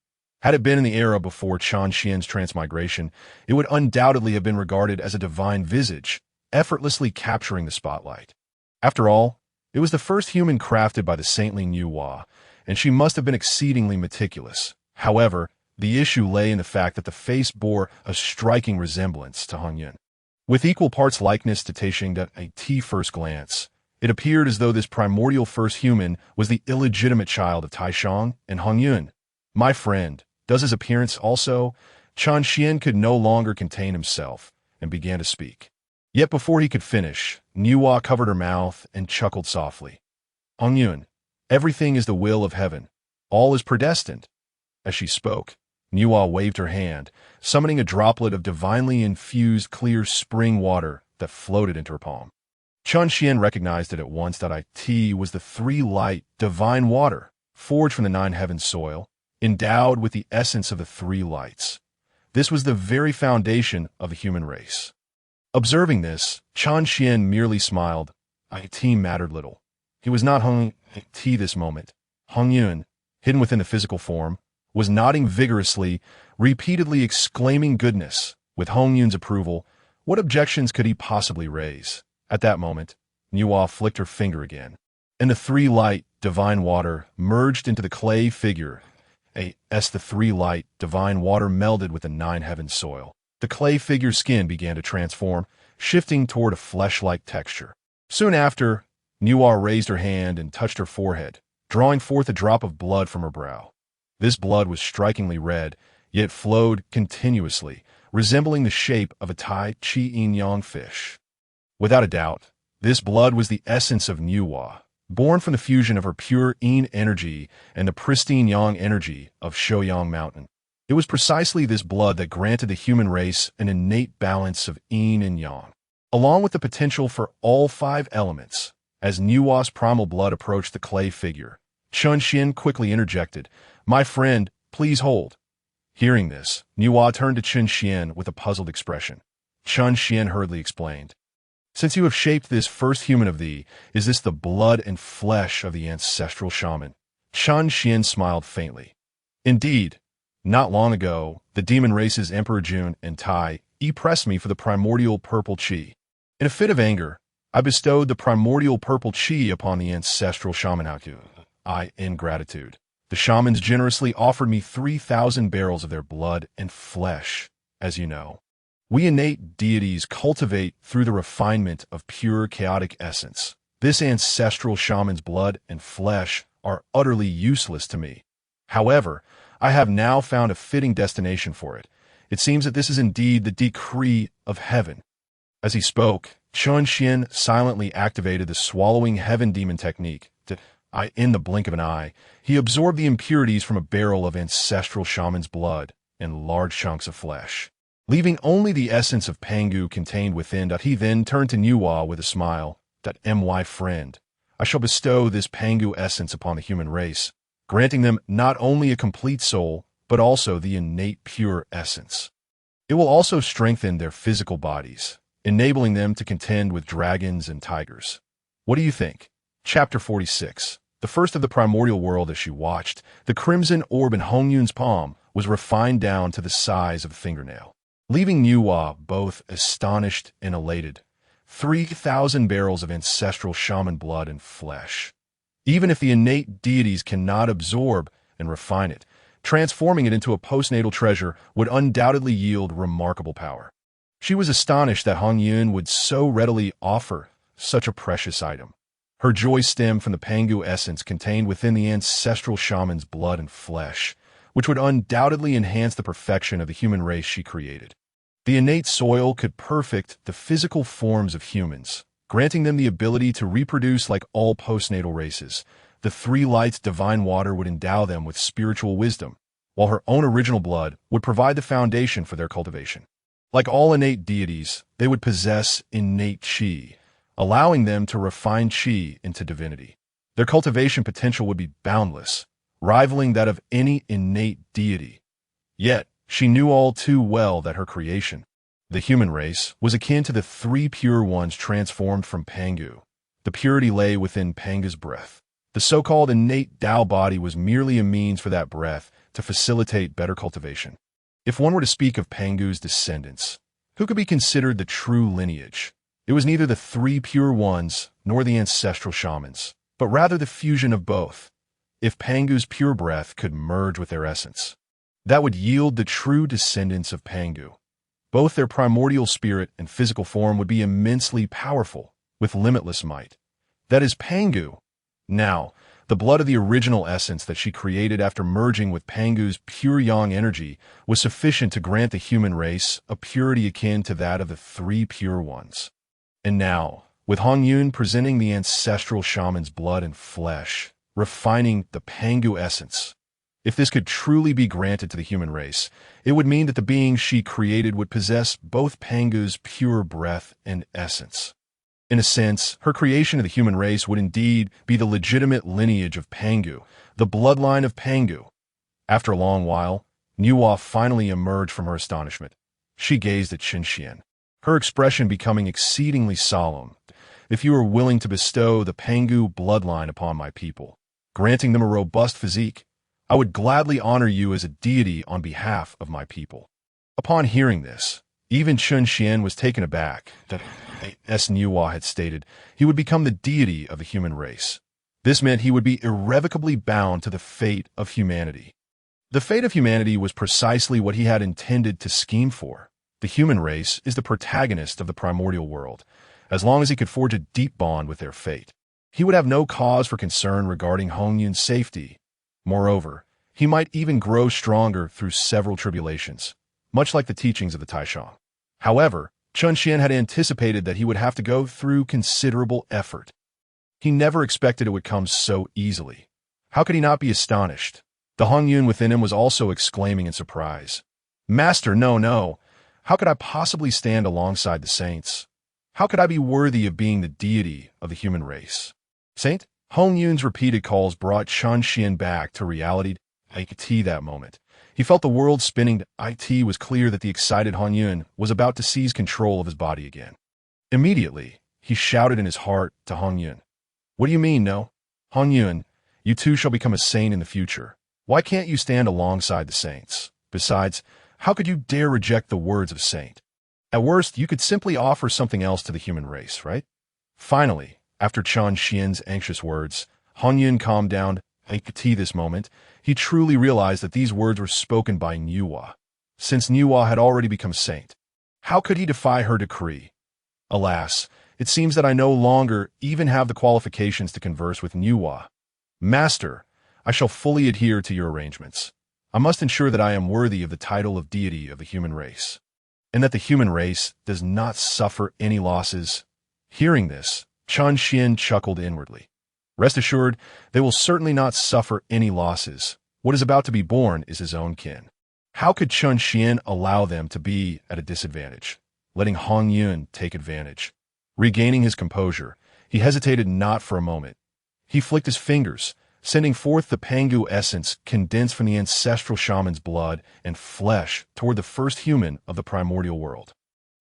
Had it been in the era before Chen Xian's transmigration, it would undoubtedly have been regarded as a divine visage, effortlessly capturing the spotlight. After all, it was the first human crafted by the saintly Nuwa, and she must have been exceedingly meticulous. However, the issue lay in the fact that the face bore a striking resemblance to Hongyun. With equal parts likeness to Taishang at a first glance, it appeared as though this primordial first human was the illegitimate child of Taishang and Hongyun. "My friend, does his appearance also?" Chen Xian could no longer contain himself, and began to speak. Yet before he could finish, Niwa covered her mouth and chuckled softly. Hongyun, everything is the will of heaven. All is predestined. As she spoke, Niwa waved her hand, summoning a droplet of divinely infused clear spring water that floated into her palm. Chun Xian recognized it at once that it was the three-light, divine water, forged from the nine heavens soil, endowed with the essence of the three lights. This was the very foundation of the human race. Observing this, Chun Xian merely smiled. It mattered little. He was not Hung-Ti this moment. Hongyun, hidden within the physical form, was nodding vigorously, repeatedly exclaiming goodness. With Hongyun's approval, what objections could he possibly raise? At that moment, Niwa flicked her finger again, and the three-light, divine water merged into the clay figure. The three-light, divine water melded with the nine heavens soil. The clay figure's skin began to transform, shifting toward a flesh-like texture. Soon after, Niwa raised her hand and touched her forehead, drawing forth a drop of blood from her brow. This blood was strikingly red, yet flowed continuously, resembling the shape of a Tai Chi Yin-Yang fish. Without a doubt, this blood was the essence of Niwa, born from the fusion of her pure Yin energy and the pristine Yang energy of Shouyang Mountain. It was precisely this blood that granted the human race an innate balance of Yin and Yang, along with the potential for all five elements. As Niwa's primal blood approached the clay figure, Chun Xian quickly interjected, "My friend, please hold." Hearing this, Niwa turned to Chun Xian with a puzzled expression. Chun Xian hurriedly explained, "Since you have shaped this first human of thee, is this the blood and flesh of the ancestral shaman?" Chun Xian smiled faintly. "Indeed, not long ago, the demon race's Emperor Jun and Tai pressed me for the primordial purple chi. In a fit of anger, I bestowed the primordial purple chi upon the ancestral shaman in gratitude. The shamans generously offered me 3,000 barrels of their blood and flesh, as you know. We innate deities cultivate through the refinement of pure chaotic essence. This ancestral shaman's blood and flesh are utterly useless to me. However, I have now found a fitting destination for it. It seems that this is indeed the decree of heaven." As he spoke, Chun Xian silently activated the swallowing heaven demon technique. In the blink of an eye, he absorbed the impurities from a barrel of ancestral shaman's blood and large chunks of flesh, leaving only the essence of Pangu contained within. He then turned to Niwa with a smile. "My friend, I shall bestow this Pangu essence upon the human race, granting them not only a complete soul, but also the innate pure essence. It will also strengthen their physical bodies, enabling them to contend with dragons and tigers. What do you think?" Chapter 46. The first of the primordial world. As she watched, the crimson orb in Hongyun's palm was refined down to the size of a fingernail, leaving Niwa both astonished and elated. 3,000 barrels of ancestral shaman blood and flesh. Even if the innate deities cannot absorb and refine it, transforming it into a postnatal treasure would undoubtedly yield remarkable power. She was astonished that Hongyun would so readily offer such a precious item. Her joy stemmed from the Pangu essence contained within the ancestral shaman's blood and flesh, which would undoubtedly enhance the perfection of the human race she created. The innate soil could perfect the physical forms of humans, granting them the ability to reproduce like all postnatal races. The three lights divine water would endow them with spiritual wisdom, while her own original blood would provide the foundation for their cultivation. Like all innate deities, they would possess innate chi, allowing them to refine chi into divinity. Their cultivation potential would be boundless, rivaling that of any innate deity. Yet, she knew all too well that her creation, the human race, was akin to the three pure ones transformed from Pangu. The purity lay within Pangu's breath. The so-called innate Dao body was merely a means for that breath to facilitate better cultivation. If one were to speak of Pangu's descendants, who could be considered the true lineage? It was neither the three pure ones nor the ancestral shamans, but rather the fusion of both. If Pangu's pure breath could merge with their essence, that would yield the true descendants of Pangu. Both their primordial spirit and physical form would be immensely powerful, with limitless might. That is Pangu. Now, The blood of the original essence that she created after merging with Pangu's pure yang energy was sufficient to grant the human race a purity akin to that of the three pure ones. And now, with Hongyun presenting the ancestral shaman's blood and flesh, refining the Pangu essence, if this could truly be granted to the human race, it would mean that the being she created would possess both Pangu's pure breath and essence. In a sense, her creation of the human race would indeed be the legitimate lineage of Pangu, the bloodline of Pangu. After a long while, Nuwa finally emerged from her astonishment. She gazed at Qinxian, her expression becoming exceedingly solemn. If you are willing to bestow the Pangu bloodline upon my people, granting them a robust physique, I would gladly honor you as a deity on behalf of my people. Upon hearing this, even Qinxian was taken aback that, as Nuwa had stated, he would become the deity of the human race. This meant he would be irrevocably bound to the fate of humanity. The fate of humanity was precisely what he had intended to scheme for. The human race is the protagonist of the primordial world. As long as he could forge a deep bond with their fate, he would have no cause for concern regarding Hongyun's safety. Moreover, he might even grow stronger through several tribulations, much like the teachings of the Taishang. However, Qinxian had anticipated that he would have to go through considerable effort. He never expected it would come so easily. How could he not be astonished? The Hongyun within him was also exclaiming in surprise. Master, no. How could I possibly stand alongside the saints? How could I be worthy of being the deity of the human race? Saint? Hongyun's repeated calls brought Qinxian back to reality. That moment, he felt the world spinning. It was clear that the excited Hongyun was about to seize control of his body again. Immediately, he shouted in his heart to Hongyun. What do you mean, no? Hongyun, you too shall become a saint in the future. Why can't you stand alongside the saints? Besides, how could you dare reject the words of saint? At worst, you could simply offer something else to the human race, right? Finally, after Qinxian's anxious words, Hongyun calmed down. This moment, he truly realized that these words were spoken by Nuwa. Since Nuwa had already become saint, how could he defy her decree? Alas, it seems that I no longer even have the qualifications to converse with Nuwa. Master, I shall fully adhere to your arrangements. I must ensure that I am worthy of the title of deity of the human race, and that the human race does not suffer any losses. Hearing this, Qinxian chuckled inwardly. Rest assured, they will certainly not suffer any losses. What is about to be born is his own kin. How could Qinxian allow them to be at a disadvantage, letting Hongyun take advantage? Regaining his composure, he hesitated not for a moment. He flicked his fingers, sending forth the Pangu essence condensed from the ancestral shaman's blood and flesh toward the first human of the primordial world.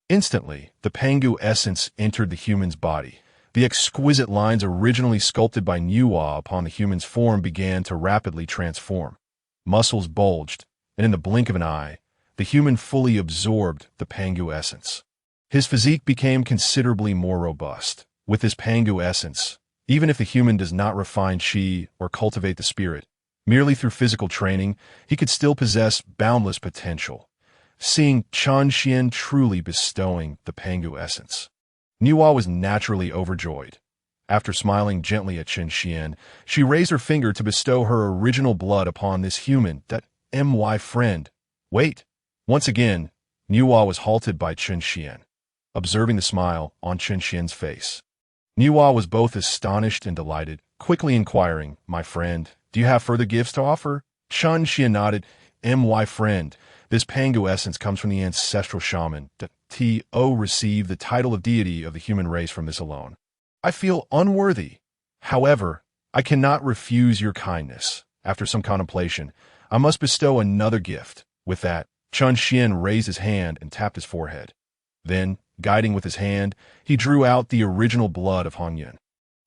Instantly, the Pangu essence entered the human's body. The exquisite lines originally sculpted by Nuwa upon the human's form began to rapidly transform. Muscles bulged, and in the blink of an eye, the human fully absorbed the Pangu essence. His physique became considerably more robust. With this Pangu essence, even if the human does not refine qi or cultivate the spirit, merely through physical training, he could still possess boundless potential. Seeing Qinxian truly bestowing the Pangu essence, Nuwa was naturally overjoyed. After smiling gently at Qinxian, she raised her finger to bestow her original blood upon this human, that my friend. Wait. Once again, Nuwa was halted by Qinxian, observing the smile on Qinxian's face. Nuwa was both astonished and delighted, quickly inquiring, my friend, do you have further gifts to offer? Qinxian nodded, my friend. This Pangu essence comes from the ancestral shaman. T.O. received the title of deity of the human race from this alone. I feel unworthy. However, I cannot refuse your kindness. After some contemplation, I must bestow another gift. With that, Qinxian raised his hand and tapped his forehead. Then, guiding with his hand, he drew out the original blood of Hongyun.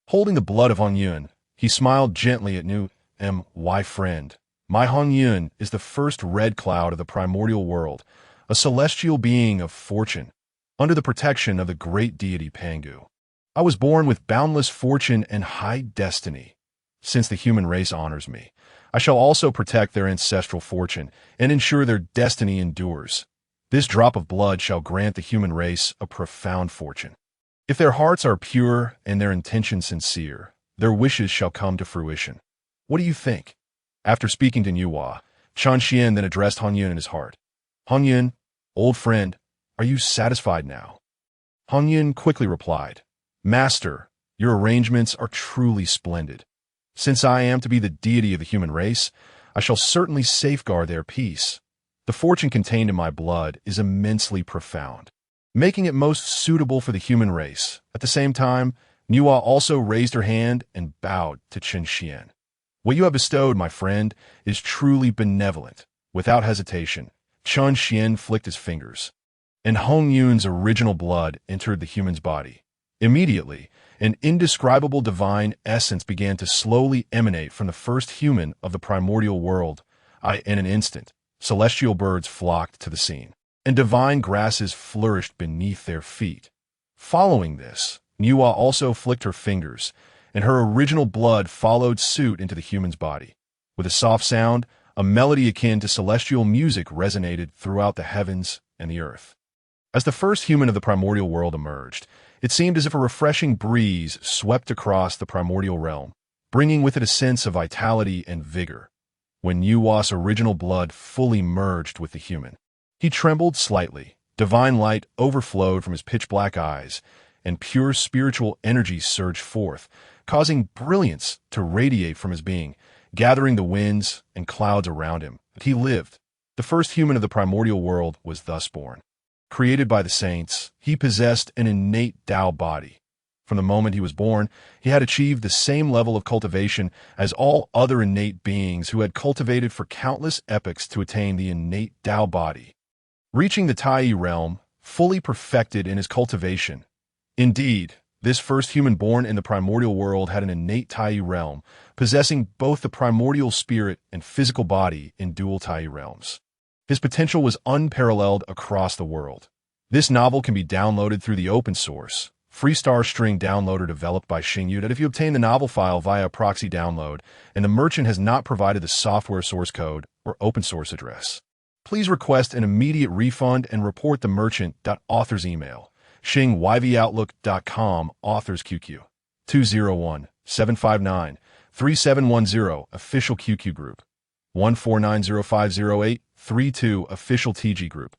Holding the blood of Hongyun, he smiled gently at my friend. My Hongyun is the first red cloud of the primordial world, a celestial being of fortune, under the protection of the great deity Pangu. I was born with boundless fortune and high destiny. Since the human race honors me, I shall also protect their ancestral fortune and ensure their destiny endures. This drop of blood shall grant the human race a profound fortune. If their hearts are pure and their intentions sincere, their wishes shall come to fruition. What do you think? After speaking to Nuwa, Chan Xian then addressed Hongyun in his heart. Hongyun, old friend, are you satisfied now? Hongyun quickly replied, Master, your arrangements are truly splendid. Since I am to be the deity of the human race, I shall certainly safeguard their peace. The fortune contained in my blood is immensely profound, making it most suitable for the human race. At the same time, Nuwa also raised her hand and bowed to Chen Xian. What you have bestowed, my friend, is truly benevolent. Without hesitation, Chen Xian flicked his fingers, and Hongyun's original blood entered the human's body. Immediately, an indescribable divine essence began to slowly emanate from the first human of the primordial world. In an instant, celestial birds flocked to the scene, and divine grasses flourished beneath their feet. Following this, Nuwa also flicked her fingers, and her original blood followed suit into the human's body. With a soft sound, a melody akin to celestial music resonated throughout the heavens and the earth. As the first human of the primordial world emerged, it seemed as if a refreshing breeze swept across the primordial realm, bringing with it a sense of vitality and vigor. When Nuwa's original blood fully merged with the human, he trembled slightly. Divine light overflowed from his pitch-black eyes, and pure spiritual energy surged forth, causing brilliance to radiate from his being, gathering the winds and clouds around him. He lived. The first human of the primordial world was thus born. Created by the saints, he possessed an innate Dao body. From the moment he was born, he had achieved the same level of cultivation as all other innate beings who had cultivated for countless epochs to attain the innate Dao body, reaching the Tai realm, fully perfected in his cultivation. Indeed, this first human born in the primordial world had an innate Tai realm, possessing both the primordial spirit and physical body in dual Tai realms. His potential was unparalleled across the world. This novel can be downloaded through the open source Freestar String downloader developed by Xingyu. That if you obtain the novel file via a proxy download and the merchant has not provided the software source code or open source address, please request an immediate refund and report the merchant. Author's email, xingyvoutlook.com, authors QQ, 201-759-3710, official QQ group, 149050832, official TG group,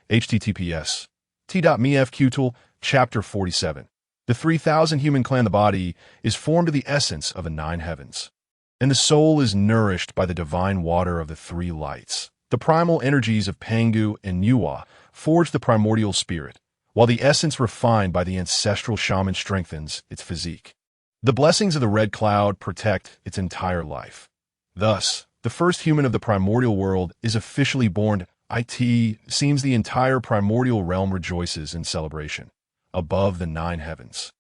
https t.me/fqtool, chapter 47. The 3,000 human clan. The body is formed of the essence of the 9 heavens, and the soul is nourished by the divine water of the 3 lights. The primal energies of Pangu and Nuwa forge the primordial spirit, while the essence refined by the ancestral shaman strengthens its physique. The blessings of the red cloud protect its entire life. Thus, the first human of the primordial world is officially born. It seems the entire primordial realm rejoices in celebration. Above the 9 heavens,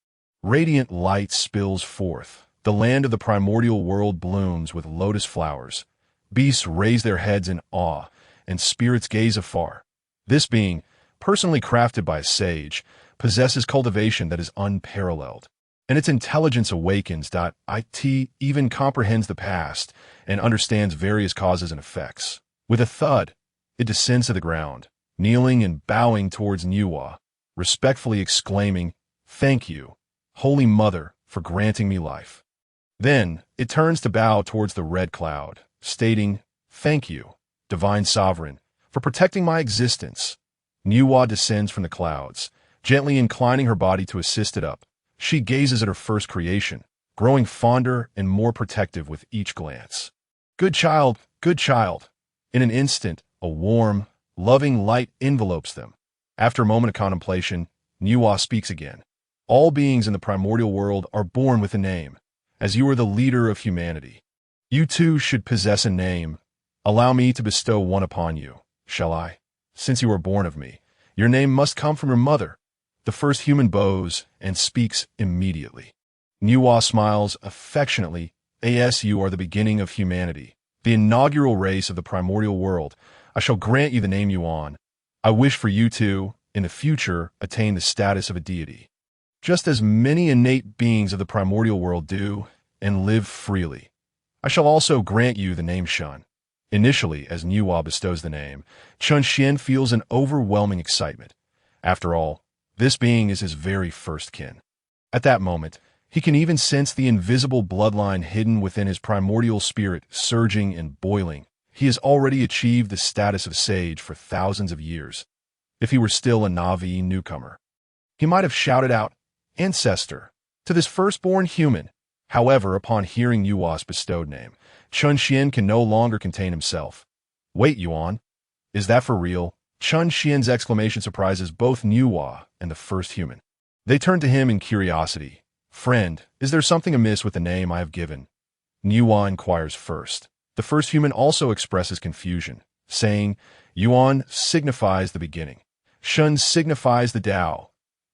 radiant light spills forth. The land of the primordial world blooms with lotus flowers. Beasts raise their heads in awe, and spirits gaze afar. This being, personally crafted by a sage, possesses cultivation that is unparalleled, and its intelligence awakens. It even comprehends the past and understands various causes and effects. With a thud, it descends to the ground, kneeling and bowing towards Nuwa, respectfully exclaiming, "Thank you, Holy Mother, for granting me life." Then it turns to bow towards the red cloud, stating, "Thank you, Divine Sovereign, for protecting my existence." Nuwa descends from the clouds, gently inclining her body to assist it up. She gazes at her first creation, growing fonder and more protective with each glance. Good child, good child." In an instant, a warm, loving light envelopes them. After a moment of contemplation, Nuwa speaks again. "All beings in the primordial world are born with a name. As you are the leader of humanity, you too should possess a name. Allow me to bestow one upon you, shall I? Since you are born of me, your name must come from your mother." The first human bows and speaks immediately. Nuwa smiles affectionately. "As you are the beginning of humanity, the inaugural race of the primordial world, I shall grant you the name you own. I wish for you to, in the future, attain the status of a deity, just as many innate beings of the primordial world do, and live freely. I shall also grant you the name Shun." Initially, as Nuwa bestows the name, Chun Xian feels an overwhelming excitement. After all, this being is his very first kin. At that moment, He can even sense the invisible bloodline hidden within his primordial spirit surging and boiling. He has already achieved the status of sage for thousands of years. If he were still a Na'vi newcomer, he might have shouted out, "Ancestor," to this firstborn human. However, upon hearing Yuan's bestowed name, Chun Xian can no longer contain himself. "Wait, Yuan, is that for real?" Chun Xian's exclamation surprises both Yuan and the first human. They turn to him in curiosity. "Friend, is there something amiss with the name I have given?" Yuan inquires first. The first human also expresses confusion, saying, "Yuan signifies the beginning. Shun signifies the Dao.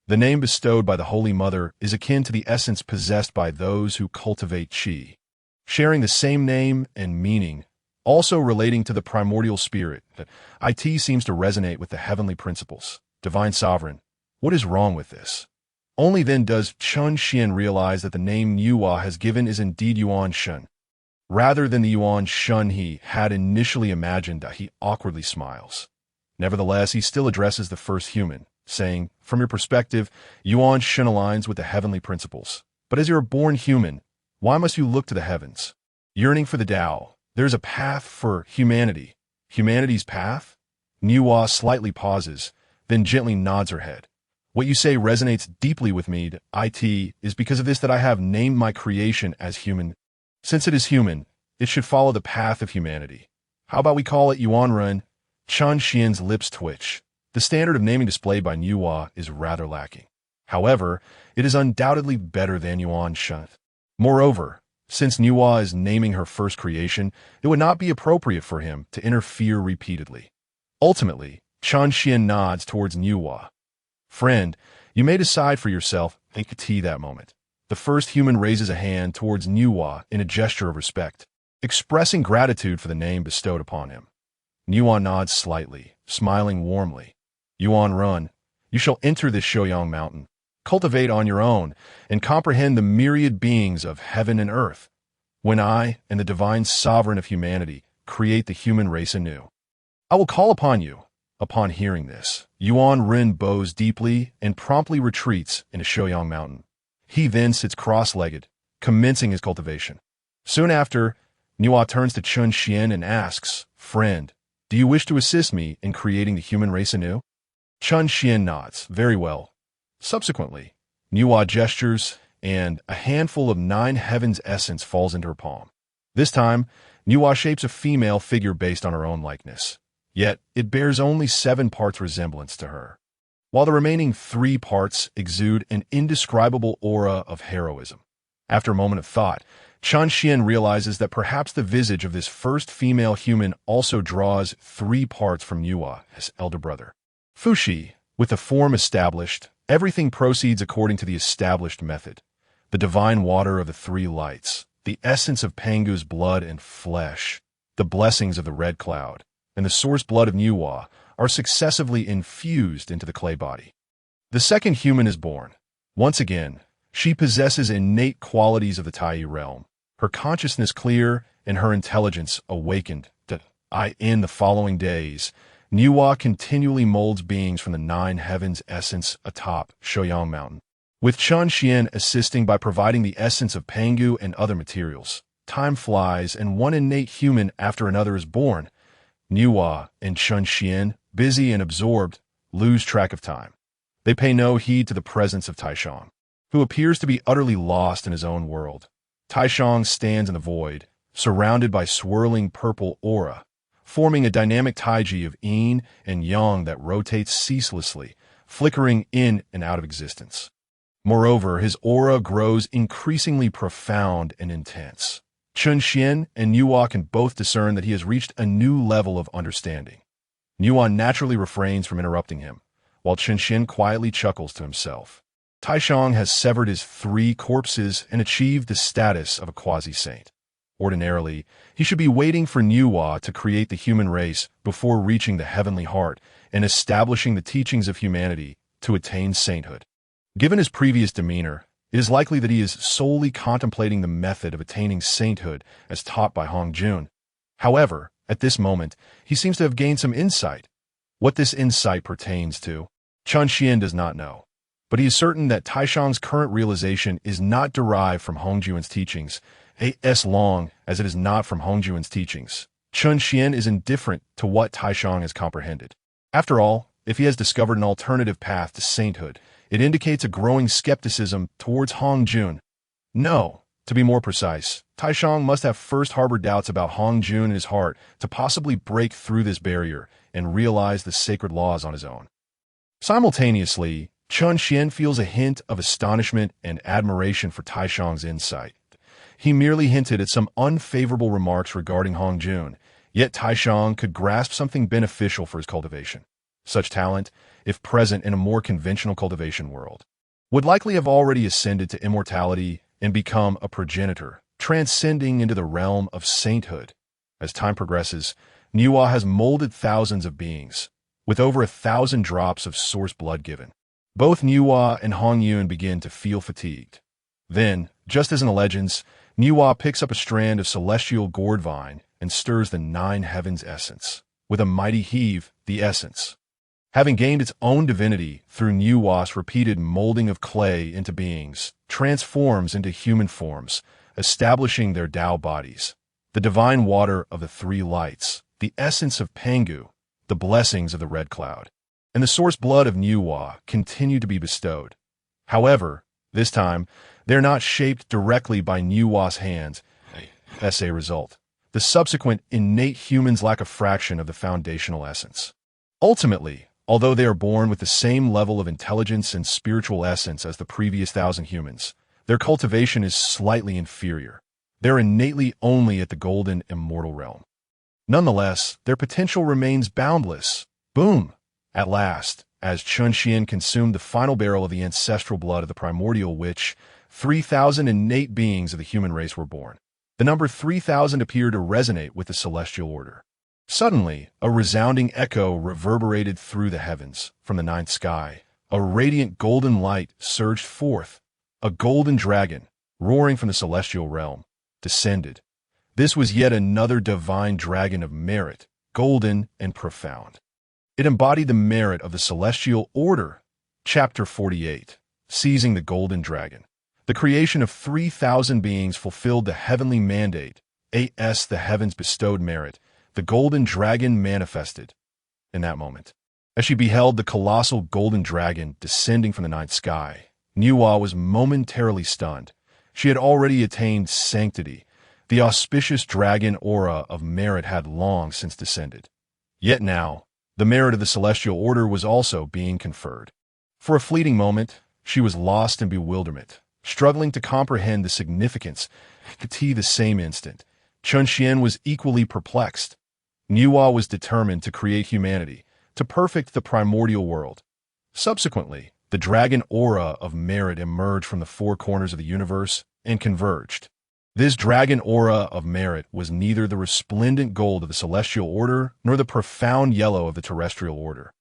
The name bestowed by the Holy Mother is akin to the essence possessed by those who cultivate qi. Sharing the same name and meaning, also relating to the primordial spirit, that it seems to resonate with the heavenly principles. Divine Sovereign, what is wrong with this?" Only then does Chun Xian realize that the name Yuan has given is indeed Yuan Shun. Rather than the Yuan Shun he had initially imagined, he awkwardly smiles. Nevertheless, he still addresses the first human, saying, "From your perspective, Yuan Shun aligns with the heavenly principles. But as you're a born human, why must you look to the heavens? Yearning for the Dao, there's a path for humanity." Humanity's path? Yuan slightly pauses, then gently nods her head. "What you say resonates deeply with me. It is because of this that I have named my creation as human. Since it is human, it should follow the path of humanity. How about we call it Yuan Run?" Chun Xian's lips twitch. The standard of naming displayed by Yuan is rather lacking. However, it is undoubtedly better than Yuan Shun. Moreover, since Yuan is naming her first creation, it would not be appropriate for him to interfere repeatedly. Ultimately, Chun Xian nods towards Yuan. "Friend, you may decide for yourself." Think that moment. The first human raises a hand towards Yuan in a gesture of respect, expressing gratitude for the name bestowed upon him. Yuan nods slightly, smiling warmly. "Yuan Run, you shall enter this Shouyang mountain, cultivate on your own, and comprehend the myriad beings of heaven and earth, when I and the divine sovereign of humanity create the human race anew. I will call upon you." Upon hearing this, Yuan Ren bows deeply and promptly retreats into Shouyang mountain. He then sits cross-legged, commencing his cultivation. Soon after, Yuan turns to Chun Xian and asks, "Friend, do you wish to assist me in creating the human race anew?" Chun Xian nods. "Very well." Subsequently, Yuan gestures, and a handful of 9 heavens essence falls into her palm. This time, Yuan shapes a female figure based on her own likeness. Yet, it bears only 7 parts resemblance to her, while the remaining 3 parts exude an indescribable aura of heroism. After a moment of thought, Chun Xian realizes that perhaps the visage of this first female human also draws 3 parts from Yuan, his elder brother. Fushi, with the form established, everything proceeds according to the established method. The divine water of the 3 lights, the essence of Pangu's blood and flesh, the blessings of the red cloud, and the source blood of Yuan are successively infused into the clay body. The second human is born. Once again, she possesses innate qualities of the Tai realm, her consciousness clear and her intelligence awakened. In the following days, Yuan continually molds beings from the 9 heavens essence atop Shouyang Mountain, with Chun Xian assisting by providing the essence of Pangu and other materials. Time flies, and one innate human after another is born. Yuan and Chun Xian, busy and absorbed, lose track of time. They pay no heed to the presence of Taishang, who appears to be utterly lost in his own world. Taishang stands in the void, surrounded by swirling purple aura, forming a dynamic taiji of yin and yang that rotates ceaselessly, flickering in and out of existence. Moreover, his aura grows increasingly profound and intense. Chun Xian and Yuan can both discern that he has reached a new level of understanding. Yuan naturally refrains from interrupting him, while Chun Xian quietly chuckles to himself. Taishang has severed his 3 corpses and achieved the status of a quasi-saint. Ordinarily, he should be waiting for Yuan to create the human race before reaching the heavenly heart and establishing the teachings of humanity to attain sainthood. Given his previous demeanor, it is likely that he is solely contemplating the method of attaining sainthood as taught by Hongyun. However, at this moment, he seems to have gained some insight. What this insight pertains to, Chun Xian does not know. But he is certain that Taishang's current realization is not derived from Hongyuan's teachings, as long as it is not from Hongyuan's teachings. Chun Xian is indifferent to what Taishang has comprehended. After all, if he has discovered an alternative path to sainthood, it indicates a growing skepticism towards Hongyun. No, to be more precise, Taishang must have first harbored doubts about Hongyun in his heart to possibly break through this barrier and realize the sacred laws on his own. Simultaneously, Chun Xian feels a hint of astonishment and admiration for Taishang's insight. He merely hinted at some unfavorable remarks regarding Hongyun, yet Taishang could grasp something beneficial for his cultivation. Such talent, if present in a more conventional cultivation world, would likely have already ascended to immortality and become a progenitor, transcending into the realm of sainthood. As time progresses, Niwa has molded thousands of beings, with over 1,000 drops of source blood given. Both Niwa and Hongyun begin to feel fatigued. Then, just as in the legends, Niwa picks up a strand of celestial gourd vine and stirs the 9 heavens essence. With a mighty heave, the essence, having gained its own divinity through Niwa's repeated molding of clay into beings, transforms into human forms, establishing their Dao bodies. The divine water of the 3 lights, the essence of Pangu, the blessings of the red cloud, and the source blood of Niwa continue to be bestowed. However, this time, they're not shaped directly by Niwa's hands. As a result, the subsequent innate humans lack a fraction of the foundational essence. Ultimately, although they are born with the same level of intelligence and spiritual essence as the previous 1,000 humans, their cultivation is slightly inferior. They're innately only at the golden immortal realm. Nonetheless, their potential remains boundless. Boom! At last, as Chun Xian consumed the final barrel of the ancestral blood of the primordial witch, 3,000 innate beings of the human race were born. The number 3,000 appeared to resonate with the celestial order. Suddenly, a resounding echo reverberated through the heavens. From the 9th sky, a radiant golden light surged forth. A golden dragon, roaring from the celestial realm, descended. This was yet another divine dragon of merit, golden and profound. It embodied the merit of the celestial order. Chapter 48, Seizing the Golden Dragon. The creation of 3,000 beings fulfilled the heavenly mandate, as the heavens bestowed merit. The golden dragon manifested. In that moment, as she beheld the colossal golden dragon descending from the 9th sky, Niwa was momentarily stunned. She had already attained sanctity. The auspicious dragon aura of merit had long since descended. Yet now, the merit of the celestial order was also being conferred. For a fleeting moment, she was lost in bewilderment, struggling to comprehend the significance. The same instant, Chun Xian was equally perplexed. Niwa was determined to create humanity, to perfect the primordial world. Subsequently, the dragon aura of merit emerged from the 4 corners of the universe and converged. This dragon aura of merit was neither the resplendent gold of the celestial order nor the profound yellow of the terrestrial order.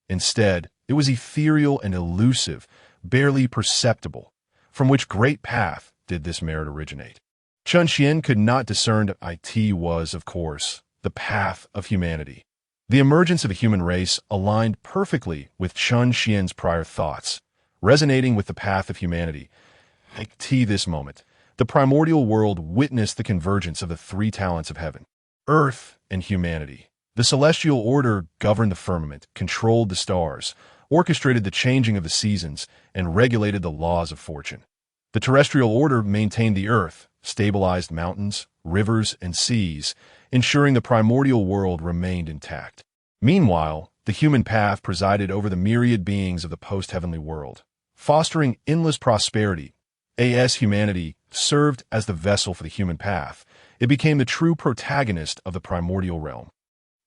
Instead, it was ethereal and elusive, barely perceptible. From which great path did this merit originate? Chun Xian could not discern. It was, of course, the path of humanity. The emergence of the human race aligned perfectly with Chun Xian's prior thoughts, resonating with the path of humanity. At this moment, the primordial world witnessed the convergence of the 3 talents of heaven, earth, and humanity. The celestial order governed the firmament, controlled the stars, orchestrated the changing of the seasons, and regulated the laws of fortune. The terrestrial order maintained the earth, stabilized mountains, rivers, and seas, ensuring the primordial world remained intact. Meanwhile, the human path presided over the myriad beings of the post-heavenly world, fostering endless prosperity. As humanity served as the vessel for the human path, it became the true protagonist of the primordial realm,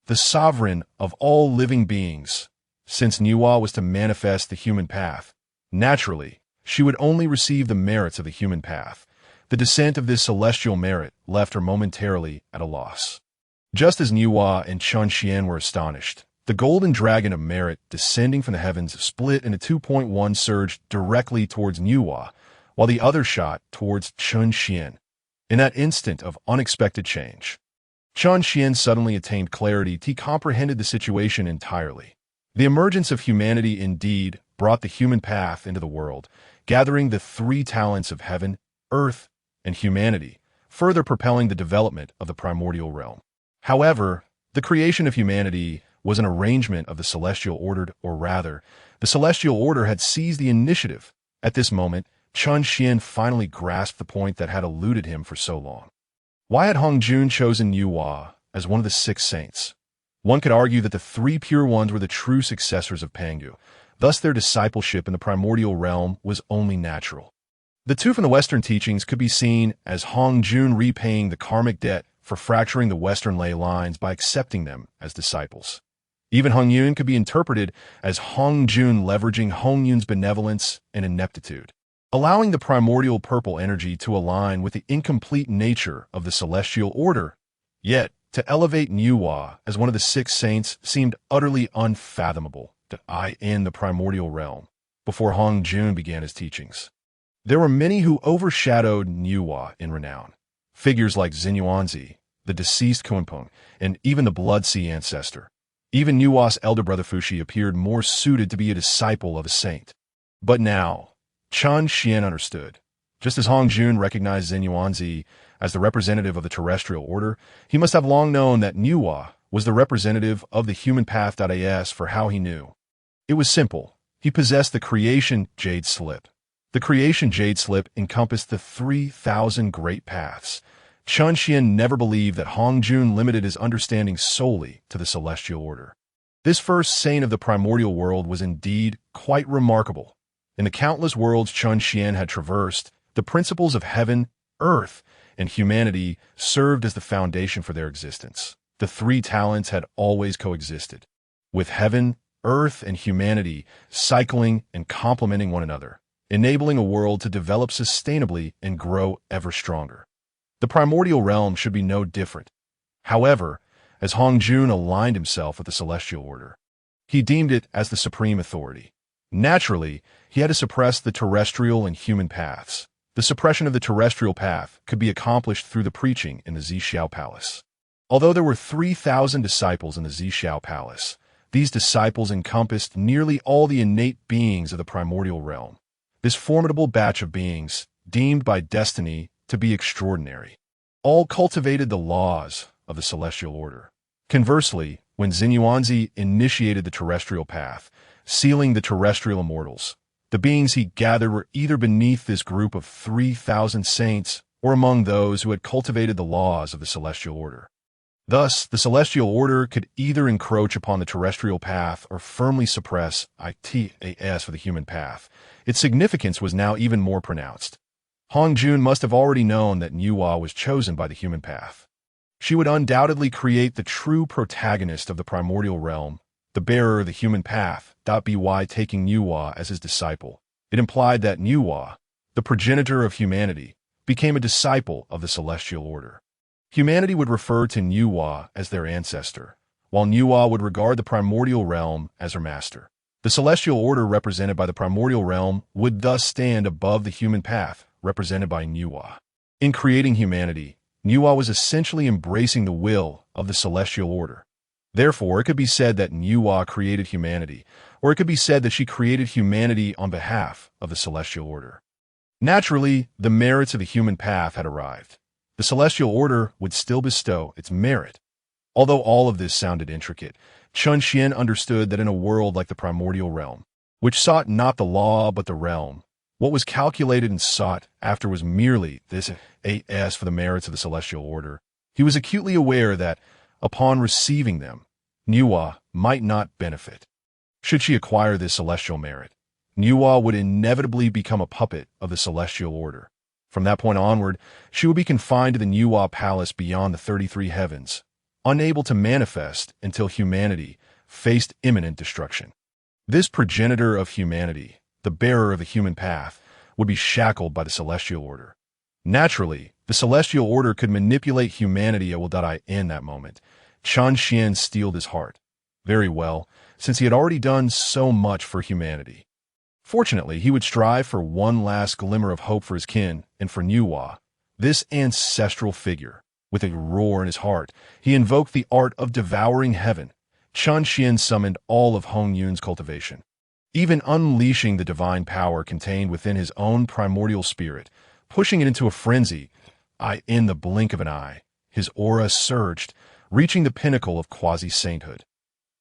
the sovereign of all living beings. Since Niwa was to manifest the human path, naturally, she would only receive the merits of the human path. The descent of this celestial merit left her momentarily at a loss. Just as Niwa and Chun Xian were astonished, the golden dragon of merit descending from the heavens split into 2.1 surged directly towards Niwa, while the other shot towards Chun Xian. In that instant of unexpected change, Chun Xian suddenly attained clarity. He comprehended the situation entirely. The emergence of humanity indeed brought the human path into the world, gathering the three talents of heaven, earth, and humanity, further propelling the development of the primordial realm. However, the creation of humanity was an arrangement of the celestial order, or rather, the celestial order had seized the initiative. At this moment, Chun Xian finally grasped the point that had eluded him for so long. Why had Hongyun chosen Yuhua as one of the 6 saints? One could argue that the 3 pure ones were the true successors of Pangu, thus their discipleship in the primordial realm was only natural. The 2 from the Western teachings could be seen as Hongyun repaying the karmic debt for fracturing the Western ley lines by accepting them as disciples. Even Hongyun could be interpreted as Hongjun leveraging Hongyun's benevolence and ineptitude, allowing the primordial purple energy to align with the incomplete nature of the celestial order. Yet, to elevate Yuhua as one of the 6 saints seemed utterly unfathomable in the primordial realm before Hongjun began his teachings. There were many who overshadowed Yuhua in renown. Figures like Xinhuanzi, the deceased Kunpeng, and even the Blood Sea ancestor. Even Yuhua's elder brother Fuxi appeared more suited to be a disciple of a saint. But now, Chun Xian understood. Just as Hongjun recognized Xinhuanzi as the representative of the terrestrial order, he must have long known that Yuhua was the representative of the human path. As for how he knew. It was simple. He possessed the creation jade slip. The creation jade slip encompassed the 3,000 great paths. Chun Xian never believed that Hongjun limited his understanding solely to the celestial order. This first saint of the primordial world was indeed quite remarkable. In the countless worlds Chun Xian had traversed, the principles of heaven, earth, and humanity served as the foundation for their existence. The 3 talents had always coexisted, with heaven, earth, and humanity cycling and complementing one another, enabling a world to develop sustainably and grow ever stronger. The primordial realm should be no different. However, as Hongjun aligned himself with the celestial order, he deemed it as the supreme authority. Naturally, he had to suppress the terrestrial and human paths. The suppression of the terrestrial path could be accomplished through the preaching in the Zhixiao Palace. Although there were 3,000 disciples in the Zhixiao Palace, these disciples encompassed nearly all the innate beings of the primordial realm. This formidable batch of beings, deemed by destiny to be extraordinary, all cultivated the laws of the celestial order. Conversely, when Xinhuanzi initiated the terrestrial path, sealing the terrestrial immortals, the beings he gathered were either beneath this group of 3,000 saints or among those who had cultivated the laws of the celestial order. Thus, the celestial order could either encroach upon the terrestrial path or firmly suppress ITAS for the human path. Its significance was now even more pronounced. Hongjun must have already known that Yuhua was chosen by the human path. She would undoubtedly create the true protagonist of the primordial realm, the bearer of the human path. By taking Yuhua as his disciple, it implied that Yuhua, the progenitor of humanity, became a disciple of the celestial order. Humanity would refer to Yuhua as their ancestor, while Yuhua would regard the primordial realm as her master. The celestial order represented by the primordial realm would thus stand above the human path, represented by Yuhua. In creating humanity, Yuhua was essentially embracing the will of the celestial order. Therefore, it could be said that Yuhua created humanity, or it could be said that she created humanity on behalf of the celestial order. Naturally, the merits of the human path had arrived. The celestial order would still bestow its merit. Although all of this sounded intricate, Chun Xian understood that in a world like the primordial realm, which sought not the law but the realm, what was calculated and sought after was merely this AS for the merits of the celestial order. He was acutely aware that, upon receiving them, Yuhua might not benefit. Should she acquire this celestial merit, Yuhua would inevitably become a puppet of the celestial order. From that point onward, she would be confined to the Yuhua palace beyond the 33 heavens, unable to manifest until humanity faced imminent destruction. This progenitor of humanity, the bearer of the human path, would be shackled by the celestial order. Naturally, the celestial order could manipulate humanity in that moment. Chun Xian steeled his heart. Very well, since he had already done so much for humanity. Fortunately, he would strive for one last glimmer of hope for his kin and for Yuhua, this ancestral figure. With a roar in his heart, he invoked the art of devouring heaven. Chun Xian summoned all of Hongyun's cultivation. even unleashing the divine power contained within his own primordial spirit, pushing it into a frenzy. In the blink of an eye, his aura surged, reaching the pinnacle of quasi-sainthood.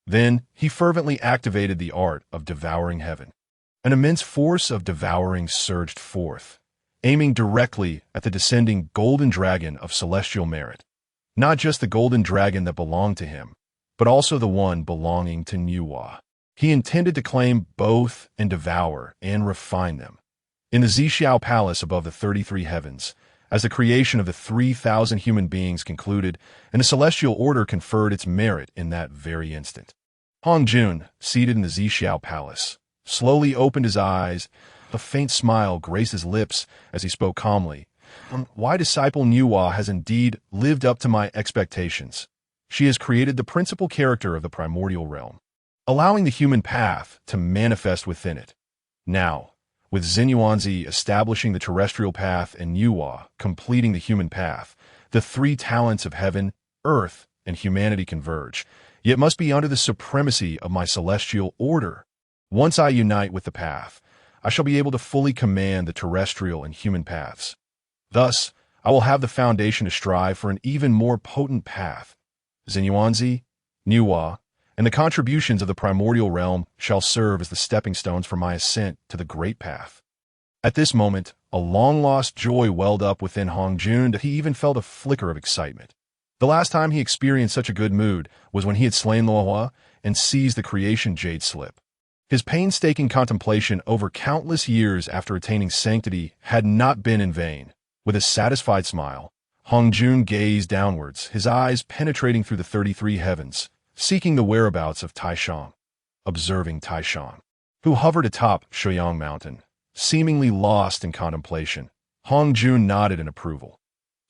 Then he fervently activated the art of devouring heaven. An immense force of devouring surged forth, aiming directly at the descending golden dragon of celestial merit. Not just the golden dragon that belonged to him, but also the one belonging to Nuwa. He intended to claim both and devour and refine them. In the Zixiao Palace above the 33 heavens, as the creation of the 3,000 human beings concluded and the celestial order conferred its merit in that very instant. Hongyun, seated in the Zixiao Palace, slowly opened his eyes. A faint smile graced his lips as he spoke calmly. "My disciple Nuwa has indeed lived up to my expectations. She has created the principal character of the primordial realm, allowing the human path to manifest within it. Now, with Xinyuanzi establishing the terrestrial path and Nuwa completing the human path, the three talents of heaven, earth, and humanity converge, yet must be under the supremacy of my celestial order. Once I unite with the path, I shall be able to fully command the terrestrial and human paths. Thus, I will have the foundation to strive for an even more potent path. Xinyuanzi, Nuwa, and the contributions of the primordial realm shall serve as the stepping stones for my ascent to the great path." At this moment, a long-lost joy welled up within Hongyun that he even felt a flicker of excitement. The last time he experienced such a good mood was when he had slain Luohua and seized the creation jade slip. His painstaking contemplation over countless years after attaining sanctity had not been in vain. With a satisfied smile, Hongyun gazed downwards, his eyes penetrating through the 33 heavens, seeking the whereabouts of Taishan. Observing Taishan, who hovered atop Shoyang Mountain, seemingly lost in contemplation, Hongyun nodded in approval.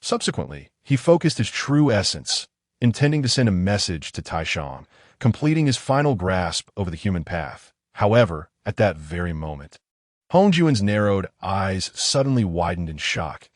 Subsequently, he focused his true essence, intending to send a message to Taishan, completing his final grasp over the human path. However, at that very moment, Hongyun's narrowed eyes suddenly widened in shock.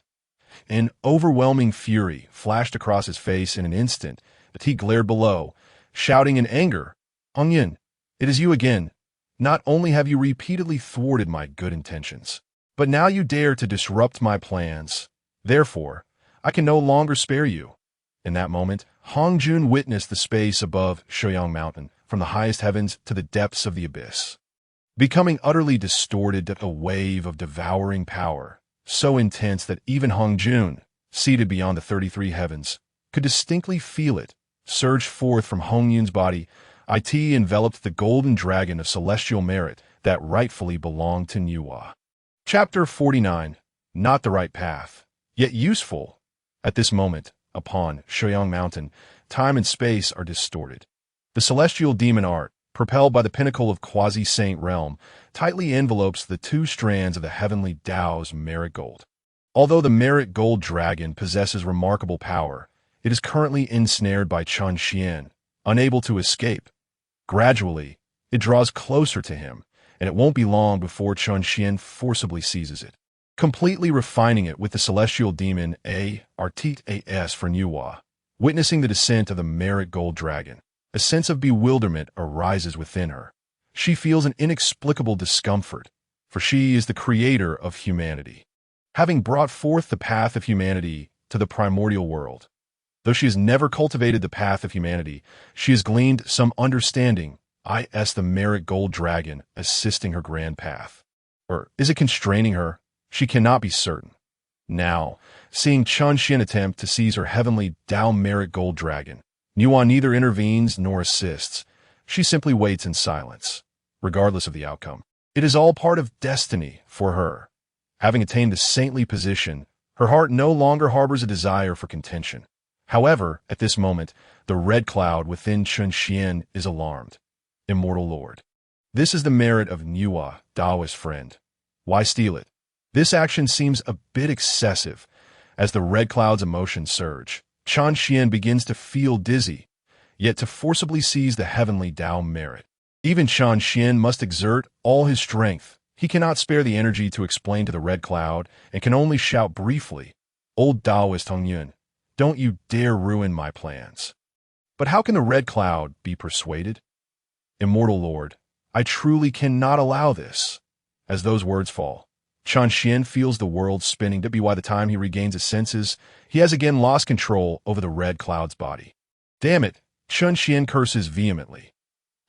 An overwhelming fury flashed across his face in an instant that he glared below, shouting in anger, "Hongyun, it is you again. Not only have you repeatedly thwarted my good intentions, but now you dare to disrupt my plans. Therefore, I can no longer spare you." In that moment, Hongyun witnessed the space above Shoyang Mountain, from the highest heavens to the depths of the abyss, becoming utterly distorted to a wave of devouring power, so intense that even Hongyun, seated beyond the 33 heavens, could distinctly feel it surge forth from Hongyun's body. It enveloped the golden dragon of celestial merit that rightfully belonged to Nuwa. Chapter 49. Not the right path, yet useful. At this moment, upon Shoyang Mountain, time and space are distorted. The celestial demon art, propelled by the pinnacle of quasi-saint realm, tightly envelopes the two strands of the heavenly Dao's merit gold. Although the merit gold dragon possesses remarkable power, it is currently ensnared by Chun Xian, unable to escape. Gradually, it draws closer to him, and it won't be long before Chun Xian forcibly seizes it, completely refining it with the celestial demon Artit As for Nuwa. Witnessing the descent of the merit gold dragon, a sense of bewilderment arises within her. She feels an inexplicable discomfort, for she is the creator of humanity, having brought forth the path of humanity to the primordial world. Though she has never cultivated the path of humanity, she has gleaned some understanding, the merit gold dragon assisting her grand path. Or is it constraining her? She cannot be certain. Now, seeing Chun Xian attempt to seize her heavenly Dao merit gold dragon, Nuwa neither intervenes nor assists. She simply waits in silence, regardless of the outcome. It is all part of destiny for her. Having attained the saintly position, her heart no longer harbors a desire for contention. However, at this moment, the red cloud within Chun Xian is alarmed. Immortal Lord, this is the merit of Nuwa, Daoist friend. Why steal it? This action seems a bit excessive. As the red cloud's emotions surge, Chun Xian begins to feel dizzy, yet to forcibly seize the heavenly Dao merit. Even Chun Xian must exert all his strength. He cannot spare the energy to explain to the red cloud and can only shout briefly, "Old Daoist Hongyun, don't you dare ruin my plans." But how can the red cloud be persuaded? Immortal Lord, I truly cannot allow this. As those words fall, Chen Xian feels the world spinning. By the time he regains his senses, he has again lost control over the red cloud's body. Damn it, Chen Xian curses vehemently.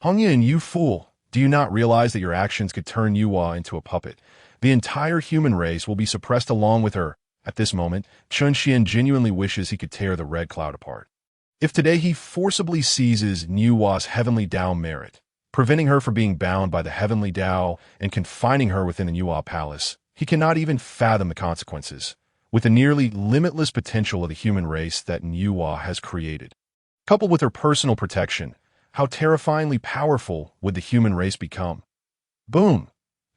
Hongyun, you fool, do you not realize that your actions could turn Yuhua into a puppet? The entire human race will be suppressed along with her. At this moment, Chen Xian genuinely wishes he could tear the red cloud apart. If today he forcibly seizes Yuhua's heavenly Dao merit, preventing her from being bound by the heavenly Dao and confining her within the Yuhua palace, he cannot even fathom the consequences, with the nearly limitless potential of the human race that Yuhua has created. Coupled with her personal protection, how terrifyingly powerful would the human race become? Boom!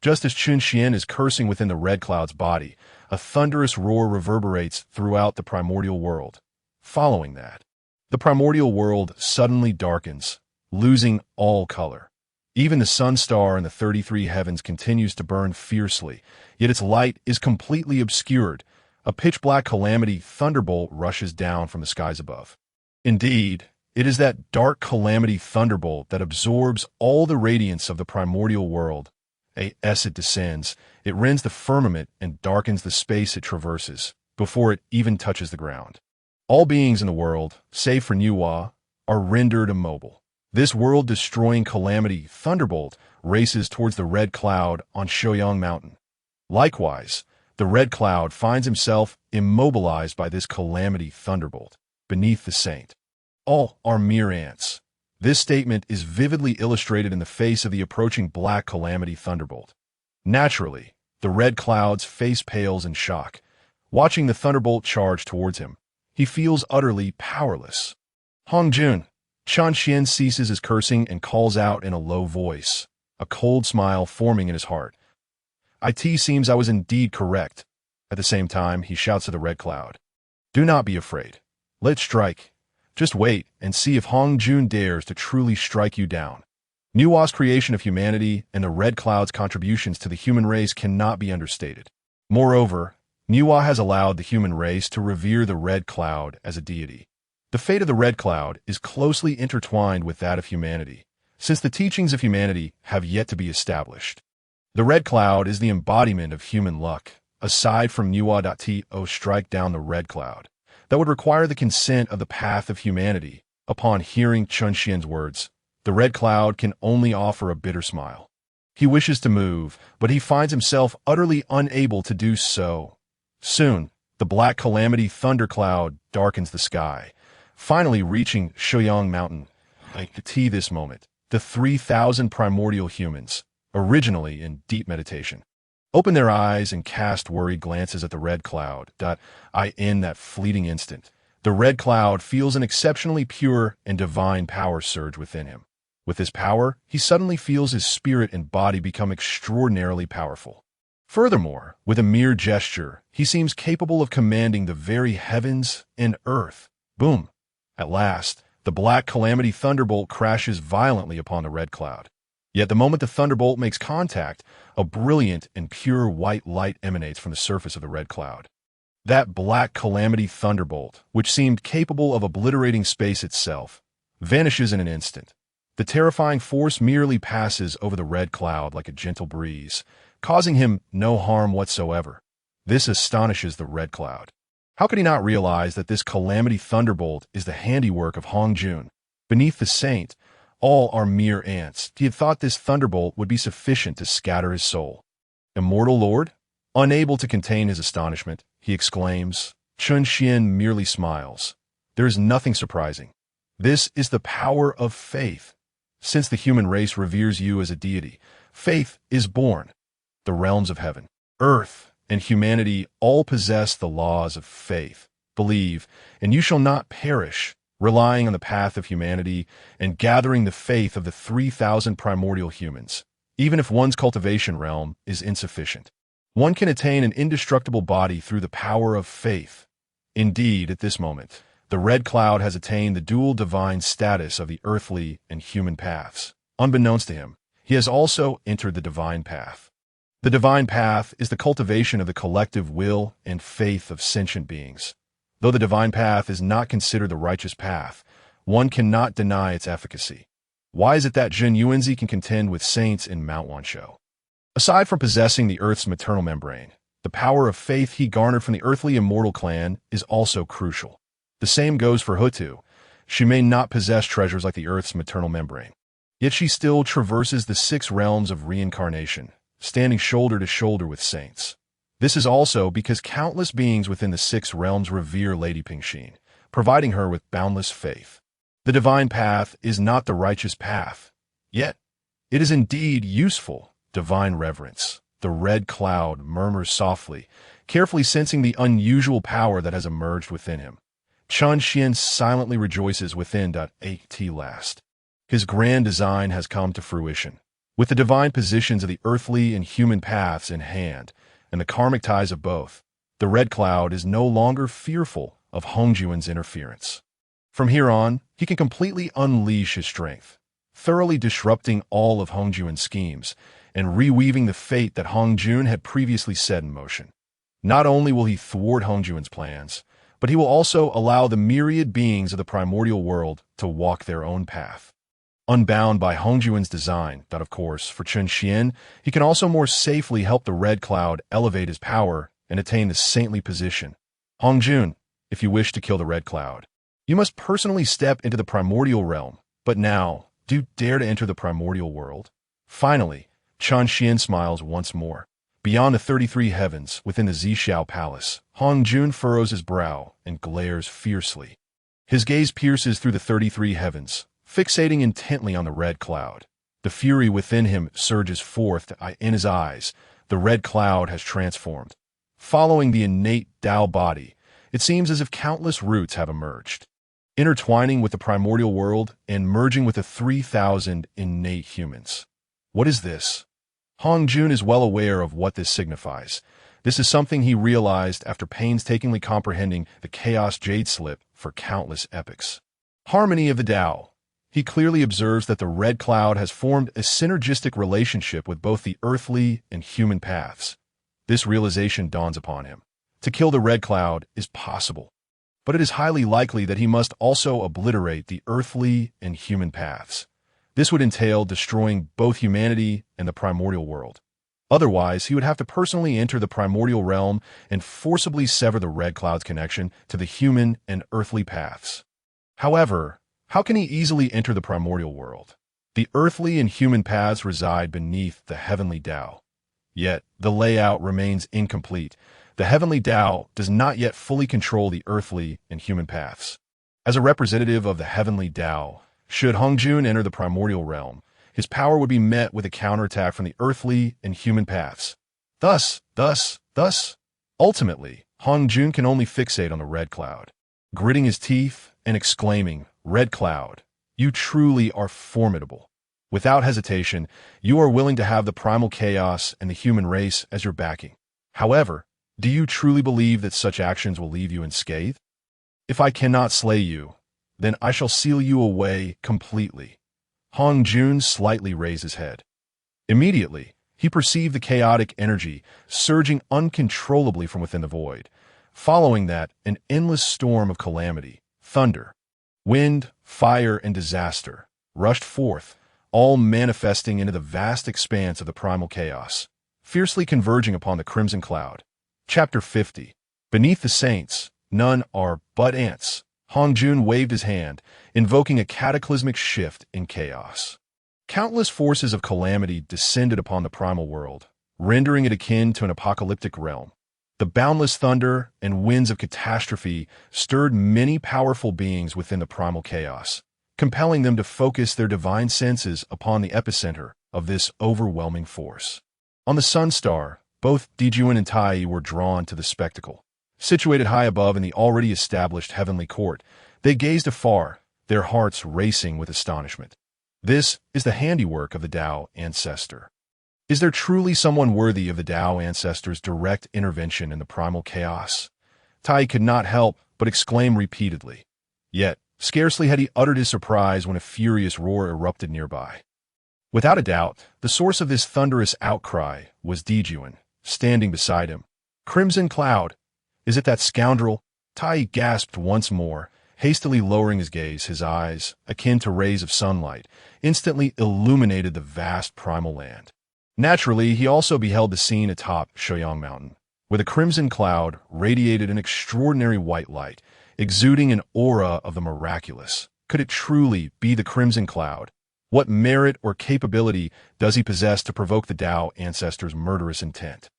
Just as Chen Xian is cursing within the red cloud's body, a thunderous roar reverberates throughout the primordial world. Following that, the primordial world suddenly darkens, losing all color. Even the sun star in the 33 heavens continues to burn fiercely, yet its light is completely obscured. A pitch-black calamity thunderbolt rushes down from the skies above. Indeed, it is that dark calamity thunderbolt that absorbs all the radiance of the primordial world. As it descends, it rends the firmament and darkens the space it traverses, before it even touches the ground. All beings in the world, save for Yuhua, are rendered immobile. This world-destroying calamity thunderbolt races towards the red cloud on Shoyang Mountain. Likewise, the red cloud finds himself immobilized by this calamity thunderbolt, beneath the saint. All are mere ants. This statement is vividly illustrated in the face of the approaching black calamity thunderbolt. Naturally, the red cloud's face pales in shock. Watching the thunderbolt charge towards him, he feels utterly powerless. Hongyun, Chen Xian ceases his cursing and calls out in a low voice, a cold smile forming in his heart. It seems I was indeed correct. At the same time, he shouts to the red cloud. Do not be afraid. Let's strike. Just wait and see if Hongyun dares to truly strike you down. Yuhua's creation of humanity and the red cloud's contributions to the human race cannot be understated. Moreover, Yuhua has allowed the human race to revere the red cloud as a deity. The fate of the red cloud is closely intertwined with that of humanity, since the teachings of humanity have yet to be established. The red cloud is the embodiment of human luck. Aside from Yuhua.to strike down the red cloud, that would require the consent of the path of humanity. Upon hearing Chen Xian's words, the red cloud can only offer a bitter smile. He wishes to move, but he finds himself utterly unable to do so. Soon, the black calamity thundercloud darkens the sky, finally reaching Shoyang Mountain. This moment, the 3,000 primordial humans, originally in deep meditation, open their eyes and cast worried glances at the red cloud. In that fleeting instant, the red cloud feels an exceptionally pure and divine power surge within him. With this power, he suddenly feels his spirit and body become extraordinarily powerful. Furthermore, with a mere gesture, he seems capable of commanding the very heavens and earth. Boom! At last, the black calamity thunderbolt crashes violently upon the red cloud. Yet the moment the thunderbolt makes contact, a brilliant and pure white light emanates from the surface of the red cloud. That black calamity thunderbolt, which seemed capable of obliterating space itself, vanishes in an instant. The terrifying force merely passes over the red cloud like a gentle breeze, causing him no harm whatsoever. This astonishes the red cloud. How could he not realize that this calamity thunderbolt is the handiwork of Hongyun? Beneath the saint, all are mere ants. He had thought this thunderbolt would be sufficient to scatter his soul. Immortal Lord? Unable to contain his astonishment, he exclaims. Chen Xian merely smiles. There is nothing surprising. This is the power of faith. Since the human race reveres you as a deity, faith is born. The realms of heaven, earth, and humanity all possess the laws of faith. Believe, and you shall not perish, relying on the path of humanity and gathering the faith of the 3,000 primordial humans. Even if one's cultivation realm is insufficient, one can attain an indestructible body through the power of faith. Indeed, at this moment, the red cloud has attained the dual divine status of the earthly and human paths. Unbeknownst to him, he has also entered the divine path. The divine path is the cultivation of the collective will and faith of sentient beings. Though the divine path is not considered the righteous path, one cannot deny its efficacy. Why is it that Jin Yuanzi can contend with saints in Mount Wanshou? Aside from possessing the Earth's maternal membrane, the power of faith he garnered from the earthly immortal clan is also crucial. The same goes for Hutu. She may not possess treasures like the Earth's maternal membrane, yet she still traverses the 6 realms of reincarnation, standing shoulder to shoulder with saints. This is also because countless beings within the 6 realms revere Lady Pingxin, providing her with boundless faith. The divine path is not the righteous path, yet it is indeed useful. Divine reverence. The red cloud murmurs softly, carefully sensing the unusual power that has emerged within him. Chen Xian silently rejoices within. At last, his grand design has come to fruition. With the divine positions of the earthly and human paths in hand, and the karmic ties of both, the red cloud is no longer fearful of Hongyun's interference. From here on, he can completely unleash his strength, thoroughly disrupting all of Hongyun's schemes, and reweaving the fate that Hongyun had previously set in motion. Not only will he thwart Hongyun's plans, but he will also allow the myriad beings of the primordial world to walk their own path. Unbound by Hongyun's design, that of course, for Chen Xian, he can also more safely help the red cloud elevate his power and attain the saintly position. Hongyun, if you wish to kill the red cloud, you must personally step into the primordial realm. But now, do you dare to enter the primordial world? Finally, Chen Xian smiles once more. Beyond the 33 heavens, within the Zhixiao Palace, Hongyun furrows his brow and glares fiercely. His gaze pierces through the 33 heavens, fixating intently on the red cloud. The fury within him surges forth. In his eyes, the red cloud has transformed. Following the innate Dao body, it seems as if countless roots have emerged, intertwining with the primordial world and merging with the 3,000 innate humans. What is this? Hongyun is well aware of what this signifies. This is something he realized after painstakingly comprehending the Chaos Jade Slip for countless epochs. Harmony of the Dao. He clearly observes that the red cloud has formed a synergistic relationship with both the earthly and human paths. This realization dawns upon him. To kill the red cloud is possible, but it is highly likely that he must also obliterate the earthly and human paths. This would entail destroying both humanity and the primordial world. Otherwise, he would have to personally enter the primordial realm and forcibly sever the red cloud's connection to the human and earthly paths. However, how can he easily enter the primordial world? The earthly and human paths reside beneath the heavenly Dao. Yet, the layout remains incomplete. The heavenly Dao does not yet fully control the earthly and human paths. As a representative of the heavenly Dao, should Hongyun enter the primordial realm, his power would be met with a counterattack from the earthly and human paths. Thus, ultimately, Hongyun can only fixate on the red cloud, gritting his teeth and exclaiming, "Red cloud, you truly are formidable." Without hesitation, you are willing to have the primal chaos and the human race as your backing. However, do you truly believe that such actions will leave you unscathed? If I cannot slay you, then I shall seal you away completely. Hongyun slightly raised his head. Immediately, he perceived the chaotic energy surging uncontrollably from within the void. Following that, an endless storm of calamity, thunder, wind, fire, and disaster rushed forth, all manifesting into the vast expanse of the primal chaos, fiercely converging upon the crimson cloud. Chapter 50. Beneath the saints, none are but ants. Hongyun waved his hand, invoking a cataclysmic shift in chaos. Countless forces of calamity descended upon the primal world, rendering it akin to an apocalyptic realm. The boundless thunder and winds of catastrophe stirred many powerful beings within the primal chaos, compelling them to focus their divine senses upon the epicenter of this overwhelming force. On the Sun Star, both Dijun and Tai were drawn to the spectacle. Situated high above in the already established heavenly court, they gazed afar, their hearts racing with astonishment. This is the handiwork of the Dao ancestor. Is there truly someone worthy of the Dao ancestor's direct intervention in the primal chaos? Tai could not help but exclaim repeatedly. Yet, scarcely had he uttered his surprise when a furious roar erupted nearby. Without a doubt, the source of this thunderous outcry was Dijun, standing beside him. Crimson Cloud! Is it that scoundrel? Tai gasped once more, Hastily lowering his gaze, his eyes, akin to rays of sunlight, instantly illuminated the vast primal land. Naturally, he also beheld the scene atop Shoyang Mountain, where the crimson cloud radiated an extraordinary white light, exuding an aura of the miraculous. Could it truly be the crimson cloud? What merit or capability does he possess to provoke the Dao ancestor's murderous intent?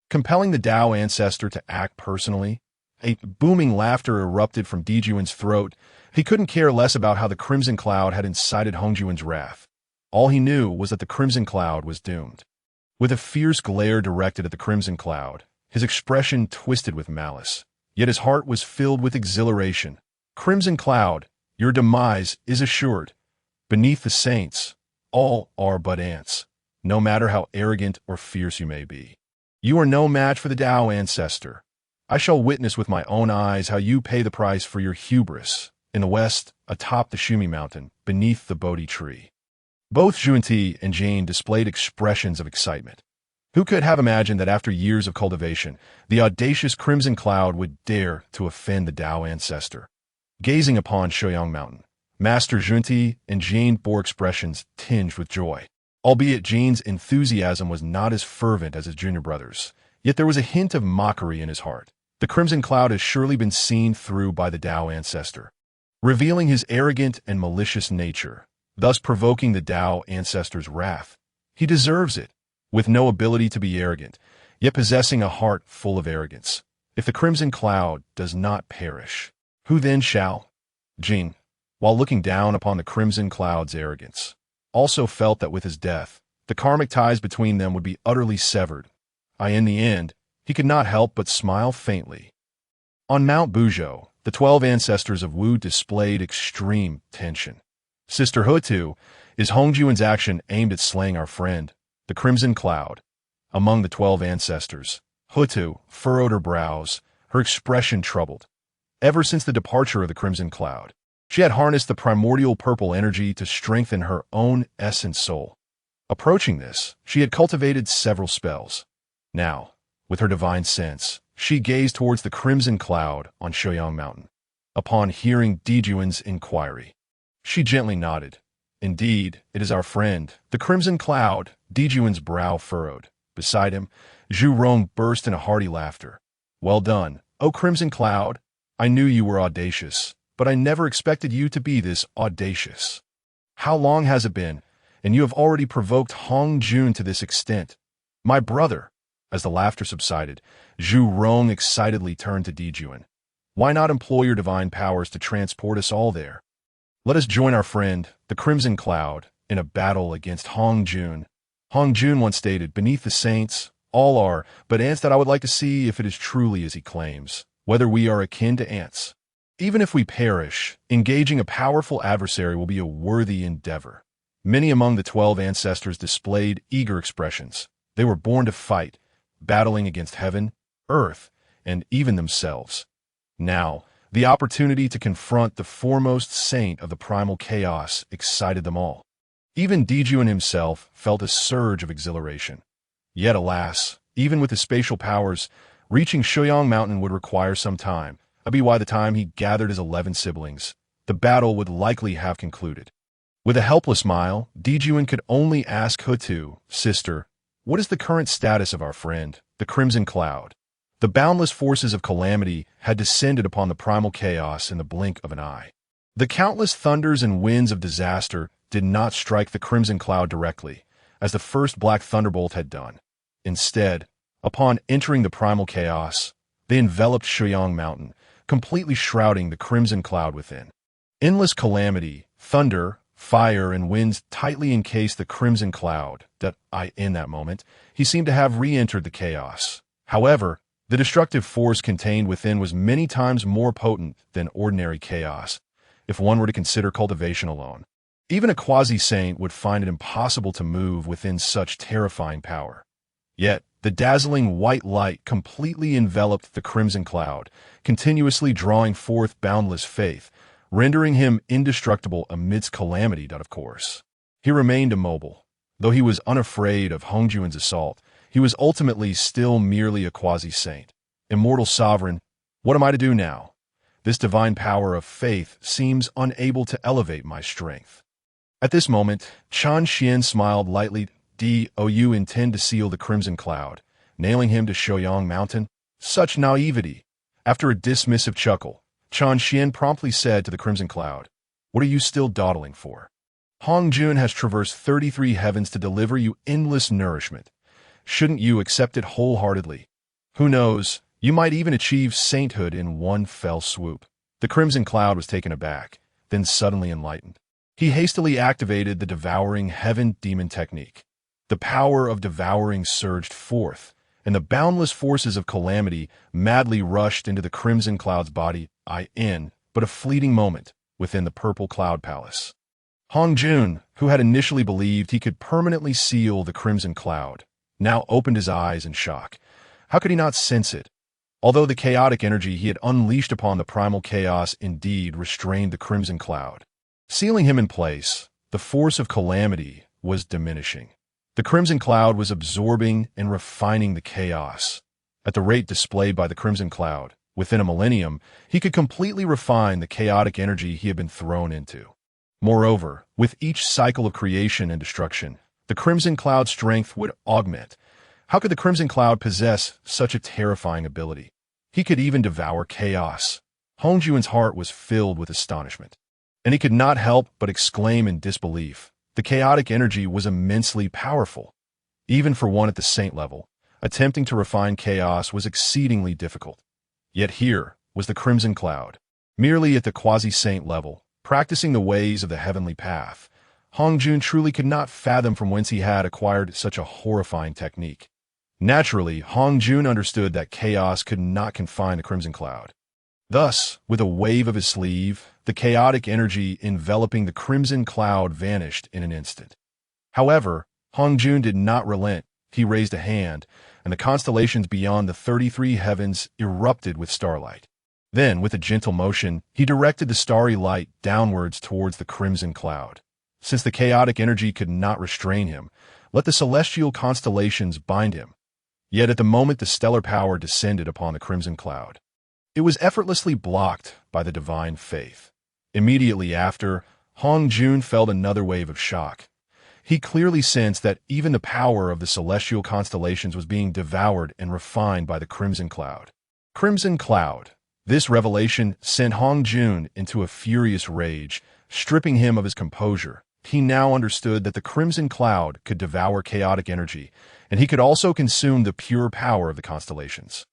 Compelling the Dao ancestor to act personally? A booming laughter erupted from Dijun's throat. He couldn't care less about how the crimson cloud had incited Hongyun's wrath. All he knew was that the crimson cloud was doomed. With a fierce glare directed at the crimson cloud, his expression twisted with malice, yet his heart was filled with exhilaration. Crimson cloud, your demise is assured. Beneath the saints, all are but ants, no matter how arrogant or fierce you may be. You are no match for the Dao ancestor. I shall witness with my own eyes how you pay the price for your hubris. In the west, atop the Shumi mountain, beneath the Bodhi tree. Both Junti and Jane displayed expressions of excitement. Who could have imagined that after years of cultivation, the audacious crimson cloud would dare to offend the Dao ancestor? Gazing upon Shoyang Mountain, Master Junti and Jane bore expressions tinged with joy. Albeit Jane's enthusiasm was not as fervent as his junior brother's, yet there was a hint of mockery in his heart. The crimson cloud has surely been seen through by the Dao ancestor, revealing his arrogant and malicious nature, thus provoking the Dao ancestor's wrath. He deserves it, with no ability to be arrogant, yet possessing a heart full of arrogance. If the crimson cloud does not perish, who then shall? Jing, while looking down upon the crimson cloud's arrogance, also felt that with his death, the karmic ties between them would be utterly severed. In the end, he could not help but smile faintly. On Mount Buzhou, the 12 ancestors of Wu displayed extreme tension. Sister Hutu, is Hongyuan's action aimed at slaying our friend, the Crimson Cloud? Among the 12 ancestors, Hutu furrowed her brows, her expression troubled. Ever since the departure of the Crimson Cloud, she had harnessed the primordial purple energy to strengthen her own essence soul. Approaching this, she had cultivated several spells. Now, with her divine sense, she gazed towards the crimson cloud on Shoyang Mountain. Upon hearing Dijun's inquiry, she gently nodded. Indeed, it is our friend, the crimson cloud. Dijun's brow furrowed. Beside him, Zhu Rong burst in a hearty laughter. Well done, O crimson cloud. I knew you were audacious, but I never expected you to be this audacious. How long has it been, and you have already provoked Hongyun to this extent? My brother. As the laughter subsided, Zhu Rong excitedly turned to Dijun. Why not employ your divine powers to transport us all there? Let us join our friend, the Crimson Cloud, in a battle against Hongyun. Hongyun once stated, beneath the saints, all are but ants. That I would like to see if it is truly as he claims, whether we are akin to ants. Even if we perish, engaging a powerful adversary will be a worthy endeavor. Many among the 12 ancestors displayed eager expressions. They were born to fight, battling against heaven, earth, and even themselves. Now, the opportunity to confront the foremost saint of the primal chaos excited them all. Even Dijun himself felt a surge of exhilaration. Yet alas, even with his spatial powers, reaching Shoyang Mountain would require some time. By the time he gathered his 11 siblings, the battle would likely have concluded. With a helpless smile, Dijun could only ask Hutu, sister, what is the current status of our friend, the Crimson Cloud? The boundless forces of calamity had descended upon the primal chaos in the blink of an eye. The countless thunders and winds of disaster did not strike the Crimson Cloud directly, as the first Black Thunderbolt had done. Instead, upon entering the primal chaos, they enveloped Shoyang Mountain, completely shrouding the Crimson Cloud within. Endless calamity, thunder, fire, and winds tightly encased the Crimson Cloud. In that moment, he seemed to have re-entered the chaos. However, the destructive force contained within was many times more potent than ordinary chaos, if one were to consider cultivation alone. Even a quasi-saint would find it impossible to move within such terrifying power. Yet, the dazzling white light completely enveloped the Crimson Cloud, continuously drawing forth boundless faith, rendering him indestructible amidst calamity. Of course, he remained immobile. Though he was unafraid of Hongyuan's assault, he was ultimately still merely a quasi-saint. Immortal sovereign, what am I to do now? This divine power of faith seems unable to elevate my strength. At this moment, Chan Xian smiled lightly. Do you intend to seal the crimson cloud, nailing him to Shouyang Mountain? Such naivety! After a dismissive chuckle, Chan Xian promptly said to the crimson cloud, "What are you still dawdling for? Hongyun has traversed 33 heavens to deliver you endless nourishment. Shouldn't you accept it wholeheartedly? Who knows, you might even achieve sainthood in one fell swoop." The crimson cloud was taken aback, then suddenly enlightened. He hastily activated the devouring heaven demon technique. The power of devouring surged forth, and the boundless forces of calamity madly rushed into the crimson cloud's body. But a fleeting moment within the purple cloud palace. Hongjun, who had initially believed he could permanently seal the crimson cloud, now opened his eyes in shock. How could he not sense it? Although the chaotic energy he had unleashed upon the primal chaos indeed restrained the crimson cloud, sealing him in place, the force of calamity was diminishing. The crimson cloud was absorbing and refining the chaos. At the rate displayed by the crimson cloud, within a millennium, he could completely refine the chaotic energy he had been thrown into. Moreover, with each cycle of creation and destruction, the crimson cloud's strength would augment. How could the crimson cloud possess such a terrifying ability? He could even devour chaos. Hongyuan's heart was filled with astonishment, and he could not help but exclaim in disbelief. The chaotic energy was immensely powerful. Even for one at the saint level, attempting to refine chaos was exceedingly difficult. Yet here was the crimson cloud, merely at the quasi-saint level, practicing the ways of the heavenly path. Hongjun truly could not fathom from whence he had acquired such a horrifying technique. Naturally, Hongjun understood that chaos could not confine the crimson cloud. Thus, with a wave of his sleeve, the chaotic energy enveloping the crimson cloud vanished in an instant. However, Hongjun did not relent. He raised a hand, and the constellations beyond the 33 heavens erupted with starlight. Then, with a gentle motion, he directed the starry light downwards towards the crimson cloud. Since the chaotic energy could not restrain him, let the celestial constellations bind him. Yet at the moment the stellar power descended upon the crimson cloud, it was effortlessly blocked by the divine faith. Immediately after, Hongjun felt another wave of shock. He clearly sensed that even the power of the celestial constellations was being devoured and refined by the crimson cloud. Crimson cloud. This revelation sent Hongjun into a furious rage, stripping him of his composure. He now understood that the crimson cloud could devour chaotic energy, and he could also consume the pure power of the constellations.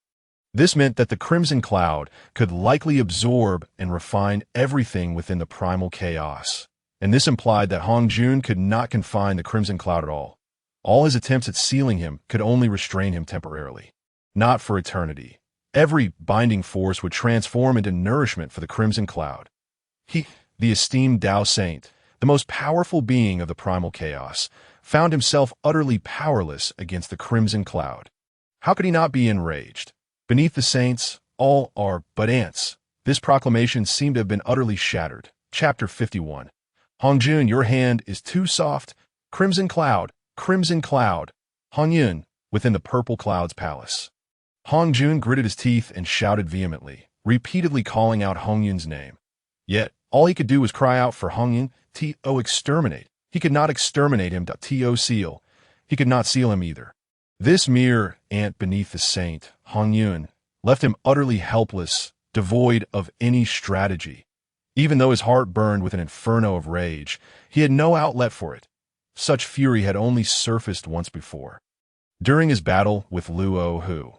This meant that the crimson cloud could likely absorb and refine everything within the primal chaos. And this implied that Hongjun could not confine the crimson cloud at all. All his attempts at sealing him could only restrain him temporarily, not for eternity. Every binding force would transform into nourishment for the crimson cloud. He, the esteemed Dao Saint, the most powerful being of the primal chaos, found himself utterly powerless against the crimson cloud. How could he not be enraged? Beneath the saints, all are but ants. This proclamation seemed to have been utterly shattered. Chapter 51. Hongjun, your hand is too soft. Crimson cloud, Hongyun, within the purple cloud's palace. Hongjun gritted his teeth and shouted vehemently, repeatedly calling out Hongyun's name. Yet, all he could do was cry out for Hongyun, to exterminate. He could not exterminate him, to seal. He could not seal him either. This mere ant beneath the saint, Hongyun, left him utterly helpless, devoid of any strategy. Even though his heart burned with an inferno of rage, he had no outlet for it. Such fury had only surfaced once before, during his battle with Luo Hu.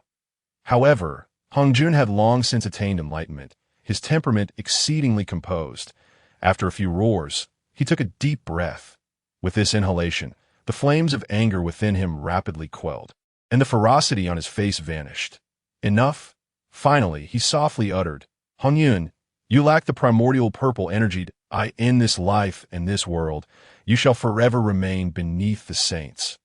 However, Hongjun had long since attained enlightenment, his temperament exceedingly composed. After a few roars, he took a deep breath. With this inhalation, the flames of anger within him rapidly quelled, and the ferocity on his face vanished. Enough? Finally, he softly uttered, Hongyun, you lack the primordial purple energy. In this life and this world, you shall forever remain beneath the saints.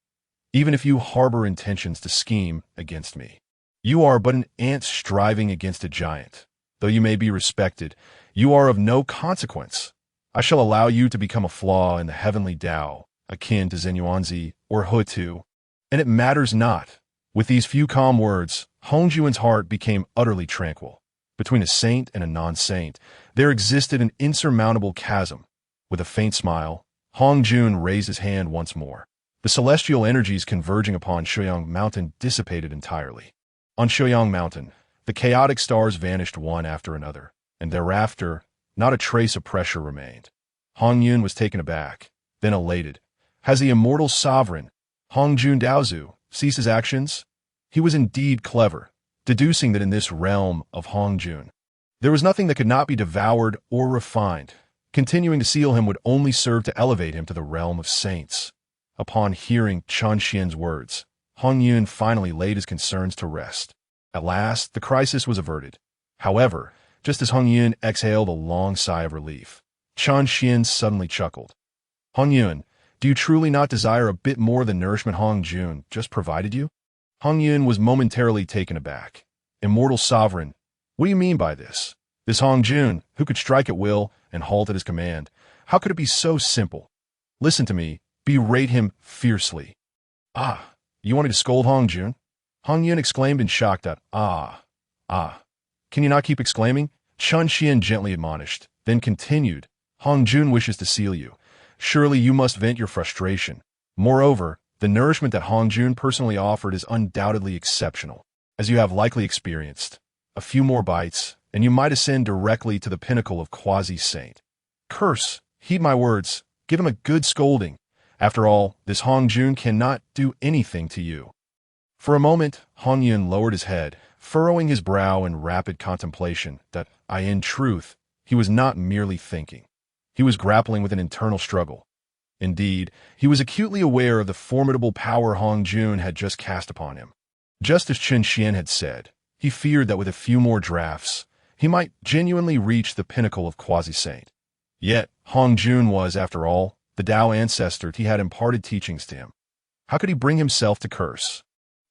Even if you harbor intentions to scheme against me, you are but an ant striving against a giant. Though you may be respected, you are of no consequence. I shall allow you to become a flaw in the heavenly Dao, akin to Zenyuanzi or Hutu, and it matters not. With these few calm words, Hongyuan's heart became utterly tranquil. Between a saint and a non-saint, there existed an insurmountable chasm. With a faint smile, Hongyun raised his hand once more. The celestial energies converging upon Shuyang Mountain dissipated entirely. On Shuyang Mountain, the chaotic stars vanished one after another, and thereafter, not a trace of pressure remained. Hongyun was taken aback, then elated. Has the immortal sovereign, Hongjun Daozu, ceased his actions? He was indeed clever, deducing that in this realm of Hongjun, there was nothing that could not be devoured or refined. Continuing to seal him would only serve to elevate him to the realm of saints. Upon hearing Chen Xian's words, Hongyun finally laid his concerns to rest. At last, the crisis was averted. However, just as Hongyun exhaled a long sigh of relief, Chen Xian suddenly chuckled. Hongyun, do you truly not desire a bit more than nourishment Hongjun just provided you? Hongyun was momentarily taken aback. Immortal sovereign, what do you mean by this? This Hongjun, who could strike at will and halt at his command, how could it be so simple? Listen to me, berate him fiercely. Ah, you want me to scold Hongjun? Hongyun exclaimed in shock that, ah. Can you not keep exclaiming? Chen Xian gently admonished, then continued, Hongjun wishes to seal you. Surely you must vent your frustration. Moreover, the nourishment that Hongjun personally offered is undoubtedly exceptional, as you have likely experienced. A few more bites, and you might ascend directly to the pinnacle of quasi-saint. Curse, heed my words, give him a good scolding. After all, this Hongjun cannot do anything to you. For a moment, Hongyun lowered his head, furrowing his brow in rapid contemplation that, in truth, he was not merely thinking. He was grappling with an internal struggle. Indeed, he was acutely aware of the formidable power Hongjun had just cast upon him. Just as Chen Xian had said, he feared that with a few more drafts, he might genuinely reach the pinnacle of quasi-saint. Yet, Hongjun was, after all, the Dao ancestor he had imparted teachings to him. How could he bring himself to curse?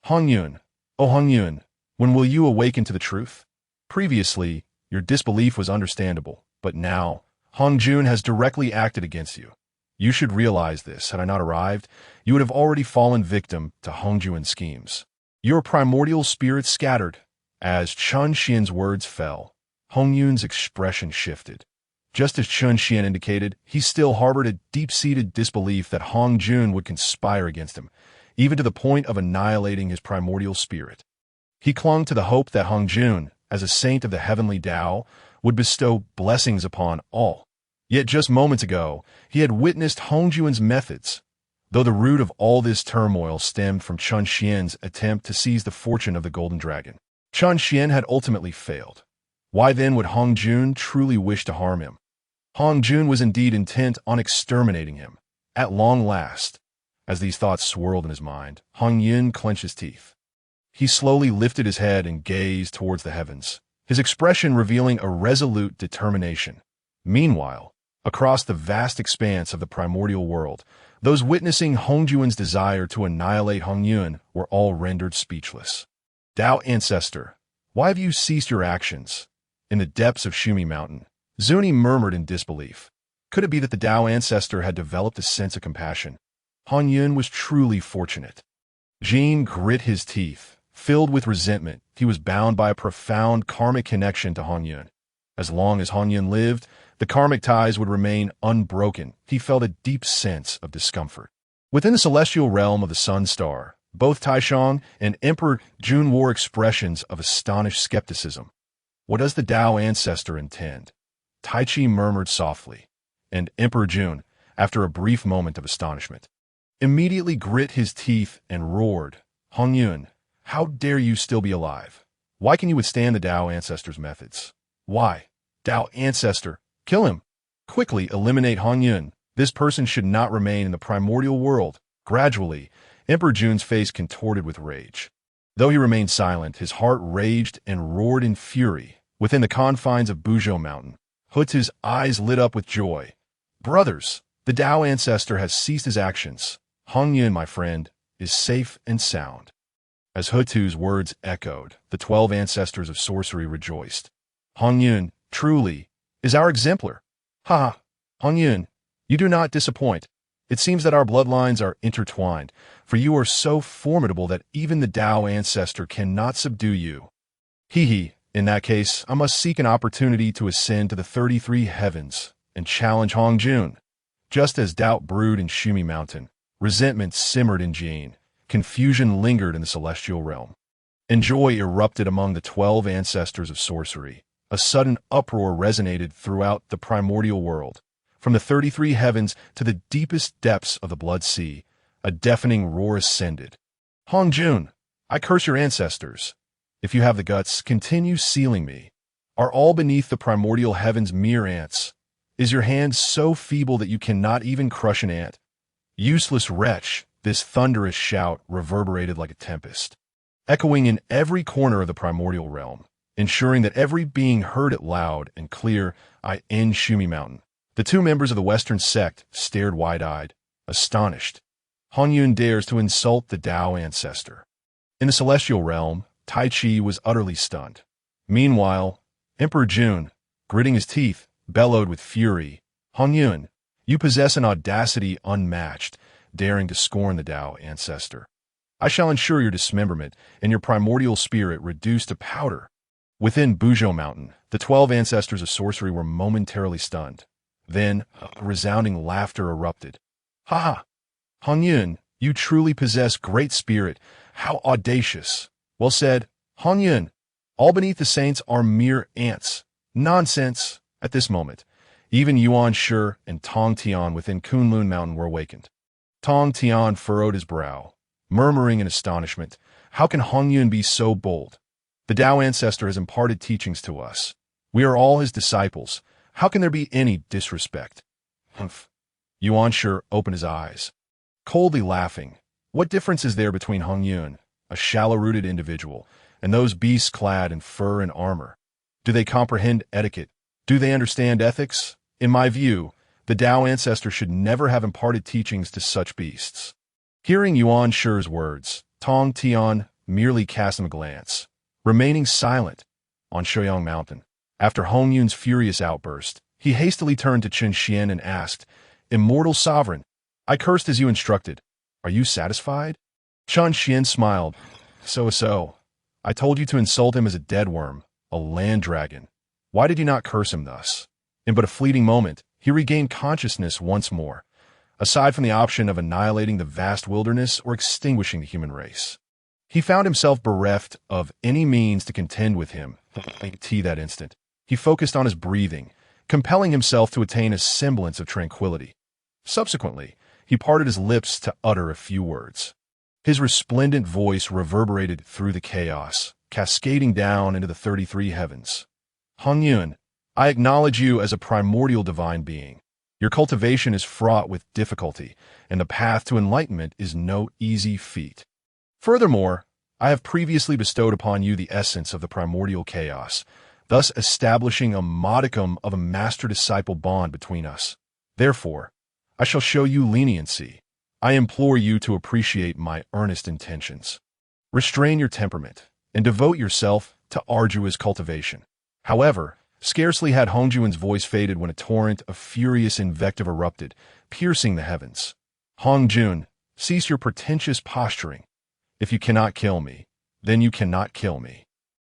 Hongyun, oh Hongyun, when will you awaken to the truth? Previously, your disbelief was understandable, but now, Hongjun has directly acted against you. You should realize this. Had I not arrived, you would have already fallen victim to Hongjun's schemes. Your primordial spirit scattered. As Chen Xian's words fell, Hongyun's expression shifted. Just as Chen Xian indicated, he still harbored a deep-seated disbelief that Hongjun would conspire against him, even to the point of annihilating his primordial spirit. He clung to the hope that Hongjun, as a saint of the heavenly Dao, would bestow blessings upon all. Yet just moments ago, he had witnessed Hongjun's methods. Though the root of all this turmoil stemmed from Chen Xian's attempt to seize the fortune of the Golden Dragon, Chen Xian had ultimately failed. Why then would Hongjun truly wish to harm him? Hongjun was indeed intent on exterminating him, at long last. As these thoughts swirled in his mind, Hongyun clenched his teeth. He slowly lifted his head and gazed towards the heavens, his expression revealing a resolute determination. Meanwhile, across the vast expanse of the primordial world, those witnessing Hongjun's desire to annihilate Hongyun were all rendered speechless. Dao ancestor, why have you ceased your actions? In the depths of Shumi Mountain, Zuni murmured in disbelief. Could it be that the Dao ancestor had developed a sense of compassion? Hongyun was truly fortunate. Jin grit his teeth. Filled with resentment, he was bound by a profound karmic connection to Hongyun. As long as Hongyun lived, the karmic ties would remain unbroken. He felt a deep sense of discomfort. Within the celestial realm of the Sun Star, both Taishang and Emperor Jun wore expressions of astonished skepticism. What does the Dao ancestor intend? Tai Chi murmured softly, and Emperor Jun, after a brief moment of astonishment, immediately grit his teeth and roared, Hongyun, how dare you still be alive? Why can you withstand the Dao ancestor's methods? Why? Dao ancestor, kill him! Quickly eliminate Hongyun. This person should not remain in the primordial world. Gradually, Emperor Jun's face contorted with rage. Though he remained silent, his heart raged and roared in fury. Within the confines of Wuzhuangguan Mountain, Hutu's eyes lit up with joy. Brothers, the Dao ancestor has ceased his actions. Hongyun, my friend, is safe and sound. As Hutu's words echoed, the 12 ancestors of sorcery rejoiced. Hongyun, truly, is our exemplar. Ha! Hongyun, you do not disappoint. It seems that our bloodlines are intertwined, for you are so formidable that even the Dao ancestor cannot subdue you. Hee hee, In that case, I must seek an opportunity to ascend to the 33 heavens and challenge Hongyun. Just as doubt brewed in Shumi Mountain, resentment simmered in Jin, confusion lingered in the celestial realm, and joy erupted among the 12 ancestors of sorcery. A sudden uproar resonated throughout the primordial world. From the 33 heavens to the deepest depths of the Blood Sea, a deafening roar ascended. Hongjun, I curse your ancestors. If you have the guts, continue sealing me. Are all beneath the primordial heavens mere ants? Is your hand so feeble that you cannot even crush an ant? Useless wretch, this thunderous shout reverberated like a tempest, echoing in every corner of the primordial realm, ensuring that every being heard it loud and clear. I end Shumi Mountain. The two members of the Western sect stared wide-eyed, astonished. Hongyun dares to insult the Dao ancestor. In the celestial realm, Tai Chi was utterly stunned. Meanwhile, Emperor Jun, gritting his teeth, bellowed with fury, Hongyun, you possess an audacity unmatched, daring to scorn the Dao ancestor. I shall ensure your dismemberment and your primordial spirit reduced to powder. Within Wuzhuangguan Mountain, the 12 ancestors of sorcery were momentarily stunned. Then, resounding laughter erupted. Ha ha! Hongyun, you truly possess great spirit. How audacious! Well said, Hongyun. All beneath the saints are mere ants. Nonsense! At this moment, even Yuan Shi and Tong Tian within Kunlun Mountain were awakened. Tong Tian furrowed his brow, murmuring in astonishment, how can Hongyun be so bold? The Dao ancestor has imparted teachings to us. We are all his disciples. How can there be any disrespect? Humph. Yuan Shi opened his eyes, coldly laughing. What difference is there between Hongyun, a shallow-rooted individual, and those beasts clad in fur and armor? Do they comprehend etiquette? Do they understand ethics? In my view, the Dao ancestor should never have imparted teachings to such beasts. Hearing Yuan Shi's words, Tong Tian merely cast him a glance, remaining silent. On Shoyang Mountain, after Hongyun's furious outburst, he hastily turned to Chen Xian and asked, Immortal Sovereign, I cursed as you instructed. Are you satisfied? Chen Xian smiled. So. I told you to insult him as a dead worm, a land dragon. Why did you not curse him thus? In but a fleeting moment, he regained consciousness once more, aside from the option of annihilating the vast wilderness or extinguishing the human race. He found himself bereft of any means to contend with him. That instant, he focused on his breathing, compelling himself to attain a semblance of tranquility. Subsequently, he parted his lips to utter a few words. His resplendent voice reverberated through the chaos, cascading down into the 33 heavens. Hongyun, I acknowledge you as a primordial divine being. Your cultivation is fraught with difficulty, and the path to enlightenment is no easy feat. Furthermore, I have previously bestowed upon you the essence of the primordial chaos, thus establishing a modicum of a master-disciple bond between us. Therefore, I shall show you leniency. I implore you to appreciate my earnest intentions. Restrain your temperament and devote yourself to arduous cultivation. However, scarcely had Hongjun's voice faded when a torrent of furious invective erupted, piercing the heavens. Hongjun, cease your pretentious posturing. If you cannot kill me, then you cannot kill me.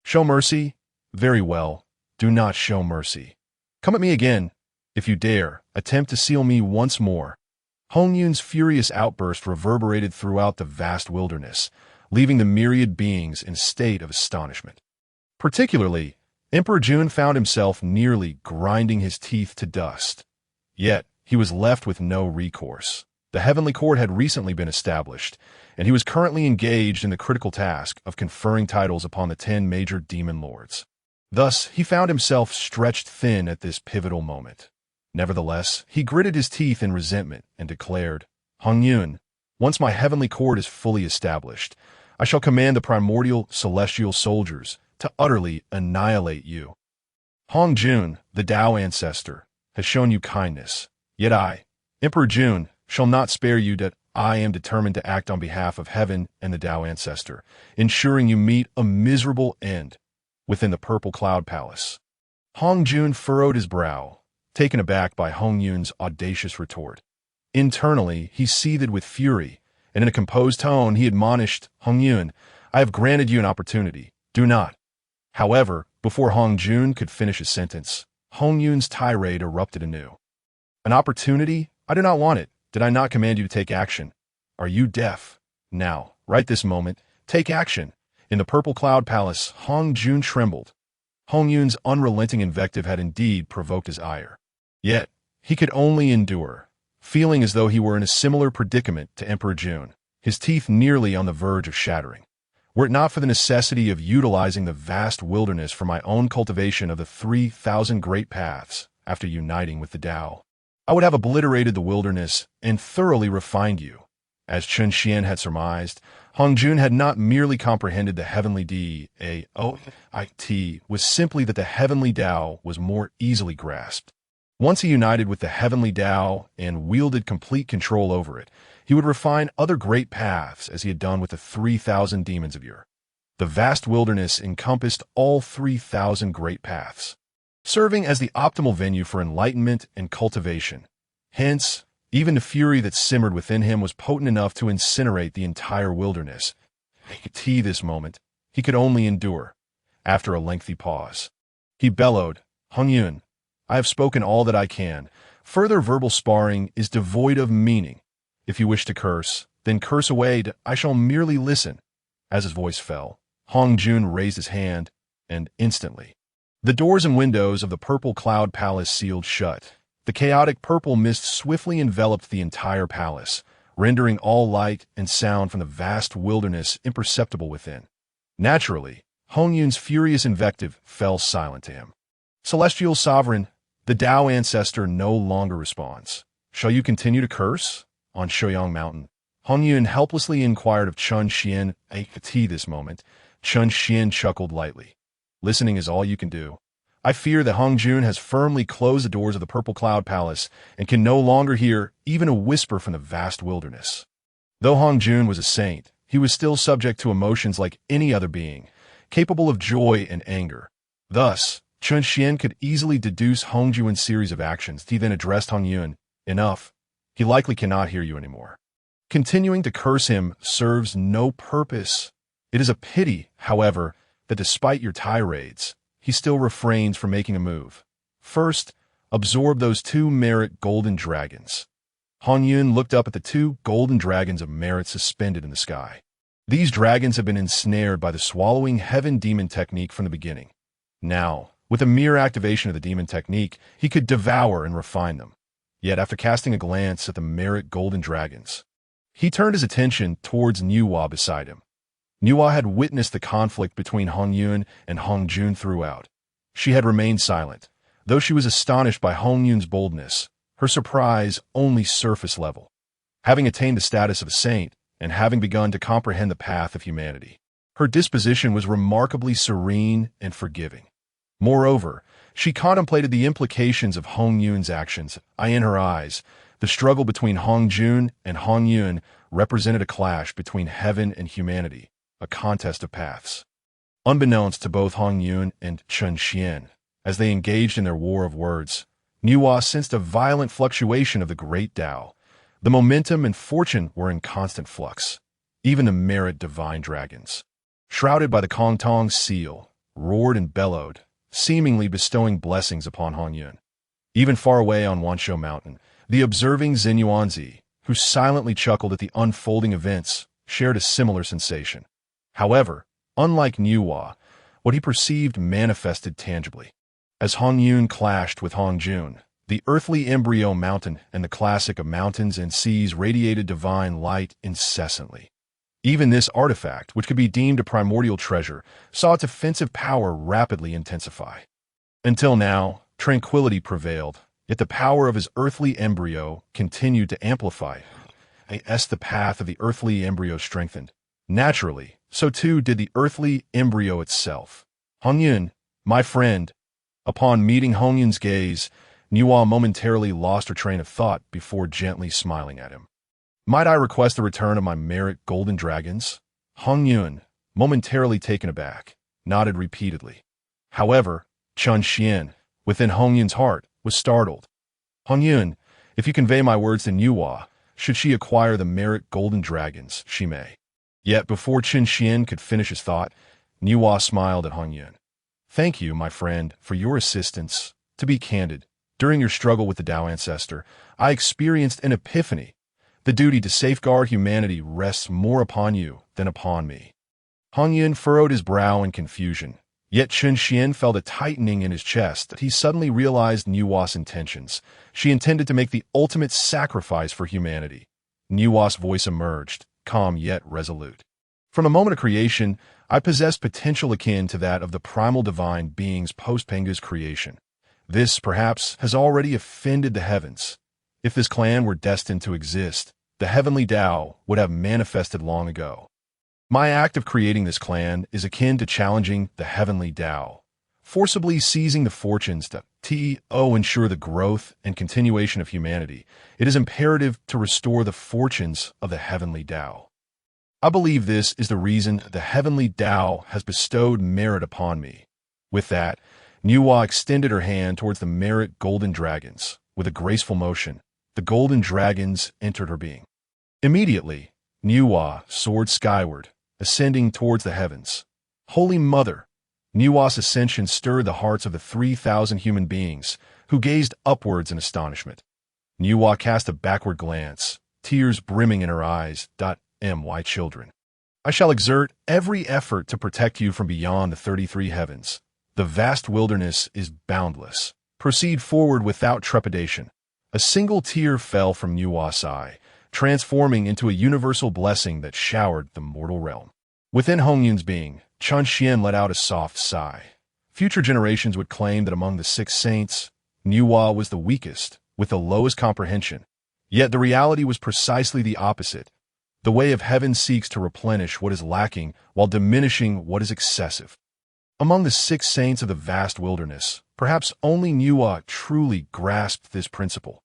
Show mercy? Very well. Do not show mercy. Come at me again. If you dare, attempt to seal me once more. Hongyun's furious outburst reverberated throughout the vast wilderness, leaving the myriad beings in a state of astonishment. Particularly, Emperor Jun found himself nearly grinding his teeth to dust. Yet, he was left with no recourse. The heavenly court had recently been established, and he was currently engaged in the critical task of conferring titles upon the 10 major demon lords. Thus, he found himself stretched thin at this pivotal moment. Nevertheless, he gritted his teeth in resentment and declared, Hongyun, once my heavenly court is fully established, I shall command the primordial celestial soldiers to utterly annihilate you. Hongjun, the Dao ancestor, has shown you kindness, yet I, Emperor Jun, shall not spare you that I am determined to act on behalf of heaven and the Dao ancestor, ensuring you meet a miserable end within the Purple Cloud Palace. Hongjun furrowed his brow, taken aback by Hongyun's audacious retort. Internally, he seethed with fury, and in a composed tone he admonished, Hongyun, I have granted you an opportunity. Do not, however, Before Hongjun could finish his sentence, Hongyun's tirade erupted anew. An opportunity? I do not want it. Did I not command you to take action? Are you deaf? Now, right this moment, take action. In the Purple Cloud Palace, Hongjun trembled. Hongyun's unrelenting invective had indeed provoked his ire. Yet, he could only endure, feeling as though he were in a similar predicament to Emperor Jun, his teeth nearly on the verge of shattering. Were it not for the necessity of utilizing the vast wilderness for my own cultivation of the 3,000 great paths after uniting with the Dao, I would have obliterated the wilderness and thoroughly refined you. As Chen Xian had surmised, Hongjun had not merely comprehended the heavenly Dao was simply that the heavenly Dao was more easily grasped. Once he united with the heavenly Dao and wielded complete control over it, he would refine other great paths as he had done with the 3,000 demons of yore. The vast wilderness encompassed all 3,000 great paths, serving as the optimal venue for enlightenment and cultivation. Hence, even the fury that simmered within him was potent enough to incinerate the entire wilderness. This moment, he could only endure. After a lengthy pause, he bellowed, Hongyun, I have spoken all that I can. Further verbal sparring is devoid of meaning. If you wish to curse, then curse away. I shall merely listen. As his voice fell, Hongjun raised his hand, and instantly, the doors and windows of the Purple Cloud Palace sealed shut. The chaotic purple mist swiftly enveloped the entire palace, rendering all light and sound from the vast wilderness imperceptible within. Naturally, Hongyun's furious invective fell silent to him. Celestial Sovereign, the Dao ancestor no longer responds. Shall you continue to curse? On Shouyang Mountain, Hongyun helplessly inquired of Chen Xian. This moment, Chen Xian chuckled lightly. Listening is all you can do. I fear that Hongjun has firmly closed the doors of the Purple Cloud Palace and can no longer hear even a whisper from the vast wilderness. Though Hongjun was a saint, he was still subject to emotions like any other being, capable of joy and anger. Thus, Chen Xian could easily deduce Hongjun's series of actions. He then addressed Hongyun. Enough. He likely cannot hear you anymore. Continuing to curse him serves no purpose. It is a pity, however, that despite your tirades, he still refrains from making a move. First, absorb those 2 merit golden dragons. Hongyun looked up at the 2 golden dragons of merit suspended in the sky. These dragons have been ensnared by the swallowing heaven demon technique from the beginning. Now, with a mere activation of the demon technique, he could devour and refine them. Yet after casting a glance at the merit golden dragons, he turned his attention towards Nuwa beside him. Nuwa had witnessed the conflict between Hongyun and Hongjun throughout. She had remained silent. Though she was astonished by Hongyun's boldness, her surprise only surface level. Having attained the status of a saint, and having begun to comprehend the path of humanity, her disposition was remarkably serene and forgiving. Moreover, she contemplated the implications of Hongyun's actions. In her eyes, the struggle between Hongjun and Hongyun represented a clash between heaven and humanity, a contest of paths. Unbeknownst to both Hongyun and Chen Xian, as they engaged in their war of words, Nuwa sensed a violent fluctuation of the great Dao. The momentum and fortune were in constant flux. Even the merit divine dragons, shrouded by the Kong Tong seal, roared and bellowed, seemingly bestowing blessings upon Hongyun. Even far away on Wanshou Mountain, the observing Xinyuanzi, who silently chuckled at the unfolding events, shared a similar sensation. However, unlike Nuwa, what he perceived manifested tangibly. As Hongyun clashed with Hongjun, the earthly embryo mountain and the classic of mountains and seas radiated divine light incessantly. Even this artifact, which could be deemed a primordial treasure, saw its offensive power rapidly intensify. Until now, tranquility prevailed, yet the power of his earthly embryo continued to amplify. As the path of the earthly embryo strengthened, naturally, so too did the earthly embryo itself. Hongyun, my friend. Upon meeting Hongyun's gaze, Nuwa momentarily lost her train of thought before gently smiling at him. Might I request the return of my merit golden dragons? Hongyun, momentarily taken aback, nodded repeatedly. However, Chen Xian, within Hongyun's heart, was startled. Hongyun, if you convey my words to Nuwa, should she acquire the merit golden dragons, she may. Yet before Chen Xian could finish his thought, Nuwa smiled at Hongyun. Thank you, my friend, for your assistance. To be candid, during your struggle with the Dao ancestor, I experienced an epiphany. The duty to safeguard humanity rests more upon you than upon me. Hongyun furrowed his brow in confusion, yet Chen Xian felt a tightening in his chest that he suddenly realized Nuwa's intentions. She intended to make the ultimate sacrifice for humanity. Nuwa's voice emerged, calm yet resolute. From the moment of creation, I possessed potential akin to that of the primal divine beings post-Pangu's creation. This, perhaps, has already offended the heavens. If this clan were destined to exist, the heavenly Dao would have manifested long ago. My act of creating this clan is akin to challenging the heavenly Dao, forcibly seizing the fortunes to ensure the growth and continuation of humanity. It is imperative to restore the fortunes of the heavenly Dao. I believe this is the reason the heavenly Dao has bestowed merit upon me. With that, Nuwa extended her hand towards the merit golden dragons. With a graceful motion, the golden dragons entered her being. Immediately, Nuwa soared skyward, ascending towards the heavens. Holy Mother! Nuwa's ascension stirred the hearts of the 3,000 human beings, who gazed upwards in astonishment. Nuwa cast a backward glance, tears brimming in her eyes. My children, I shall exert every effort to protect you from beyond the 33 heavens. The vast wilderness is boundless. Proceed forward without trepidation. A single tear fell from Nuwa's eye, transforming into a universal blessing that showered the mortal realm. Within Hongyun's being, Chen Xian let out a soft sigh. Future generations would claim that among the 6 saints, Nuwa was the weakest, with the lowest comprehension. Yet the reality was precisely the opposite. The way of heaven seeks to replenish what is lacking while diminishing what is excessive. Among the 6 saints of the vast wilderness, perhaps only Nuwa truly grasped this principle.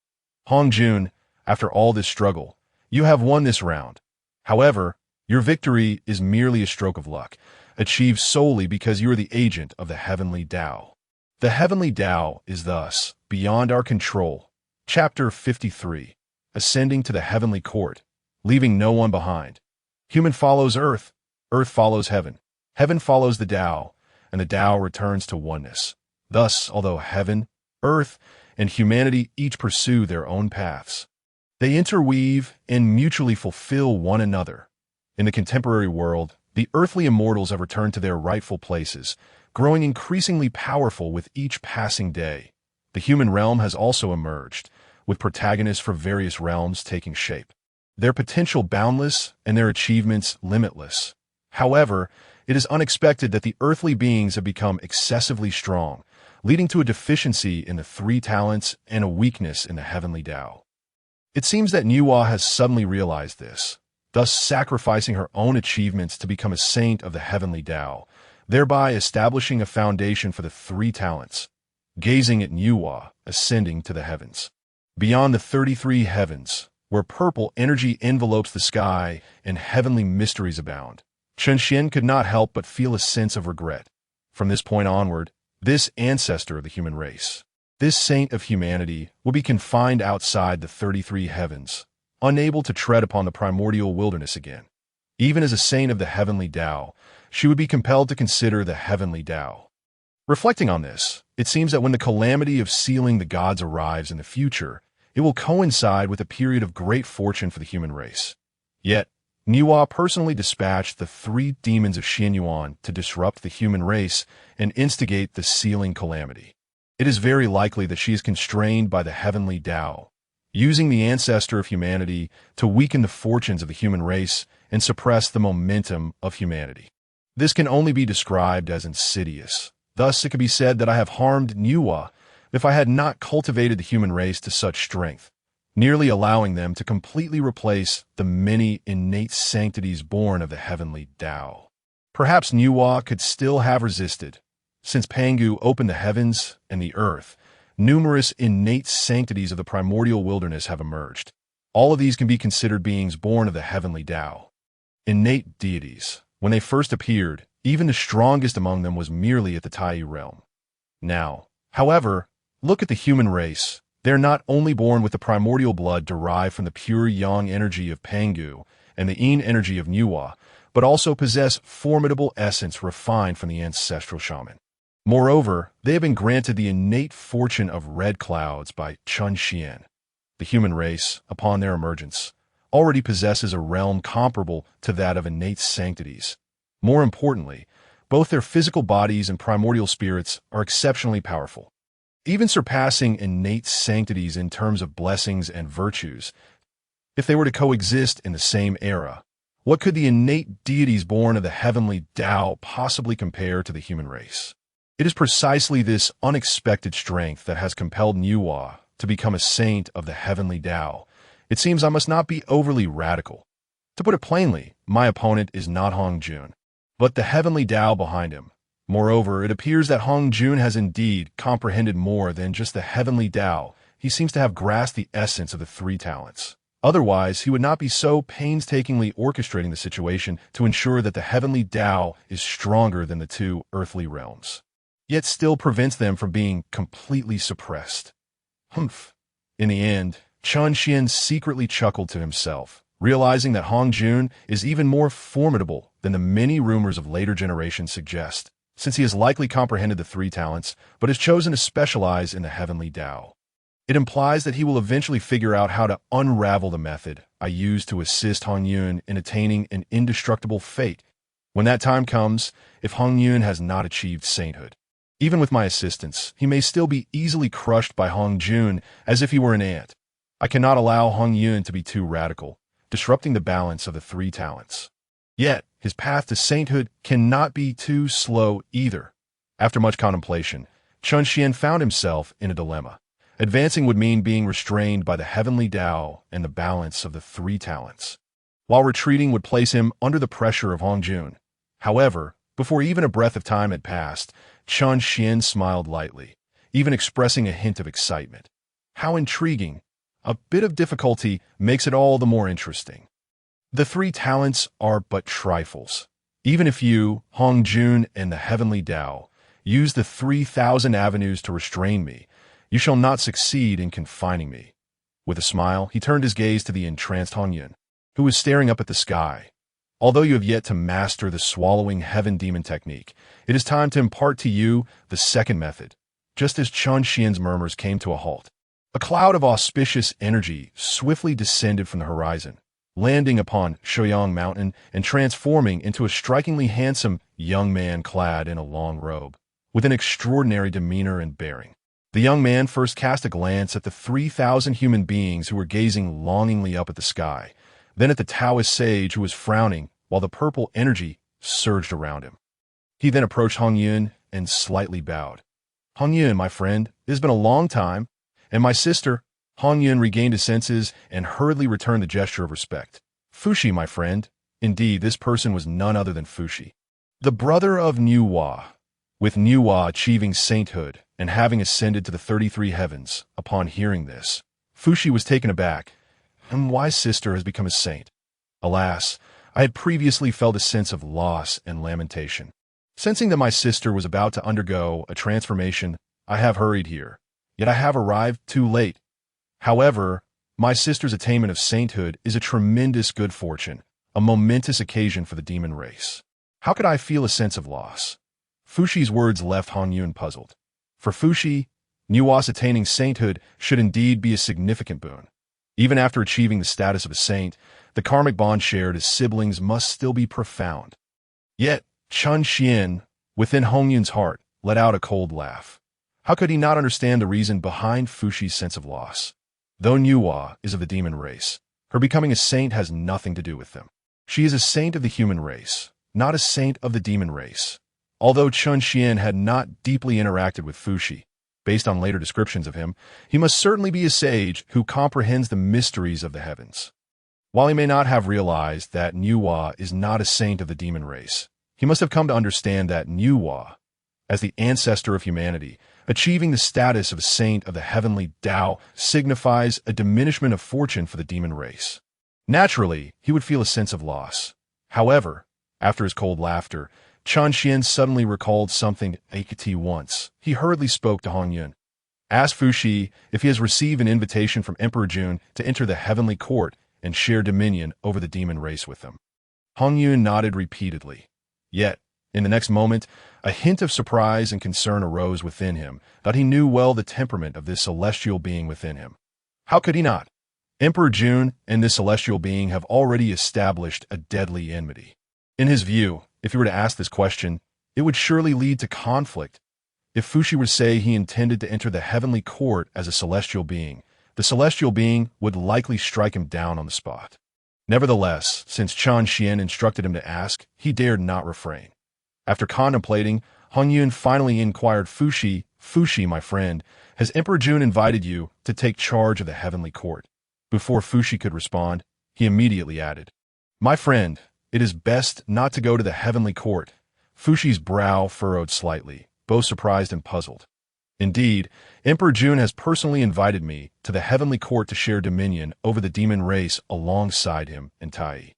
Hongyun, after all this struggle, you have won this round. However, your victory is merely a stroke of luck, achieved solely because you are the agent of the heavenly Dao. The heavenly Dao is thus beyond our control. Chapter 53. Ascending to the heavenly court, leaving no one behind. Human follows earth, earth follows heaven, heaven follows the Dao, and the Dao returns to oneness. Thus, although heaven, earth, and humanity each pursue their own paths, they interweave and mutually fulfill one another. In the contemporary world, the earthly immortals have returned to their rightful places, growing increasingly powerful with each passing day. The human realm has also emerged, with protagonists from various realms taking shape. Their potential boundless and their achievements limitless. However, it is unexpected that the earthly beings have become excessively strong, leading to a deficiency in the 3 talents and a weakness in the heavenly Dao. It seems that Nuwa has suddenly realized this, thus sacrificing her own achievements to become a saint of the heavenly Dao, thereby establishing a foundation for the 3 talents. Gazing at Nuwa ascending to the heavens. Beyond the 33 heavens, where purple energy envelopes the sky and heavenly mysteries abound, Chen Xian could not help but feel a sense of regret. From this point onward, this ancestor of the human race, this saint of humanity, will be confined outside the 33 heavens, unable to tread upon the primordial wilderness again. Even as a saint of the heavenly Dao, she would be compelled to consider the heavenly Dao. Reflecting on this, it seems that when the calamity of sealing the gods arrives in the future, it will coincide with a period of great fortune for the human race. Yet, Nuwa personally dispatched the 3 demons of Xianyuan to disrupt the human race and instigate the sealing calamity. It is very likely that she is constrained by the heavenly Dao, using the ancestor of humanity to weaken the fortunes of the human race and suppress the momentum of humanity. This can only be described as insidious. Thus, it can be said that I have harmed Nuwa if I had not cultivated the human race to such strength, nearly allowing them to completely replace the many innate sanctities born of the heavenly Dao. Perhaps Nuwa could still have resisted. Since Pangu opened the heavens and the earth, numerous innate sanctities of the primordial wilderness have emerged. All of these can be considered beings born of the heavenly Dao. Innate deities. When they first appeared, even the strongest among them was merely at the Tai realm. Now, however, look at the human race. They are not only born with the primordial blood derived from the pure yang energy of Pangu and the yin energy of Nuwa, but also possess formidable essence refined from the ancestral shaman. Moreover, they have been granted the innate fortune of red clouds by Chun Xian. The human race, upon their emergence, already possesses a realm comparable to that of innate sanctities. More importantly, both their physical bodies and primordial spirits are exceptionally powerful, even surpassing innate sanctities in terms of blessings and virtues. If they were to coexist in the same era, what could the innate deities born of the heavenly Tao possibly compare to the human race? It is precisely this unexpected strength that has compelled Nuwa to become a saint of the heavenly Tao. It seems I must not be overly radical. To put it plainly, my opponent is not Hongyun, but the heavenly Tao behind him. Moreover, it appears that Hongyun has indeed comprehended more than just the heavenly Tao. He seems to have grasped the essence of the three talents. Otherwise, he would not be so painstakingly orchestrating the situation to ensure that the heavenly Tao is stronger than the two earthly realms, yet still prevents them from being completely suppressed. Humph. In the end, Chun Xian secretly chuckled to himself, realizing that Hongyun is even more formidable than the many rumors of later generations suggest, since he has likely comprehended the three talents, but has chosen to specialize in the heavenly Tao. It implies that he will eventually figure out how to unravel the method I used to assist Hongyun in attaining an indestructible fate. When that time comes, if Hongyun has not achieved sainthood, even with my assistance, he may still be easily crushed by Hongyun as if he were an ant. I cannot allow Hongyun to be too radical, disrupting the balance of the three talents. Yet, his path to sainthood cannot be too slow either. After much contemplation, Chun Xian found himself in a dilemma. Advancing would mean being restrained by the heavenly Tao and the balance of the three talents, while retreating would place him under the pressure of Hongyun. However, before even a breath of time had passed, Chun Xian smiled lightly, even expressing a hint of excitement. How intriguing! A bit of difficulty makes it all the more interesting. The three talents are but trifles. Even if you, Hongyun, and the heavenly Tao use the 3,000 avenues to restrain me, you shall not succeed in confining me. With a smile, he turned his gaze to the entranced Hongyun, who was staring up at the sky. Although you have yet to master the swallowing heaven demon technique, it is time to impart to you the second method. Just as Chun Xian's murmurs came to a halt, a cloud of auspicious energy swiftly descended from the horizon, landing upon Shouyang Mountain and transforming into a strikingly handsome young man clad in a long robe, with an extraordinary demeanor and bearing. The young man first cast a glance at the 3,000 human beings who were gazing longingly up at the sky, then at the Taoist sage who was frowning while the purple energy surged around him. He then approached Hongyun and slightly bowed. "Hongyun, my friend, it has been a long time, and my sister." Hongyun regained his senses and hurriedly returned the gesture of respect. "Fushi, my friend." Indeed, this person was none other than Fushi, the brother of Nuwa. With Nuwa achieving sainthood and having ascended to the 33 heavens, upon hearing this, Fushi was taken aback. "And why sister has become a saint?" Alas, I had previously felt a sense of loss and lamentation. Sensing that my sister was about to undergo a transformation, I have hurried here, yet I have arrived too late. However, my sister's attainment of sainthood is a tremendous good fortune, a momentous occasion for the demon race. How could I feel a sense of loss? Fushi's words left Hongyun puzzled. For Fushi, Nuwa's attaining sainthood should indeed be a significant boon. Even after achieving the status of a saint, the karmic bond shared as siblings must still be profound. Yet, Chun Xian, within Hongyun's heart, let out a cold laugh. How could he not understand the reason behind Fushi's sense of loss? Though Nuwa is of the demon race, her becoming a saint has nothing to do with them. She is a saint of the human race, not a saint of the demon race. Although Chun Xian had not deeply interacted with Fushi, based on later descriptions of him, he must certainly be a sage who comprehends the mysteries of the heavens. While he may not have realized that Nuwa is not a saint of the demon race, he must have come to understand that Nuwa, as the ancestor of humanity, achieving the status of a saint of the heavenly Tao signifies a diminishment of fortune for the demon race. Naturally, he would feel a sense of loss. However, after his cold laughter, Chun Xian suddenly recalled something Akati once. He hurriedly spoke to Hongyun. "Ask Fushi if he has received an invitation from Emperor Jun to enter the heavenly court and share dominion over the demon race with them." Hongyun nodded repeatedly. Yet, In the next moment, a hint of surprise and concern arose within him, that he knew well the temperament of this celestial being within him. How could he not? Emperor Jun and this celestial being have already established a deadly enmity. In his view, if he were to ask this question, it would surely lead to conflict. If Fuxi were to say he intended to enter the heavenly court as a celestial being, the celestial being would likely strike him down on the spot. Nevertheless, since Chen Xian instructed him to ask, he dared not refrain. After contemplating, Hongyun finally inquired Fuxi, "Fuxi, my friend, has Emperor Jun invited you to take charge of the heavenly court?" Before Fuxi could respond, he immediately added, "My friend, it is best not to go to the heavenly court." Fuxi's brow furrowed slightly, both surprised and puzzled. "Indeed, Emperor Jun has personally invited me to the heavenly court to share dominion over the demon race alongside him and Tai.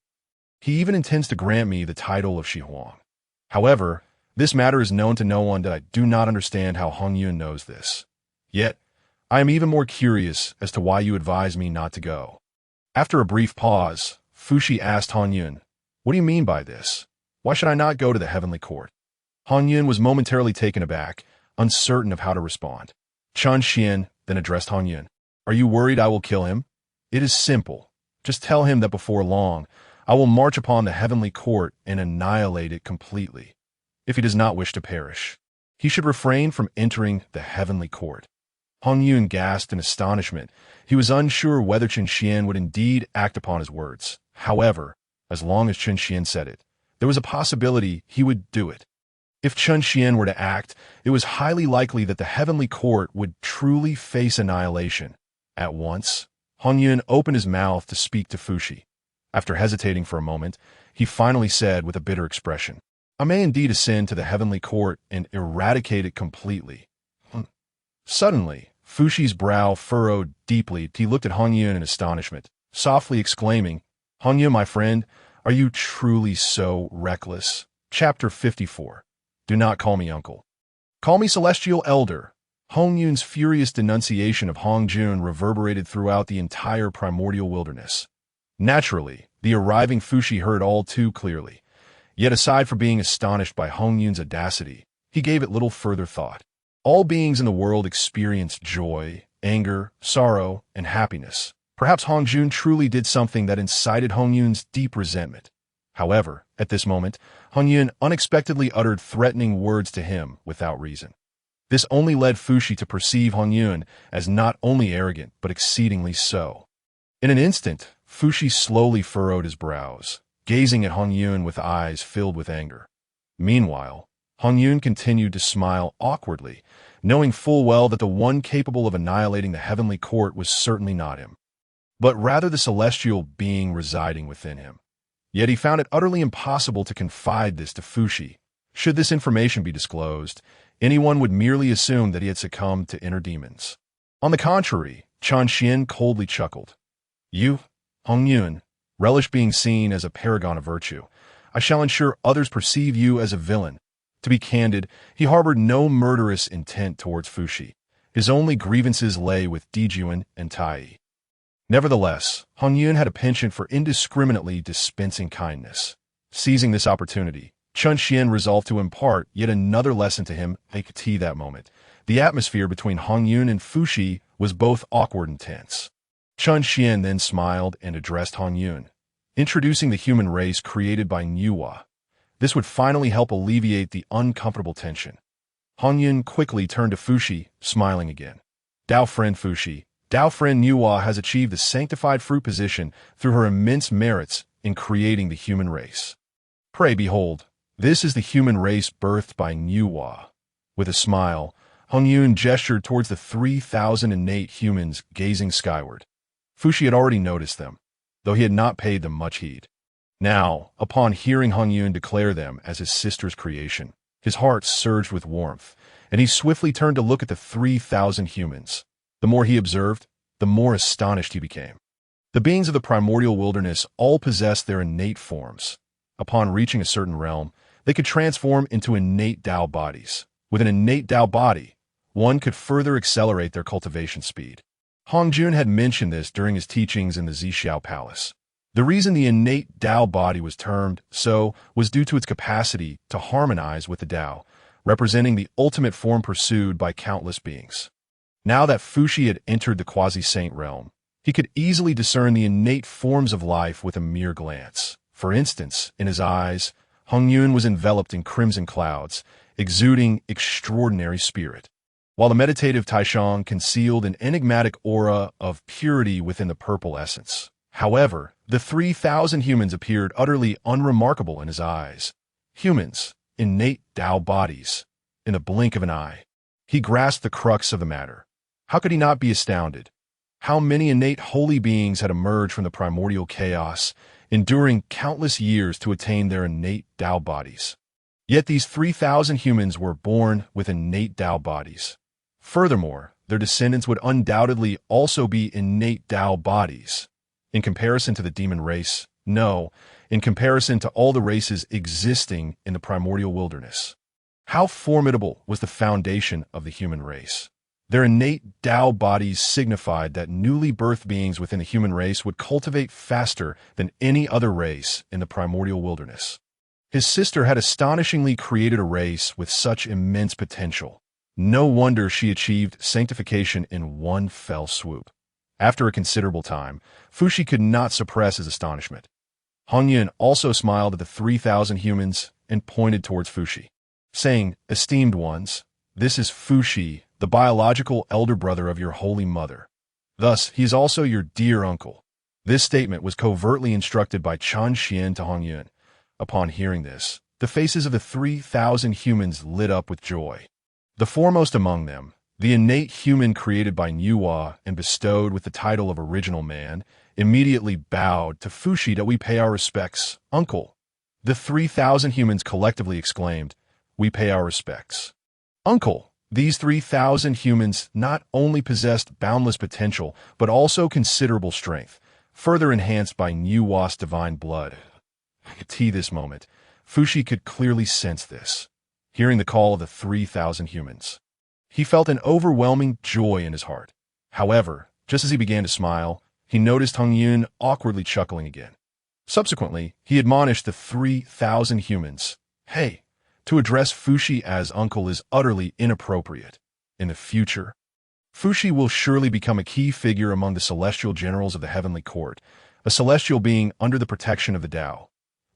He even intends to grant me the title of Shihuang. However, this matter is known to no one that I do not understand how Hongyun knows this. Yet, I am even more curious as to why you advise me not to go." After a brief pause, Fuxi asked Hongyun, "What do you mean by this? Why should I not go to the heavenly court?" Hongyun was momentarily taken aback, uncertain of how to respond. Chen Xian then addressed Hongyun. "Are you worried I will kill him? It is simple. Just tell him that before long, I will march upon the heavenly court and annihilate it completely. If he does not wish to perish, he should refrain from entering the heavenly court." Hongyun gasped in astonishment. He was unsure whether Chen Xian would indeed act upon his words. However, as long as Chen Xian said it, there was a possibility he would do it. If Chen Xian were to act, it was highly likely that the heavenly court would truly face annihilation. At once, Hongyun opened his mouth to speak to Fuxi. After hesitating for a moment, he finally said with a bitter expression, "I may indeed ascend to the heavenly court and eradicate it completely." Suddenly, Fuxi's brow furrowed deeply. He looked at Hongyun in astonishment, softly exclaiming, "Hongyun, my friend, are you truly so reckless?" Chapter 54. Do not call me uncle. Call me celestial elder. Hongyun's furious denunciation of Hongjun reverberated throughout the entire primordial wilderness. Naturally, the arriving Fuxi heard all too clearly. Yet aside from being astonished by Hongyun's audacity, he gave it little further thought. All beings in the world experience joy, anger, sorrow, and happiness. Perhaps Hongjun truly did something that incited Hongyun's deep resentment. However, at this moment, Hongyun unexpectedly uttered threatening words to him without reason. This only led Fuxi to perceive Hongyun as not only arrogant, but exceedingly so. In an instant, Fuxi slowly furrowed his brows, gazing at Hongyun with eyes filled with anger. Meanwhile, Hongyun continued to smile awkwardly, knowing full well that the one capable of annihilating the heavenly court was certainly not him, but rather the celestial being residing within him. Yet he found it utterly impossible to confide this to Fuxi. Should this information be disclosed, anyone would merely assume that he had succumbed to inner demons. On the contrary, Chen Xian coldly chuckled. "You, Hongyun, relish being seen as a paragon of virtue. I shall ensure others perceive you as a villain." To be candid, he harbored no murderous intent towards Fuxi. His only grievances lay with Dijun and Tai. Nevertheless, Hongyun had a penchant for indiscriminately dispensing kindness. Seizing this opportunity, Chen Xian resolved to impart yet another lesson to him at that moment. The atmosphere between Hongyun and Fuxi was both awkward and tense. Chen Xian then smiled and addressed Hongyun, introducing the human race created by Nuwa. This would finally help alleviate the uncomfortable tension. Hongyun quickly turned to Fuxi, smiling again. "Dao friend Fuxi, Dao friend Nuwa has achieved the sanctified fruit position through her immense merits in creating the human race. Pray behold, this is the human race birthed by Nuwa." With a smile, Hongyun gestured towards the 3,000 innate humans gazing skyward. Fuxi had already noticed them, though he had not paid them much heed. Now, upon hearing Hongyun declare them as his sister's creation, his heart surged with warmth, and he swiftly turned to look at the 3,000 humans. The more he observed, the more astonished he became. The beings of the primordial wilderness all possessed their innate forms. Upon reaching a certain realm, they could transform into innate Dao bodies. With an innate Dao body, one could further accelerate their cultivation speed. Hongjun had mentioned this during his teachings in the Zixiao Palace. The reason the innate Dao body was termed so was due to its capacity to harmonize with the Dao, representing the ultimate form pursued by countless beings. Now that Fuxi had entered the quasi-saint realm, he could easily discern the innate forms of life with a mere glance. For instance, in his eyes, Hongyun was enveloped in crimson clouds, exuding extraordinary spirit, while the meditative Taishang concealed an enigmatic aura of purity within the purple essence. However, the 3,000 humans appeared utterly unremarkable in his eyes. Humans, innate Dao bodies. In the blink of an eye, he grasped the crux of the matter. How could he not be astounded? How many innate holy beings had emerged from the primordial chaos, enduring countless years to attain their innate Dao bodies. Yet these 3,000 humans were born with innate Dao bodies. Furthermore, their descendants would undoubtedly also be innate Dao bodies. In comparison to the demon race, no, in comparison to all the races existing in the primordial wilderness. How formidable was the foundation of the human race? Their innate Dao bodies signified that newly birthed beings within the human race would cultivate faster than any other race in the primordial wilderness. His sister had astonishingly created a race with such immense potential. No wonder she achieved sanctification in one fell swoop. After a considerable time, Fuxi could not suppress his astonishment. Hongyun also smiled at the 3,000 humans and pointed towards Fuxi, saying, "Esteemed ones, this is Fuxi, the biological elder brother of your holy mother. Thus, he is also your dear uncle." This statement was covertly instructed by Chan Xian to Hongyun. Upon hearing this, the faces of the 3,000 humans lit up with joy. The foremost among them, the innate human created by Nuwa and bestowed with the title of original man, immediately bowed to Fuxi that we pay our respects, uncle. The 3,000 humans collectively exclaimed, "We pay our respects, uncle." These 3,000 humans not only possessed boundless potential, but also considerable strength, further enhanced by Nuwa's divine blood. At this moment, Fuxi could clearly sense this. Hearing the call of the 3,000 humans, he felt an overwhelming joy in his heart. However, just as he began to smile, he noticed Hongyun awkwardly chuckling again. Subsequently, he admonished the 3,000 humans, "Hey, to address Fuxi as uncle is utterly inappropriate. In the future, Fuxi will surely become a key figure among the celestial generals of the heavenly court, a celestial being under the protection of the Dao.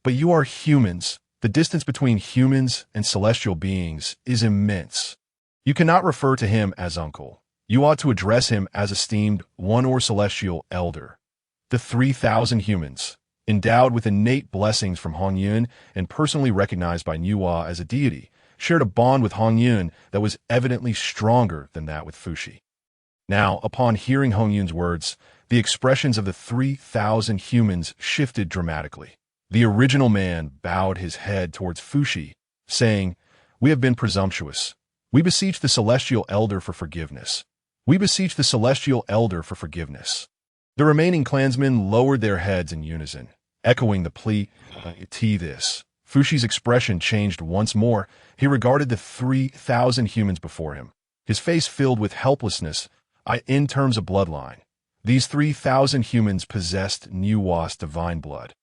But you are humans. The distance between humans and celestial beings is immense. You cannot refer to him as uncle. You ought to address him as esteemed one or celestial elder." The 3,000 humans, endowed with innate blessings from Hongyun and personally recognized by Nuwa as a deity, shared a bond with Hongyun that was evidently stronger than that with Fuxi. Now, upon hearing Hongyun's words, the expressions of the 3,000 humans shifted dramatically. The original man bowed his head towards Fuxi, saying, "We have been presumptuous. We beseech the celestial elder for forgiveness. We beseech the celestial elder for forgiveness." The remaining clansmen lowered their heads in unison, echoing the plea. This. Fuxi's expression changed once more. He regarded the 3,000 humans before him, his face filled with helplessness. In terms of bloodline, these 3,000 humans possessed Nuwa's divine blood,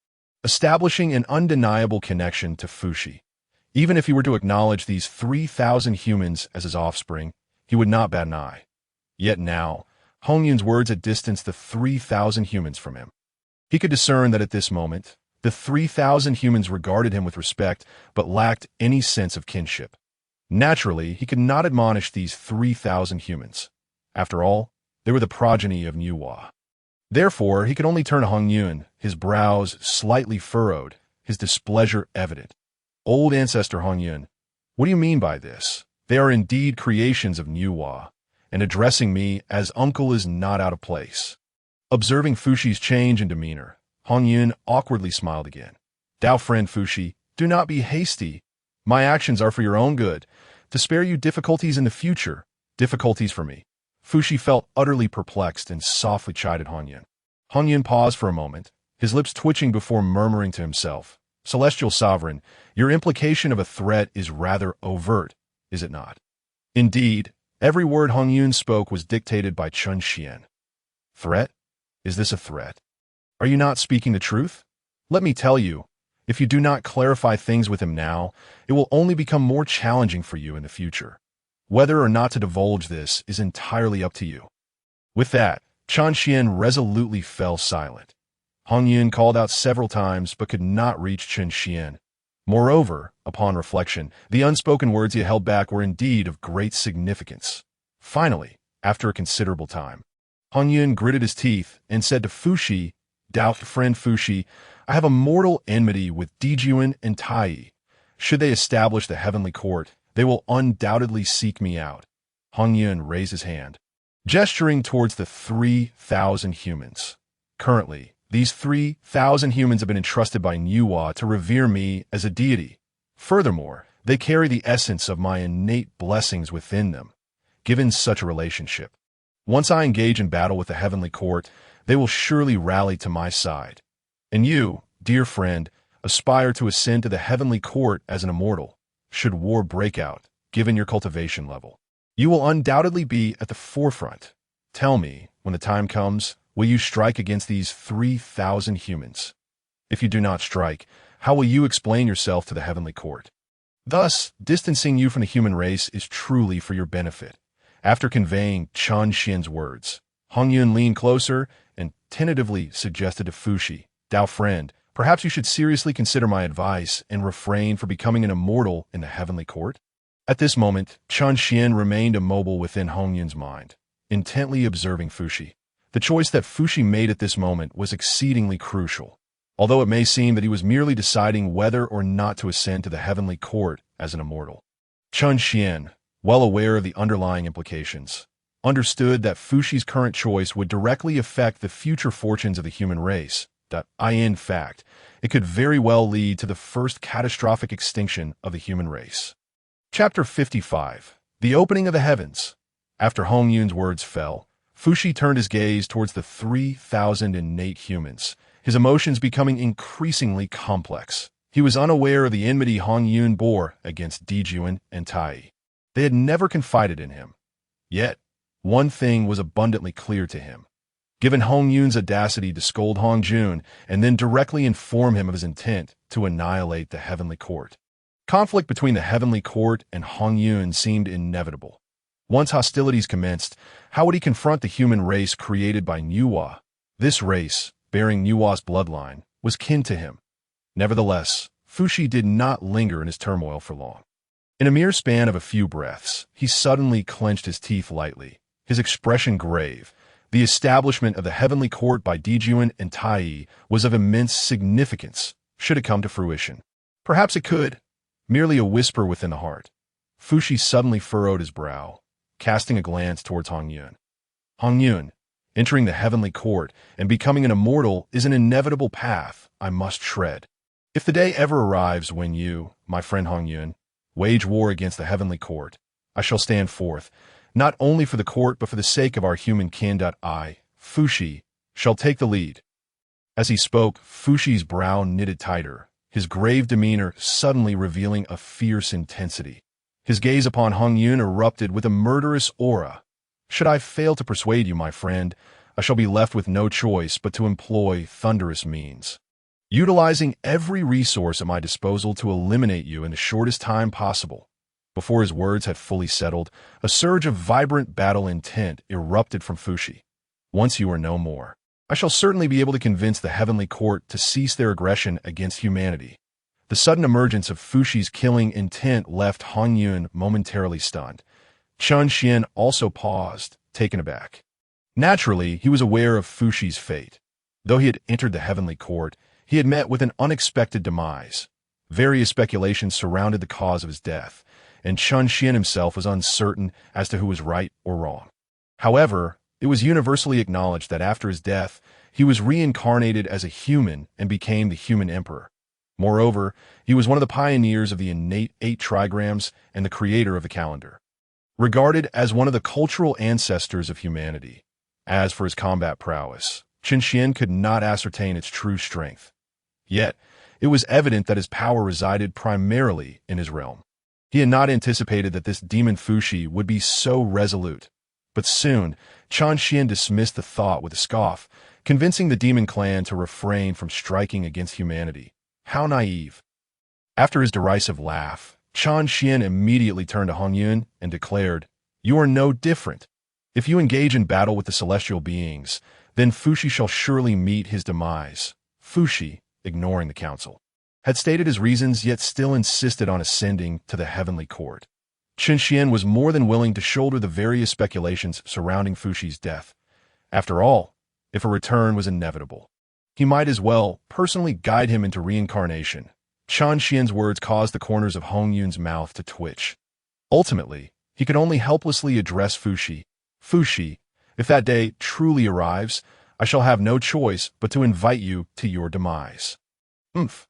establishing an undeniable connection to Fuxi. Even if he were to acknowledge these 3,000 humans as his offspring, he would not bat an eye. Yet now, Hongyun's words had distanced the 3,000 humans from him. He could discern that at this moment, the 3,000 humans regarded him with respect, but lacked any sense of kinship. Naturally, he could not admonish these 3,000 humans. After all, they were the progeny of Nuwa. Therefore, he could only turn to Hongyun, his brows slightly furrowed, his displeasure evident. "Old ancestor Hongyun, what do you mean by this? They are indeed creations of Nuwa, and addressing me as uncle is not out of place." Observing Fuxi's change in demeanor, Hongyun awkwardly smiled again. "Dao friend Fuxi, do not be hasty. My actions are for your own good, to spare you difficulties in the future, difficulties for me." Fuxi felt utterly perplexed and softly chided Hongyun. Hongyun paused for a moment, his lips twitching before murmuring to himself, "Celestial Sovereign, your implication of a threat is rather overt, is it not?" Indeed, every word Hongyun spoke was dictated by Chun Xian. "Threat? Is this a threat?" Are you not speaking the truth? Let me tell you, if you do not clarify things with him now, it will only become more challenging for you in the future. Whether or not to divulge this is entirely up to you." With that, Chen Xian resolutely fell silent. Hongyun called out several times but could not reach Chen Xian. Moreover, upon reflection, the unspoken words he held back were indeed of great significance. Finally, after a considerable time, Hongyun gritted his teeth and said to Fushi, "Dao friend Fushi, I have a mortal enmity with Dijun and Tai. Should they establish the heavenly court, they will undoubtedly seek me out." Hongyun raised his hand, gesturing towards the 3,000 humans. Currently, these 3,000 humans have been entrusted by Nuwa to revere me as a deity. Furthermore, they carry the essence of my innate blessings within them. Given such a relationship, once I engage in battle with the heavenly court, they will surely rally to my side. And you, dear friend, aspire to ascend to the heavenly court as an immortal. Should war break out, given your cultivation level, you will undoubtedly be at the forefront. Tell me, when the time comes, will you strike against these 3,000 humans? If you do not strike, how will you explain yourself to the heavenly court? Thus, distancing you from the human race is truly for your benefit. After conveying Chen Xian's words, Hongyun leaned closer and tentatively suggested to Fushi, "Dao friend, perhaps you should seriously consider my advice and refrain from becoming an immortal in the heavenly court." At this moment, Chen Xian remained immobile within Hongyun's mind, intently observing Fushi. The choice that Fushi made at this moment was exceedingly crucial, although it may seem that he was merely deciding whether or not to ascend to the heavenly court as an immortal. Chen Xian, well aware of the underlying implications, understood that Fushi's current choice would directly affect the future fortunes of the human race. In fact, it could very well lead to the first catastrophic extinction of the human race. Chapter 55. The Opening of the Heavens. After Hongyun's words fell, Fushi turned his gaze towards the 3,000 innate humans, his emotions becoming increasingly complex. He was unaware of the enmity Hongyun bore against Dijun and Tai. They had never confided in him. Yet, one thing was abundantly clear to him. Given Hongyun's audacity to scold Hongjun and then directly inform him of his intent to annihilate the heavenly court, conflict between the heavenly court and Hongyun seemed inevitable. Once hostilities commenced, how would he confront the human race created by Nuwa? This race, bearing Nuwa's bloodline, was kin to him. Nevertheless, Fushi did not linger in his turmoil for long. In a mere span of a few breaths, he suddenly clenched his teeth lightly, his expression grave. The establishment of the heavenly court by Dijun and Tai was of immense significance, should it come to fruition. Perhaps it could. Merely a whisper within the heart. Fushi suddenly furrowed his brow, casting a glance towards Hongyun. "Hongyun, entering the heavenly court and becoming an immortal is an inevitable path I must tread. If the day ever arrives when you, my friend Hongyun, wage war against the heavenly court, I shall stand forth, not only for the court but for the sake of our human kin. I, Fushi, shall take the lead." As he spoke, Fushi's brow knitted tighter, his grave demeanor suddenly revealing a fierce intensity. His gaze upon Hongyun erupted with a murderous aura. "Should I fail to persuade you, my friend, I shall be left with no choice but to employ thunderous means, utilizing every resource at my disposal to eliminate you in the shortest time possible." Before his words had fully settled, a surge of vibrant battle intent erupted from Fushi. "Once you are no more, I shall certainly be able to convince the heavenly court to cease their aggression against humanity." The sudden emergence of Fushi's killing intent left Hongyun momentarily stunned. Chen Xian also paused, taken aback. Naturally, he was aware of Fushi's fate. Though he had entered the heavenly court, he had met with an unexpected demise. Various speculations surrounded the cause of his death, and Chen Xian himself was uncertain as to who was right or wrong. However, it was universally acknowledged that after his death, he was reincarnated as a human and became the human emperor. Moreover, he was one of the pioneers of the innate 8 trigrams and the creator of the calendar. Regarded as one of the cultural ancestors of humanity. As for his combat prowess, Chen Xian could not ascertain its true strength. Yet, it was evident that his power resided primarily in his realm. He had not anticipated that this demon Fushi would be so resolute. But soon, Chen Xian dismissed the thought with a scoff, convincing the demon clan to refrain from striking against humanity. How naive. After his derisive laugh, Chen Xian immediately turned to Hongyun and declared, "You are no different. If you engage in battle with the celestial beings, then Fuxi shall surely meet his demise." Fuxi, ignoring the council, had stated his reasons yet still insisted on ascending to the heavenly court. Chen Xian was more than willing to shoulder the various speculations surrounding Fuxi's death. After all, if a return was inevitable, he might as well personally guide him into reincarnation. Chen Xian's words caused the corners of Hongyun's mouth to twitch. Ultimately, he could only helplessly address Fuxi. "Fuxi, if that day truly arrives, I shall have no choice but to invite you to your demise." Umph.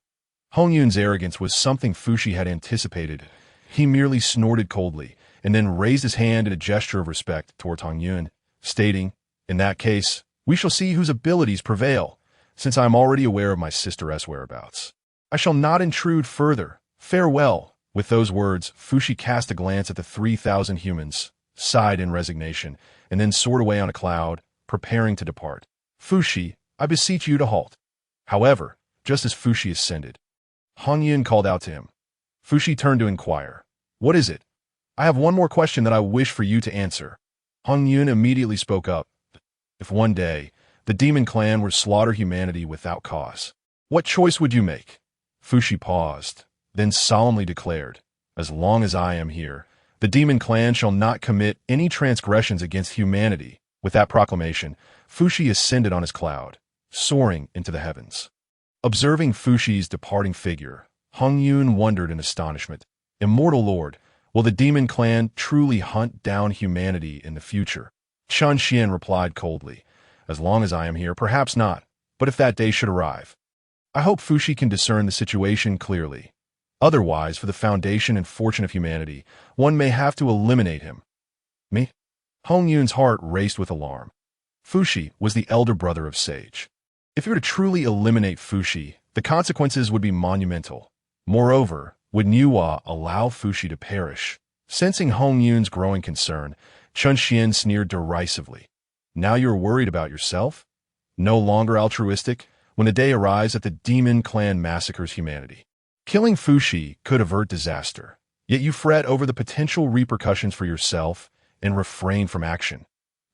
Hongyun's arrogance was something Fuxi had anticipated. He merely snorted coldly, and then raised his hand in a gesture of respect towards Hongyun, stating, "In that case, we shall see whose abilities prevail, since I am already aware of my sister's whereabouts. I shall not intrude further. Farewell." With those words, Fuxi cast a glance at the 3,000 humans, sighed in resignation, and then soared away on a cloud, preparing to depart. "Fuxi, I beseech you to halt." However, just as Fuxi ascended, Hongyun called out to him. Fuxi turned to inquire, "What is it?" "I have one more question that I wish for you to answer." Hongyun immediately spoke up. "If one day the demon clan were to slaughter humanity without cause, what choice would you make?" Fuxi paused, then solemnly declared, "As long as I am here, the demon clan shall not commit any transgressions against humanity." With that proclamation, Fuxi ascended on his cloud, soaring into the heavens. Observing Fuxi's departing figure, Hongyun wondered in astonishment, "Immortal Lord, will the demon clan truly hunt down humanity in the future?" Chen Xian replied coldly, "As long as I am here, perhaps not, but if that day should arrive, I hope Fuxi can discern the situation clearly. Otherwise, for the foundation and fortune of humanity, one may have to eliminate him." Me? Hongyun's heart raced with alarm. Fuxi was the elder brother of Sage. If he were to truly eliminate Fuxi, the consequences would be monumental. Moreover, would Nuwa allow Fuxi to perish? Sensing Hongyun's growing concern, Chen Xian sneered derisively. "Now you're worried about yourself? No longer altruistic? When the day arrives that the demon clan massacres humanity, killing Fuxi could avert disaster, yet you fret over the potential repercussions for yourself and refrain from action.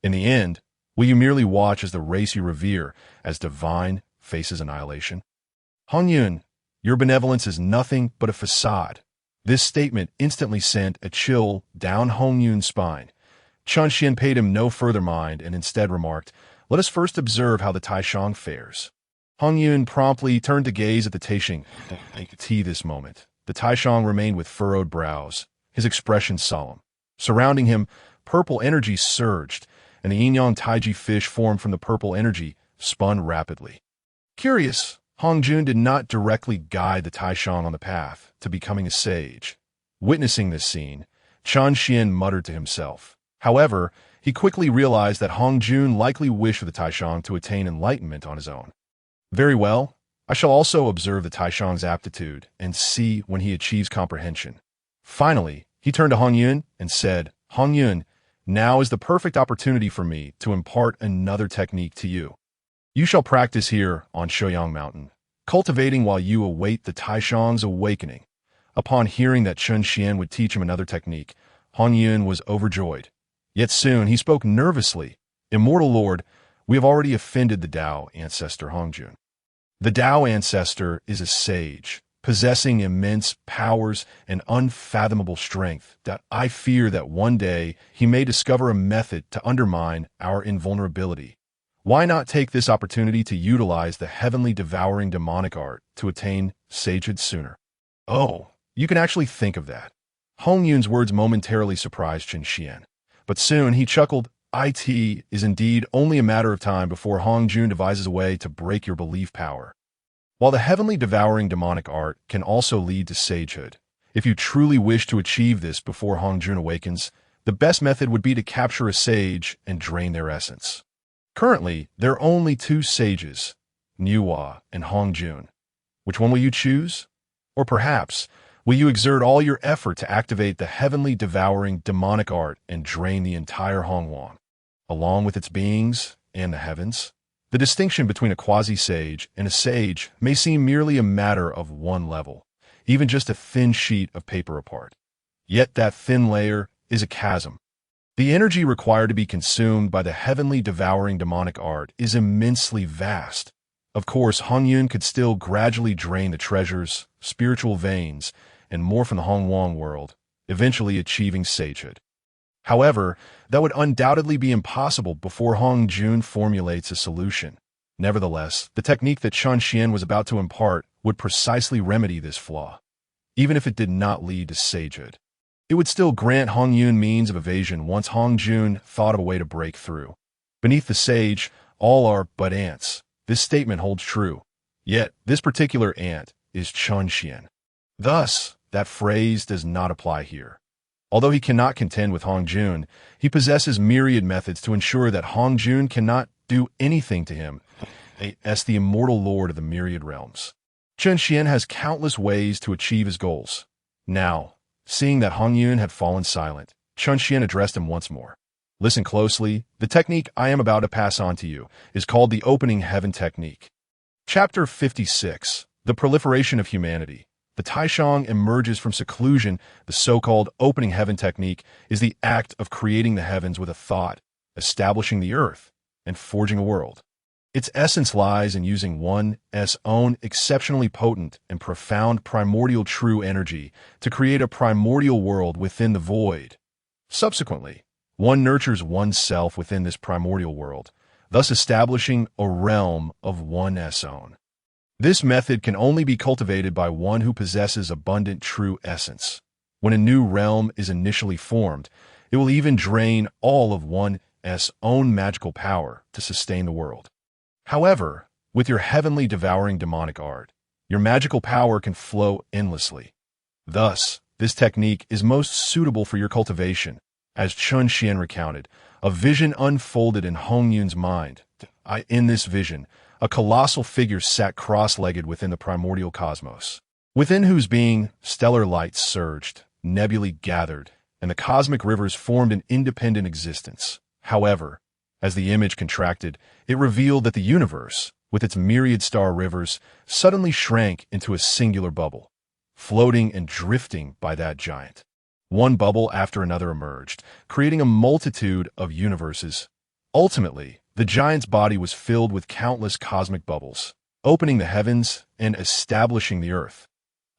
In the end, will you merely watch as the race you revere as divine faces annihilation?" "Hongyun, your benevolence is nothing but a facade." This statement instantly sent a chill down Hongyun's spine. Chen Xian paid him no further mind and instead remarked, "Let us first observe how the Taishang fares." Hongyun promptly turned to gaze at the Taishang tea this moment. The Taishang remained with furrowed brows, his expression solemn. Surrounding him, purple energy surged, and the yin-yang taiji fish formed from the purple energy spun rapidly. Curious, Hongjun did not directly guide the Taishang on the path to becoming a sage. Witnessing this scene, Chen Xian muttered to himself. However, he quickly realized that Hongjun likely wished for the Taishang to attain enlightenment on his own. "Very well, I shall also observe the Taishang's aptitude and see when he achieves comprehension." Finally, he turned to Hongyun and said, "Hongyun, now is the perfect opportunity for me to impart another technique to you. You shall practice here on Shouyang Mountain, cultivating while you await the Taishang's awakening." Upon hearing that Chen Xian would teach him another technique, Hongyun was overjoyed. Yet soon he spoke nervously, "Immortal Lord, we have already offended the Dao ancestor Hongjun. The Dao ancestor is a sage, possessing immense powers and unfathomable strength that I fear that one day he may discover a method to undermine our invulnerability. Why not take this opportunity to utilize the heavenly devouring demonic art to attain sagehood sooner?" "Oh, you can actually think of that." Hongyun's words momentarily surprised Chen Xian, but soon he chuckled. "It is indeed only a matter of time before Hongjun devises a way to break your belief power. While the heavenly devouring demonic art can also lead to sagehood, if you truly wish to achieve this before Hongjun awakens, the best method would be to capture a sage and drain their essence. Currently, there are only two sages, Nuwa and Hongjun. Which one will you choose? Or perhaps, will you exert all your effort to activate the heavenly devouring demonic art and drain the entire Hongwang, along with its beings and the heavens?" The distinction between a quasi-sage and a sage may seem merely a matter of one level, even just a thin sheet of paper apart. Yet that thin layer is a chasm. The energy required to be consumed by the heavenly devouring demonic art is immensely vast. Of course, Hongyun could still gradually drain the treasures, spiritual veins, and more from the Hongyun world, eventually achieving sagehood. However, that would undoubtedly be impossible before Hongyun formulates a solution. Nevertheless, the technique that Chen Xian was about to impart would precisely remedy this flaw. Even if it did not lead to sagehood, it would still grant Hongyun means of evasion once Hongyun thought of a way to break through. Beneath the sage, all are but ants. This statement holds true. Yet, this particular ant is Chen Xian. Thus, that phrase does not apply here. Although he cannot contend with Hongyun, he possesses myriad methods to ensure that Hongyun cannot do anything to him as the immortal lord of the myriad realms. Chen Xian has countless ways to achieve his goals. Now, seeing that Hongyun had fallen silent, Chen Xian addressed him once more. Listen closely. The technique I am about to pass on to you is called the Opening Heaven Technique. Chapter 56. The Proliferation of Humanity. The Taishang emerges from seclusion. The so-called Opening Heaven Technique is the act of creating the heavens with a thought, establishing the earth, and forging a world. Its essence lies in using one's own exceptionally potent and profound primordial true energy to create a primordial world within the void. Subsequently, one nurtures oneself within this primordial world, thus establishing a realm of one's own. This method can only be cultivated by one who possesses abundant true essence. When a new realm is initially formed, it will even drain all of one's own magical power to sustain the world. However, with your heavenly devouring demonic art, your magical power can flow endlessly. Thus, this technique is most suitable for your cultivation. As Chen Xian recounted, a vision unfolded in Hongyun's mind. In this vision, a colossal figure sat cross-legged within the primordial cosmos, within whose being stellar lights surged, nebulae gathered, and the cosmic rivers formed an independent existence. However, as the image contracted, it revealed that the universe, with its myriad star rivers, suddenly shrank into a singular bubble, floating and drifting by that giant. One bubble after another emerged, creating a multitude of universes. Ultimately, the giant's body was filled with countless cosmic bubbles, opening the heavens and establishing the earth.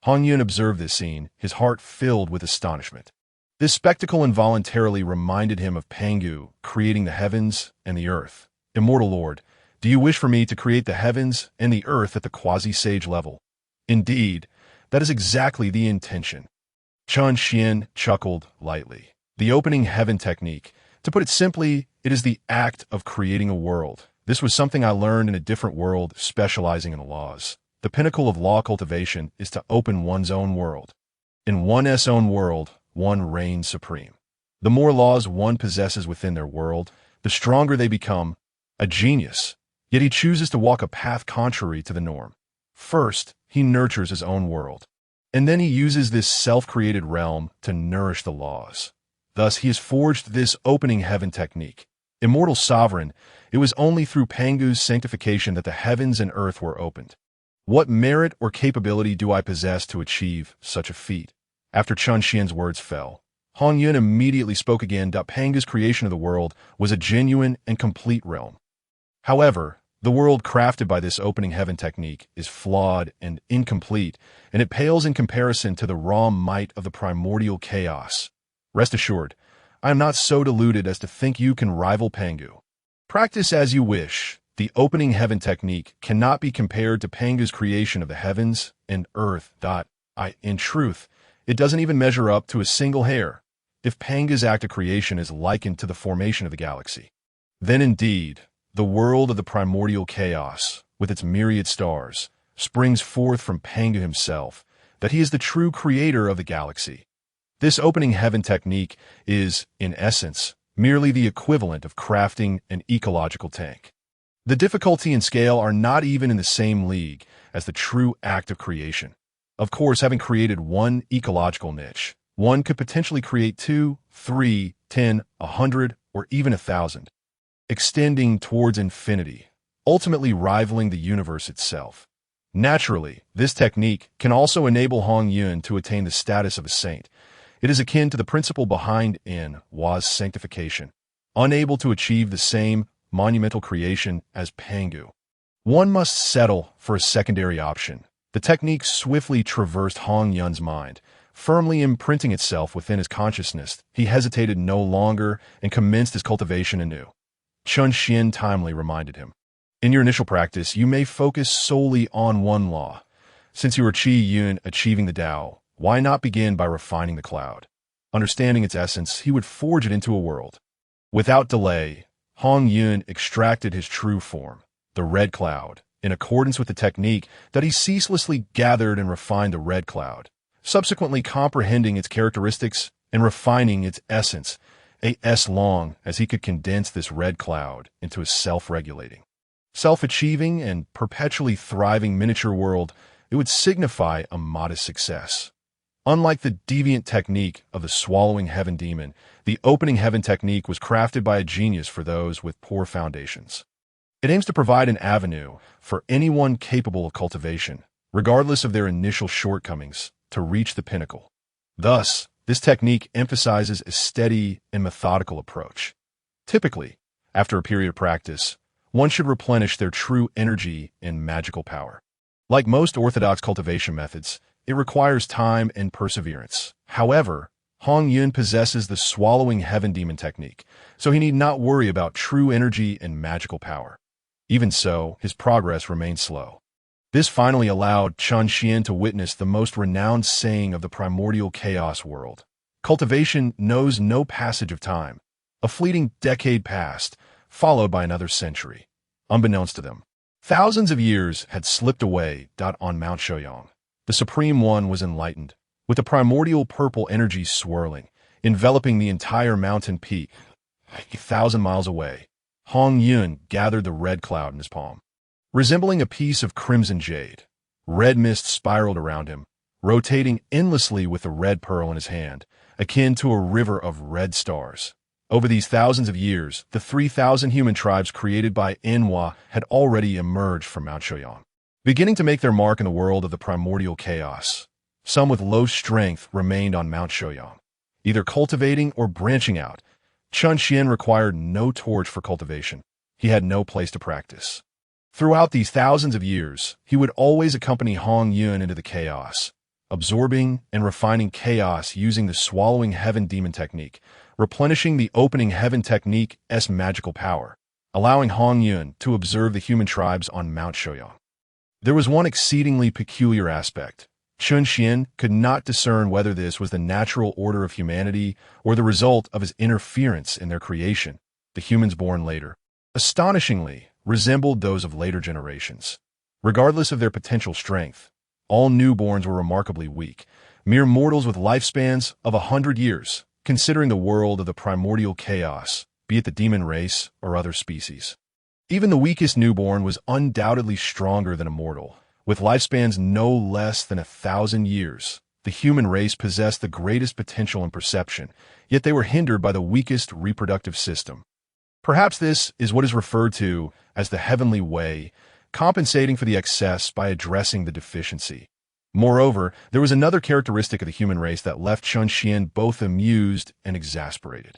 Hongyun observed this scene, his heart filled with astonishment. This spectacle involuntarily reminded him of Pangu creating the heavens and the earth. Immortal Lord, do you wish for me to create the heavens and the earth at the quasi-sage level? Indeed, that is exactly the intention. Chen Xian chuckled lightly. The Opening Heaven Technique. To put it simply, it is the act of creating a world. This was something I learned in a different world, specializing in the laws. The pinnacle of law cultivation is to open one's own world. In one's own world, one reigns supreme. The more laws one possesses within their world, the stronger they become. A genius. Yet he chooses to walk a path contrary to the norm. First, he nurtures his own world. And then he uses this self-created realm to nourish the laws. Thus, he has forged this Opening Heaven Technique. Immortal Sovereign, it was only through Pangu's sanctification that the heavens and earth were opened. What merit or capability do I possess to achieve such a feat? After Chen Xian's words fell, Hongyun immediately spoke again that Pangu's creation of the world was a genuine and complete realm. However, the world crafted by this Opening Heaven Technique is flawed and incomplete, and it pales in comparison to the raw might of the primordial chaos. Rest assured, I am not so deluded as to think you can rival Pangu. Practice as you wish. The Opening Heaven Technique cannot be compared to Pangu's creation of the heavens and earth. In truth, it doesn't even measure up to a single hair. If Pangu's act of creation is likened to the formation of the galaxy, then indeed, the world of the primordial chaos, with its myriad stars, springs forth from Pangu himself, that he is the true creator of the galaxy. This Opening Heaven Technique is, in essence, merely the equivalent of crafting an ecological tank. The difficulty and scale are not even in the same league as the true act of creation. Of course, having created one ecological niche, one could potentially create 2, 3, 10, 100, or even 1,000. Extending towards infinity, ultimately rivaling the universe itself. Naturally, this technique can also enable Hongyun to attain the status of a saint. It is akin to the principle behind Wuzhuangguan's sanctification, unable to achieve the same monumental creation as Pangu. One must settle for a secondary option. The technique swiftly traversed Hongyun's mind, firmly imprinting itself within his consciousness. He hesitated no longer and commenced his cultivation anew. Chun Xian timely reminded him, "In your initial practice, you may focus solely on one law. Since you are Qi Yun achieving the Dao, why not begin by refining the cloud? Understanding its essence, he would forge it into a world." Without delay, Hongyun extracted his true form, the red cloud, in accordance with the technique that he ceaselessly gathered and refined the red cloud, subsequently comprehending its characteristics and refining its essence, as long as he could condense this red cloud into a self-regulating, self-achieving, and perpetually thriving miniature world. It would signify a modest success. Unlike the deviant technique of the swallowing heaven demon, the opening heaven technique was crafted by a genius for those with poor foundations. It aims to provide an avenue for anyone capable of cultivation, regardless of their initial shortcomings, to reach the pinnacle. Thus, this technique emphasizes a steady and methodical approach. Typically, after a period of practice, one should replenish their true energy and magical power. Like most orthodox cultivation methods, it requires time and perseverance. However, Hongyun possesses the swallowing heaven demon technique, so he need not worry about true energy and magical power. Even so, his progress remained slow. This finally allowed Chun Xian to witness the most renowned saying of the primordial chaos world. Cultivation knows no passage of time. A fleeting decade passed, followed by another century. Unbeknownst to them, thousands of years had slipped away. On Mount Shoyang, the Supreme One was enlightened, with the primordial purple energy swirling, enveloping the entire mountain peak. 1,000 miles away, Hongyun gathered the red cloud in his palm. Resembling a piece of crimson jade, red mist spiraled around him, rotating endlessly with the red pearl in his hand, akin to a river of red stars. Over these thousands of years, the 3,000 human tribes created by Enwa had already emerged from Mount Shoyang, beginning to make their mark in the world of the primordial chaos. Some with low strength remained on Mount Shoyang, either cultivating or branching out. Chun Xian required no torch for cultivation. He had no place to practice. Throughout these thousands of years, he would always accompany Hongyun into the chaos, absorbing and refining chaos using the swallowing heaven demon technique, replenishing the opening heaven technique's magical power, allowing Hongyun to observe the human tribes on Mount Shoyang. There was one exceedingly peculiar aspect. Chun Xian could not discern whether this was the natural order of humanity or the result of his interference in their creation. The humans born later, astonishingly, resembled those of later generations. Regardless of their potential strength, all newborns were remarkably weak, mere mortals with lifespans of 100 years, considering the world of the primordial chaos, be it the demon race or other species. Even the weakest newborn was undoubtedly stronger than a mortal. With lifespans no less than 1,000 years, the human race possessed the greatest potential and perception, yet they were hindered by the weakest reproductive system. Perhaps this is what is referred to as the heavenly way, compensating for the excess by addressing the deficiency. Moreover, there was another characteristic of the human race that left Chun Xian both amused and exasperated.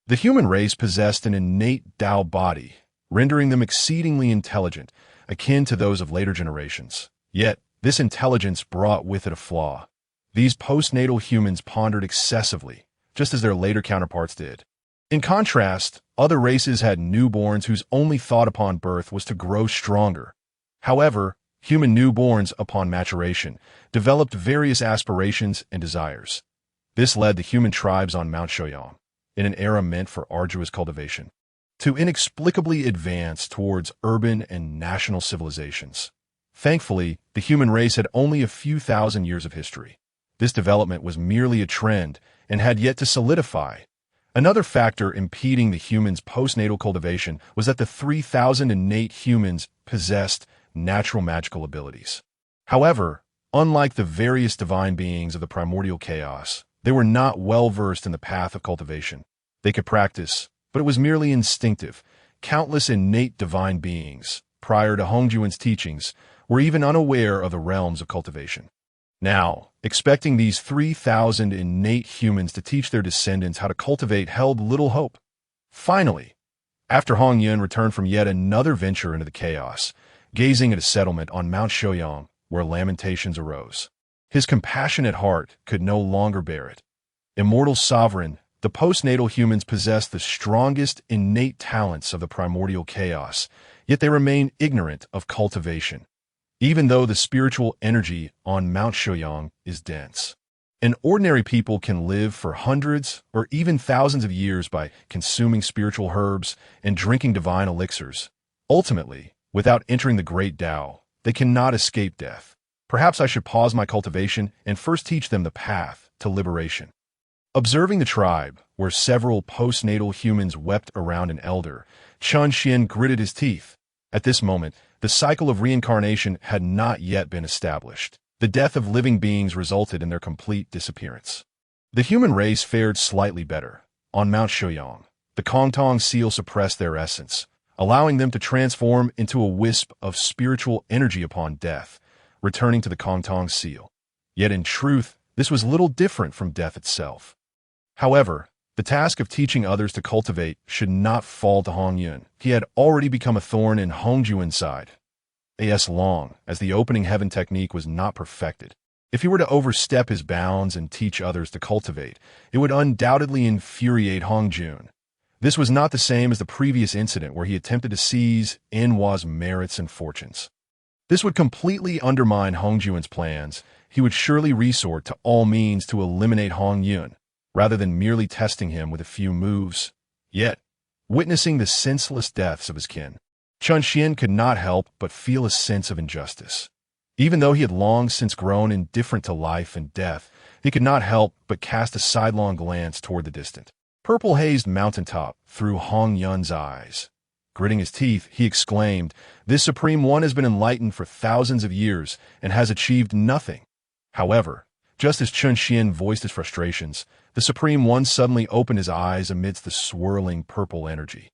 The human race possessed an innate Dao body, rendering them exceedingly intelligent, akin to those of later generations. Yet, this intelligence brought with it a flaw. These postnatal humans pondered excessively, just as their later counterparts did. In contrast, other races had newborns whose only thought upon birth was to grow stronger. However, human newborns, upon maturation, developed various aspirations and desires. This led the human tribes on Mount Shoyang, in an era meant for arduous cultivation, to inexplicably advance towards urban and national civilizations. Thankfully, the human race had only a few thousand years of history. This development was merely a trend and had yet to solidify. Another factor impeding the humans' postnatal cultivation was that the 3,000 innate humans possessed natural magical abilities. However, unlike the various divine beings of the primordial chaos, they were not well versed in the path of cultivation. They could practice, but it was merely instinctive. Countless innate divine beings, prior to Hongyuan's teachings, were even unaware of the realms of cultivation. Now, expecting these 3,000 innate humans to teach their descendants how to cultivate held little hope. Finally, after Hongyun returned from yet another venture into the chaos, gazing at a settlement on Mount Shouyang where lamentations arose, his compassionate heart could no longer bear it. Immortal sovereign, the postnatal humans possess the strongest innate talents of the primordial chaos, yet they remain ignorant of cultivation, even though the spiritual energy on Mount Shouyang is dense. And ordinary people can live for hundreds or even thousands of years by consuming spiritual herbs and drinking divine elixirs. Ultimately, without entering the great Dao, they cannot escape death. Perhaps I should pause my cultivation and first teach them the path to liberation. Observing the tribe, where several postnatal humans wept around an elder, Chun Xian gritted his teeth. At this moment, the cycle of reincarnation had not yet been established. The death of living beings resulted in their complete disappearance. The human race fared slightly better. On Mount Shouyang, the Kong Tong seal suppressed their essence, allowing them to transform into a wisp of spiritual energy upon death, returning to the Kong Tong seal. Yet in truth, this was little different from death itself. However, the task of teaching others to cultivate should not fall to Hongyun. He had already become a thorn in Hongyuan's side. As long as the opening heaven technique was not perfected, if he were to overstep his bounds and teach others to cultivate, it would undoubtedly infuriate Hongyun. This was not the same as the previous incident where he attempted to seize Enhua's merits and fortunes. This would completely undermine Hongyuan's plans. He would surely resort to all means to eliminate Hongyun, rather than merely testing him with a few moves. Yet, witnessing the senseless deaths of his kin, Chun Xian could not help but feel a sense of injustice. Even though he had long since grown indifferent to life and death, he could not help but cast a sidelong glance toward the distant, purple-hazed mountaintop through Hongyun's eyes. Gritting his teeth, he exclaimed, "This Supreme One has been enlightened for thousands of years and has achieved nothing." However, just as Chun Xian voiced his frustrations, the Supreme One suddenly opened his eyes amidst the swirling purple energy.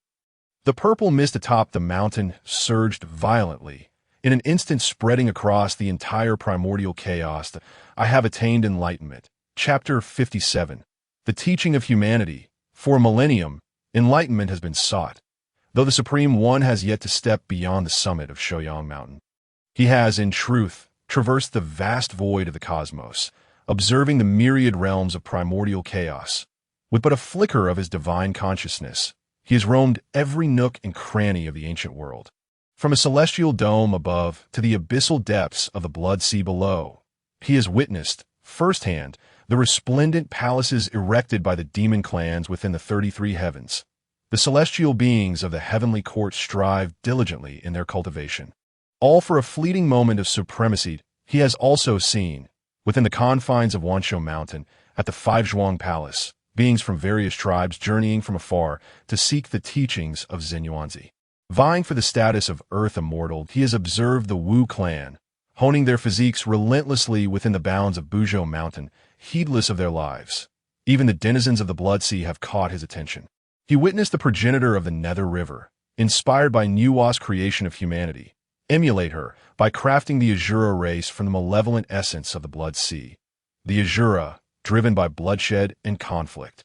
The purple mist atop the mountain surged violently, in an instant spreading across the entire primordial chaos. I have attained enlightenment. Chapter 57. The teaching of humanity. For a millennium, enlightenment has been sought, though the Supreme One has yet to step beyond the summit of Shouyang Mountain. He has, in truth, traversed the vast void of the cosmos, observing the myriad realms of primordial chaos. With but a flicker of his divine consciousness, he has roamed every nook and cranny of the ancient world, from a celestial dome above to the abyssal depths of the blood sea below. He has witnessed, firsthand, the resplendent palaces erected by the demon clans within the 33 heavens. The celestial beings of the heavenly court strive diligently in their cultivation, all for a fleeting moment of supremacy. He has also seen, within the confines of Wanshou Mountain, at the Five Zhuang Palace, beings from various tribes journeying from afar to seek the teachings of Zenyuanzi. Vying for the status of Earth Immortal, he has observed the Wu clan, honing their physiques relentlessly within the bounds of Buzhou Mountain, heedless of their lives. Even the denizens of the Blood Sea have caught his attention. He witnessed the progenitor of the Nether River, inspired by Nuwa's creation of humanity, emulate her by crafting the Azura race from the malevolent essence of the Blood Sea. The Azura, driven by bloodshed and conflict,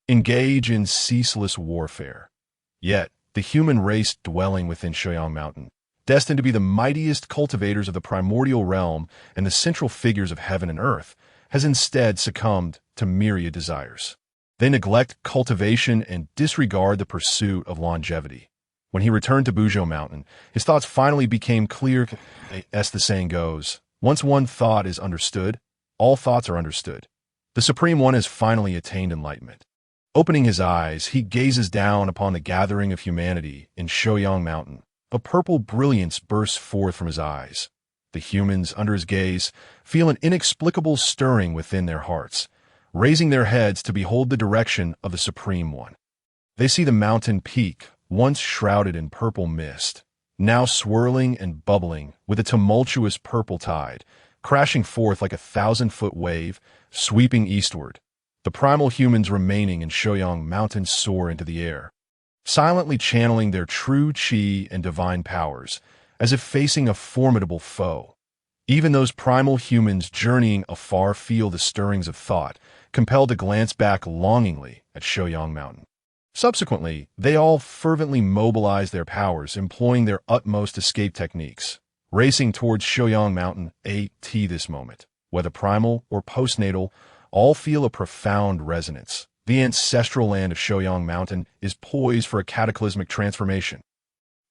engage in ceaseless warfare. Yet, the human race dwelling within Shouyang Mountain, destined to be the mightiest cultivators of the primordial realm and the central figures of heaven and earth, has instead succumbed to myriad desires. They neglect cultivation and disregard the pursuit of longevity. When he returned to Buzhou Mountain, his thoughts finally became clear. As the saying goes, once one thought is understood, all thoughts are understood. The Supreme One has finally attained enlightenment. Opening his eyes, he gazes down upon the gathering of humanity in Shouyang Mountain. A purple brilliance bursts forth from his eyes. The humans, under his gaze, feel an inexplicable stirring within their hearts, raising their heads to behold the direction of the Supreme One. They see the mountain peak, once shrouded in purple mist, now swirling and bubbling with a tumultuous purple tide, crashing forth like a 1,000-foot wave, sweeping eastward. The primal humans remaining in Shouyang Mountain soar into the air, silently channeling their true chi and divine powers, as if facing a formidable foe. Even those primal humans journeying afar feel the stirrings of thought, compelled to glance back longingly at Shoyang Mountain. Subsequently, they all fervently mobilize their powers, employing their utmost escape techniques, racing towards Shoyang Mountain this moment. Whether primal or postnatal, all feel a profound resonance. The ancestral land of Shoyang Mountain is poised for a cataclysmic transformation.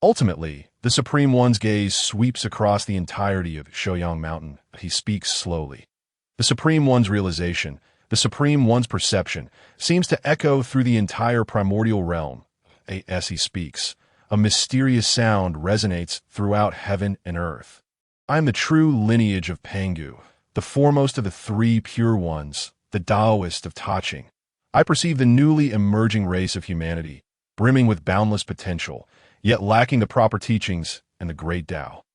Ultimately, the Supreme One's gaze sweeps across the entirety of Shoyang Mountain. He speaks slowly. The Supreme One's realization, the Supreme One's perception, seems to echo through the entire primordial realm. As he speaks, a mysterious sound resonates throughout heaven and earth. I am the true lineage of Pangu, the foremost of the three pure ones, the Taoist of Taching. I perceive the newly emerging race of humanity, brimming with boundless potential, yet lacking the proper teachings and the great Tao.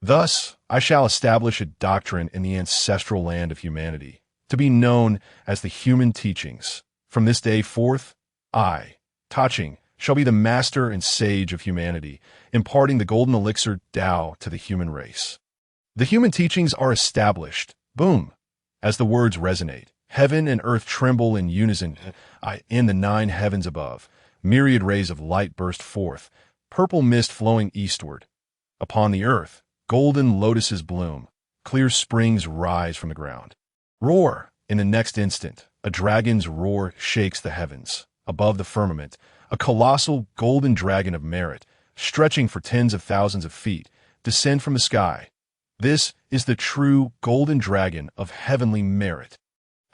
Thus, I shall establish a doctrine in the ancestral land of humanity, to be known as the human teachings. From this day forth, I, Taching, shall be the master and sage of humanity, imparting the golden elixir Tao to the human race. The human teachings are established. Boom! As the words resonate, heaven and earth tremble in unison. In the 9 heavens above, myriad rays of light burst forth, purple mist flowing eastward. Upon the earth, golden lotuses bloom, clear springs rise from the ground. Roar! In the next instant, a dragon's roar shakes the heavens. Above the firmament, a colossal golden dragon of merit, stretching for tens of thousands of feet, descend from the sky. This is the true golden dragon of heavenly merit.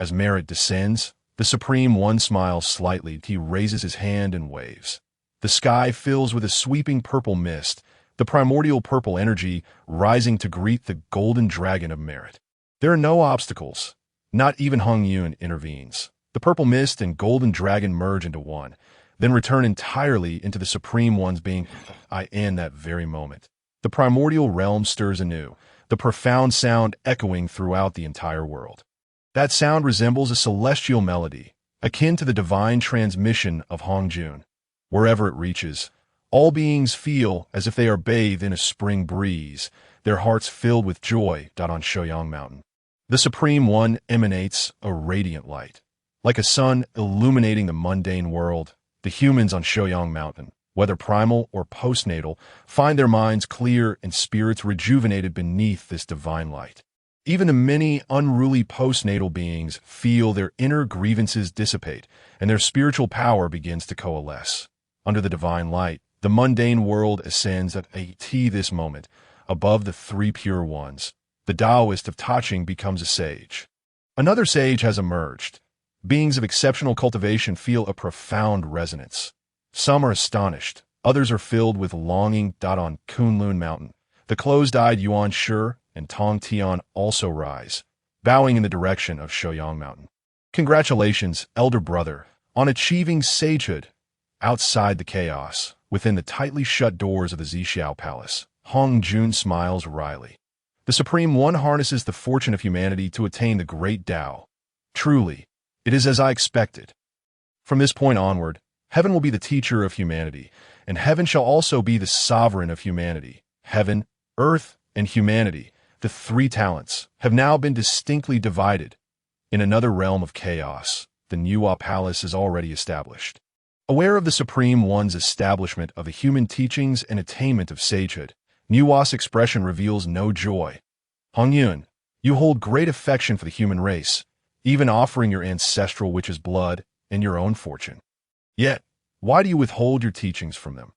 As merit descends, the Supreme One smiles slightly. He raises his hand and waves. The sky fills with a sweeping purple mist, the primordial purple energy rising to greet the golden dragon of merit. There are no obstacles. Not even Hongyun intervenes. The purple mist and golden dragon merge into one, then return entirely into the Supreme One's being. In that very moment, the primordial realm stirs anew, the profound sound echoing throughout the entire world. That sound resembles a celestial melody, akin to the divine transmission of Hongyun. Wherever it reaches, all beings feel as if they are bathed in a spring breeze, their hearts filled with joy. On Shoyang Mountain, the Supreme One emanates a radiant light. Like a sun illuminating the mundane world, the humans on Shoyang Mountain, whether primal or postnatal, find their minds clear and spirits rejuvenated beneath this divine light. Even the many unruly postnatal beings feel their inner grievances dissipate, and their spiritual power begins to coalesce. Under the divine light, the mundane world ascends at this moment, above the 3 pure ones. The Taoist of Taching becomes a sage. Another sage has emerged. Beings of exceptional cultivation feel a profound resonance. Some are astonished, others are filled with longing. On Kunlun Mountain, the closed-eyed Yuan Shi and Tong Tian also rise, bowing in the direction of Shoyang Mountain. Congratulations, elder brother, on achieving sagehood. Outside the chaos, within the tightly shut doors of the Zixiao Palace, Hongyun smiles wryly. The Supreme One harnesses the fortune of humanity to attain the great Tao. Truly, it is as I expected. From this point onward, heaven will be the teacher of humanity, and heaven shall also be the sovereign of humanity. Heaven, earth, and humanity, the 3 talents, have now been distinctly divided. In another realm of chaos, the Niwa Palace is already established. Aware of the Supreme One's establishment of the human teachings and attainment of sagehood, Niwa's expression reveals no joy. Hongyun, you hold great affection for the human race, even offering your ancestral witch's blood and your own fortune. Yet, why do you withhold your teachings from them?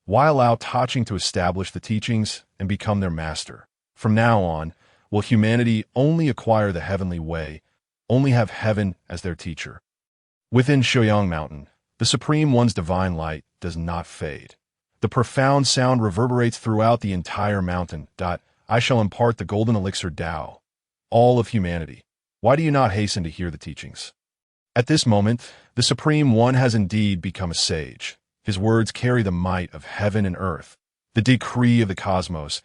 Why allow Taching to establish the teachings and become their master? From now on, will humanity only acquire the heavenly way, only have heaven as their teacher? Within Shoyang Mountain, the Supreme One's divine light does not fade. The profound sound reverberates throughout the entire mountain. I shall impart the golden elixir Tao. All of humanity, why do you not hasten to hear the teachings? At this moment, the Supreme One has indeed become a sage. His words carry the might of heaven and earth, the decree of the cosmos.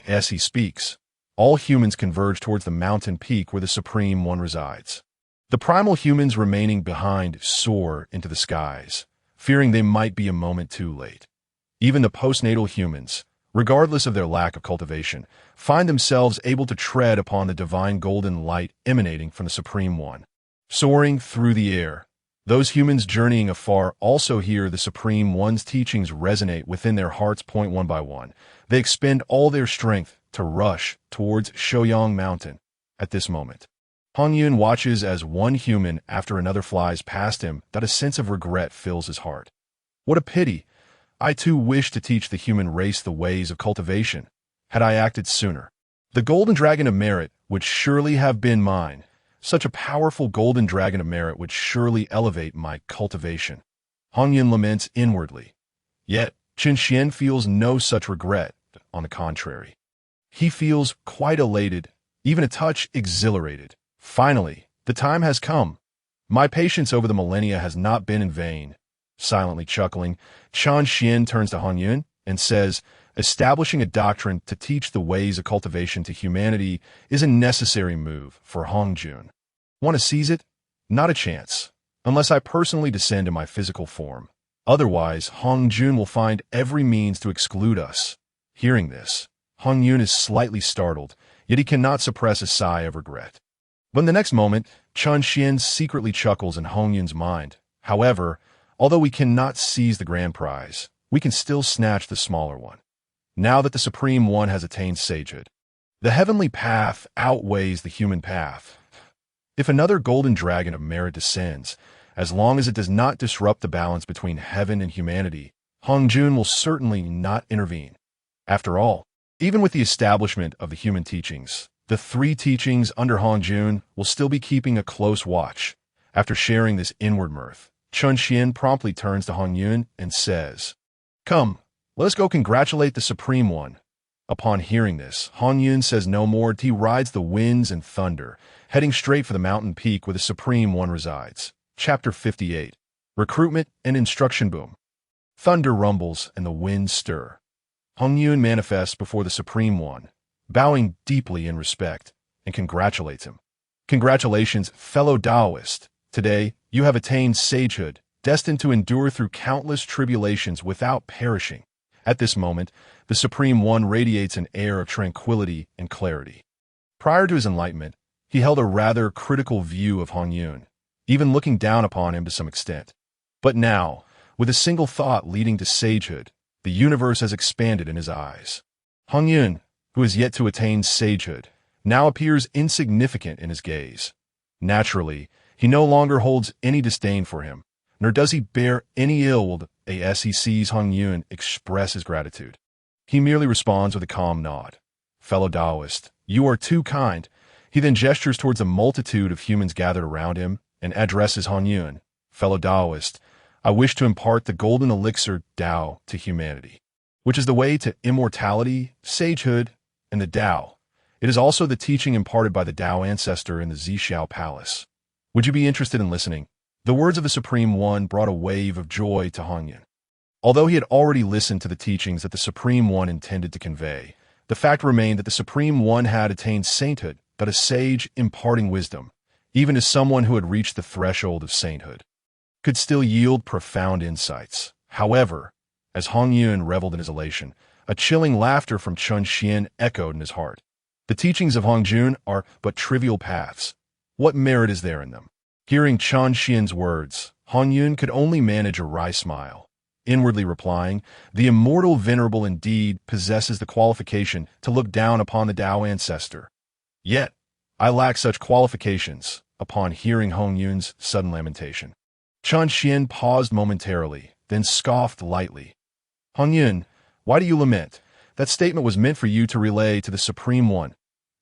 As he speaks, all humans converge towards the mountain peak where the Supreme One resides. The primal humans remaining behind soar into the skies, fearing they might be a moment too late. Even the postnatal humans, regardless of their lack of cultivation, find themselves able to tread upon the divine golden light emanating from the Supreme One. Soaring through the air, those humans journeying afar also hear the Supreme One's teachings resonate within their hearts. One by one, they expend all their strength to rush towards Shouyang Mountain. At this moment, Hongyun watches as one human after another flies past him, that a sense of regret fills his heart. What a pity! I too wish to teach the human race the ways of cultivation. Had I acted sooner, the golden dragon of merit would surely have been mine. Such a powerful golden dragon of merit would surely elevate my cultivation. Hongyun laments inwardly. Yet, Qin Xian feels no such regret. On the contrary, he feels quite elated, even a touch exhilarated. Finally, the time has come. My patience over the millennia has not been in vain. Silently chuckling, Qin Xian turns to Hongyun and says, establishing a doctrine to teach the ways of cultivation to humanity is a necessary move for Hongjun. Want to seize it? Not a chance, unless I personally descend in my physical form. Otherwise, Hongjun will find every means to exclude us. Hearing this, Hongyun is slightly startled, yet he cannot suppress a sigh of regret. But in the next moment, Qin Xian secretly chuckles in Hongyun's mind. However, although we cannot seize the grand prize, we can still snatch the smaller one. Now that the Supreme One has attained sagehood, the heavenly path outweighs the human path. If another golden dragon of merit descends, as long as it does not disrupt the balance between heaven and humanity, Hongjun will certainly not intervene. After all, even with the establishment of the human teachings, the three teachings under Hongjun will still be keeping a close watch. After sharing this inward mirth, Qin Xian promptly turns to Hongyun and says, "Come, let us go congratulate the Supreme One." Upon hearing this, Hongyun says no more. He rides the winds and thunder, heading straight for the mountain peak where the Supreme One resides. Chapter 58. Recruitment and Instruction Boom. Thunder rumbles and the winds stir. Hongyun manifests before the Supreme One, bowing deeply in respect, and congratulates him. Congratulations, fellow Taoist. Today, you have attained sagehood, destined to endure through countless tribulations without perishing. At this moment, the Supreme One radiates an air of tranquility and clarity. Prior to his enlightenment, he held a rather critical view of Hongyun, even looking down upon him to some extent. But now, with a single thought leading to sagehood, the universe has expanded in his eyes. Hongyun, who has yet to attain sagehood, now appears insignificant in his gaze. Naturally, he no longer holds any disdain for him, nor does he bear any ill as he sees Hongyun express his gratitude. He merely responds with a calm nod. "Fellow Taoist, you are too kind." He then gestures towards a multitude of humans gathered around him and addresses Hongyun. "Fellow Taoist, I wish to impart the golden elixir Dao to humanity, which is the way to immortality, sagehood, and the Dao. It is also the teaching imparted by the Dao ancestor in the Zixiao Palace. Would you be interested in listening?" The words of the Supreme One brought a wave of joy to Hongyun. Although he had already listened to the teachings that the Supreme One intended to convey, the fact remained that the Supreme One had attained sainthood, but a sage imparting wisdom, even as someone who had reached the threshold of sainthood, could still yield profound insights. However, as Hongyun reveled in his elation, a chilling laughter from Qin Xian echoed in his heart. The teachings of Hongjun are but trivial paths. What merit is there in them? Hearing Qin Xian's words, Hongyun could only manage a wry smile, inwardly replying, "The immortal venerable indeed possesses the qualification to look down upon the Dao ancestor. Yet, I lack such qualifications." Upon hearing Hongyun's sudden lamentation, Qin Xian paused momentarily, then scoffed lightly. "Hongyun, why do you lament? That statement was meant for you to relay to the Supreme One."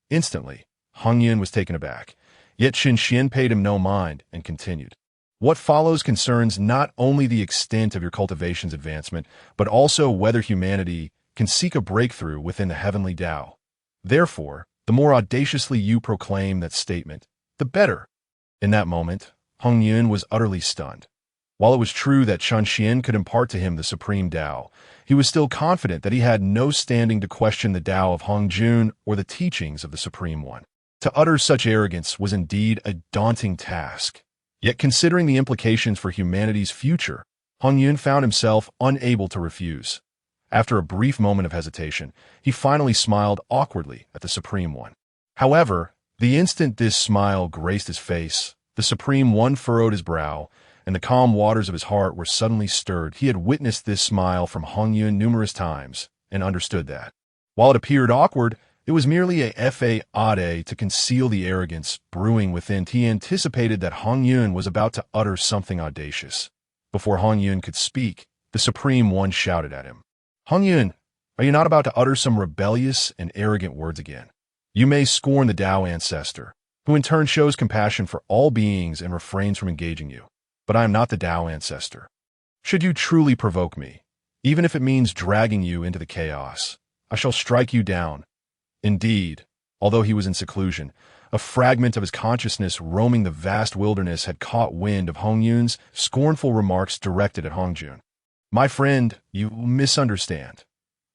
Instantly, Hongyun was taken aback, yet Qin Xian paid him no mind and continued. "What follows concerns not only the extent of your cultivation's advancement, but also whether humanity can seek a breakthrough within the heavenly Dao. Therefore, the more audaciously you proclaim that statement, the better." In that moment, Hongyun was utterly stunned. While it was true that Qin Xian could impart to him the supreme Dao, he was still confident that he had no standing to question the Dao of Hongjun or the teachings of the Supreme One. To utter such arrogance was indeed a daunting task. Yet considering the implications for humanity's future, Hongyun found himself unable to refuse. After a brief moment of hesitation, he finally smiled awkwardly at the Supreme One. However, the instant this smile graced his face, the Supreme One furrowed his brow, and the calm waters of his heart were suddenly stirred. He had witnessed this smile from Hongyun numerous times, and understood that, while it appeared awkward, it was merely a fade to conceal the arrogance brewing within. He anticipated that Hongyun was about to utter something audacious. Before Hongyun could speak, the Supreme One shouted at him. Hongyun, are you not about to utter some rebellious and arrogant words again? You may scorn the Dao ancestor, who in turn shows compassion for all beings and refrains from engaging you. But I am not the Dao ancestor. Should you truly provoke me, even if it means dragging you into the chaos, I shall strike you down. Indeed, although he was in seclusion, a fragment of his consciousness roaming the vast wilderness had caught wind of Hongyun's scornful remarks directed at Hongjun. My friend, you misunderstand.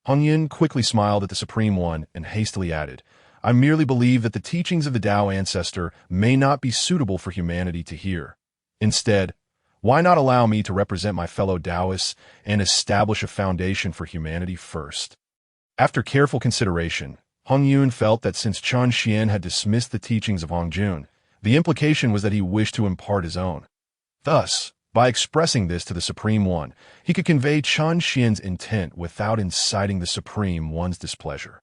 Hongyun quickly smiled at the Supreme One and hastily added, I merely believe that the teachings of the Dao ancestor may not be suitable for humanity to hear. Instead, why not allow me to represent my fellow Taoists and establish a foundation for humanity first? After careful consideration, Hongyun felt that since Chen Xian had dismissed the teachings of Hongjun, the implication was that he wished to impart his own. Thus, by expressing this to the Supreme One, he could convey Chen Xian's intent without inciting the Supreme One's displeasure.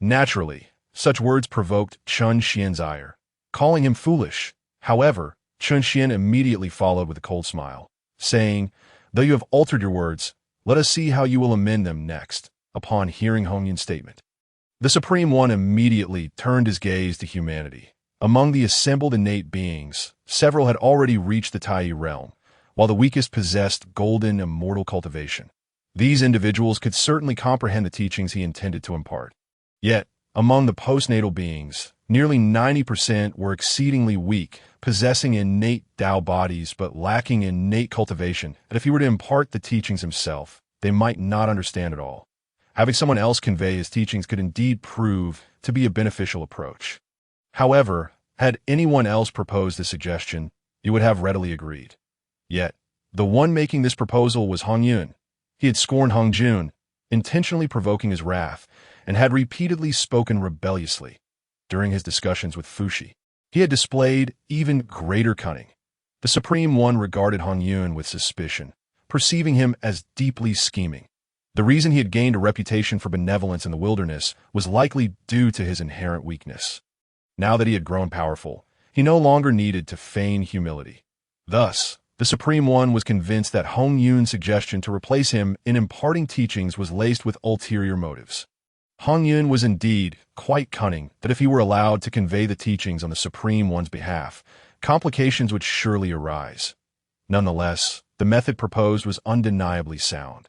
Naturally, such words provoked Chen Xian's ire, calling him foolish. However, Chen Xian immediately followed with a cold smile, saying, Though you have altered your words, let us see how you will amend them next. Upon hearing Hongyun's statement, the Supreme One immediately turned his gaze to humanity. Among the assembled innate beings, several had already reached the Tai realm, while the weakest possessed golden immortal cultivation. These individuals could certainly comprehend the teachings he intended to impart. Yet, among the postnatal beings, nearly 90% were exceedingly weak, possessing innate Tao bodies but lacking innate cultivation, and if he were to impart the teachings himself, they might not understand at all. Having someone else convey his teachings could indeed prove to be a beneficial approach. However, had anyone else proposed this suggestion, he would have readily agreed. Yet, the one making this proposal was Hongyun. He had scorned Hongjun, intentionally provoking his wrath, and had repeatedly spoken rebelliously. During his discussions with Fushi, he had displayed even greater cunning. The Supreme One regarded Hongyun with suspicion, perceiving him as deeply scheming. The reason he had gained a reputation for benevolence in the wilderness was likely due to his inherent weakness. Now that he had grown powerful, he no longer needed to feign humility. Thus, the Supreme One was convinced that Hongyun's suggestion to replace him in imparting teachings was laced with ulterior motives. Hongyun was indeed quite cunning that if he were allowed to convey the teachings on the Supreme One's behalf, complications would surely arise. Nonetheless, the method proposed was undeniably sound.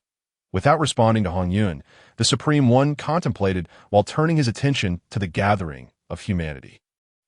Without responding to Hongyun, the Supreme One contemplated while turning his attention to the gathering of humanity.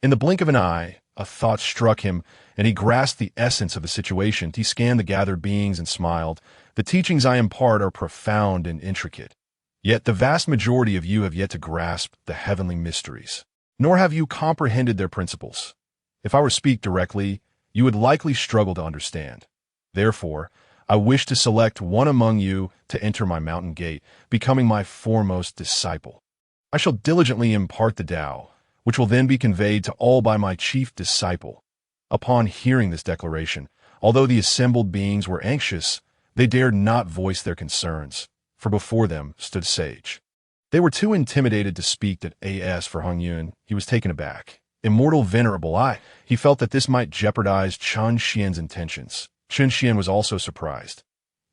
In the blink of an eye, a thought struck him, and he grasped the essence of the situation. He scanned the gathered beings and smiled. The teachings I impart are profound and intricate. Yet the vast majority of you have yet to grasp the heavenly mysteries, nor have you comprehended their principles. If I were to speak directly, you would likely struggle to understand. Therefore, I wish to select one among you to enter my mountain gate, becoming my foremost disciple. I shall diligently impart the Tao, which will then be conveyed to all by my chief disciple. Upon hearing this declaration, although the assembled beings were anxious, they dared not voice their concerns, for before them stood a sage. They were too intimidated to speak that as for Hongyun, he was taken aback. Immortal venerable he felt that this might jeopardize Chen Xian's intentions. Chen Xian was also surprised.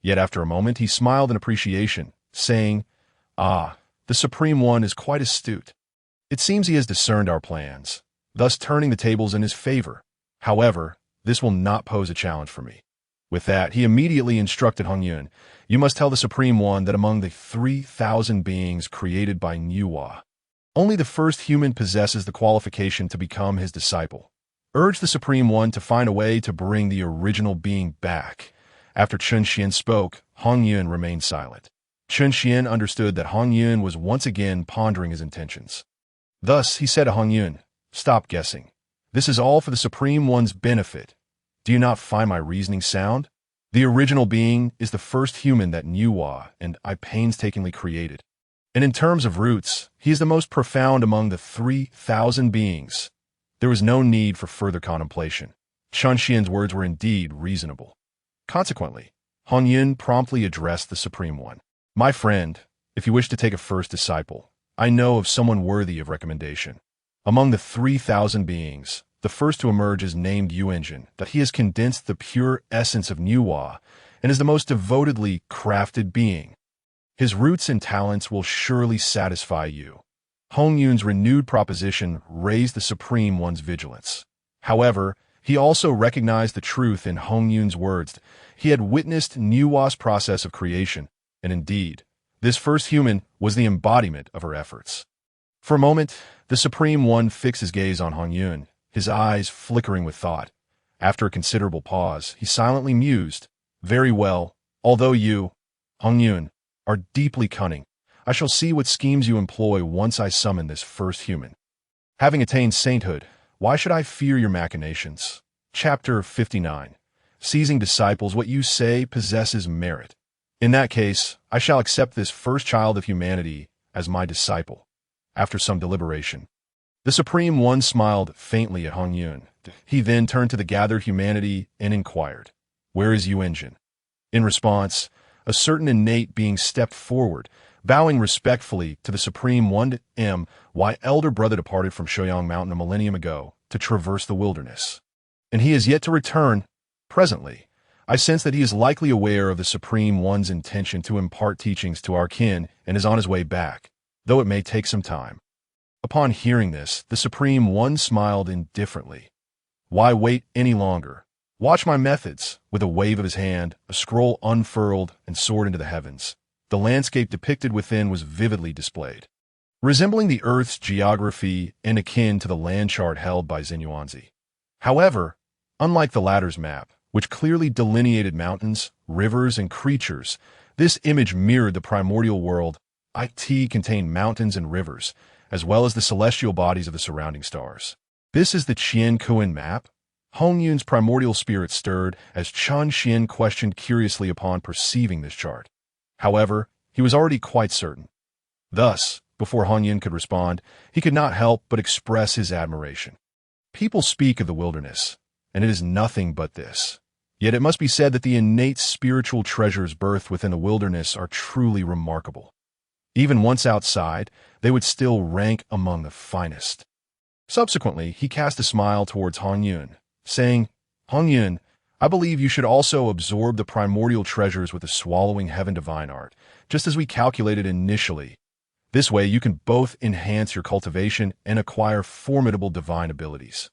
Yet after a moment he smiled in appreciation, saying, the Supreme One is quite astute. It seems he has discerned our plans, thus turning the tables in his favor. However, this will not pose a challenge for me. With that, he immediately instructed Hongyun, You must tell the Supreme One that among the 3,000 beings created by Niwa, only the first human possesses the qualification to become his disciple. Urge the Supreme One to find a way to bring the original being back. After Chen Xian spoke, Hongyun remained silent. Chen Xian understood that Hongyun was once again pondering his intentions. Thus, he said to Hongyun, Stop guessing. This is all for the Supreme One's benefit. Do you not find my reasoning sound? The original being is the first human that Nuwa and I painstakingly created. And in terms of roots, he is the most profound among the 3,000 beings. There was no need for further contemplation. Chunxian's words were indeed reasonable. Consequently, Hongyun promptly addressed the Supreme One. My friend, if you wish to take a first disciple, I know of someone worthy of recommendation. Among the 3,000 beings, the first to emerge is named Yuanjin, that he has condensed the pure essence of Nuwa and is the most devotedly crafted being. His roots and talents will surely satisfy you. Hongyun's renewed proposition raised the Supreme One's vigilance. However, he also recognized the truth in Hongyun's words. He had witnessed Nuwa's process of creation, and indeed, this first human was the embodiment of her efforts. For a moment, the Supreme One fixed his gaze on Hongyun, his eyes flickering with thought. After a considerable pause, he silently mused, Very well, although you, Hongyun, are deeply cunning, I shall see what schemes you employ once I summon this first human. Having attained sainthood, why should I fear your machinations? Chapter 59. Seizing disciples, what you say possesses merit. In that case, I shall accept this first child of humanity as my disciple. After some deliberation, the Supreme One smiled faintly at Hongyun. He then turned to the gathered humanity and inquired, Where is Yuanjin? In response, a certain innate being stepped forward, bowing respectfully to the Supreme One. My elder brother departed from Shoyang Mountain a millennium ago to traverse the wilderness, and he is yet to return. Presently, I sense that he is likely aware of the Supreme One's intention to impart teachings to our kin and is on his way back, though it may take some time. Upon hearing this, the Supreme One smiled indifferently. Why wait any longer? Watch my methods. With a wave of his hand, a scroll unfurled and soared into the heavens. The landscape depicted within was vividly displayed, resembling the Earth's geography and akin to the land chart held by Xinyuanzi. However, unlike the latter's map, which clearly delineated mountains, rivers, and creatures, this image mirrored the primordial world. It contained mountains and rivers, as well as the celestial bodies of the surrounding stars. This is the Qian Kuan map? Hongyun's primordial spirit stirred as Chan Xian questioned curiously upon perceiving this chart. However, he was already quite certain. Thus, before Hongyun could respond, he could not help but express his admiration. People speak of the wilderness, and it is nothing but this. Yet it must be said that the innate spiritual treasures birthed within the wilderness are truly remarkable. Even once outside, they would still rank among the finest. Subsequently, he cast a smile towards Hongyun, saying, Hongyun, I believe you should also absorb the primordial treasures with the swallowing heaven divine art, just as we calculated initially. This way you can both enhance your cultivation and acquire formidable divine abilities.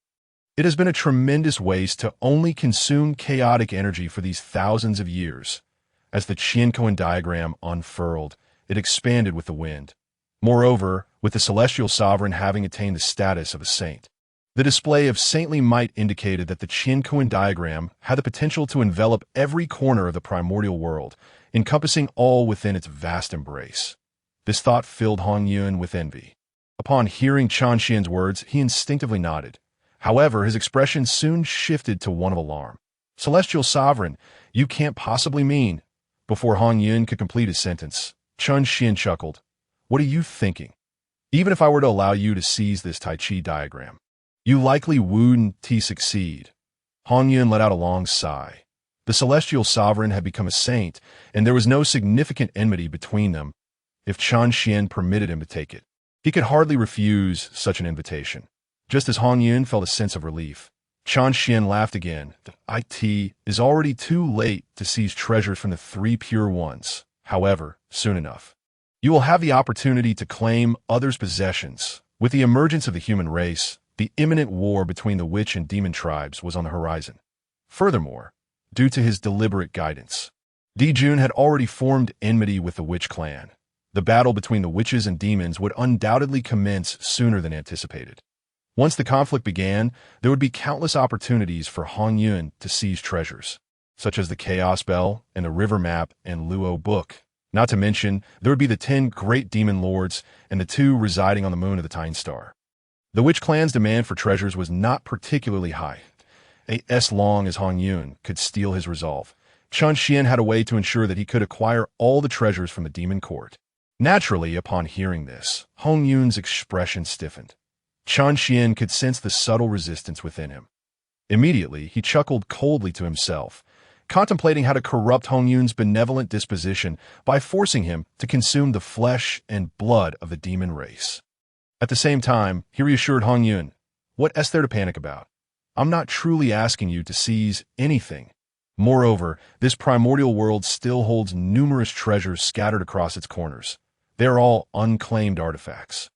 It has been a tremendous waste to only consume chaotic energy for these thousands of years. As the Qiankoan diagram unfurled, it expanded with the wind. Moreover, with the celestial sovereign having attained the status of a saint, the display of saintly might indicated that the Qiankoan diagram had the potential to envelop every corner of the primordial world, encompassing all within its vast embrace. This thought filled Hongyun with envy. Upon hearing Chan Xian's words, he instinctively nodded. However, his expression soon shifted to one of alarm. Celestial Sovereign, you can't possibly mean. Before Hongyun could complete his sentence, Chan Xian chuckled. What are you thinking? Even if I were to allow you to seize this Tai Chi diagram, you likely wouldn't succeed. Hongyun let out a long sigh. The Celestial Sovereign had become a saint, and there was no significant enmity between them. If Chan Xian permitted him to take it, he could hardly refuse such an invitation. Just as Hongyun felt a sense of relief, Chan Xian laughed again. It is already too late to seize treasures from the three pure ones. However, soon enough, you will have the opportunity to claim others' possessions. With the emergence of the human race, the imminent war between the witch and demon tribes was on the horizon. Furthermore, due to his deliberate guidance, Dijun had already formed enmity with the witch clan. The battle between the witches and demons would undoubtedly commence sooner than anticipated. Once the conflict began, there would be countless opportunities for Hongyun to seize treasures, such as the Chaos Bell and the River Map and Luo Book. Not to mention, there would be the 10 great demon lords and the 2 residing on the moon of the Tyne Star. The witch clan's demand for treasures was not particularly high. As long as Hongyun could steel his resolve, Chen Xian had a way to ensure that he could acquire all the treasures from the demon court. Naturally, upon hearing this, Hongyun's expression stiffened. Chen Xian could sense the subtle resistance within him. Immediately, he chuckled coldly to himself, contemplating how to corrupt Hongyun's benevolent disposition by forcing him to consume the flesh and blood of the demon race. At the same time, he reassured Hongyun, "What is there to panic about? I'm not truly asking you to seize anything. Moreover, this primordial world still holds numerous treasures scattered across its corners. They are all unclaimed artifacts.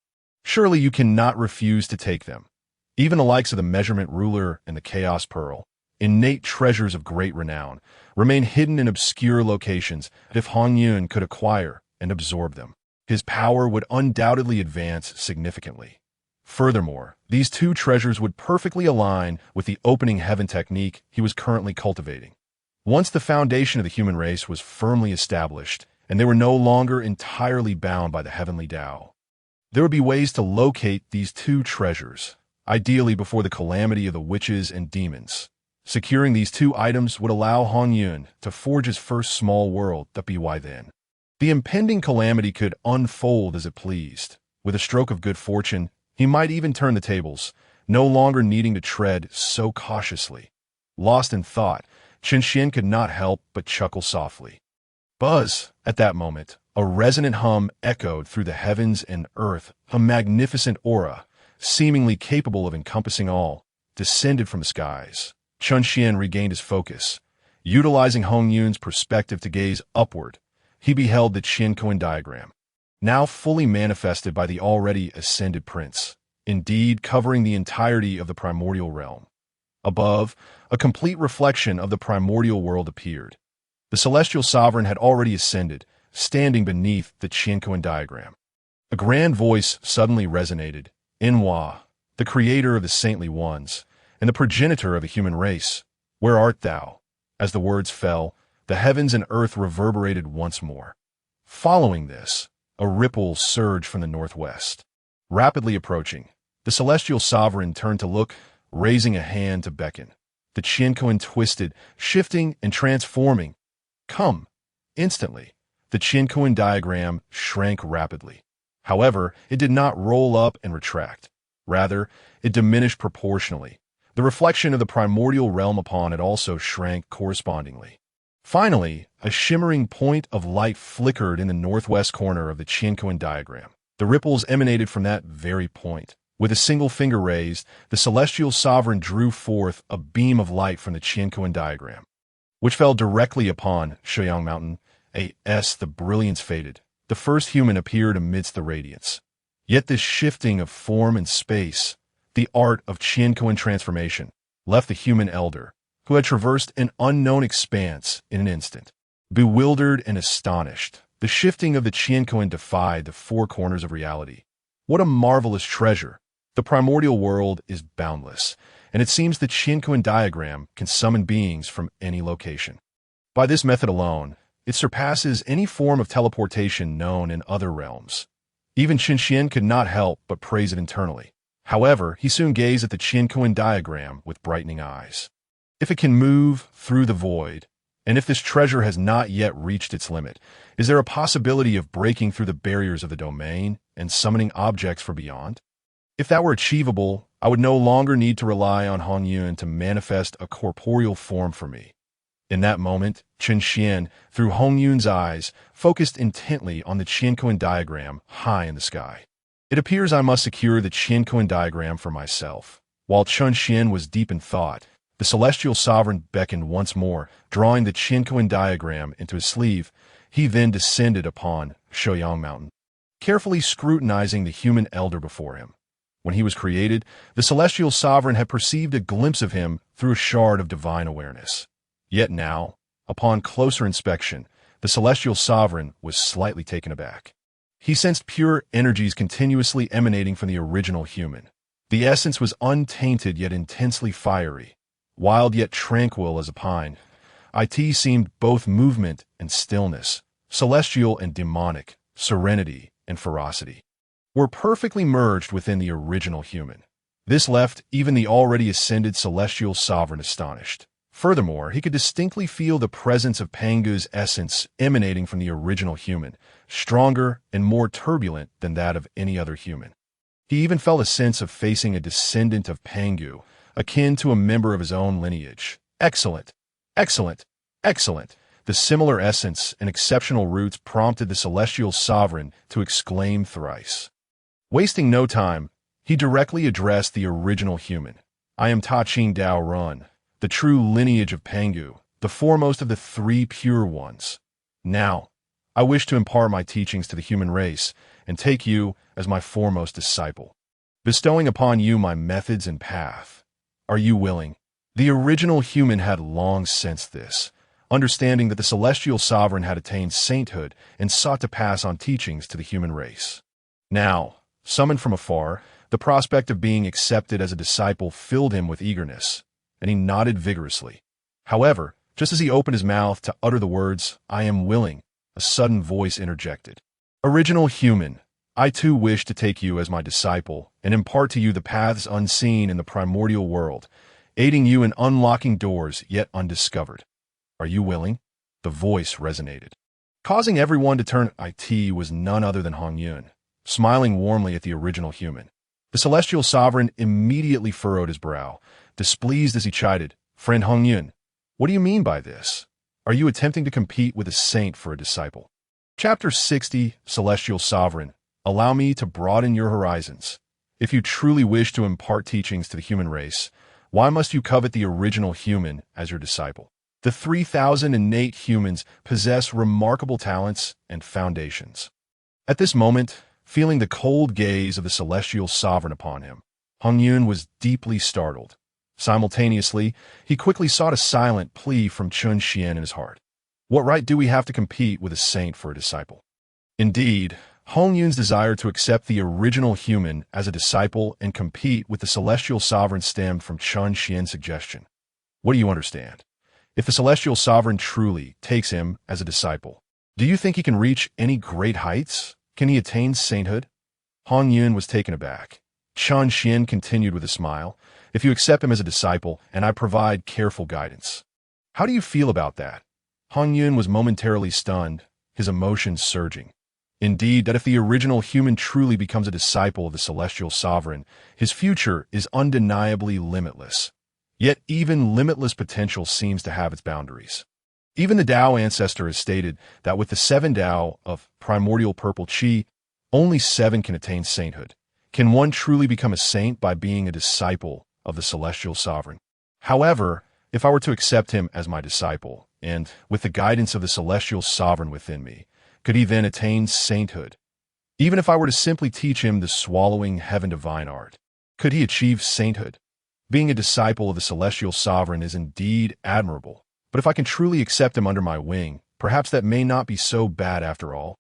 Surely you cannot refuse to take them. Even the likes of the Measurement Ruler and the Chaos Pearl, innate treasures of great renown, remain hidden in obscure locations. If Hongyun could acquire and absorb them, his power would undoubtedly advance significantly. Furthermore, these two treasures would perfectly align with the opening heaven technique he was currently cultivating. Once the foundation of the human race was firmly established, and they were no longer entirely bound by the heavenly Dao, there would be ways to locate these two treasures, ideally before the calamity of the witches and demons. Securing these two items would allow Hongyun to forge his first small world, the By then. The impending calamity could unfold as it pleased. With a stroke of good fortune, he might even turn the tables, no longer needing to tread so cautiously. Lost in thought, Chen Xian could not help but chuckle softly. Buzz! At that moment, a resonant hum echoed through the heavens and earth. A magnificent aura, seemingly capable of encompassing all, descended from the skies. Chen Xian regained his focus. Utilizing Hongyun's perspective to gaze upward, he beheld the Qianquan diagram, now fully manifested by the already ascended prince, indeed covering the entirety of the primordial realm. Above, a complete reflection of the primordial world appeared. The celestial sovereign had already ascended, standing beneath the Qianquan diagram. A grand voice suddenly resonated. "Enwa, the creator of the saintly ones, and the progenitor of the human race, where art thou?" As the words fell, the heavens and earth reverberated once more. Following this, a ripple surged from the northwest. Rapidly approaching, the celestial sovereign turned to look, raising a hand to beckon. The Qianquan twisted, shifting and transforming. "Come!" Instantly, the Qianquan diagram shrank rapidly. However, it did not roll up and retract. Rather, it diminished proportionally. The reflection of the primordial realm upon it also shrank correspondingly. Finally, a shimmering point of light flickered in the northwest corner of the Qianquan diagram. The ripples emanated from that very point. With a single finger raised, the celestial sovereign drew forth a beam of light from the Qianquan diagram, which fell directly upon Shuyang Mountain. The brilliance faded. The first human appeared amidst the radiance. Yet this shifting of form and space, the art of Qianquan transformation, left the human elder, who had traversed an unknown expanse in an instant. Bewildered and astonished, the shifting of the Qianquan defied the four corners of reality. What a marvelous treasure! The primordial world is boundless, and it seems the Qianquan diagram can summon beings from any location. By this method alone, it surpasses any form of teleportation known in other realms. Even Chen Xian could not help but praise it internally. However, he soon gazed at the Qianquan diagram with brightening eyes. If it can move through the void, and if this treasure has not yet reached its limit, is there a possibility of breaking through the barriers of the domain and summoning objects from beyond? If that were achievable, I would no longer need to rely on Hongyun to manifest a corporeal form for me. In that moment, Chen Xian, through Hongyun's eyes, focused intently on the Qianquan diagram high in the sky. It appears I must secure the Qianquan diagram for myself. While Chen Xian was deep in thought, the celestial sovereign beckoned once more, drawing the Qianquan diagram into his sleeve. He then descended upon Shuyang Mountain, carefully scrutinizing the human elder before him. When he was created, the celestial sovereign had perceived a glimpse of him through a shard of divine awareness. Yet now, upon closer inspection, the celestial sovereign was slightly taken aback. He sensed pure energies continuously emanating from the original human. The essence was untainted yet intensely fiery, wild yet tranquil as a pine. It seemed both movement and stillness, celestial and demonic, serenity and ferocity, were perfectly merged within the original human. This left even the already ascended celestial sovereign astonished. Furthermore, he could distinctly feel the presence of Pangu's essence emanating from the original human, stronger and more turbulent than that of any other human. He even felt a sense of facing a descendant of Pangu, akin to a member of his own lineage. Excellent, excellent, excellent. The similar essence and exceptional roots prompted the celestial sovereign to exclaim thrice. Wasting no time, he directly addressed the original human. I am Ta Ching Dao Run, the true lineage of Pangu, the foremost of the three pure ones. Now, I wish to impart my teachings to the human race and take you as my foremost disciple, bestowing upon you my methods and path. Are you willing? The original human had long sensed this, understanding that the celestial sovereign had attained sainthood and sought to pass on teachings to the human race. Now, summoned from afar, the prospect of being accepted as a disciple filled him with eagerness, and he nodded vigorously. However, just as he opened his mouth to utter the words, I am willing, a sudden voice interjected. Original human, I too wish to take you as my disciple and impart to you the paths unseen in the primordial world, aiding you in unlocking doors yet undiscovered. Are you willing? The voice resonated. Causing everyone to turn, it was none other than Hongyun, smiling warmly at the original human. The celestial sovereign immediately furrowed his brow, displeased as he chided, Friend Hongyun, what do you mean by this? Are you attempting to compete with a saint for a disciple? Chapter 60, Celestial Sovereign. Allow me to broaden your horizons. If you truly wish to impart teachings to the human race, why must you covet the original human as your disciple? The 3,000 innate humans possess remarkable talents and foundations. At this moment, feeling the cold gaze of the celestial sovereign upon him, Hongyun was deeply startled. Simultaneously, he quickly sought a silent plea from Chun Xian in his heart. What right do we have to compete with a saint for a disciple? Indeed, Hongyun's desire to accept the original human as a disciple and compete with the celestial sovereign stemmed from Chun Xian's suggestion. What do you understand? If the celestial sovereign truly takes him as a disciple, do you think he can reach any great heights? Can he attain sainthood? Hongyun was taken aback. Chun Xian continued with a smile. If you accept him as a disciple, and I provide careful guidance. How do you feel about that? Hongyun was momentarily stunned, his emotions surging. Indeed, that if the original human truly becomes a disciple of the celestial sovereign, his future is undeniably limitless. Yet even limitless potential seems to have its boundaries. Even the Dao ancestor has stated that with the 7 Dao of primordial purple Qi, only 7 can attain sainthood. Can one truly become a saint by being a disciple of the celestial sovereign? However, if I were to accept him as my disciple, and with the guidance of the celestial sovereign within me, could he then attain sainthood? Even if I were to simply teach him the swallowing heaven divine art, could he achieve sainthood? Being a disciple of the celestial sovereign is indeed admirable, but if I can truly accept him under my wing, perhaps that may not be so bad after all.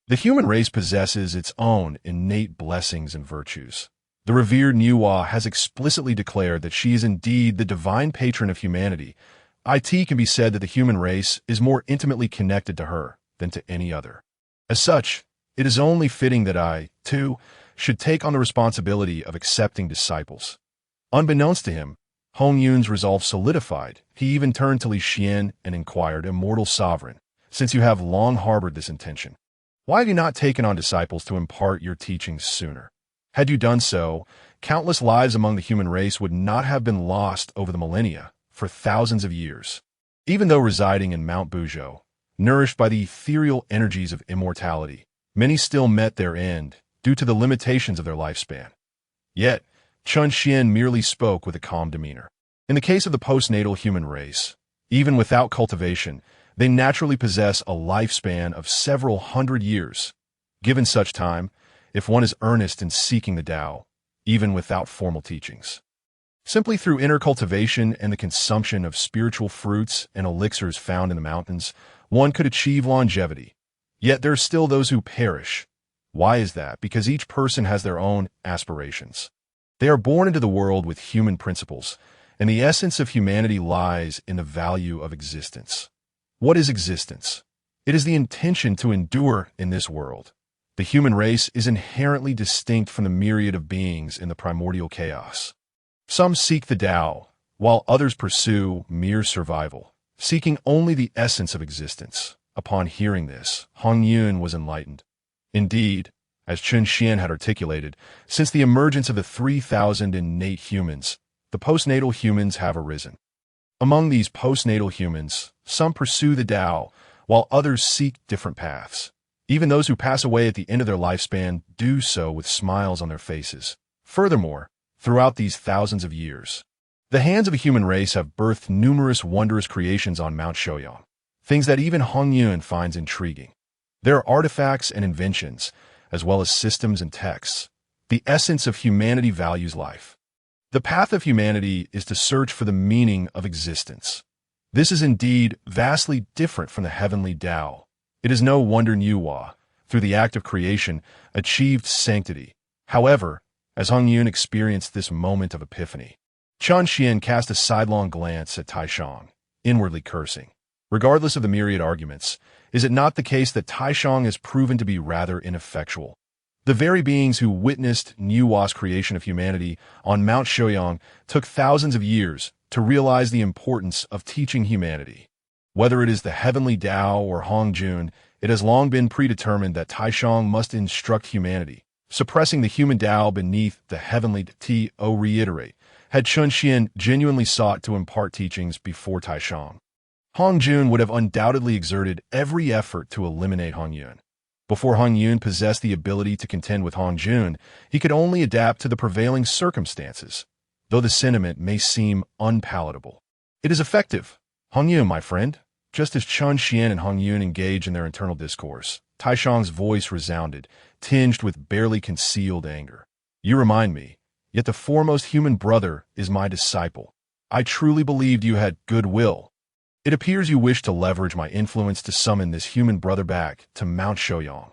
The human race possesses its own innate blessings and virtues. The revered Niwa has explicitly declared that she is indeed the divine patron of humanity. It can be said that the human race is more intimately connected to her than to any other. As such, it is only fitting that I, too, should take on the responsibility of accepting disciples. Unbeknownst to him, Hongyun's resolve solidified. He even turned to Li Xian and inquired, Immortal Sovereign, since you have long harbored this intention, why have you not taken on disciples to impart your teachings sooner? Had you done so, countless lives among the human race would not have been lost over the millennia, for thousands of years. Even though residing in Mount Buzhou, nourished by the ethereal energies of immortality, many still met their end due to the limitations of their lifespan. Yet, Chun Xian merely spoke with a calm demeanor. In the case of the postnatal human race, even without cultivation, they naturally possess a lifespan of several hundred years. Given such time, if one is earnest in seeking the Tao, even without formal teachings. Simply through inner cultivation and the consumption of spiritual fruits and elixirs found in the mountains, one could achieve longevity. Yet there are still those who perish. Why is that? Because each person has their own aspirations. They are born into the world with human principles, and the essence of humanity lies in the value of existence. What is existence? It is the intention to endure in this world. The human race is inherently distinct from the myriad of beings in the primordial chaos. Some seek the Tao, while others pursue mere survival, seeking only the essence of existence. Upon hearing this, Hongyun was enlightened. Indeed, as Chun Xian had articulated, since the emergence of the 3,000 innate humans, the postnatal humans have arisen. Among these postnatal humans, some pursue the Tao, while others seek different paths. Even those who pass away at the end of their lifespan do so with smiles on their faces. Furthermore, throughout these thousands of years, the hands of a human race have birthed numerous wondrous creations on Mount Shoyang, things that even Hongyun finds intriguing. There are artifacts and inventions, as well as systems and texts. The essence of humanity values life. The path of humanity is to search for the meaning of existence. This is indeed vastly different from the heavenly Tao. It is no wonder Nuwa, through the act of creation, achieved sanctity. However, as Hongyun experienced this moment of epiphany, Chun Xian cast a sidelong glance at Taishang, inwardly cursing. Regardless of the myriad arguments, is it not the case that Taishang has proven to be rather ineffectual? The very beings who witnessed Nuwa's creation of humanity on Mount Shoyang took thousands of years to realize the importance of teaching humanity. Whether it is the heavenly Tao or Hongjun, it has long been predetermined that Taishang must instruct humanity, suppressing the human Tao beneath the heavenly Tao. Reiterate, had Chun Xian genuinely sought to impart teachings before Taishang, Hongjun would have undoubtedly exerted every effort to eliminate Hongyun. Before Hongyun possessed the ability to contend with Hongjun, he could only adapt to the prevailing circumstances, though the sentiment may seem unpalatable. It is effective. Hongyun, my friend. Just as Chun Xian and Hongyun engaged in their internal discourse, Taishang's voice resounded, tinged with barely concealed anger. You remind me, yet the foremost human brother is my disciple. I truly believed you had goodwill. It appears you wish to leverage my influence to summon this human brother back to Mount Shoyang.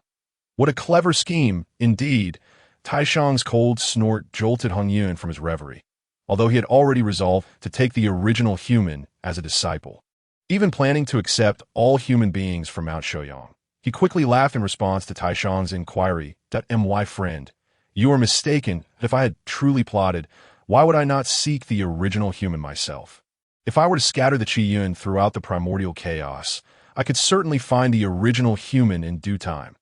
What a clever scheme, indeed. Taishang's cold snort jolted Hongyun from his reverie, although he had already resolved to take the original human as a disciple, even planning to accept all human beings from Mount Shoyang. He quickly laughed in response to Taishang's inquiry. My friend, you are mistaken. If I had truly plotted, why would I not seek the original human myself? If I were to scatter the Qiyun throughout the primordial chaos, I could certainly find the original human in due time.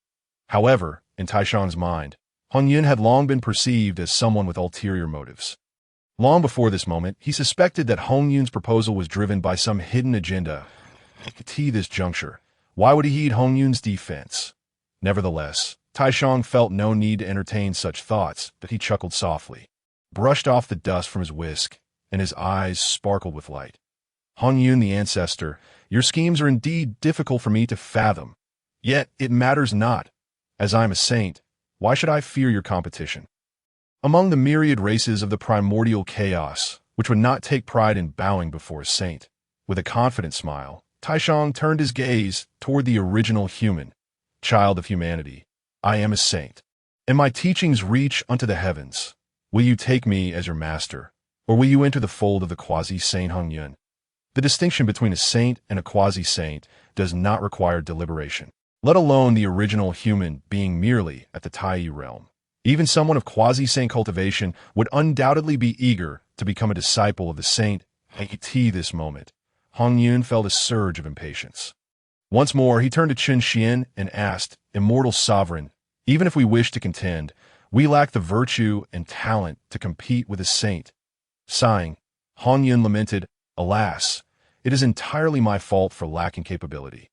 However, in Taishang's mind, Hongyun had long been perceived as someone with ulterior motives. Long before this moment, he suspected that Hongyun's proposal was driven by some hidden agenda. At this juncture, why would he heed Hongyun's defense? Nevertheless, Taishang felt no need to entertain such thoughts, but he chuckled softly, brushed off the dust from his whisk, and his eyes sparkled with light. Hongyun the ancestor, your schemes are indeed difficult for me to fathom. Yet it matters not. As I am a saint, why should I fear your competition? Among the myriad races of the primordial chaos, which would not take pride in bowing before a saint, with a confident smile, Taishang turned his gaze toward the original human, child of humanity. I am a saint, and my teachings reach unto the heavens. Will you take me as your master, or will you enter the fold of the quasi-saint Hongyun? The distinction between a saint and a quasi-saint does not require deliberation, let alone the original human being merely at the Tai realm. Even someone of quasi-saint cultivation would undoubtedly be eager to become a disciple of the saint. At this moment, Hongyun felt a surge of impatience. Once more, he turned to Chun Xian and asked, Immortal sovereign, even if we wish to contend, we lack the virtue and talent to compete with a saint. Sighing, Hongyun lamented, Alas, it is entirely my fault for lacking capability.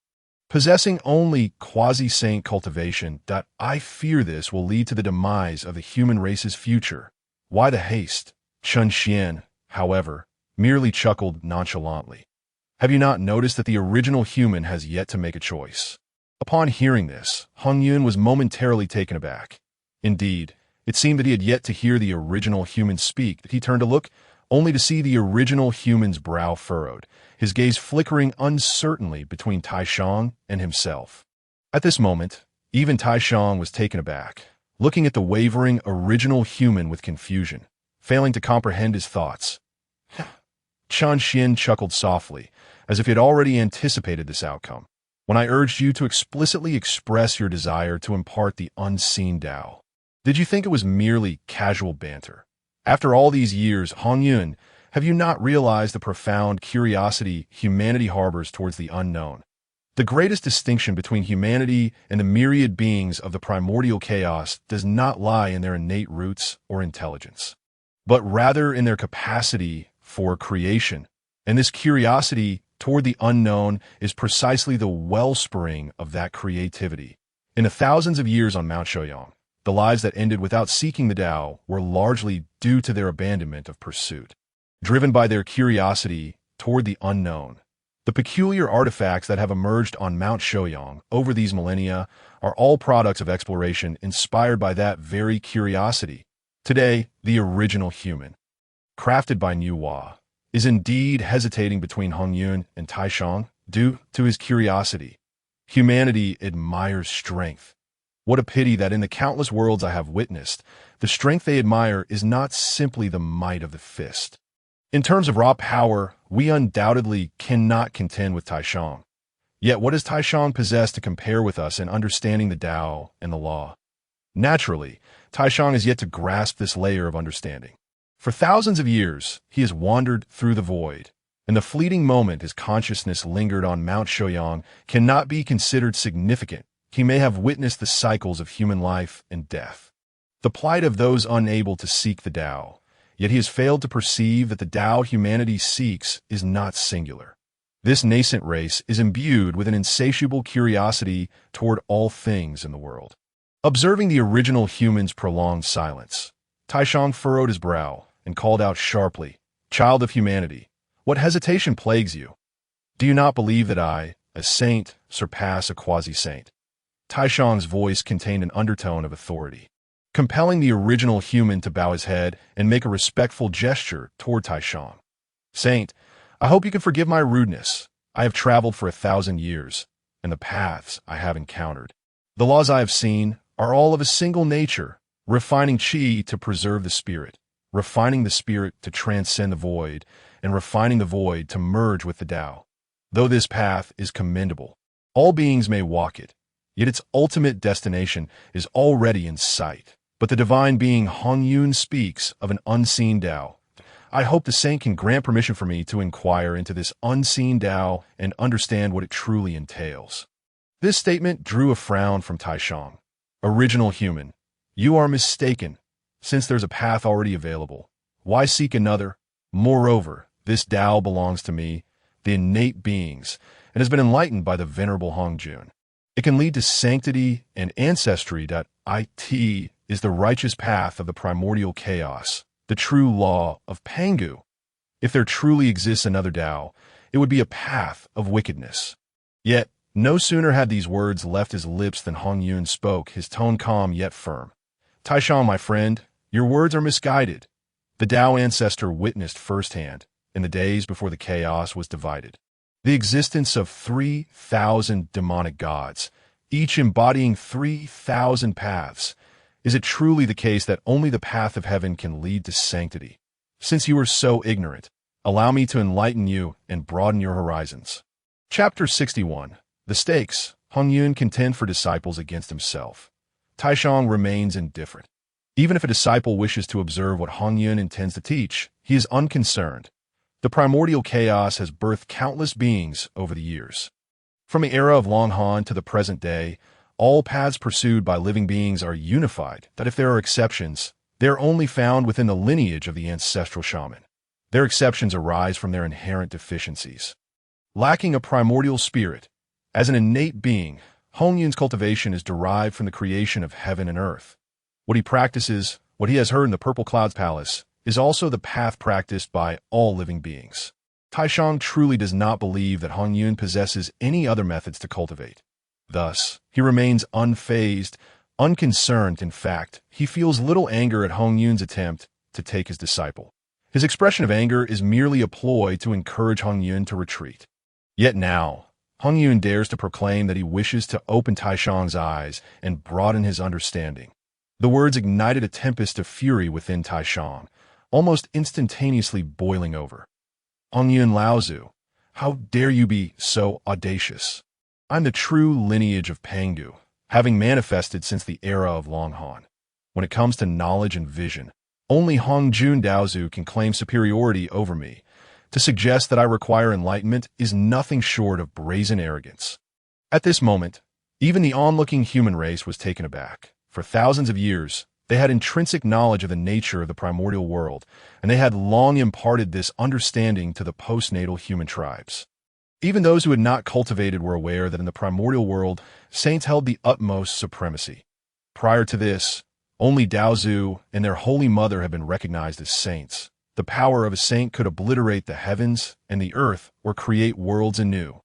Possessing only quasi-saint cultivation, I fear this will lead to the demise of the human race's future. Why the haste? Chun Xian, however, merely chuckled nonchalantly. Have you not noticed that the original human has yet to make a choice? Upon hearing this, Hongyun was momentarily taken aback. Indeed, it seemed that he had yet to hear the original human speak. He turned to look, only to see the original human's brow furrowed, his gaze flickering uncertainly between Taishang and himself. At this moment, even Taishang was taken aback, looking at the wavering original human with confusion, failing to comprehend his thoughts. Chun Xian chuckled softly, as if he had already anticipated this outcome, when I urged you to explicitly express your desire to impart the unseen Tao. Did you think it was merely casual banter? After all these years, Hongyun, Have you not realized the profound curiosity humanity harbors towards the unknown? The greatest distinction between humanity and the myriad beings of the primordial chaos does not lie in their innate roots or intelligence, but rather in their capacity for creation. And this curiosity toward the unknown is precisely the wellspring of that creativity. In the thousands of years on Mount Shoyang, the lives that ended without seeking the Tao were largely due to their abandonment of pursuit. Driven by their curiosity toward the unknown, the peculiar artifacts that have emerged on Mount Shoyang over these millennia are all products of exploration inspired by that very curiosity. Today, the original human, crafted by Niu Hua, is indeed hesitating between Hongyun and Taishang due to his curiosity. Humanity admires strength. What a pity that in the countless worlds I have witnessed, the strength they admire is not simply the might of the fist. In terms of raw power, we undoubtedly cannot contend with Taishang. Yet what does Taishang possess to compare with us in understanding the Tao and the law? Naturally, Taishang is yet to grasp this layer of understanding. For thousands of years, he has wandered through the void, and the fleeting moment his consciousness lingered on Mount Shoyang cannot be considered significant. He may have witnessed the cycles of human life and death, the plight of those unable to seek the Tao, yet he has failed to perceive that the Tao humanity seeks is not singular. This nascent race is imbued with an insatiable curiosity toward all things in the world. Observing the original human's prolonged silence, Taishang furrowed his brow and called out sharply, "Child of humanity, what hesitation plagues you? Do you not believe that I, a saint, surpass a quasi-saint?" Taishang's voice contained an undertone of authority, compelling the original human to bow his head and make a respectful gesture toward Taishang. "Saint, I hope you can forgive my rudeness. I have traveled for 1,000 years, and the paths I have encountered, the laws I have seen, are all of a single nature, refining qi to preserve the spirit, refining the spirit to transcend the void, and refining the void to merge with the Tao. Though this path is commendable, all beings may walk it, yet its ultimate destination is already in sight. But the divine being Hongyun speaks of an unseen Tao. I hope the saint can grant permission for me to inquire into this unseen Tao and understand what it truly entails." This statement drew a frown from Taishang. "Original human, you are mistaken. Since there's a path already available, why seek another? Moreover, this Tao belongs to me, the innate beings, and has been enlightened by the venerable Hongyun. It can lead to sanctity and ancestry. It is the righteous path of the primordial chaos, the true law of Pangu. If there truly exists another Tao, it would be a path of wickedness." Yet, no sooner had these words left his lips than Hongyun spoke, his tone calm yet firm. "Taishang, my friend, your words are misguided. The Tao ancestor witnessed firsthand, in the days before the chaos was divided, the existence of 3,000 demonic gods, each embodying 3,000 paths. Is it truly the case that only the path of heaven can lead to sanctity? Since you are so ignorant, allow me to enlighten you and broaden your horizons." Chapter 61. The Stakes. Hongyun contend for disciples against himself. Taishang remains indifferent. Even if a disciple wishes to observe what Hongyun intends to teach, he is unconcerned. The primordial chaos has birthed countless beings over the years. From the era of Long Han to the present day, all paths pursued by living beings are unified, that if there are exceptions, they are only found within the lineage of the ancestral shaman. Their exceptions arise from their inherent deficiencies. Lacking a primordial spirit, as an innate being, Hongyun's cultivation is derived from the creation of heaven and earth. What he practices, what he has heard in the Purple Cloud's palace, is also the path practiced by all living beings. Taishang truly does not believe that Hongyun possesses any other methods to cultivate. Thus, he remains unfazed, unconcerned. In fact, he feels little anger at Hongyun's attempt to take his disciple. His expression of anger is merely a ploy to encourage Hongyun to retreat. Yet now, Hongyun dares to proclaim that he wishes to open Taishang's eyes and broaden his understanding. The words ignited a tempest of fury within Taishang, almost instantaneously boiling over. "Hongyun Laozu, how dare you be so audacious? I'm the true lineage of Pangu, having manifested since the era of Long Han. When it comes to knowledge and vision, Only Hongyun Daozu can claim superiority over me. To suggest that I require enlightenment is nothing short of brazen arrogance. At this moment, even the onlooking human race was taken aback. For thousands of years, they had intrinsic knowledge of the nature of the primordial world, and they had long imparted this understanding to the postnatal human tribes. Even those who had not cultivated were aware that in the primordial world, saints held the utmost supremacy. Prior to this, only Daozu and their holy mother had been recognized as saints. The power of a saint could obliterate the heavens and the earth or create worlds anew.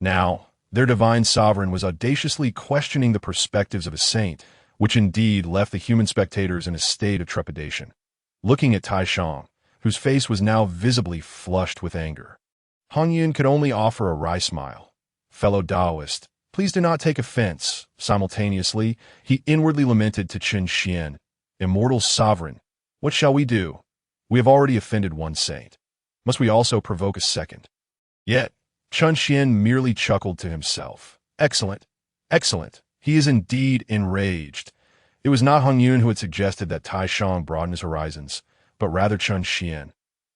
Now, their divine sovereign was audaciously questioning the perspectives of a saint, which indeed left the human spectators in a state of trepidation. Looking at Taishang, whose face was now visibly flushed with anger, Hongyun could only offer a wry smile. Fellow Taoist, please do not take offense. Simultaneously, he inwardly lamented to Chen Xian, immortal sovereign, what shall we do? We have already offended one saint. Must we also provoke a second? Yet, Chen Xian merely chuckled to himself. Excellent, excellent. He is indeed enraged. It was not Hongyun who had suggested that Taishang broaden his horizons, but rather Chen Xian.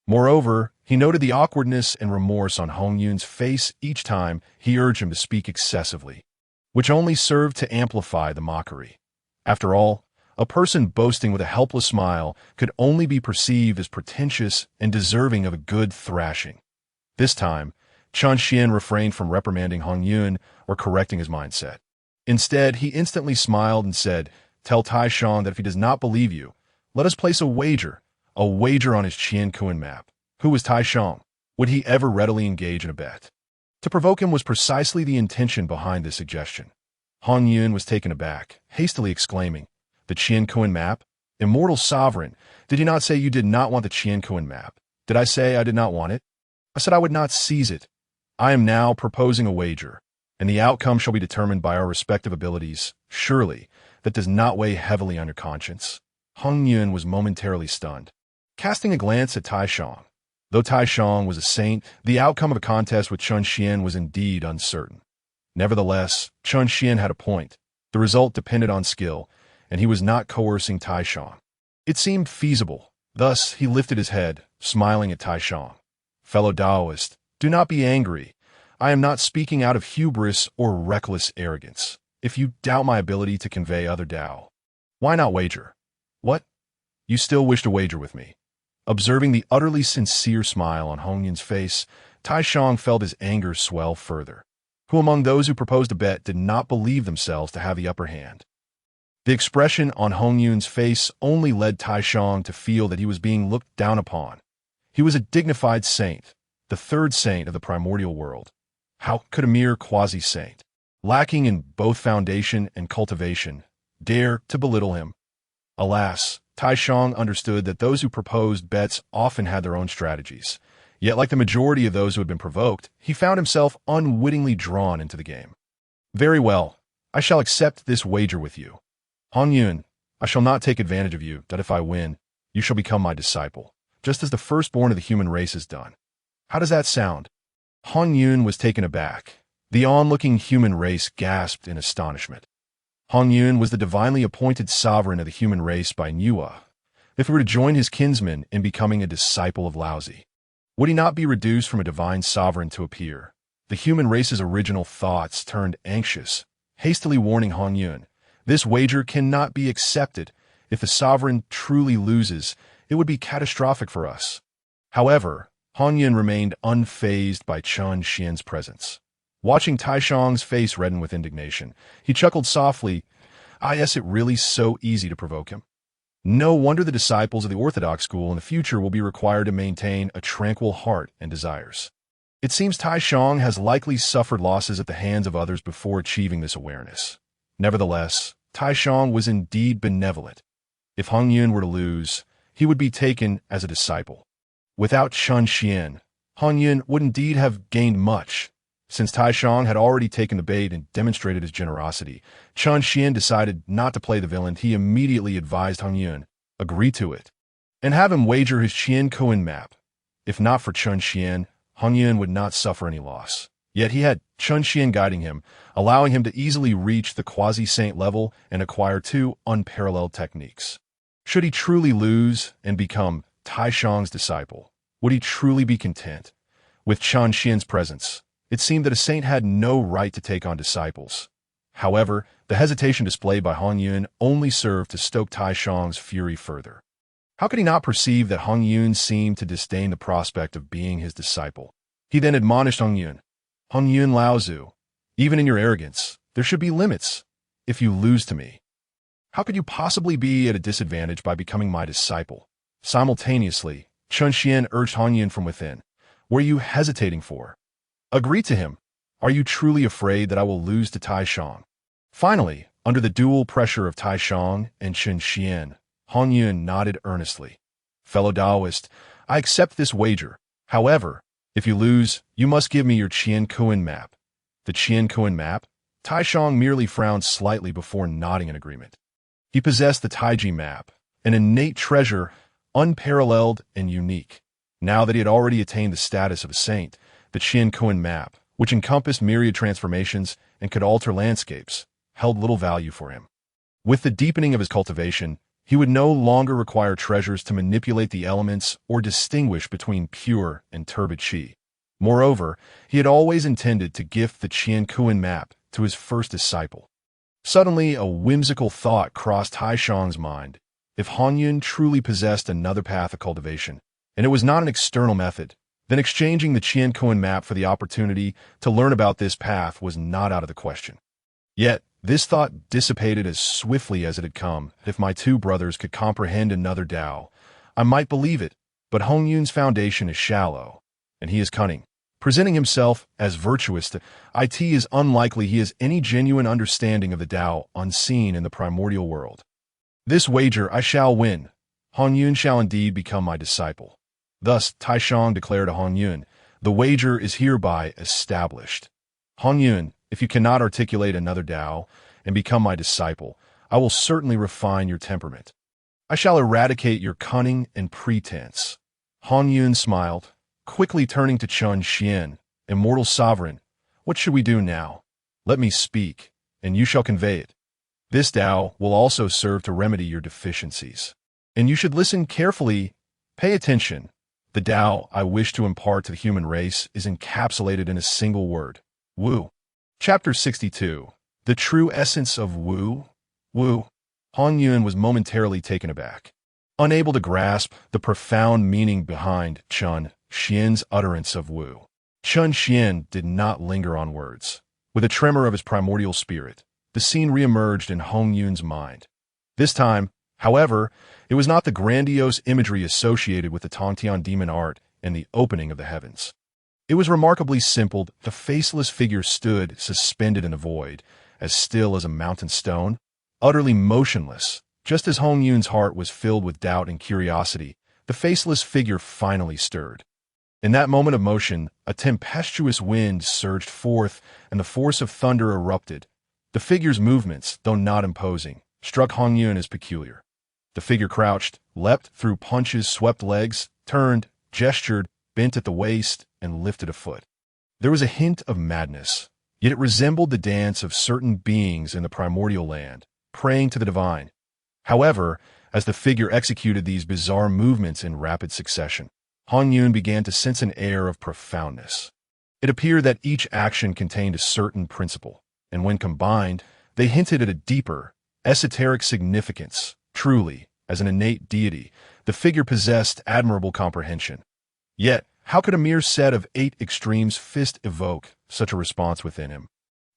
Moreover, he noted the awkwardness and remorse on Hongyun's face each time he urged him to speak excessively, which only served to amplify the mockery. After all, a person boasting with a helpless smile could only be perceived as pretentious and deserving of a good thrashing. This time, Chen Xian refrained from reprimanding Hongyun or correcting his mindset. Instead, he instantly smiled and said, "Tell Taishang that if he does not believe you, let us place a wager on his Qian Kuan map. Who was Taishang? Would he ever readily engage in a bet?" To provoke him was precisely the intention behind this suggestion. Hongyun was taken aback, hastily exclaiming, "The Qian Kuan map? Immortal sovereign, did you not say you did not want the Qian Kuan map? Did I say I did not want it? I said I would not seize it. I am now proposing a wager, and the outcome shall be determined by our respective abilities. Surely, that does not weigh heavily on your conscience." Hongyun was momentarily stunned. Casting a glance at Taishang, though Taishang was a saint, the outcome of a contest with Chen Xian was indeed uncertain. Nevertheless, Chen Xian had a point. The result depended on skill, and he was not coercing Taishang. It seemed feasible. Thus, he lifted his head, smiling at Taishang. "Fellow Taoist, do not be angry. I am not speaking out of hubris or reckless arrogance. If you doubt my ability to convey other Tao, why not wager? What? You still wish to wager with me?" Observing the utterly sincere smile on Hongyun's face, Taishang felt his anger swell further. Who among those who proposed a bet did not believe themselves to have the upper hand? The expression on Hongyun's face only led Taishang to feel that he was being looked down upon. He was a dignified saint, the third saint of the primordial world. How could a mere quasi-saint, lacking in both foundation and cultivation, dare to belittle him? Alas, Taishang understood that those who proposed bets often had their own strategies. Yet, like the majority of those who had been provoked, he found himself unwittingly drawn into the game. "Very well, I shall accept this wager with you. Hongyun, I shall not take advantage of you, that if I win, you shall become my disciple, just as the firstborn of the human race has done. How does that sound?" Hongyun was taken aback. The onlooking human race gasped in astonishment. Hongyun was the divinely appointed sovereign of the human race by Nuwa. If he were to join his kinsmen in becoming a disciple of Laozi, would he not be reduced from a divine sovereign to a peer? The human race's original thoughts turned anxious, hastily warning Hongyun, "This wager cannot be accepted. If the sovereign truly loses, it would be catastrophic for us." However, Hongyun remained unfazed by Chen Xian's presence. Watching Taishang's face redden with indignation, he chuckled softly. "Ah, yes, it really so easy to provoke him. No wonder the disciples of the Orthodox school in the future will be required to maintain a tranquil heart and desires. It seems Taishang has likely suffered losses at the hands of others before achieving this awareness. Nevertheless, Taishang was indeed benevolent. If Hongyun were to lose, he would be taken as a disciple. Without Chen Xian, Hongyun would indeed have gained much. Since Taishang had already taken the bait and demonstrated his generosity, Chen Xian decided not to play the villain. He immediately advised Hongyun, agree to it, and have him wager his Qian Kuan map. If not for Chen Xian, Hongyun would not suffer any loss. Yet he had Chen Xian guiding him, allowing him to easily reach the quasi-saint level and acquire two unparalleled techniques. Should he truly lose and become Taishang's disciple? Would he truly be content? With Chen Xian's presence, it seemed that a saint had no right to take on disciples. However, the hesitation displayed by Hongyun only served to stoke Taishang's fury further. How could he not perceive that Hongyun seemed to disdain the prospect of being his disciple? He then admonished Hongyun. Hongyun Laozu, even in your arrogance, there should be limits. If you lose to me, how could you possibly be at a disadvantage by becoming my disciple? Simultaneously, Chen Xian urged Hongyun from within. What are you hesitating for? Agree to him. Are you truly afraid that I will lose to Taishang? Finally, under the dual pressure of Taishang and Chen Xian, Hongyun nodded earnestly. Fellow Taoist, I accept this wager. However, if you lose, you must give me your Qian Kuan map. The Qian Kuan map? Taishang merely frowned slightly before nodding in agreement. He possessed the Taiji map, an innate treasure, unparalleled and unique. Now that he had already attained the status of a saint, the Qian Kuan map, which encompassed myriad transformations and could alter landscapes, held little value for him. With the deepening of his cultivation, he would no longer require treasures to manipulate the elements or distinguish between pure and turbid qi. Moreover, he had always intended to gift the Qian Kuan map to his first disciple. Suddenly, a whimsical thought crossed Taishang's mind. If Hongyun truly possessed another path of cultivation, and it was not an external method, then exchanging the Qian Kuan map for the opportunity to learn about this path was not out of the question. Yet, this thought dissipated as swiftly as it had come. If my two brothers could comprehend another Dao, I might believe it, but Hongyun's foundation is shallow, and he is cunning. Presenting himself as virtuous, it is unlikely he has any genuine understanding of the Dao unseen in the primordial world. This wager I shall win. Hongyun shall indeed become my disciple. Thus, Taishang declared to Hongyun, the wager is hereby established. Hongyun, if you cannot articulate another Dao and become my disciple, I will certainly refine your temperament. I shall eradicate your cunning and pretense. Hongyun smiled, quickly turning to Chen Xian, immortal sovereign. What should we do now? Let me speak, and you shall convey it. This Dao will also serve to remedy your deficiencies. And you should listen carefully. Pay attention. The Dao I wish to impart to the human race is encapsulated in a single word. Wu. Chapter 62. The True Essence of Wu. Wu. Hongyun was momentarily taken aback, unable to grasp the profound meaning behind Chen Xian's utterance of Wu. Chen Xian did not linger on words. With a tremor of his primordial spirit, the scene reemerged in Hongyun's mind. This time, however, it was not the grandiose imagery associated with the Tongtian demon art and the opening of the heavens. It was remarkably simple. The faceless figure stood suspended in the void, as still as a mountain stone, utterly motionless. Just as Hongyun's heart was filled with doubt and curiosity, the faceless figure finally stirred. In that moment of motion, a tempestuous wind surged forth, and the force of thunder erupted. The figure's movements, though not imposing, struck Hongyun as peculiar. The figure crouched, leapt through punches, swept legs, turned, gestured, bent at the waist, and lifted a foot. There was a hint of madness, yet it resembled the dance of certain beings in the primordial land, praying to the divine. However, as the figure executed these bizarre movements in rapid succession, Hongyun began to sense an air of profoundness. It appeared that each action contained a certain principle, and when combined, they hinted at a deeper, esoteric significance. Truly, as an innate deity, the figure possessed admirable comprehension. Yet, how could a mere set of 8 extremes fist evoke such a response within him?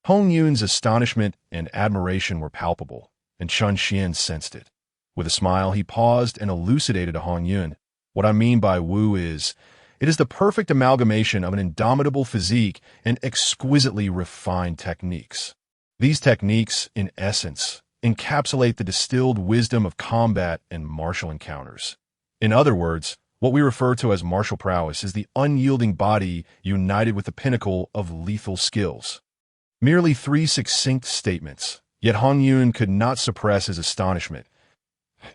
Hongyun's astonishment and admiration were palpable, and Chen Xian sensed it. With a smile, he paused and elucidated to Hongyun. What I mean by Wu is, it is the perfect amalgamation of an indomitable physique and exquisitely refined techniques. These techniques, in essence, encapsulate the distilled wisdom of combat and martial encounters. In other words, what we refer to as martial prowess is the unyielding body united with the pinnacle of lethal skills. Merely 3 succinct statements, yet Hongyun could not suppress his astonishment.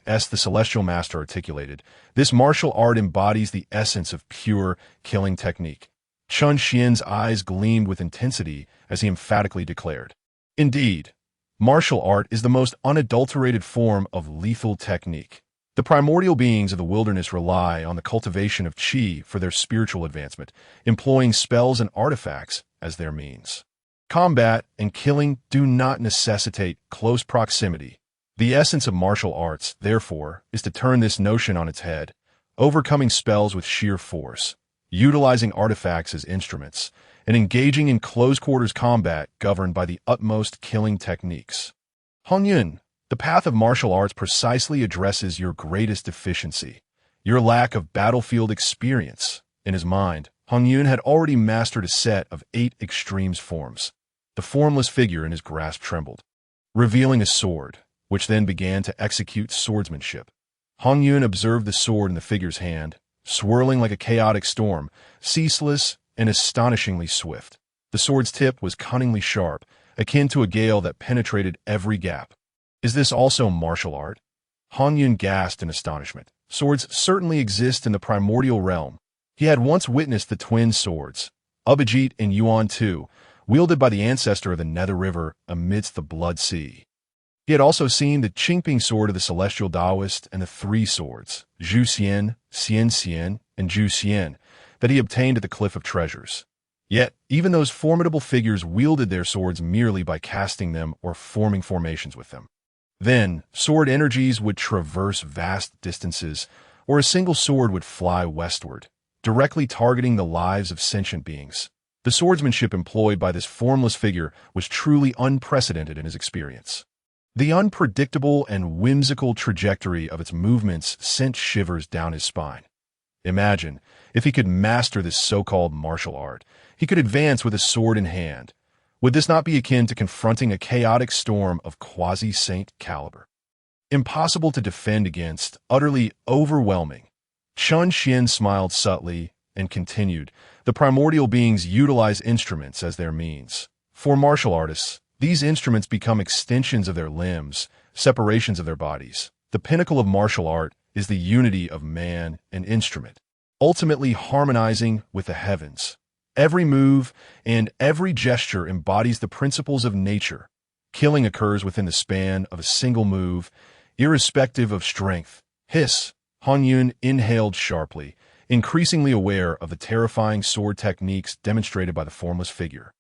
As the celestial master articulated, this martial art embodies the essence of pure killing technique. Chen Xian's eyes gleamed with intensity as he emphatically declared, indeed, martial art is the most unadulterated form of lethal technique. The primordial beings of the wilderness rely on the cultivation of qi for their spiritual advancement, employing spells and artifacts as their means. Combat and killing do not necessitate close proximity. The essence of martial arts, therefore, is to turn this notion on its head, overcoming spells with sheer force, utilizing artifacts as instruments, and engaging in close-quarters combat governed by the utmost killing techniques. Hongyun, the path of martial arts precisely addresses your greatest deficiency, your lack of battlefield experience. In his mind, Hongyun had already mastered a set of 8 extremes forms. The formless figure in his grasp trembled, revealing a sword, which then began to execute swordsmanship. Hongyun observed the sword in the figure's hand, swirling like a chaotic storm, ceaseless and astonishingly swift. The sword's tip was cunningly sharp, akin to a gale that penetrated every gap. Is this also martial art? Hongyun gasped in astonishment. Swords certainly exist in the primordial realm. He had once witnessed the twin swords, Abhijit and Yuan II, wielded by the ancestor of the Nether River amidst the Blood Sea. He had also seen the Qingping sword of the celestial Taoist and the 3 swords, Zhu Xian, Xian Xian, and Zhu Xian, that he obtained at the Cliff of Treasures. Yet, even those formidable figures wielded their swords merely by casting them or forming formations with them. Then, sword energies would traverse vast distances, or a single sword would fly westward, directly targeting the lives of sentient beings. The swordsmanship employed by this formless figure was truly unprecedented in his experience. The unpredictable and whimsical trajectory of its movements sent shivers down his spine. Imagine, if he could master this so-called martial art, he could advance with a sword in hand. Would this not be akin to confronting a chaotic storm of quasi-saint caliber? Impossible to defend against, utterly overwhelming. Chun Xian smiled subtly and continued, the primordial beings utilize instruments as their means. For martial artists, these instruments become extensions of their limbs, separations of their bodies. The pinnacle of martial art is the unity of man and instrument, ultimately harmonizing with the heavens. Every move and every gesture embodies the principles of nature. Killing occurs within the span of a single move, irrespective of strength. Hiss! Hongyun inhaled sharply, increasingly aware of the terrifying sword techniques demonstrated by the formless figure.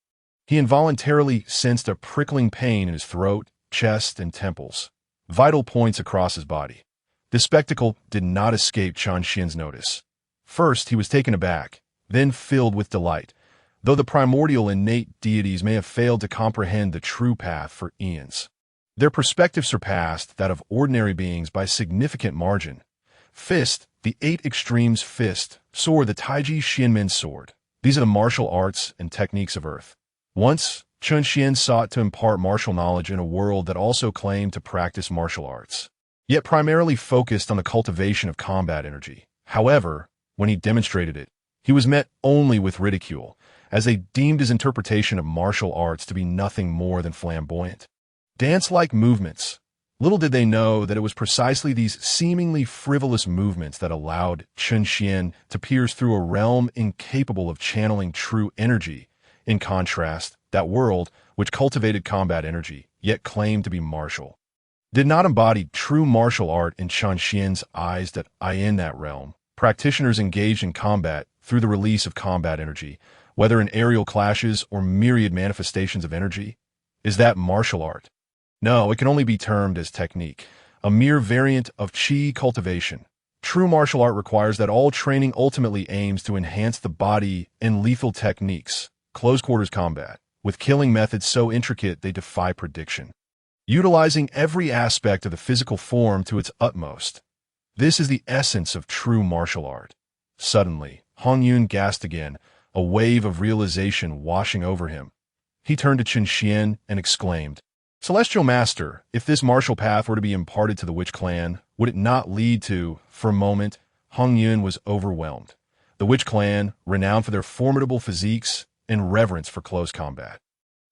He involuntarily sensed a prickling pain in his throat, chest, and temples, vital points across his body. This spectacle did not escape Chun Xian's notice. First, he was taken aback, then filled with delight, though the primordial innate deities may have failed to comprehend the true path for eons. Their perspective surpassed that of ordinary beings by a significant margin. Fist, the 8 extremes fist, sword, the Taiji Xianmen sword. These are the martial arts and techniques of earth. Once, Chun Xian sought to impart martial knowledge in a world that also claimed to practice martial arts, yet primarily focused on the cultivation of combat energy. However, when he demonstrated it, he was met only with ridicule, as they deemed his interpretation of martial arts to be nothing more than flamboyant. Dance-like movements. Little did they know that it was precisely these seemingly frivolous movements that allowed Chun Xian to pierce through a realm incapable of channeling true energy. In contrast, that world, which cultivated combat energy, yet claimed to be martial, did not embody true martial art in Chun Xian's eyes. That in that realm, practitioners engaged in combat through the release of combat energy, whether in aerial clashes or myriad manifestations of energy. Is that martial art? No, it can only be termed as technique, a mere variant of qi cultivation. True martial art requires that all training ultimately aims to enhance the body in lethal techniques, close-quarters combat, with killing methods so intricate they defy prediction, utilizing every aspect of the physical form to its utmost. This is the essence of true martial art. Suddenly, Hongyun gasped again, a wave of realization washing over him. He turned to Chun Xian and exclaimed, Celestial Master, if this martial path were to be imparted to the Witch Clan, would it not lead to... For a moment, Hongyun was overwhelmed. The Witch Clan, renowned for their formidable physiques and reverence for close combat,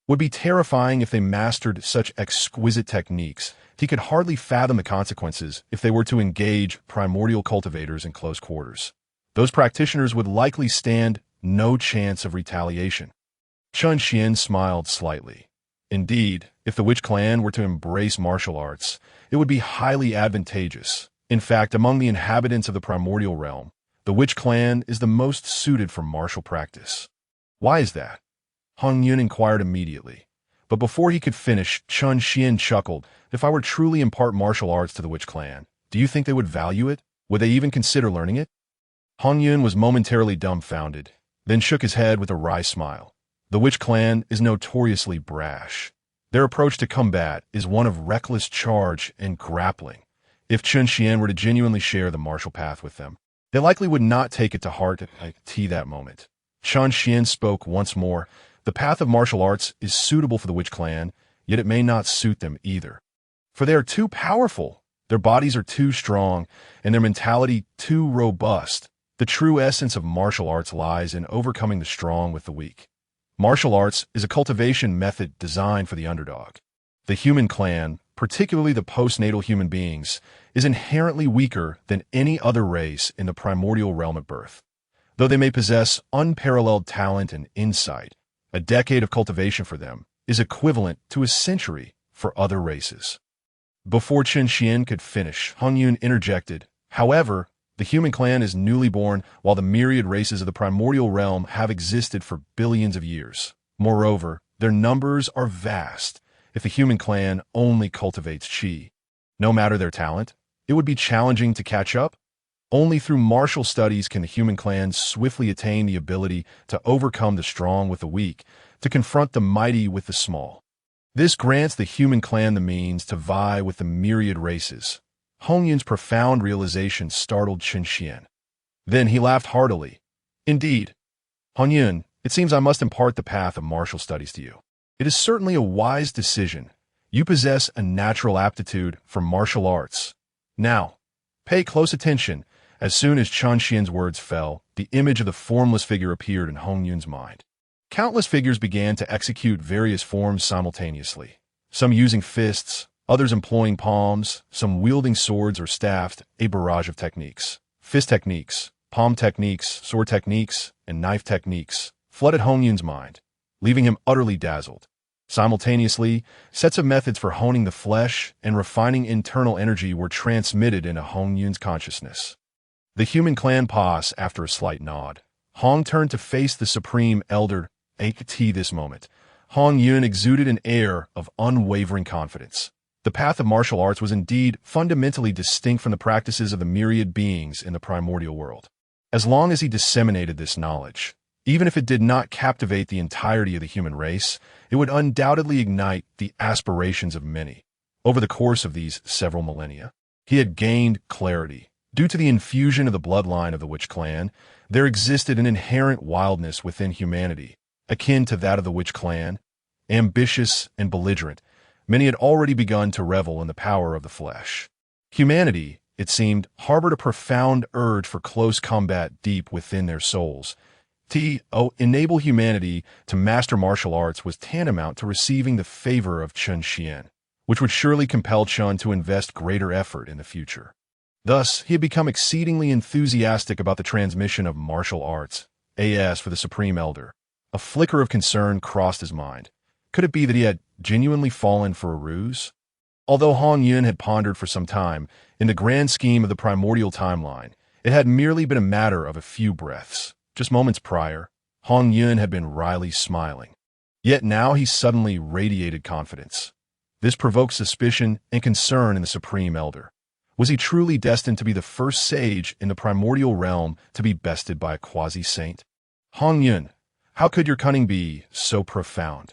would be terrifying if they mastered such exquisite techniques. He could hardly fathom the consequences if they were to engage primordial cultivators in close quarters. Those practitioners would likely stand no chance of retaliation. Chun Xian smiled slightly. Indeed, if the Witch Clan were to embrace martial arts, it would be highly advantageous. In fact, among the inhabitants of the primordial realm, the witch clan is the most suited for martial practice. Why is that? Hongyun inquired immediately. But before he could finish, Chun Xian chuckled. If I were truly impart martial arts to the witch clan, do you think they would value it? Would they even consider learning it? Hongyun was momentarily dumbfounded, then shook his head with a wry smile. The witch clan is notoriously brash. Their approach to combat is one of reckless charge and grappling. If Chun Xian were to genuinely share the martial path with them, they likely would not take it to heart at that moment. Chun Xian spoke once more. The path of martial arts is suitable for the witch clan, yet it may not suit them either. For they are too powerful, their bodies are too strong, and their mentality too robust. The true essence of martial arts lies in overcoming the strong with the weak. Martial arts is a cultivation method designed for the underdog. The human clan, particularly the postnatal human beings, is inherently weaker than any other race in the primordial realm at birth. Though they may possess unparalleled talent and insight, a decade of cultivation for them is equivalent to a century for other races. Before Chun Xian could finish, Hongyun interjected, however, the human clan is newly born, while the myriad races of the primordial realm have existed for billions of years. Moreover, their numbers are vast. If the human clan only cultivates qi, no matter their talent, it would be challenging to catch up. Only through martial studies can the human clan swiftly attain the ability to overcome the strong with the weak, to confront the mighty with the small. This grants the human clan the means to vie with the myriad races. Hongyun's profound realization startled Chun Xian. Then he laughed heartily. Indeed, Hongyun, it seems I must impart the path of martial studies to you. It is certainly a wise decision. You possess a natural aptitude for martial arts. Now, pay close attention. As soon as Chun Xian's words fell, the image of the formless figure appeared in Hongyun's mind. Countless figures began to execute various forms simultaneously, some using fists, others employing palms, some wielding swords or staffs, a barrage of techniques. Fist techniques, palm techniques, sword techniques, and knife techniques flooded Hongyun's mind, leaving him utterly dazzled. Simultaneously, sets of methods for honing the flesh and refining internal energy were transmitted into Hongyun's consciousness. The human clan paused after a slight nod. Hong turned to face the supreme elder. At this moment, Hongyun exuded an air of unwavering confidence. The path of martial arts was indeed fundamentally distinct from the practices of the myriad beings in the primordial world. As long as he disseminated this knowledge, even if it did not captivate the entirety of the human race, it would undoubtedly ignite the aspirations of many. Over the course of these several millennia, he had gained clarity. Due to the infusion of the bloodline of the witch clan, there existed an inherent wildness within humanity, akin to that of the witch clan. Ambitious and belligerent, many had already begun to revel in the power of the flesh. Humanity, it seemed, harbored a profound urge for close combat deep within their souls. To enable humanity to master martial arts was tantamount to receiving the favor of Chun Xian, which would surely compel Chun to invest greater effort in the future. Thus, he had become exceedingly enthusiastic about the transmission of martial arts, as for the Supreme Elder. A flicker of concern crossed his mind. Could it be that he had genuinely fallen for a ruse? Although Hongyun had pondered for some time, in the grand scheme of the primordial timeline, it had merely been a matter of a few breaths. Just moments prior, Hongyun had been wryly smiling. Yet now he suddenly radiated confidence. This provoked suspicion and concern in the Supreme Elder. Was he truly destined to be the first sage in the primordial realm to be bested by a quasi-saint? Hongyun, how could your cunning be so profound?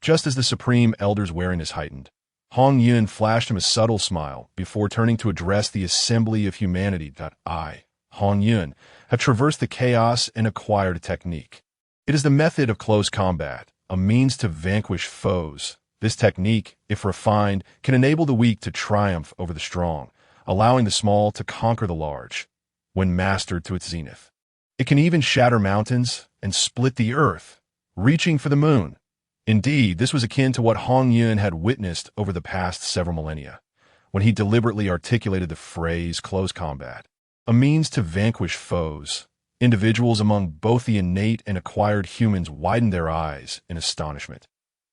Just as the Supreme Elder's wariness heightened, Hongyun flashed him a subtle smile before turning to address the assembly of humanity. I, Hongyun, have traversed the chaos and acquired a technique. It is the method of close combat, a means to vanquish foes. This technique, if refined, can enable the weak to triumph over the strong, allowing the small to conquer the large, when mastered to its zenith. It can even shatter mountains and split the earth, reaching for the moon. Indeed, this was akin to what Hongyun had witnessed over the past several millennia, when he deliberately articulated the phrase close combat, a means to vanquish foes. Individuals among both the innate and acquired humans widened their eyes in astonishment.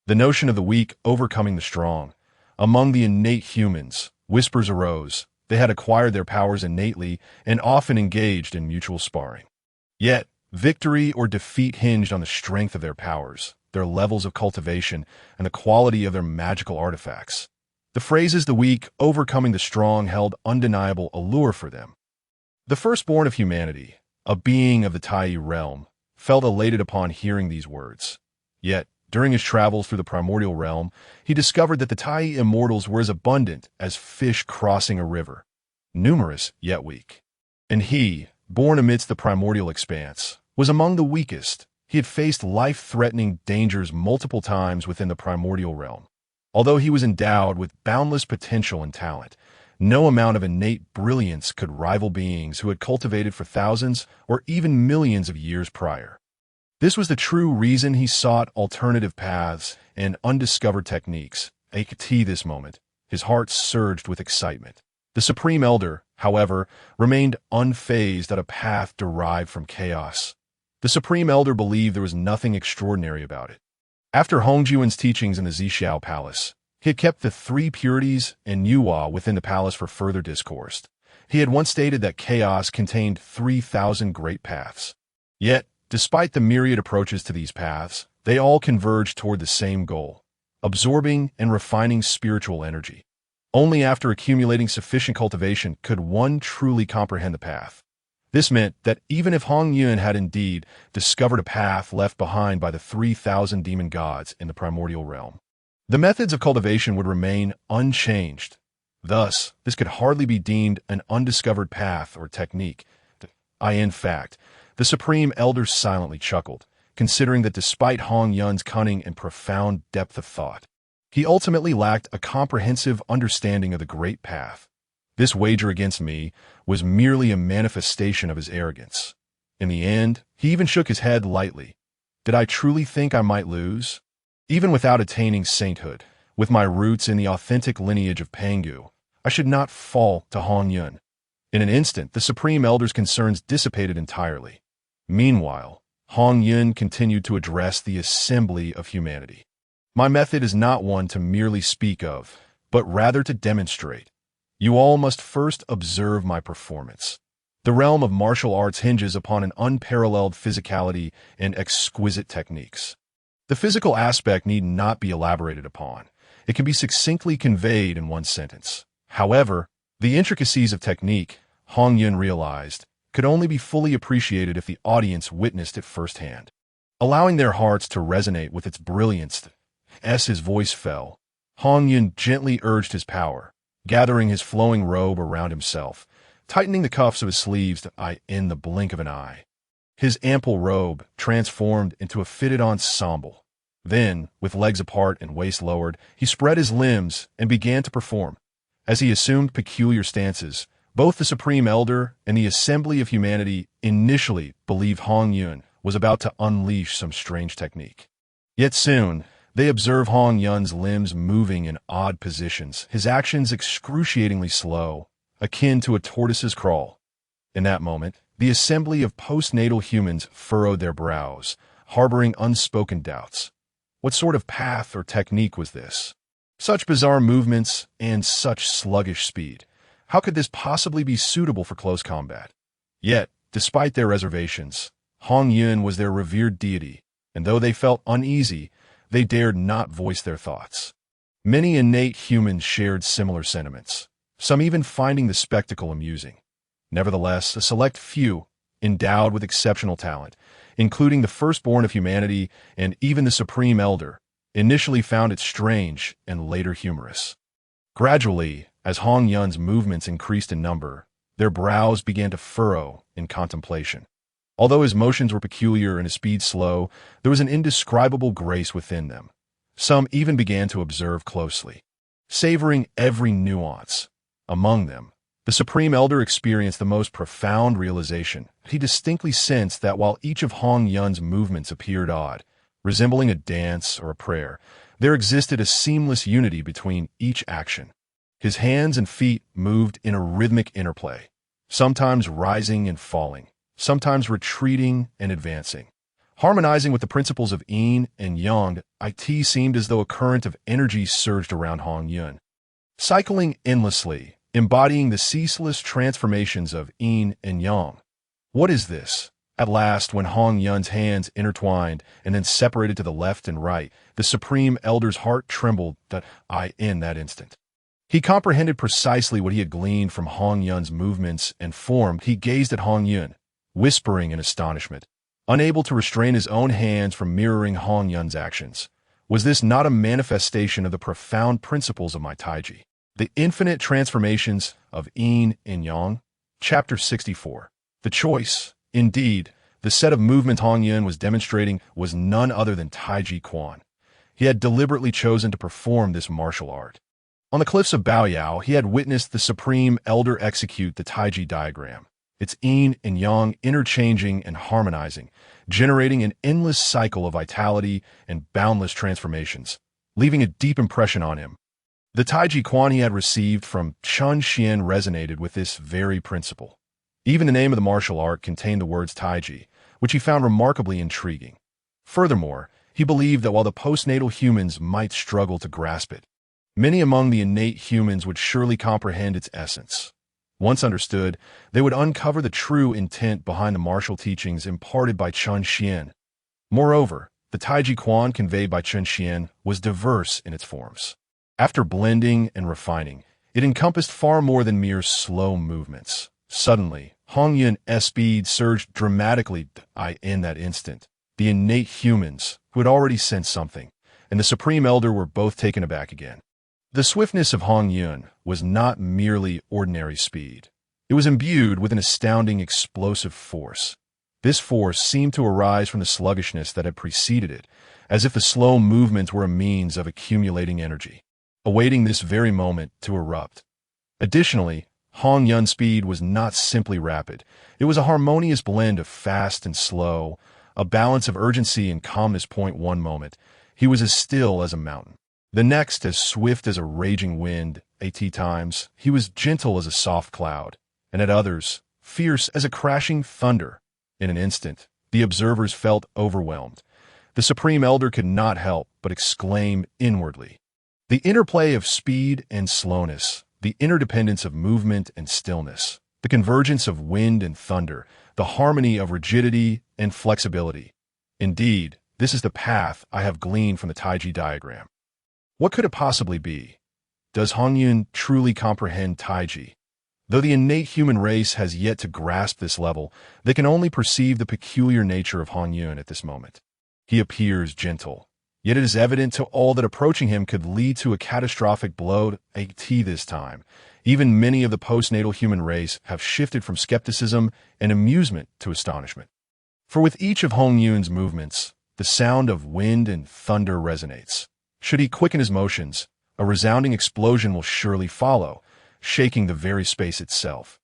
The notion of the weak overcoming the strong. Among the innate humans, whispers arose. They had acquired their powers innately and often engaged in mutual sparring. Yet, victory or defeat hinged on the strength of their powers, their levels of cultivation, and the quality of their magical artifacts. The phrases the weak overcoming the strong held undeniable allure for them. The firstborn of humanity, a being of the Tai realm, felt elated upon hearing these words. Yet, during his travels through the primordial realm, he discovered that the Tai immortals were as abundant as fish crossing a river, numerous yet weak. And he, born amidst the primordial expanse, was among the weakest. He had faced life-threatening dangers multiple times within the primordial realm. Although he was endowed with boundless potential and talent, no amount of innate brilliance could rival beings who had cultivated for thousands or even millions of years prior. This was the true reason he sought alternative paths and undiscovered techniques. At this moment, his heart surged with excitement. The Supreme Elder, however, remained unfazed at a path derived from chaos. The Supreme Elder believed there was nothing extraordinary about it. After Hongyun's teachings in the Zixiao Palace, he had kept the three purities and Yuhua within the palace for further discourse. He had once stated that chaos contained 3,000 great paths. Yet, despite the myriad approaches to these paths, they all converged toward the same goal: absorbing and refining spiritual energy. Only after accumulating sufficient cultivation could one truly comprehend the path. This meant that even if Hongyun had indeed discovered a path left behind by the 3,000 demon gods in the primordial realm, the methods of cultivation would remain unchanged. Thus, this could hardly be deemed an undiscovered path or technique. In fact, the Supreme Elder silently chuckled, considering that despite Hongyun's cunning and profound depth of thought, he ultimately lacked a comprehensive understanding of the Great Path. This wager against me was merely a manifestation of his arrogance. In the end, he even shook his head lightly. Did I truly think I might lose? Even without attaining sainthood, with my roots in the authentic lineage of Pangu, I should not fall to Hongyun. In an instant, the Supreme Elder's concerns dissipated entirely. Meanwhile, Hongyun continued to address the assembly of humanity. My method is not one to merely speak of, but rather to demonstrate. You all must first observe my performance. The realm of martial arts hinges upon an unparalleled physicality and exquisite techniques. The physical aspect need not be elaborated upon. It can be succinctly conveyed in one sentence. However, the intricacies of technique, Hongyun realized, could only be fully appreciated if the audience witnessed it firsthand. Allowing their hearts to resonate with its brilliance, as his voice fell, Hongyun gently urged his power, gathering his flowing robe around himself, tightening the cuffs of his sleeves in the blink of an eye. His ample robe transformed into a fitted ensemble. Then, with legs apart and waist lowered, he spread his limbs and began to perform. As he assumed peculiar stances, both the Supreme Elder and the Assembly of Humanity initially believed Hongyun was about to unleash some strange technique. Yet soon, they observed Hongyun's limbs moving in odd positions, his actions excruciatingly slow, akin to a tortoise's crawl. In that moment, the assembly of postnatal humans furrowed their brows, harboring unspoken doubts. What sort of path or technique was this? Such bizarre movements and such sluggish speed. How could this possibly be suitable for close combat? Yet, despite their reservations, Hongyun was their revered deity, and though they felt uneasy, they dared not voice their thoughts. Many innate humans shared similar sentiments, some even finding the spectacle amusing. Nevertheless, a select few, endowed with exceptional talent, including the firstborn of humanity and even the Supreme Elder, initially found it strange and later humorous. Gradually, as Hongyun's movements increased in number, their brows began to furrow in contemplation. Although his motions were peculiar and his speed slow, there was an indescribable grace within them. Some even began to observe closely, savoring every nuance. Among them, the Supreme Elder experienced the most profound realization. He distinctly sensed that while each of Hongyun's movements appeared odd, resembling a dance or a prayer, there existed a seamless unity between each action. His hands and feet moved in a rhythmic interplay, sometimes rising and falling, sometimes retreating and advancing. Harmonizing with the principles of yin and yang, it seemed as though a current of energy surged around Hongyun, cycling endlessly embodying the ceaseless transformations of yin and yang. What is this? At last, when Hongyun's hands intertwined and then separated to the left and right, the Supreme Elder's heart trembled in that instant. He comprehended precisely what he had gleaned from Hongyun's movements and form. He gazed at Hongyun, whispering in astonishment, unable to restrain his own hands from mirroring Hongyun's actions. Was this not a manifestation of the profound principles of my Taiji? The infinite transformations of yin and yang? Chapter 64. The choice, indeed, the set of movements Hongyun was demonstrating was none other than Taiji Quan. He had deliberately chosen to perform this martial art. On the cliffs of Baoyao, he had witnessed the Supreme Elder execute the Taiji diagram, its yin and yang interchanging and harmonizing, generating an endless cycle of vitality and boundless transformations, leaving a deep impression on him. The Taiji Quan he had received from Chun Xian resonated with this very principle. Even the name of the martial art contained the words Taiji, which he found remarkably intriguing. Furthermore, he believed that while the postnatal humans might struggle to grasp it, many among the innate humans would surely comprehend its essence. Once understood, they would uncover the true intent behind the martial teachings imparted by Chun Xian. Moreover, the Taiji Quan conveyed by Chun Xian was diverse in its forms. After blending and refining, it encompassed far more than mere slow movements. Suddenly, Hongyun's speed surged dramatically in that instant. The innate humans, who had already sensed something, and the Supreme Elder were both taken aback again. The swiftness of Hongyun was not merely ordinary speed. It was imbued with an astounding explosive force. This force seemed to arise from the sluggishness that had preceded it, as if the slow movements were a means of accumulating energy, awaiting this very moment to erupt. Additionally, Hongyun's speed was not simply rapid. It was a harmonious blend of fast and slow, a balance of urgency and calmness. One moment, he was as still as a mountain. The next, as swift as a raging wind. At times, he was gentle as a soft cloud, and at others, fierce as a crashing thunder. In an instant, the observers felt overwhelmed. The Supreme Elder could not help but exclaim inwardly. The interplay of speed and slowness, the interdependence of movement and stillness, the convergence of wind and thunder, the harmony of rigidity and flexibility. Indeed, this is the path I have gleaned from the Taiji diagram. What could it possibly be? Does Hongyun truly comprehend Taiji? Though the innate human race has yet to grasp this level, they can only perceive the peculiar nature of Hongyun at this moment. He appears gentle, yet it is evident to all that approaching him could lead to a catastrophic blow. This time, even many of the postnatal human race have shifted from skepticism and amusement to astonishment. For with each of Hongyun's movements, the sound of wind and thunder resonates. Should he quicken his motions, a resounding explosion will surely follow, shaking the very space itself.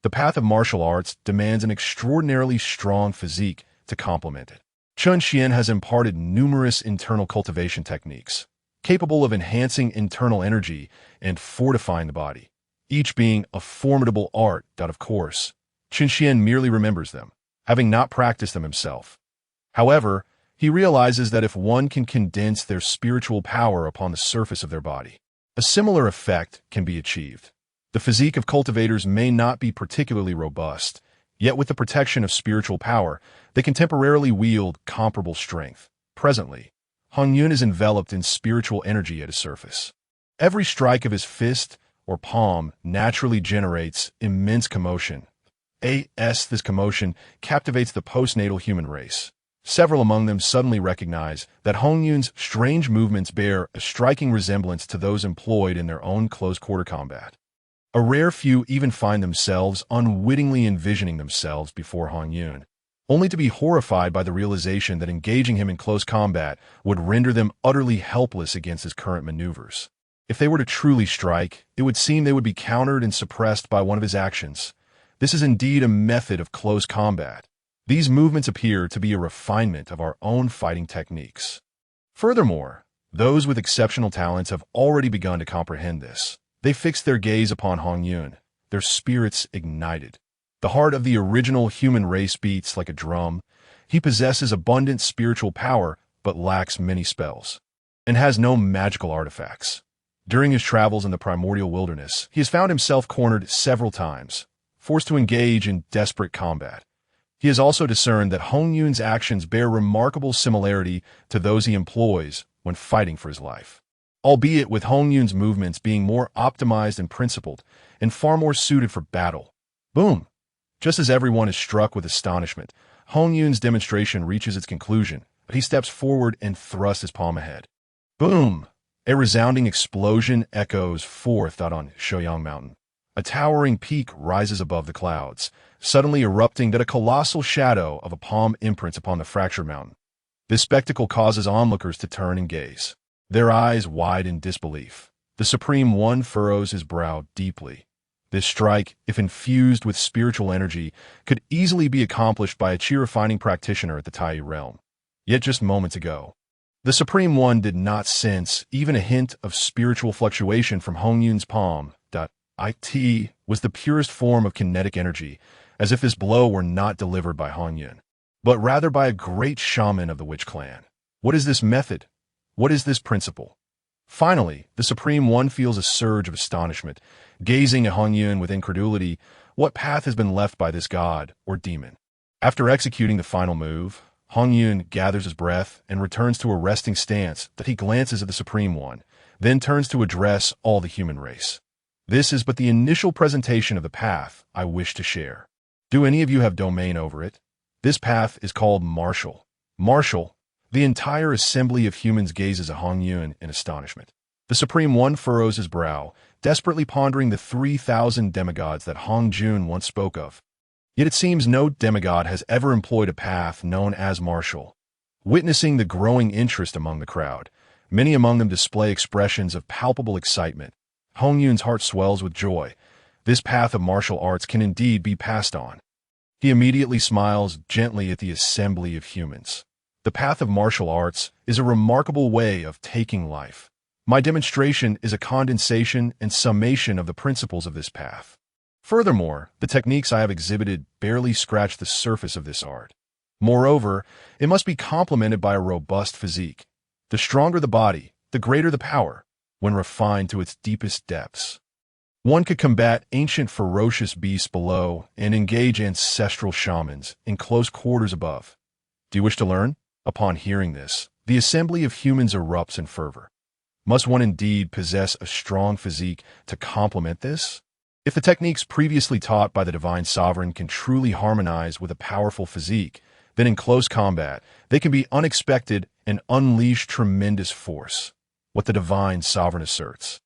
The path of martial arts demands an extraordinarily strong physique to complement it. Chun Xian has imparted numerous internal cultivation techniques, capable of enhancing internal energy and fortifying the body, each being a formidable art that, of course, Chun Xian merely remembers them, having not practiced them himself. However, he realizes that if one can condense their spiritual power upon the surface of their body, a similar effect can be achieved. The physique of cultivators may not be particularly robust, yet with the protection of spiritual power, they can temporarily wield comparable strength. Presently, Hongyun is enveloped in spiritual energy at his surface. Every strike of his fist or palm naturally generates immense commotion. This commotion captivates the postnatal human race. Several among them suddenly recognize that Hongyun's strange movements bear a striking resemblance to those employed in their own close-quarter combat. A rare few even find themselves unwittingly envisioning themselves before Hongyun, only to be horrified by the realization that engaging him in close combat would render them utterly helpless against his current maneuvers. If they were to truly strike, it would seem they would be countered and suppressed by one of his actions. This is indeed a method of close combat. These movements appear to be a refinement of our own fighting techniques. Furthermore, those with exceptional talents have already begun to comprehend this. They fix their gaze upon Hongyun, their spirits ignited. The heart of the original human race beats like a drum. He possesses abundant spiritual power, but lacks many spells, and has no magical artifacts. During his travels in the primordial wilderness, he has found himself cornered several times, forced to engage in desperate combat. He has also discerned that Hongyun's actions bear remarkable similarity to those he employs when fighting for his life, albeit with Hongyun's movements being more optimized and principled, and far more suited for battle. Boom! Just as everyone is struck with astonishment, Hongyun's demonstration reaches its conclusion, but he steps forward and thrusts his palm ahead. Boom! A resounding explosion echoes forth out on Shouyang Mountain. A towering peak rises above the clouds, suddenly erupting that a colossal shadow of a palm imprints upon the fractured mountain. This spectacle causes onlookers to turn and gaze, their eyes wide in disbelief. The Supreme One furrows his brow deeply. This strike, if infused with spiritual energy, could easily be accomplished by a chi-refining practitioner at the Tai realm. Yet just moments ago, the Supreme One did not sense even a hint of spiritual fluctuation from Hongyun's palm. It was the purest form of kinetic energy, as if this blow were not delivered by Hongyun, but rather by a great shaman of the witch clan. What is this method? What is this principle? Finally, the Supreme One feels a surge of astonishment, gazing at Hongyun with incredulity. What path has been left by this god or demon? After executing the final move, Hongyun gathers his breath and returns to a resting stance that he glances at the Supreme One, then turns to address all the human race. This is but the initial presentation of the path I wish to share. Do any of you have domain over it? This path is called martial. Martial, the entire assembly of humans gazes at Hongyun in astonishment. The Supreme One furrows his brow, desperately pondering the 3,000 demigods that Hongjun once spoke of. Yet it seems no demigod has ever employed a path known as martial. Witnessing the growing interest among the crowd, many among them display expressions of palpable excitement. Hongyun's heart swells with joy. This path of martial arts can indeed be passed on. He immediately smiles gently at the assembly of humans. The path of martial arts is a remarkable way of taking life. My demonstration is a condensation and summation of the principles of this path. Furthermore, the techniques I have exhibited barely scratch the surface of this art. Moreover, it must be complemented by a robust physique. The stronger the body, the greater the power, when refined to its deepest depths. One could combat ancient ferocious beasts below and engage ancestral shamans in close quarters above. Do you wish to learn? Upon hearing this, the assembly of humans erupts in fervor. Must one indeed possess a strong physique to complement this? If the techniques previously taught by the Divine Sovereign can truly harmonize with a powerful physique, then in close combat, they can be unexpected and unleash tremendous force. What the Divine Sovereign asserts,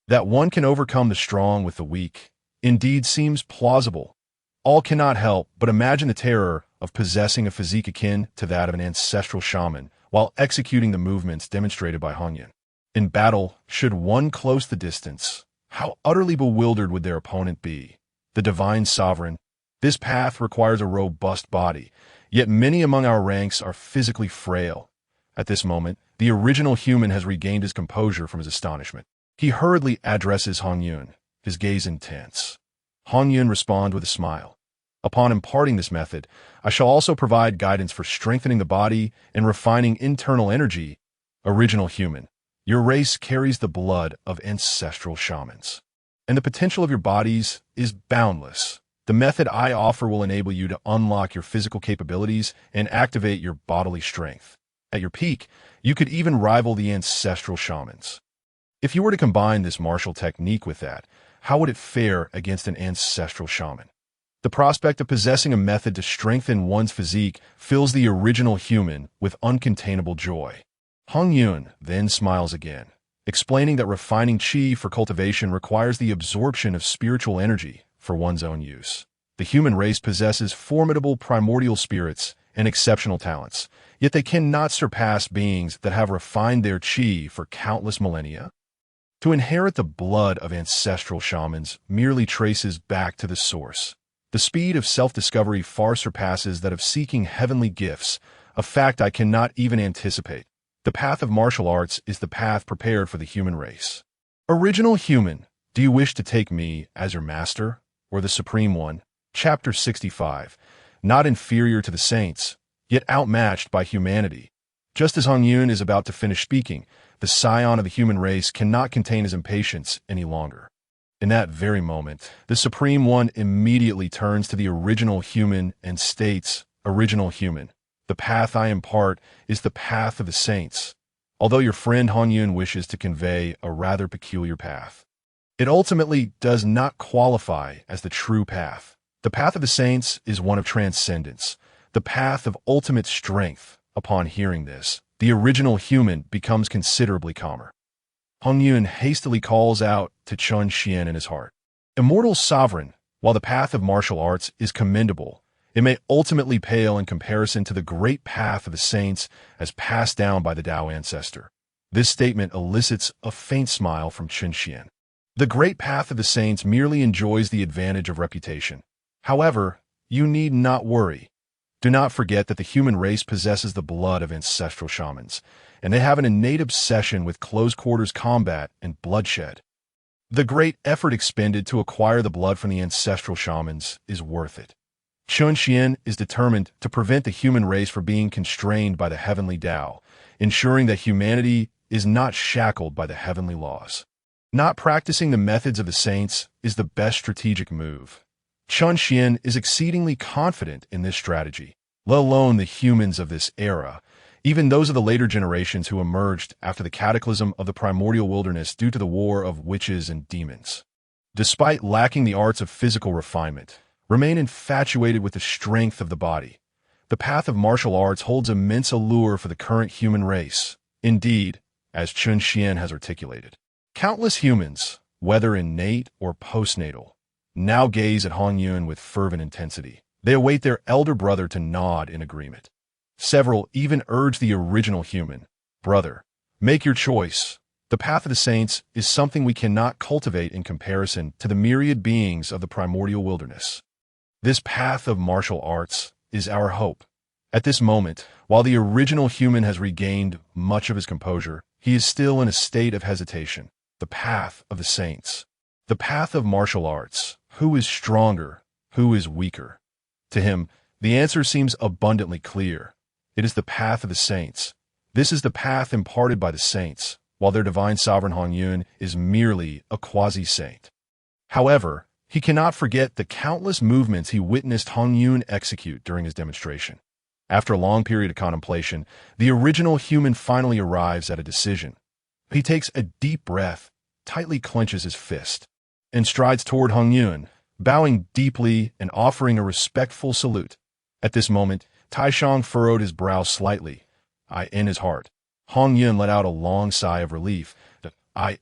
that one can overcome the strong with the weak, indeed seems plausible. All cannot help but imagine the terror of possessing a physique akin to that of an ancestral shaman while executing the movements demonstrated by Hongyun. In battle, should one close the distance, how utterly bewildered would their opponent be? The Divine Sovereign. This path requires a robust body, yet many among our ranks are physically frail. At this moment, the original human has regained his composure from his astonishment. He hurriedly addresses Hongyun, his gaze intense. Hongyun responds with a smile. Upon imparting this method, I shall also provide guidance for strengthening the body and refining internal energy. Original human, your race carries the blood of ancestral shamans, and the potential of your bodies is boundless. The method I offer will enable you to unlock your physical capabilities and activate your bodily strength. At your peak, you could even rival the ancestral shamans. If you were to combine this martial technique with that, how would it fare against an ancestral shaman? The prospect of possessing a method to strengthen one's physique fills the original human with uncontainable joy. Hongyun then smiles again, explaining that refining qi for cultivation requires the absorption of spiritual energy for one's own use. The human race possesses formidable primordial spirits and exceptional talents, yet they cannot surpass beings that have refined their qi for countless millennia. To inherit the blood of ancestral shamans merely traces back to the source. The speed of self-discovery far surpasses that of seeking heavenly gifts, a fact I cannot even anticipate. The path of martial arts is the path prepared for the human race. Original human, do you wish to take me as your master, or the Supreme One? Chapter 65. Not inferior to the saints, yet outmatched by humanity. Just as Hongyun is about to finish speaking, the scion of the human race cannot contain his impatience any longer. In that very moment, the Supreme One immediately turns to the original human and states, "Original human, the path I impart is the path of the saints, although your friend Hongyun wishes to convey a rather peculiar path. It ultimately does not qualify as the true path. The path of the saints is one of transcendence, the path of ultimate strength." Upon hearing this, the original human becomes considerably calmer. Hongyun hastily calls out to Chun Xian in his heart, "Immortal sovereign, while the path of martial arts is commendable, it may ultimately pale in comparison to the great path of the saints as passed down by the Dao ancestor." This statement elicits a faint smile from Chun Xian. The great path of the saints merely enjoys the advantage of reputation. However, you need not worry. Do not forget that the human race possesses the blood of ancestral shamans, and they have an innate obsession with close-quarters combat and bloodshed. The great effort expended to acquire the blood from the ancestral shamans is worth it. Chun Xian is determined to prevent the human race from being constrained by the heavenly Dao, ensuring that humanity is not shackled by the heavenly laws. Not practicing the methods of the saints is the best strategic move. Chun Xian is exceedingly confident in this strategy, let alone the humans of this era, even those of the later generations who emerged after the cataclysm of the primordial wilderness due to the war of witches and demons. Despite lacking the arts of physical refinement, remain infatuated with the strength of the body. The path of martial arts holds immense allure for the current human race. Indeed, as Chun Xian has articulated, countless humans, whether innate or postnatal, now gaze at Hongyun with fervent intensity. They await their elder brother to nod in agreement. Several even urge the original human, "Brother, make your choice. The path of the saints is something we cannot cultivate in comparison to the myriad beings of the primordial wilderness. This path of martial arts is our hope." At this moment, while the original human has regained much of his composure, he is still in a state of hesitation. The path of the saints. The path of martial arts. Who is stronger? Who is weaker? To him, the answer seems abundantly clear. It is the path of the saints. This is the path imparted by the saints, while their divine sovereign Hongyun is merely a quasi-saint. However, he cannot forget the countless movements he witnessed Hongyun execute during his demonstration. After a long period of contemplation, the original human finally arrives at a decision. He takes a deep breath, tightly clenches his fist, and strides toward Hongyun, bowing deeply and offering a respectful salute. At this moment, Taishang furrowed his brow slightly. In his heart, Hongyun let out a long sigh of relief that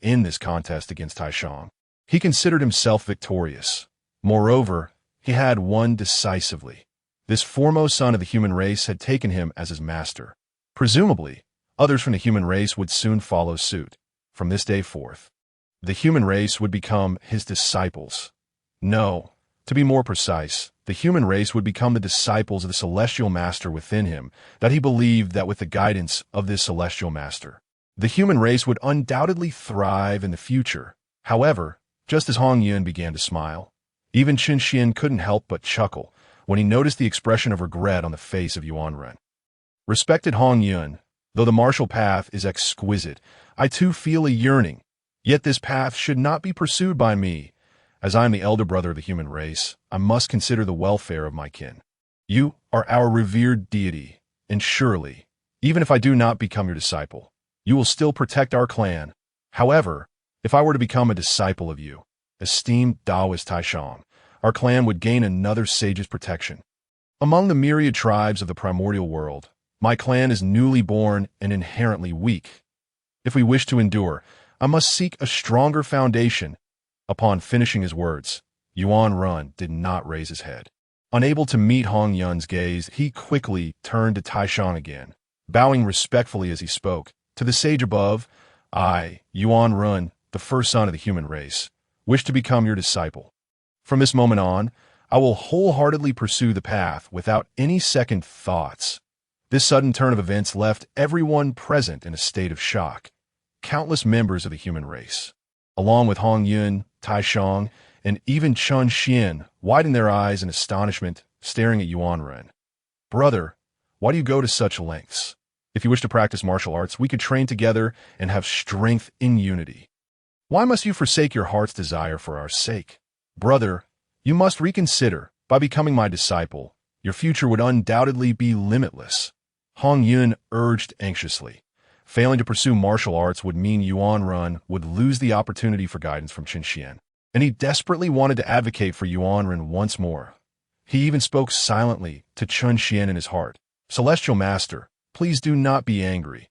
in this contest against Taishang, he considered himself victorious. Moreover, he had won decisively. This foremost son of the human race had taken him as his master. Presumably, others from the human race would soon follow suit. From this day forth, the human race would become his disciples. No, to be more precise, the human race would become the disciples of the celestial master within him, that he believed that with the guidance of this celestial master, the human race would undoubtedly thrive in the future. However, just as Hongyun began to smile, even Chun Xian couldn't help but chuckle when he noticed the expression of regret on the face of Yuanren. "Respected Hongyun, though the martial path is exquisite, I too feel a yearning. Yet this path should not be pursued by me. As I am the elder brother of the human race, I must consider the welfare of my kin. You are our revered deity, and surely, even if I do not become your disciple, you will still protect our clan. However, if I were to become a disciple of you, esteemed Taoist Taishang, our clan would gain another sage's protection. Among the myriad tribes of the primordial world, my clan is newly born and inherently weak. If we wish to endure, I must seek a stronger foundation." Upon finishing his words, Yuanren did not raise his head. Unable to meet Hongyun's gaze, he quickly turned to Taishang again, bowing respectfully as he spoke. "To the sage above, I, Yuanren, the first son of the human race, wish to become your disciple. From this moment on, I will wholeheartedly pursue the path without any second thoughts." This sudden turn of events left everyone present in a state of shock. Countless members of the human race, along with Hongyun, Taishang, and even Chun Xian, widened their eyes in astonishment, staring at Yuanren. "Brother, why do you go to such lengths? If you wish to practice martial arts, we could train together and have strength in unity. Why must you forsake your heart's desire for our sake? Brother, you must reconsider. By becoming my disciple, your future would undoubtedly be limitless. Hongyun urged anxiously. Failing to pursue martial arts would mean Yuanren would lose the opportunity for guidance from Qin Xian, and he desperately wanted to advocate for Yuanren once more. He even spoke silently to Qin Xian in his heart. Celestial Master, please do not be angry.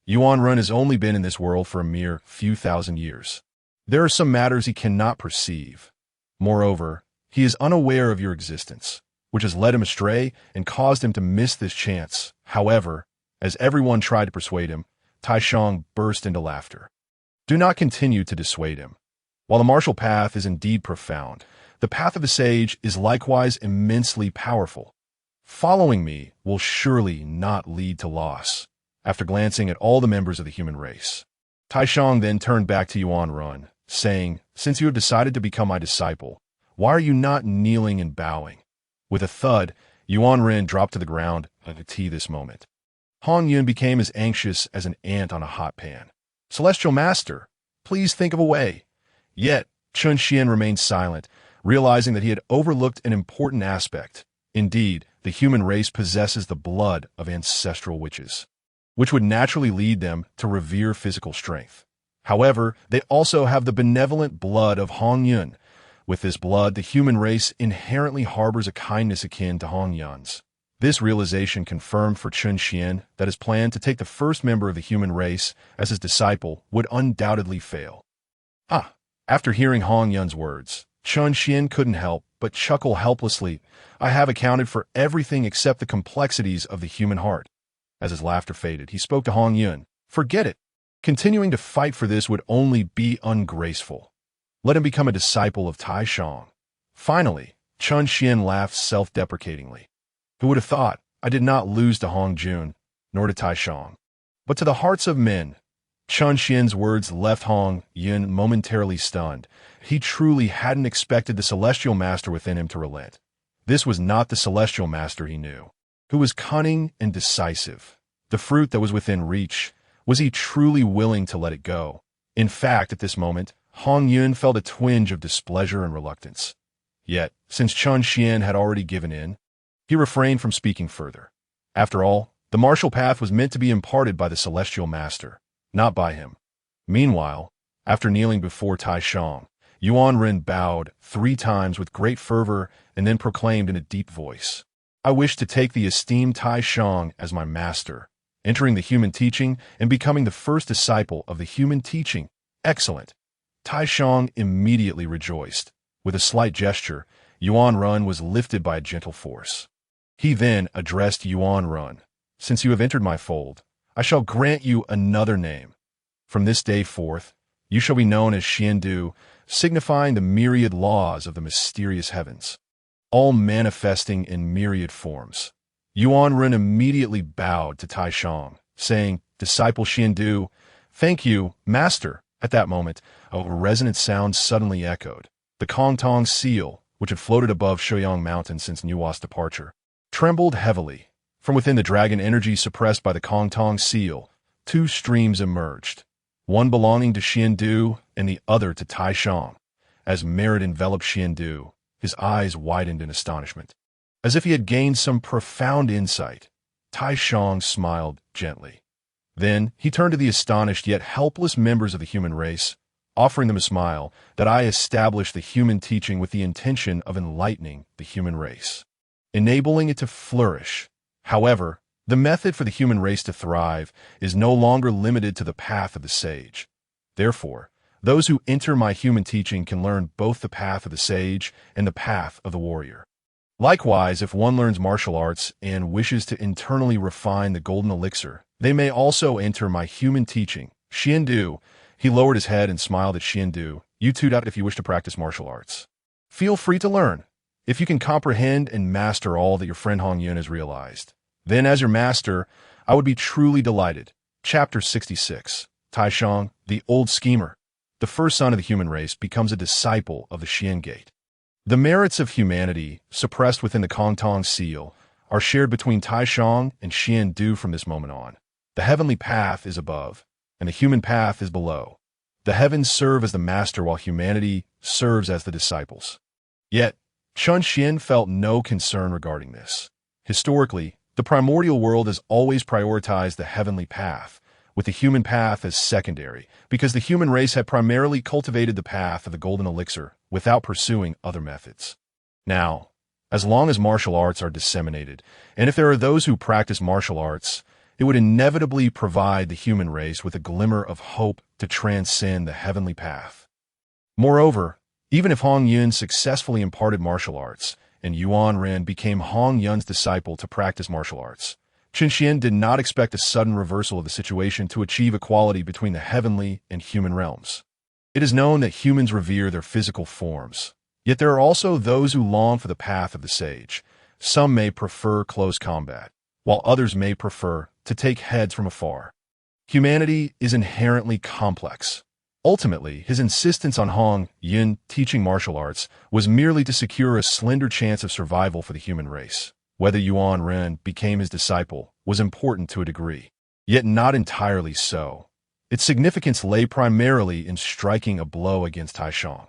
Yuanren has only been in this world for a mere few thousand years. There are some matters he cannot perceive. Moreover, he is unaware of your existence, which has led him astray and caused him to miss this chance. However, as everyone tried to persuade him, Taishang burst into laughter. Do not continue to dissuade him. While the martial path is indeed profound, the path of the sage is likewise immensely powerful. Following me will surely not lead to loss. After glancing at all the members of the human race, Taishang then turned back to Yuanren, saying, Since you have decided to become my disciple, why are you not kneeling and bowing? With a thud, Yuanren dropped to the ground at this moment. Hongyun became as anxious as an ant on a hot pan. Celestial Master, please think of a way. Yet, Qin Xian remained silent, realizing that he had overlooked an important aspect. Indeed, the human race possesses the blood of ancestral witches, which would naturally lead them to revere physical strength. However, they also have the benevolent blood of Hongyun. With this blood, the human race inherently harbors a kindness akin to Hongyun's. This realization confirmed for Qin Xian that his plan to take the first member of the human race as his disciple would undoubtedly fail. After hearing Hongyun's words, Qin Xian couldn't help but chuckle helplessly. I have accounted for everything except the complexities of the human heart. As his laughter faded, he spoke to Hongyun. Forget it. Continuing to fight for this would only be ungraceful. Let him become a disciple of Taishang. Finally, Qin Xian laughed self-deprecatingly. Who would have thought I did not lose to Hongjun, nor to Taishang, but to the hearts of men? Qin Xian's words left Hongyun momentarily stunned. He truly hadn't expected the Celestial Master within him to relent. This was not the Celestial Master he knew, who was cunning and decisive. The fruit that was within reach, was he truly willing to let it go? In fact, at this moment, Hongyun felt a twinge of displeasure and reluctance. Yet, since Qin Xian had already given in, he refrained from speaking further. After all, the martial path was meant to be imparted by the Celestial Master, not by him. Meanwhile, after kneeling before Taishang, Yuanren bowed 3 times with great fervor and then proclaimed in a deep voice, I wish to take the esteemed Taishang as my master, entering the human teaching and becoming the first disciple of the human teaching. Excellent. Taishang immediately rejoiced. With a slight gesture, Yuanren was lifted by a gentle force. He then addressed Yuanren. Since you have entered my fold, I shall grant you another name. From this day forth, you shall be known as Xiandu, signifying the myriad laws of the mysterious heavens, all manifesting in myriad forms. Yuanren immediately bowed to Taishang, saying, Disciple Xiandu, thank you, Master. At that moment, a resonant sound suddenly echoed. The Kong Tong seal, which had floated above Shouyang Mountain since Nuwa's departure, trembled heavily. From within the dragon energy suppressed by the Kong Tong seal, 2 streams emerged, one belonging to Xiandu and the other to Taishang. As merit enveloped Xiandu, his eyes widened in astonishment. As if he had gained some profound insight, Taishang smiled gently. Then he turned to the astonished yet helpless members of the human race, offering them a smile, that I established the human teaching with the intention of enlightening the human race, enabling it to flourish. However, the method for the human race to thrive is no longer limited to the path of the sage. Therefore, those who enter my human teaching can learn both the path of the sage and the path of the warrior. Likewise, if one learns martial arts and wishes to internally refine the golden elixir, they may also enter my human teaching. Xiandu, he lowered his head and smiled at Xiandu. You too, if you wish to practice martial arts, feel free to learn. If you can comprehend and master all that your friend Hongyun has realized, then as your master, I would be truly delighted. Chapter 66. Taishang, the old schemer, the first son of the human race, becomes a disciple of the Xian Gate. The merits of humanity, suppressed within the Kong Tong seal, are shared between Taishang and Xiandu from this moment on. The heavenly path is above, and the human path is below. The heavens serve as the master while humanity serves as the disciples. Yet, Chun Xian felt no concern regarding this. Historically, the primordial world has always prioritized the heavenly path, with the human path as secondary, because the human race had primarily cultivated the path of the golden elixir without pursuing other methods. Now, as long as martial arts are disseminated, and if there are those who practice martial arts, it would inevitably provide the human race with a glimmer of hope to transcend the heavenly path. Moreover, even if Hongyun successfully imparted martial arts, and Yuan Ren became Hongyun's disciple to practice martial arts, Chun Xian did not expect a sudden reversal of the situation to achieve equality between the heavenly and human realms. It is known that humans revere their physical forms, yet there are also those who long for the path of the sage. Some may prefer close combat, while others may prefer to take heads from afar. Humanity is inherently complex. Ultimately, his insistence on Hongyun teaching martial arts was merely to secure a slender chance of survival for the human race. Whether Yuan Ren became his disciple was important to a degree, yet not entirely so. Its significance lay primarily in striking a blow against Taishang.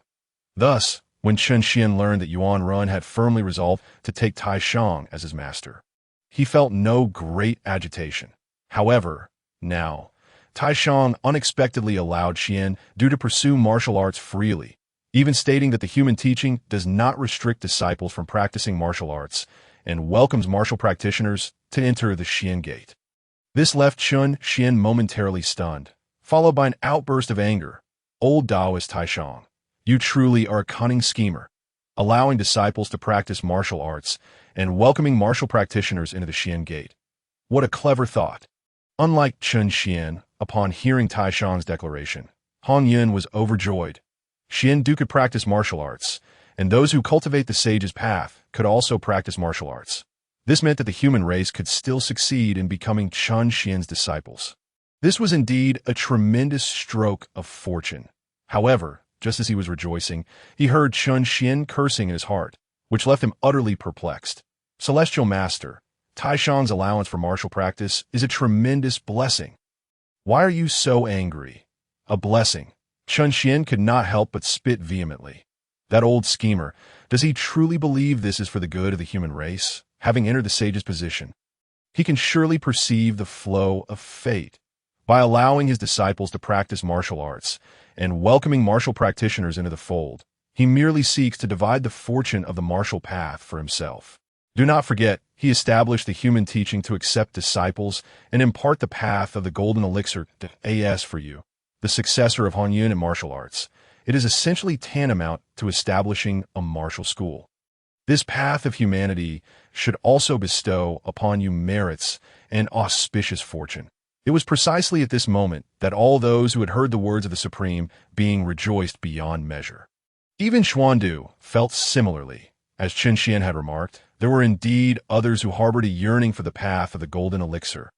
Thus, when Chun Xian learned that Yuan Ren had firmly resolved to take Taishang as his master, he felt no great agitation. However, now, Taishang unexpectedly allowed Xian to pursue martial arts freely, even stating that the human teaching does not restrict disciples from practicing martial arts and welcomes martial practitioners to enter the Xian gate. This left Chun Xian momentarily stunned, followed by an outburst of anger. Old Taoist Taishang, you truly are a cunning schemer, allowing disciples to practice martial arts and welcoming martial practitioners into the Xian gate. What a clever thought. Unlike Chun Xian, upon hearing Taishang's declaration, Hongyun was overjoyed. Xian could practice martial arts, and those who cultivate the sage's path could also practice martial arts. This meant that the human race could still succeed in becoming Chun Xian's disciples. This was indeed a tremendous stroke of fortune. However, just as he was rejoicing, he heard Chun Xian cursing in his heart, which left him utterly perplexed. Celestial Master, Taishang's allowance for martial practice is a tremendous blessing. Why are you so angry? A blessing. Chun Xian could not help but spit vehemently. That old schemer, does he truly believe this is for the good of the human race, having entered the sage's position? He can surely perceive the flow of fate. By allowing his disciples to practice martial arts and welcoming martial practitioners into the fold, he merely seeks to divide the fortune of the martial path for himself. Do not forget, he established the human teaching to accept disciples and impart the path of the golden elixir to As for you, the successor of Hongyun in martial arts. It is essentially tantamount to establishing a martial school. This path of humanity should also bestow upon you merits and auspicious fortune. It was precisely at this moment that all those who had heard the words of the Supreme Being rejoiced beyond measure. Even Xuandu felt similarly. As Chun Xian had remarked, there were indeed others who harbored a yearning for the path of the golden elixir.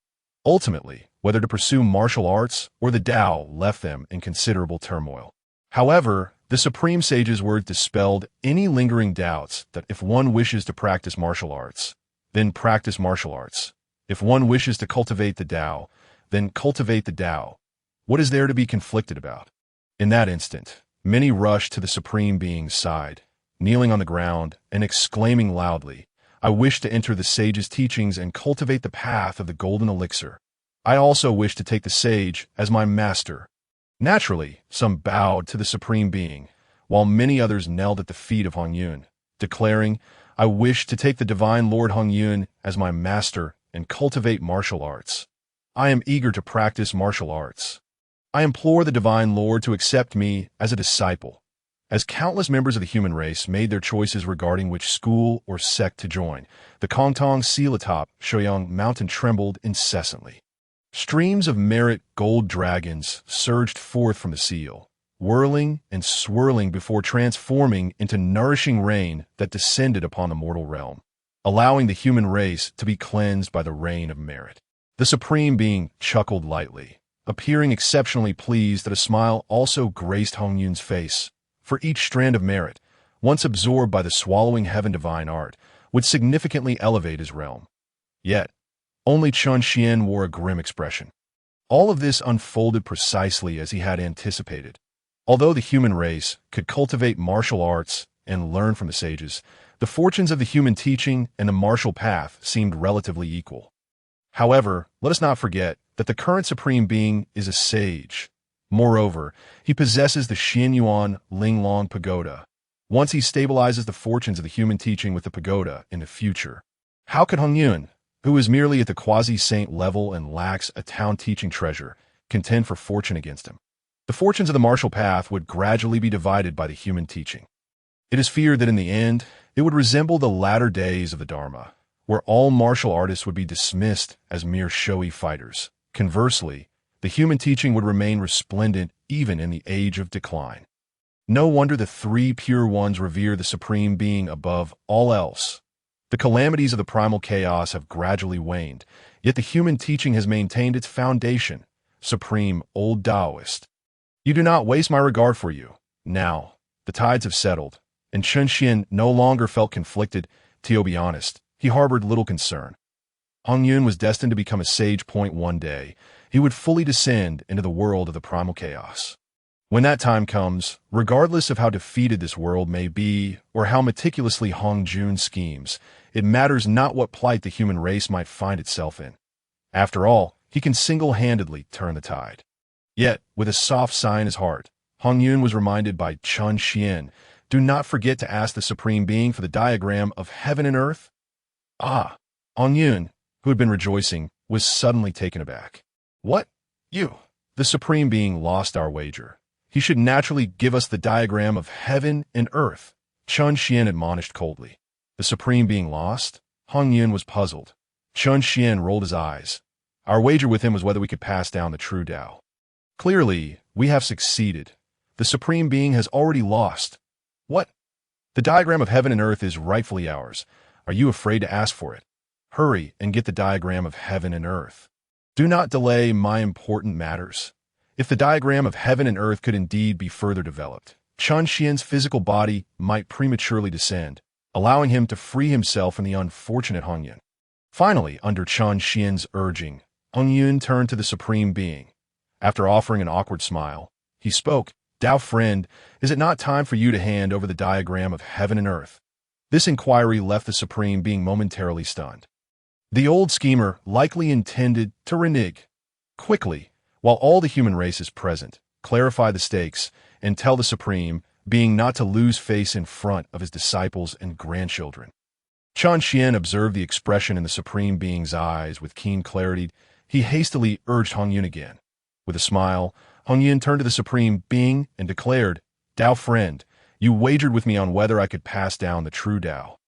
Ultimately, whether to pursue martial arts or the Tao left them in considerable turmoil. However, the Supreme Sage's words dispelled any lingering doubts that if one wishes to practice martial arts, then practice martial arts. If one wishes to cultivate the Tao, then cultivate the Tao. What is there to be conflicted about? In that instant, many rushed to the Supreme Being's side, kneeling on the ground and exclaiming loudly, I wish to enter the sage's teachings and cultivate the path of the golden elixir. I also wish to take the sage as my master. Naturally, some bowed to the Supreme Being, while many others knelt at the feet of Hongyun, declaring, I wish to take the Divine Lord Hongyun as my master and cultivate martial arts. I am eager to practice martial arts. I implore the Divine Lord to accept me as a disciple. As countless members of the human race made their choices regarding which school or sect to join, the Kong Tong seal atop Shoyang Mountain trembled incessantly. Streams of merit gold dragons surged forth from the seal, whirling and swirling before transforming into nourishing rain that descended upon the mortal realm, allowing the human race to be cleansed by the rain of merit. The Supreme Being chuckled lightly, appearing exceptionally pleased that a smile also graced Hongyun's face, for each strand of merit, once absorbed by the swallowing heaven divine art, would significantly elevate his realm. Yet, only Chun Xian wore a grim expression. All of this unfolded precisely as he had anticipated. Although the human race could cultivate martial arts and learn from the sages, the fortunes of the human teaching and the martial path seemed relatively equal. However, let us not forget that the current supreme being is a sage. Moreover, he possesses the Xianyuan Linglong Pagoda. Once he stabilizes the fortunes of the human teaching with the pagoda in the future, how could Hongyun, who is merely at the quasi-saint level and lacks a town teaching treasure, contend for fortune against him? The fortunes of the martial path would gradually be divided by the human teaching. It is feared that in the end, it would resemble the latter days of the Dharma, where all martial artists would be dismissed as mere showy fighters. Conversely, the human teaching would remain resplendent even in the age of decline. No wonder the three pure ones revere the supreme being above all else. The calamities of the primal chaos have gradually waned, yet the human teaching has maintained its foundation. Supreme Old Taoist, you do not waste my regard for you. Now, the tides have settled, and Chen Xian no longer felt conflicted. To be honest, he harbored little concern. Hongyun was destined to become a sage. One day, he would fully descend into the world of the primal chaos. When that time comes, regardless of how defeated this world may be or how meticulously Hongjun schemes, it matters not what plight the human race might find itself in. After all, he can single-handedly turn the tide. Yet, with a soft sigh in his heart, Hongyun was reminded by Chen Xian, do not forget to ask the Supreme Being for the diagram of heaven and earth. Ah! Hongyun, who had been rejoicing, was suddenly taken aback. What? You? The Supreme Being lost our wager. He should naturally give us the diagram of heaven and earth, Chen Xian admonished coldly. The Supreme Being lost? Hongyun was puzzled. Chen Xian rolled his eyes. Our wager with him was whether we could pass down the true Tao. Clearly, we have succeeded. The Supreme Being has already lost. What? The diagram of heaven and earth is rightfully ours. Are you afraid to ask for it? Hurry and get the diagram of heaven and earth. Do not delay my important matters. If the diagram of heaven and earth could indeed be further developed, Chen Xian's physical body might prematurely descend, allowing him to free himself from the unfortunate Hongyun. Finally, under Chen Xian's urging, Hongyun turned to the Supreme Being. After offering an awkward smile, he spoke, Tao friend, is it not time for you to hand over the diagram of heaven and earth? This inquiry left the Supreme Being momentarily stunned. The old schemer likely intended to renege. Quickly, while all the human race is present, clarify the stakes and tell the Supreme Being not to lose face in front of his disciples and grandchildren. Chen Xian observed the expression in the Supreme Being's eyes with keen clarity. He hastily urged Hongyun again. With a smile, Hongyun turned to the Supreme Being and declared, Tao friend, you wagered with me on whether I could pass down the true Tao.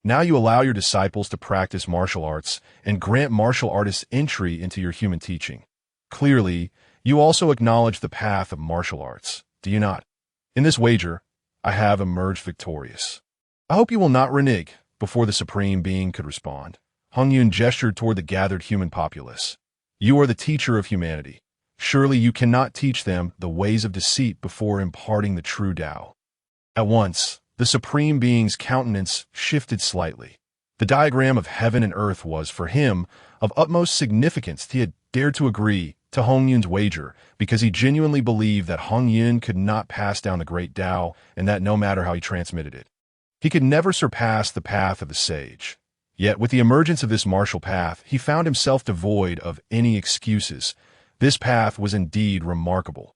Now you allow your disciples to practice martial arts and grant martial artists entry into your human teaching. Clearly, you also acknowledge the path of martial arts, do you not? In this wager, I have emerged victorious. I hope you will not renege. Before the Supreme Being could respond, Hongyun gestured toward the gathered human populace. You are the teacher of humanity. Surely you cannot teach them the ways of deceit before imparting the true Tao. At once, the Supreme Being's countenance shifted slightly. The diagram of heaven and earth was, for him, of utmost significance. He had dared to agree to Hongyun's wager because he genuinely believed that Hongyun could not pass down the great Tao and that no matter how he transmitted it, he could never surpass the path of the sage. Yet with the emergence of this martial path, he found himself devoid of any excuses. This path was indeed remarkable.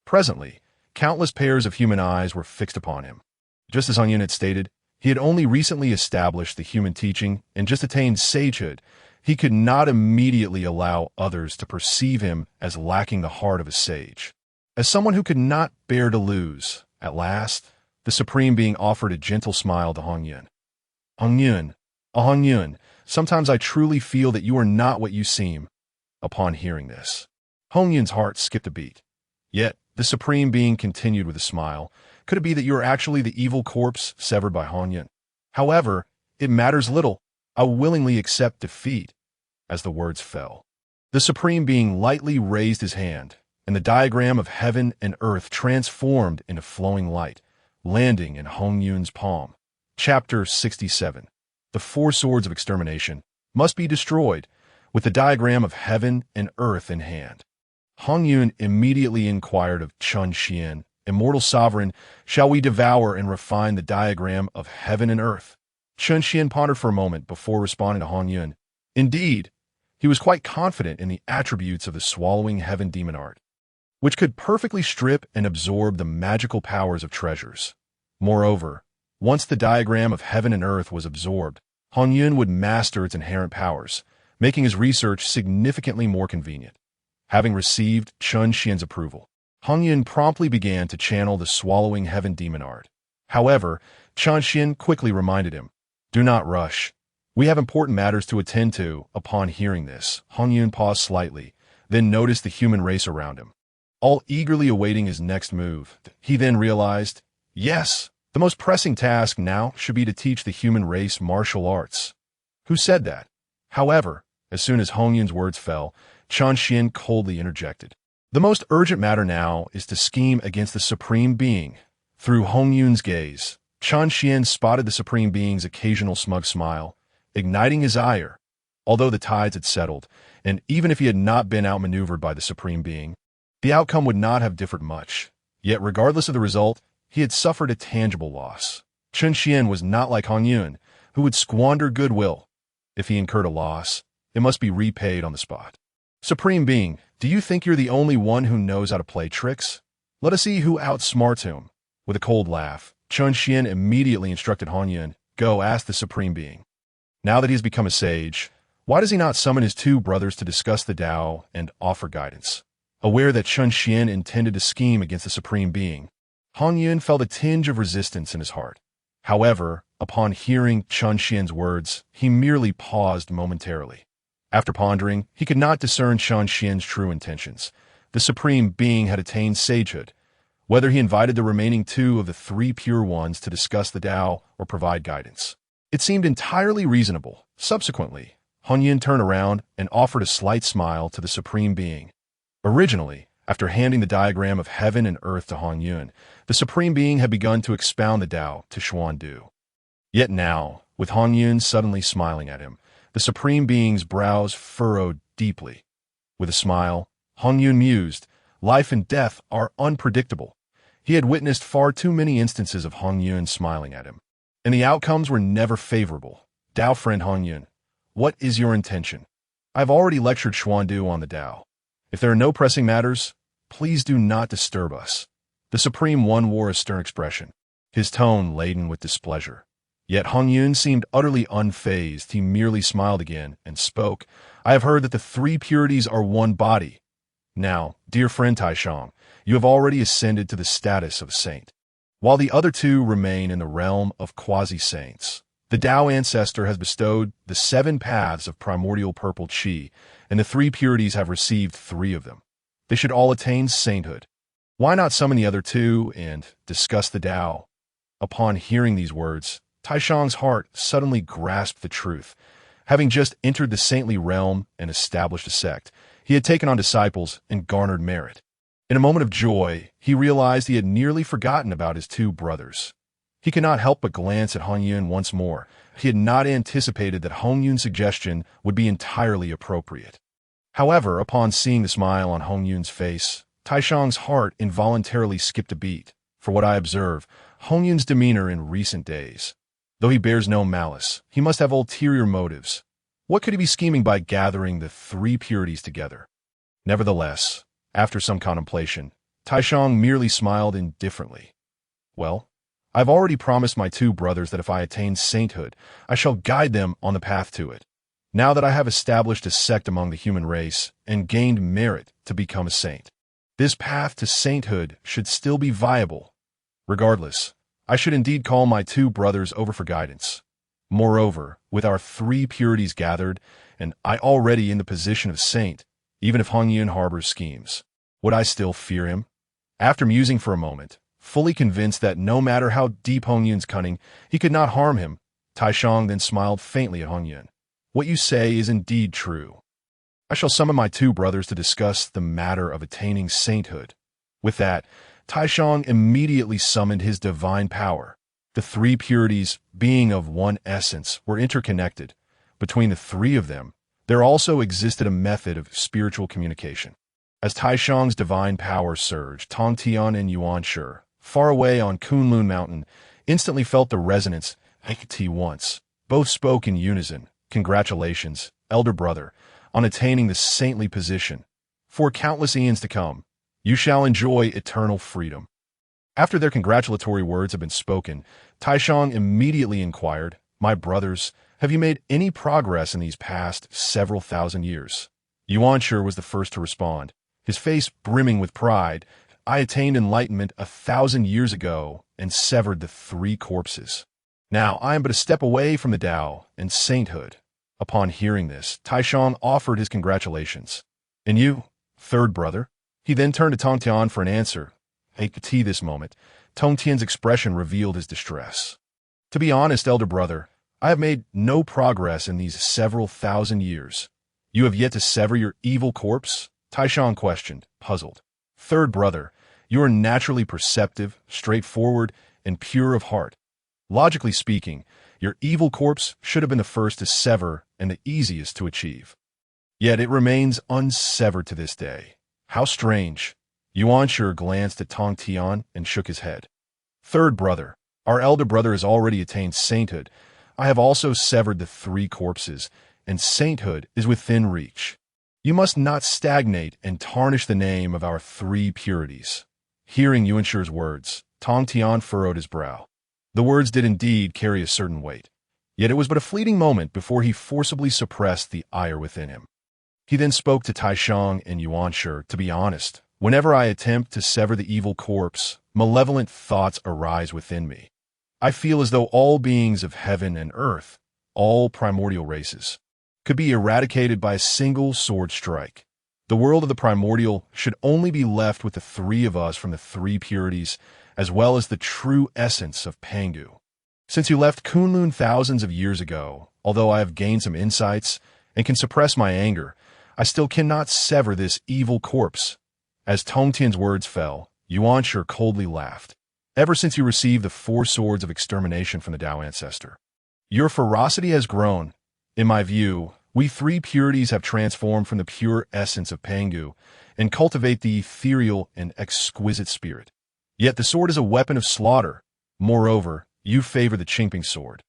Presently, countless pairs of human eyes were fixed upon him. Just as Hongyun had stated, he had only recently established the human teaching and just attained sagehood. He could not immediately allow others to perceive him as lacking the heart of a sage, as someone who could not bear to lose. At last, the Supreme Being offered a gentle smile to Hongyun. Hongyun, sometimes I truly feel that you are not what you seem. Upon hearing this, Hongyun's heart skipped a beat. Yet, the Supreme Being continued with a smile. Could it be that you are actually the evil corpse severed by Hongyun? However, it matters little. I willingly accept defeat. As the words fell, the Supreme Being lightly raised his hand, and the diagram of heaven and earth transformed into flowing light, landing in Hongyun's palm. Chapter 67. The four swords of extermination must be destroyed, with the diagram of heaven and earth in hand. Hongyun immediately inquired of Chun Xian, "Immortal sovereign, shall we devour and refine the diagram of heaven and earth?" Chun Xian pondered for a moment before responding to Hongyun. Indeed, he was quite confident in the attributes of the swallowing heaven demon art, which could perfectly strip and absorb the magical powers of treasures. Moreover, once the diagram of heaven and earth was absorbed, Hongyun would master its inherent powers, making his research significantly more convenient. Having received Chun Xian's approval, Hongyun promptly began to channel the swallowing heaven demon art. However, Chun Xian quickly reminded him, "Do not rush. We have important matters to attend to." Upon hearing this, Hongyun paused slightly, then noticed the human race around him, all eagerly awaiting his next move. He then realized, yes, the most pressing task now should be to teach the human race martial arts. Who said that? However, as soon as Hongyun's words fell, Chun Xian coldly interjected, "The most urgent matter now is to scheme against the Supreme Being." Through Hongyun's gaze, Chun Xian spotted the Supreme Being's occasional smug smile, igniting his ire. Although the tides had settled, and even if he had not been outmaneuvered by the Supreme Being, the outcome would not have differed much. Yet regardless of the result, he had suffered a tangible loss. Chun Xian was not like Hongyun, who would squander goodwill. If he incurred a loss, it must be repaid on the spot. "Supreme Being, do you think you're the only one who knows how to play tricks? Let us see who outsmarts whom." With a cold laugh, Chun Xian immediately instructed Hongyun, "Go ask the Supreme Being." Now that he has become a sage, why does he not summon his two brothers to discuss the Dao and offer guidance? Aware that Chun Xian intended to scheme against the Supreme Being, Hongyun felt a tinge of resistance in his heart. However, upon hearing Chun Xian's words, he merely paused momentarily. After pondering, he could not discern Chun Xian's true intentions. The Supreme Being had attained sagehood. Whether he invited the remaining two of the three pure ones to discuss the Dao or provide guidance, it seemed entirely reasonable. Subsequently, Hongyun turned around and offered a slight smile to the Supreme Being. Originally, after handing the diagram of heaven and earth to Hongyun, the Supreme Being had begun to expound the Dao to Xuandu. Yet now, with Hongyun suddenly smiling at him, the Supreme Being's brows furrowed deeply. With a smile, Hongyun mused, life and death are unpredictable. He had witnessed far too many instances of Hongyun smiling at him, and the outcomes were never favorable. "Dao friend Hongyun, what is your intention? I've already lectured Xuandu on the Dao. If there are no pressing matters, please do not disturb us." The Supreme One wore a stern expression, his tone laden with displeasure. Yet Hongyun seemed utterly unfazed. He merely smiled again and spoke, "I have heard that the three purities are one body. Now, dear friend Taishang, you have already ascended to the status of a saint, while the other two remain in the realm of quasi-saints. The Dao ancestor has bestowed the 7 paths of primordial purple qi, and the three purities have received 3 of them. They should all attain sainthood. Why not summon the other 2 and discuss the Dao?" Upon hearing these words, Taishang's heart suddenly grasped the truth. Having just entered the saintly realm and established a sect, he had taken on disciples and garnered merit. In a moment of joy, he realized he had nearly forgotten about his 2 brothers. He could not help but glance at Hongyun once more. He had not anticipated that Hongyun's suggestion would be entirely appropriate. However, upon seeing the smile on Hongyun's face, Taishang's heart involuntarily skipped a beat. For what I observe, Hongyun's demeanor in recent days, though he bears no malice, he must have ulterior motives. What could he be scheming by gathering the 3 purities together? Nevertheless, after some contemplation, Taishang merely smiled indifferently. "Well, I've already promised my 2 brothers that if I attain sainthood, I shall guide them on the path to it. Now that I have established a sect among the human race and gained merit to become a saint, this path to sainthood should still be viable. Regardless, I should indeed call my 2 brothers over for guidance. Moreover, with our 3 purities gathered, and I already in the position of saint, even if Hongyun harbors schemes, would I still fear him?" After musing for a moment, fully convinced that no matter how deep Hongyun's cunning, he could not harm him, Taishang then smiled faintly at Hongyun. "What you say is indeed true. I shall summon my 2 brothers to discuss the matter of attaining sainthood." With that, Taishang immediately summoned his divine power. The 3 purities, being of one essence, were interconnected. Between the 3 of them, there also existed a method of spiritual communication. As Taishang's divine power surged, Tong Tian and Yuan Shi, far away on Kunlun Mountain, instantly felt the resonance. Once. Both spoke in unison. Congratulations, elder brother, on attaining the saintly position. For countless eons to come, you shall enjoy eternal freedom. After their congratulatory words had been spoken, Taishang immediately inquired, My brothers, have you made any progress in these past several thousand years? Yuan Shi was the first to respond, his face brimming with pride. I attained enlightenment 1,000 years ago and severed the 3 corpses. Now I am but a step away from the Dao and sainthood. Upon hearing this, Taishang offered his congratulations. And you, third brother? He then turned to Tong Tian for an answer. At this moment, Tong Tian's expression revealed his distress. To be honest, elder brother, I have made no progress in these several thousand years. You have yet to sever your evil corpse? Taishang questioned, puzzled. Third brother, you are naturally perceptive, straightforward, and pure of heart. Logically speaking, your evil corpse should have been the first to sever and the easiest to achieve. Yet it remains unsevered to this day. How strange. Yuan Shi glanced at Tong Tian and shook his head. Third brother, our elder brother has already attained sainthood. I have also severed the 3 corpses, and sainthood is within reach. You must not stagnate and tarnish the name of our 3 purities. Hearing Yuan Shi's words, Tong Tian furrowed his brow. The words did indeed carry a certain weight, yet it was but a fleeting moment before he forcibly suppressed the ire within him. He then spoke to Taishang and Yuan Shi. To be honest, whenever I attempt to sever the evil corpse, malevolent thoughts arise within me. I feel as though all beings of heaven and earth, all primordial races, could be eradicated by a single sword strike. The world of the primordial should only be left with the 3 of us from the 3 purities, as well as the true essence of Pangu. Since you left Kunlun thousands of years ago, although I have gained some insights and can suppress my anger, I still cannot sever this evil corpse. As Tong Tian's words fell, Yuan Shi coldly laughed. Ever since you received the 4 swords of extermination from the Dao ancestor, your ferocity has grown. In my view, we 3 purities have transformed from the pure essence of Pangu and cultivate the ethereal and exquisite spirit. Yet the sword is a weapon of slaughter. Moreover, you favor the Qingping sword,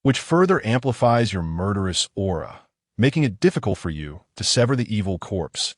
which further amplifies your murderous aura, making it difficult for you to sever the evil corpse.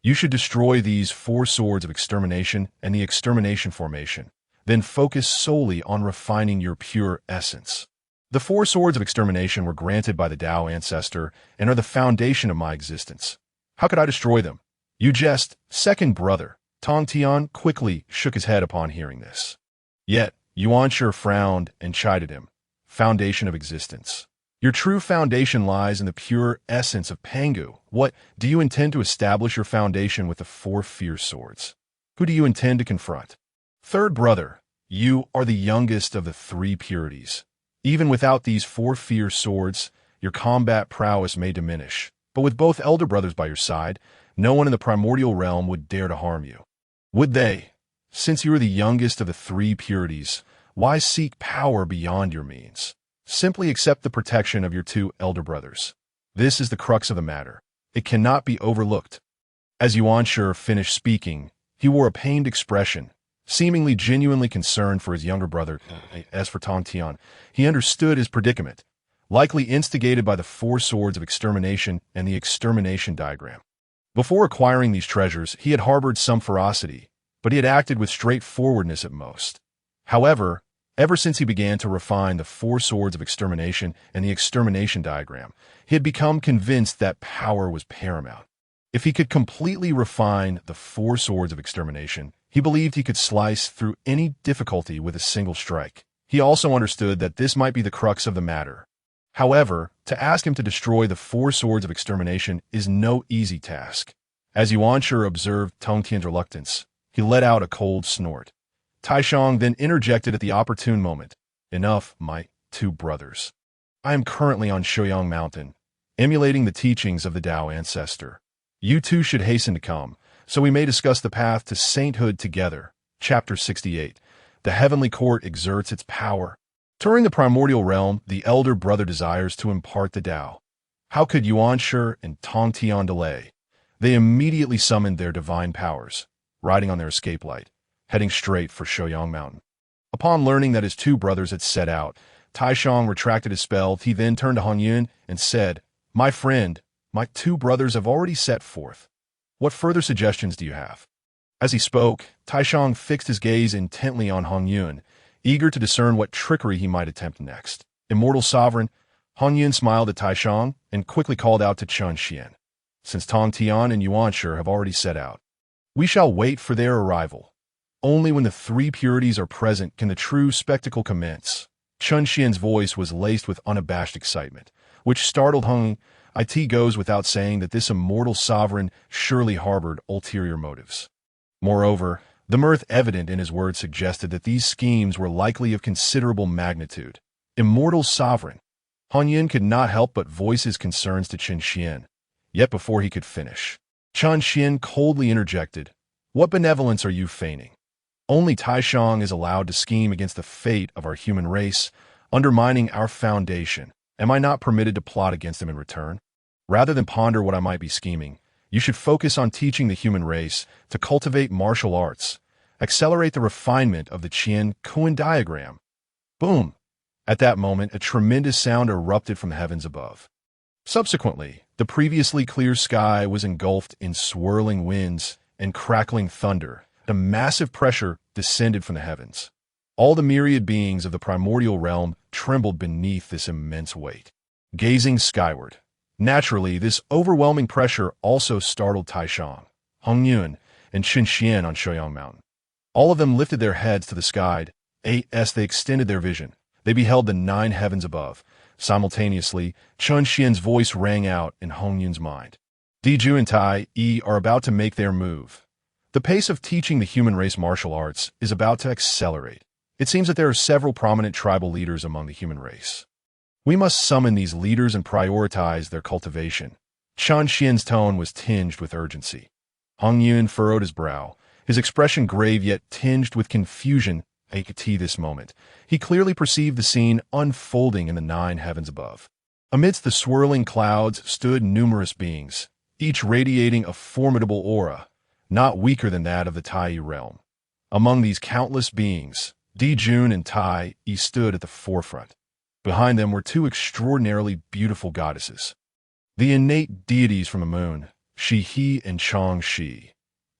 You should destroy these 4 swords of extermination and the extermination formation, then focus solely on refining your pure essence. The 4 swords of extermination were granted by the Dao ancestor and are the foundation of my existence. How could I destroy them? You jest, second brother. Tong Tian quickly shook his head upon hearing this. Yet, Yuan Shi frowned and chided him. Foundation of existence. Your true foundation lies in the pure essence of Pangu. What, do you intend to establish your foundation with the 4 fierce swords? Who do you intend to confront? Third brother, you are the youngest of the 3 purities. Even without these 4 fierce swords, your combat prowess may diminish. But with both elder brothers by your side, no one in the primordial realm would dare to harm you. Would they? Since you are the youngest of the 3 purities, why seek power beyond your means? Simply accept the protection of your 2 elder brothers. This is the crux of the matter. It cannot be overlooked. As Yuan Shi finished speaking, he wore a pained expression, seemingly genuinely concerned for his younger brother. As for Tong Tian, he understood his predicament, likely instigated by the 4 swords of extermination and the extermination diagram. Before acquiring these treasures, he had harbored some ferocity, but he had acted with straightforwardness at most. However, ever since he began to refine the 4 swords of extermination and the extermination diagram, he had become convinced that power was paramount. If he could completely refine the 4 swords of extermination, he believed he could slice through any difficulty with a single strike. He also understood that this might be the crux of the matter. However, to ask him to destroy the 4 swords of extermination is no easy task. As Yuan Shi observed Tong Tian's reluctance, he let out a cold snort. Taishang then interjected at the opportune moment. Enough, my 2 brothers. I am currently on Shouyang Mountain, emulating the teachings of the Dao ancestor. You 2 should hasten to come, so we may discuss the path to sainthood together. Chapter 68. The heavenly court exerts its power. Touring the primordial realm, the elder brother desires to impart the Dao. How could Yuan Shi and Tong Tian delay? They immediately summoned their divine powers, riding on their escape light, heading straight for Shoyang Mountain. Upon learning that his two brothers had set out, Taishang retracted his spell. He then turned to Hongyun and said, "My friend, my two brothers have already set forth. What further suggestions do you have?" As he spoke, Taishang fixed his gaze intently on Hongyun, eager to discern what trickery he might attempt next. Immortal sovereign, Hongyun smiled at Taishang and quickly called out to Chun Xian. "Since Tong Tian and Yuanshi have already set out, we shall wait for their arrival. Only when the three purities are present can the true spectacle commence." Chun Xian's voice was laced with unabashed excitement, which startled Hung. It goes without saying that this immortal sovereign surely harbored ulterior motives. Moreover, the mirth evident in his words suggested that these schemes were likely of considerable magnitude. Immortal sovereign. Hongyun could not help but voice his concerns to Chun Xian. Yet before he could finish, Chun Xian coldly interjected, "What benevolence are you feigning? Only Taishang is allowed to scheme against the fate of our human race, undermining our foundation. Am I not permitted to plot against him in return? Rather than ponder what I might be scheming, you should focus on teaching the human race to cultivate martial arts, accelerate the refinement of the Qian Kuan diagram." Boom! At that moment, a tremendous sound erupted from the heavens above. Subsequently, the previously clear sky was engulfed in swirling winds and crackling thunder. A massive pressure descended from the heavens. All the myriad beings of the primordial realm trembled beneath this immense weight, gazing skyward. Naturally, this overwhelming pressure also startled Taishang, Hongyun, and Chun Xian on Shoyang Mountain. All of them lifted their heads to the sky. As they extended their vision, they beheld the 9 heavens above. Simultaneously, Chun Xian's voice rang out in Hongyun's mind. Dijun and Tai are about to make their move. The pace of teaching the human race martial arts is about to accelerate. It seems that there are several prominent tribal leaders among the human race. We must summon these leaders and prioritize their cultivation. Chun Xian's tone was tinged with urgency. Hongyun furrowed his brow, his expression grave yet tinged with confusion. At this moment, he clearly perceived the scene unfolding in the 9 heavens above. Amidst the swirling clouds stood numerous beings, each radiating a formidable aura, not weaker than that of the Tai realm. Among these countless beings, Dijun and Tai stood at the forefront. Behind them were 2 extraordinarily beautiful goddesses, the innate deities from the moon, Shi He and Chang Shi.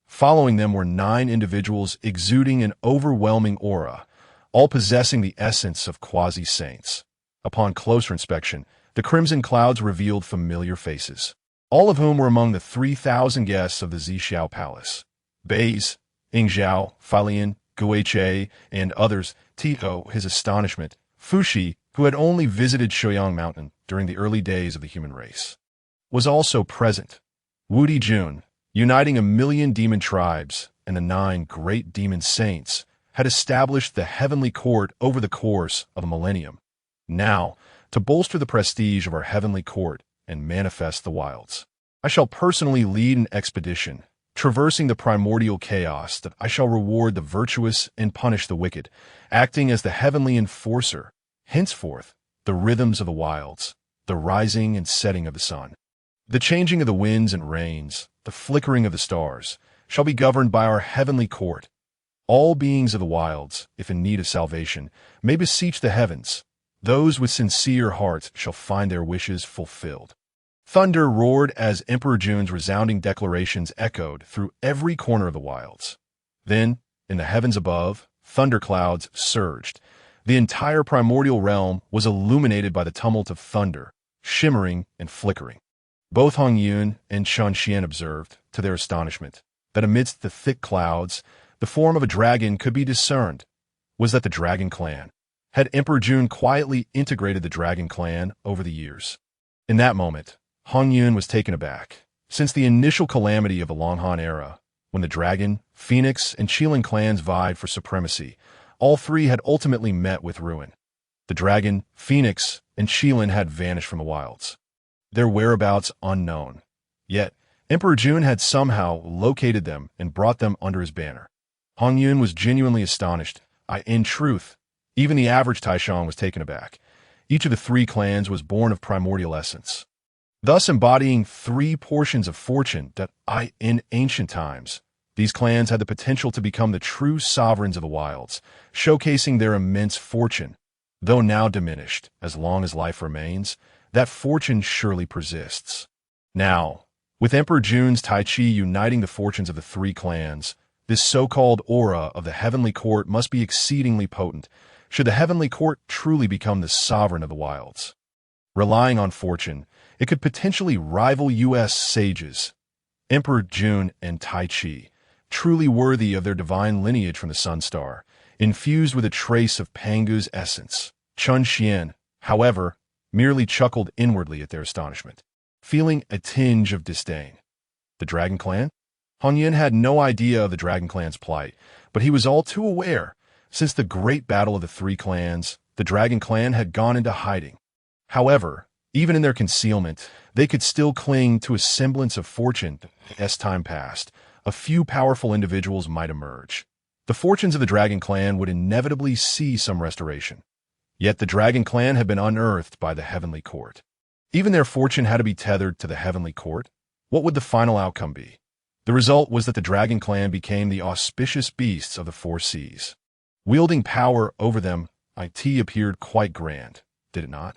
Following them were 9 individuals exuding an overwhelming aura, all possessing the essence of quasi-saints. Upon closer inspection, the crimson clouds revealed familiar faces, all of whom were among the 3,000 guests of the Zixiao Palace. Beis, Yingzhao, Falian, Guiche, and others. To his astonishment, Fushi, who had only visited Shoyang Mountain during the early days of the human race, was also present. Dijun, uniting 1,000,000 demon tribes and the 9 great demon saints, had established the heavenly court over the course of a millennium. Now, to bolster the prestige of our heavenly court and manifest the wilds, I shall personally lead an expedition, traversing the primordial chaos, that I shall reward the virtuous and punish the wicked, acting as the heavenly enforcer. Henceforth, the rhythms of the wilds, the rising and setting of the sun, the changing of the winds and rains, the flickering of the stars, shall be governed by our heavenly court. All beings of the wilds, if in need of salvation, may beseech the heavens. Those with sincere hearts shall find their wishes fulfilled. Thunder roared as Emperor Jun's resounding declarations echoed through every corner of the wilds. Then, in the heavens above, thunderclouds surged. The entire primordial realm was illuminated by the tumult of thunder, shimmering and flickering. Both Hongyun and Chun Xian observed, to their astonishment, that amidst the thick clouds, the form of a dragon could be discerned. Was that the Dragon Clan? Had Emperor Jun quietly integrated the Dragon Clan over the years? In that moment, Hongyun was taken aback. Since the initial calamity of the Longhan era, when the Dragon, Phoenix, and Qilin clans vied for supremacy, all 3 had ultimately met with ruin. The Dragon, Phoenix, and Qilin had vanished from the wilds, their whereabouts unknown. Yet, Emperor Jun had somehow located them and brought them under his banner. Hongyun was genuinely astonished. In truth, even the average Taishang was taken aback. Each of the 3 clans was born of primordial essence. thus embodying three portions of fortune that in ancient times. These clans had the potential to become the true sovereigns of the wilds, showcasing their immense fortune. Though now diminished, as long as life remains, that fortune surely persists. Now, with Emperor Jun's Tai Chi uniting the fortunes of the three clans, this so-called aura of the heavenly court must be exceedingly potent, should the heavenly court truly become the sovereign of the wilds. Relying on fortune, it could potentially rival U.S. sages, Emperor Jun and Tai Chi, truly worthy of their divine lineage from the Sun Star, infused with a trace of Pangu's essence. Chun Xian, however, merely chuckled inwardly at their astonishment, feeling a tinge of disdain. The Dragon Clan? Hongyun had no idea of the Dragon Clan's plight, but he was all too aware. Since the great battle of the three clans, the Dragon Clan had gone into hiding. However, even in their concealment, they could still cling to a semblance of fortune. As time passed, a few powerful individuals might emerge. The fortunes of the Dragon Clan would inevitably see some restoration. Yet the Dragon Clan had been unearthed by the Heavenly Court. Even their fortune had to be tethered to the Heavenly Court. What would the final outcome be? The result was that the Dragon Clan became the auspicious beasts of the four seas. Wielding power over them, it appeared quite grand, did it not?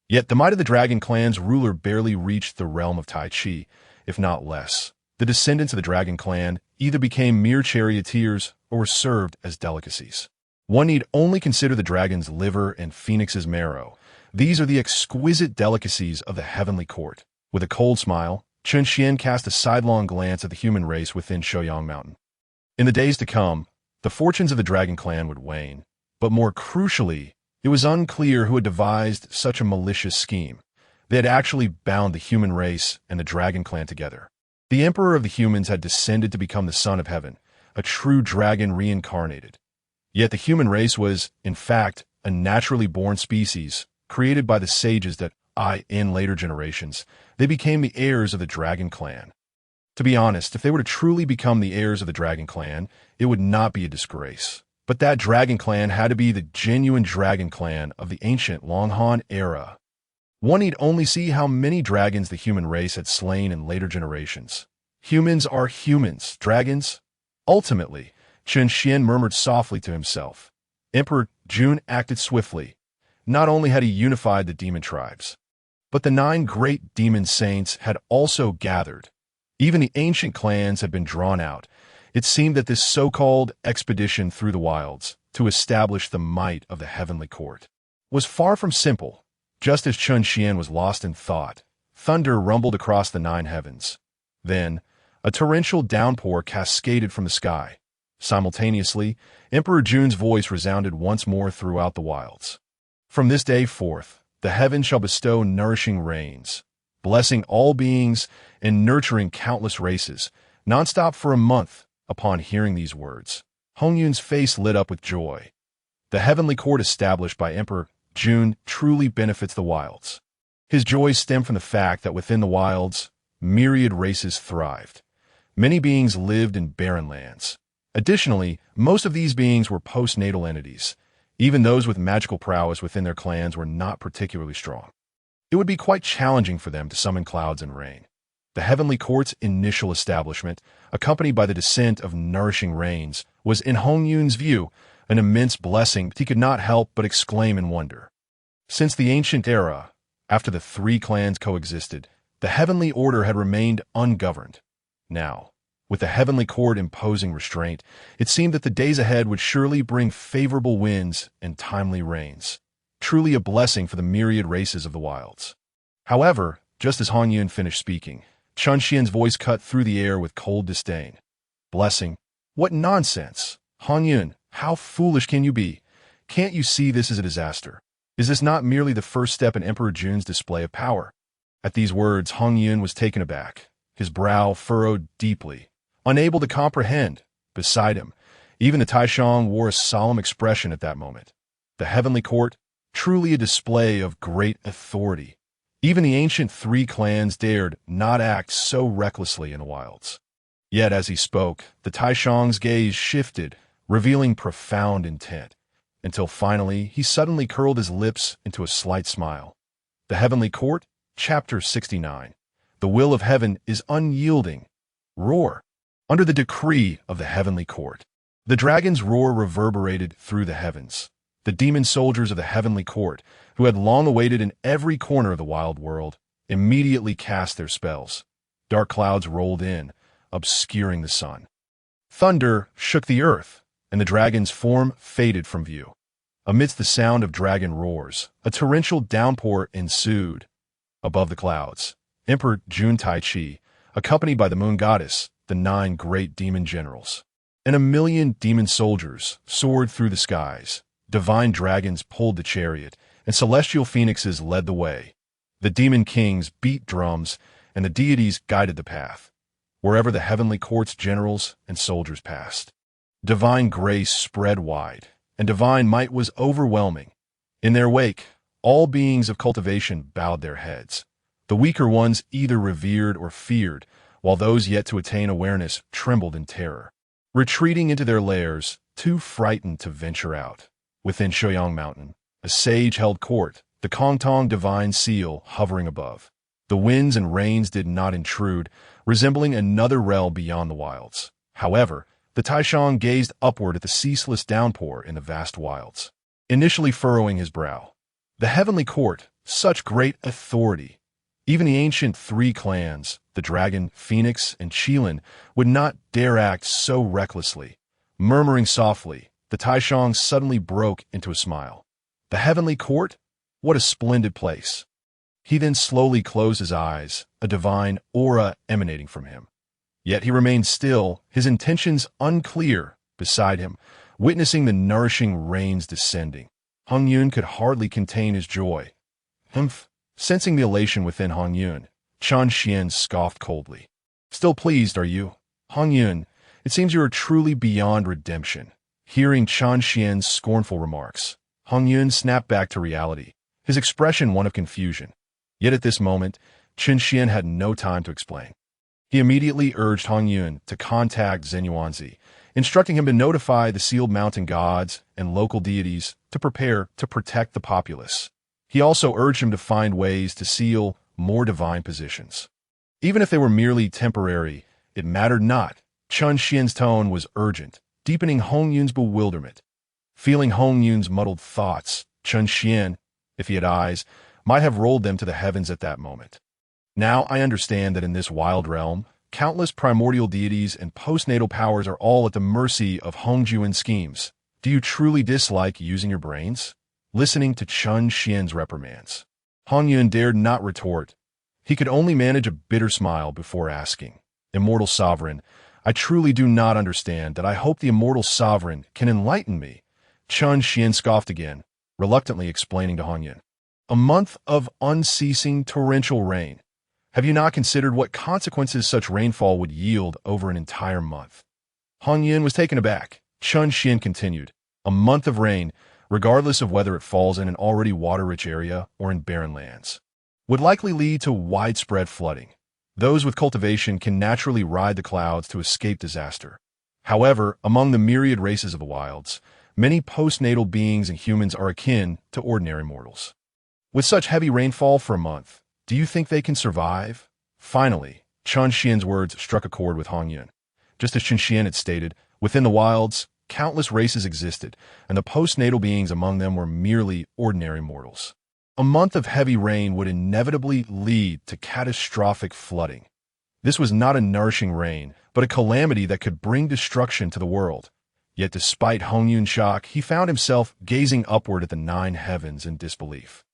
Yet the might of the Dragon Clan's ruler barely reached the realm of Tai Chi, if not less. The descendants of the Dragon Clan either became mere charioteers or were served as delicacies. One need only consider the dragon's liver and phoenix's marrow. These are the exquisite delicacies of the heavenly court. With a cold smile, Chun Xian cast a sidelong glance at the human race within Shouyang Mountain. In the days to come, the fortunes of the Dragon Clan would wane, but more crucially, it was unclear who had devised such a malicious scheme. They had actually bound the human race and the Dragon Clan together. The Emperor of the humans had descended to become the Son of Heaven, a true dragon reincarnated. Yet the human race was, in fact, a naturally born species, created by the sages that, in later generations, they became the heirs of the Dragon Clan. To be honest, if they were to truly become the heirs of the Dragon Clan, it would not be a disgrace. But that Dragon Clan had to be the genuine Dragon Clan of the ancient Long Han era. One need only see how many dragons the human race had slain in later generations. Humans are humans, dragons? Ultimately, Chun Xian murmured softly to himself. Emperor Jun acted swiftly. Not only had he unified the demon tribes, but the 9 great demon saints had also gathered. Even the ancient clans had been drawn out. It seemed that this so-called expedition through the wilds to establish the might of the heavenly court was far from simple. Just as Chun Xian was lost in thought, thunder rumbled across the 9 heavens. Then, a torrential downpour cascaded from the sky. Simultaneously, Emperor Jun's voice resounded once more throughout the wilds. From this day forth, the heavens shall bestow nourishing rains, blessing all beings and nurturing countless races, nonstop for a month. Upon hearing these words, Hongyun's face lit up with joy. The heavenly court established by Emperor Jun truly benefits the wilds. His joy stemmed from the fact that within the wilds, myriad races thrived. Many beings lived in barren lands. Additionally, most of these beings were postnatal entities. Even those with magical prowess within their clans were not particularly strong. It would be quite challenging for them to summon clouds and rain. The heavenly court's initial establishment, accompanied by the descent of nourishing rains, was, in Hongyun's view, an immense blessing he could not help but exclaim in wonder. Since the ancient era, after the 3 clans coexisted, the heavenly order had remained ungoverned. Now, with the heavenly court imposing restraint, it seemed that the days ahead would surely bring favorable winds and timely rains, truly a blessing for the myriad races of the wilds. However, just as Hongyun finished speaking, Chun Xian's voice cut through the air with cold disdain. Blessing? What nonsense! Hongyun, how foolish can you be? Can't you see this as a disaster? Is this not merely the first step in Emperor Jun's display of power? At these words, Hongyun was taken aback, his brow furrowed deeply, unable to comprehend. Beside him, even the Taishang wore a solemn expression at that moment. The heavenly court, truly a display of great authority. Even the ancient 3 clans dared not act so recklessly in the wilds. Yet as he spoke, the Taishang's gaze shifted, revealing profound intent, until finally he suddenly curled his lips into a slight smile. The heavenly court, Chapter 69. The will of heaven is unyielding. Roar. Under the decree of the heavenly court. The dragon's roar reverberated through the heavens. The demon soldiers of the heavenly court, who had long awaited in every corner of the wild world, immediately cast their spells. Dark clouds rolled in, obscuring the sun. Thunder shook the earth, and the dragon's form faded from view. Amidst the sound of dragon roars, a torrential downpour ensued. Above the clouds, Emperor Jun Tai-Chi, accompanied by the moon goddess, the 9 great demon generals, and 1,000,000 demon soldiers soared through the skies. Divine dragons pulled the chariot, and celestial phoenixes led the way. The demon kings beat drums, and the deities guided the path, wherever the heavenly court's generals and soldiers passed. Divine grace spread wide, and divine might was overwhelming. In their wake, all beings of cultivation bowed their heads. The weaker ones either revered or feared, while those yet to attain awareness trembled in terror, retreating into their lairs, too frightened to venture out. Within Shoyang Mountain, a sage held court, the Kong Tong divine seal hovering above. The winds and rains did not intrude, resembling another realm beyond the wilds. However, the Taishang gazed upward at the ceaseless downpour in the vast wilds, initially furrowing his brow. The heavenly court, such great authority. Even the ancient 3 clans, the dragon, phoenix, and Qilin, would not dare act so recklessly. Murmuring softly, the Taishang suddenly broke into a smile. The heavenly court? What a splendid place. He then slowly closed his eyes, a divine aura emanating from him. Yet he remained still, his intentions unclear, beside him, witnessing the nourishing rains descending. Hongyun could hardly contain his joy. Humph! Sensing the elation within Hongyun, Chan Xian scoffed coldly. Still pleased, are you? Hongyun, it seems you are truly beyond redemption. Hearing Chan Xian's scornful remarks, Hongyun snapped back to reality, his expression one of confusion. Yet at this moment, Chen Xian had no time to explain. He immediately urged Hongyun to contact Zenyuanzi, instructing him to notify the sealed mountain gods and local deities to prepare to protect the populace. He also urged him to find ways to seal more divine positions. Even if they were merely temporary, it mattered not. Chen Xian's tone was urgent, deepening Hongyun's bewilderment. Feeling Hongyun's muddled thoughts, Chen Xian, if he had eyes, might have rolled them to the heavens at that moment. Now I understand that in this wild realm, countless primordial deities and postnatal powers are all at the mercy of Hongyuan's schemes. Do you truly dislike using your brains? Listening to Chen Xian's reprimands, Hongyun dared not retort. He could only manage a bitter smile before asking, Immortal Sovereign, I truly do not understand that. I hope the Immortal Sovereign can enlighten me. Chen Xian scoffed again, reluctantly explaining to Hongyun. A month of unceasing torrential rain. Have you not considered what consequences such rainfall would yield over an entire month? Hongyun was taken aback. Chen Xian continued, a month of rain, regardless of whether it falls in an already water-rich area or in barren lands, would likely lead to widespread flooding. Those with cultivation can naturally ride the clouds to escape disaster. However, among the myriad races of the wilds, many postnatal beings and humans are akin to ordinary mortals. With such heavy rainfall for a month, do you think they can survive? Finally, Chen Xian's words struck a chord with Hongyun. Just as Chen Xian had stated, within the wilds, countless races existed, and the postnatal beings among them were merely ordinary mortals. A month of heavy rain would inevitably lead to catastrophic flooding. This was not a nourishing rain, but a calamity that could bring destruction to the world. Yet despite Hongyun's shock, he found himself gazing upward at the 9 heavens in disbelief.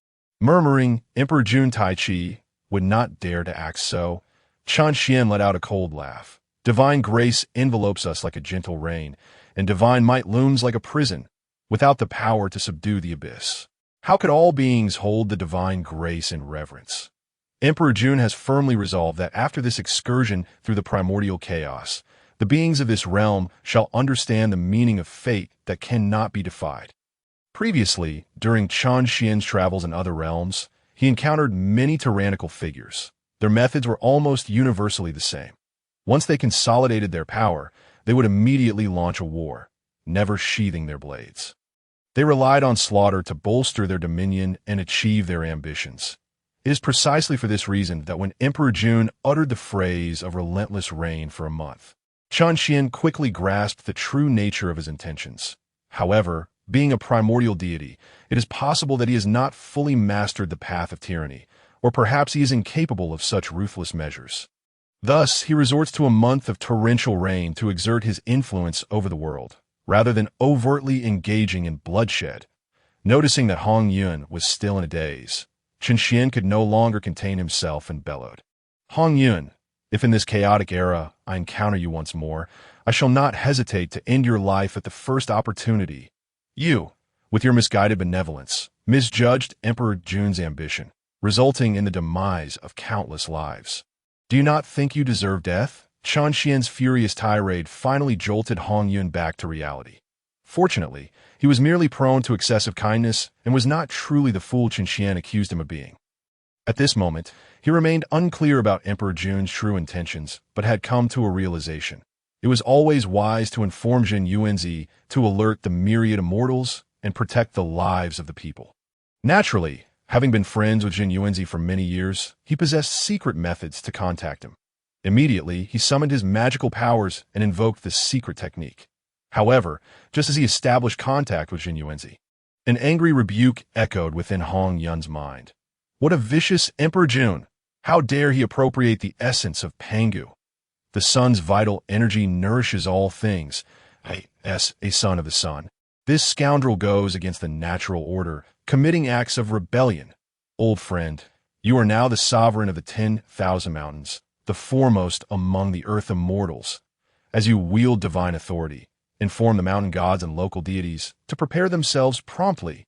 Murmuring, Emperor Jun Tai-Chi would not dare to act so. Chan Xian let out a cold laugh. Divine grace envelopes us like a gentle rain, and divine might looms like a prison, without the power to subdue the abyss. How could all beings hold the divine grace in reverence? Emperor Jun has firmly resolved that after this excursion through the primordial chaos, the beings of this realm shall understand the meaning of fate that cannot be defied. Previously, during Chan Xian's travels in other realms, he encountered many tyrannical figures. Their methods were almost universally the same. Once they consolidated their power, they would immediately launch a war, never sheathing their blades. They relied on slaughter to bolster their dominion and achieve their ambitions. It is precisely for this reason that when Emperor Jun uttered the phrase of relentless rain for a month, Chen Xian quickly grasped the true nature of his intentions. However, being a primordial deity, it is possible that he has not fully mastered the path of tyranny, or perhaps he is incapable of such ruthless measures. Thus, he resorts to a month of torrential rain to exert his influence over the world, rather than overtly engaging in bloodshed. Noticing that Hongyun was still in a daze, Chen Xian could no longer contain himself and bellowed, "Hongyun, if in this chaotic era I encounter you once more, I shall not hesitate to end your life at the first opportunity. You, with your misguided benevolence, misjudged Emperor Jun's ambition, resulting in the demise of countless lives. Do you not think you deserve death?" Chen Xian's furious tirade finally jolted Hongyun back to reality. Fortunately, he was merely prone to excessive kindness and was not truly the fool Chen Xian accused him of being. At this moment, he remained unclear about Emperor Jun's true intentions, but had come to a realization. It was always wise to inform Jin Yuanzi to alert the myriad immortals and protect the lives of the people. Naturally, having been friends with Jin Yuanzi for many years, he possessed secret methods to contact him. Immediately, he summoned his magical powers and invoked the secret technique. However, just as he established contact with Jin Yuanzi, an angry rebuke echoed within Hongyun's mind. What a vicious Emperor Jun! How dare he appropriate the essence of Pangu? The sun's vital energy nourishes all things. As a son of the sun, this scoundrel goes against the natural order, committing acts of rebellion. Old friend, you are now the sovereign of the 10,000 mountains, the foremost among the earth immortals. As you wield divine authority, inform the mountain gods and local deities to prepare themselves promptly.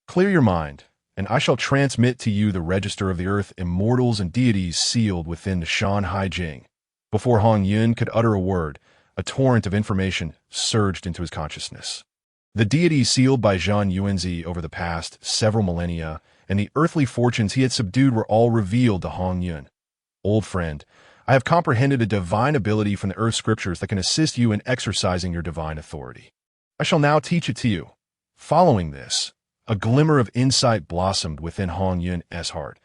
Clear your mind, and I shall transmit to you the register of the earth immortals and deities sealed within the Shanhai Jing. Before Hongyun could utter a word, a torrent of information surged into his consciousness. The deities sealed by Zhan Yuanzi over the past several millennia and the earthly fortunes he had subdued were all revealed to Hongyun. Old friend, I have comprehended a divine ability from the earth scriptures that can assist you in exercising your divine authority. I shall now teach it to you. Following this, a glimmer of insight blossomed within Hongyun's heart.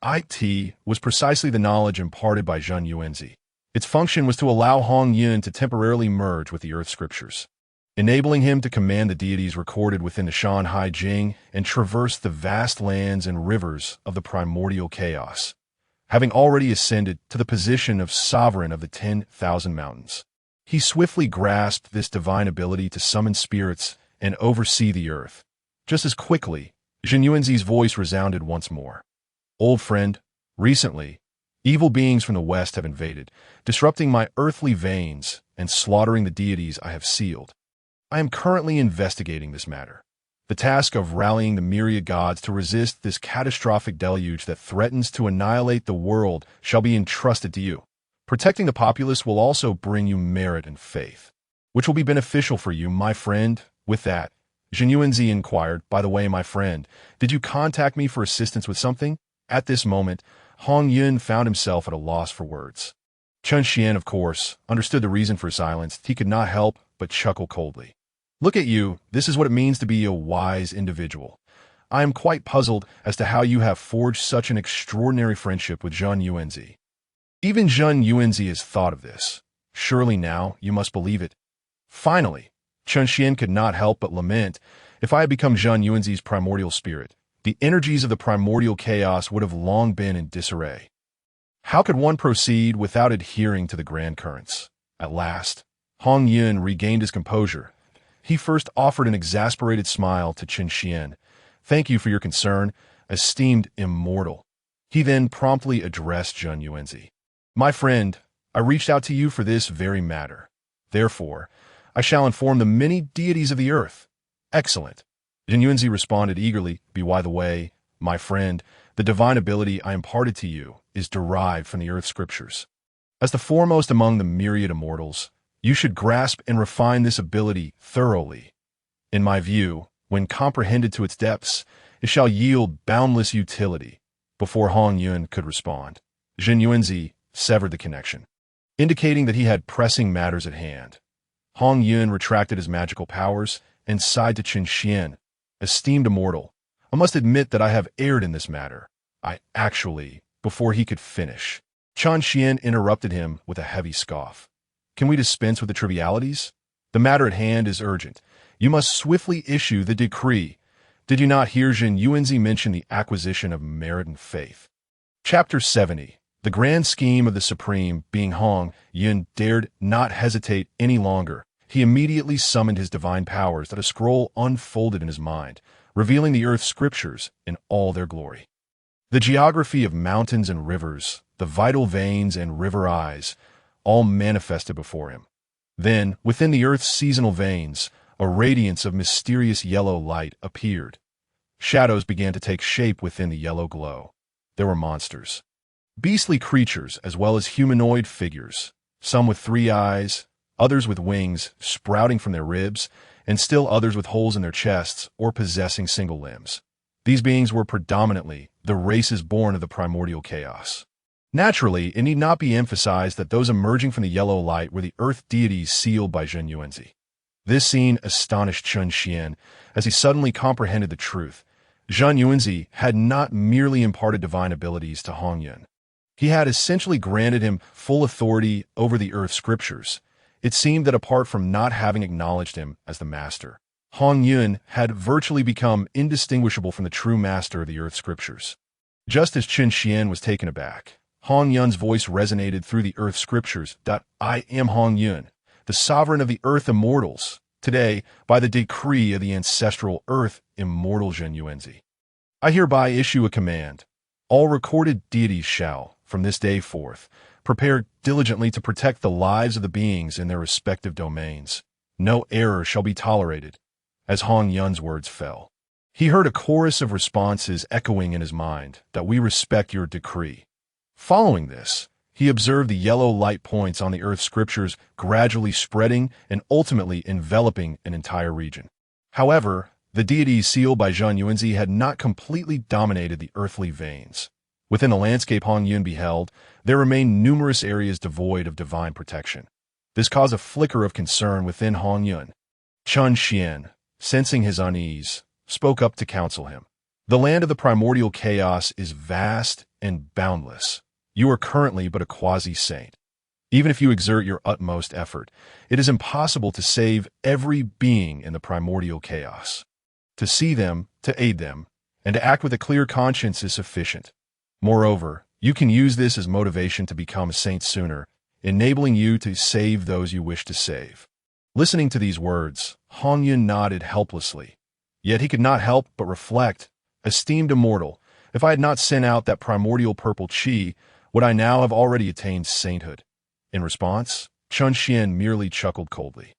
It was precisely the knowledge imparted by Zhan Yuanzi. Its function was to allow Hongyun to temporarily merge with the earth scriptures, enabling him to command the deities recorded within the Shanhai Jing and traverse the vast lands and rivers of the primordial chaos. Having already ascended to the position of sovereign of the 10,000 mountains, he swiftly grasped this divine ability to summon spirits and oversee the earth. Just as quickly, Jin Yuanzi's voice resounded once more. Old friend, recently, evil beings from the west have invaded, disrupting my earthly veins and slaughtering the deities I have sealed. I am currently investigating this matter. The task of rallying the myriad gods to resist this catastrophic deluge that threatens to annihilate the world shall be entrusted to you. Protecting the populace will also bring you merit and faith, which will be beneficial for you, my friend. With that, Jin Yuanzi inquired, by the way, my friend, did you contact me for assistance with something? At this moment, Hongyun found himself at a loss for words. Chen Xian, of course, understood the reason for silence. He could not help but chuckle coldly. Look at you, this is what it means to be a wise individual. I am quite puzzled as to how you have forged such an extraordinary friendship with Zhan Yuanzi. Even Zhan Yuanzi has thought of this. Surely now you must believe it. Finally, Chen Xian could not help but lament, if I had become Zhan Yuanzi's primordial spirit, the energies of the primordial chaos would have long been in disarray. How could one proceed without adhering to the grand currents? At last, Hongyun regained his composure. He first offered an exasperated smile to Chen Xian. Thank you for your concern, esteemed immortal. He then promptly addressed Zhan Yuanzi. My friend, I reached out to you for this very matter. Therefore, I shall inform the many deities of the earth. Excellent. Jin Yuanzi responded eagerly, by the way, my friend, the divine ability I imparted to you is derived from the earth scriptures. As the foremost among the myriad immortals, you should grasp and refine this ability thoroughly. In my view, when comprehended to its depths, it shall yield boundless utility. Before Hongyun could respond, Jin Yuanzi severed the connection, indicating that he had pressing matters at hand. Hongyun retracted his magical powers and sighed to Chen Xian. Esteemed immortal, I must admit that I have erred in this matter. Before he could finish, Chen Xian interrupted him with a heavy scoff. Can we dispense with the trivialities? The matter at hand is urgent. You must swiftly issue the decree. Did you not hear Zhen Yuanzi mention the acquisition of merit and faith? Chapter 70. The grand scheme of the Supreme being Hongyun dared not hesitate any longer. He immediately summoned his divine powers that a scroll unfolded in his mind, revealing the earth's scriptures in all their glory. The geography of mountains and rivers, the vital veins and river eyes, all manifested before him. Then, within the earth's seasonal veins, a radiance of mysterious yellow light appeared. Shadows began to take shape within the yellow glow. There were monsters. Beastly creatures as well as humanoid figures, some with 3 eyes, others with wings sprouting from their ribs, and still others with holes in their chests or possessing single limbs. These beings were predominantly the races born of the primordial chaos. Naturally, it need not be emphasized that those emerging from the yellow light were the earth deities sealed by Zhen Yuanzi. This scene astonished Chen Xian as he suddenly comprehended the truth. Zhen Yuanzi had not merely imparted divine abilities to Hongyun. He had essentially granted him full authority over the earth scriptures. It seemed that apart from not having acknowledged him as the master, Hongyun had virtually become indistinguishable from the true master of the earth scriptures. Just as Chen Xian was taken aback, Hongyun's voice resonated through the earth scriptures. I am Hongyun, the sovereign of the earth immortals. Today, by the decree of the ancestral earth immortal Zhen Yuanzi, I hereby issue a command. All recorded deities shall, from this day forth, prepare diligently to protect the lives of the beings in their respective domains. No error shall be tolerated. As Hongyun's words fell, he heard a chorus of responses echoing in his mind that we respect your decree. Following this, he observed the yellow light points on the earth scriptures gradually spreading and ultimately enveloping an entire region. However, the deities sealed by Zhen Yuanzi had not completely dominated the earthly veins. Within the landscape Hongyun beheld, there remained numerous areas devoid of divine protection. This caused a flicker of concern within Hongyun. Chen Xian, sensing his unease, spoke up to counsel him. The land of the primordial chaos is vast and boundless. You are currently but a quasi-saint. Even if you exert your utmost effort, it is impossible to save every being in the primordial chaos. To see them, to aid them, and to act with a clear conscience is sufficient. Moreover, you can use this as motivation to become a saint sooner, enabling you to save those you wish to save. Listening to these words, Hongyun nodded helplessly. Yet he could not help but reflect, esteemed immortal, if I had not sent out that primordial purple chi, would I now have already attained sainthood? In response, Chen Xian merely chuckled coldly.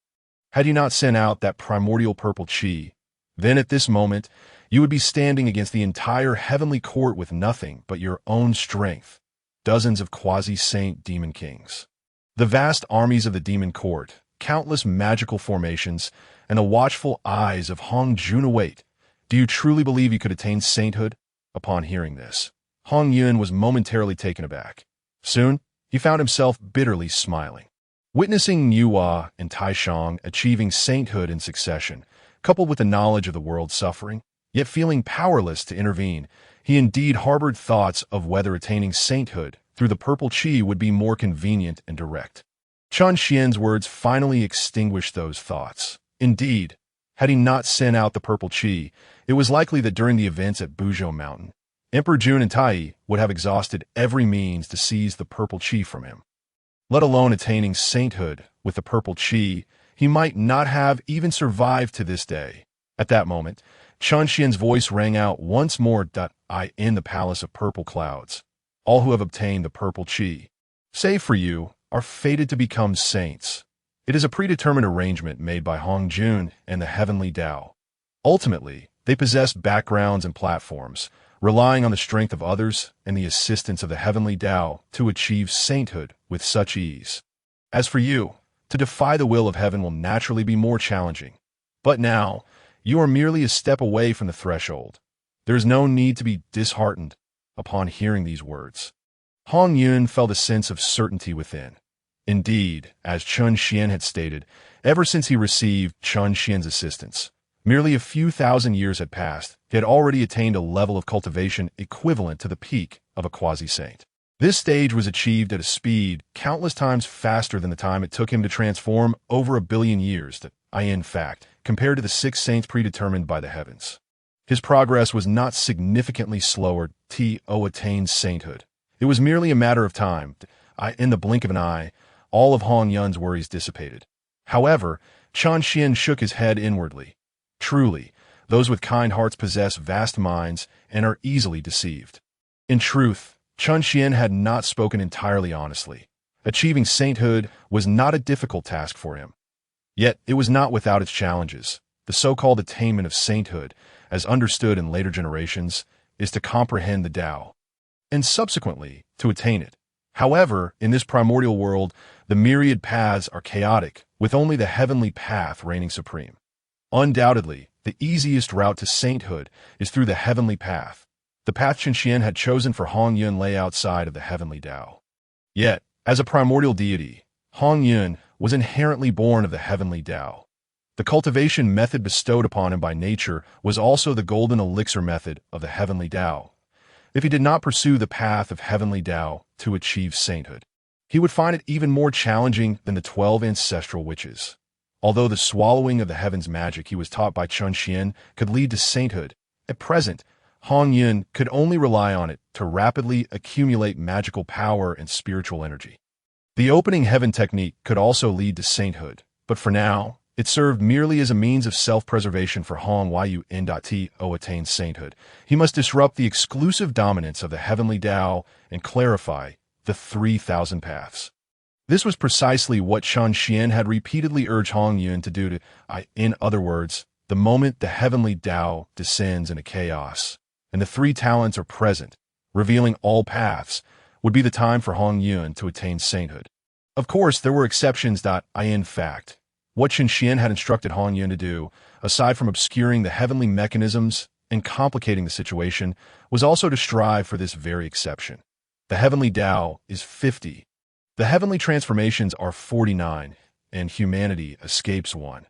Had you not sent out that primordial purple chi, then at this moment, you would be standing against the entire heavenly court with nothing but your own strength, dozens of quasi-saint demon kings. The vast armies of the demon court, countless magical formations, and the watchful eyes of Hongjun await. Do you truly believe you could attain sainthood? Upon hearing this, Hongyun was momentarily taken aback. Soon, he found himself bitterly smiling. Witnessing Nuwa and Taishang achieving sainthood in succession, coupled with the knowledge of the world's suffering, yet feeling powerless to intervene, he indeed harbored thoughts of whether attaining sainthood through the purple chi would be more convenient and direct. Chen Xian's words finally extinguished those thoughts. Indeed, had he not sent out the purple chi, it was likely that during the events at Buzhou Mountain, Emperor Jun and Tai would have exhausted every means to seize the purple chi from him. Let alone attaining sainthood with the purple chi, he might not have even survived to this day. At that moment, Chen Xian's voice rang out once more. I in the palace of purple clouds. All who have obtained the purple chi, save for you, are fated to become saints. It is a predetermined arrangement made by Hongjun and the heavenly Dao. Ultimately, they possess backgrounds and platforms, relying on the strength of others and the assistance of the heavenly Dao to achieve sainthood with such ease. As for you, to defy the will of heaven will naturally be more challenging. But now, you are merely a step away from the threshold. There is no need to be disheartened upon hearing these words. Hongyun felt a sense of certainty within. Indeed, as Chen Xian had stated, ever since he received Chen Xian's assistance, Merely a few thousand years had passed, he had already attained a level of cultivation equivalent to the peak of a quasi-saint. This stage was achieved at a speed countless times faster than the time it took him to transform over 1 billion years, in fact, compared to the 6 saints predetermined by the heavens. His progress was not significantly slower to attain sainthood. It was merely a matter of time. In the blink of an eye, all of Hongyun's worries dissipated. However, Chen Xian shook his head inwardly. Truly, those with kind hearts possess vast minds and are easily deceived. In truth, Chen Xian had not spoken entirely honestly. Achieving sainthood was not a difficult task for him. Yet, it was not without its challenges. The so-called attainment of sainthood, as understood in later generations, is to comprehend the Tao, and subsequently, to attain it. However, in this primordial world, the myriad paths are chaotic, with only the heavenly path reigning supreme. Undoubtedly, the easiest route to sainthood is through the heavenly path. The path Chen Xian had chosen for Hongyun lay outside of the heavenly Tao. Yet, as a primordial deity, Hongyun was inherently born of the heavenly Tao. The cultivation method bestowed upon him by nature was also the golden elixir method of the heavenly Tao. If he did not pursue the path of heavenly Tao to achieve sainthood, he would find it even more challenging than the 12 ancestral witches. Although the swallowing of the heavens magic he was taught by Chen Xian could lead to sainthood, at present, Hongyun could only rely on it to rapidly accumulate magical power and spiritual energy. The opening heaven technique could also lead to sainthood, but for now, it served merely as a means of self-preservation for Hongyun to attain sainthood. He must disrupt the exclusive dominance of the heavenly Tao and clarify the 3,000 paths. This was precisely what Chen Xian had repeatedly urged Hongyun to do. In other words, the moment the heavenly Tao descends into chaos, and the 3 talents are present, revealing all paths, would be the time for Hongyun to attain sainthood. Of course, there were exceptions. In fact, what Chen Xian had instructed Hongyun to do, aside from obscuring the heavenly mechanisms and complicating the situation, was also to strive for this very exception. The heavenly Tao is 50. The heavenly transformations are 49, and humanity escapes one.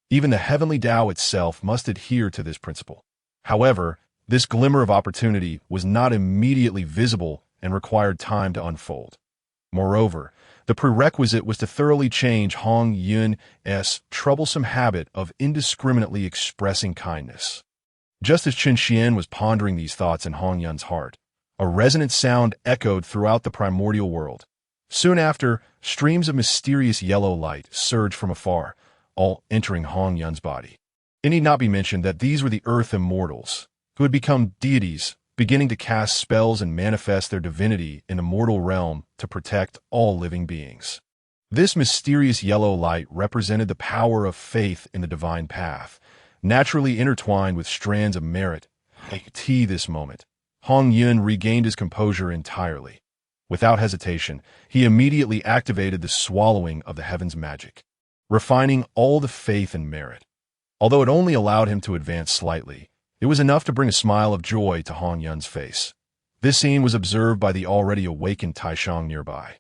Even the heavenly Tao itself must adhere to this principle. However, this glimmer of opportunity was not immediately visible and required time to unfold. Moreover, the prerequisite was to thoroughly change Hongyun's troublesome habit of indiscriminately expressing kindness. Just as Chen Xian was pondering these thoughts in Hongyun's heart, a resonant sound echoed throughout the primordial world. Soon after, streams of mysterious yellow light surged from afar, all entering Hongyun's body. It need not be mentioned that these were the earth immortals, who had become deities, beginning to cast spells and manifest their divinity in the mortal realm to protect all living beings. This mysterious yellow light represented the power of faith in the divine path, naturally intertwined with strands of merit. At this moment, Hongyun regained his composure entirely. Without hesitation, he immediately activated the swallowing of the heavens magic, refining all the faith and merit. Although it only allowed him to advance slightly, it was enough to bring a smile of joy to Hongyun's face. This scene was observed by the already awakened Taishang nearby.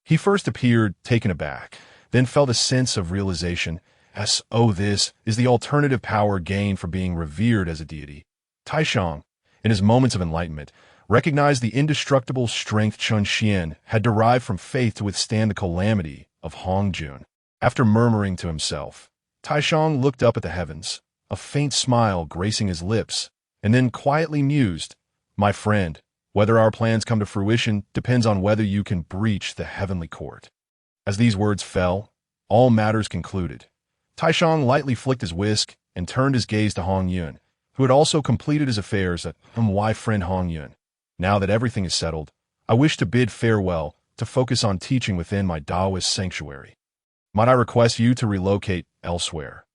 He first appeared taken aback, then felt a sense of realization as, this is the alternative power gained for being revered as a deity. Taishang, in his moments of enlightenment, recognized the indestructible strength Chen Xian had derived from faith to withstand the calamity of Hongyun. After murmuring to himself, Taishang looked up at the heavens, a faint smile gracing his lips, and then quietly mused, "My friend, whether our plans come to fruition depends on whether you can breach the heavenly court." As these words fell, all matters concluded. Taishang lightly flicked his whisk and turned his gaze to Hongyun, who had also completed his affairs at my friend Hongyun. Now that everything is settled, I wish to bid farewell to focus on teaching within my Taoist sanctuary. Might I request you to relocate elsewhere?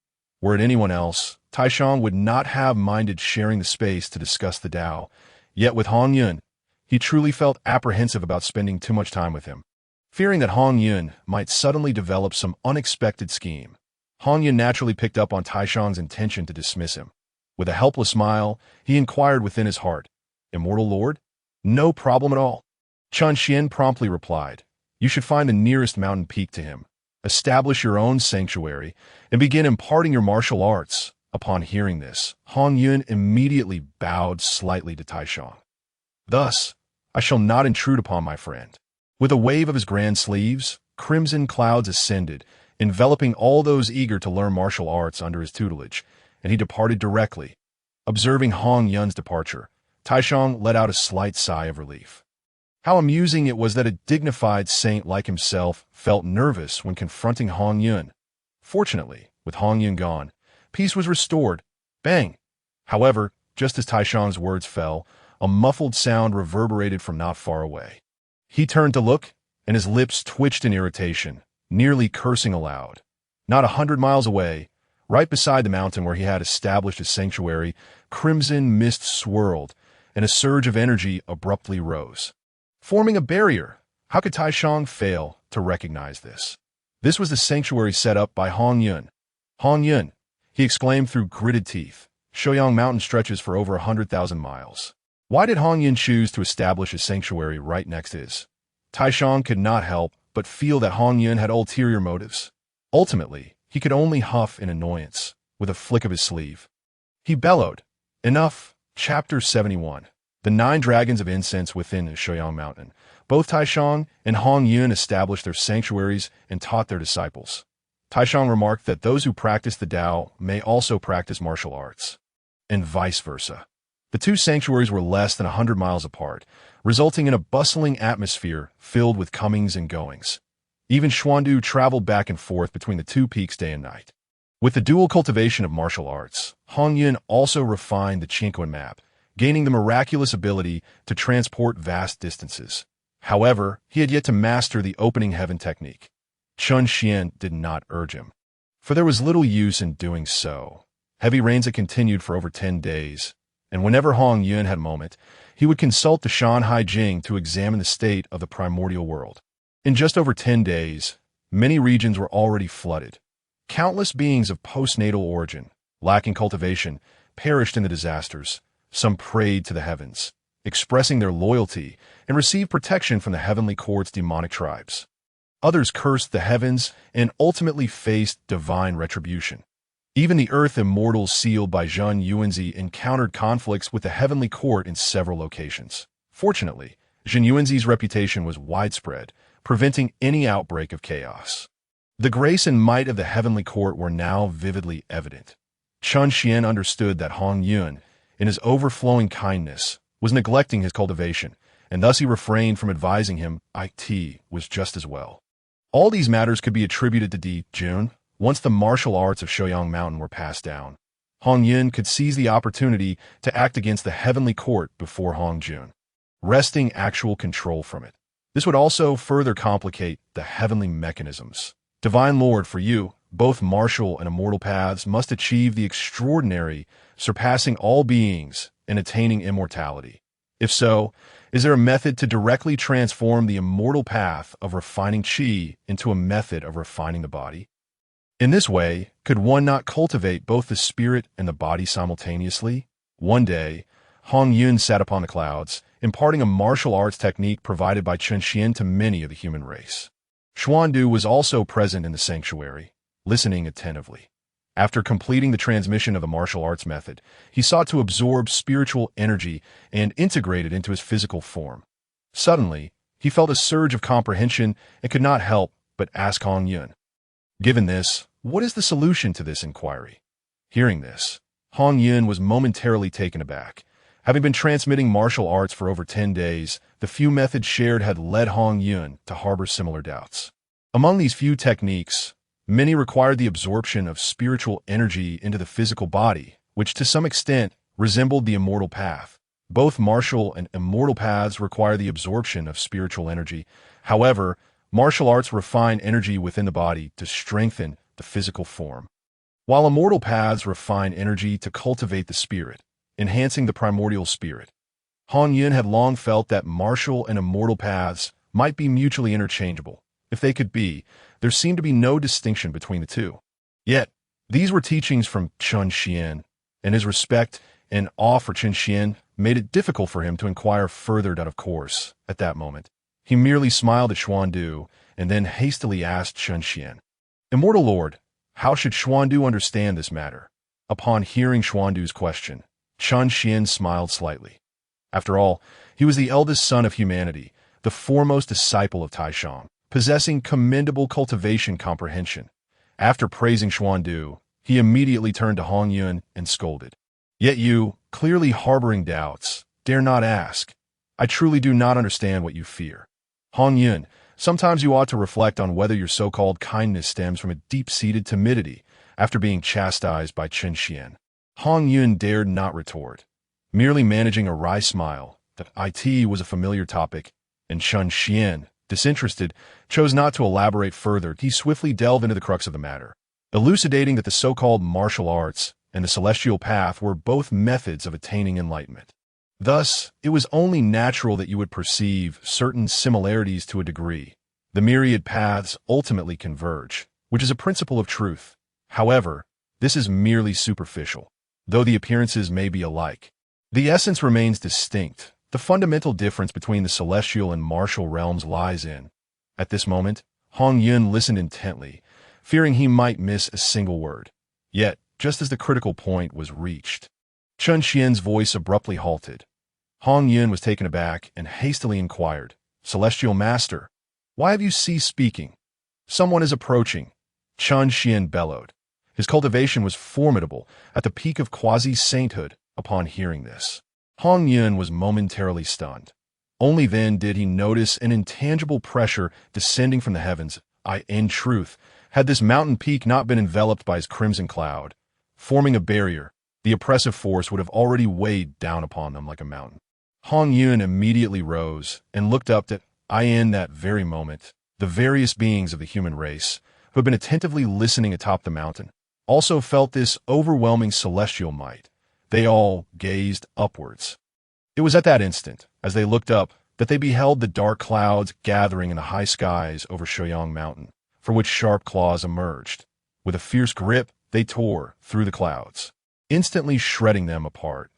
Were it anyone else, Taishang would not have minded sharing the space to discuss the Tao. Yet with Hongyun, he truly felt apprehensive about spending too much time with him. Fearing that Hongyun might suddenly develop some unexpected scheme, Hongyun naturally picked up on Taishang's intention to dismiss him. With a helpless smile, he inquired within his heart, "Immortal Lord? No problem at all." Chen Xian promptly replied, "You should find the nearest mountain peak to him, establish your own sanctuary, and begin imparting your martial arts. Upon hearing this, Hongyun immediately bowed slightly to Taishang. Thus, I shall not intrude upon my friend. With a wave of his grand sleeves, crimson clouds ascended, enveloping all those eager to learn martial arts under his tutelage, and he departed directly. Observing Hongyun's departure, Taishang let out a slight sigh of relief. How amusing it was that a dignified saint like himself felt nervous when confronting Hongyun. Fortunately, with Hongyun gone, peace was restored. Bang! However, just as Taishang's words fell, a muffled sound reverberated from not far away. He turned to look, and his lips twitched in irritation, nearly cursing aloud. Not 100 miles away, right beside the mountain where he had established his sanctuary, crimson mist swirled, and a surge of energy abruptly rose, forming a barrier. How could Taishang fail to recognize this? This was the sanctuary set up by Hongyun. Hongyun, he exclaimed through gritted teeth. Shoyang Mountain stretches for over 100,000 miles. Why did Hongyun choose to establish a sanctuary right next to his? Taishang could not help but feel that Hongyun had ulterior motives. Ultimately, he could only huff in annoyance, with a flick of his sleeve. He bellowed, "Enough!" Chapter 71. The 9 dragons of incense within the Shoyang Mountain. Both Taishang and Hongyun established their sanctuaries and taught their disciples. Taishang remarked that those who practice the Dao may also practice martial arts, and vice versa. The 2 sanctuaries were less than 100 miles apart, resulting in a bustling atmosphere filled with comings and goings. Even Xuandu traveled back and forth between the 2 peaks day and night. With the dual cultivation of martial arts, Hongyun also refined the Qingquan map, gaining the miraculous ability to transport vast distances. However, he had yet to master the opening heaven technique. Chun Xian did not urge him, for there was little use in doing so. Heavy rains had continued for over 10 days, and whenever Hongyun had a moment, he would consult the Shanhai Jing to examine the state of the primordial world. In just over 10 days, many regions were already flooded. Countless beings of postnatal origin, lacking cultivation, perished in the disasters. Some prayed to the heavens, expressing their loyalty, and received protection from the heavenly court's demonic tribes. Others cursed the heavens and ultimately faced divine retribution. Even the earth immortals sealed by Zheng Yuanzi encountered conflicts with the heavenly court in several locations. Fortunately, Zheng Yuanzi's reputation was widespread, preventing any outbreak of chaos. The grace and might of the heavenly court were now vividly evident. Chun Xian understood that Hongyun, in his overflowing kindness, was neglecting his cultivation, and thus he refrained from advising him. It was just as well. All these matters could be attributed to Dijun. Once the martial arts of Shoyang Mountain were passed down, Hongyun could seize the opportunity to act against the heavenly court before Hongjun, wresting actual control from it. This would also further complicate the heavenly mechanisms. Divine Lord, for you, both martial and immortal paths must achieve the extraordinary, surpassing all beings and attaining immortality. If so, is there a method to directly transform the immortal path of refining qi into a method of refining the body? In this way, could one not cultivate both the spirit and the body simultaneously? One day, Hongyun sat upon the clouds, imparting a martial arts technique provided by Chun Xian to many of the human race. Xuandu was also present in the sanctuary, listening attentively. After completing the transmission of the martial arts method, he sought to absorb spiritual energy and integrate it into his physical form. Suddenly, he felt a surge of comprehension and could not help but ask Hongyun, "Given this, what is the solution to this inquiry?" Hearing this, Hongyun was momentarily taken aback. Having been transmitting martial arts for over 10 days, the few methods shared had led Hongyun to harbor similar doubts. Among these few techniques, many required the absorption of spiritual energy into the physical body, which to some extent resembled the immortal path. Both martial and immortal paths require the absorption of spiritual energy. However, martial arts refine energy within the body to strengthen the physical form, while immortal paths refine energy to cultivate the spirit, enhancing the primordial spirit. Hongyun had long felt that martial and immortal paths might be mutually interchangeable. If they could be, there seemed to be no distinction between the two. Yet, these were teachings from Chun Xian, and his respect and awe for Chun Xian made it difficult for him to inquire further. Of course, at that moment, he merely smiled at Xuandu and then hastily asked Chun Xian, "Immortal Lord, how should Xuandu understand this matter?" Upon hearing Xuandu's question, Chen Xian smiled slightly. After all, he was the eldest son of humanity, the foremost disciple of Taishang, possessing commendable cultivation comprehension. After praising Xuandu, he immediately turned to Hongyun and scolded. Yet you, clearly harboring doubts, dare not ask. I truly do not understand what you fear. Hongyun, sometimes you ought to reflect on whether your so-called kindness stems from a deep-seated timidity after being chastised by Chen Xian. Hongyun dared not retort, merely managing a wry smile that it was a familiar topic, and Chen Xian, disinterested, chose not to elaborate further. He swiftly delved into the crux of the matter, elucidating that the so-called martial arts and the celestial path were both methods of attaining enlightenment. Thus, it was only natural that you would perceive certain similarities to a degree. The myriad paths ultimately converge, which is a principle of truth. However, this is merely superficial, though the appearances may be alike. The essence remains distinct. The fundamental difference between the celestial and martial realms lies in. At this moment, Hongyun listened intently, fearing he might miss a single word. Yet, just as the critical point was reached, Chen Xian's voice abruptly halted. Hongyun was taken aback and hastily inquired, "Celestial Master, why have you ceased speaking? Someone is approaching." Chen Xian bellowed. His cultivation was formidable, at the peak of quasi-sainthood. Upon hearing this, Hongyun was momentarily stunned. Only then did he notice an intangible pressure descending from the heavens. In truth, had this mountain peak not been enveloped by his crimson cloud, forming a barrier, the oppressive force would have already weighed down upon them like a mountain. Hongyun immediately rose and looked up at in that very moment. The various beings of the human race, who had been attentively listening atop the mountain, also felt this overwhelming celestial might. They all gazed upwards. It was at that instant, as they looked up, that they beheld the dark clouds gathering in the high skies over Shoyang Mountain, for which sharp claws emerged. With a fierce grip, they tore through the clouds, instantly shredding them apart.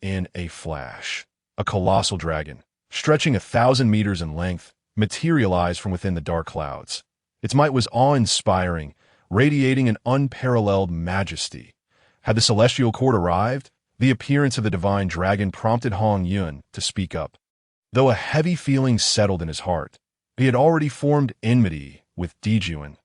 In a flash, a colossal dragon, stretching 1,000 meters in length, materialized from within the dark clouds. Its might was awe-inspiring, radiating an unparalleled majesty. Had the celestial court arrived, the appearance of the divine dragon prompted Hongyun to speak up. Though a heavy feeling settled in his heart, he had already formed enmity with Dijun.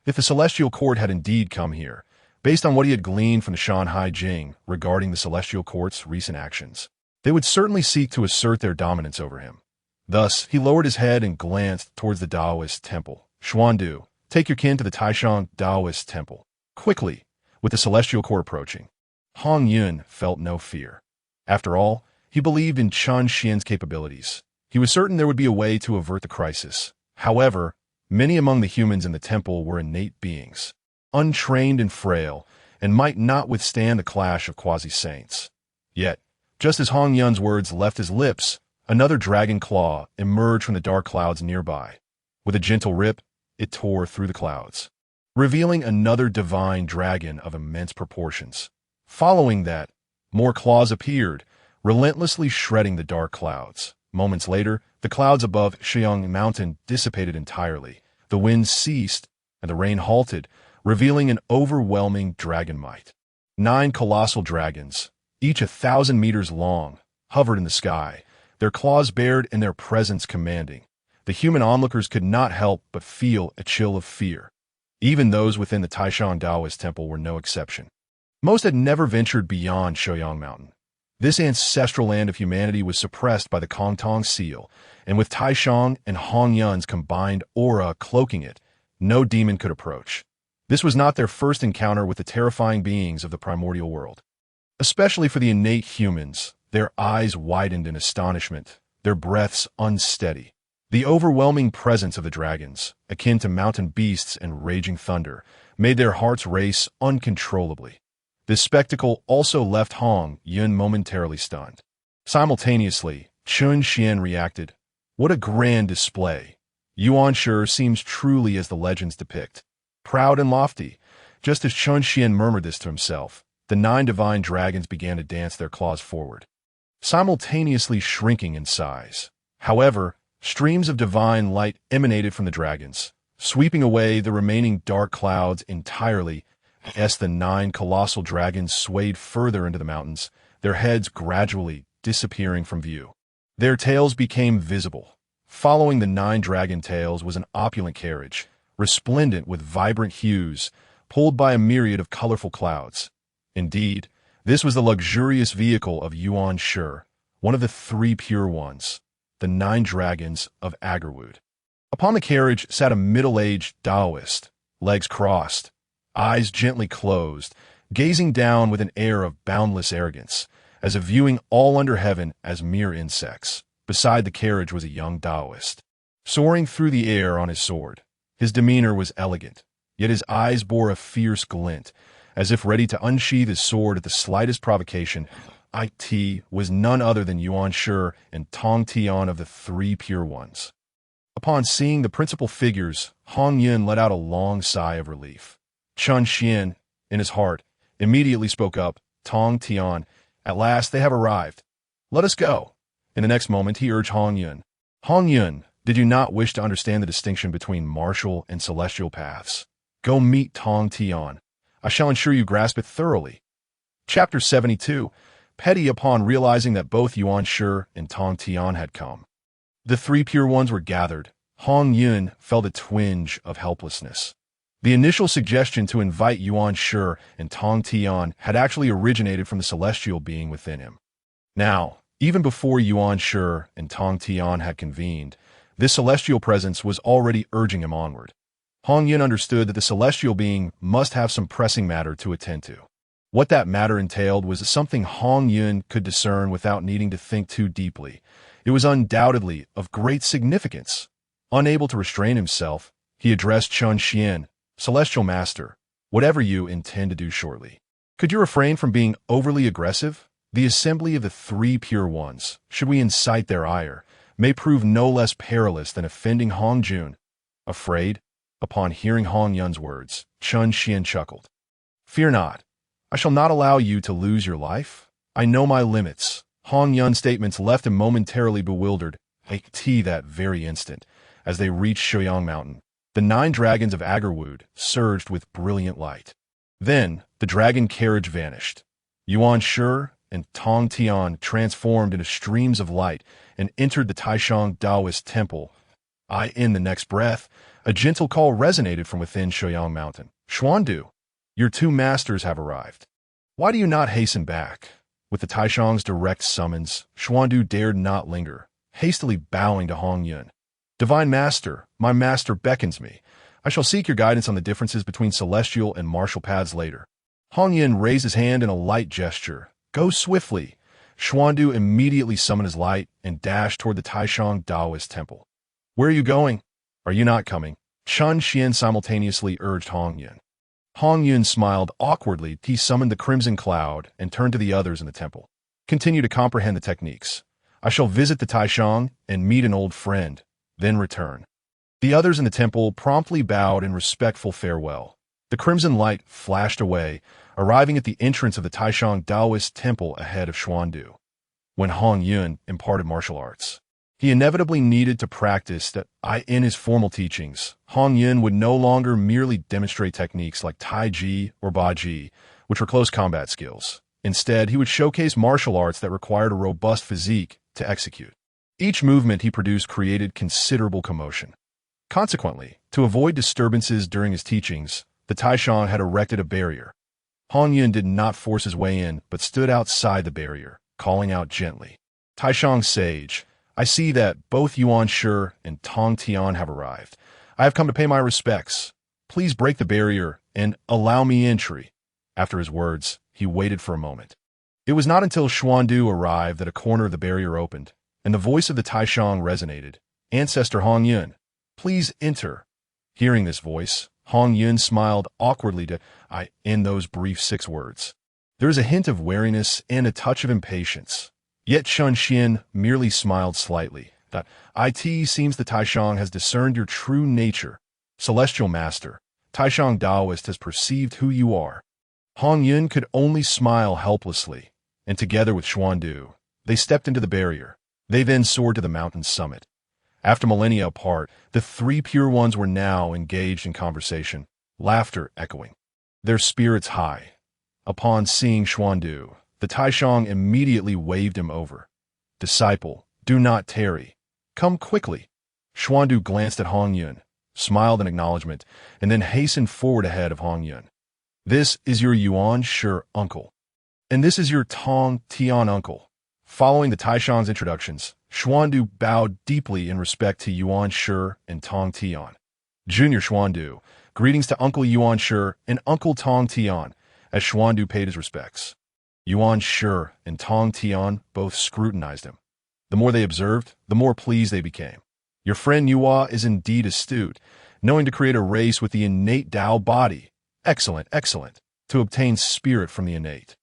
If the celestial court had indeed come here, based on what he had gleaned from the Shanhai Jing regarding the celestial court's recent actions, they would certainly seek to assert their dominance over him. Thus, he lowered his head and glanced towards the Taoist temple. "Xuandu, take your kin to the Taishang Taoist temple. Quickly!" With the celestial court approaching, Hongyun felt no fear. After all, he believed in Chen Xian's capabilities. He was certain there would be a way to avert the crisis. However, many among the humans in the temple were innate beings, untrained and frail, and might not withstand the clash of quasi-saints. Yet, just as Hongyun's words left his lips, another dragon claw emerged from the dark clouds nearby. With a gentle rip, it tore through the clouds, revealing another divine dragon of immense proportions. Following that, more claws appeared, relentlessly shredding the dark clouds. Moments later, the clouds above Shoyang Mountain dissipated entirely. The wind ceased, and the rain halted, revealing an overwhelming dragon might. 9 colossal dragons, each 1,000 meters long, hovered in the sky, their claws bared and their presence commanding. The human onlookers could not help but feel a chill of fear. Even those within the Taishang Taoist temple were no exception. Most had never ventured beyond Shoyang Mountain. This ancestral land of humanity was suppressed by the Kong Tong seal, and with Taishang and Hongyun's combined aura cloaking it, no demon could approach. This was not their first encounter with the terrifying beings of the primordial world. Especially for the innate humans, their eyes widened in astonishment, their breaths unsteady. The overwhelming presence of the dragons, akin to mountain beasts and raging thunder, made their hearts race uncontrollably. This spectacle also left Hongyun momentarily stunned. Simultaneously, Chen Xian reacted. "What a grand display! Yuan sure seems truly as the legends depict. Proud and lofty." Just as Chen Xian murmured this to himself, the 9 divine dragons began to dance their claws forward, simultaneously shrinking in size. However, streams of divine light emanated from the dragons, sweeping away the remaining dark clouds entirely. As the 9 colossal dragons swayed further into the mountains, their heads gradually disappearing from view. Their tails became visible. Following the 9 dragon tails was an opulent carriage, resplendent with vibrant hues, pulled by a myriad of colorful clouds. Indeed, this was the luxurious vehicle of Yuan Shi, one of the 3 pure ones, the 9 dragons of Agarwood. Upon the carriage sat a middle-aged Taoist, legs crossed, eyes gently closed, gazing down with an air of boundless arrogance, as if viewing all under heaven as mere insects. Beside the carriage was a young Taoist, soaring through the air on his sword. His demeanor was elegant, yet his eyes bore a fierce glint, as if ready to unsheath his sword at the slightest provocation. It was none other than Yuan Shi and Tong Tian of the 3 pure ones. Upon seeing the principal figures, Hongyun let out a long sigh of relief. Chun Xian, in his heart, immediately spoke up. Tong Tian, at last they have arrived. Let us go. In the next moment, he urged Hongyun. Hongyun, did you not wish to understand the distinction between martial and celestial paths? Go meet Tong Tian. I shall ensure you grasp it thoroughly. Chapter 72. Petty upon realizing that both Yuan Shi and Tong Tian had come. The 3 pure ones were gathered. Hongyun felt a twinge of helplessness. The initial suggestion to invite Yuan Shi and Tong Tian had actually originated from the celestial being within him. Now, even before Yuan Shi and Tong Tian had convened, this celestial presence was already urging him onward. Hongyun understood that the celestial being must have some pressing matter to attend to. What that matter entailed was something Hongyun could discern without needing to think too deeply. It was undoubtedly of great significance. Unable to restrain himself, he addressed Chun Xian, Celestial Master, whatever you intend to do shortly. Could you refrain from being overly aggressive? The assembly of the 3 pure ones, should we incite their ire, may prove no less perilous than offending Hongjun. Afraid? Upon hearing Hongyun's words, Chun Xian chuckled. Fear not. I shall not allow you to lose your life. I know my limits. Hongyun's statements left him momentarily bewildered. That very instant, as they reached Shoyang Mountain, the 9 dragons of Agarwood surged with brilliant light. Then, the dragon carriage vanished. Yuan Shi and Tong Tian transformed into streams of light and entered the Taishang Taoist temple. In the next breath, a gentle call resonated from within Shoyang Mountain. Xuandu, your 2 masters have arrived. Why do you not hasten back? With the Taishang's direct summons, Xuandu dared not linger, hastily bowing to Hongyun. Divine Master, my master beckons me. I shall seek your guidance on the differences between celestial and martial paths later. Hongyun raised his hand in a light gesture. Go swiftly. Xuandu immediately summoned his light and dashed toward the Taishang Taoist temple. Where are you going? Are you not coming? Chun Xian simultaneously urged Hongyun. Hongyun smiled awkwardly. He summoned the crimson cloud and turned to the others in the temple. Continue to comprehend the techniques. I shall visit the Taishang and meet an old friend, then return. The others in the temple promptly bowed in respectful farewell. The crimson light flashed away, arriving at the entrance of the Taishang Taoist temple ahead of Xuandu. When Hongyun imparted martial arts, he inevitably needed to practice that in his formal teachings. Hongyun would no longer merely demonstrate techniques like Taiji or Baji, which were close combat skills. Instead, he would showcase martial arts that required a robust physique to execute. Each movement he produced created considerable commotion. Consequently, to avoid disturbances during his teachings, the Taishang had erected a barrier. Hongyun did not force his way in, but stood outside the barrier, calling out gently. Taishang sage, I see that both Yuan Shi and Tong Tian have arrived. I have come to pay my respects. Please break the barrier and allow me entry. After his words, he waited for a moment. It was not until Xuandu arrived that a corner of the barrier opened, and the voice of the Taishang resonated. Ancestor Hongyun, please enter. Hearing this voice, Hongyun smiled awkwardly to in those brief 6 words. There is a hint of wariness and a touch of impatience. Yet Chun Xian merely smiled slightly. It seems the Taishang has discerned your true nature. Celestial Master, Taishang Taoist has perceived who you are. Hongyun could only smile helplessly, and together with Xuandu, they stepped into the barrier. They then soared to the mountain's summit. After millennia apart, the 3 pure ones were now engaged in conversation, laughter echoing. their spirits high. Upon seeing Xuandu, the Taishang immediately waved him over. "Disciple, do not tarry. Come quickly." Xuandu glanced at Hongyun, smiled in acknowledgement, and then hastened forward ahead of Hongyun. "This is your Yuan Shi uncle. And this is your Tong Tian uncle." Following the Taishang's introductions, Xuandu bowed deeply in respect to Yuan Shi and Tong Tian. "Junior Xuandu, greetings to Uncle Yuan Shi and Uncle Tong Tian," as Xuandu paid his respects. Yuan Shi and Tong Tian both scrutinized him. The more they observed, the more pleased they became. "Your friend Yua is indeed astute, knowing to create a race with the innate Dao body. Excellent, excellent, to obtain spirit from the innate.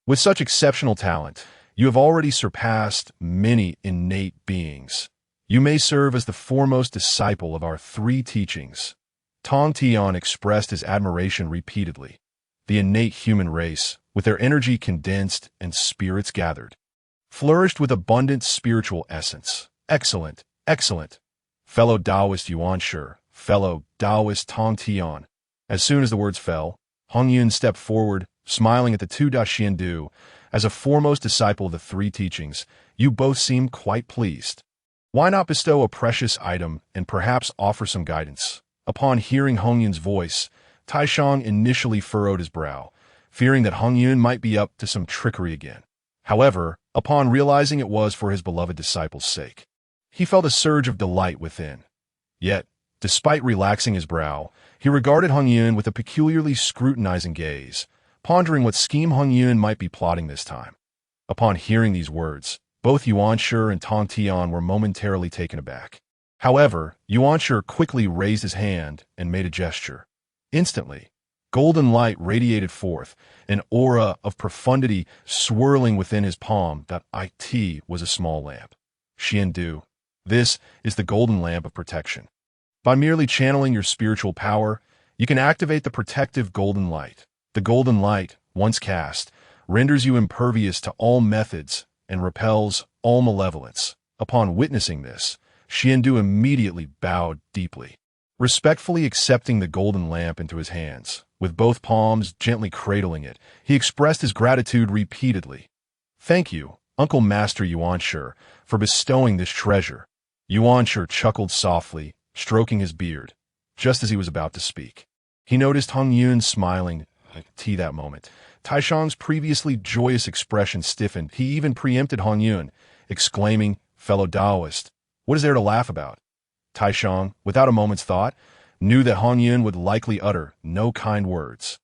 With such exceptional talent, you have already surpassed many innate beings. You may serve as the foremost disciple of our three teachings." Tong Tian expressed his admiration repeatedly. The innate human race, with their energy condensed and spirits gathered, flourished with abundant spiritual essence. "Excellent, excellent, fellow Taoist Yuan Shi, fellow Taoist Tong Tian." As soon as the words fell, Hongyun stepped forward, smiling at the two Xiandu. "As a foremost disciple of the three teachings, you both seem quite pleased. Why not bestow a precious item and perhaps offer some guidance?" Upon hearing Hongyun's voice, Taishang initially furrowed his brow, fearing that Hongyun might be up to some trickery again. However, upon realizing it was for his beloved disciple's sake, he felt a surge of delight within. Yet, despite relaxing his brow, he regarded Hongyun with a peculiarly scrutinizing gaze, pondering what scheme Hongyun might be plotting this time. Upon hearing these words, both Yuan Shi and Tong Tian were momentarily taken aback. However, Yuan Shi quickly raised his hand and made a gesture. Instantly, golden light radiated forth, an aura of profundity swirling within his palm. That it was a small lamp. "Xiandu, this is the golden lamp of protection. By merely channeling your spiritual power, you can activate the protective golden light. The golden light, once cast, renders you impervious to all methods and repels all malevolence." Upon witnessing this, Xiandu immediately bowed deeply, respectfully accepting the golden lamp into his hands. With both palms gently cradling it, he expressed his gratitude repeatedly. "Thank you, Uncle Master Yuan Shi, for bestowing this treasure." Yuan Shi chuckled softly, stroking his beard. Just as he was about to speak, he noticed Hongyun smiling that moment. Taishang's previously joyous expression stiffened. He even preempted Hongyun, exclaiming, "Fellow Taoist, what is there to laugh about?" Taishang, without a moment's thought, knew that Hongyun would likely utter no kind words.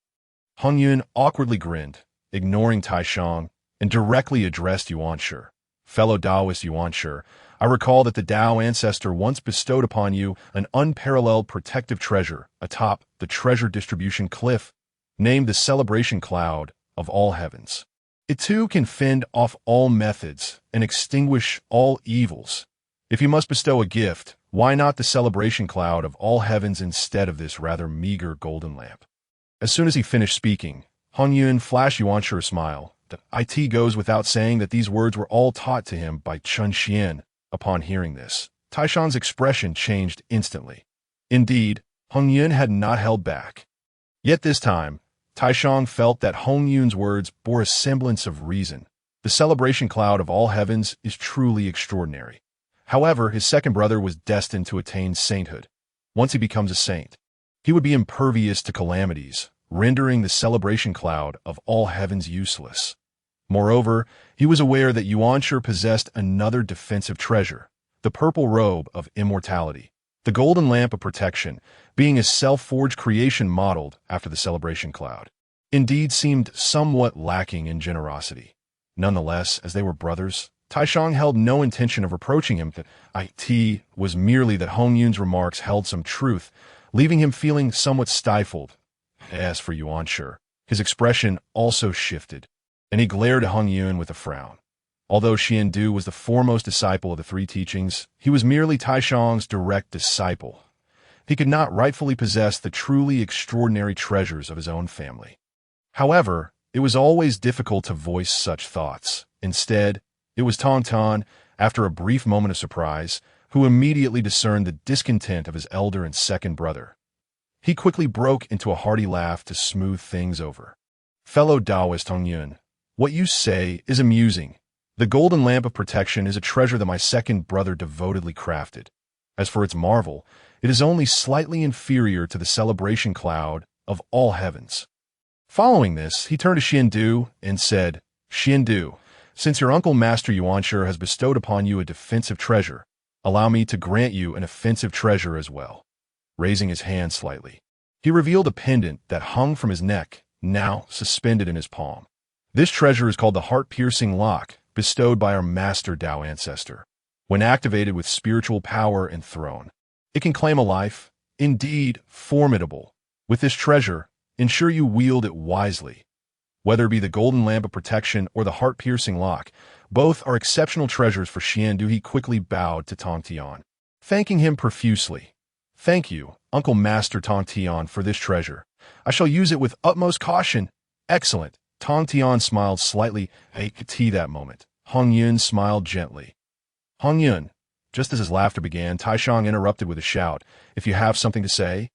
Hongyun awkwardly grinned, ignoring Taishang, and directly addressed Yuan Shi. "Fellow Taoist Yuan Shi, I recall that the Dao ancestor once bestowed upon you an unparalleled protective treasure atop the treasure distribution cliff, named the celebration cloud of all heavens. It too can fend off all methods and extinguish all evils. If you must bestow a gift, why not the celebration cloud of all heavens instead of this rather meager golden lamp?" As soon as he finished speaking, Hongyun flashed Yuan Shi a smile. It goes without saying that these words were all taught to him by Chun Xian. Upon hearing this, Taishang's expression changed instantly. Indeed, Hongyun had not held back. Yet this time, Taishang felt that Hongyun's words bore a semblance of reason. The celebration cloud of all heavens is truly extraordinary. However, his second brother was destined to attain sainthood. Once he becomes a saint, he would be impervious to calamities, rendering the celebration cloud of all heavens useless. Moreover, he was aware that Yuan Shi possessed another defensive treasure, the purple robe of immortality, the golden lamp of protection, being a self-forged creation modeled after the celebration cloud. Indeed seemed somewhat lacking in generosity. Nonetheless, as they were brothers, Taishang held no intention of reproaching him. It was merely that Hongyun's remarks held some truth, leaving him feeling somewhat stifled. As for Yuan Shi, his expression also shifted, and he glared at Hongyun with a frown. Although Xiandu was the foremost disciple of the three teachings, he was merely Taishang's direct disciple. He could not rightfully possess the truly extraordinary treasures of his own family. However, it was always difficult to voice such thoughts. Instead, it was Tong Tong, after a brief moment of surprise, who immediately discerned the discontent of his elder and second brother. He quickly broke into a hearty laugh to smooth things over. Fellow Taoist Hongyun, what you say is amusing. The golden lamp of protection is a treasure that my second brother devotedly crafted. As for its marvel, it is only slightly inferior to the celebration cloud of all heavens. Following this, he turned to Xiandu and said, Xiandu, since your uncle Master Yuanshi has bestowed upon you a defensive treasure, allow me to grant you an offensive treasure as well. Raising his hand slightly, he revealed a pendant that hung from his neck, now suspended in his palm. This treasure is called the heart-piercing lock, bestowed by our Master Dao ancestor. When activated with spiritual power and throne, it can claim a life, indeed formidable. With this treasure, ensure you wield it wisely. Whether it be the golden lamp of protection or the heart-piercing lock, both are exceptional treasures for Xiandu. He quickly bowed to Tong Tian, thanking him profusely. Thank you, Uncle Master Tong Tian, for this treasure. I shall use it with utmost caution. Excellent. Tong Tian smiled slightly. That moment, Hongyun smiled gently. Hongyun, just as his laughter began, Taishang interrupted with a shout. If you have something to say,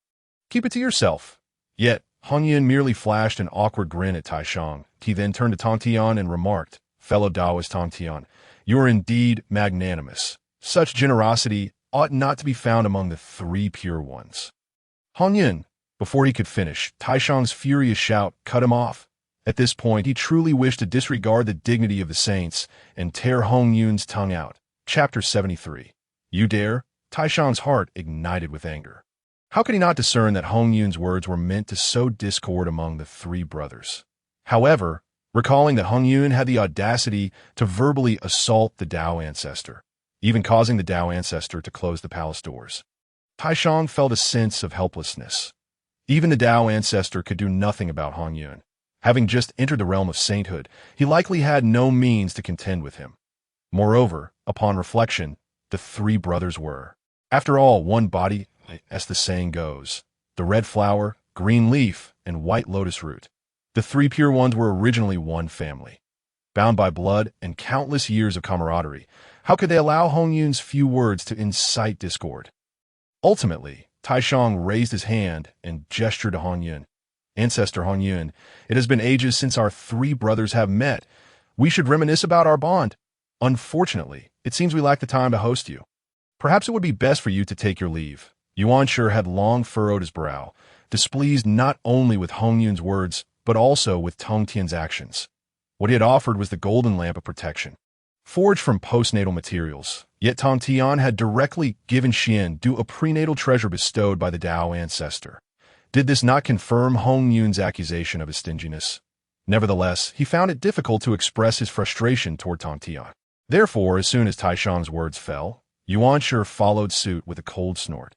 keep it to yourself. Yet, Hongyun merely flashed an awkward grin at Taishang. He then turned to Tong Tian and remarked, Fellow Taoist Tong Tian, you are indeed magnanimous. Such generosity ought not to be found among the three pure ones. Hongyun, before he could finish, Taishang's furious shout cut him off. At this point, he truly wished to disregard the dignity of the saints and tear Hongyun's tongue out. Chapter 73. You dare? Taishang's heart ignited with anger. How could he not discern that Hongyun's words were meant to sow discord among the three brothers? However, recalling that Hongyun had the audacity to verbally assault the Dao ancestor, even causing the Dao ancestor to close the palace doors, Taishang felt a sense of helplessness. Even the Dao ancestor could do nothing about Hongyun. Having just entered the realm of sainthood, he likely had no means to contend with him. Moreover, upon reflection, the three brothers were, after all, one body, as the saying goes, the red flower, green leaf, and white lotus root. The three pure ones were originally one family. Bound by blood and countless years of camaraderie, how could they allow Hongyun's few words to incite discord? Ultimately, Taishang raised his hand and gestured to Hongyun. Ancestor Hongyun, it has been ages since our three brothers have met. We should reminisce about our bond. Unfortunately, it seems we lack the time to host you. Perhaps it would be best for you to take your leave. Yuanshi had long furrowed his brow, displeased not only with Hongyun's words, but also with Tong Tian's actions. What he had offered was the golden lamp of protection, forged from postnatal materials, yet Tong Tian had directly given Xiandu a prenatal treasure bestowed by the Dao ancestor. Did this not confirm Hongyun's accusation of his stinginess? Nevertheless, he found it difficult to express his frustration toward Tong Tian. Therefore, as soon as Taishang's words fell, Yuanshi followed suit with a cold snort.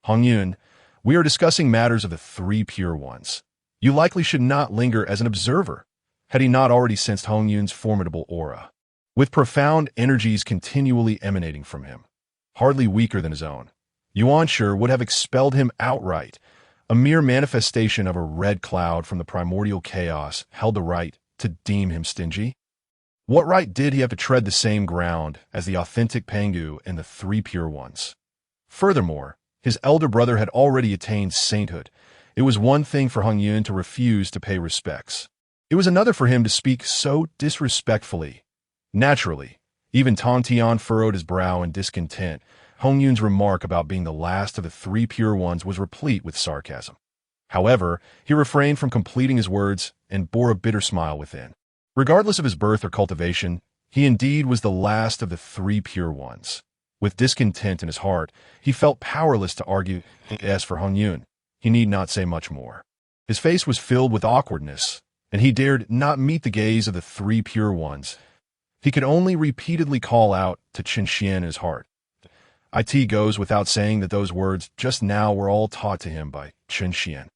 Hongyun, we are discussing matters of the three pure ones. You likely should not linger as an observer, had he not already sensed Hongyun's formidable aura, with profound energies continually emanating from him, hardly weaker than his own. Yuanshi would have expelled him outright. A mere manifestation of a red cloud from the primordial chaos held the right to deem him stingy. What right did he have to tread the same ground as the authentic Pangu and the three pure ones? Furthermore, his elder brother had already attained sainthood. It was one thing for Hongyun to refuse to pay respects. It was another for him to speak so disrespectfully. Naturally, even Tong Tian furrowed his brow in discontent. Hongyun's remark about being the last of the three pure ones was replete with sarcasm. However, he refrained from completing his words and bore a bitter smile within. Regardless of his birth or cultivation, he indeed was the last of the three pure ones. With discontent in his heart, he felt powerless to argue. As for Hongyun, he need not say much more. His face was filled with awkwardness, and he dared not meet the gaze of the three pure ones. He could only repeatedly call out to Qinshian in his heart. It goes without saying that those words just now were all taught to him by Qinshian.